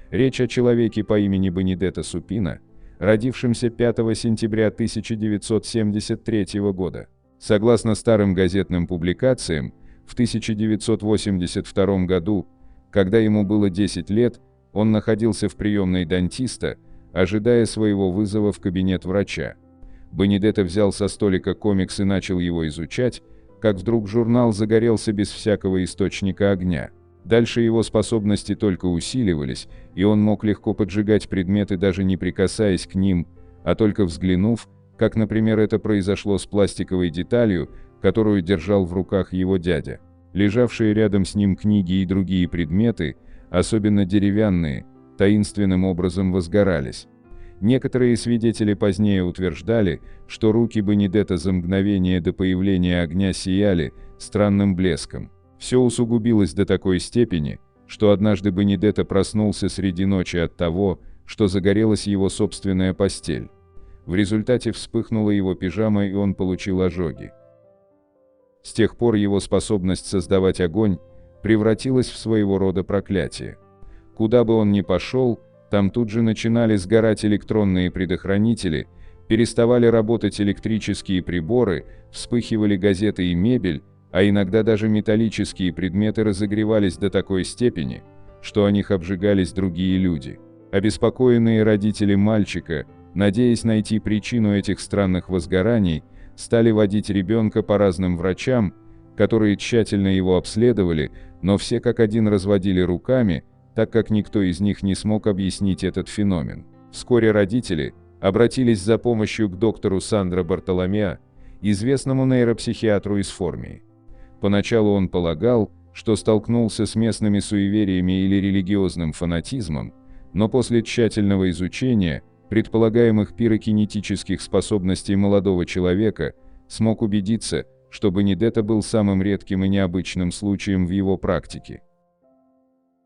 Речь о человеке по имени Бенедетто Супино, родившемся 5 сентября 1973 года. Согласно старым газетным публикациям, в 1982 году, когда ему было 10 лет, он находился в приемной дантиста, ожидая своего вызова в кабинет врача. Бенедетто взял со столика комикс и начал его изучать, как вдруг журнал загорелся без всякого источника огня. Дальше его способности только усиливались, и он мог легко поджигать предметы, даже не прикасаясь к ним, а только взглянув, как, например, это произошло с пластиковой деталью, которую держал в руках его дядя. Лежавшие рядом с ним книги и другие предметы, особенно деревянные, таинственным образом возгорались. Некоторые свидетели позднее утверждали, что руки Бенедетто за мгновение до появления огня сияли странным блеском. Все усугубилось до такой степени, что однажды Бенедетто проснулся среди ночи от того, что загорелась его собственная постель. В результате вспыхнула его пижама, и он получил ожоги. С тех пор его способность создавать огонь превратилась в своего рода проклятие. Куда бы он ни пошел, там тут же начинали сгорать электронные предохранители, переставали работать электрические приборы, вспыхивали газеты и мебель, а иногда даже металлические предметы разогревались до такой степени, что о них обжигались другие люди. Обеспокоенные родители мальчика, надеясь найти причину этих странных возгораний, стали водить ребенка по разным врачам, которые тщательно его обследовали, но все как один разводили руками, так как никто из них не смог объяснить этот феномен. Вскоре родители обратились за помощью к доктору Сандро Бартоломео, известному нейропсихиатру из Формии. Поначалу он полагал, что столкнулся с местными суевериями или религиозным фанатизмом, но после тщательного изучения предполагаемых пирокинетических способностей молодого человека смог убедиться, что Бенедетто был самым редким и необычным случаем в его практике.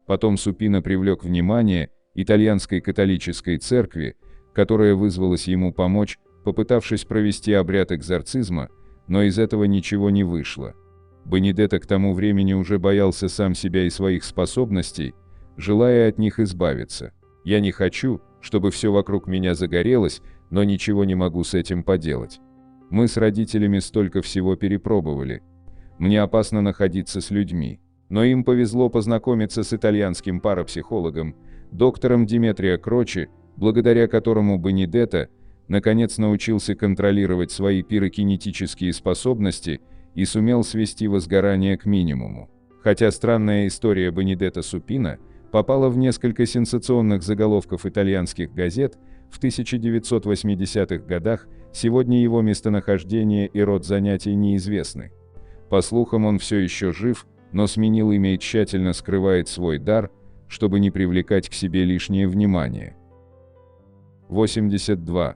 Потом Супино привлек внимание итальянской католической церкви, которая вызвалась ему помочь, попытавшись провести обряд экзорцизма, но из этого ничего не вышло. Бенедетто к тому времени уже боялся сам себя и своих способностей, желая от них избавиться. «Я не хочу, чтобы все вокруг меня загорелось, но ничего не могу с этим поделать. Мы с родителями столько всего перепробовали. Мне опасно находиться с людьми. Но им повезло познакомиться с итальянским парапсихологом, доктором Диметрио Крочи, благодаря которому Бенедетто наконец научился контролировать свои пирокинетические способности и сумел свести возгорание к минимуму. Хотя странная история Бенедетто Супино попала в несколько сенсационных заголовков итальянских газет в 1980-х годах, сегодня его местонахождение и род занятий неизвестны. По слухам, он все еще жив, но сменил имя и тщательно скрывает свой дар, чтобы не привлекать к себе лишнее внимание. 82.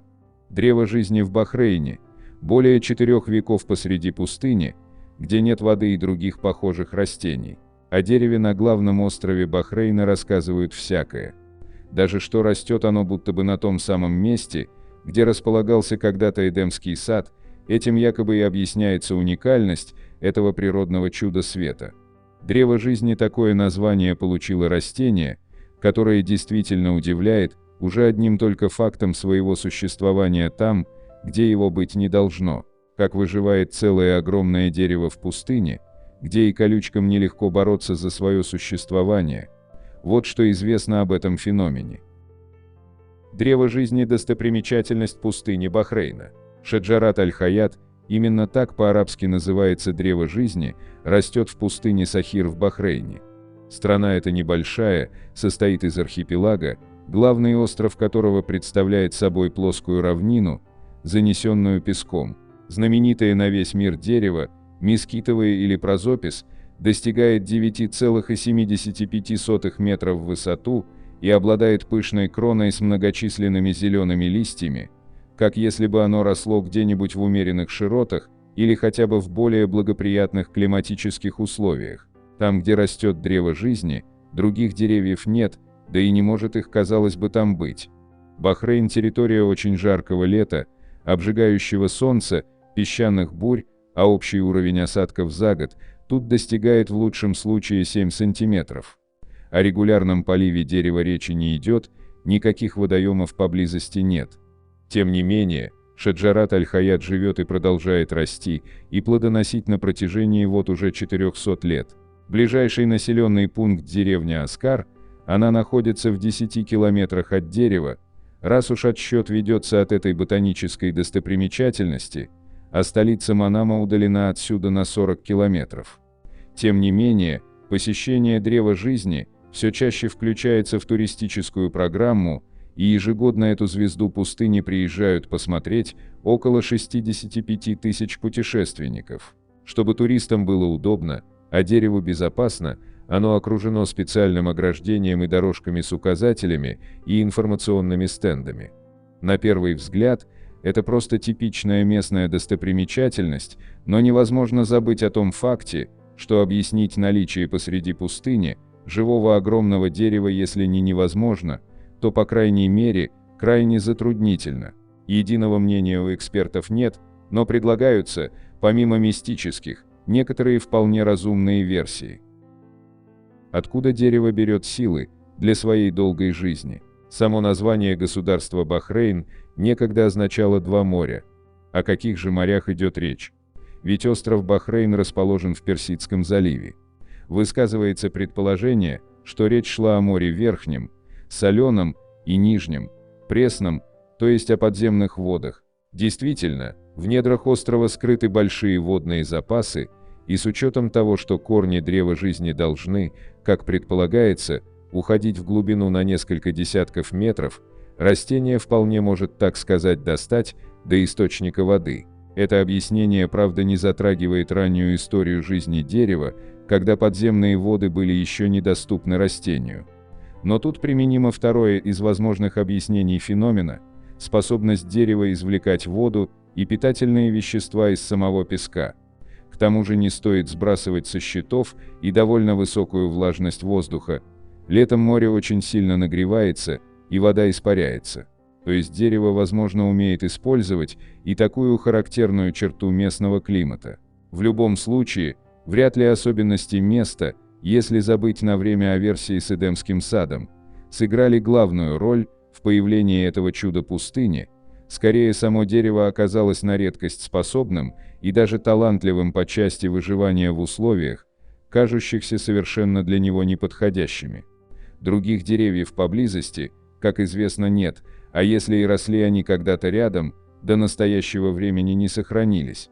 Древо жизни в Бахрейне. Более 4 веков посреди пустыни, где нет воды и других похожих растений. О дереве на главном острове Бахрейна рассказывают всякое. Даже что растет оно будто бы на том самом месте, где располагался когда-то Эдемский сад, этим якобы и объясняется уникальность этого природного чуда света. Древо жизни такое название получило растение, которое действительно удивляет уже одним только фактом своего существования там, где его быть не должно. Как выживает целое огромное дерево в пустыне, где и колючкам нелегко бороться за свое существование. Вот что известно об этом феномене. Древо жизни – достопримечательность пустыни Бахрейна. Шаджарат аль-Хаят, именно так по-арабски называется древо жизни, растет в пустыне Сахир в Бахрейне. Страна эта небольшая, состоит из архипелага, главный остров которого представляет собой плоскую равнину, занесенную песком. Знаменитое на весь мир дерево, мескитовое или прозопис, достигает 9,75 метров в высоту и обладает пышной кроной с многочисленными зелеными листьями, как если бы оно росло где-нибудь в умеренных широтах или хотя бы в более благоприятных климатических условиях. Там, где растет древо жизни, других деревьев нет, да и не может их, казалось бы, там быть. Бахрейн – территория очень жаркого лета, обжигающего солнца, песчаных бурь, а общий уровень осадков за год тут достигает в лучшем случае 7 сантиметров. О регулярном поливе дерева речи не идет, никаких водоемов поблизости нет. Тем не менее, Шаджарат аль-Хаят живет и продолжает расти и плодоносить на протяжении вот уже 400 лет. Ближайший населенный пункт – деревня Аскар, она находится в 10 километрах от дерева, раз уж отсчет ведется от этой ботанической достопримечательности, а столица Манама удалена отсюда на 40 километров. Тем не менее, посещение древа жизни все чаще включается в туристическую программу, и ежегодно эту звезду пустыни приезжают посмотреть около 65 тысяч путешественников. Чтобы туристам было удобно, а дереву безопасно, оно окружено специальным ограждением и дорожками с указателями и информационными стендами. На первый взгляд, это просто типичная местная достопримечательность, но невозможно забыть о том факте, что объяснить наличие посреди пустыни живого огромного дерева, если не невозможно, то, по крайней мере, крайне затруднительно. Единого мнения у экспертов нет, но предлагаются, помимо мистических, некоторые вполне разумные версии. Откуда дерево берет силы для своей долгой жизни? Само название государства Бахрейн некогда означало «два моря». О каких же морях идет речь? Ведь остров Бахрейн расположен в Персидском заливе. Высказывается предположение, что речь шла о море Верхнем, Соленом и Нижнем, Пресном, то есть о подземных водах. Действительно, в недрах острова скрыты большие водные запасы, и с учетом того, что корни древа жизни должны, как предполагается, уходить в глубину на несколько десятков метров, растение вполне может, так сказать, достать до источника воды. Это объяснение, правда, не затрагивает раннюю историю жизни дерева, когда подземные воды были еще недоступны растению. Но тут применимо второе из возможных объяснений феномена – способность дерева извлекать воду и питательные вещества из самого песка. К тому же не стоит сбрасывать со счетов и довольно высокую влажность воздуха. Летом море очень сильно нагревается, и вода испаряется. То есть дерево, возможно, умеет использовать и такую характерную черту местного климата. В любом случае, вряд ли особенности места, если забыть на время о версии с Эдемским садом, сыграли главную роль в появлении этого чуда пустыни. Скорее, само дерево оказалось на редкость способным и даже талантливым по части выживания в условиях, кажущихся совершенно для него неподходящими. Других деревьев поблизости, как известно, нет, а если и росли они когда-то рядом, до настоящего времени не сохранились.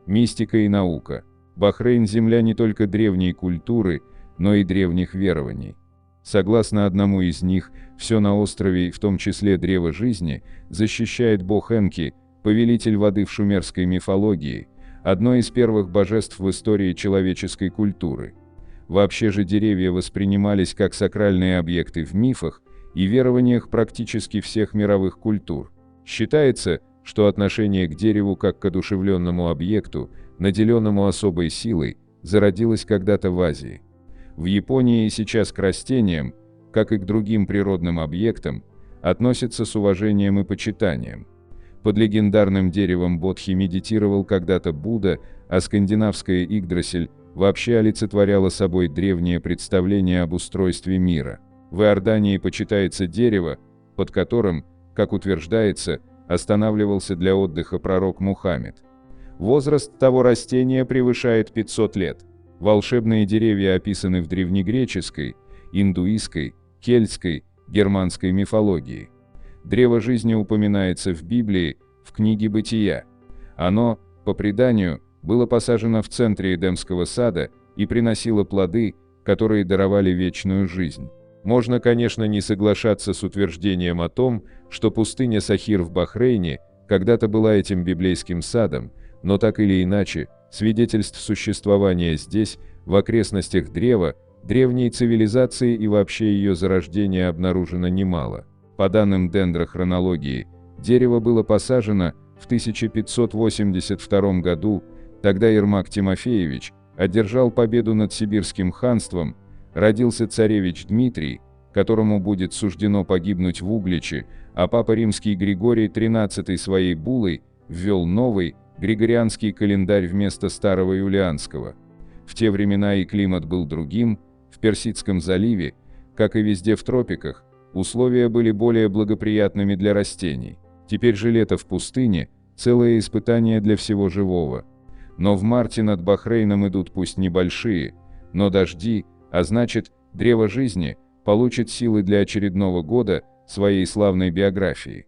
Мистика и наука. Бахрейн – земля не только древней культуры, но и древних верований. Согласно одному из них, все на острове, в том числе древо жизни, защищает бог Энки, повелитель воды в шумерской мифологии, одно из первых божеств в истории человеческой культуры. Вообще же деревья воспринимались как сакральные объекты в мифах и верованиях практически всех мировых культур. Считается, что отношение к дереву как к одушевленному объекту, наделенному особой силой, зародилось когда-то в Азии. В Японии и сейчас к растениям, как и к другим природным объектам, относятся с уважением и почитанием. Под легендарным деревом Бодхи медитировал когда-то Будда, а скандинавская Игдрасиль вообще олицетворяла собой древнее представление об устройстве мира. В Иордании почитается дерево, под которым, как утверждается, останавливался для отдыха пророк Мухаммед. Возраст того растения превышает 500 лет. Волшебные деревья описаны в древнегреческой, индуистской, кельтской, германской мифологии. Древо жизни упоминается в Библии, в книге Бытия. Оно, по преданию, было посажено в центре Эдемского сада и приносило плоды, которые даровали вечную жизнь. Можно, конечно, не соглашаться с утверждением о том, что пустыня Сахир в Бахрейне когда-то была этим библейским садом, но так или иначе, свидетельств существования здесь, в окрестностях древа, древней цивилизации и вообще ее зарождения обнаружено немало. По данным дендрохронологии, дерево было посажено в 1582 году, тогда Ермак Тимофеевич одержал победу над Сибирским ханством, родился царевич Дмитрий, которому будет суждено погибнуть в Угличе, а папа римский Григорий XIII своей буллой ввел новый, григорианский календарь вместо старого юлианского. В те времена и климат был другим, в Персидском заливе, как и везде в тропиках, условия были более благоприятными для растений. Теперь же лето в пустыне – целое испытание для всего живого. Но в марте над Бахрейном идут пусть небольшие, но дожди, а значит, древо жизни получит силы для очередного года своей славной биографии.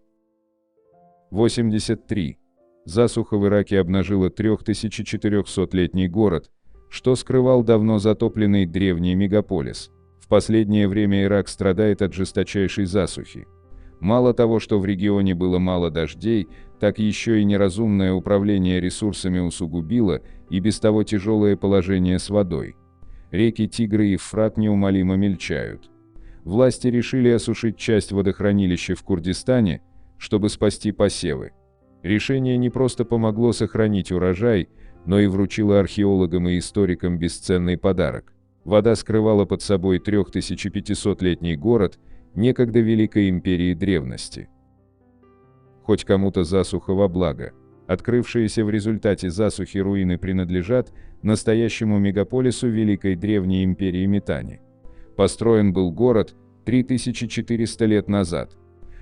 83. Засуха в Ираке обнажила 3400-летний город, что скрывал давно затопленный древний мегаполис. В последнее время Ирак страдает от жесточайшей засухи. Мало того, что в регионе было мало дождей, так еще и неразумное управление ресурсами усугубило и без того тяжелое положение с водой. Реки Тигр и Евфрат неумолимо мельчают. Власти решили осушить часть водохранилища в Курдистане, чтобы спасти посевы. Решение не просто помогло сохранить урожай, но и вручило археологам и историкам бесценный подарок. Вода скрывала под собой 3500-летний город некогда Великой империи древности. Хоть кому-то засуха во благо. Открывшиеся в результате засухи руины принадлежат настоящему мегаполису Великой древней империи Митани. Построен был город 3400 лет назад.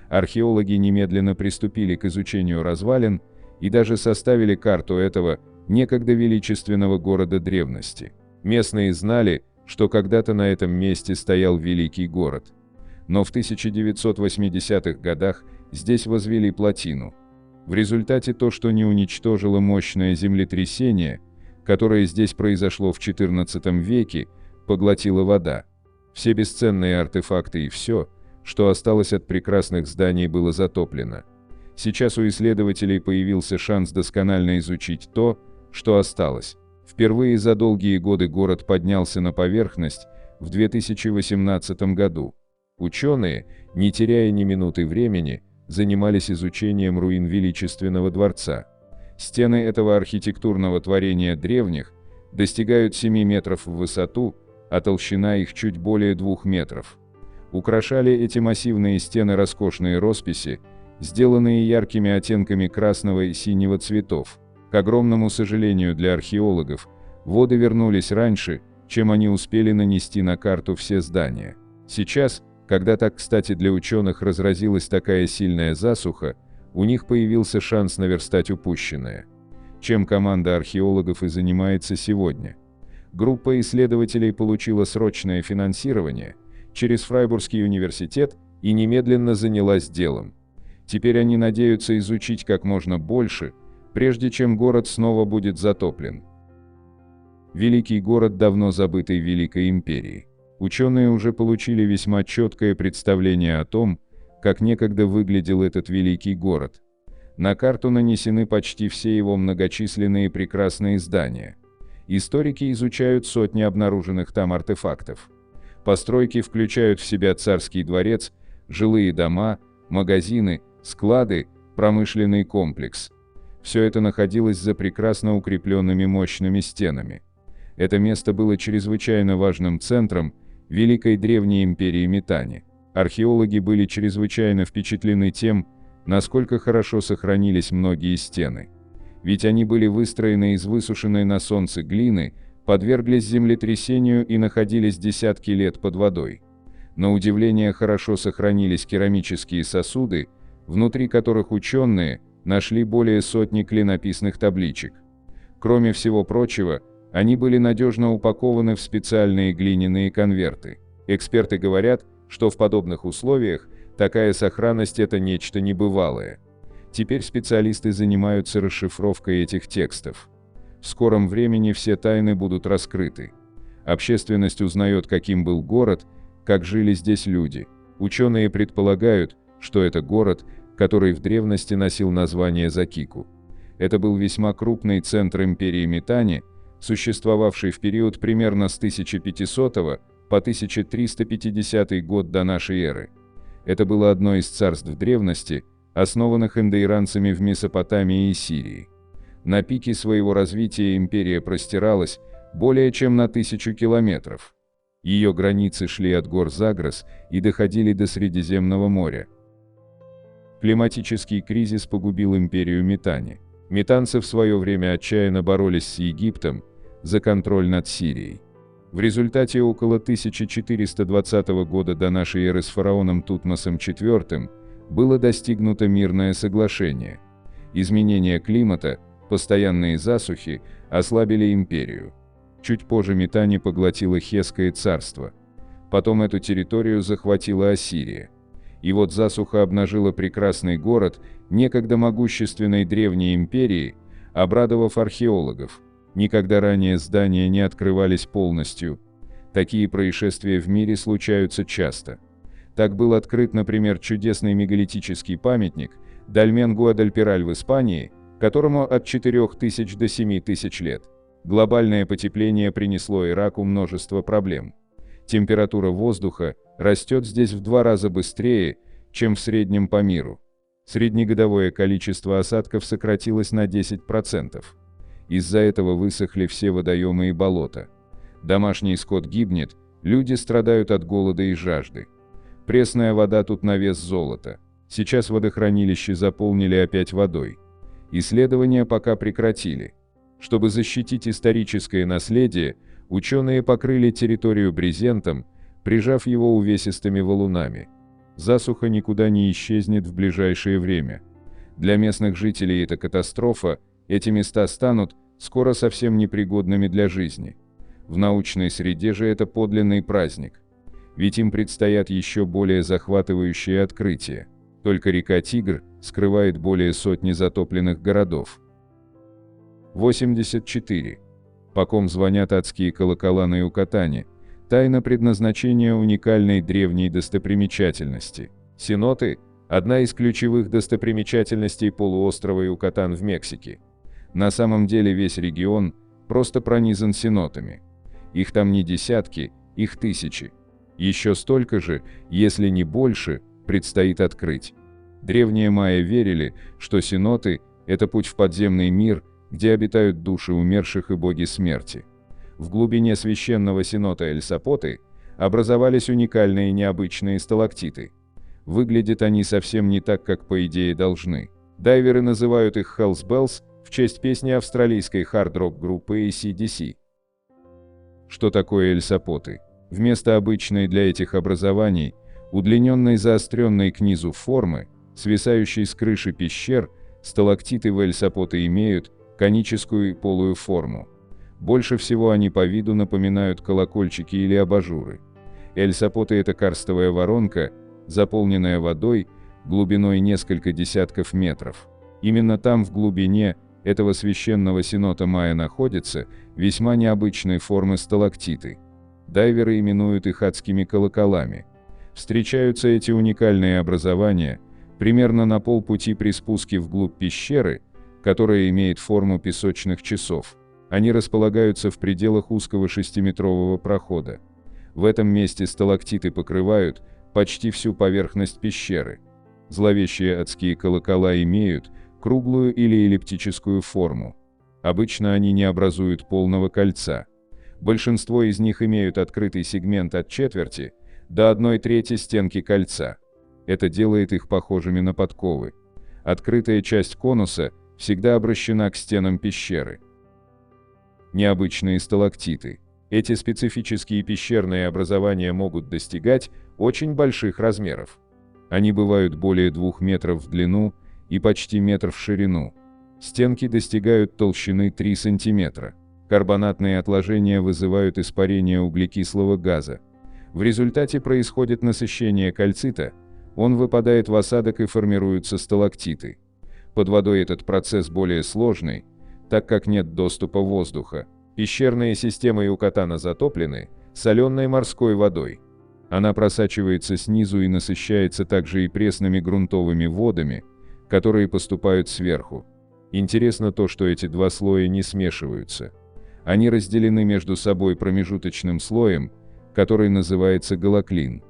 Археологи немедленно приступили к изучению развалин и даже составили карту этого некогда величественного города древности. Местные знали, что когда-то на этом месте стоял великий город. Но в 1980-х годах здесь возвели плотину. В результате то, что не уничтожило мощное землетрясение, которое здесь произошло в XIV веке, поглотила вода. Все бесценные артефакты и все, что осталось от прекрасных зданий, было затоплено. Сейчас у исследователей появился шанс досконально изучить то, что осталось. Впервые за долгие годы город поднялся на поверхность в 2018 году. Ученые, не теряя ни минуты времени, занимались изучением руин величественного дворца. Стены этого архитектурного творения древних достигают 7 метров в высоту, а толщина их чуть более 2 метров. Украшали эти массивные стены роскошные росписи, сделанные яркими оттенками красного и синего цветов. К огромному сожалению для археологов, воды вернулись раньше, чем они успели нанести на карту все здания. Сейчас, когда так кстати для ученых разразилась такая сильная засуха, у них появился шанс наверстать упущенное. Чем команда археологов и занимается сегодня. Группа исследователей получила срочное финансирование через Фрайбургский университет и немедленно занялась делом. Теперь они надеются изучить как можно больше, прежде чем город снова будет затоплен. Великий город давно забытой Великой империи. Ученые уже получили весьма четкое представление о том, как некогда выглядел этот великий город. На карту нанесены почти все его многочисленные прекрасные здания. Историки изучают сотни обнаруженных там артефактов. Постройки включают в себя царский дворец, жилые дома, магазины, склады, промышленный комплекс. Все это находилось за прекрасно укрепленными мощными стенами. Это место было чрезвычайно важным центром Великой Древней империи Митани. Археологи были чрезвычайно впечатлены тем, насколько хорошо сохранились многие стены. Ведь они были выстроены из высушенной на солнце глины, подверглись землетрясению и находились десятки лет под водой. На удивление хорошо сохранились керамические сосуды, внутри которых ученые нашли более сотни клинописных табличек. Кроме всего прочего, они были надежно упакованы в специальные глиняные конверты. Эксперты говорят, что в подобных условиях такая сохранность – это нечто небывалое. Теперь специалисты занимаются расшифровкой этих текстов. В скором времени все тайны будут раскрыты. Общественность узнает, каким был город, как жили здесь люди. Ученые предполагают, что это город, который в древности носил название Закику. Это был весьма крупный центр империи Митани, существовавший в период примерно с 1500 по 1350 год до нашей эры. Это было одно из царств древности, основанных индоиранцами в Месопотамии и Сирии. На пике своего развития империя простиралась более чем на 1000 километров. Ее границы шли от гор Загрос и доходили до Средиземного моря. Климатический кризис погубил империю Митани. Митанцы в свое время отчаянно боролись с Египтом за контроль над Сирией. В результате около 1420 года до нашей эры с фараоном Тутмосом IV было достигнуто мирное соглашение. Изменение климата, постоянные засухи ослабили империю. Чуть позже Митани поглотила Хесское царство. Потом эту территорию захватила Ассирия. И вот засуха обнажила прекрасный город некогда могущественной древней империи, обрадовав археологов. Никогда ранее здания не открывались полностью. Такие происшествия в мире случаются часто. Так был открыт, например, чудесный мегалитический памятник Дольмен Гуадальпераль в Испании, которому от 4000 до 7000 лет. Глобальное потепление принесло Ираку множество проблем. Температура воздуха растет здесь в 2 раза быстрее, чем в среднем по миру. Среднегодовое количество осадков сократилось на 10%. Из-за этого высохли все водоемы и болота. Домашний скот гибнет, люди страдают от голода и жажды. Пресная вода тут на вес золота. Сейчас водохранилища заполнили опять водой. Исследования пока прекратили. Чтобы защитить историческое наследие, ученые покрыли территорию брезентом, прижав его увесистыми валунами. Засуха никуда не исчезнет в ближайшее время. Для местных жителей это катастрофа, эти места станут скоро совсем непригодными для жизни. В научной среде же это подлинный праздник. Ведь им предстоят еще более захватывающие открытия. Только река Тигр скрывает более сотни затопленных городов. 84. По ком звонят адские колокола на Юкатане. Тайна предназначения уникальной древней достопримечательности. Сеноты – одна из ключевых достопримечательностей полуострова Юкатан в Мексике. На самом деле весь регион просто пронизан сенотами. Их там не десятки, их тысячи. Еще столько же, если не больше, предстоит открыть. Древние майя верили, что сеноты – это путь в подземный мир, где обитают души умерших и боги смерти. В глубине священного сенота Эль-Сапоты образовались уникальные необычные сталактиты. Выглядят они совсем не так, как по идее должны. Дайверы называют их Hells Bells в честь песни австралийской хард-рок группы AC/DC. Что такое Эль-Сапоты? Вместо обычной для этих образований, удлиненной заостренной к низу формы, свисающей с крыши пещер, сталактиты в Эль-Сапоты имеют коническую и полую форму. Больше всего они по виду напоминают колокольчики или абажуры. Эль-Сапоте – это карстовая воронка, заполненная водой, глубиной несколько десятков метров. Именно там, в глубине этого священного сенота майя, находятся весьма необычной формы сталактиты. Дайверы именуют их адскими колоколами. Встречаются эти уникальные образования примерно на полпути при спуске вглубь пещеры, которая имеет форму песочных часов. Они располагаются в пределах узкого 6-метрового прохода. В этом месте сталактиты покрывают почти всю поверхность пещеры. Зловещие адские колокола имеют круглую или эллиптическую форму. Обычно они не образуют полного кольца. Большинство из них имеют открытый сегмент от четверти до 1/3 стенки кольца. Это делает их похожими на подковы. Открытая часть конуса всегда обращена к стенам пещеры. Необычные сталактиты. Эти специфические пещерные образования могут достигать очень больших размеров. Они бывают более 2 метров в длину и почти метр в ширину. Стенки достигают толщины 3 сантиметра. Карбонатные отложения вызывают испарение углекислого газа. В результате происходит насыщение кальцита, он выпадает в осадок и формируются сталактиты. Под водой этот процесс более сложный, так как нет доступа воздуха. Пещерные системы Юкатана затоплены соленой морской водой. Она просачивается снизу и насыщается также и пресными грунтовыми водами, которые поступают сверху. Интересно то, что эти два слоя не смешиваются. Они разделены между собой промежуточным слоем, который называется галоклин.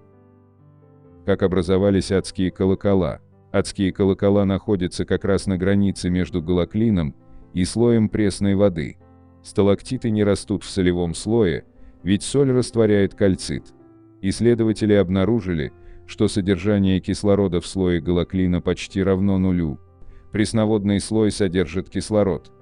Как образовались адские колокола? Адские колокола находятся как раз на границе между галоклином и слоем пресной воды. Сталактиты не растут в солевом слое, ведь соль растворяет кальцит. Исследователи обнаружили, что содержание кислорода в слое галоклина почти равно нулю. Пресноводный слой содержит кислород.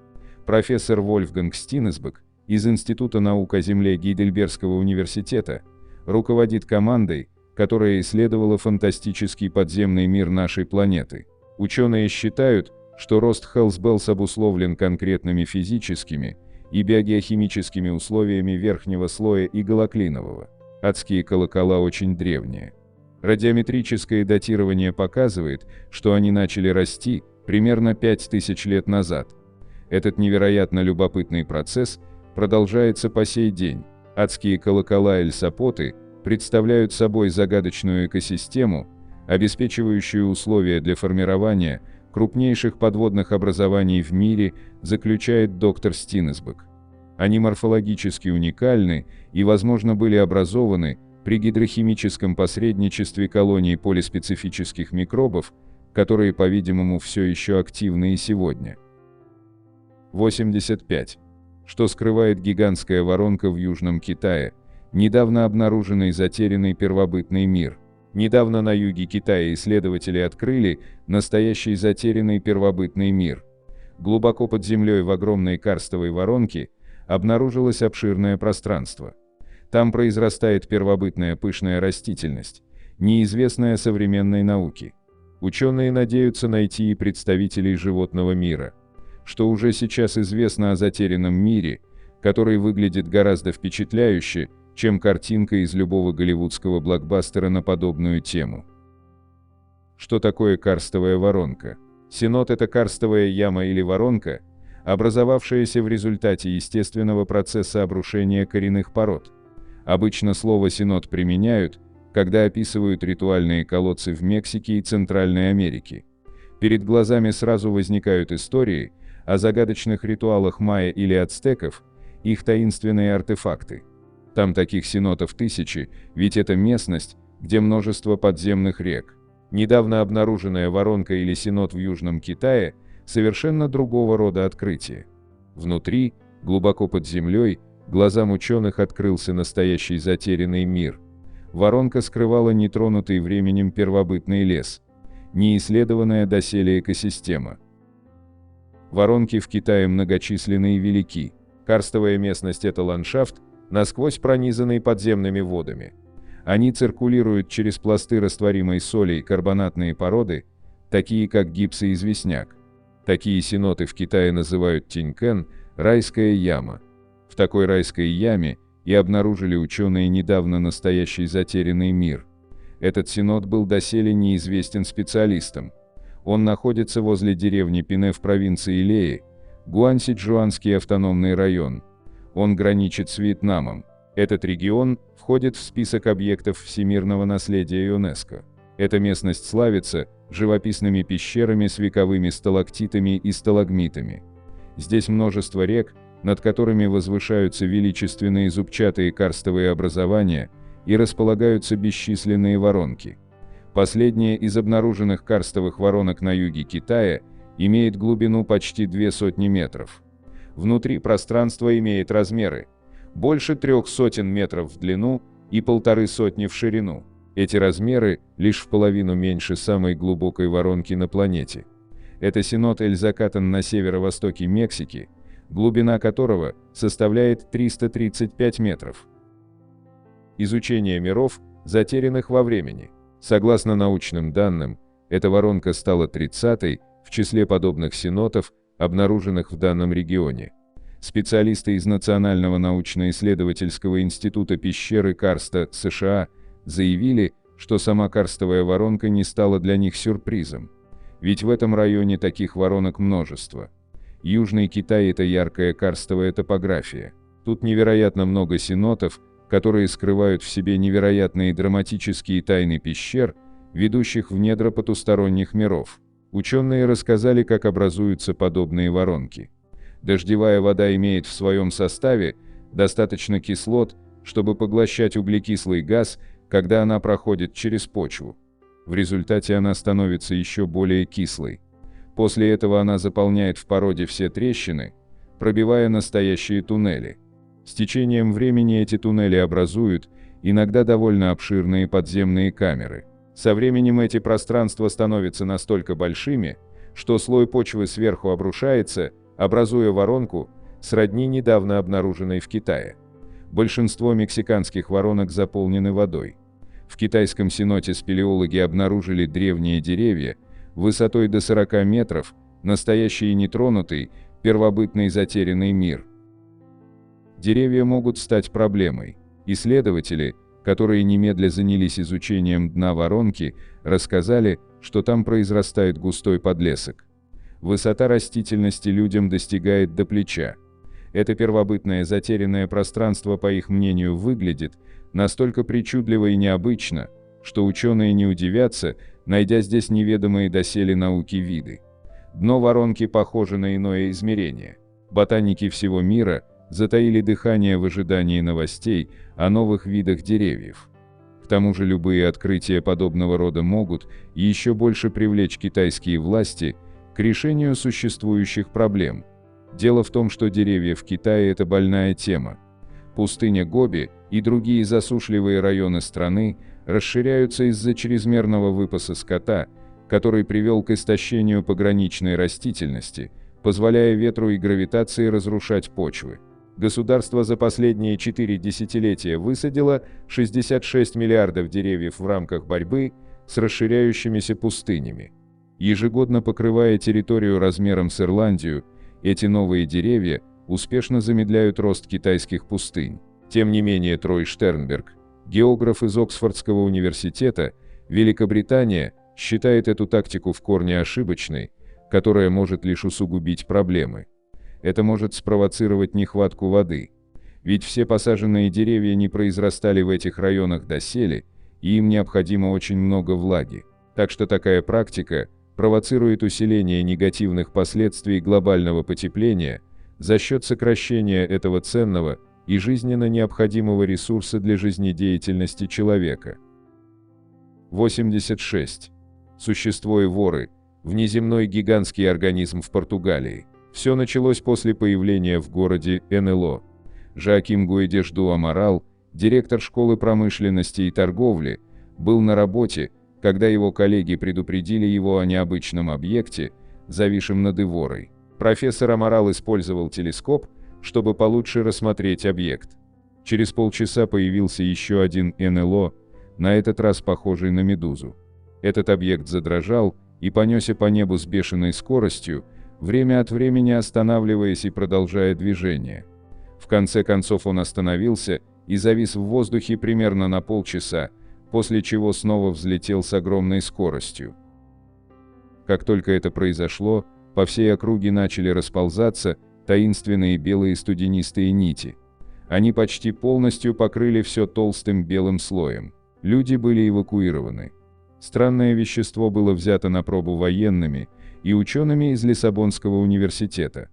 Профессор Вольфганг Стинесбек из Института наук о Земле Гейдельбергского университета руководит командой, которая исследовала фантастический подземный мир нашей планеты. Ученые считают, что рост Хеллс-Беллс обусловлен конкретными физическими и биогеохимическими условиями верхнего слоя и галоклинового. Адские колокола очень древние. Радиометрическое датирование показывает, что они начали расти примерно 5000 лет назад. Этот невероятно любопытный процесс продолжается по сей день. Адские колокола Эль-Сапоте представляют собой загадочную экосистему, обеспечивающую условия для формирования крупнейших подводных образований в мире, заключает доктор Стинесбек. Они морфологически уникальны и, возможно, были образованы при гидрохимическом посредничестве колоний полиспецифических микробов, которые, по-видимому, все еще активны и сегодня. 85. Что скрывает гигантская воронка в Южном Китае, недавно обнаруженный затерянный первобытный мир? Недавно на юге Китая исследователи открыли настоящий затерянный первобытный мир. Глубоко под землей в огромной карстовой воронке обнаружилось обширное пространство. Там произрастает первобытная пышная растительность, неизвестная современной науке. Ученые надеются найти и представителей животного мира. Что уже сейчас известно о затерянном мире, который выглядит гораздо впечатляюще, чем картинка из любого голливудского блокбастера на подобную тему. Что такое карстовая воронка? Сенот – это карстовая яма или воронка, образовавшаяся в результате естественного процесса обрушения коренных пород. Обычно слово «сенот» применяют, когда описывают ритуальные колодцы в Мексике и Центральной Америке. Перед глазами сразу возникают истории о загадочных ритуалах майя или ацтеков, их таинственные артефакты. Там таких сенотов тысячи, ведь это местность, где множество подземных рек. Недавно обнаруженная воронка или сенот в Южном Китае – совершенно другого рода открытие. Внутри, глубоко под землей, глазам ученых открылся настоящий затерянный мир. Воронка скрывала нетронутый временем первобытный лес, неисследованная доселе экосистема. Воронки в Китае многочисленны и велики. Карстовая местность – это ландшафт, насквозь пронизанный подземными водами. Они циркулируют через пласты растворимой соли и карбонатные породы, такие как гипс и известняк. Такие сеноты в Китае называют тинькэн – райская яма. В такой райской яме и обнаружили ученые недавно настоящий затерянный мир. Этот синод был доселе неизвестен специалистам. Он находится возле деревни Пине в провинции Леи, Гуанси-Чжуанский автономный район. Он граничит с Вьетнамом. Этот регион входит в список объектов всемирного наследия ЮНЕСКО. Эта местность славится живописными пещерами с вековыми сталактитами и сталагмитами. Здесь множество рек, над которыми возвышаются величественные зубчатые карстовые образования и располагаются бесчисленные воронки. Последняя из обнаруженных карстовых воронок на юге Китая имеет глубину почти 200 метров. Внутри пространство имеет размеры больше 300 метров в длину и 150 в ширину. Эти размеры лишь в половину меньше самой глубокой воронки на планете. Это синод Эль-Закатан на северо-востоке Мексики, глубина которого составляет 335 метров. Изучение миров, затерянных во времени. Согласно научным данным, эта воронка стала 30-й в числе подобных синодов, обнаруженных в данном регионе. Специалисты из Национального научно-исследовательского института пещеры Карста США заявили, что сама карстовая воронка не стала для них сюрпризом. Ведь в этом районе таких воронок множество. Южный Китай – это яркая карстовая топография. Тут невероятно много синодов, которые скрывают в себе невероятные драматические тайны пещер, ведущих в недра потусторонних миров. Ученые рассказали, как образуются подобные воронки. Дождевая вода имеет в своем составе достаточно кислот, чтобы поглощать углекислый газ, когда она проходит через почву. В результате она становится еще более кислой. После этого она заполняет в породе все трещины, пробивая настоящие туннели. С течением времени эти туннели образуют иногда довольно обширные подземные камеры. Со временем эти пространства становятся настолько большими, что слой почвы сверху обрушается, образуя воронку, сродни недавно обнаруженной в Китае. Большинство мексиканских воронок заполнены водой. В китайском синоте спелеологи обнаружили древние деревья высотой до 40 метров, настоящий и нетронутый, первобытный затерянный мир. Деревья могут стать проблемой. Исследователи, которые немедля занялись изучением дна воронки, рассказали, что там произрастает густой подлесок. Высота растительности людям достигает до плеча. Это первобытное затерянное пространство, по их мнению, выглядит настолько причудливо и необычно, что ученые не удивятся, найдя здесь неведомые доселе науки виды. Дно воронки похоже на иное измерение. Ботаники всего мира затаили дыхание в ожидании новостей о новых видах деревьев. К тому же любые открытия подобного рода могут еще больше привлечь китайские власти к решению существующих проблем. Дело в том, что деревья в Китае – это больная тема. Пустыня Гоби и другие засушливые районы страны расширяются из-за чрезмерного выпаса скота, который привел к истощению пограничной растительности, позволяя ветру и гравитации разрушать почвы. Государство за последние 4 десятилетия высадило 66 миллиардов деревьев в рамках борьбы с расширяющимися пустынями. Ежегодно покрывая территорию размером с Ирландию, эти новые деревья успешно замедляют рост китайских пустынь. Тем не менее, Трой Штернберг, географ из Оксфордского университета, Великобритания, считает эту тактику в корне ошибочной, которая может лишь усугубить проблемы. Это может спровоцировать нехватку воды. Ведь все посаженные деревья не произрастали в этих районах доселе, и им необходимо очень много влаги. Так что такая практика провоцирует усиление негативных последствий глобального потепления за счет сокращения этого ценного и жизненно необходимого ресурса для жизнедеятельности человека. 86. Существо и воры. Внеземной гигантский организм в Португалии. Все началось после появления в городе НЛО. Жоаким Гуэдеш ду Амарал, директор школы промышленности и торговли, был на работе, когда его коллеги предупредили его о необычном объекте, зависшем над Иворой. Профессор Амарал использовал телескоп, чтобы получше рассмотреть объект. Через полчаса появился еще один НЛО, на этот раз похожий на медузу. Этот объект задрожал и понесся по небу с бешеной скоростью, время от времени останавливаясь и продолжая движение. В конце концов он остановился и завис в воздухе примерно на полчаса, после чего снова взлетел с огромной скоростью. Как только это произошло, по всей округе начали расползаться таинственные белые студенистые нити. Они почти полностью покрыли все толстым белым слоем. Люди были эвакуированы. Странное вещество было взято на пробу военными и учеными из Лиссабонского университета.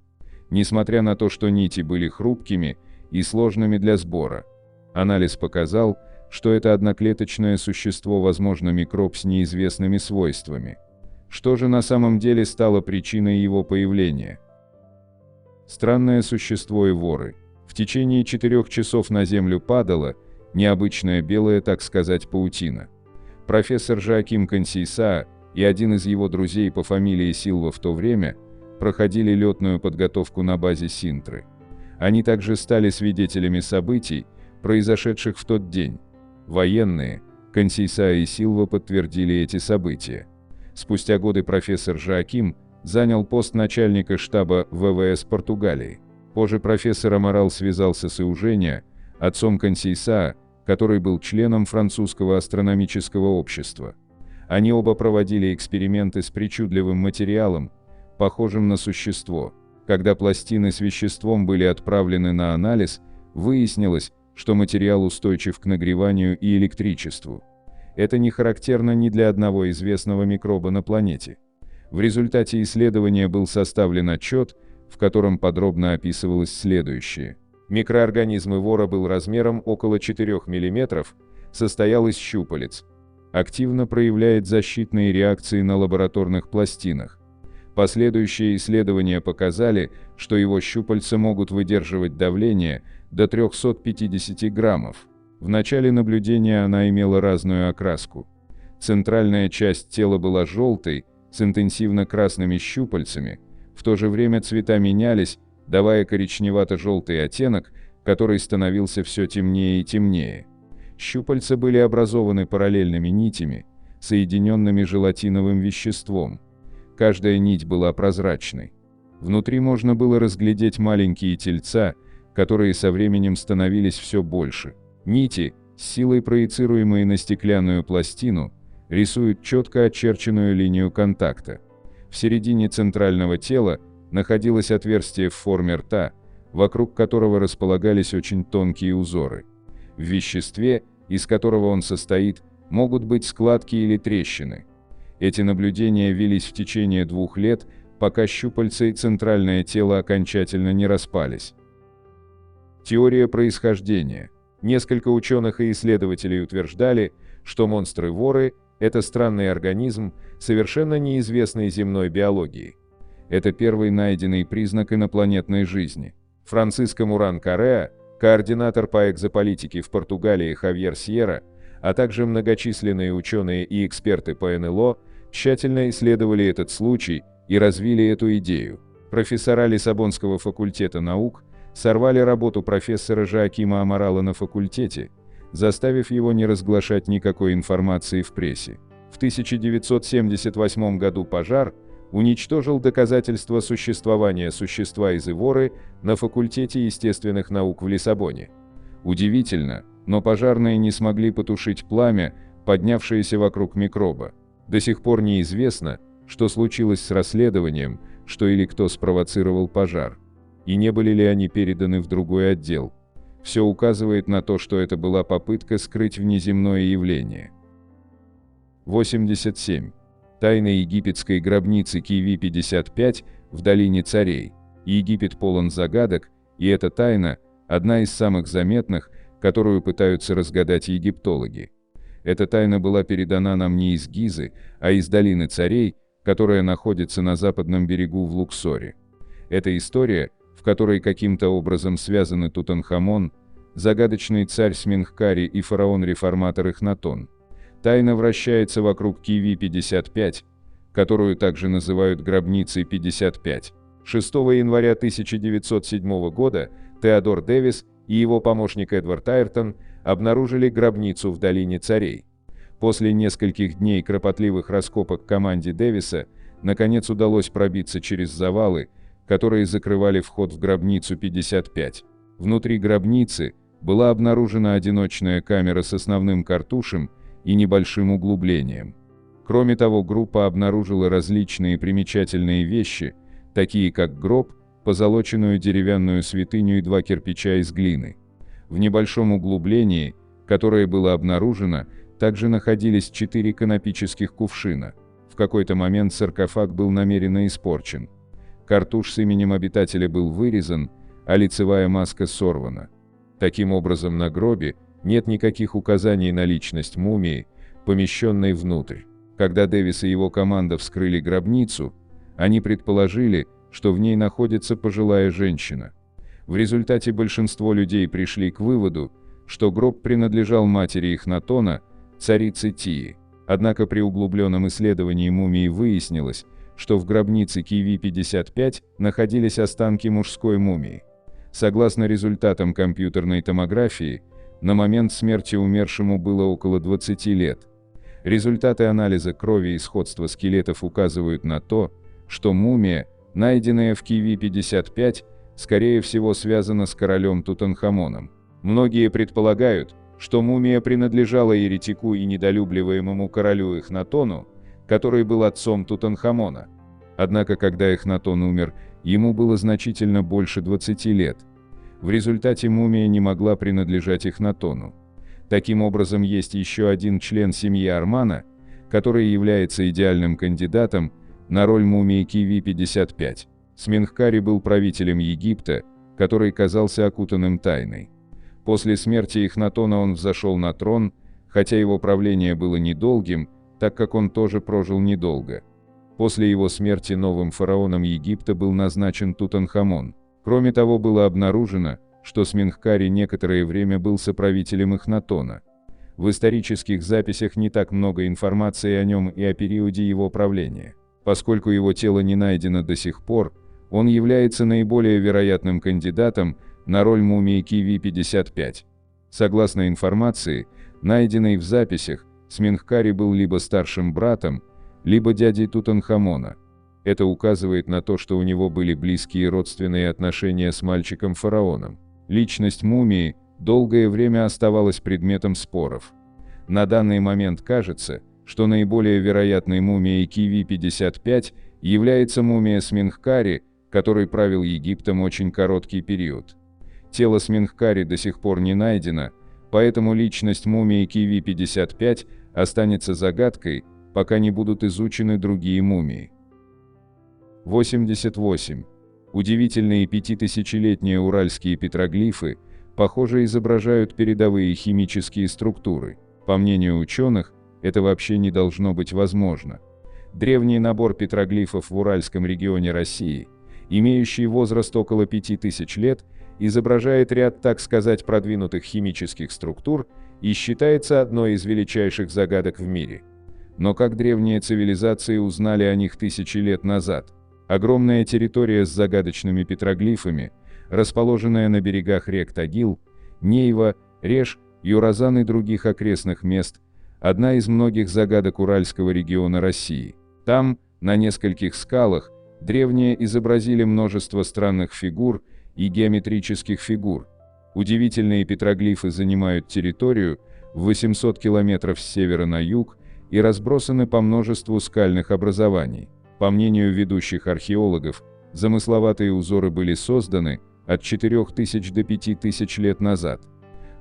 Несмотря на то, что нити были хрупкими и сложными для сбора, анализ показал, что это одноклеточное существо, возможно, микроб с неизвестными свойствами. Что же на самом деле стало причиной его появления? Странное существо эворы. В течение 4 часов на Землю падала необычная белая, так сказать, паутина. Профессор Жоаким Консейсаа и один из его друзей по фамилии Силва в то время проходили летную подготовку на базе Синтры. Они также стали свидетелями событий, произошедших в тот день. Военные, Консейсаа и Силва, подтвердили эти события. Спустя годы профессор Жоаким занял пост начальника штаба ВВС Португалии. Позже профессор Амарал связался с Эуженио, отцом Консейсаа, который был членом французского астрономического общества. Они оба проводили эксперименты с причудливым материалом, похожим на существо. Когда пластины с веществом были отправлены на анализ, выяснилось, что материал устойчив к нагреванию и электричеству. Это не характерно ни для одного известного микроба на планете. В результате исследования был составлен отчет, в котором подробно описывалось следующее. Микроорганизм эвора был размером около 4 мм, состоял из щупалец. Активно проявляет защитные реакции на лабораторных пластинах. Последующие исследования показали, что его щупальца могут выдерживать давление до 350 граммов. В начале наблюдения она имела разную окраску. Центральная часть тела была желтой, с интенсивно-красными щупальцами, в то же время цвета менялись, давая коричневато-желтый оттенок, который становился все темнее и темнее. Щупальца были образованы параллельными нитями, соединенными желатиновым веществом. Каждая нить была прозрачной. Внутри можно было разглядеть маленькие тельца, которые со временем становились все больше. Нити, с силой проецируемые на стеклянную пластину, рисуют четко очерченную линию контакта. В середине центрального тела находилось отверстие в форме рта, вокруг которого располагались очень тонкие узоры. В веществе, из которого он состоит, могут быть складки или трещины. Эти наблюдения велись в течение 2 лет, пока щупальца и центральное тело окончательно не распались. Теория происхождения. Несколько ученых и исследователей утверждали, что монстры-воры – это странный организм, совершенно неизвестный земной биологии. Это первый найденный признак инопланетной жизни. Франциско Муран-Корреа, координатор по экзополитике в Португалии Хавьер Сьерра, а также многочисленные ученые и эксперты по НЛО тщательно исследовали этот случай и развили эту идею. Профессора Лиссабонского факультета наук сорвали работу профессора Жоакима Амарала на факультете, заставив его не разглашать никакой информации в прессе. В 1978 году пожар уничтожил доказательства существования существа из эворы на факультете естественных наук в Лиссабоне. Удивительно, но пожарные не смогли потушить пламя, поднявшееся вокруг микроба. До сих пор неизвестно, что случилось с расследованием, что или кто спровоцировал пожар, и не были ли они переданы в другой отдел. Все указывает на то, что это была попытка скрыть внеземное явление. 87. Тайна египетской гробницы Киви-55 в долине царей. Египет полон загадок, и эта тайна – одна из самых заметных, которую пытаются разгадать египтологи. Эта тайна была передана нам не из Гизы, а из долины царей, которая находится на западном берегу в Луксоре. Это история, в которой каким-то образом связаны Тутанхамон, загадочный царь Сменхкари и фараон-реформатор Эхнатон. Тайна вращается вокруг Киви-55, которую также называют гробницей 55. 6 января 1907 года Теодор Дэвис и его помощник Эдвард Айртон обнаружили гробницу в долине царей. После нескольких дней кропотливых раскопок команде Дэвиса наконец удалось пробиться через завалы, которые закрывали вход в гробницу 55. Внутри гробницы была обнаружена одиночная камера с основным картушем и небольшим углублением. Кроме того, группа обнаружила различные примечательные вещи, такие как гроб, позолоченную деревянную святыню и 2 кирпича из глины. В небольшом углублении, которое было обнаружено, также находились 4 канопических кувшина. В какой-то момент саркофаг был намеренно испорчен. Картуш с именем обитателя был вырезан, а лицевая маска сорвана. Таким образом, на гробе нет никаких указаний на личность мумии, помещенной внутрь. Когда Дэвис и его команда вскрыли гробницу, они предположили, что в ней находится пожилая женщина. В результате большинство людей пришли к выводу, что гроб принадлежал матери Эхнатона, царице Тии. Однако при углубленном исследовании мумии выяснилось, что в гробнице Киви-55 находились останки мужской мумии. Согласно результатам компьютерной томографии, на момент смерти умершему было около 20 лет. Результаты анализа крови и сходства скелетов указывают на то, что мумия, найденная в Киви-55, скорее всего связана с королем Тутанхамоном. Многие предполагают, что мумия принадлежала еретику и недолюбливаемому королю Эхнатону, который был отцом Тутанхамона. Однако, когда Эхнатон умер, ему было значительно больше 20 лет. В результате мумия не могла принадлежать Эхнатону. Таким образом, есть еще один член семьи Армана, который является идеальным кандидатом на роль мумии Киви-55. Сменхкари был правителем Египта, который казался окутанным тайной. После смерти Эхнатона он взошел на трон, хотя его правление было недолгим, так как он тоже прожил недолго. После его смерти новым фараоном Египта был назначен Тутанхамон. Кроме того, было обнаружено, что Сменхкари некоторое время был соправителем Эхнатона. В исторических записях не так много информации о нем и о периоде его правления. Поскольку его тело не найдено до сих пор, он является наиболее вероятным кандидатом на роль мумии Киви-55. Согласно информации, найденной в записях, Сменхкари был либо старшим братом, либо дядей Тутанхамона. Это указывает на то, что у него были близкие родственные отношения с мальчиком-фараоном. Личность мумии долгое время оставалась предметом споров. На данный момент кажется, что наиболее вероятной мумией Киви-55 является мумия Сменхкари, который правил Египтом очень короткий период. Тело Сменхкари до сих пор не найдено, поэтому личность мумии Киви-55 останется загадкой, пока не будут изучены другие мумии. 88. Удивительные 5000-летние уральские петроглифы, похоже, изображают передовые химические структуры. По мнению ученых, это вообще не должно быть возможно. Древний набор петроглифов в Уральском регионе России, имеющий возраст около 5000 лет, изображает ряд, так сказать, продвинутых химических структур и считается одной из величайших загадок в мире. Но как древние цивилизации узнали о них тысячи лет назад? Огромная территория с загадочными петроглифами, расположенная на берегах рек Тагил, Нейва, Реж, Юразан и других окрестных мест, одна из многих загадок Уральского региона России. Там, на нескольких скалах, древние изобразили множество странных фигур и геометрических фигур. Удивительные петроглифы занимают территорию в 800 километров с севера на юг и разбросаны по множеству скальных образований. По мнению ведущих археологов, замысловатые узоры были созданы от 4000 до 5000 лет назад.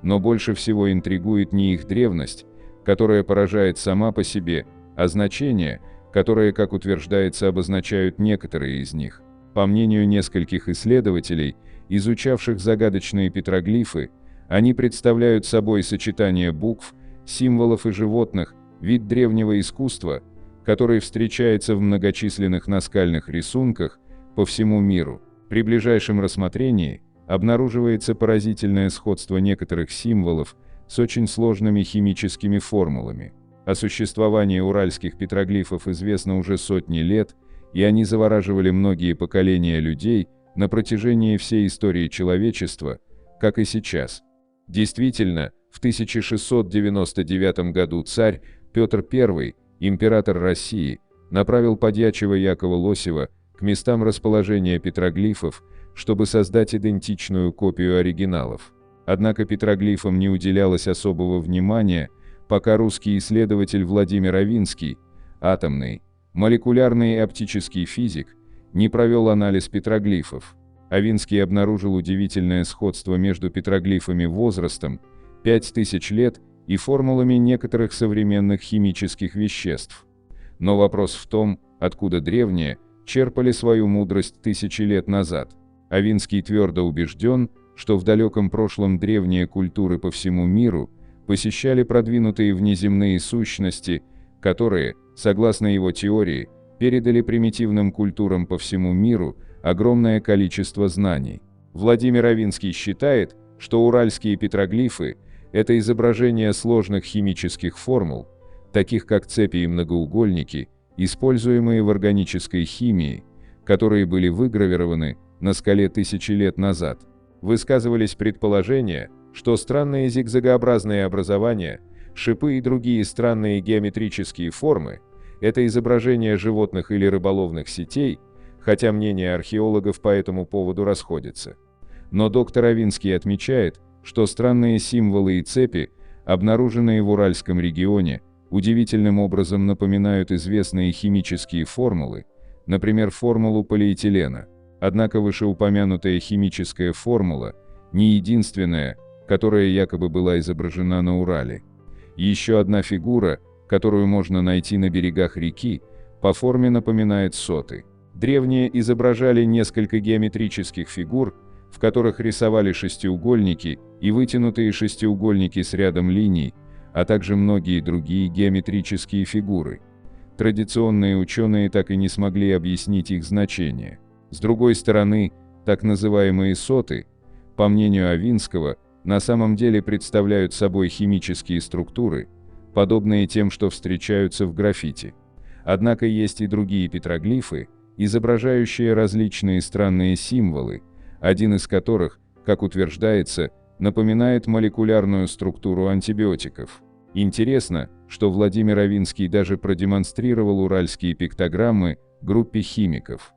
Но больше всего интригует не их древность, которая поражает сама по себе, а значения, которые, как утверждается, обозначают некоторые из них. По мнению нескольких исследователей, изучавших загадочные петроглифы, они представляют собой сочетание букв, символов и животных, вид древнего искусства, который встречается в многочисленных наскальных рисунках по всему миру. При ближайшем рассмотрении обнаруживается поразительное сходство некоторых символов с очень сложными химическими формулами. О существовании уральских петроглифов известно уже сотни лет, и они завораживали многие поколения людей на протяжении всей истории человечества, как и сейчас. Действительно, в 1699 году царь Петр I, император России, направил подьячего Якова Лосева к местам расположения петроглифов, чтобы создать идентичную копию оригиналов. Однако петроглифам не уделялось особого внимания, пока русский исследователь Владимир Авинский, атомный, молекулярный и оптический физик, не провел анализ петроглифов. Авинский обнаружил удивительное сходство между петроглифами возрастом 5000 лет и формулами некоторых современных химических веществ. Но вопрос в том, откуда древние черпали свою мудрость тысячи лет назад. Авинский твердо убежден, что в далеком прошлом древние культуры по всему миру посещали продвинутые внеземные сущности, которые, согласно его теории, передали примитивным культурам по всему миру огромное количество знаний. Владимир Авинский считает, что уральские петроглифы – это изображение сложных химических формул, таких как цепи и многоугольники, используемые в органической химии, которые были выгравированы на скале тысячи лет назад. Высказывались предположения, что странные зигзагообразные образования, шипы и другие странные геометрические формы – это изображения животных или рыболовных сетей, хотя мнения археологов по этому поводу расходятся. Но доктор Авинский отмечает, что странные символы и цепи, обнаруженные в Уральском регионе, удивительным образом напоминают известные химические формулы, например, формулу полиэтилена. Однако вышеупомянутая химическая формула не единственная, которая якобы была изображена на Урале. Еще одна фигура, которую можно найти на берегах реки, по форме напоминает соты. Древние изображали несколько геометрических фигур, в которых рисовали шестиугольники и вытянутые шестиугольники с рядом линий, а также многие другие геометрические фигуры. Традиционные ученые так и не смогли объяснить их значение. С другой стороны, так называемые соты, по мнению Авинского, на самом деле представляют собой химические структуры, подобные тем, что встречаются в граффити. Однако есть и другие петроглифы, изображающие различные странные символы, один из которых, как утверждается, напоминает молекулярную структуру антибиотиков. Интересно, что Владимир Авинский даже продемонстрировал уральские пиктограммы группе химиков.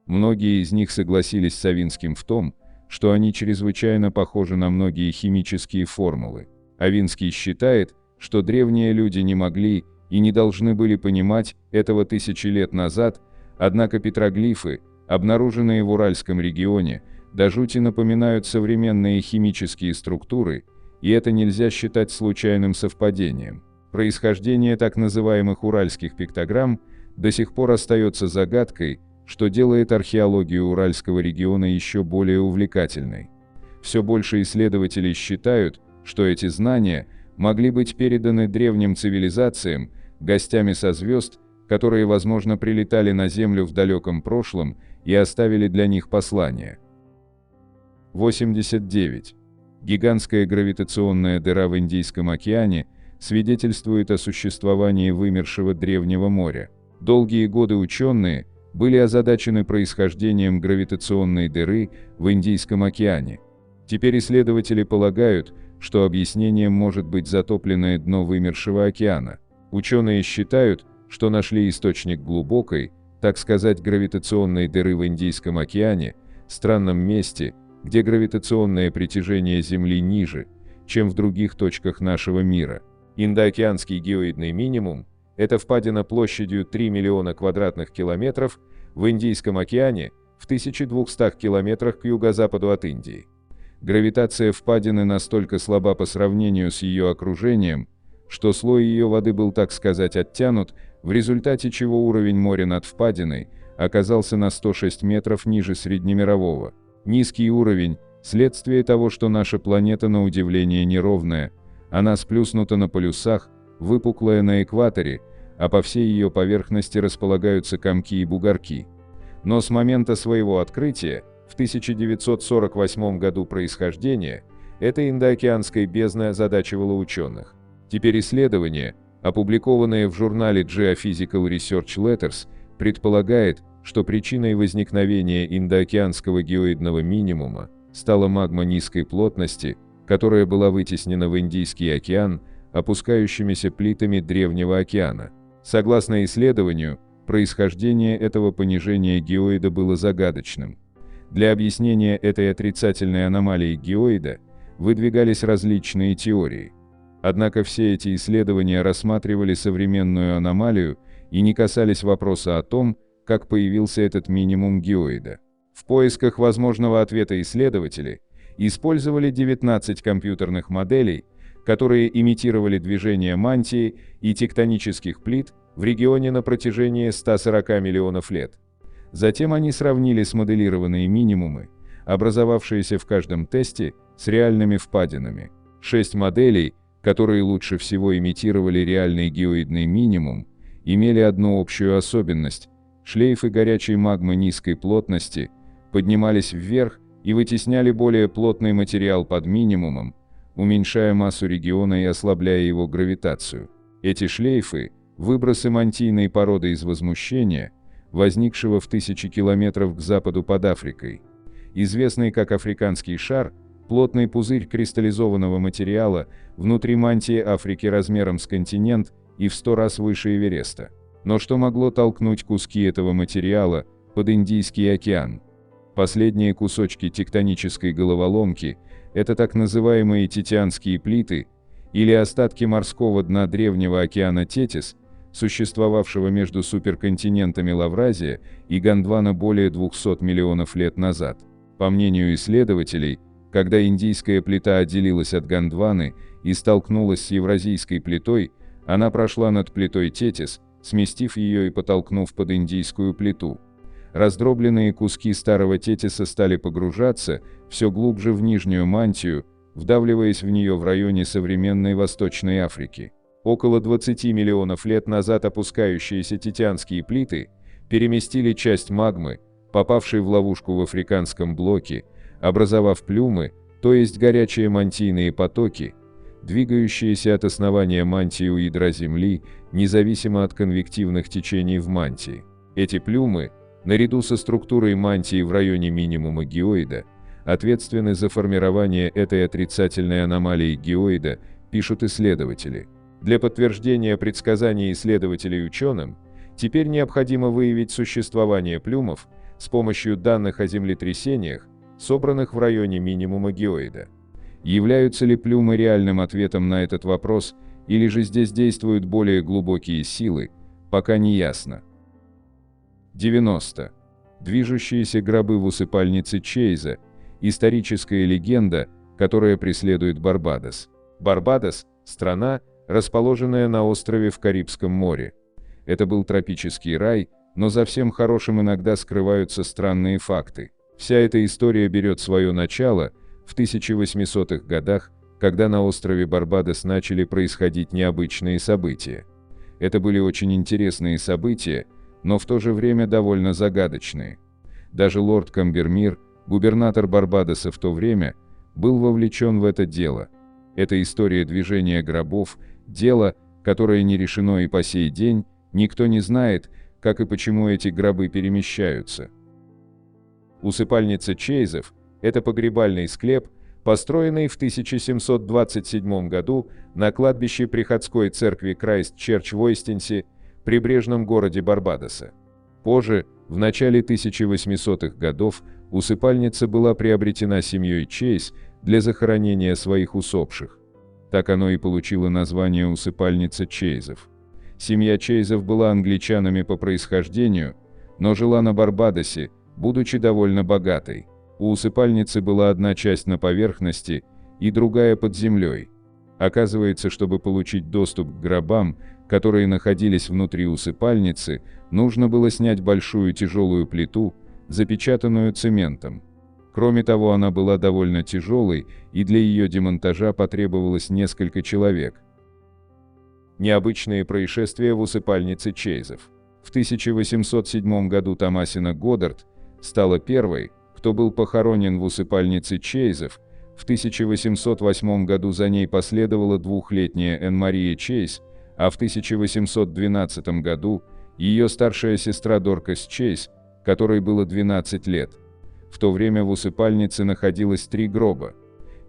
Многие из них согласились с Авинским в том, что они чрезвычайно похожи на многие химические формулы. Авинский считает, что древние люди не могли и не должны были понимать этого тысячи лет назад, однако петроглифы, обнаруженные в Уральском регионе, до жути напоминают современные химические структуры, и это нельзя считать случайным совпадением. Происхождение так называемых уральских пиктограмм до сих пор остается загадкой, что делает археологию Уральского региона еще более увлекательной. Все больше исследователей считают, что эти знания могли быть переданы древним цивилизациям, гостями со звезд, которые, возможно, прилетали на Землю в далеком прошлом и оставили для них послание. 89. Гигантская гравитационная дыра в Индийском океане свидетельствует о существовании вымершего древнего моря. Долгие годы ученые были озадачены происхождением гравитационной дыры в Индийском океане. Теперь исследователи полагают, что объяснением может быть затопленное дно вымершего океана. Ученые считают, что нашли источник глубокой, так сказать, гравитационной дыры в Индийском океане, странном месте, где гравитационное притяжение Земли ниже, чем в других точках нашего мира. Индоокеанский геоидный минимум – это впадина площадью 3 миллиона квадратных километров в Индийском океане в 1200 километрах к юго-западу от Индии. Гравитация впадины настолько слаба по сравнению с ее окружением, что слой ее воды был, так сказать, оттянут, в результате чего уровень моря над впадиной оказался на 106 метров ниже среднемирового. Низкий уровень – следствие того, что наша планета на удивление неровная, она сплюснута на полюсах, выпуклая на экваторе, а по всей ее поверхности располагаются комки и бугорки. Но с момента своего открытия, в 1948 году происхождения, эта индоокеанская бездна озадачивала ученых. Теперь исследование, опубликованное в журнале Geophysical Research Letters, предполагает, что причиной возникновения индоокеанского геоидного минимума стала магма низкой плотности, которая была вытеснена в Индийский океан опускающимися плитами древнего океана. Согласно исследованию, происхождение этого понижения геоида было загадочным. Для объяснения этой отрицательной аномалии геоида выдвигались различные теории. Однако все эти исследования рассматривали современную аномалию и не касались вопроса о том, как появился этот минимум геоида. В поисках возможного ответа исследователи использовали 19 компьютерных моделей, которые имитировали движение мантии и тектонических плит в регионе на протяжении 140 миллионов лет. Затем они сравнили смоделированные минимумы, образовавшиеся в каждом тесте, с реальными впадинами. 6 моделей, которые лучше всего имитировали реальный геоидный минимум, имели одну общую особенность – шлейфы горячей магмы низкой плотности поднимались вверх и вытесняли более плотный материал под минимумом, уменьшая массу региона и ослабляя его гравитацию. Эти шлейфы – выбросы мантийной породы из возмущения, возникшего в 1000 километров к западу под Африкой. Известный как африканский шар, плотный пузырь кристаллизованного материала внутри мантии Африки размером с континент и в 100 раз выше Эвереста. Но что могло толкнуть куски этого материала под Индийский океан? Последние кусочки тектонической головоломки – это так называемые титианские плиты, или остатки морского дна древнего океана Тетис, существовавшего между суперконтинентами Лавразия и Гондвана более 200 миллионов лет назад. По мнению исследователей, когда индийская плита отделилась от Гондваны и столкнулась с евразийской плитой, она прошла над плитой Тетис, сместив ее и потолкнув под индийскую плиту. Раздробленные куски старого Тетиса стали погружаться все глубже в нижнюю мантию, вдавливаясь в нее в районе современной Восточной Африки. Около 20 миллионов лет назад опускающиеся титианские плиты переместили часть магмы, попавшей в ловушку в африканском блоке, образовав плюмы, то есть горячие мантийные потоки, двигающиеся от основания мантии у ядра Земли, независимо от конвективных течений в мантии. Эти плюмы, наряду со структурой мантии в районе минимума геоида, ответственны за формирование этой отрицательной аномалии геоида, пишут исследователи. Для подтверждения предсказаний исследователей ученым, теперь необходимо выявить существование плюмов с помощью данных о землетрясениях, собранных в районе минимума геоида. Являются ли плюмы реальным ответом на этот вопрос, или же здесь действуют более глубокие силы, пока не ясно. 90. Движущиеся гробы в усыпальнице Чейза – историческая легенда, которая преследует Барбадос. Барбадос – страна, расположенная на острове в Карибском море. Это был тропический рай, но за всем хорошим иногда скрываются странные факты. Вся эта история берет свое начало в 1800-х годах, когда на острове Барбадос начали происходить необычные события. Это были очень интересные события, но в то же время довольно загадочные. Даже лорд Камбермир, губернатор Барбадоса в то время, был вовлечен в это дело. Это история движения гробов, дело, которое не решено и по сей день, никто не знает, как и почему эти гробы перемещаются. Усыпальница Чейзов – это погребальный склеп, построенный в 1727 году на кладбище приходской церкви Крайст-Черч в Ойстенсе, прибрежном городе Барбадоса. Позже, в начале 1800-х годов, усыпальница была приобретена семьей Чейз для захоронения своих усопших. Так оно и получило название усыпальница Чейзов. Семья Чейзов была англичанами по происхождению, но жила на Барбадосе, будучи довольно богатой. У усыпальницы была одна часть на поверхности и другая под землей. Оказывается, чтобы получить доступ к гробам, которые находились внутри усыпальницы, нужно было снять большую тяжелую плиту, запечатанную цементом. Кроме того, она была довольно тяжелой, и для ее демонтажа потребовалось несколько человек. Необычные происшествия в усыпальнице Чейзов. В 1807 году Томасина Годдард стала первой, кто был похоронен в усыпальнице Чейзов. В 1808 году за ней последовала двухлетняя Энн-Мария Чейз, а в 1812 году ее старшая сестра Доркас Чейз, которой было 12 лет. В то время в усыпальнице находилось 3 гроба.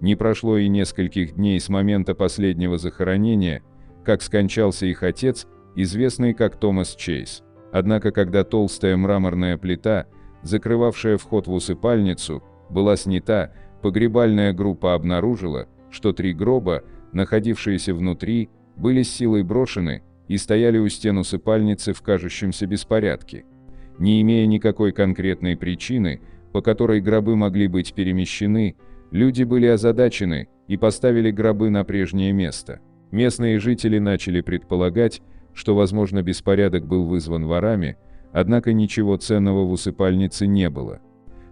Не прошло и нескольких дней с момента последнего захоронения, как скончался их отец, известный как Томас Чейз. Однако, когда толстая мраморная плита, закрывавшая вход в усыпальницу, была снята, погребальная группа обнаружила, что 3 гроба, находившиеся внутри, были с силой брошены и стояли у стен усыпальницы в кажущемся беспорядке. Не имея никакой конкретной причины, по которой гробы могли быть перемещены, люди были озадачены и поставили гробы на прежнее место. Местные жители начали предполагать, что, возможно, беспорядок был вызван ворами, однако ничего ценного в усыпальнице не было.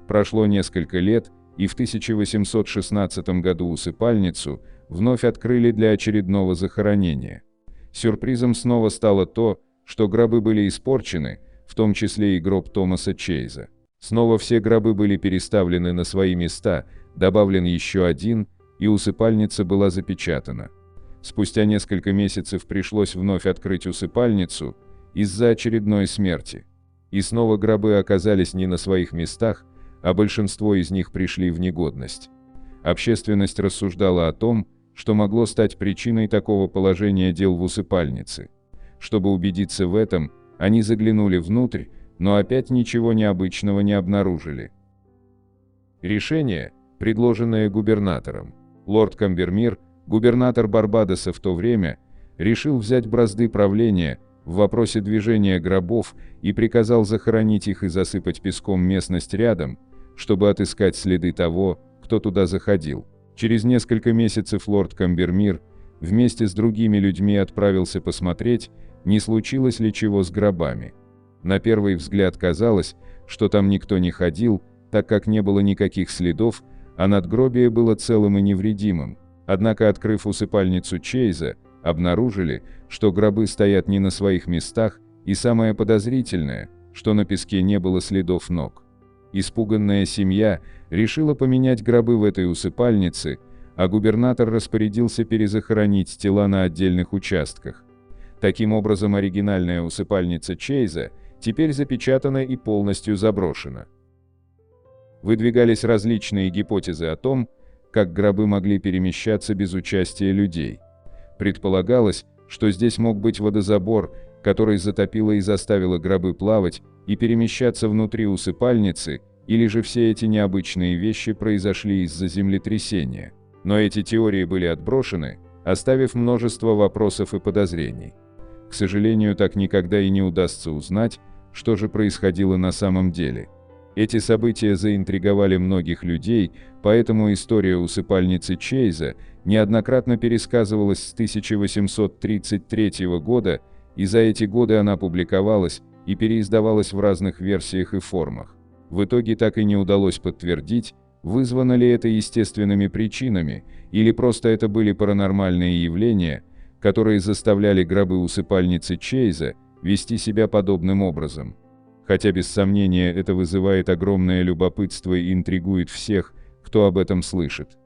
Прошло несколько лет, и в 1816 году усыпальницу вновь открыли для очередного захоронения. Сюрпризом снова стало то, что гробы были испорчены, в том числе и гроб Томаса Чейза. Снова все гробы были переставлены на свои места, добавлен еще один, и усыпальница была запечатана. Спустя несколько месяцев пришлось вновь открыть усыпальницу из-за очередной смерти. И снова гробы оказались не на своих местах, а большинство из них пришли в негодность. Общественность рассуждала о том, что могло стать причиной такого положения дел в усыпальнице. Чтобы убедиться в этом, они заглянули внутрь, но опять ничего необычного не обнаружили. Решение, предложенное губернатором. Лорд Камбермир, губернатор Барбадоса в то время, решил взять бразды правления в вопросе движения гробов и приказал захоронить их и засыпать песком местность рядом, чтобы отыскать следы того, кто туда заходил. Через несколько месяцев лорд Камбермир вместе с другими людьми отправился посмотреть, не случилось ли чего с гробами. На первый взгляд казалось, что там никто не ходил, так как не было никаких следов, а надгробие было целым и невредимым. Однако, открыв усыпальницу Чейза, обнаружили, что гробы стоят не на своих местах, и самое подозрительное, что на песке не было следов ног. Испуганная семья решила поменять гробы в этой усыпальнице, а губернатор распорядился перезахоронить тела на отдельных участках. Таким образом, оригинальная усыпальница Чейза теперь запечатана и полностью заброшена. Выдвигались различные гипотезы о том, как гробы могли перемещаться без участия людей. Предполагалось, что здесь мог быть водозабор, который затопило и заставило гробы плавать и перемещаться внутри усыпальницы, или же все эти необычные вещи произошли из-за землетрясения. Но эти теории были отброшены, оставив множество вопросов и подозрений. К сожалению, так никогда и не удастся узнать, что же происходило на самом деле. Эти события заинтриговали многих людей, поэтому история усыпальницы Чейза неоднократно пересказывалась с 1833 года, и за эти годы она публиковалась и переиздавалась в разных версиях и формах. В итоге так и не удалось подтвердить, вызвано ли это естественными причинами, или просто это были паранормальные явления, которые заставляли гробы усыпальницы Чейза вести себя подобным образом. Хотя без сомнения это вызывает огромное любопытство и интригует всех, кто об этом слышит.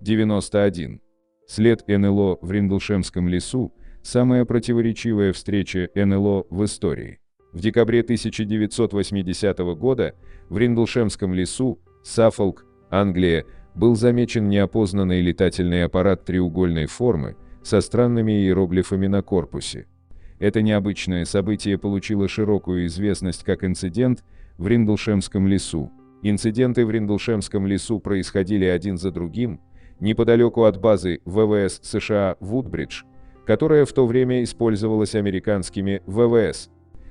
91. След НЛО в Риндлшемском лесу – самая противоречивая встреча НЛО в истории. В декабре 1980 года в Риндлшемском лесу, Саффолк, Англия, был замечен неопознанный летательный аппарат треугольной формы со странными иероглифами на корпусе. Это необычное событие получило широкую известность как инцидент в Риндлшемском лесу. Инциденты в Риндлшемском лесу происходили один за другим, неподалеку от базы ВВС США Вудбридж, которая в то время использовалась американскими ВВС.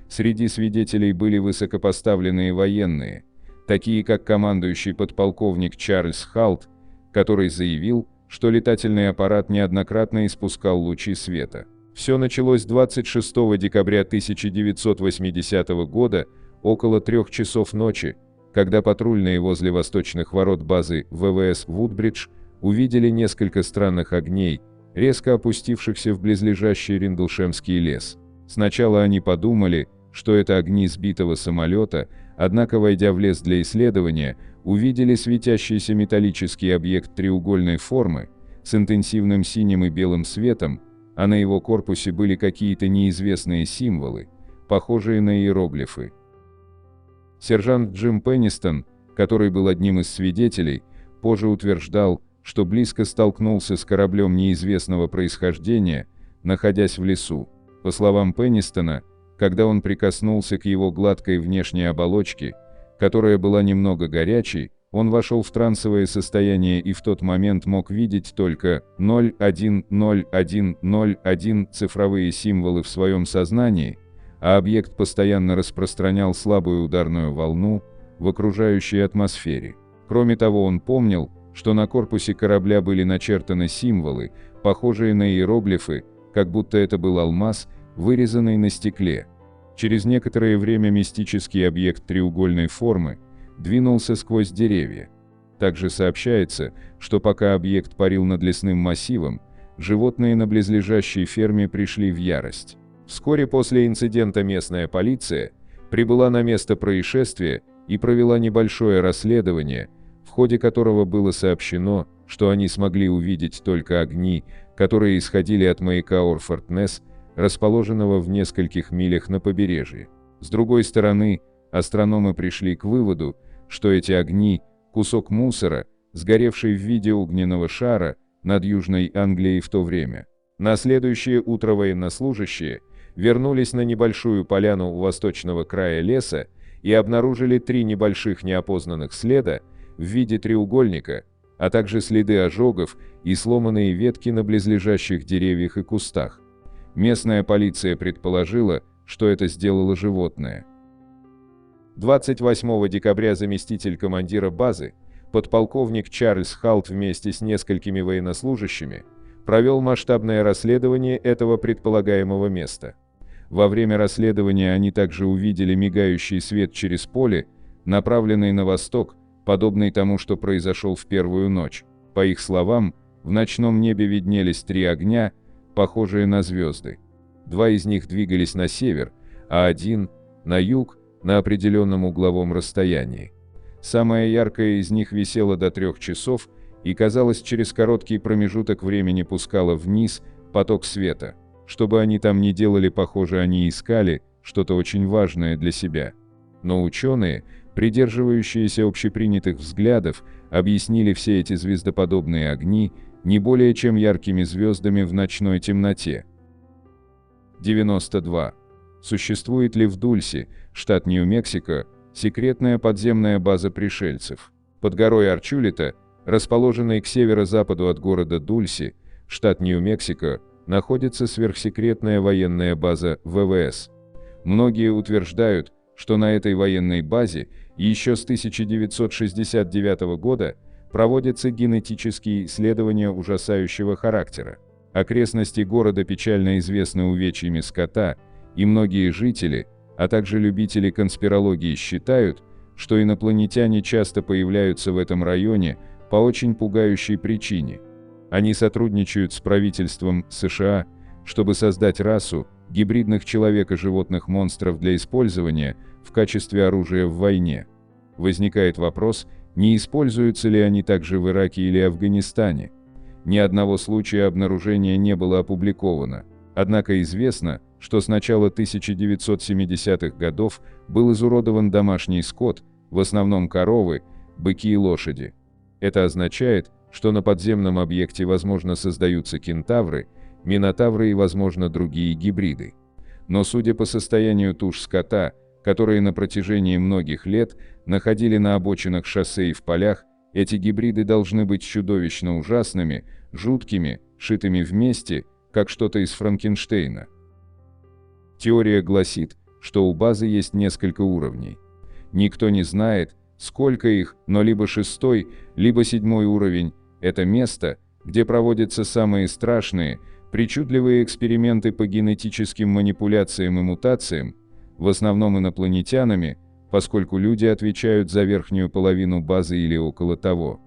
Среди свидетелей были высокопоставленные военные, такие как командующий подполковник Чарльз Халт, который заявил, что летательный аппарат неоднократно испускал лучи света. Все началось 26 декабря 1980 года, около 3 часов ночи, когда патрульные возле восточных ворот базы ВВС Вудбридж увидели несколько странных огней, резко опустившихся в близлежащий Риндлшемский лес. Сначала они подумали, что это огни сбитого самолета, однако, войдя в лес для исследования, увидели светящийся металлический объект треугольной формы с интенсивным синим и белым светом, а на его корпусе были какие-то неизвестные символы, похожие на иероглифы. Сержант Джим Пеннистон, который был одним из свидетелей, позже утверждал, что близко столкнулся с кораблем неизвестного происхождения, находясь в лесу. По словам Пеннистона, когда он прикоснулся к его гладкой внешней оболочке, которая была немного горячей, он вошел в трансовое состояние и в тот момент мог видеть только 010101 цифровые символы в своем сознании, а объект постоянно распространял слабую ударную волну в окружающей атмосфере. Кроме того, он помнил, что на корпусе корабля были начертаны символы, похожие на иероглифы, как будто это был алмаз, вырезанный на стекле. Через некоторое время мистический объект треугольной формы двинулся сквозь деревья. Также сообщается, что пока объект парил над лесным массивом, животные на близлежащей ферме пришли в ярость. Вскоре после инцидента местная полиция прибыла на место происшествия и провела небольшое расследование, в ходе которого было сообщено, что они смогли увидеть только огни, которые исходили от маяка Орфорд-Несс, расположенного в нескольких милях на побережье. С другой стороны, астрономы пришли к выводу, что эти огни – кусок мусора, сгоревший в виде огненного шара над Южной Англией в то время. На следующее утро военнослужащие вернулись на небольшую поляну у восточного края леса и обнаружили 3 небольших неопознанных следа в виде треугольника, а также следы ожогов и сломанные ветки на близлежащих деревьях и кустах. Местная полиция предположила, что это сделало животное. 28 декабря заместитель командира базы, подполковник Чарльз Халт вместе с несколькими военнослужащими провел масштабное расследование этого предполагаемого места. Во время расследования они также увидели мигающий свет через поле, направленный на восток, подобный тому, что произошел в первую ночь. По их словам, в ночном небе виднелись 3 огня, похожие на звезды. 2 из них двигались на север, а 1 – на юг, на определенном угловом расстоянии. Самая яркая из них висела до 3 часов и, казалось, через короткий промежуток времени пускала вниз поток света. Что бы они там ни делали, похоже, они искали что-то очень важное для себя. Но ученые, придерживающиеся общепринятых взглядов, объяснили все эти звездоподобные огни не более чем яркими звездами в ночной темноте. 92. Существует ли в Дульсе, штат Нью-Мексико, секретная подземная база пришельцев? Под горой Арчулета, расположенной к северо-западу от города Дульси, штат Нью-Мексико, находится сверхсекретная военная база ВВС. Многие утверждают, что на этой военной базе еще с 1969 года проводятся генетические исследования ужасающего характера. Окрестности города печально известны увечьями скота, и многие жители, а также любители конспирологии считают, что инопланетяне часто появляются в этом районе по очень пугающей причине. Они сотрудничают с правительством США, чтобы создать расу гибридных человека-животных монстров для использования в качестве оружия в войне. Возникает вопрос, не используются ли они также в Ираке или Афганистане. Ни одного случая обнаружения не было опубликовано. Однако известно, что с начала 1970-х годов был изуродован домашний скот, в основном коровы, быки и лошади. Это означает, что на подземном объекте, возможно, создаются кентавры, минотавры и, возможно, другие гибриды. Но судя по состоянию туш скота, которые на протяжении многих лет находили на обочинах шоссе и в полях, эти гибриды должны быть чудовищно ужасными, жуткими, шитыми вместе, как что-то из Франкенштейна. Теория гласит, что у базы есть несколько уровней. Никто не знает, сколько их, но либо 6-й, либо 7-й уровень – это место, где проводятся самые страшные, причудливые эксперименты по генетическим манипуляциям и мутациям, в основном инопланетянами, поскольку люди отвечают за верхнюю половину базы или около того.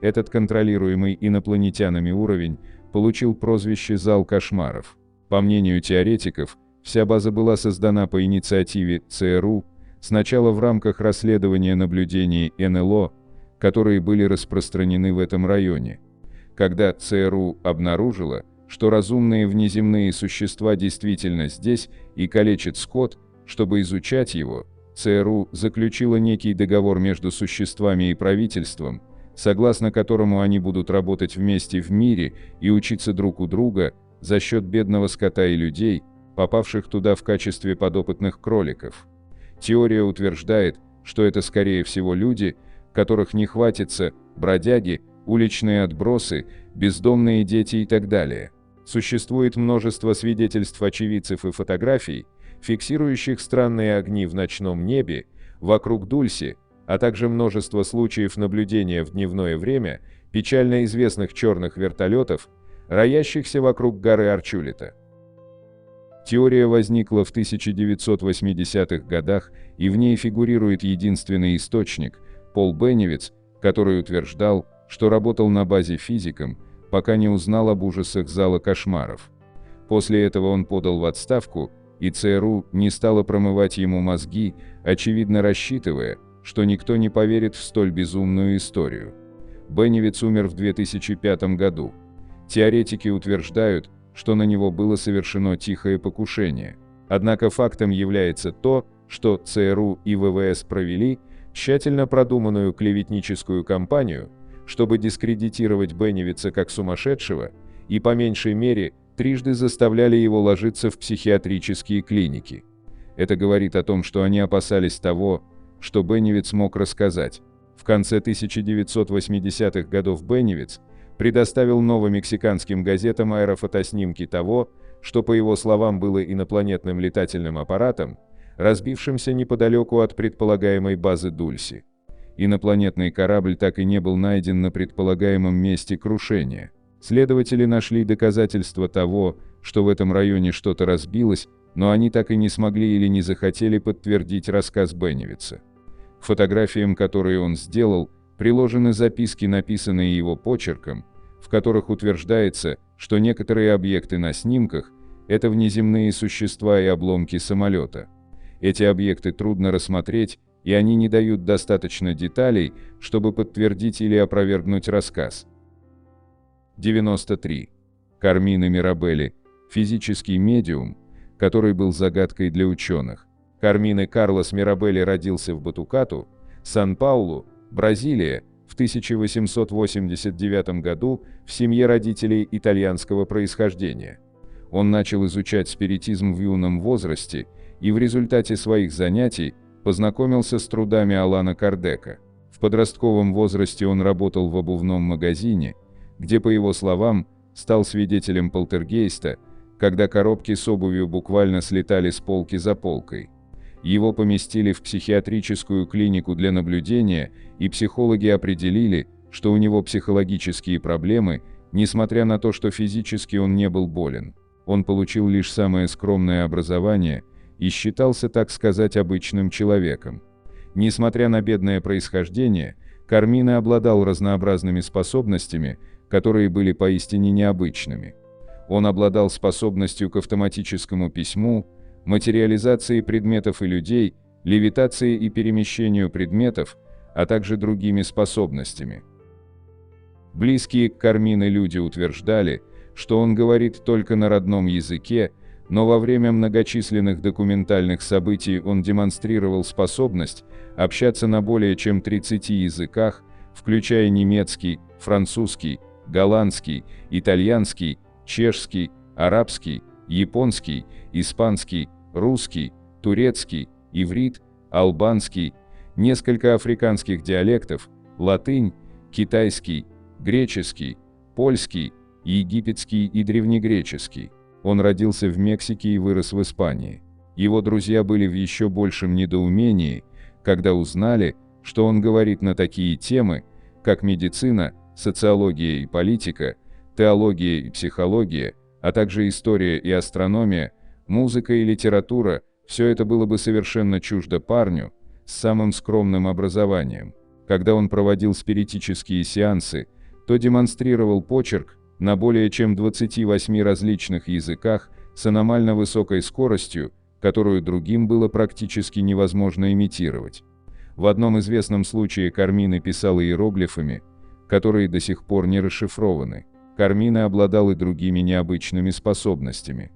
Этот контролируемый инопланетянами уровень получил прозвище «Зал кошмаров». По мнению теоретиков, вся база была создана по инициативе ЦРУ, сначала в рамках расследования наблюдений НЛО, которые были распространены в этом районе. Когда ЦРУ обнаружила, что разумные внеземные существа действительно здесь и калечат скот, чтобы изучать его, ЦРУ заключила некий договор между существами и правительством, согласно которому они будут работать вместе в мире и учиться друг у друга за счет бедного скота и людей, попавших туда в качестве подопытных кроликов. Теория утверждает, что это скорее всего люди, которых не хватится, бродяги, уличные отбросы, бездомные дети и так далее. Существует множество свидетельств очевидцев и фотографий, фиксирующих странные огни в ночном небе вокруг Дульси, а также множество случаев наблюдения в дневное время печально известных черных вертолетов, роящихся вокруг горы Арчулета. Теория возникла в 1980-х годах, и в ней фигурирует единственный источник – Пол Бенневиц, который утверждал, что работал на базе физиком, пока не узнал об ужасах зала кошмаров. После этого он подал в отставку, и ЦРУ не стало промывать ему мозги, очевидно рассчитывая, что никто не поверит в столь безумную историю. Бенневиц умер в 2005 году. Теоретики утверждают, что на него было совершено тихое покушение. Однако фактом является то, что ЦРУ и ВВС провели тщательно продуманную клеветническую кампанию, чтобы дискредитировать Бенневица как сумасшедшего, и по меньшей мере трижды заставляли его ложиться в психиатрические клиники. Это говорит о том, что они опасались того, что Бенневиц мог рассказать. В конце 1980-х годов Бенневиц предоставил новомексиканским газетам аэрофотоснимки того, что, по его словам, было инопланетным летательным аппаратом, разбившимся неподалеку от предполагаемой базы Дульси. Инопланетный корабль так и не был найден на предполагаемом месте крушения. Следователи нашли доказательства того, что в этом районе что-то разбилось, но они так и не смогли или не захотели подтвердить рассказ Бенневица. К фотографиям, которые он сделал, приложены записки, написанные его почерком, в которых утверждается, что некоторые объекты на снимках – это внеземные существа и обломки самолета. Эти объекты трудно рассмотреть, и они не дают достаточно деталей, чтобы подтвердить или опровергнуть рассказ. 93. Кармина Мирабелли – физический медиум, который был загадкой для ученых. Кармина Карлос Мирабелли родился в Батукату, Сан-Паулу, Бразилия, в 1889 году в семье родителей итальянского происхождения. Он начал изучать спиритизм в юном возрасте и в результате своих занятий познакомился с трудами Алана Кардека. В подростковом возрасте он работал в обувном магазине, где, по его словам, стал свидетелем полтергейста, когда коробки с обувью буквально слетали с полки за полкой. Его поместили в психиатрическую клинику для наблюдения, и психологи определили, что у него психологические проблемы, несмотря на то, что физически он не был болен. Он получил лишь самое скромное образование и считался, так сказать, обычным человеком. Несмотря на бедное происхождение, Кармина обладал разнообразными способностями, которые были поистине необычными. Он обладал способностью к автоматическому письму, материализации предметов и людей, левитации и перемещению предметов, а также другими способностями. Близкие к Кармине люди утверждали, что он говорит только на родном языке, но во время многочисленных документальных событий он демонстрировал способность общаться на более чем 30 языках, включая немецкий, французский, голландский, итальянский, чешский, арабский, японский, испанский, русский, турецкий, иврит, албанский, несколько африканских диалектов, латынь, китайский, греческий, польский, египетский и древнегреческий. Он родился в Мексике и вырос в Испании. Его друзья были в еще большем недоумении, когда узнали, что он говорит на такие темы, как медицина, социология и политика, теология и психология, а также история и астрономия, музыка и литература. Все это было бы совершенно чуждо парню с самым скромным образованием. Когда он проводил спиритические сеансы, то демонстрировал почерк на более чем 28 различных языках с аномально высокой скоростью, которую другим было практически невозможно имитировать. В одном известном случае Кармина писал иероглифами, которые до сих пор не расшифрованы. Кармина обладал и другими необычными способностями.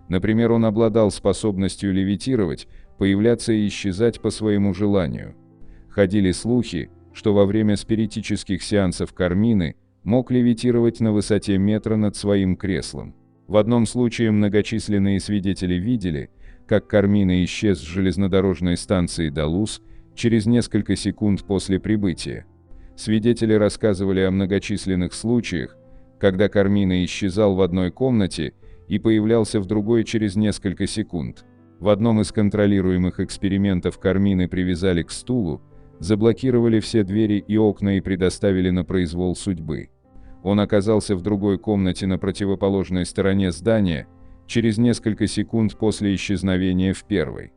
Например, он обладал способностью левитировать, появляться и исчезать по своему желанию. Ходили слухи, что во время спиритических сеансов Кармины мог левитировать на высоте метра над своим креслом. В одном случае многочисленные свидетели видели, как Кармина исчез с железнодорожной станции Далус через несколько секунд после прибытия. Свидетели рассказывали о многочисленных случаях, когда Кармина исчезал в одной комнате и появлялся в другой через несколько секунд. В одном из контролируемых экспериментов Кармины привязали к стулу, заблокировали все двери и окна и предоставили на произвол судьбы. Он оказался в другой комнате на противоположной стороне здания через несколько секунд после исчезновения в первой.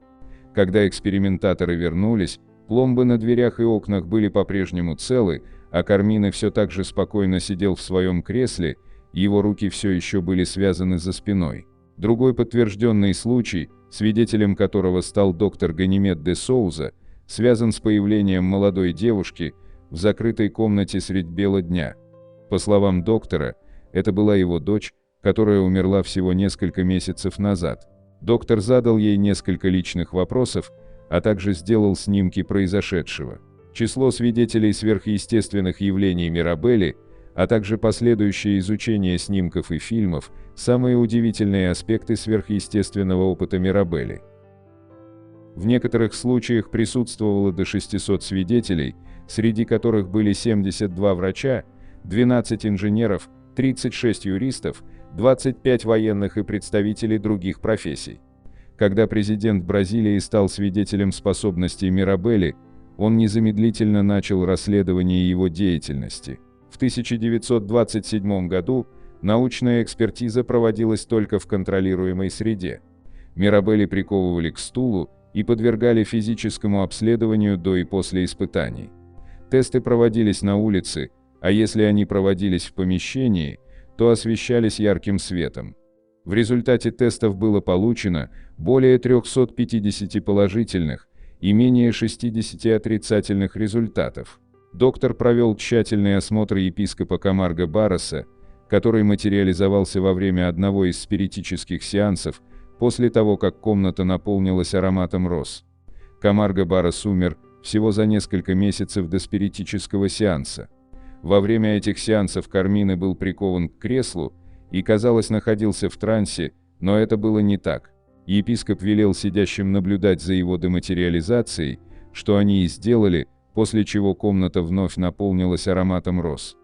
Когда экспериментаторы вернулись, пломбы на дверях и окнах были по-прежнему целы, а Кармина все так же спокойно сидел в своем кресле, его руки все еще были связаны за спиной. Другой подтвержденный случай, свидетелем которого стал доктор Ганимед де Соуза, связан с появлением молодой девушки в закрытой комнате средь бела дня. По словам доктора, это была его дочь, которая умерла всего несколько месяцев назад. Доктор задал ей несколько личных вопросов, а также сделал снимки произошедшего. Число свидетелей сверхъестественных явлений Мирабелли, а также последующее изучение снимков и фильмов – самые удивительные аспекты сверхъестественного опыта Мирабелли. В некоторых случаях присутствовало до 600 свидетелей, среди которых были 72 врача, 12 инженеров, 36 юристов, 25 военных и представителей других профессий. Когда президент Бразилии стал свидетелем способностей Мирабелли, он незамедлительно начал расследование его деятельности. В 1927 году научная экспертиза проводилась только в контролируемой среде. Мирабелли приковывали к стулу и подвергали физическому обследованию до и после испытаний. Тесты проводились на улице, а если они проводились в помещении, то освещались ярким светом. В результате тестов было получено более 350 положительных и менее 60 отрицательных результатов. Доктор провел тщательный осмотр епископа Камарго Барроса, который материализовался во время одного из спиритических сеансов после того, как комната наполнилась ароматом роз. Камарго Баррос умер всего за несколько месяцев до спиритического сеанса. Во время этих сеансов Кармина был прикован к креслу и, казалось, находился в трансе, но это было не так. Епископ велел сидящим наблюдать за его дематериализацией, что они и сделали, после чего комната вновь наполнилась ароматом роз.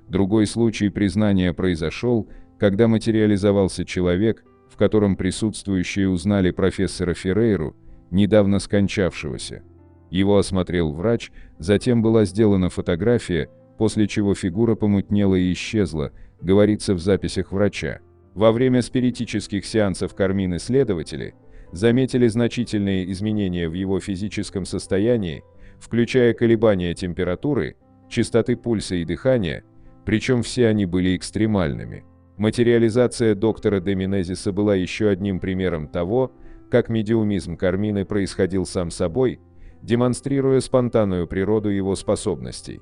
Другой случай признания произошел, когда материализовался человек, в котором присутствующие узнали профессора Феррейру, недавно скончавшегося. Его осмотрел врач, затем была сделана фотография, после чего фигура помутнела и исчезла, говорится в записях врача. Во время спиритических сеансов Кармины следователи заметили значительные изменения в его физическом состоянии, включая колебания температуры, частоты пульса и дыхания, причем все они были экстремальными. Материализация доктора де Менезиса была еще одним примером того, как медиумизм Кармины происходил сам собой, демонстрируя спонтанную природу его способностей.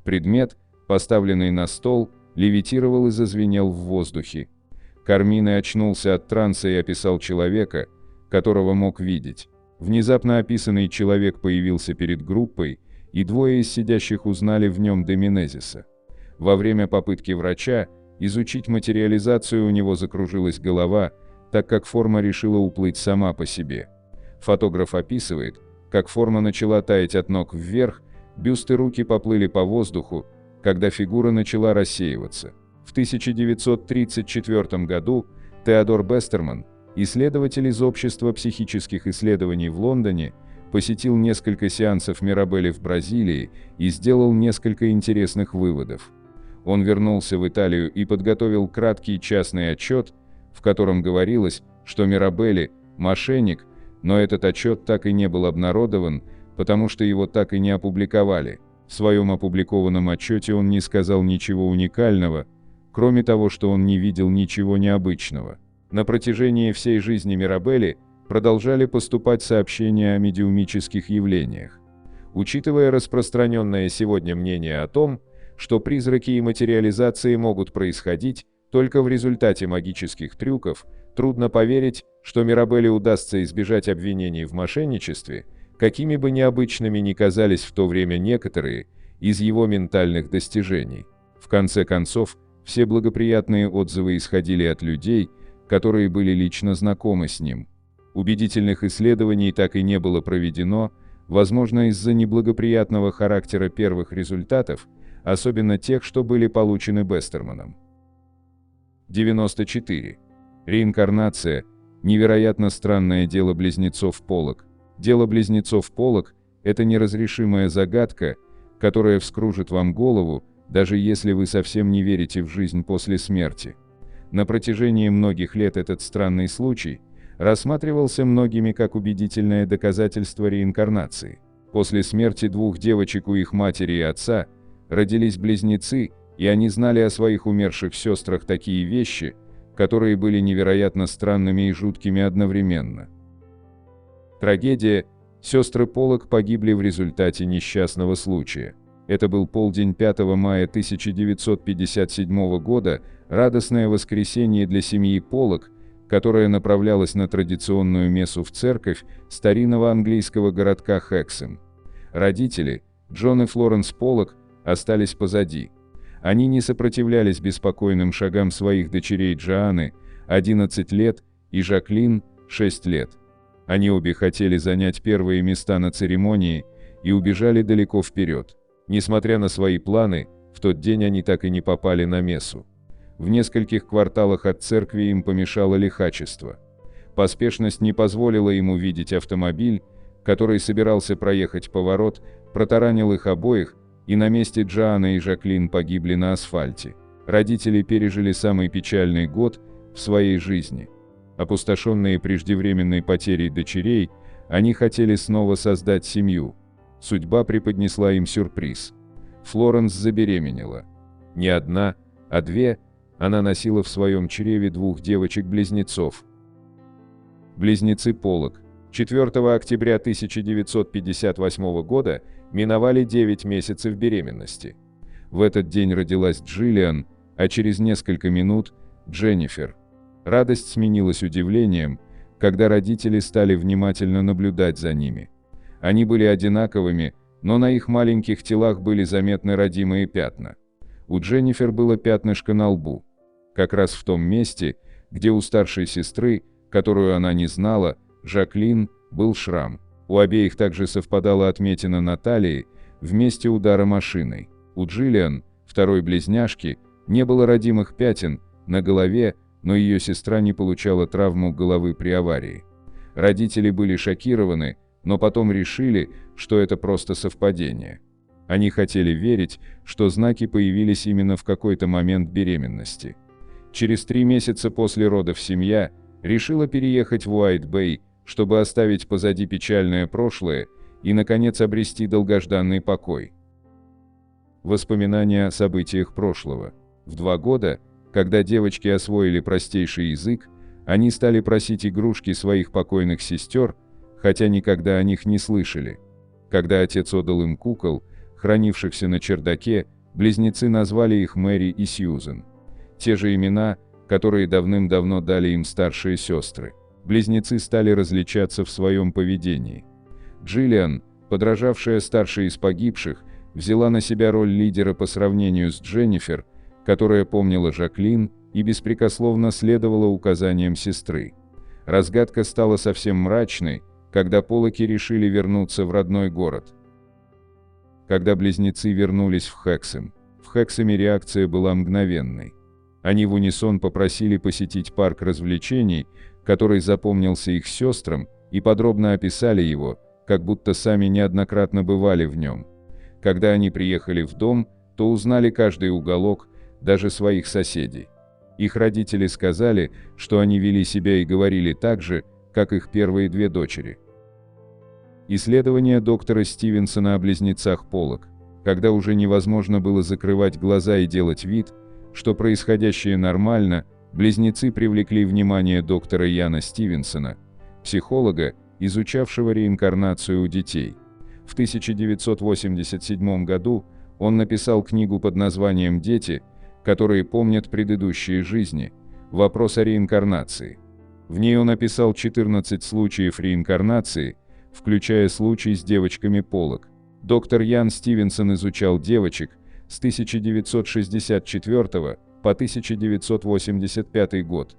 Предмет, поставленный на стол, левитировал и зазвенел в воздухе. Кармина очнулся от транса и описал человека, которого мог видеть. Внезапно описанный человек появился перед группой, и двое из сидящих узнали в нем де Менезиса. Во время попытки врача изучить материализацию у него закружилась голова, так как форма решила уплыть сама по себе. Фотограф описывает, как форма начала таять от ног вверх, бюст и руки поплыли по воздуху, когда фигура начала рассеиваться. В 1934 году Теодор Бестерман, исследователь из Общества психических исследований в Лондоне, посетил несколько сеансов Мирабелли в Бразилии и сделал несколько интересных выводов. Он вернулся в Италию и подготовил краткий частный отчет, в котором говорилось, что Мирабелли – мошенник, но этот отчет так и не был обнародован, потому что его так и не опубликовали. В своем опубликованном отчете он не сказал ничего уникального, кроме того, что он не видел ничего необычного. На протяжении всей жизни Мирабелли продолжали поступать сообщения о медиумических явлениях. Учитывая распространенное сегодня мнение о том, что призраки и материализации могут происходить только в результате магических трюков, трудно поверить, что Мирабелли удастся избежать обвинений в мошенничестве, какими бы необычными ни казались в то время некоторые из его ментальных достижений. В конце концов, все благоприятные отзывы исходили от людей, которые были лично знакомы с ним. Убедительных исследований так и не было проведено, возможно, из-за неблагоприятного характера первых результатов, особенно тех, что были получены Бестерманом. 94. Реинкарнация – невероятно странное дело близнецов Поллок. Дело близнецов Поллок – это неразрешимая загадка, которая вскружит вам голову, даже если вы совсем не верите в жизнь после смерти. На протяжении многих лет этот странный случай рассматривался многими как убедительное доказательство реинкарнации. После смерти двух девочек у их матери и отца родились близнецы, и они знали о своих умерших сестрах такие вещи, которые были невероятно странными и жуткими одновременно. Трагедия. Сестры Поллок погибли в результате несчастного случая. Это был полдень 5 мая 1957 года, радостное воскресенье для семьи Поллок, которая направлялась на традиционную мессу в церковь старинного английского городка Хексем. Родители, Джон и Флоренс Поллок, остались позади. Они не сопротивлялись беспокойным шагам своих дочерей Джоанны, 11 лет, и Жаклин, 6 лет. Они обе хотели занять первые места на церемонии и убежали далеко вперед. Несмотря на свои планы, в тот день они так и не попали на мессу. В нескольких кварталах от церкви им помешало лихачество. Поспешность не позволила им увидеть автомобиль, который собирался проехать поворот, протаранил их обоих, и на месте Джоанна и Жаклин погибли на асфальте. Родители пережили самый печальный год в своей жизни. Опустошенные преждевременной потерей дочерей, они хотели снова создать семью. Судьба преподнесла им сюрприз. Флоренс забеременела. Не одна, а две, она носила в своем чреве двух девочек-близнецов. Близнецы Поллок 4 октября 1958 года миновали 9 месяцев беременности. В этот день родилась Джиллиан, а через несколько минут – Дженнифер. Радость сменилась удивлением, когда родители стали внимательно наблюдать за ними. Они были одинаковыми, но на их маленьких телах были заметны родимые пятна. У Дженнифер было пятнышко на лбу. Как раз в том месте, где у старшей сестры, которую она не знала, Жаклин, был шрам. У обеих также совпадала отметина на талии в месте удара машиной. У Джиллиан, второй близняшки, не было родимых пятен на голове, но ее сестра не получала травму головы при аварии. Родители были шокированы, но потом решили, что это просто совпадение. Они хотели верить, что знаки появились именно в какой-то момент беременности. Через 3 месяца после родов семья решила переехать в Уайт-Бэй, чтобы оставить позади печальное прошлое и, наконец, обрести долгожданный покой. Воспоминания о событиях прошлого. В 2 года, когда девочки освоили простейший язык, они стали просить игрушки своих покойных сестер, хотя никогда о них не слышали. Когда отец отдал им кукол, хранившихся на чердаке, близнецы назвали их Мэри и Сьюзен. Те же имена, которые давным-давно дали им старшие сестры. Близнецы стали различаться в своем поведении. Джиллиан, подражавшая старшей из погибших, взяла на себя роль лидера по сравнению с Дженнифер, которая помнила Жаклин и беспрекословно следовала указаниям сестры. Разгадка стала совсем мрачной, когда Поллоки решили вернуться в родной город. Когда близнецы вернулись в Хексеме реакция была мгновенной. Они в унисон попросили посетить парк развлечений, который запомнился их сестрам, и подробно описали его, как будто сами неоднократно бывали в нем. Когда они приехали в дом, то узнали каждый уголок, даже своих соседей. Их родители сказали, что они вели себя и говорили так же, как их первые 2 дочери. Исследование доктора Стивенсона о близнецах Поллок. Когда уже невозможно было закрывать глаза и делать вид, что происходящее нормально, близнецы привлекли внимание доктора Яна Стивенсона, психолога, изучавшего реинкарнацию у детей. В 1987 году он написал книгу под названием «Дети, которые помнят предыдущие жизни. Вопрос о реинкарнации». В ней он описал 14 случаев реинкарнации, включая случай с девочками Поллок. Доктор Ян Стивенсон изучал девочек с 1964 по 1985 год.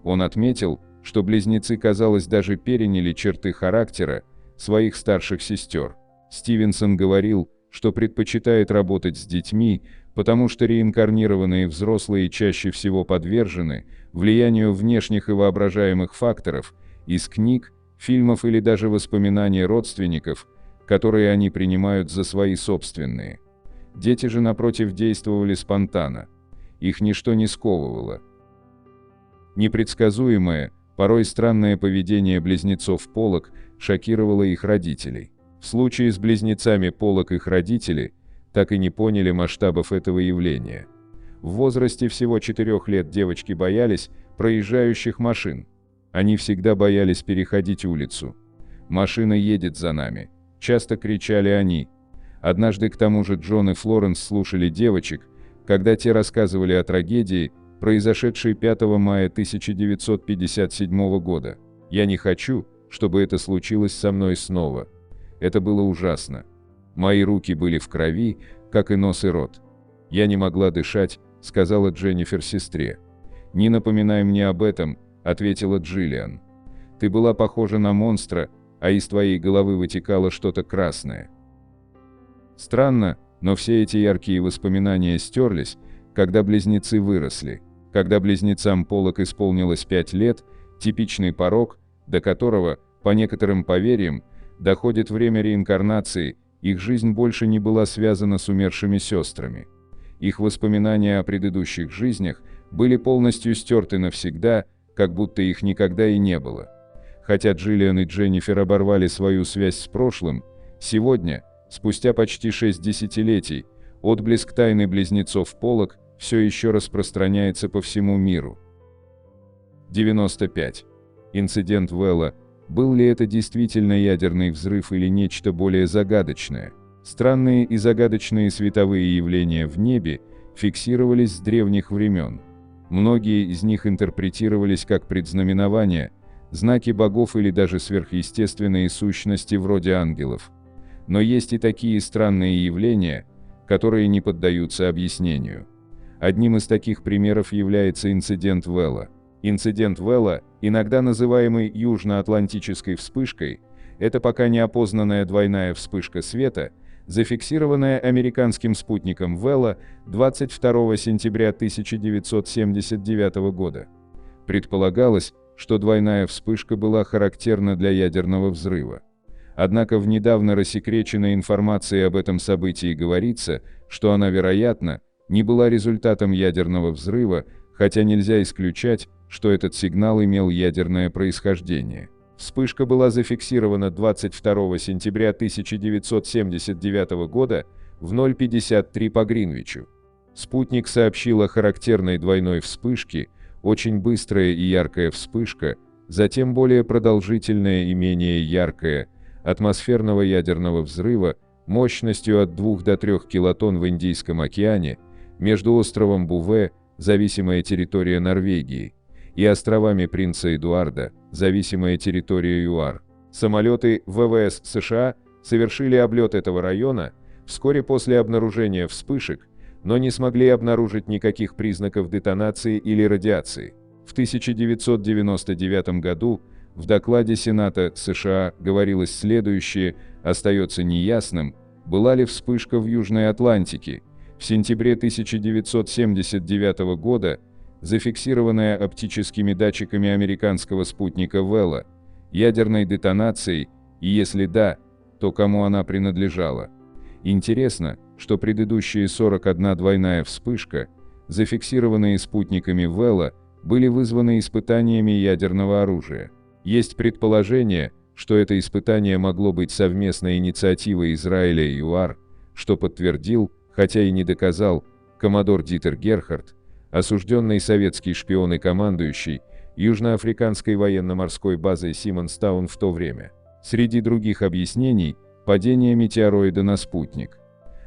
Он отметил, что близнецы, казалось, даже переняли черты характера своих старших сестер. Стивенсон говорил, что предпочитает работать с детьми, потому что реинкарнированные взрослые чаще всего подвержены влиянию внешних и воображаемых факторов из книг, фильмов или даже воспоминаний родственников, которые они принимают за свои собственные. Дети же, напротив, действовали спонтанно. Их ничто не сковывало. Непредсказуемое, порой странное поведение близнецов Поллок шокировало их родителей. В случае с близнецами Поллок их родители так и не поняли масштабов этого явления. В возрасте всего 4 лет девочки боялись проезжающих машин. Они всегда боялись переходить улицу. «Машина едет за нами», – часто кричали они. Однажды к тому же Джон и Флоренс слушали девочек, когда те рассказывали о трагедии, произошедшей 5 мая 1957 года. «Я не хочу, чтобы это случилось со мной снова. Это было ужасно. Мои руки были в крови, как и нос и рот. Я не могла дышать», — сказала Дженнифер сестре. «Не напоминай мне об этом», — ответила Джиллиан. «Ты была похожа на монстра, а из твоей головы вытекало что-то красное». Странно, но все эти яркие воспоминания стерлись, когда близнецы выросли. Когда близнецам Поллок исполнилось 5 лет, типичный порог, до которого, по некоторым поверьям, доходит время реинкарнации, их жизнь больше не была связана с умершими сестрами. Их воспоминания о предыдущих жизнях были полностью стерты навсегда, как будто их никогда и не было. Хотя Джиллиан и Дженнифер оборвали свою связь с прошлым, сегодня, спустя почти 6 десятилетий, отблеск тайны близнецов Поллок все еще распространяется по всему миру. 95. Инцидент Вэлла. Был ли это действительно ядерный взрыв или нечто более загадочное? Странные и загадочные световые явления в небе фиксировались с древних времен. Многие из них интерпретировались как предзнаменования, знаки богов или даже сверхъестественные сущности вроде ангелов. Но есть и такие странные явления, которые не поддаются объяснению. Одним из таких примеров является инцидент Вэлла. Инцидент Вэлла, иногда называемый Южно-Атлантической вспышкой, это пока неопознанная двойная вспышка света, зафиксированная американским спутником Вэлла 22 сентября 1979 года. Предполагалось, что двойная вспышка была характерна для ядерного взрыва. Однако в недавно рассекреченной информации об этом событии говорится, что она, вероятно, не была результатом ядерного взрыва, хотя нельзя исключать, что этот сигнал имел ядерное происхождение. Вспышка была зафиксирована 22 сентября 1979 года в 0:53 по Гринвичу. Спутник сообщил о характерной двойной вспышке, очень быстрая и яркая вспышка, затем более продолжительная и менее яркая, атмосферного ядерного взрыва мощностью от 2 до 3 килотонн в Индийском океане, между островом Буве, зависимая территория Норвегии, и островами Принца Эдуарда, зависимая территория ЮАР. Самолеты ВВС США совершили облет этого района вскоре после обнаружения вспышек, но не смогли обнаружить никаких признаков детонации или радиации. В 1999 году в докладе Сената США говорилось следующее: остается неясным, была ли вспышка в Южной Атлантике. В сентябре 1979 года, зафиксированная оптическими датчиками американского спутника Вэлла, ядерной детонацией, и если да, то кому она принадлежала. Интересно, что предыдущие 41 двойная вспышка, зафиксированные спутниками Вэлла, были вызваны испытаниями ядерного оружия. Есть предположение, что это испытание могло быть совместной инициативой Израиля и ЮАР, что подтвердил, хотя и не доказал, коммодор Дитер Герхард, осужденный советский шпион и командующий южноафриканской военно-морской базой Симонстаун в то время. Среди других объяснений – падение метеороида на спутник,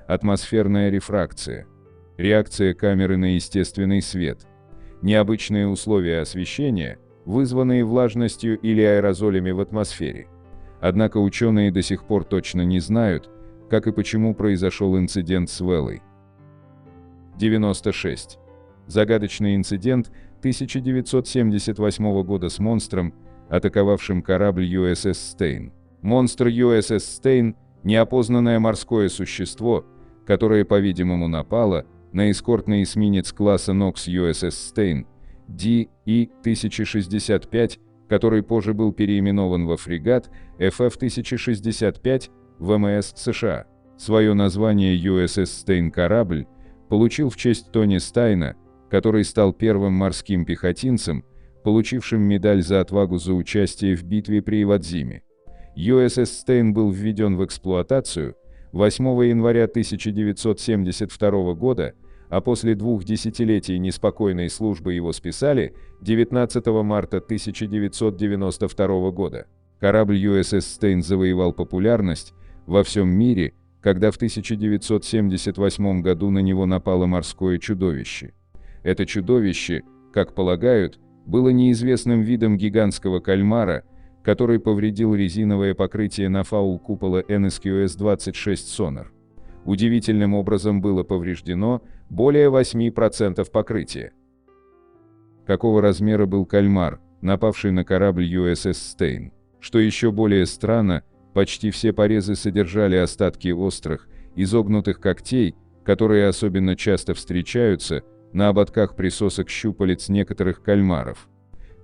атмосферная рефракция, реакция камеры на естественный свет, необычные условия освещения, вызванные влажностью или аэрозолями в атмосфере. Однако ученые до сих пор точно не знают, как и почему произошел инцидент с Вэллой. 96. Загадочный инцидент 1978 года с монстром, атаковавшим корабль USS Стейн. Монстр USS Стейн – неопознанное морское существо, которое, по-видимому, напало на эскортный эсминец класса Knox USS Стейн DE-1065, который позже был переименован во фрегат FF-1065 ВМС США. Свое название USS Стейн корабль получил в честь Тони Стайна, который стал первым морским пехотинцем, получившим медаль за отвагу за участие в битве при Ивадзиме. USS Стейн был введен в эксплуатацию 8 января 1972 года, а после 2 десятилетий неспокойной службы его списали 19 марта 1992 года. Корабль USS Стейн завоевал популярность во всем мире, когда в 1978 году на него напало морское чудовище. Это чудовище, как полагают, было неизвестным видом гигантского кальмара, который повредил резиновое покрытие на фаул купола NSQS-26 Sonar. Удивительным образом было повреждено более 8% покрытия. Какого размера был кальмар, напавший на корабль USS Стейн? Что еще более странно, почти все порезы содержали остатки острых, изогнутых когтей, которые особенно часто встречаются на ободках присосок щупалец некоторых кальмаров.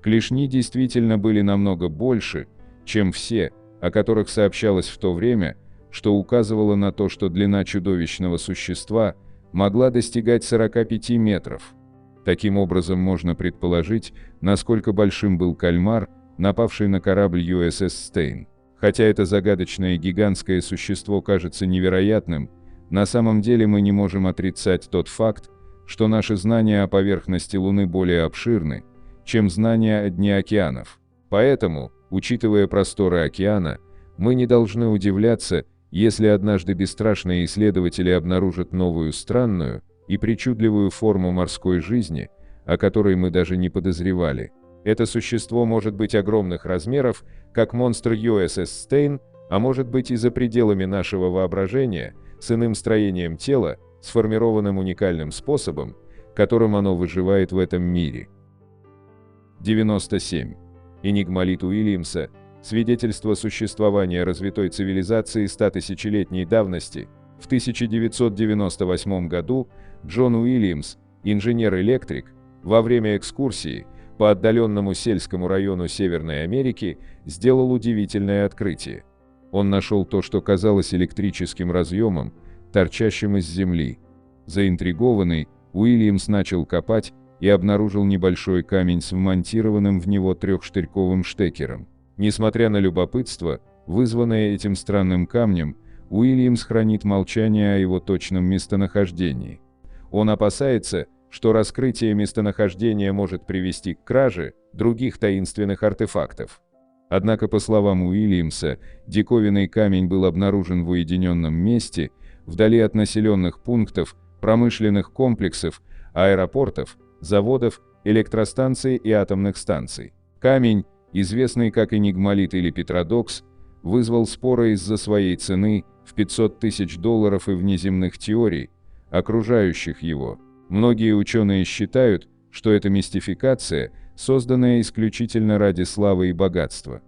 Клешни действительно были намного больше, чем все, о которых сообщалось в то время, что указывало на то, что длина чудовищного существа могла достигать 45 метров. Таким образом, можно предположить, насколько большим был кальмар, напавший на корабль USS Стейн. Хотя это загадочное гигантское существо кажется невероятным, на самом деле мы не можем отрицать тот факт, что наши знания о поверхности Луны более обширны, чем знания о дне океанов. Поэтому, учитывая просторы океана, мы не должны удивляться, если однажды бесстрашные исследователи обнаружат новую странную и причудливую форму морской жизни, о которой мы даже не подозревали. Это существо может быть огромных размеров, как монстр USS Стейн, а может быть и за пределами нашего воображения, с иным строением тела, сформированным уникальным способом, которым оно выживает в этом мире. 97. Энигмалит Уильямса. Свидетельство существования развитой цивилизации 100-тысячелетней давности. В 1998 году Джон Уильямс, инженер-электрик, во время экскурсии по отдаленному сельскому району Северной Америки сделал удивительное открытие. Он нашел то, что казалось электрическим разъемом, торчащим из земли. Заинтригованный, Уильямс начал копать и обнаружил небольшой камень с вмонтированным в него трехштырьковым штекером. Несмотря на любопытство, вызванное этим странным камнем, Уильямс хранит молчание о его точном местонахождении. Он опасается, что раскрытие местонахождения может привести к краже других таинственных артефактов. Однако, по словам Уильямса, диковинный камень был обнаружен в уединенном месте, вдали от населенных пунктов, промышленных комплексов, аэропортов, заводов, электростанций и атомных станций. Камень, известный как энигмалит или петродокс, вызвал споры из-за своей цены в $500 тысяч и внеземных теорий, окружающих его. Многие ученые считают, что это мистификация, созданная исключительно ради славы и богатства.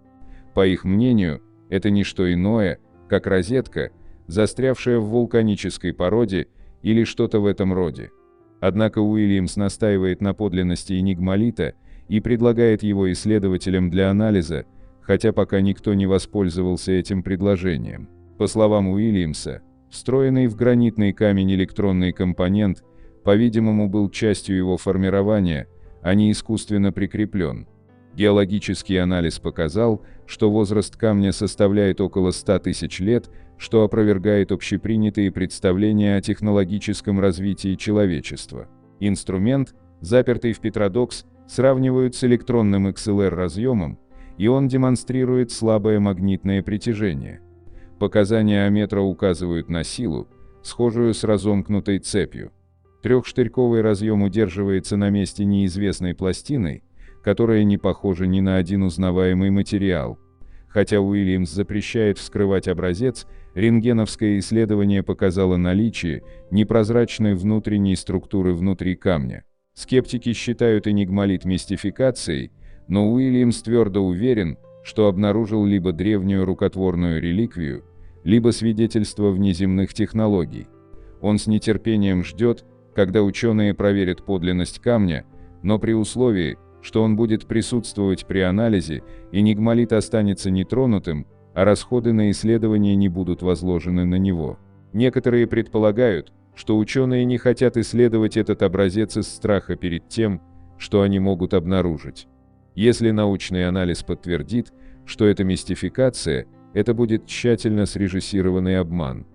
По их мнению, это не что иное, как розетка, застрявшая в вулканической породе или что-то в этом роде. Однако Уильямс настаивает на подлинности энигмалита и предлагает его исследователям для анализа, хотя пока никто не воспользовался этим предложением. По словам Уильямса, встроенный в гранитный камень электронный компонент, по-видимому, был частью его формирования, а не искусственно прикреплен. Геологический анализ показал, что возраст камня составляет около 100 тысяч лет, что опровергает общепринятые представления о технологическом развитии человечества. Инструмент, запертый в петродокс, сравнивают с электронным XLR-разъемом, и он демонстрирует слабое магнитное притяжение. Показания амметра указывают на силу, схожую с разомкнутой цепью. Трехштырьковый разъем удерживается на месте неизвестной пластиной, которая не похожа ни на один узнаваемый материал. Хотя Уильямс запрещает вскрывать образец, рентгеновское исследование показало наличие непрозрачной внутренней структуры внутри камня. Скептики считают энигмалит мистификацией, но Уильямс твердо уверен, что обнаружил либо древнюю рукотворную реликвию, либо свидетельство внеземных технологий. Он с нетерпением ждет, когда ученые проверят подлинность камня, но при условии, что он будет присутствовать при анализе, энигмалит останется нетронутым, а расходы на исследование не будут возложены на него. Некоторые предполагают, что ученые не хотят исследовать этот образец из страха перед тем, что они могут обнаружить. Если научный анализ подтвердит, что это мистификация, это будет тщательно срежиссированный обман.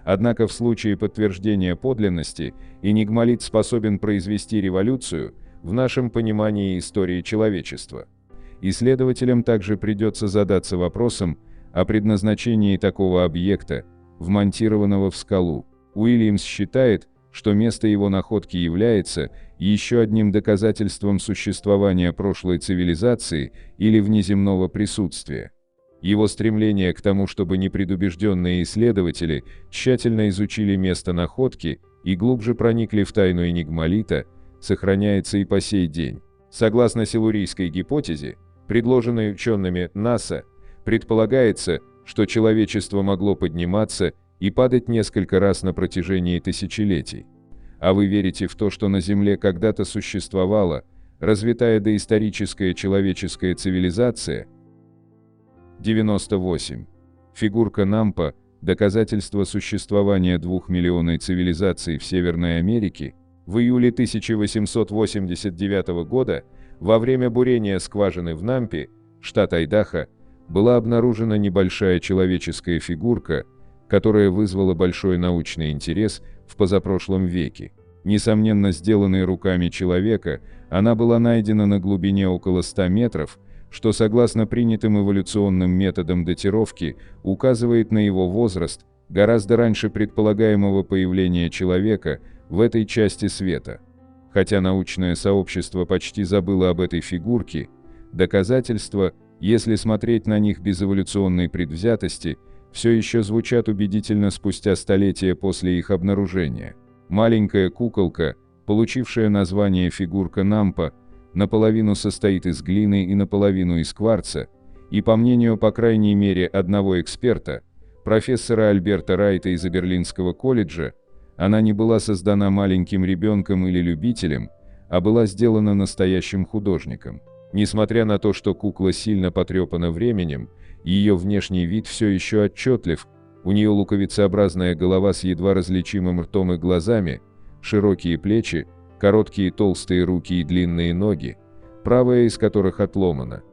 Однако в случае подтверждения подлинности, энигмалит способен произвести революцию в нашем понимании истории человечества. Исследователям также придется задаться вопросом о предназначении такого объекта, вмонтированного в скалу. Уильямс считает, что место его находки является еще одним доказательством существования прошлой цивилизации или внеземного присутствия. Его стремление к тому, чтобы непредубежденные исследователи тщательно изучили место находки и глубже проникли в тайну энигмалита, сохраняется и по сей день. Согласно силурийской гипотезе, предложенной учеными НАСА, предполагается, что человечество могло подниматься и падать несколько раз на протяжении тысячелетий. А вы верите в то, что на Земле когда-то существовала развитая доисторическая человеческая цивилизация? 98. Фигурка Нампа – доказательство существования 2-миллионной цивилизаций в Северной Америке. В июле 1889 года, во время бурения скважины в Нампе, штат Айдахо, была обнаружена небольшая человеческая фигурка, которая вызвала большой научный интерес в позапрошлом веке. Несомненно, сделанной руками человека, она была найдена на глубине около 100 метров, что, согласно принятым эволюционным методам датировки, указывает на его возраст гораздо раньше предполагаемого появления человека в этой части света. Хотя научное сообщество почти забыло об этой фигурке, доказательства, если смотреть на них без эволюционной предвзятости, все еще звучат убедительно спустя столетия после их обнаружения. Маленькая куколка, получившая название фигурка Нампа, наполовину состоит из глины и наполовину из кварца, и по мнению по крайней мере одного эксперта, профессора Альберта Райта из Берлинского колледжа, она не была создана маленьким ребенком или любителем, а была сделана настоящим художником. Несмотря на то, что кукла сильно потрепана временем, ее внешний вид все еще отчетлив, у нее луковицеобразная голова с едва различимым ртом и глазами, широкие плечи, короткие толстые руки и длинные ноги, правая из которых отломана.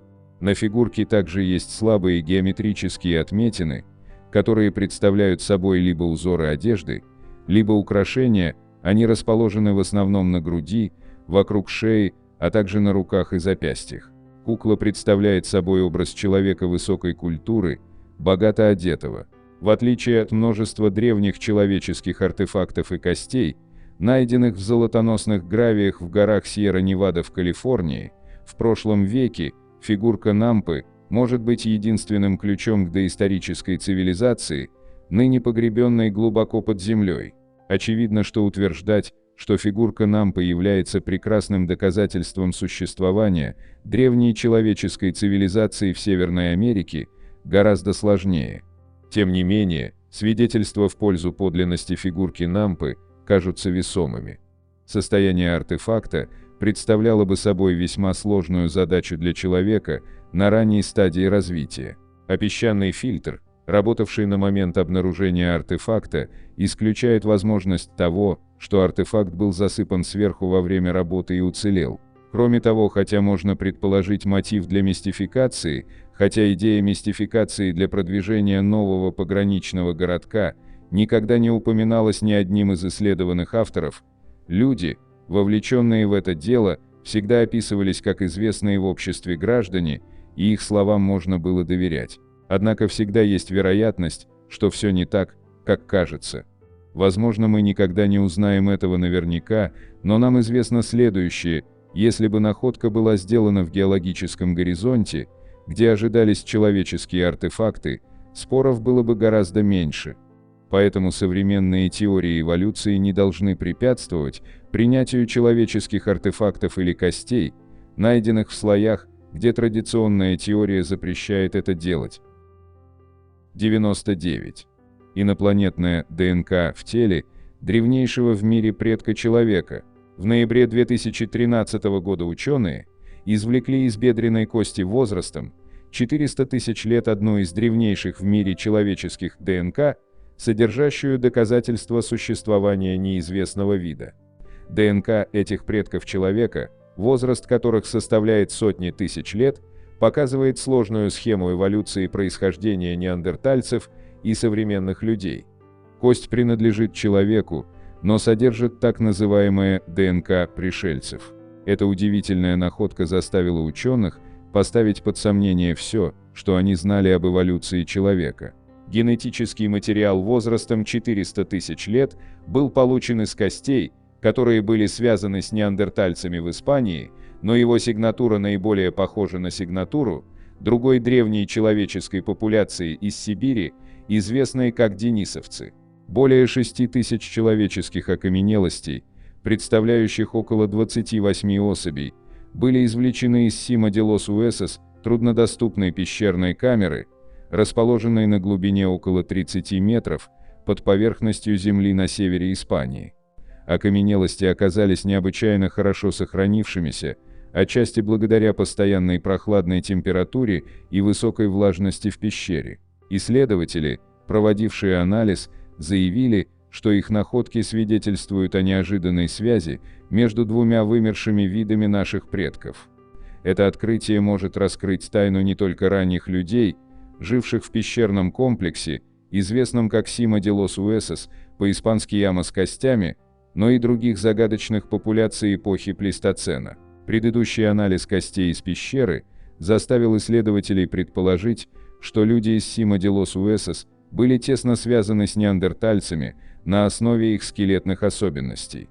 На фигурке также есть слабые геометрические отметины, которые представляют собой либо узоры одежды, либо украшения, они расположены в основном на груди, вокруг шеи, а также на руках и запястьях. Кукла представляет собой образ человека высокой культуры, богато одетого. В отличие от множества древних человеческих артефактов и костей, найденных в золотоносных гравиях в горах Сьерра-Невада в Калифорнии, в прошлом веке фигурка Нампы может быть единственным ключом к доисторической цивилизации, ныне погребенной глубоко под землей. Очевидно, что утверждать, что фигурка Нампы является прекрасным доказательством существования древней человеческой цивилизации в Северной Америке, гораздо сложнее. Тем не менее, свидетельства в пользу подлинности фигурки Нампы кажутся весомыми. Состояние артефакта представляло бы собой весьма сложную задачу для человека на ранней стадии развития. А песчаный фильтр, работавший на момент обнаружения артефакта, исключает возможность того, что артефакт был засыпан сверху во время работы и уцелел. Кроме того, хотя можно предположить мотив для мистификации, хотя идея мистификации для продвижения нового пограничного городка никогда не упоминалась ни одним из исследованных авторов, люди, вовлеченные в это дело, всегда описывались как известные в обществе граждане, и их словам можно было доверять. Однако всегда есть вероятность, что все не так, как кажется. Возможно, мы никогда не узнаем этого наверняка, но нам известно следующее: если бы находка была сделана в геологическом горизонте, где ожидались человеческие артефакты, споров было бы гораздо меньше. Поэтому современные теории эволюции не должны препятствовать принятию человеческих артефактов или костей, найденных в слоях, где традиционная теория запрещает это делать. 99. Инопланетная ДНК в теле древнейшего в мире предка человека. В ноябре 2013 года ученые извлекли из бедренной кости возрастом 400 тысяч лет одну из древнейших в мире человеческих ДНК, содержащую доказательства существования неизвестного вида. ДНК этих предков человека, возраст которых составляет сотни тысяч лет, показывает сложную схему эволюции происхождения неандертальцев и современных людей. Кость принадлежит человеку, но содержит так называемое ДНК пришельцев. Эта удивительная находка заставила ученых поставить под сомнение все, что они знали об эволюции человека. Генетический материал возрастом 400 тысяч лет был получен из костей, которые были связаны с неандертальцами в Испании, но его сигнатура наиболее похожа на сигнатуру другой древней человеческой популяции из Сибири, известной как денисовцы. Более 6 тысяч человеческих окаменелостей, представляющих около 28 особей, были извлечены из Сима де лос Уэсос, труднодоступной пещерной камеры, расположенной на глубине около 30 метров под поверхностью земли на севере Испании. Окаменелости оказались необычайно хорошо сохранившимися, отчасти благодаря постоянной прохладной температуре и высокой влажности в пещере. Исследователи, проводившие анализ, заявили, что их находки свидетельствуют о неожиданной связи между двумя вымершими видами наших предков. Это открытие может раскрыть тайну не только ранних людей, живших в пещерном комплексе, известном как Сима де лос Уэсос, по-испански яма с костями, но и других загадочных популяций эпохи Плейстоцена. Предыдущий анализ костей из пещеры заставил исследователей предположить, что люди из Сима де лос Уэсос были тесно связаны с неандертальцами на основе их скелетных особенностей.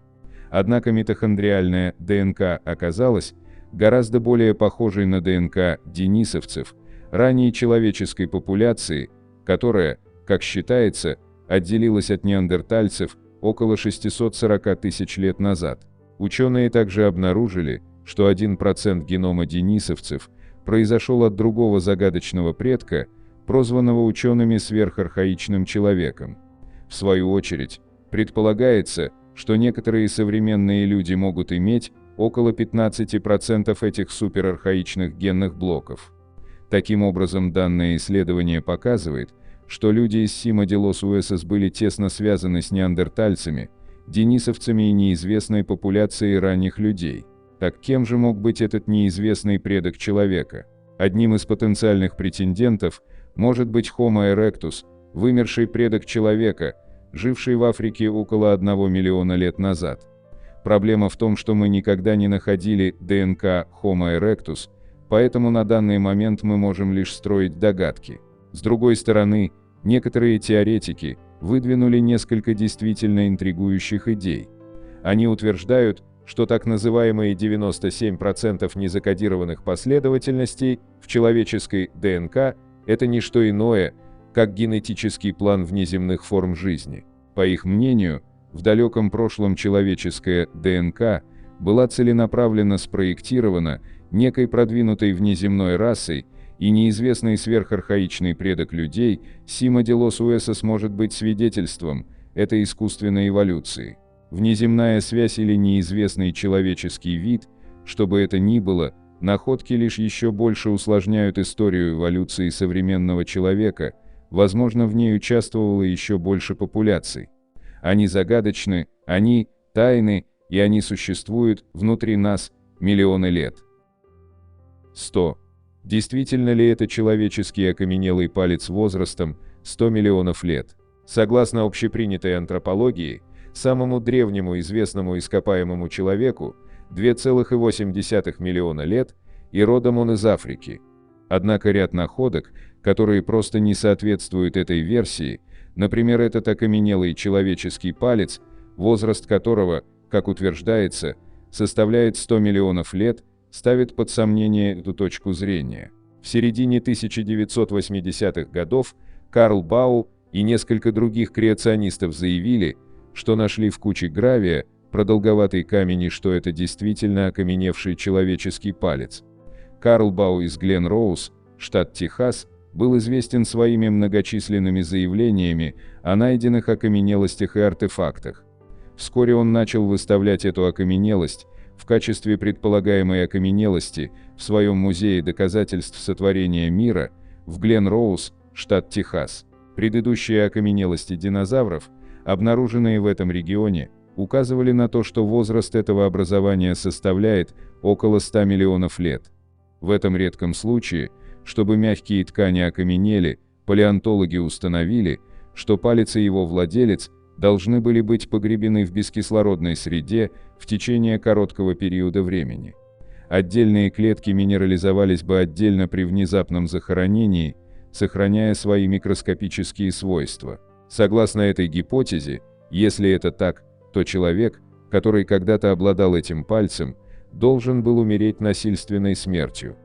Однако митохондриальная ДНК оказалась гораздо более похожей на ДНК денисовцев, ранней человеческой популяции, которая, как считается, отделилась от неандертальцев около 640 тысяч лет назад. Ученые также обнаружили, что 1% генома денисовцев произошел от другого загадочного предка, прозванного учеными сверхархаичным человеком. В свою очередь, предполагается, что некоторые современные люди могут иметь около 15% этих суперархаичных генных блоков. Таким образом, данное исследование показывает, что люди из Сима де лос Уэсос были тесно связаны с неандертальцами, денисовцами и неизвестной популяцией ранних людей. Так кем же мог быть этот неизвестный предок человека? Одним из потенциальных претендентов может быть Homo erectus, вымерший предок человека, живший в Африке около 1 миллиона лет назад. Проблема в том, что мы никогда не находили ДНК Homo erectus, поэтому на данный момент мы можем лишь строить догадки. С другой стороны, некоторые теоретики выдвинули несколько действительно интригующих идей. Они утверждают, что так называемые 97% незакодированных последовательностей в человеческой ДНК – это не что иное, как генетический план внеземных форм жизни. По их мнению, в далеком прошлом человеческая ДНК была целенаправленно спроектирована некой продвинутой внеземной расой, и неизвестный сверхархаичный предок людей Сима де лос Уэсос может быть свидетельством этой искусственной эволюции. Внеземная связь или неизвестный человеческий вид, что бы это ни было, находки лишь еще больше усложняют историю эволюции современного человека, возможно, в ней участвовало еще больше популяций. Они загадочны, они тайны, и они существуют внутри нас миллионы лет. 100. Действительно ли это человеческий окаменелый палец возрастом 100 миллионов лет? Согласно общепринятой антропологии, самому древнему известному ископаемому человеку 2,8 миллиона лет, и родом он из Африки. Однако ряд находок, которые просто не соответствуют этой версии, например, этот окаменелый человеческий палец, возраст которого, как утверждается, составляет 100 миллионов лет, ставит под сомнение эту точку зрения. В середине 1980-х годов Карл Бау и несколько других креационистов заявили, что нашли в куче гравия продолговатый камень и что это действительно окаменевший человеческий палец. Карл Бау из Глен-Роуз, штат Техас, был известен своими многочисленными заявлениями о найденных окаменелостях и артефактах. Вскоре он начал выставлять эту окаменелость в качестве предполагаемой окаменелости в своем музее доказательств сотворения мира в Глен-Роуз, штат Техас. Предыдущие окаменелости динозавров, обнаруженные в этом регионе, указывали на то, что возраст этого образования составляет около 100 миллионов лет. В этом редком случае, чтобы мягкие ткани окаменели, палеонтологи установили, что палец и его владелец должны были быть погребены в бескислородной среде в течение короткого периода времени. Отдельные клетки минерализовались бы отдельно при внезапном захоронении, сохраняя свои микроскопические свойства. Согласно этой гипотезе, если это так, то человек, который когда-то обладал этим пальцем, должен был умереть насильственной смертью.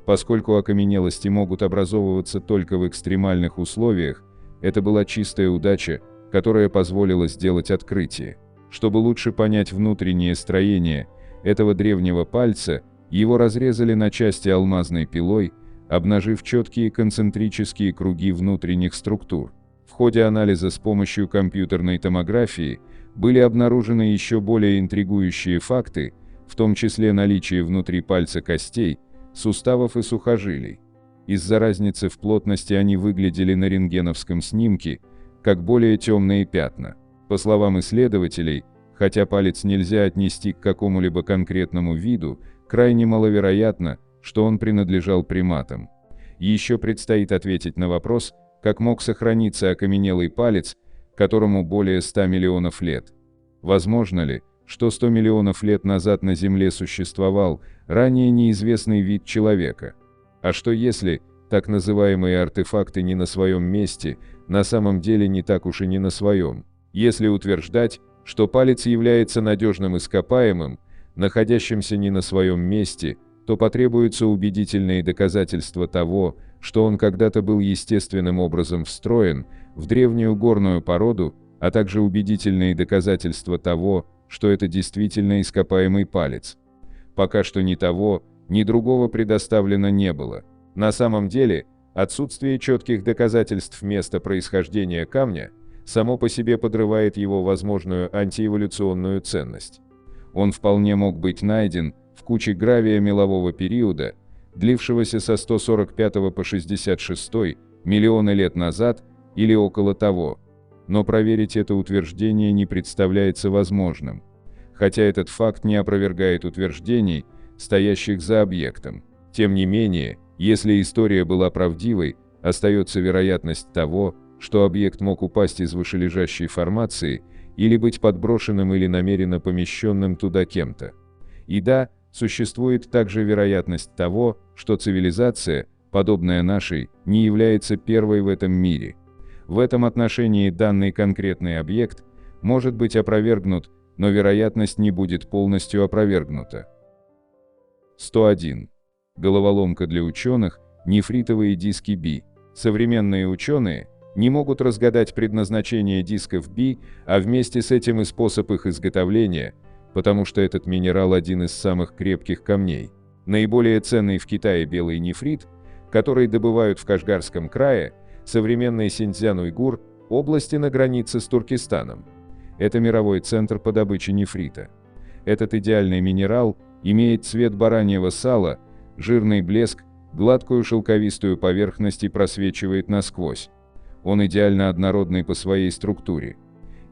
Поскольку окаменелости могут образовываться только в экстремальных условиях, это была чистая удача, которая позволила сделать открытие. Чтобы лучше понять внутреннее строение этого древнего пальца, его разрезали на части алмазной пилой, обнажив четкие концентрические круги внутренних структур. В ходе анализа с помощью компьютерной томографии были обнаружены еще более интригующие факты, в том числе наличие внутри пальца костей, суставов и сухожилий. Из-за разницы в плотности они выглядели на рентгеновском снимке как более темные пятна. По словам исследователей, хотя палец нельзя отнести к какому-либо конкретному виду, крайне маловероятно, что он принадлежал приматам. Еще предстоит ответить на вопрос, как мог сохраниться окаменелый палец, которому более 100 миллионов лет. Возможно ли, что 100 миллионов лет назад на Земле существовал ранее неизвестный вид человека? А что если так называемые артефакты не на своем месте, на самом деле не так уж и не на своем? Если утверждать, что палец является надежным ископаемым, находящимся не на своем месте, то потребуются убедительные доказательства того, что он когда-то был естественным образом встроен в древнюю горную породу, а также убедительные доказательства того, что это действительно ископаемый палец. Пока что ни того, ни другого предоставлено не было. На самом деле, отсутствие четких доказательств места происхождения камня само по себе подрывает его возможную антиэволюционную ценность. Он вполне мог быть найден в куче гравия мелового периода, длившегося со 145 по 66 миллионы лет назад или около того. Но проверить это утверждение не представляется возможным, хотя этот факт не опровергает утверждений, стоящих за объектом. Тем не менее, если история была правдивой, остается вероятность того, что объект мог упасть из вышележащей формации или быть подброшенным или намеренно помещенным туда кем-то. И да, существует также вероятность того, что цивилизация, подобная нашей, не является первой в этом мире. В этом отношении данный конкретный объект может быть опровергнут, но вероятность не будет полностью опровергнута. 101. Головоломка для ученых – нефритовые диски Би. Современные ученые не могут разгадать предназначение дисков Би, а вместе с этим и способ их изготовления, потому что этот минерал один из самых крепких камней. Наиболее ценный в Китае белый нефрит, который добывают в Кашгарском крае, современный Синьцзян-Уйгур, области на границе с Туркестаном. Это мировой центр по добыче нефрита. Этот идеальный минерал имеет цвет бараньего сала, жирный блеск, гладкую шелковистую поверхность и просвечивает насквозь. Он идеально однородный по своей структуре.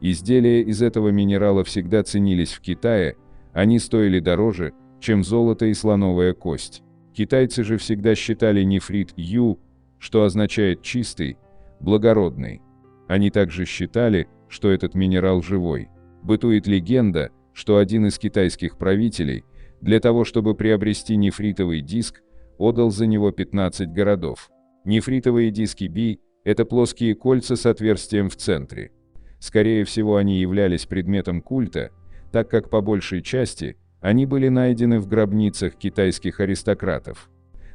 Изделия из этого минерала всегда ценились в Китае, они стоили дороже, чем золото и слоновая кость. Китайцы же всегда считали нефрит Ю, что означает чистый, благородный. Они также считали, что этот минерал живой. Бытует легенда, что один из китайских правителей, для того чтобы приобрести нефритовый диск, отдал за него 15 городов. Нефритовые диски Би – это плоские кольца с отверстием в центре. Скорее всего, они являлись предметом культа, так как по большей части они были найдены в гробницах китайских аристократов.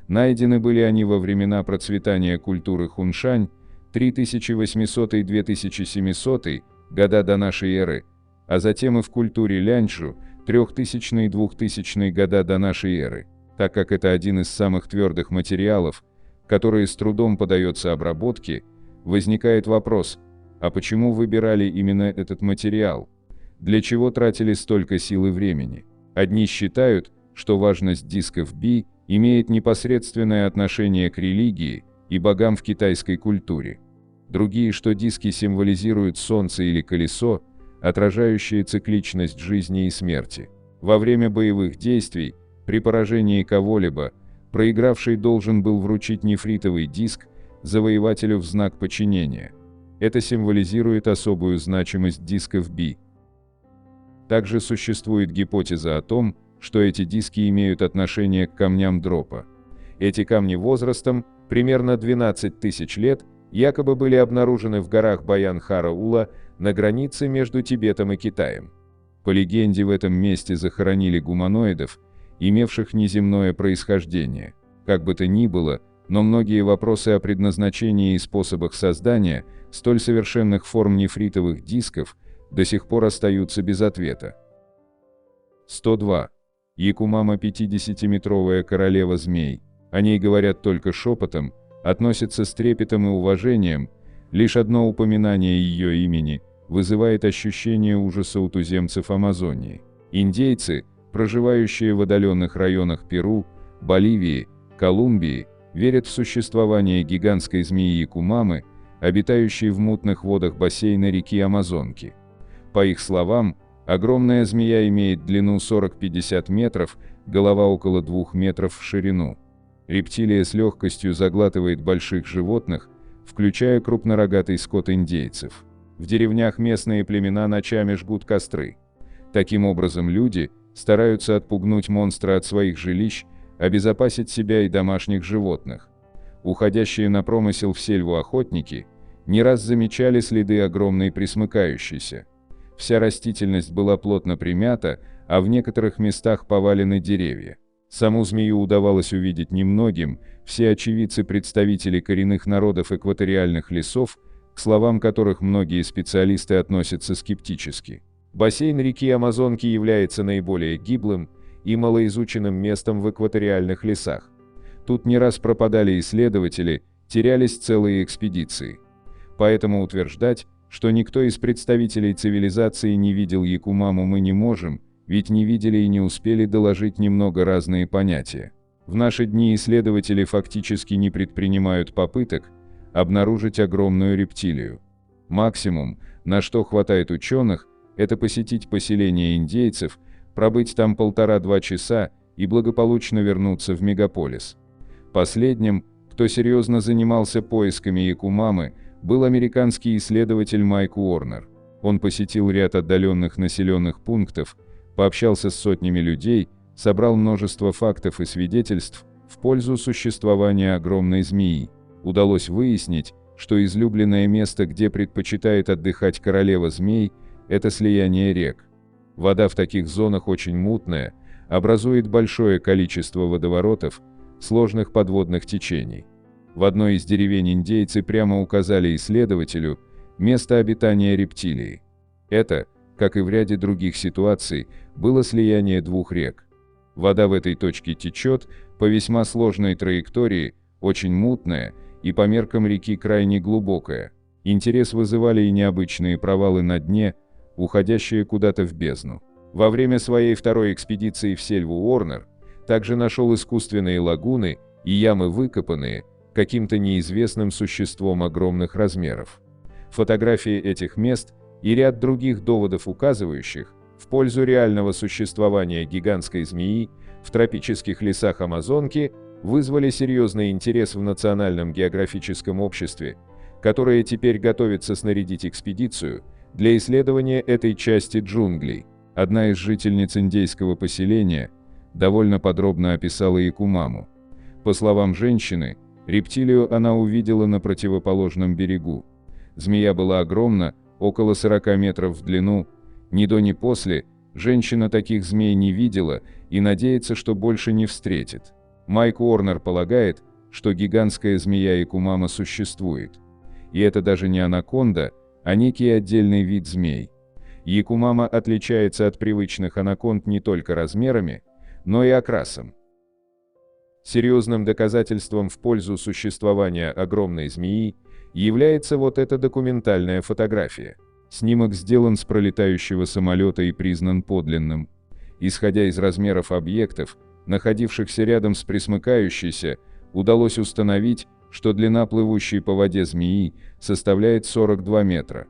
Найдены были они во времена процветания культуры Хуншань 3800-2700 года до нашей эры, а затем и в культуре Ляньчжу 3000-2000 года до нашей эры, так как это один из самых твердых материалов, который с трудом поддается обработке. Возникает вопрос, а почему выбирали именно этот материал? Для чего тратили столько сил и времени? Одни считают, что важность дисков Би имеет непосредственное отношение к религии и богам в китайской культуре. Другие, что диски символизируют солнце или колесо, отражающие цикличность жизни и смерти. Во время боевых действий, при поражении кого-либо, проигравший должен был вручить нефритовый диск завоевателю в знак подчинения. Это символизирует особую значимость дисков Би. Также существует гипотеза о том, что эти диски имеют отношение к камням дропа. Эти камни возрастом, примерно 12 тысяч лет, якобы были обнаружены в горах Баян-Хара-Ула на границе между Тибетом и Китаем. По легенде, в этом месте захоронили гуманоидов, имевших неземное происхождение. Как бы то ни было, но многие вопросы о предназначении и способах создания столь совершенных форм нефритовых дисков до сих пор остаются без ответа. 102. Якумама – 50-метровая королева змей. О ней говорят только шепотом, относятся с трепетом и уважением. Лишь одно упоминание ее имени вызывает ощущение ужаса у туземцев Амазонии. Индейцы, проживающие в отдаленных районах Перу, Боливии, Колумбии, верят в существование гигантской змеи Якумамы, обитающей в мутных водах бассейна реки Амазонки. По их словам, огромная змея имеет длину 40-50 метров, голова около 2 метров в ширину. Рептилия с легкостью заглатывает больших животных, включая крупнорогатый скот индейцев. В деревнях местные племена ночами жгут костры. Таким образом, люди стараются отпугнуть монстра от своих жилищ, обезопасить себя и домашних животных. Уходящие на промысел в сельву охотники не раз замечали следы огромной пресмыкающейся. Вся растительность была плотно примята, а в некоторых местах повалены деревья. Саму змею удавалось увидеть немногим, все очевидцы – представители коренных народов экваториальных лесов, к словам которых многие специалисты относятся скептически. Бассейн реки Амазонки является наиболее гиблым и малоизученным местом в экваториальных лесах. Тут не раз пропадали исследователи, терялись целые экспедиции. Поэтому утверждать, что никто из представителей цивилизации не видел Якумаму, мы не можем, ведь не видели и не успели доложить немного разные понятия. В наши дни исследователи фактически не предпринимают попыток обнаружить огромную рептилию. Максимум, на что хватает ученых, это посетить поселение индейцев, пробыть там 1,5–2 часа и благополучно вернуться в мегаполис. Последним, кто серьезно занимался поисками Якумамы, был американский исследователь Майк Уорнер. Он посетил ряд отдаленных населенных пунктов, пообщался с сотнями людей, собрал множество фактов и свидетельств в пользу существования огромной змеи. Удалось выяснить, что излюбленное место, где предпочитает отдыхать королева змей, это слияние рек. Вода в таких зонах очень мутная, образует большое количество водоворотов, сложных подводных течений. В одной из деревень индейцы прямо указали исследователю место обитания рептилии. Это, как и в ряде других ситуаций, было слияние двух рек. Вода в этой точке течет по весьма сложной траектории, очень мутная и по меркам реки крайне глубокая. Интерес вызывали и необычные провалы на дне, уходящие куда-то в бездну. Во время своей второй экспедиции в сельву Уорнер также нашел искусственные лагуны и ямы, выкопанные каким-то неизвестным существом огромных размеров. Фотографии этих мест и ряд других доводов, указывающих в пользу реального существования гигантской змеи в тропических лесах Амазонки, вызвали серьезный интерес в Национальном географическом обществе, которое теперь готовится снарядить экспедицию для исследования этой части джунглей. Одна из жительниц индейского поселения довольно подробно описала Якумаму. По словам женщины, рептилию она увидела на противоположном берегу. Змея была огромна, около 40 метров в длину. Ни до, ни после женщина таких змей не видела и надеется, что больше не встретит. Майк Уорнер полагает, что гигантская змея Якумама существует. И это даже не анаконда, а некий отдельный вид змей. Якумама отличается от привычных анаконд не только размерами, но и окрасом. Серьезным доказательством в пользу существования огромной змеи является вот эта документальная фотография. Снимок сделан с пролетающего самолета и признан подлинным. Исходя из размеров объектов, находившихся рядом с пресмыкающейся, удалось установить, что длина плывущей по воде змеи составляет 42 метра.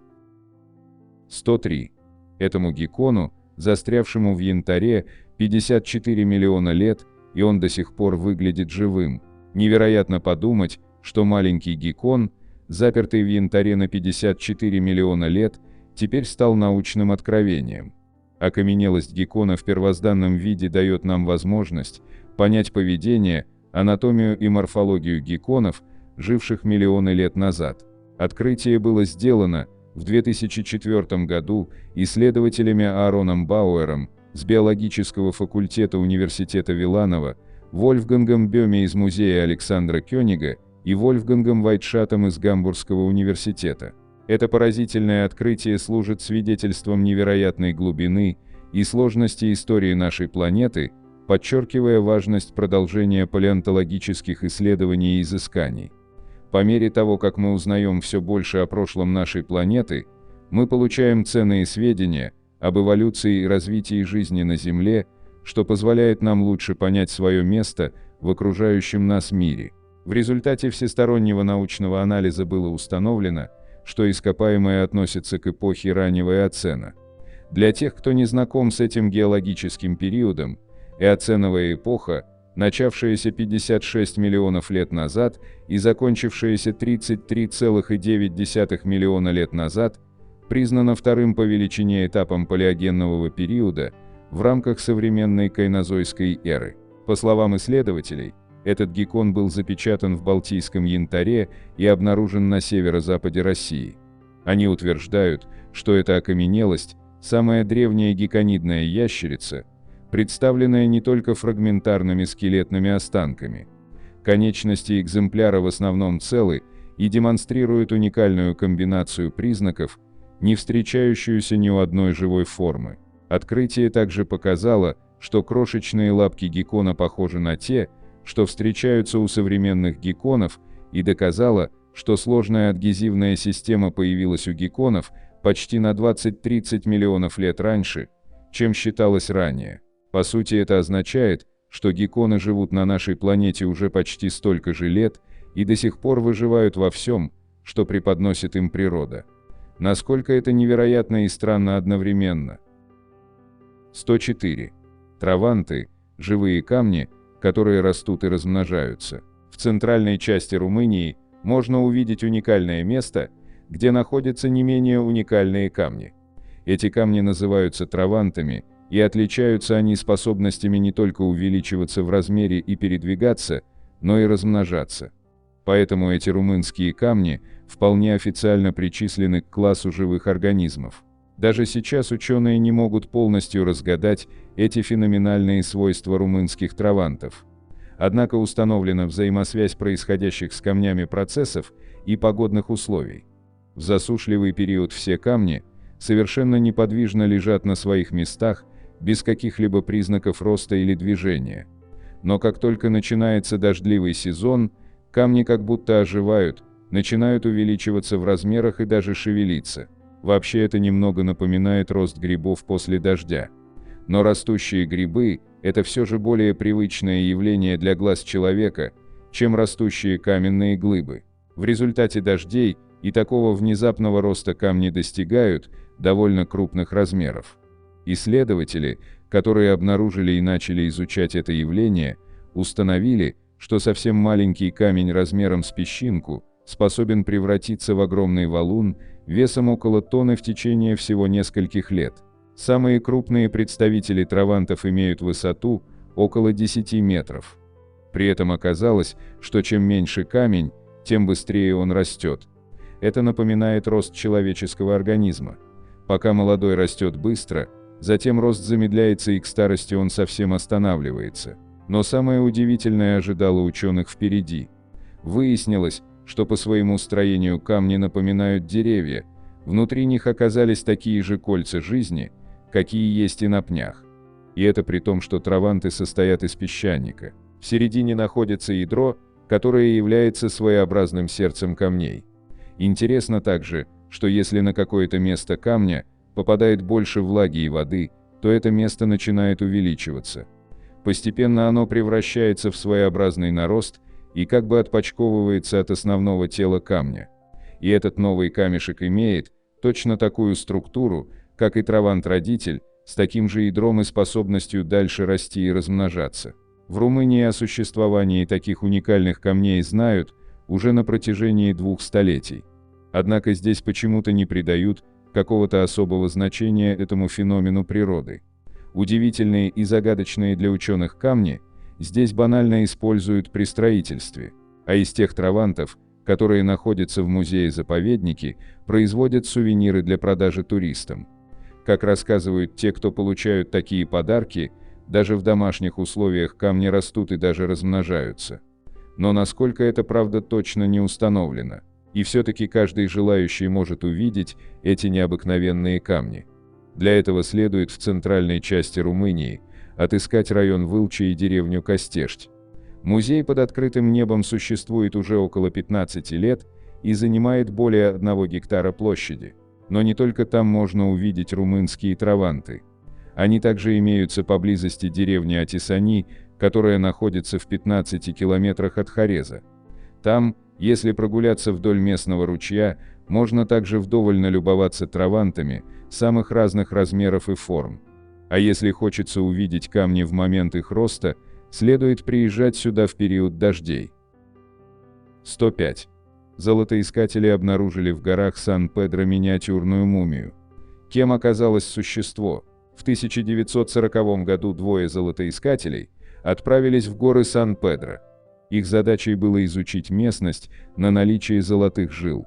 103. Этому геккону, застрявшему в янтаре, 54 миллиона лет, и он до сих пор выглядит живым. Невероятно подумать, что маленький геккон, запертый в янтаре на 54 миллиона лет, теперь стал научным откровением. Окаменелость геккона в первозданном виде дает нам возможность понять поведение, анатомию и морфологию гекконов, живших миллионы лет назад. Открытие было сделано в 2004 году исследователями Аароном Бауэром с биологического факультета Университета Виланова, Вольфгангом Бёме из музея Александра Кёнига и Вольфгангом Вайтшатом из Гамбургского университета. Это поразительное открытие служит свидетельством невероятной глубины и сложности истории нашей планеты, подчеркивая важность продолжения палеонтологических исследований и изысканий. По мере того, как мы узнаем все больше о прошлом нашей планеты, мы получаем ценные сведения об эволюции и развитии жизни на Земле, что позволяет нам лучше понять свое место в окружающем нас мире. В результате всестороннего научного анализа было установлено, что ископаемое относится к эпохе раннего Эоцена. Для тех, кто не знаком с этим геологическим периодом, Эоценовая эпоха, начавшаяся 56 миллионов лет назад и закончившаяся 33,9 миллиона лет назад, признана вторым по величине этапом палеогенного периода в рамках современной кайнозойской эры. По словам исследователей, этот геккон был запечатан в Балтийском янтаре и обнаружен на северо-западе России. Они утверждают, что эта окаменелость – самая древняя гекконидная ящерица, представленная не только фрагментарными скелетными останками. Конечности экземпляра в основном целы и демонстрируют уникальную комбинацию признаков, не встречающуюся ни у одной живой формы. Открытие также показало, что крошечные лапки геккона похожи на те, что встречаются у современных гекконов, и доказало, что сложная адгезивная система появилась у гекконов почти на 20-30 миллионов лет раньше, чем считалось ранее. По сути, это означает, что гекконы живут на нашей планете уже почти столько же лет и до сих пор выживают во всем, что преподносит им природа. Насколько это невероятно и странно одновременно. 104. Траванты – живые камни, которые растут и размножаются. В центральной части Румынии можно увидеть уникальное место, где находятся не менее уникальные камни. Эти камни называются травантами, и отличаются они способностями не только увеличиваться в размере и передвигаться, но и размножаться. Поэтому эти румынские камни вполне официально причислены к классу живых организмов. Даже сейчас ученые не могут полностью разгадать эти феноменальные свойства румынских травантов. Однако установлена взаимосвязь происходящих с камнями процессов и погодных условий. В засушливый период все камни совершенно неподвижно лежат на своих местах, без каких-либо признаков роста или движения. Но как только начинается дождливый сезон, камни как будто оживают, начинают увеличиваться в размерах и даже шевелиться. Вообще это немного напоминает рост грибов после дождя. Но растущие грибы – это все же более привычное явление для глаз человека, чем растущие каменные глыбы. В результате дождей и такого внезапного роста камни достигают довольно крупных размеров. Исследователи, которые обнаружили и начали изучать это явление, установили, что совсем маленький камень размером с песчинку способен превратиться в огромный валун весом около тонны в течение всего нескольких лет. Самые крупные представители травантов имеют высоту около 10 метров. При этом оказалось, что чем меньше камень, тем быстрее он растет. Это напоминает рост человеческого организма. Пока молодой растет быстро, затем рост замедляется и к старости он совсем останавливается. Но самое удивительное ожидало ученых впереди. Выяснилось, что по своему строению камни напоминают деревья, внутри них оказались такие же кольца жизни, какие есть и на пнях. И это при том, что траванты состоят из песчаника. В середине находится ядро, которое является своеобразным сердцем камней. Интересно также, что если на какое-то место камня попадает больше влаги и воды, то это место начинает увеличиваться. Постепенно оно превращается в своеобразный нарост и как бы отпочковывается от основного тела камня. И этот новый камешек имеет точно такую структуру, как и травант-родитель, с таким же ядром и способностью дальше расти и размножаться. В Румынии о существовании таких уникальных камней знают уже на протяжении 2 столетий. Однако здесь почему-то не придают какого-то особого значения этому феномену природы. Удивительные и загадочные для ученых камни здесь банально используют при строительстве, а из тех травантов, которые находятся в музее-заповеднике, производят сувениры для продажи туристам. Как рассказывают те, кто получают такие подарки, даже в домашних условиях камни растут и даже размножаются. Но насколько это правда точно не установлено. И все-таки каждый желающий может увидеть эти необыкновенные камни. Для этого следует в центральной части Румынии отыскать район Вылчи и деревню Костешть. Музей под открытым небом существует уже около 15 лет и занимает более 1 гектара площади. Но не только там можно увидеть румынские траванты. Они также имеются поблизости деревни Атисани, которая находится в 15 километрах от Хореза. Там, если прогуляться вдоль местного ручья, можно также вдоволь налюбоваться травантами самых разных размеров и форм. А если хочется увидеть камни в момент их роста, следует приезжать сюда в период дождей. 105. Золотоискатели обнаружили в горах Сан-Педро миниатюрную мумию. Кем оказалось существо? В 1940 году 2 золотоискателей отправились в горы Сан-Педро. Их задачей было изучить местность на наличие золотых жил.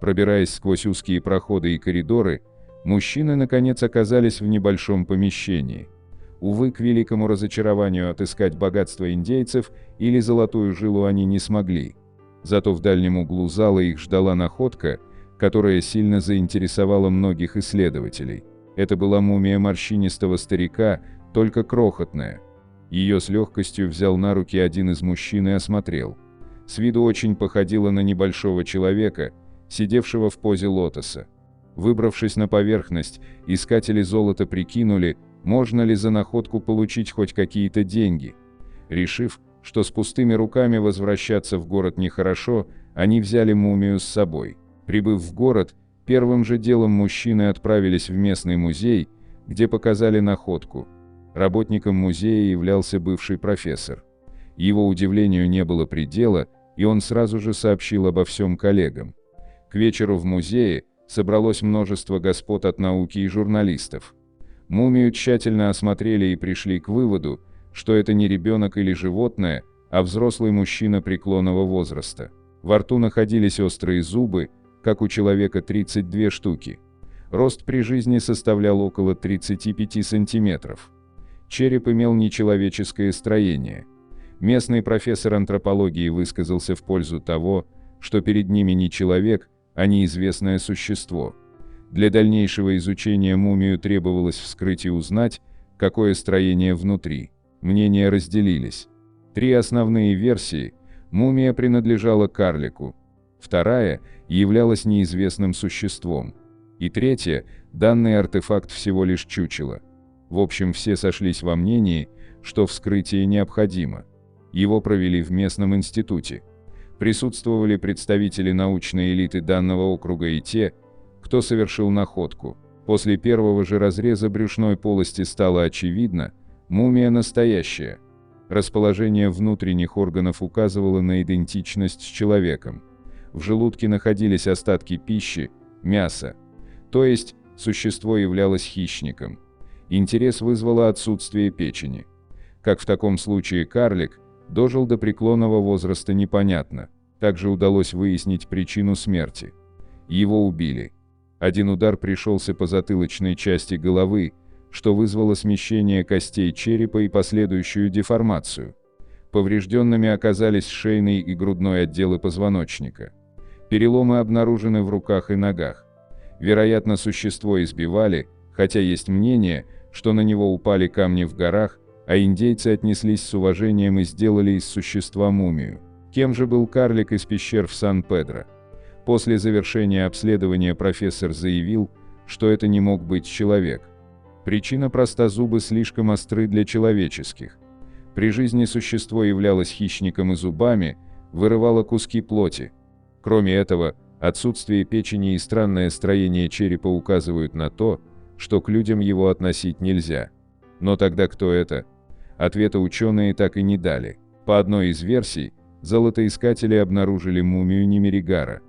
Пробираясь сквозь узкие проходы и коридоры, мужчины наконец оказались в небольшом помещении. Увы, к великому разочарованию отыскать богатство индейцев или золотую жилу они не смогли. Зато в дальнем углу зала их ждала находка, которая сильно заинтересовала многих исследователей. Это была мумия морщинистого старика, только крохотная. Ее с легкостью взял на руки один из мужчин и осмотрел. С виду очень походила на небольшого человека, сидевшего в позе лотоса. Выбравшись на поверхность, искатели золота прикинули, можно ли за находку получить хоть какие-то деньги. Решив, что с пустыми руками возвращаться в город нехорошо, они взяли мумию с собой. Прибыв в город, первым же делом мужчины отправились в местный музей, где показали находку. Работником музея являлся бывший профессор. Его удивлению не было предела, и он сразу же сообщил обо всем коллегам. К вечеру в музее собралось множество господ от науки и журналистов. Мумию тщательно осмотрели и пришли к выводу, что это не ребенок или животное, а взрослый мужчина преклонного возраста. Во рту находились острые зубы, как у человека 32 штуки. Рост при жизни составлял около 35 сантиметров. Череп имел нечеловеческое строение. Местный профессор антропологии высказался в пользу того, что перед ними не человек, а неизвестное существо. Для дальнейшего изучения мумию требовалось вскрыть и узнать, какое строение внутри. Мнения разделились. 3 основные версии. Мумия принадлежала карлику. 2 являлась неизвестным существом. И 3 данный артефакт всего лишь чучело. В общем, все сошлись во мнении, что вскрытие необходимо. Его провели в местном институте. Присутствовали представители научной элиты данного округа и те, кто совершил находку. После первого же разреза брюшной полости стало очевидно, мумия настоящая. Расположение внутренних органов указывало на идентичность с человеком. В желудке находились остатки пищи, мяса. То есть, существо являлось хищником. Интерес вызвало отсутствие печени. Как в таком случае карлик дожил до преклонного возраста, непонятно. Также удалось выяснить причину смерти. Его убили. Один удар пришелся по затылочной части головы, что вызвало смещение костей черепа и последующую деформацию. Поврежденными оказались шейный и грудной отделы позвоночника. Переломы обнаружены в руках и ногах. Вероятно, существо избивали, хотя есть мнение, что на него упали камни в горах, а индейцы отнеслись с уважением и сделали из существа мумию. Кем же был карлик из пещер в Сан-Педро? После завершения обследования профессор заявил, что это не мог быть человек. Причина проста: зубы слишком остры для человеческих. При жизни существо являлось хищником и зубами вырывало куски плоти. Кроме этого, отсутствие печени и странное строение черепа указывают на то, что к людям его относить нельзя. Но тогда кто это? Ответа ученые так и не дали. По одной из версий, золотоискатели обнаружили мумию Немеригара.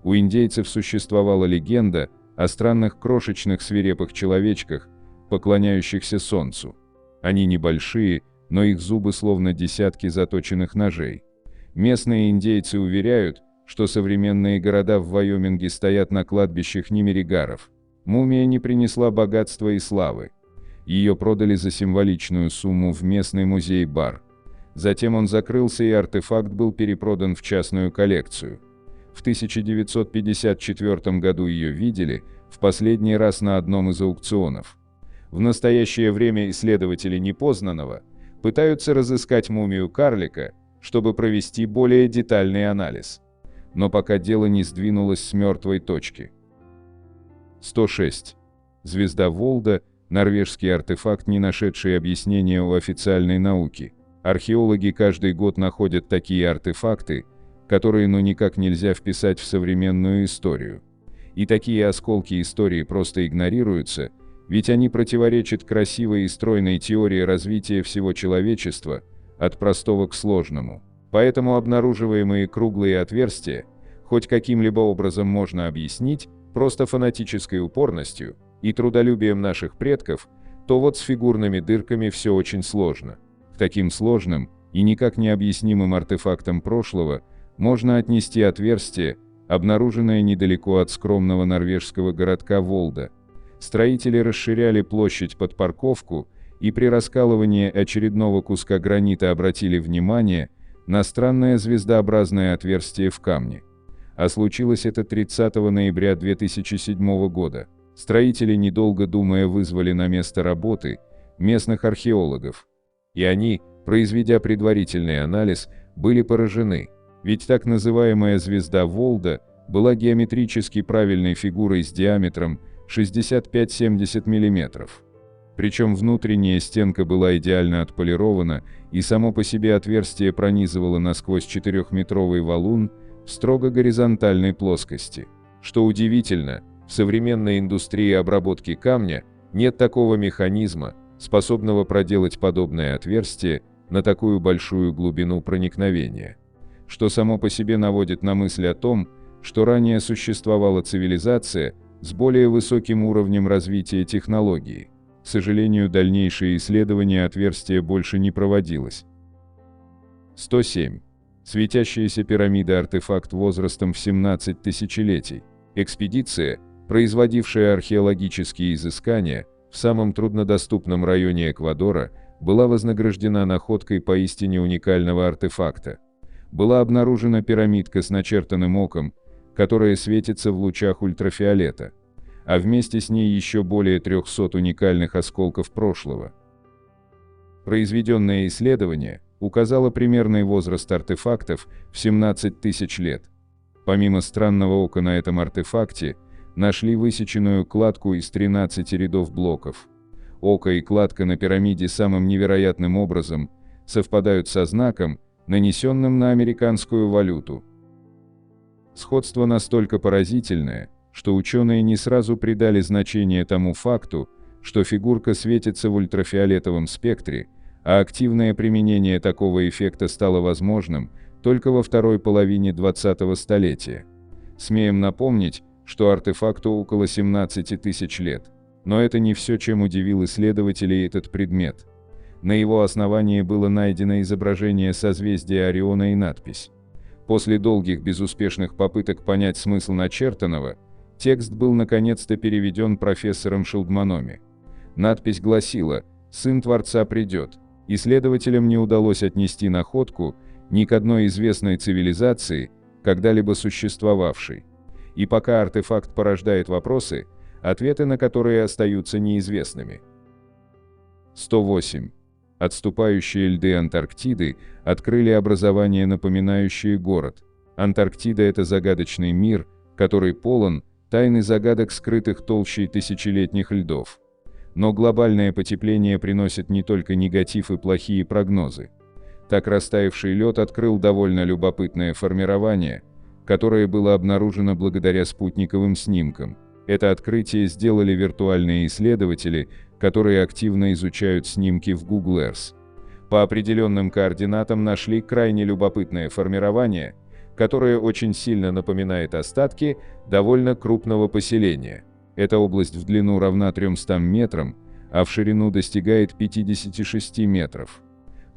У индейцев существовала легенда о странных крошечных свирепых человечках, поклоняющихся солнцу. Они небольшие, но их зубы словно десятки заточенных ножей. Местные индейцы уверяют, что современные города в Вайоминге стоят на кладбищах Немеригаров. Мумия не принесла богатства и славы. Ее продали за символичную сумму в местный музей-бар. Затем он закрылся, и артефакт был перепродан в частную коллекцию. В 1954 году ее видели в последний раз на одном из аукционов. В настоящее время исследователи непознанного пытаются разыскать мумию карлика, чтобы провести более детальный анализ. Но пока дело не сдвинулось с мертвой точки. 106. Звезда Волда – норвежский артефакт, не нашедший объяснения у официальной науки. Археологи каждый год находят такие артефакты, которые никак нельзя вписать в современную историю. И такие осколки истории просто игнорируются, ведь они противоречат красивой и стройной теории развития всего человечества, от простого к сложному. Поэтому обнаруживаемые круглые отверстия хоть каким-либо образом можно объяснить просто фанатической упорностью и трудолюбием наших предков, то вот с фигурными дырками все очень сложно. К таким сложным и никак не объяснимым артефактам прошлого можно отнести отверстие, обнаруженное недалеко от скромного норвежского городка Волда. Строители расширяли площадь под парковку и при раскалывании очередного куска гранита обратили внимание на странное звездообразное отверстие в камне. А случилось это 30 ноября 2007 года. Строители, недолго думая, вызвали на место работы местных археологов. И они, произведя предварительный анализ, были поражены. Ведь так называемая звезда Волда была геометрически правильной фигурой с диаметром 65-70 мм. Причем внутренняя стенка была идеально отполирована, и само по себе отверстие пронизывало насквозь 4-метровый валун в строго горизонтальной плоскости. Что удивительно, в современной индустрии обработки камня нет такого механизма, способного проделать подобное отверстие на такую большую глубину проникновения. Что само по себе наводит на мысль о том, что ранее существовала цивилизация с более высоким уровнем развития технологий. К сожалению, дальнейшее исследование отверстия больше не проводилось. 107. Светящаяся пирамида – артефакт возрастом в 17 тысячелетий. Экспедиция, производившая археологические изыскания в самом труднодоступном районе Эквадора, была вознаграждена находкой поистине уникального артефакта. Была обнаружена пирамидка с начертанным оком, которая светится в лучах ультрафиолета, а вместе с ней еще более 300 уникальных осколков прошлого. Произведенное исследование указало примерный возраст артефактов в 17 тысяч лет. Помимо странного ока на этом артефакте, нашли высеченную кладку из 13 рядов блоков. Око и кладка на пирамиде самым невероятным образом совпадают со знаком, нанесенным на американскую валюту. Сходство настолько поразительное, что ученые не сразу придали значение тому факту, что фигурка светится в ультрафиолетовом спектре, а активное применение такого эффекта стало возможным только во второй половине 20-го столетия. Смеем напомнить, что артефакту около 17 тысяч лет. Но это не все, чем удивил исследователей этот предмет. На его основании было найдено изображение созвездия Ориона и надпись. После долгих безуспешных попыток понять смысл начертанного, текст был наконец-то переведен профессором Шилдманоми. Надпись гласила «Сын Творца придет». Исследователям не удалось отнести находку ни к одной известной цивилизации, когда-либо существовавшей. И пока артефакт порождает вопросы, ответы на которые остаются неизвестными. 108. Отступающие льды Антарктиды открыли образование, напоминающее город. Антарктида – это загадочный мир, который полон тайн и загадок, скрытых толщей тысячелетних льдов. Но глобальное потепление приносит не только негатив и плохие прогнозы. Так растаявший лед открыл довольно любопытное формирование, которое было обнаружено благодаря спутниковым снимкам. Это открытие сделали виртуальные исследователи, которые активно изучают снимки в Google Earth. По определенным координатам нашли крайне любопытное формирование, которое очень сильно напоминает остатки довольно крупного поселения. Эта область в длину равна 300 метрам, а в ширину достигает 56 метров.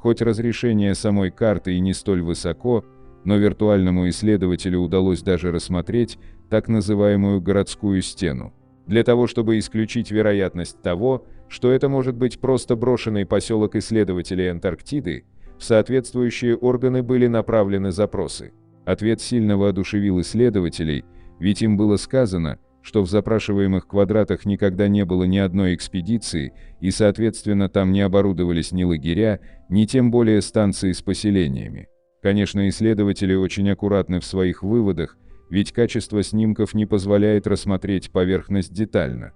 Хоть разрешение самой карты и не столь высоко, но виртуальному исследователю удалось даже рассмотреть так называемую городскую стену. Для того, чтобы исключить вероятность того, что это может быть просто брошенный поселок исследователей Антарктиды, в соответствующие органы были направлены запросы. Ответ сильно воодушевил исследователей, ведь им было сказано, что в запрашиваемых квадратах никогда не было ни одной экспедиции, и, соответственно, там не оборудовались ни лагеря, ни тем более станции с поселениями. Конечно, исследователи очень аккуратны в своих выводах, ведь качество снимков не позволяет рассмотреть поверхность детально.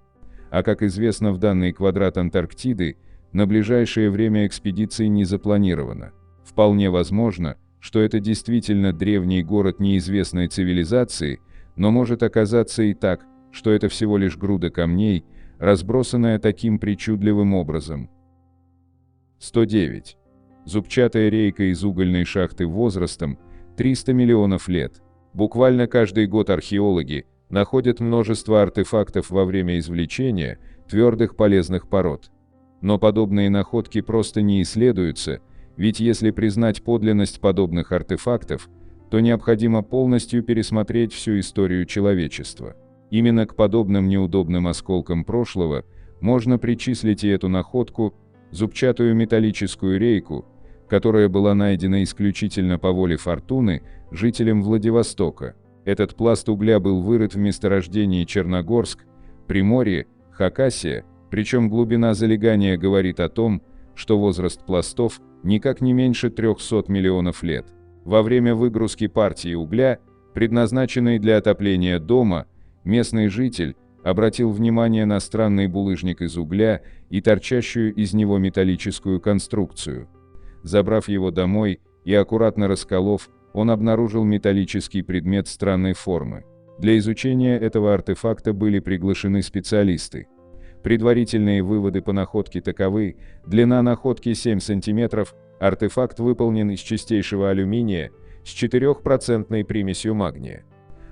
А как известно, в данный квадрат Антарктиды на ближайшее время экспедиции не запланировано. Вполне возможно, что это действительно древний город неизвестной цивилизации, но может оказаться и так, что это всего лишь груда камней, разбросанная таким причудливым образом. 109. Зубчатая рейка из угольной шахты возрастом 300 миллионов лет. Буквально каждый год археологи находят множество артефактов во время извлечения твердых полезных пород. Но подобные находки просто не исследуются, ведь если признать подлинность подобных артефактов, то необходимо полностью пересмотреть всю историю человечества. Именно к подобным неудобным осколкам прошлого можно причислить и эту находку, зубчатую металлическую рейку, которая была найдена исключительно по воле фортуны жителям Владивостока. Этот пласт угля был вырыт в месторождении Черногорск, Приморье, Хакасия, причем глубина залегания говорит о том, что возраст пластов никак не меньше 300 миллионов лет. Во время выгрузки партии угля, предназначенной для отопления дома, местный житель обратил внимание на странный булыжник из угля и торчащую из него металлическую конструкцию. Забрав его домой и аккуратно расколов, он обнаружил металлический предмет странной формы. Для изучения этого артефакта были приглашены специалисты. Предварительные выводы по находке таковы: длина находки 7 см, артефакт выполнен из чистейшего алюминия с 4% примесью магния.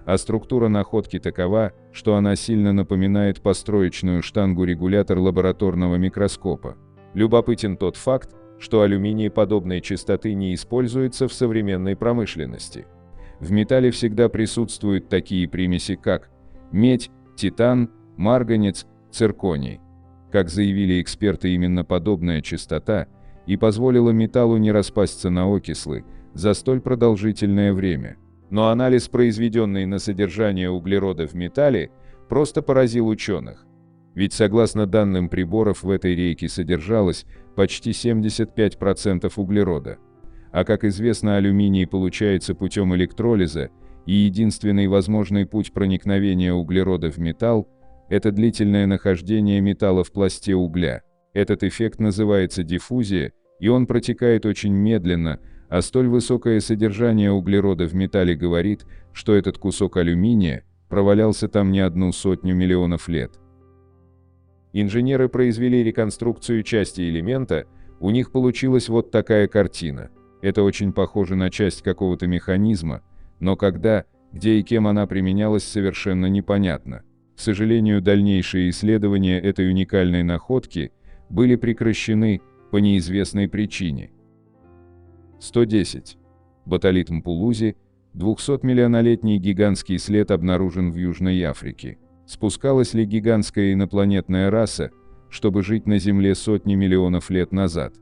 А структура находки такова, что она сильно напоминает построечную штангу-регулятор лабораторного микроскопа. Любопытен тот факт, что алюминий подобной чистоты не используется в современной промышленности. В металле всегда присутствуют такие примеси, как медь, титан, марганец, цирконий. Как заявили эксперты, именно подобная чистота и позволила металлу не распасться на окислы за столь продолжительное время. Но анализ, произведенный на содержание углерода в металле, просто поразил ученых. Ведь согласно данным приборов, в этой рейке содержалось почти 75% углерода. А как известно, алюминий получается путем электролиза, и единственный возможный путь проникновения углерода в металл – это длительное нахождение металла в пласте угля. Этот эффект называется диффузия, и он протекает очень медленно, а столь высокое содержание углерода в металле говорит, что этот кусок алюминия провалялся там не 100 миллионов лет. Инженеры произвели реконструкцию части элемента, у них получилась вот такая картина. Это очень похоже на часть какого-то механизма, но когда, где и кем она применялась, совершенно непонятно. К сожалению, дальнейшие исследования этой уникальной находки были прекращены по неизвестной причине. 110. Батолит Мпулузи, 200-миллионолетний гигантский след обнаружен в Южной Африке. Спускалась ли гигантская инопланетная раса, чтобы жить на Земле сотни миллионов лет назад?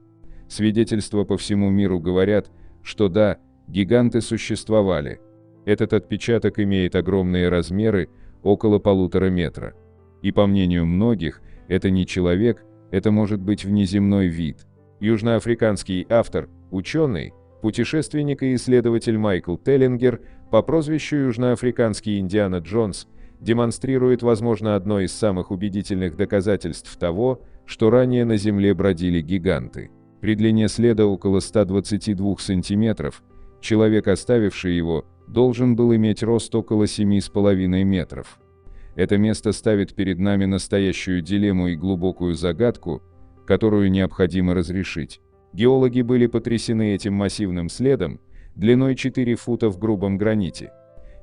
Свидетельства по всему миру говорят, что да, гиганты существовали. Этот отпечаток имеет огромные размеры, около 1,5 метра. И по мнению многих, это не человек, это может быть внеземной вид. Южноафриканский автор, ученый, путешественник и исследователь Майкл Теллингер по прозвищу Южноафриканский Индиана Джонс демонстрирует, возможно, одно из самых убедительных доказательств того, что ранее на Земле бродили гиганты. При длине следа около 122 сантиметров, человек, оставивший его, должен был иметь рост около 7,5 метров. Это место ставит перед нами настоящую дилемму и глубокую загадку, которую необходимо разрешить. Геологи были потрясены этим массивным следом, длиной 4 фута в грубом граните.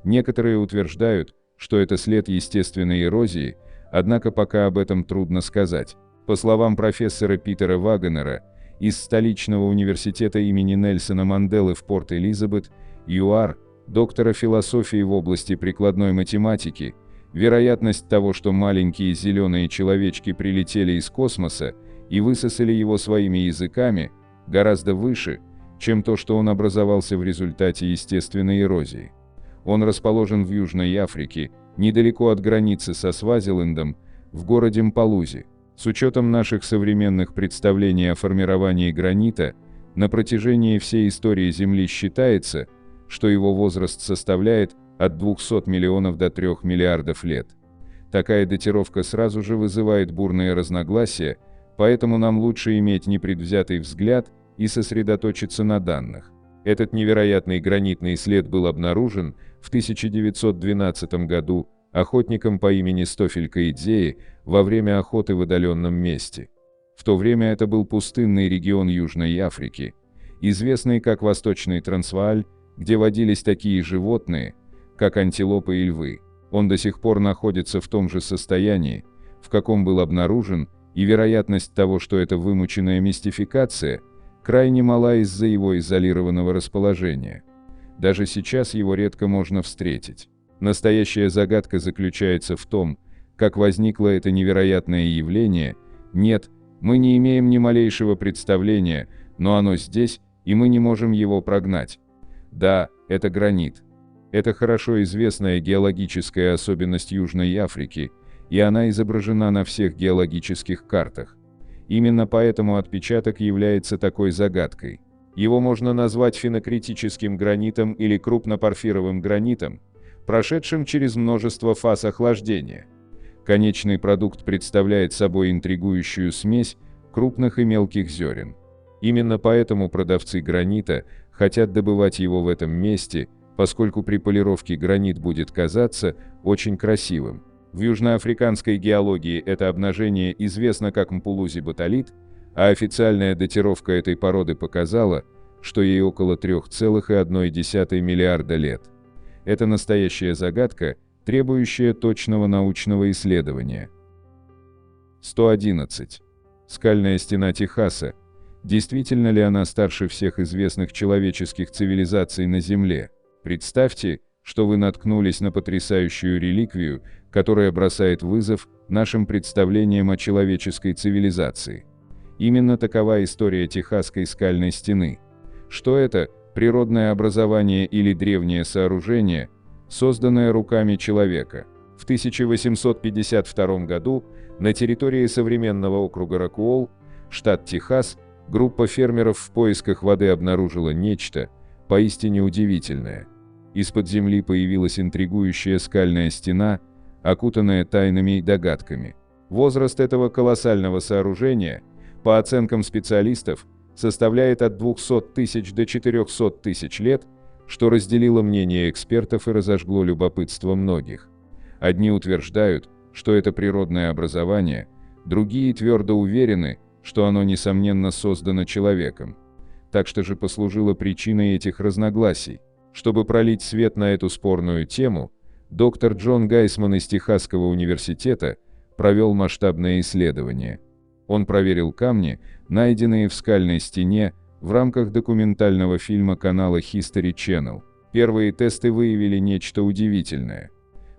Некоторые утверждают, что это след естественной эрозии, однако пока об этом трудно сказать. По словам профессора Питера Вагенера из столичного университета имени Нельсона Манделы в Порт-Элизабет, ЮАР, доктора философии в области прикладной математики, вероятность того, что маленькие зеленые человечки прилетели из космоса и высосали его своими языками, гораздо выше, чем то, что он образовался в результате естественной эрозии. Он расположен в Южной Африке, недалеко от границы со Свазилендом, в городе Мпалузи. С учетом наших современных представлений о формировании гранита, на протяжении всей истории Земли считается, что его возраст составляет от 200 миллионов до 3 миллиардов лет. Такая датировка сразу же вызывает бурные разногласия, поэтому нам лучше иметь непредвзятый взгляд и сосредоточиться на данных. Этот невероятный гранитный след был обнаружен в 1912 году охотником по имени Стофель Каидзеи во время охоты в отдаленном месте. В то время это был пустынный регион Южной Африки, известный как Восточный Трансвааль, где водились такие животные, как антилопы и львы. Он до сих пор находится в том же состоянии, в каком был обнаружен, и вероятность того, что это вымученная мистификация, крайне мала из-за его изолированного расположения. Даже сейчас его редко можно встретить. Настоящая загадка заключается в том, как возникло это невероятное явление. Нет, мы не имеем ни малейшего представления, но оно здесь, и мы не можем его прогнать. Да, это гранит. Это хорошо известная геологическая особенность Южной Африки, и она изображена на всех геологических картах. Именно поэтому отпечаток является такой загадкой. Его можно назвать фенокритическим гранитом или крупнопорфировым гранитом, прошедшим через множество фаз охлаждения. Конечный продукт представляет собой интригующую смесь крупных и мелких зерен. Именно поэтому продавцы гранита хотят добывать его в этом месте, поскольку при полировке гранит будет казаться очень красивым. В южноафриканской геологии это обнажение известно как мпулузи-батолит, а официальная датировка этой породы показала, что ей около 3,1 миллиарда лет. Это настоящая загадка, требующая точного научного исследования. 111. Скальная стена Техаса. Действительно ли она старше всех известных человеческих цивилизаций на Земле? Представьте, что вы наткнулись на потрясающую реликвию, которая бросает вызов нашим представлениям о человеческой цивилизации. Именно такова история Техасской скальной стены. Что это? Природное образование или древнее сооружение, созданное руками человека. В 1852 году на территории современного округа Рокуолл, штат Техас, группа фермеров в поисках воды обнаружила нечто поистине удивительное. Из-под земли появилась интригующая скальная стена, окутанная тайнами и догадками. Возраст этого колоссального сооружения, по оценкам специалистов, составляет от 200 тысяч до 400 тысяч лет, что разделило мнение экспертов и разожгло любопытство многих. Одни утверждают, что это природное образование, другие твердо уверены, что оно, несомненно, создано человеком. Так что же послужило причиной этих разногласий? Чтобы пролить свет на эту спорную тему, доктор Джон Гайсман из Техасского университета провел масштабное исследование. Он проверил камни, найденные в скальной стене, в рамках документального фильма канала History Channel. Первые тесты выявили нечто удивительное.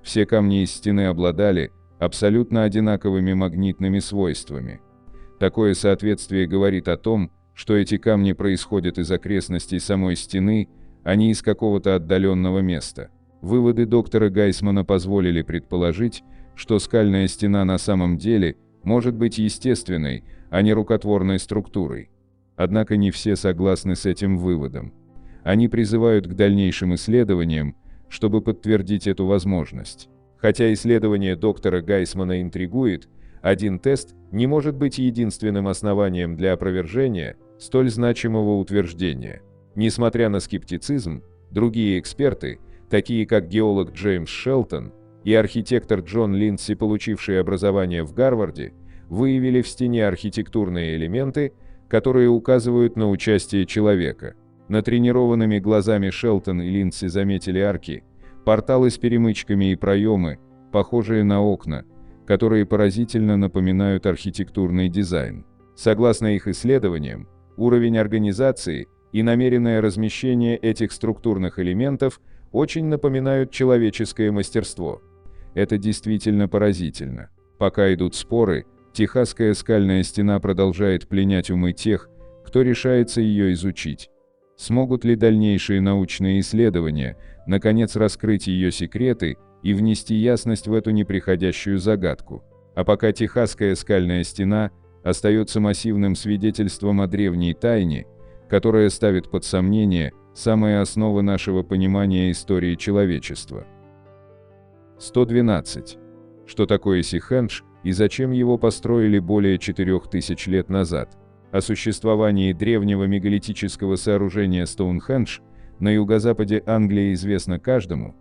Все камни из стены обладали абсолютно одинаковыми магнитными свойствами. Такое соответствие говорит о том, что эти камни происходят из окрестностей самой стены, а не из какого-то отдаленного места. Выводы доктора Гайсмана позволили предположить, что скальная стена на самом деле может быть естественной, а не рукотворной структурой. Однако не все согласны с этим выводом. Они призывают к дальнейшим исследованиям, чтобы подтвердить эту возможность. Хотя исследование доктора Гайсмана интригует, один тест не может быть единственным основанием для опровержения столь значимого утверждения. Несмотря на скептицизм, другие эксперты, такие как геолог Джеймс Шелтон и архитектор Джон Линдси, получившие образование в Гарварде, выявили в стене архитектурные элементы, которые указывают на участие человека. Натренированными глазами Шелтон и Линдси заметили арки, порталы с перемычками и проемы, похожие на окна, которые поразительно напоминают архитектурный дизайн. Согласно их исследованиям, уровень организации и намеренное размещение этих структурных элементов очень напоминают человеческое мастерство. Это действительно поразительно. Пока идут споры, Техасская скальная стена продолжает пленять умы тех, кто решается ее изучить. Смогут ли дальнейшие научные исследования, наконец, раскрыть ее секреты и внести ясность в эту неприходящую загадку? А пока Техасская скальная стена остается массивным свидетельством о древней тайне, которая ставит под сомнение самые основы нашего понимания истории человечества. 112. Что такое Сихендж и зачем его построили более 4000 лет назад? О существовании древнего мегалитического сооружения Стоунхендж на юго-западе Англии известно каждому,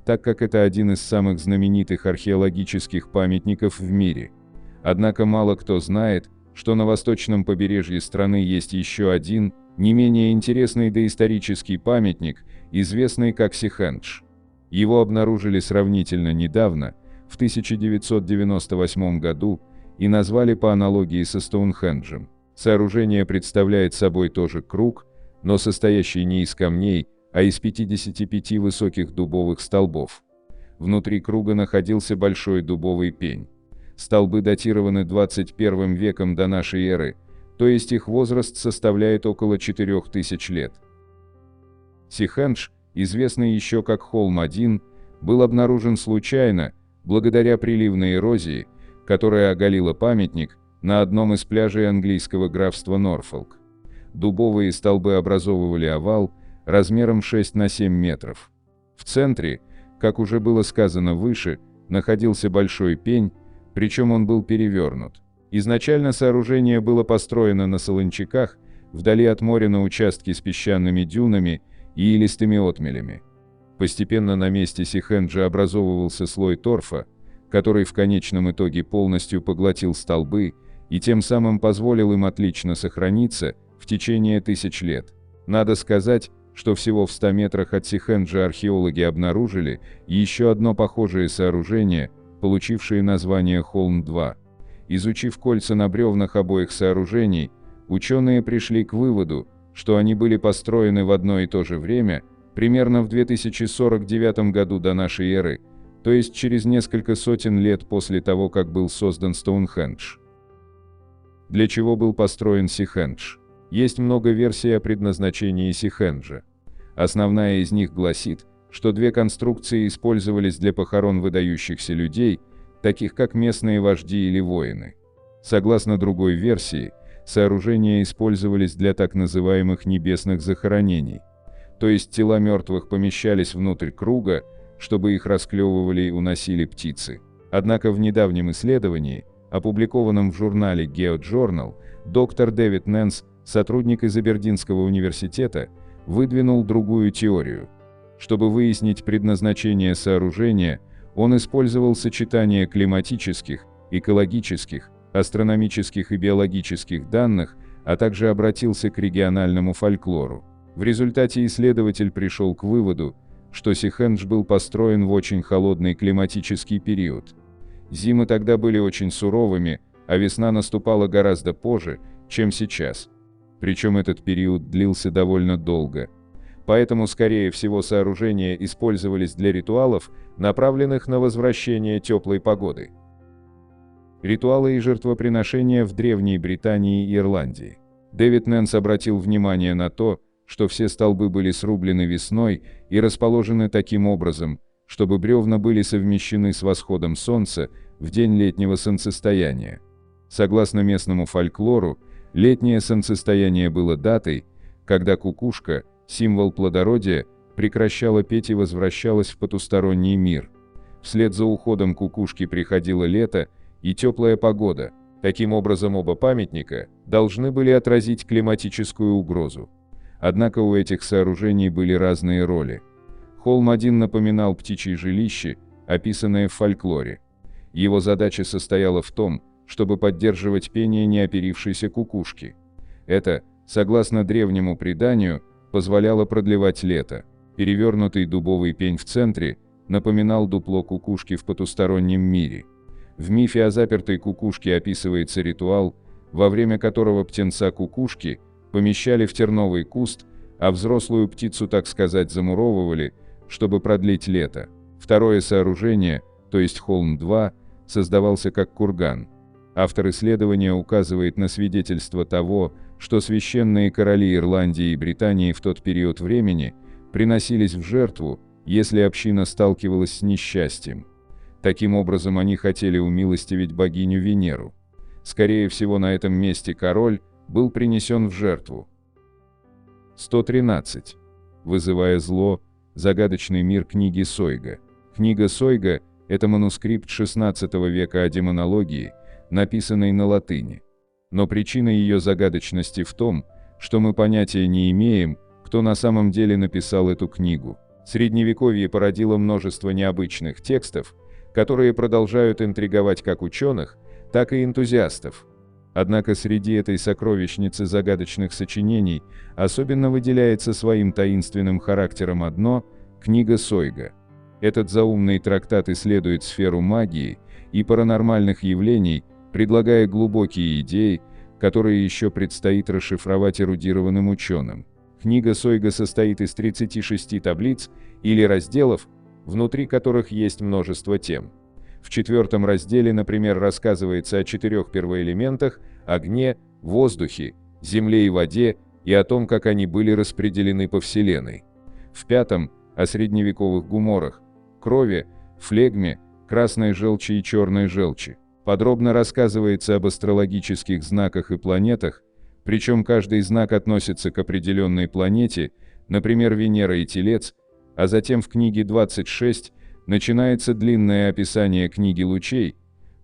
так как это один из самых знаменитых археологических памятников в мире. Однако мало кто знает, что на восточном побережье страны есть еще один, не менее интересный доисторический памятник, известный как Сихендж. Его обнаружили сравнительно недавно, в 1998 году, и назвали по аналогии со Стоунхенджем. Сооружение представляет собой тоже круг, но состоящий не из камней, а из 55 высоких дубовых столбов. Внутри круга находился большой дубовый пень. Столбы датированы 21 веком до нашей эры, то есть их возраст составляет около 4000 лет. Сихендж, известный еще как Холм-1, был обнаружен случайно, благодаря приливной эрозии, которая оголила памятник на одном из пляжей английского графства Норфолк. Дубовые столбы образовывали овал размером 6 на 7 метров. В центре, как уже было сказано выше, находился большой пень, причем он был перевернут. Изначально сооружение было построено на солончаках, вдали от моря на участке с песчаными дюнами и илистыми отмелями. Постепенно на месте Сихенджа образовывался слой торфа, который в конечном итоге полностью поглотил столбы и тем самым позволил им отлично сохраниться в течение тысяч лет. Надо сказать, что всего в 100 метрах от Сихенджа археологи обнаружили еще одно похожее сооружение, получившее название Холм-2. Изучив кольца на бревнах обоих сооружений, ученые пришли к выводу, что они были построены в одно и то же время, примерно в 2049 году до нашей эры, то есть через несколько сотен лет после того, как был создан Стоунхендж. Для чего был построен Сихендж? Есть много версий о предназначении Сихенджа. Основная из них гласит, что две конструкции использовались для похорон выдающихся людей, таких как местные вожди или воины. Согласно другой версии, сооружения использовались для так называемых небесных захоронений, то есть тела мертвых помещались внутрь круга, чтобы их расклевывали и уносили птицы. Однако в недавнем исследовании, опубликованном в журнале GeoJournal, доктор Дэвид Нэнс, сотрудник из Абердинского университета, выдвинул другую теорию. Чтобы выяснить предназначение сооружения, он использовал сочетание климатических, экологических, астрономических и биологических данных, а также обратился к региональному фольклору. В результате исследователь пришел к выводу, что Сихендж был построен в очень холодный климатический период. Зимы тогда были очень суровыми, а весна наступала гораздо позже, чем сейчас. Причем этот период длился довольно долго. Поэтому, скорее всего, сооружения использовались для ритуалов, направленных на возвращение теплой погоды. Ритуалы и жертвоприношения в Древней Британии и Ирландии. Дэвид Нэнс обратил внимание на то, что все столбы были срублены весной и расположены таким образом, чтобы бревна были совмещены с восходом солнца в день летнего солнцестояния. Согласно местному фольклору, летнее солнцестояние было датой, когда кукушка, символ плодородия, прекращала петь и возвращалась в потусторонний мир. Вслед за уходом кукушки приходило лето и теплая погода. Таким образом, оба памятника должны были отразить климатическую угрозу. Однако у этих сооружений были разные роли. Холм один напоминал птичье жилище, описанное в фольклоре. Его задача состояла в том, чтобы поддерживать пение неоперившейся кукушки. Это, согласно древнему преданию, позволяло продлевать лето. Перевернутый дубовый пень в центре напоминал дупло кукушки в потустороннем мире. В мифе о запертой кукушке описывается ритуал, во время которого птенца кукушки помещали в терновый куст, а взрослую птицу, так сказать, замуровывали, чтобы продлить лето. Второе сооружение, то есть холм-2, создавался как курган. Автор исследования указывает на свидетельство того, что священные короли Ирландии и Британии в тот период времени приносились в жертву, если община сталкивалась с несчастьем. Таким образом, они хотели умилостивить богиню Венеру. Скорее всего, на этом месте король был принесен в жертву. 113. Вызывая зло. Загадочный мир книги Сойга. Книга Сойга – это манускрипт XVI века о демонологии, написанный на латыни. Но причина ее загадочности в том, что мы понятия не имеем, кто на самом деле написал эту книгу. Средневековье породило множество необычных текстов, которые продолжают интриговать как ученых, так и энтузиастов. Однако среди этой сокровищницы загадочных сочинений особенно выделяется своим таинственным характером одно – книга Сойга. Этот заумный трактат исследует сферу магии и паранормальных явлений, предлагая глубокие идеи, которые еще предстоит расшифровать эрудированным ученым. Книга Сойга состоит из 36 таблиц или разделов, внутри которых есть множество тем. В 4 разделе, например, рассказывается о 4 первоэлементах – огне, воздухе, земле и воде, и о том, как они были распределены по Вселенной. В 5 – о средневековых гуморах, крови, флегме, красной желчи и черной желчи. Подробно рассказывается об астрологических знаках и планетах, причем каждый знак относится к определенной планете, например, Венера и Телец, а затем в книге 26 начинается длинное описание книги лучей,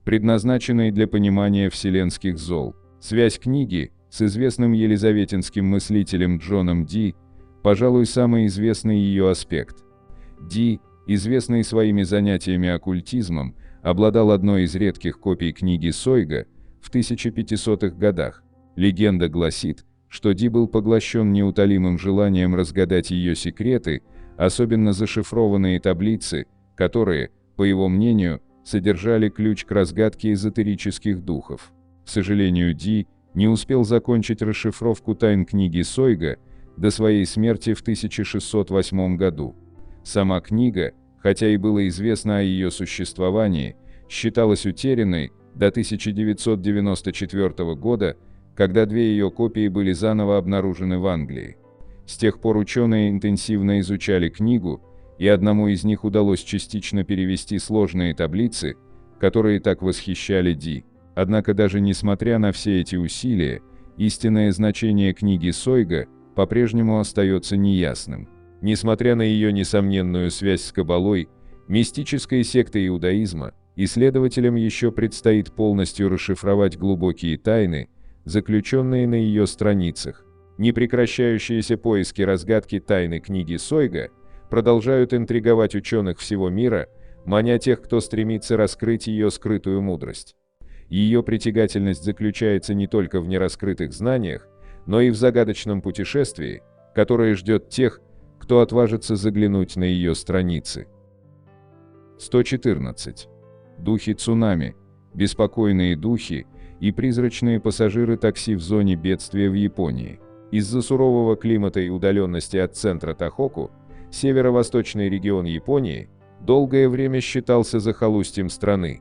предназначенной для понимания вселенских зол. Связь книги с известным елизаветинским мыслителем Джоном Ди, пожалуй, самый известный ее аспект. Ди, известный своими занятиями оккультизмом, обладал одной из редких копий книги Сойга в 1500-х годах. Легенда гласит, что Ди был поглощен неутолимым желанием разгадать ее секреты, особенно зашифрованные таблицы, которые, по его мнению, содержали ключ к разгадке эзотерических духов. К сожалению, Ди не успел закончить расшифровку тайн книги Сойга до своей смерти в 1608 году. Сама книга, хотя и было известно о ее существовании, считалась утерянной до 1994 года, когда 2 ее копии были заново обнаружены в Англии. С тех пор ученые интенсивно изучали книгу, и одному из них удалось частично перевести сложные таблицы, которые так восхищали Ди. Однако даже несмотря на все эти усилия, истинное значение книги Сойга по-прежнему остается неясным. Несмотря на ее несомненную связь с Каббалой, мистической сектой иудаизма, исследователям еще предстоит полностью расшифровать глубокие тайны, заключенные на ее страницах. Непрекращающиеся поиски разгадки тайны книги Сойга продолжают интриговать ученых всего мира, маня тех, кто стремится раскрыть ее скрытую мудрость. Ее притягательность заключается не только в нераскрытых знаниях, но и в загадочном путешествии, которое ждет тех, кто отважится заглянуть на ее страницы. 114. Духи цунами, беспокойные духи и призрачные пассажиры такси в зоне бедствия в Японии. Из-за сурового климата и удаленности от центра Тохоку, северо-восточный регион Японии долгое время считался захолустьем страны.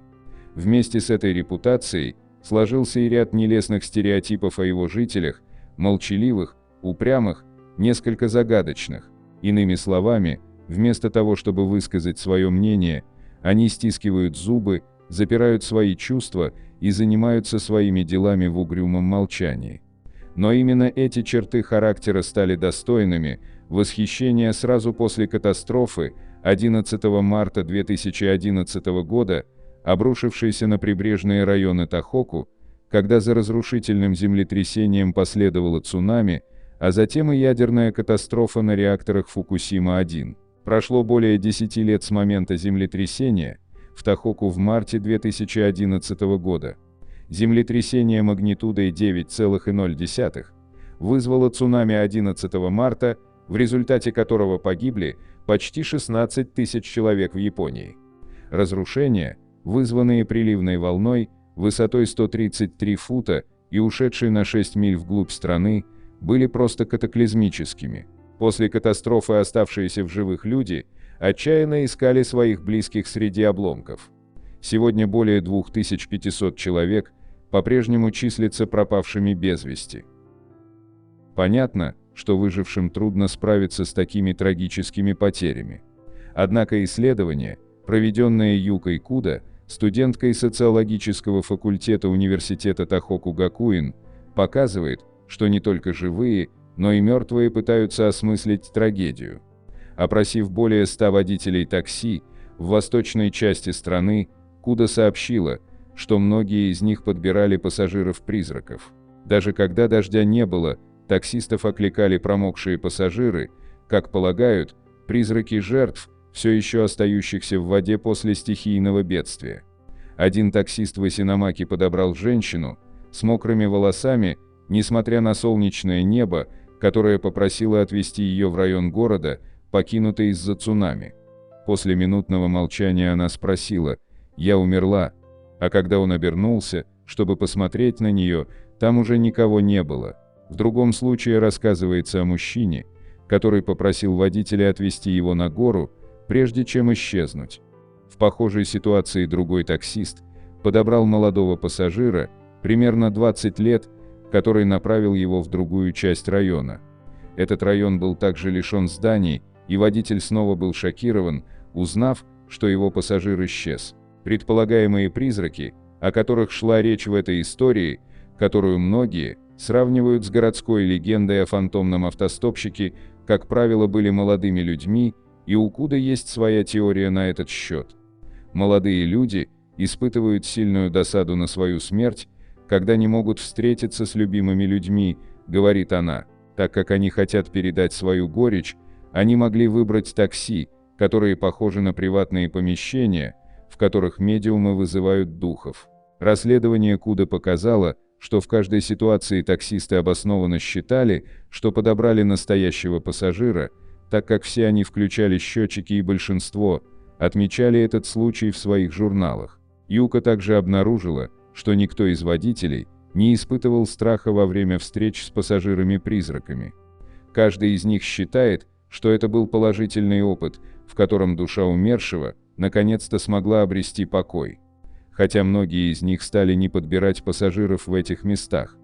Вместе с этой репутацией сложился и ряд нелестных стереотипов о его жителях: молчаливых, упрямых, несколько загадочных. Иными словами, вместо того, чтобы высказать свое мнение, они стискивают зубы, запирают свои чувства и занимаются своими делами в угрюмом молчании. Но именно эти черты характера стали достойными восхищения сразу после катастрофы 11 марта 2011 года, обрушившейся на прибрежные районы Тохоку, когда за разрушительным землетрясением последовало цунами, а затем и ядерная катастрофа на реакторах Фукусима-1. Прошло более 10 лет с момента землетрясения в Тохоку в марте 2011 года. Землетрясение магнитудой 9,0 вызвало цунами 11 марта, в результате которого погибли почти 16 тысяч человек в Японии. Разрушения, вызванные приливной волной высотой 133 фута и ушедшей на 6 миль вглубь страны, были просто катаклизмическими. После катастрофы оставшиеся в живых люди отчаянно искали своих близких среди обломков. Сегодня более 2500 человек по-прежнему числятся пропавшими без вести. Понятно, что выжившим трудно справиться с такими трагическими потерями. Однако исследование, проведенное Юкой Куда, студенткой социологического факультета университета Тохоку Гакуин, показывает, что не только живые, но и мертвые пытаются осмыслить трагедию. Опросив более 100 водителей такси в восточной части страны, Куда сообщила, что многие из них подбирали пассажиров-призраков. Даже когда дождя не было, таксистов окликали промокшие пассажиры, как полагают, призраки жертв, все еще остающихся в воде после стихийного бедствия. Один таксист в Исиномаки подобрал женщину с мокрыми волосами, несмотря на солнечное небо, которое попросило отвезти ее в район города, покинутый из-за цунами. После минутного молчания она спросила: «Я умерла?» А когда он обернулся, чтобы посмотреть на нее, там уже никого не было. В другом случае рассказывается о мужчине, который попросил водителя отвезти его на гору, прежде чем исчезнуть. В похожей ситуации другой таксист подобрал молодого пассажира, примерно 20 лет, который направил его в другую часть района. Этот район был также лишен зданий, и водитель снова был шокирован, узнав, что его пассажир исчез. Предполагаемые призраки, о которых шла речь в этой истории, которую многие сравнивают с городской легендой о фантомном автостопщике, как правило, были молодыми людьми, и у Куда есть своя теория на этот счет. Молодые люди испытывают сильную досаду на свою смерть, когда не могут встретиться с любимыми людьми, говорит она. Так как они хотят передать свою горечь, они могли выбрать такси, которые похожи на приватные помещения, в которых медиумы вызывают духов. Расследование Куда показало, что в каждой ситуации таксисты обоснованно считали, что подобрали настоящего пассажира, так как все они включали счетчики и большинство отмечали этот случай в своих журналах. Юка также обнаружила, что никто из водителей не испытывал страха во время встреч с пассажирами-призраками. Каждый из них считает, что это был положительный опыт, в котором душа умершего наконец-то смогла обрести покой. Хотя многие из них стали не подбирать пассажиров в этих местах.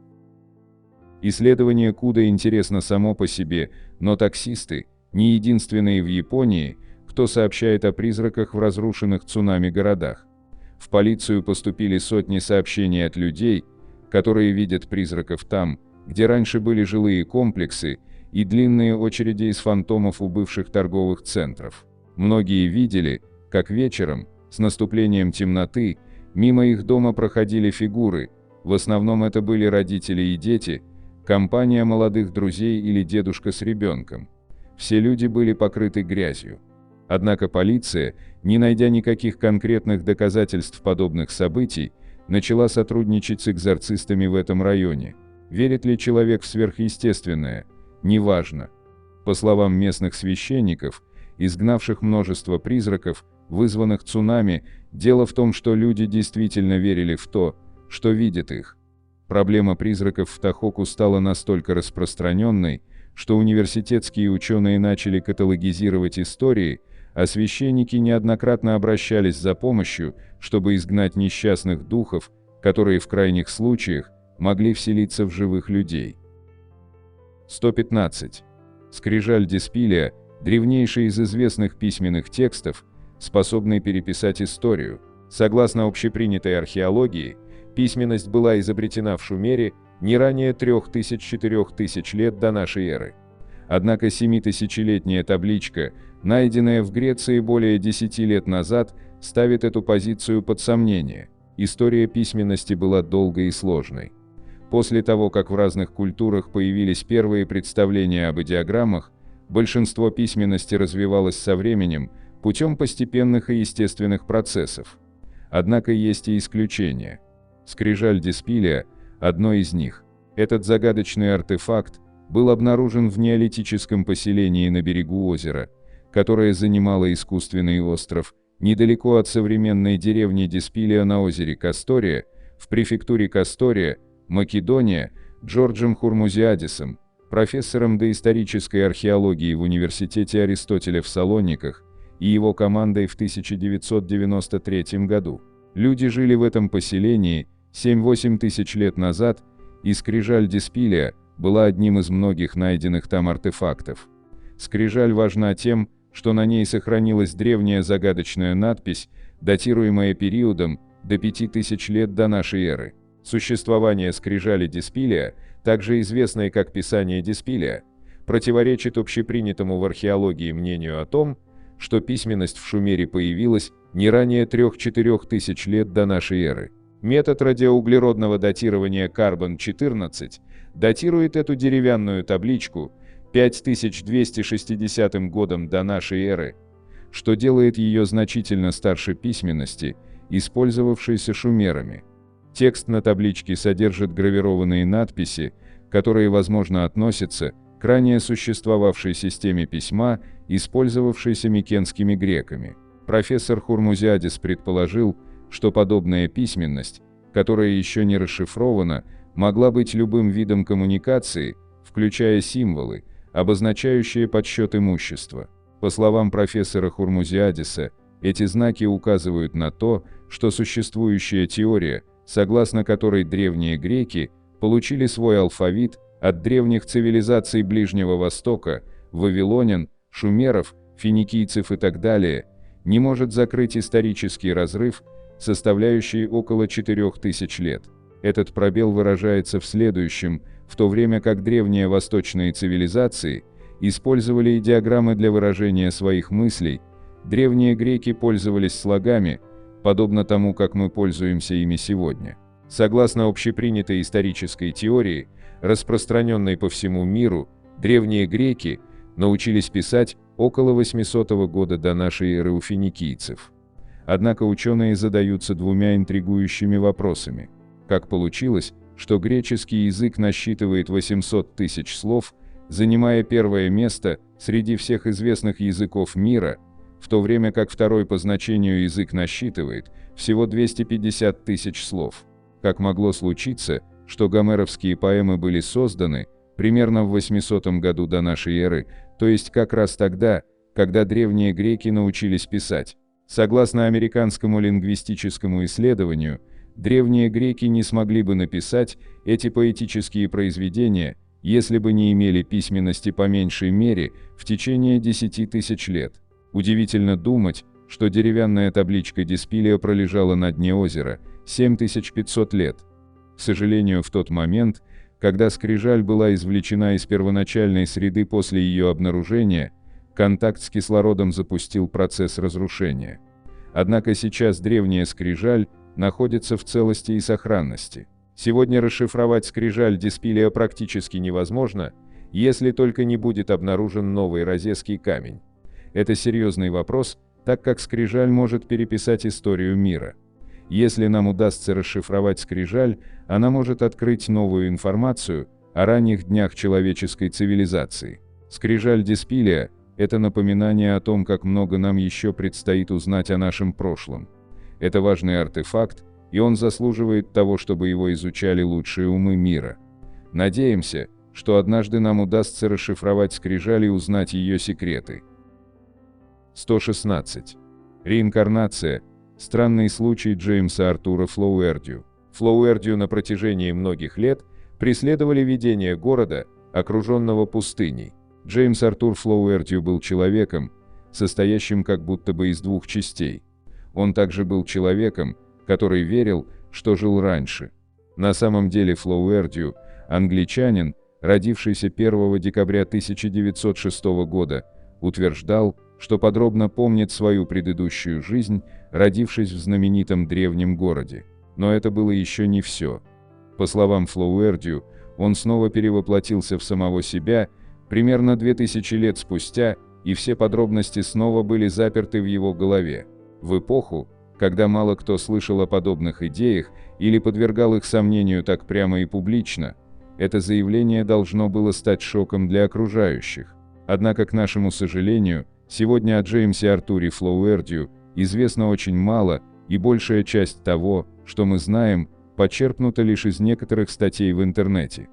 Исследование Куда интересно само по себе, но таксисты не единственные в Японии, кто сообщает о призраках в разрушенных цунами городах. В полицию поступили сотни сообщений от людей, которые видят призраков там, где раньше были жилые комплексы и длинные очереди из фантомов у бывших торговых центров. Многие видели, как вечером, с наступлением темноты, мимо их дома проходили фигуры, в основном это были родители и дети, компания молодых друзей или дедушка с ребенком. Все люди были покрыты грязью. Однако полиция, не найдя никаких конкретных доказательств подобных событий, начала сотрудничать с экзорцистами в этом районе. Верит ли человек в сверхъестественное? Неважно. По словам местных священников, изгнавших множество призраков, вызванных цунами, дело в том, что люди действительно верили в то, что видят их. Проблема призраков в Тохоку стала настолько распространенной, что университетские ученые начали каталогизировать истории, а священники неоднократно обращались за помощью, чтобы изгнать несчастных духов, которые в крайних случаях могли вселиться в живых людей. 115. Скрижаль Диспилия – древнейший из известных письменных текстов, способный переписать историю. Согласно общепринятой археологии, письменность была изобретена в Шумере не ранее 3000–4000 лет до нашей эры. Однако 7000-летняя табличка, найденная в Греции более 10 лет назад, ставит эту позицию под сомнение. История письменности была долгой и сложной. После того, как в разных культурах появились первые представления об идеограммах, большинство письменности развивалось со временем путем постепенных и естественных процессов. Однако есть и исключения. Скрижаль Диспилия – одно из них. Этот загадочный артефакт был обнаружен в неолитическом поселении на берегу озера, которое занимало искусственный остров, недалеко от современной деревни Диспилия на озере Кастория, в префектуре Кастория, Македония, Джорджем Хурмузиадисом, профессором доисторической археологии в Университете Аристотеля в Салониках, и его командой в 1993 году. Люди жили в этом поселении 7–8 тысяч лет назад, и скрижаль Диспилия была одним из многих найденных там артефактов. Скрижаль важна тем, что на ней сохранилась древняя загадочная надпись, датируемая периодом до 5000 лет до нашей эры. Существование скрижали Диспилия, также известной как Писание Диспилия, противоречит общепринятому в археологии мнению о том, что письменность в Шумере появилась не ранее 3–4 тысяч лет до нашей эры. Метод радиоуглеродного датирования Карбон-14 датирует эту деревянную табличку 5260 годом до нашей эры, что делает ее значительно старше письменности, использовавшейся шумерами. Текст на табличке содержит гравированные надписи, которые, возможно, относятся к ранее существовавшей системе письма, использовавшейся микенскими греками. Профессор Хурмузиадис предположил, что подобная письменность, которая еще не расшифрована, могла быть любым видом коммуникации, включая символы, обозначающие подсчет имущества. По словам профессора Хурмузиадиса, эти знаки указывают на то, что существующая теория, согласно которой древние греки получили свой алфавит от древних цивилизаций Ближнего Востока, вавилонян, шумеров, финикийцев и так далее, не может закрыть исторический разрыв, составляющий около 4000 лет. Этот пробел выражается в следующем: в то время как древние восточные цивилизации использовали идеограммы для выражения своих мыслей, древние греки пользовались слогами, подобно тому, как мы пользуемся ими сегодня. Согласно общепринятой исторической теории, распространенной по всему миру, древние греки научились писать около 800 года до нашей эры у финикийцев. Однако ученые задаются двумя интригующими вопросами. Как получилось, что греческий язык насчитывает 800 тысяч слов, занимая первое место среди всех известных языков мира, в то время как второй по значению язык насчитывает всего 250 тысяч слов? Как могло случиться, что гомеровские поэмы были созданы примерно в 800 году до нашей эры, то есть как раз тогда, когда древние греки научились писать? Согласно американскому лингвистическому исследованию, древние греки не смогли бы написать эти поэтические произведения, если бы не имели письменности по меньшей мере в течение 10 тысяч лет. Удивительно думать, что деревянная табличка Диспилия пролежала на дне озера 7500 лет. К сожалению, в тот момент, когда скрижаль была извлечена из первоначальной среды после ее обнаружения, контакт с кислородом запустил процесс разрушения. Однако сейчас древняя скрижаль находится в целости и сохранности. Сегодня расшифровать скрижаль Диспилия практически невозможно, если только не будет обнаружен новый розесский камень. Это серьезный вопрос, так как скрижаль может переписать историю мира. Если нам удастся расшифровать скрижаль, она может открыть новую информацию о ранних днях человеческой цивилизации. Скрижаль Диспилия – это напоминание о том, как много нам еще предстоит узнать о нашем прошлом. Это важный артефакт, и он заслуживает того, чтобы его изучали лучшие умы мира. Надеемся, что однажды нам удастся расшифровать скрижаль и узнать ее секреты. 116. Реинкарнация. Странный случай Джеймса Артура Флоуэрдью. Флоуэрдью на протяжении многих лет преследовали видения города, окруженного пустыней. Джеймс Артур Флоуэртью был человеком, состоящим как будто бы из двух частей. Он также был человеком, который верил, что жил раньше. На самом деле Флоуэртью, англичанин, родившийся 1 декабря 1906 года, утверждал, что подробно помнит свою предыдущую жизнь, родившись в знаменитом древнем городе. Но это было еще не все. По словам Флоуэртью, он снова перевоплотился в самого себя примерно 2000 лет спустя, и все подробности снова были заперты в его голове. В эпоху, когда мало кто слышал о подобных идеях или подвергал их сомнению так прямо и публично, это заявление должно было стать шоком для окружающих. Однако, к нашему сожалению, сегодня о Джеймсе Артуре Флоуэртью известно очень мало, и большая часть того, что мы знаем, почерпнута лишь из некоторых статей в интернете.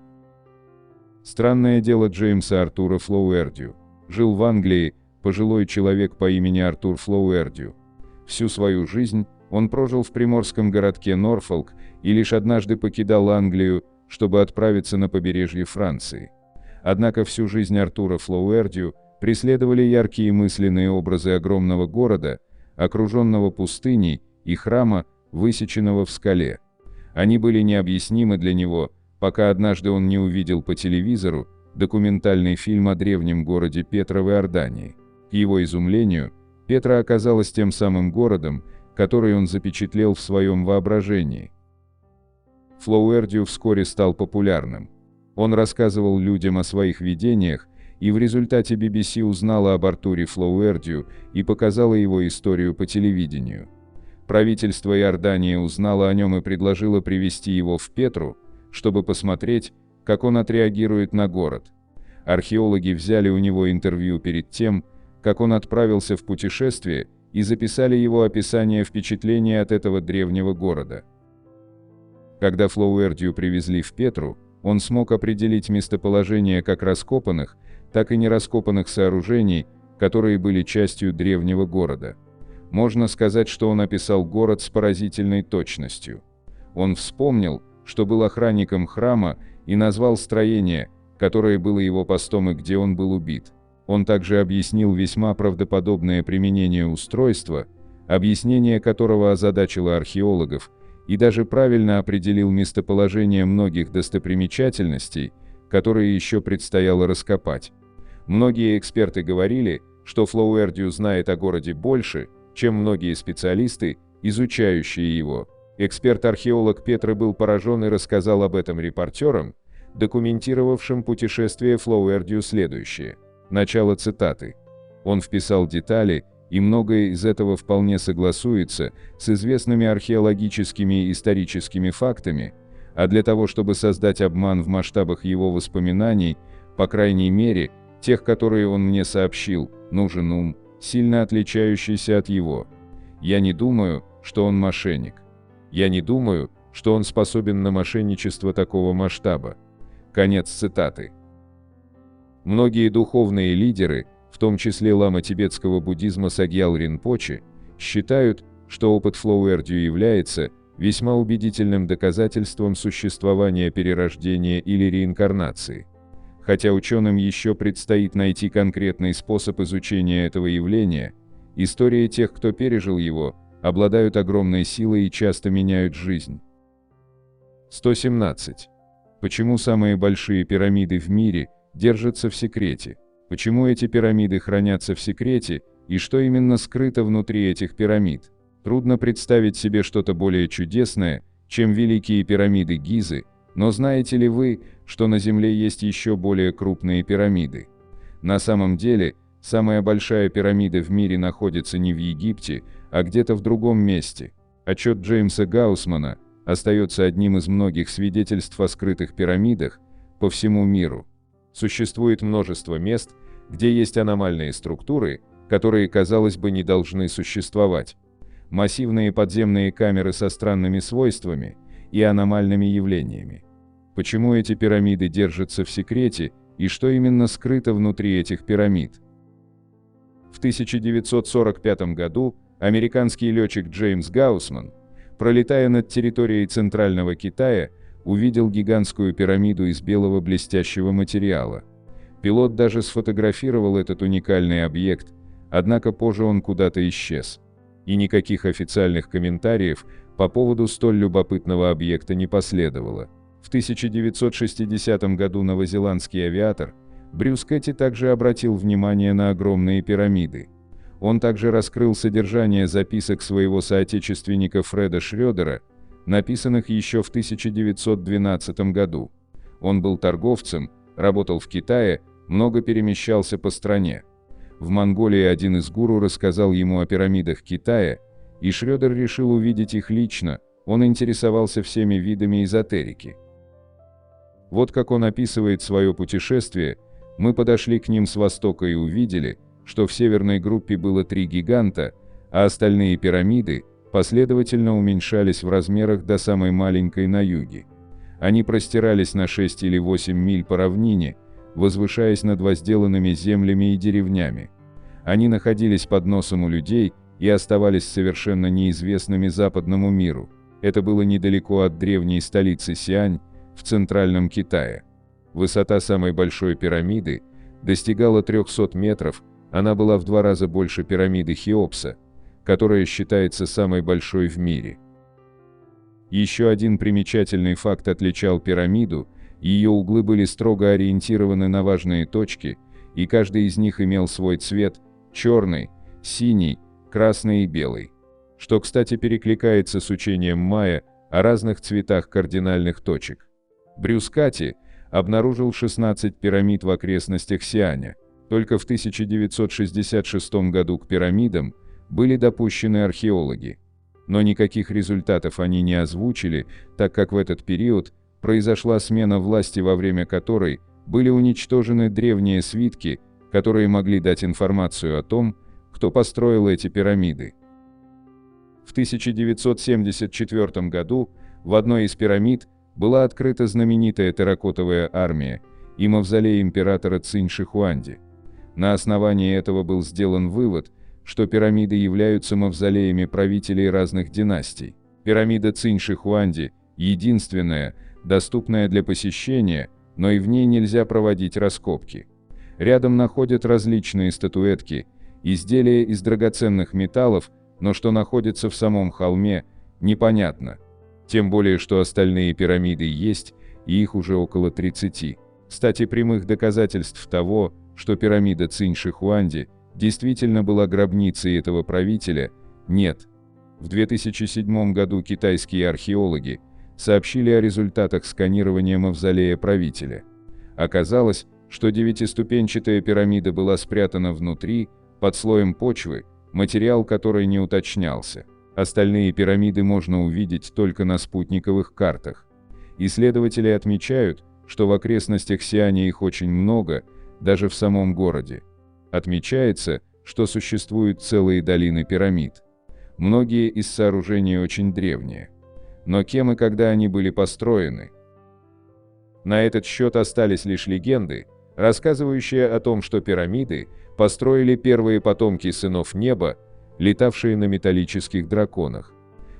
Странное дело Джеймса Артура Флоуэртью. Жил в Англии пожилой человек по имени Артур Флоуэртью. Всю свою жизнь он прожил в приморском городке Норфолк и лишь однажды покидал Англию, чтобы отправиться на побережье Франции. Однако всю жизнь Артура Флоуэртью преследовали яркие мысленные образы огромного города, окруженного пустыней, и храма, высеченного в скале. Они были необъяснимы для него, пока однажды он не увидел по телевизору документальный фильм о древнем городе Петра в Иордании. К его изумлению, Петра оказалась тем самым городом, который он запечатлел в своем воображении. Флоуэртью вскоре стал популярным. Он рассказывал людям о своих видениях, и в результате BBC узнала об Артуре Флоуэртью и показала его историю по телевидению. Правительство Иордании узнало о нем и предложило привезти его в Петру, чтобы посмотреть, как он отреагирует на город. Археологи взяли у него интервью перед тем, как он отправился в путешествие, и записали его описание впечатления от этого древнего города. Когда Флоуэртью привезли в Петру, он смог определить местоположение как раскопанных, так и нераскопанных сооружений, которые были частью древнего города. Можно сказать, что он описал город с поразительной точностью. Он вспомнил, что был охранником храма, и назвал строение, которое было его постом и где он был убит. Он также объяснил весьма правдоподобное применение устройства, объяснение которого озадачило археологов, и даже правильно определил местоположение многих достопримечательностей, которые еще предстояло раскопать. Многие эксперты говорили, что Флоуэртью знает о городе больше, чем многие специалисты, изучающие его. Эксперт-археолог Петры был поражен и рассказал об этом репортерам, документировавшим путешествие Флоуэртью, следующее. Начало цитаты. Он вписал детали, и многое из этого вполне согласуется с известными археологическими и историческими фактами, а для того, чтобы создать обман в масштабах его воспоминаний, по крайней мере, тех, которые он мне сообщил, нужен ум, сильно отличающийся от его. Я не думаю, что он мошенник. Я не думаю, что он способен на мошенничество такого масштаба. Конец цитаты. Многие духовные лидеры, в том числе лама тибетского буддизма Сагьял Ринпоче, считают, что опыт Флоуэртью является весьма убедительным доказательством существования перерождения или реинкарнации. Хотя ученым еще предстоит найти конкретный способ изучения этого явления, истории тех, кто пережил его, обладают огромной силой и часто меняют жизнь. 117. Почему самые большие пирамиды в мире держатся в секрете? Почему эти пирамиды хранятся в секрете, и что именно скрыто внутри этих пирамид? Трудно представить себе что-то более чудесное, чем великие пирамиды Гизы, но знаете ли вы, что на Земле есть еще более крупные пирамиды? На самом деле, самая большая пирамида в мире находится не в Египте, а где-то в другом месте. Отчет Джеймса Гаусмана остается одним из многих свидетельств о скрытых пирамидах по всему миру. Существует множество мест, где есть аномальные структуры, которые, казалось бы, не должны существовать. Массивные подземные камеры со странными свойствами и аномальными явлениями. Почему эти пирамиды держатся в секрете, и что именно скрыто внутри этих пирамид? В 1945 году американский летчик Джеймс Гаусман, пролетая над территорией Центрального Китая, увидел гигантскую пирамиду из белого блестящего материала. Пилот даже сфотографировал этот уникальный объект, однако позже он куда-то исчез. И никаких официальных комментариев по поводу столь любопытного объекта не последовало. В 1960 году новозеландский авиатор Брюс Кэтти также обратил внимание на огромные пирамиды. Он также раскрыл содержание записок своего соотечественника Фреда Шрёдера, написанных еще в 1912 году. Он был торговцем, работал в Китае, много перемещался по стране. В Монголии один из гуру рассказал ему о пирамидах Китая, и Шрёдер решил увидеть их лично, он интересовался всеми видами эзотерики. Вот как он описывает свое путешествие: «Мы подошли к ним с востока и увидели, что в северной группе было 3 гиганта, а остальные пирамиды последовательно уменьшались в размерах до самой маленькой на юге. Они простирались на 6 или 8 миль по равнине, возвышаясь над возделанными землями и деревнями. Они находились под носом у людей и оставались совершенно неизвестными западному миру. Это было недалеко от древней столицы Сиань, в центральном Китае. Высота самой большой пирамиды достигала 300 метров, она была в 2 раза больше пирамиды Хеопса, которая считается самой большой в мире». Еще один примечательный факт отличал пирамиду: ее углы были строго ориентированы на важные точки, и каждый из них имел свой цвет – черный, синий, красный и белый. Что, кстати, перекликается с учением майя о разных цветах кардинальных точек. Брюс Катти обнаружил 16 пирамид в окрестностях Сианя. Только в 1966 году к пирамидам были допущены археологи. Но никаких результатов они не озвучили, так как в этот период произошла смена власти, во время которой были уничтожены древние свитки, которые могли дать информацию о том, кто построил эти пирамиды. В 1974 году в одной из пирамид была открыта знаменитая терракотовая армия и мавзолей императора Цинь Шихуанди. На основании этого был сделан вывод, что пирамиды являются мавзолеями правителей разных династий. Пирамида Цинь Шихуанди – единственная, доступная для посещения, но и в ней нельзя проводить раскопки. Рядом находят различные статуэтки, изделия из драгоценных металлов, но что находится в самом холме, непонятно. Тем более, что остальные пирамиды есть, и их уже около 30. Кстати, прямых доказательств того, что пирамида Цинь Шихуанди действительно была гробницей этого правителя, нет. В 2007 году китайские археологи сообщили о результатах сканирования мавзолея правителя. Оказалось, что 9-ступенчатая пирамида была спрятана внутри, под слоем почвы, материал которой не уточнялся. Остальные пирамиды можно увидеть только на спутниковых картах. Исследователи отмечают, что в окрестностях Сианя их очень много, даже в самом городе. Отмечается, что существуют целые долины пирамид. Многие из сооружений очень древние. Но кем и когда они были построены? На этот счет остались лишь легенды, рассказывающие о том, что пирамиды построили первые потомки сынов неба, летавшие на металлических драконах.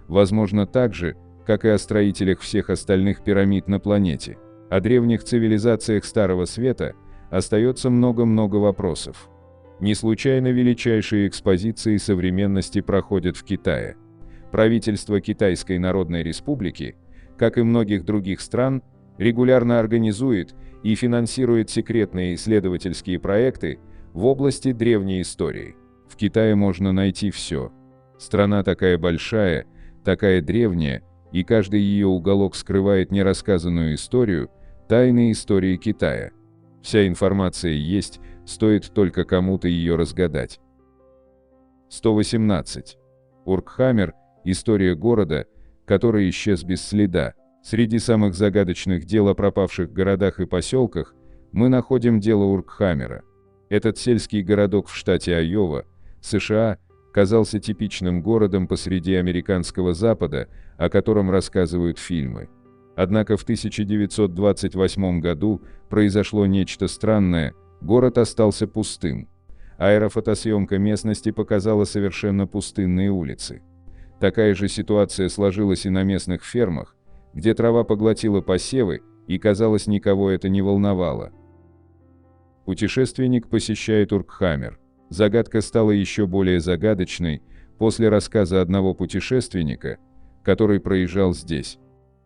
Возможно, так же, как и о строителях всех остальных пирамид на планете. О древних цивилизациях Старого Света остается много-много вопросов. Не случайно величайшие экспозиции современности проходят в Китае. Правительство Китайской Народной Республики, как и многих других стран, регулярно организует и финансирует секретные исследовательские проекты в области древней истории. В Китае можно найти все. Страна такая большая, такая древняя, и каждый ее уголок скрывает нерассказанную историю, тайны истории Китая. Вся информация есть, стоит только кому-то ее разгадать. 118. Уркхаммер – история города, который исчез без следа. Среди самых загадочных дел о пропавших городах и поселках мы находим дело Уркхаммера. Этот сельский городок в штате Айова, США, казался типичным городом посреди американского Запада, о котором рассказывают фильмы. Однако в 1928 году произошло нечто странное, город остался пустым. Аэрофотосъемка местности показала совершенно пустынные улицы. Такая же ситуация сложилась и на местных фермах, где трава поглотила посевы, и, казалось, никого это не волновало. Путешественник посещает Уркхаммер. Загадка стала еще более загадочной после рассказа одного путешественника, который проезжал здесь.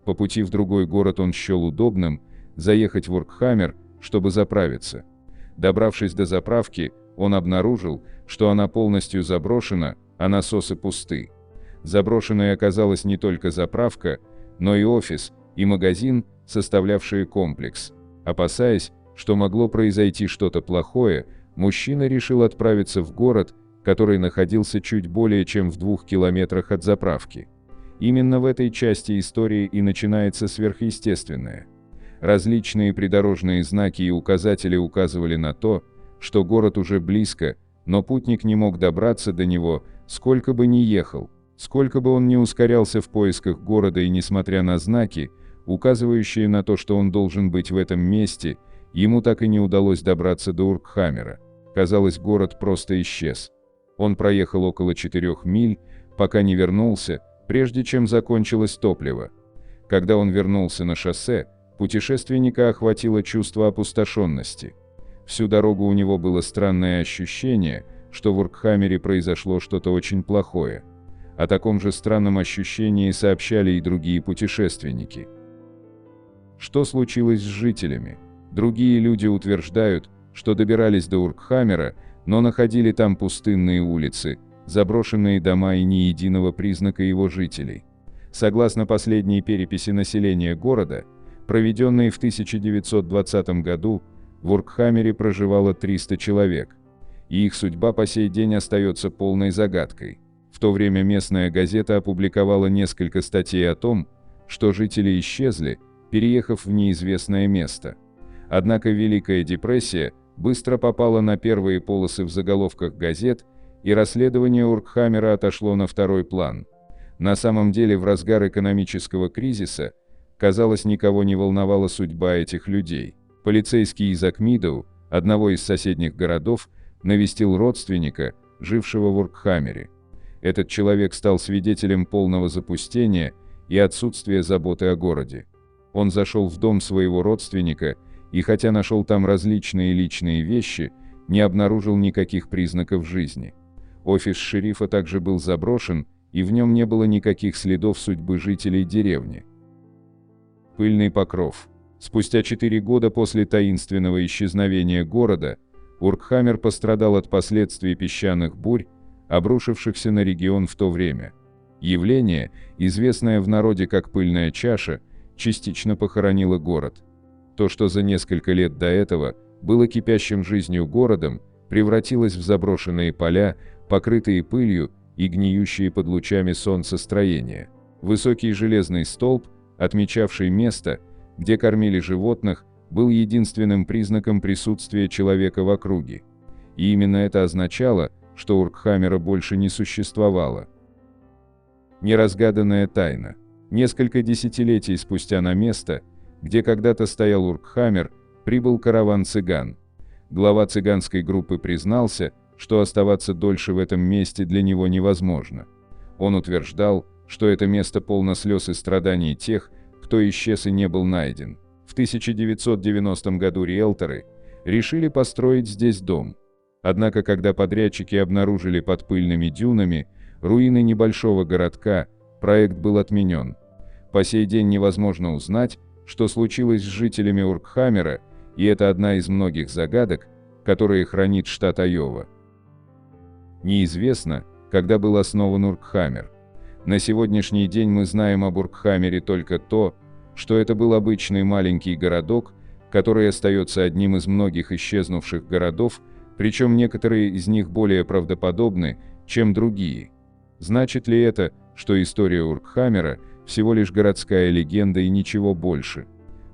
По пути в другой город он счел удобным заехать в Уркхаммер, чтобы заправиться. Добравшись до заправки, он обнаружил, что она полностью заброшена, а насосы пусты. Заброшенной оказалась не только заправка, но и офис, и магазин, составлявшие комплекс. Опасаясь, что могло произойти что-то плохое, мужчина решил отправиться в город, который находился чуть более чем в 2 километрах от заправки. Именно в этой части истории и начинается сверхъестественное. Различные придорожные знаки и указатели указывали на то, что город уже близко, но путник не мог добраться до него, сколько бы ни ехал, сколько бы он ни ускорялся в поисках города, и несмотря на знаки, указывающие на то, что он должен быть в этом месте, ему так и не удалось добраться до Уркхаммера. Казалось, город просто исчез. Он проехал около 4 миль, пока не вернулся, прежде чем закончилось топливо. Когда он вернулся на шоссе, путешественника охватило чувство опустошенности. Всю дорогу у него было странное ощущение, что в Уркхаммере произошло что-то очень плохое. О таком же странном ощущении сообщали и другие путешественники. Что случилось с жителями? Другие люди утверждают, что добирались до Уркхаммера, но находили там пустынные улицы, заброшенные дома и ни единого признака его жителей. Согласно последней переписи населения города, проведенной в 1920 году, в Уркхаммере проживало 300 человек, и их судьба по сей день остается полной загадкой. В то время местная газета опубликовала несколько статей о том, что жители исчезли, переехав в неизвестное место. Однако Великая депрессия быстро попала на первые полосы в заголовках газет, и расследование Уркхаммера отошло на второй план. На самом деле, в разгар экономического кризиса, казалось, никого не волновала судьба этих людей. Полицейский из Акмидоу, одного из соседних городов, навестил родственника, жившего в Уркхаммере. Этот человек стал свидетелем полного запустения и отсутствия заботы о городе. Он зашел в дом своего родственника и, хотя нашел там различные личные вещи, не обнаружил никаких признаков жизни. Офис шерифа также был заброшен, и в нем не было никаких следов судьбы жителей деревни. Пыльный покров. Спустя 4 года после таинственного исчезновения города, Уркхаммер пострадал от последствий песчаных бурь, обрушившихся на регион в то время. Явление, известное в народе как «пыльная чаша», частично похоронило город. То, что за несколько лет до этого было кипящим жизнью городом, превратилось в заброшенные поля, покрытые пылью и гниющие под лучами солнца строения. Высокий железный столб, отмечавший место, где кормили животных, был единственным признаком присутствия человека в округе. И именно это означало, что Уркхаммера больше не существовало. Неразгаданная тайна. Несколько десятилетий спустя на место, где когда-то стоял Уркхаммер, прибыл караван цыган. Глава цыганской группы признался, что оставаться дольше в этом месте для него невозможно. Он утверждал, что это место полно слез и страданий тех, кто исчез и не был найден. В 1990 году риэлторы решили построить здесь дом. Однако, когда подрядчики обнаружили под пыльными дюнами руины небольшого городка, проект был отменен. По сей день невозможно узнать, что случилось с жителями Уркхаммера, и это одна из многих загадок, которые хранит штат Айова. Неизвестно, когда был основан Уркхаммер. На сегодняшний день мы знаем об Уркхаммере только то, что это был обычный маленький городок, который остается одним из многих исчезнувших городов, причем некоторые из них более правдоподобны, чем другие. Значит ли это, что история Уркхаммера всего лишь городская легенда и ничего больше?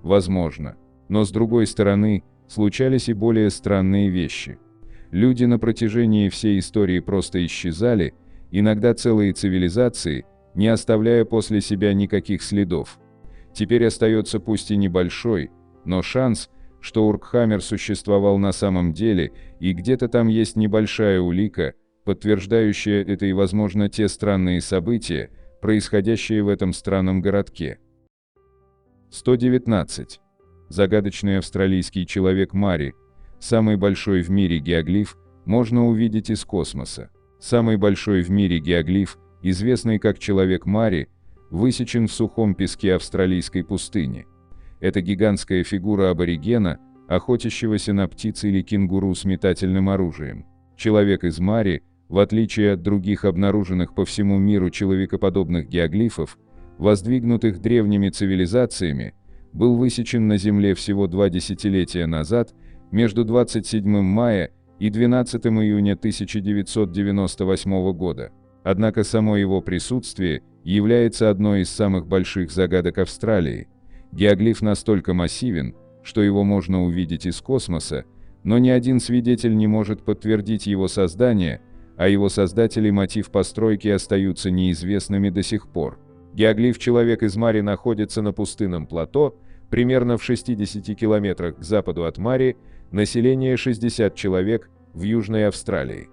Возможно. Но с другой стороны, случались и более странные вещи. Люди на протяжении всей истории просто исчезали, иногда целые цивилизации, не оставляя после себя никаких следов. Теперь остается пусть и небольшой, но шанс, что Уркхаммер существовал на самом деле, и где-то там есть небольшая улика, подтверждающая это, и, возможно, те странные события, происходящие в этом странном городке. 119. Загадочный австралийский человек Мари Самый большой в мире геоглиф можно увидеть из космоса. Самый большой в мире геоглиф, известный как Человек-Мари, высечен в сухом песке австралийской пустыни. Это гигантская фигура аборигена, охотящегося на птиц или кенгуру с метательным оружием. Человек из Мари, в отличие от других обнаруженных по всему миру человекоподобных геоглифов, воздвигнутых древними цивилизациями, был высечен на Земле всего 2 десятилетия назад, между 27 мая и 12 июня 1998 года. Однако само его присутствие является одной из самых больших загадок Австралии. Геоглиф настолько массивен, что его можно увидеть из космоса, но ни один свидетель не может подтвердить его создание, а его создатель и мотив постройки остаются неизвестными до сих пор. Геоглиф «Человек из Мари» находится на пустынном плато, примерно в 60 километрах к западу от Мари, население 60 человек, в Южной Австралии.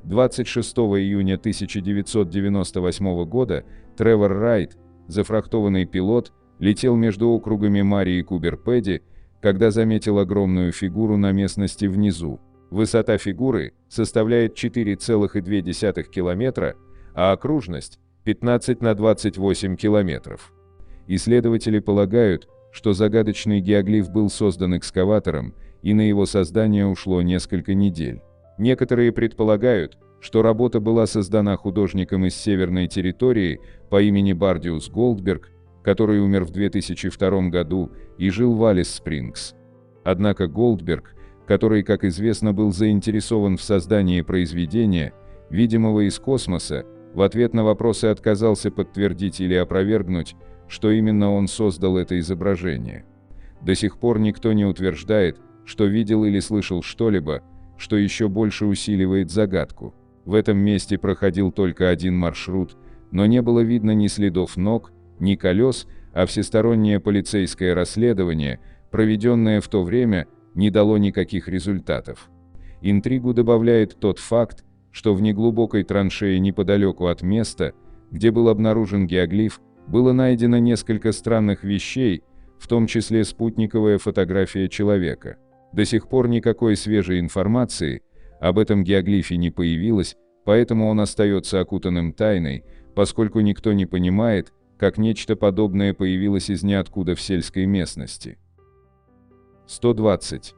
26 июня 1998 года Тревор Райт, зафрахтованный пилот, летел между округами Мари и Кубер-Пэдди, когда заметил огромную фигуру на местности внизу. Высота фигуры составляет 4,2 километра, а окружность – 15 на 28 километров. Исследователи полагают, что загадочный геоглиф был создан экскаватором, и на его создание ушло несколько недель. Некоторые предполагают, что работа была создана художником из северной территории по имени Бардиус Голдберг, который умер в 2002 году и жил в Алис-Спрингс. Однако Голдберг, который, как известно, был заинтересован в создании произведения, видимого из космоса, в ответ на вопросы отказался подтвердить или опровергнуть, что именно он создал это изображение. До сих пор никто не утверждает, что видел или слышал что-либо, что еще больше усиливает загадку. В этом месте проходил только один маршрут, но не было видно ни следов ног, ни колес, а всестороннее полицейское расследование, проведенное в то время, не дало никаких результатов. Интригу добавляет тот факт, что в неглубокой траншее неподалеку от места, где был обнаружен геоглиф, было найдено несколько странных вещей, в том числе спутниковая фотография человека. До сих пор никакой свежей информации об этом геоглифе не появилось, поэтому он остается окутанным тайной, поскольку никто не понимает, как нечто подобное появилось из ниоткуда в сельской местности. 120.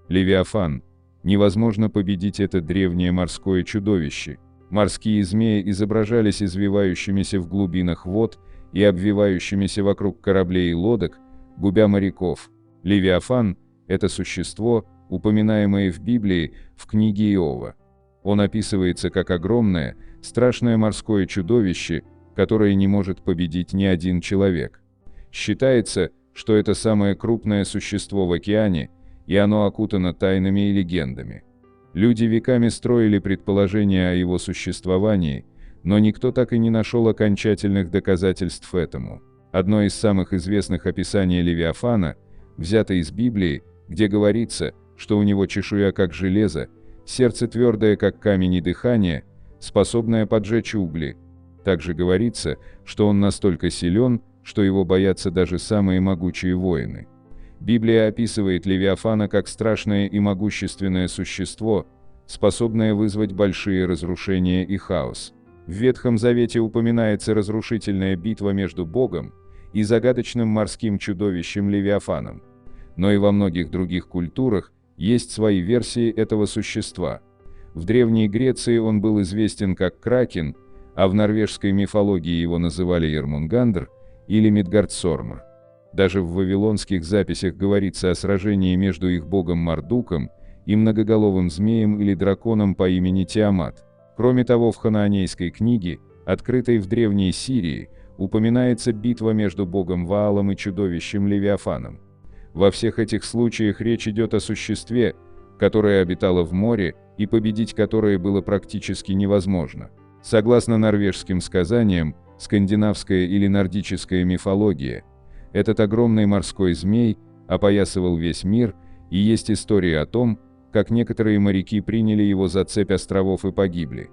Левиафан. Невозможно победить это древнее морское чудовище. Морские змеи изображались извивающимися в глубинах вод и обвивающимися вокруг кораблей и лодок, губя моряков. Левиафан – это существо, упоминаемое в Библии, в книге Иова. Он описывается как огромное, страшное морское чудовище, которое не может победить ни один человек. Считается, что это самое крупное существо в океане, и оно окутано тайнами и легендами. Люди веками строили предположения о его существовании, но никто так и не нашел окончательных доказательств этому. Одно из самых известных описаний Левиафана взято из Библии, где говорится, что у него чешуя как железо, сердце твердое как камень и дыхание, способное поджечь угли. Также говорится, что он настолько силен, что его боятся даже самые могучие воины. Библия описывает Левиафана как страшное и могущественное существо, способное вызвать большие разрушения и хаос. В Ветхом Завете упоминается разрушительная битва между Богом и загадочным морским чудовищем Левиафаном. Но и во многих других культурах есть свои версии этого существа. В Древней Греции он был известен как Кракен, а в норвежской мифологии его называли Ермунгандр или Мидгардсормр. Даже в вавилонских записях говорится о сражении между их богом Мардуком и многоголовым змеем или драконом по имени Тиамат. Кроме того, в ханаанейской книге, открытой в Древней Сирии, упоминается битва между богом Ваалом и чудовищем Левиафаном. Во всех этих случаях речь идет о существе, которое обитало в море и победить которое было практически невозможно. Согласно норвежским сказаниям, скандинавская или нордическая мифология, этот огромный морской змей опоясывал весь мир, и есть история о том, как некоторые моряки приняли его за цепь островов и погибли.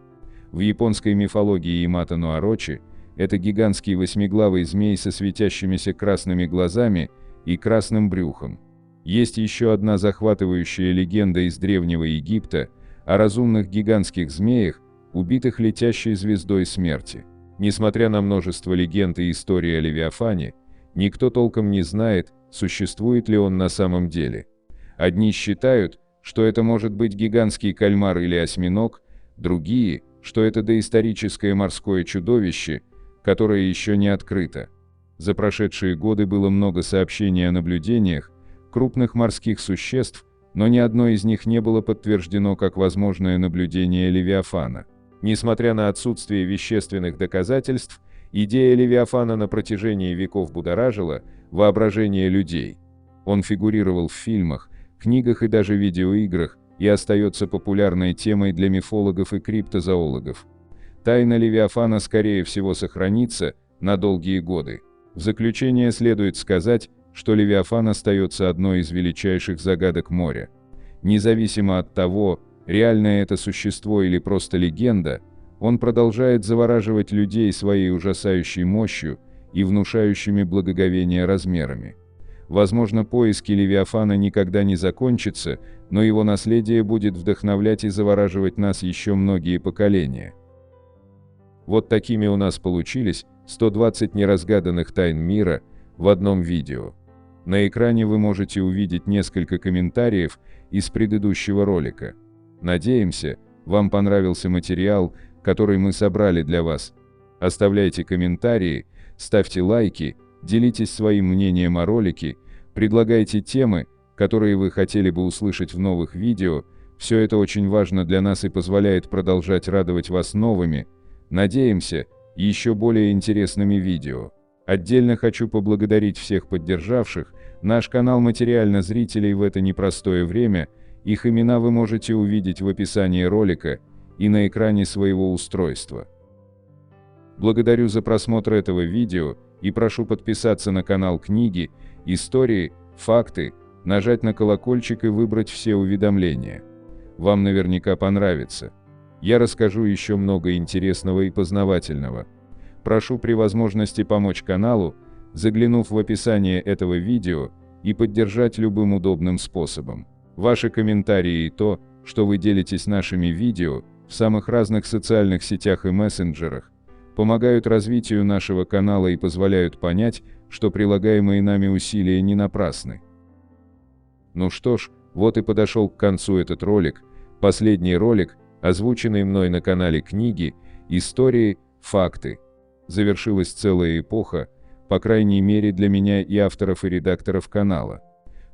В японской мифологии Ямато но Орочи это гигантский восьмиглавый змей со светящимися красными глазами и красным брюхом. Есть еще одна захватывающая легенда из Древнего Египта о разумных гигантских змеях, убитых летящей звездой смерти. Несмотря на множество легенд и историй о Левиафане, никто толком не знает, существует ли он на самом деле. Одни считают, что это может быть гигантский кальмар или осьминог, другие, что это доисторическое морское чудовище, которое еще не открыто. За прошедшие годы было много сообщений о наблюдениях крупных морских существ, но ни одно из них не было подтверждено как возможное наблюдение Левиафана. Несмотря на отсутствие вещественных доказательств, идея Левиафана на протяжении веков будоражила воображение людей. Он фигурировал в фильмах, книгах и даже видеоиграх и остается популярной темой для мифологов и криптозоологов. Тайна Левиафана скорее всего сохранится на долгие годы. В заключение следует сказать, что Левиафан остается одной из величайших загадок моря. Независимо от того, реальное это существо или просто легенда, он продолжает завораживать людей своей ужасающей мощью и внушающими благоговение размерами. Возможно, поиски Левиафана никогда не закончатся, но его наследие будет вдохновлять и завораживать нас еще многие поколения. Вот такими у нас получились 120 неразгаданных тайн мира в одном видео. На экране вы можете увидеть несколько комментариев из предыдущего ролика. Надеемся, вам понравился материал, который мы собрали для вас. Оставляйте комментарии, ставьте лайки, делитесь своим мнением о ролике, предлагайте темы, которые вы хотели бы услышать в новых видео. Все это очень важно для нас и позволяет продолжать радовать вас новыми, надеемся, еще более интересными видео. Отдельно хочу поблагодарить всех поддержавших наш канал материально зрителей в это непростое время. Их имена вы можете увидеть в описании ролика и на экране своего устройства. Благодарю за просмотр этого видео и прошу подписаться на канал Книги, Истории, Факты, нажать на колокольчик и выбрать все уведомления. Вам наверняка понравится. Я расскажу еще много интересного и познавательного. Прошу при возможности помочь каналу, заглянув в описание этого видео, и поддержать любым удобным способом. Ваши комментарии и то, что вы делитесь нашими видео в самых разных социальных сетях и мессенджерах, помогают развитию нашего канала и позволяют понять, что прилагаемые нами усилия не напрасны. Ну что ж, вот и подошел к концу этот ролик, последний ролик, озвученный мной на канале Книги, Истории, Факты. Завершилась целая эпоха, по крайней мере для меня и авторов и редакторов канала.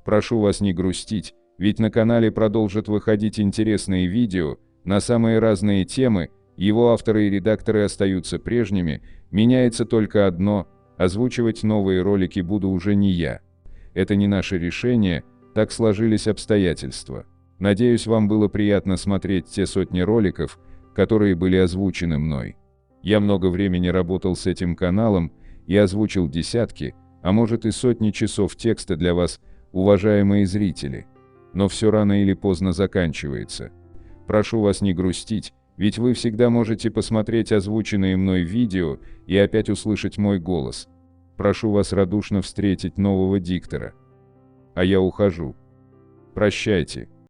Прошу вас не грустить, ведь на канале продолжат выходить интересные видео на самые разные темы, его авторы и редакторы остаются прежними, меняется только одно – озвучивать новые ролики буду уже не я. Это не наше решение, так сложились обстоятельства. Надеюсь, вам было приятно смотреть те сотни роликов, которые были озвучены мной. Я много времени работал с этим каналом и озвучил десятки, а может и сотни часов текста для вас, уважаемые зрители. Но все рано или поздно заканчивается. Прошу вас не грустить, ведь вы всегда можете посмотреть озвученные мной видео и опять услышать мой голос. Прошу вас радушно встретить нового диктора. А я ухожу. Прощайте.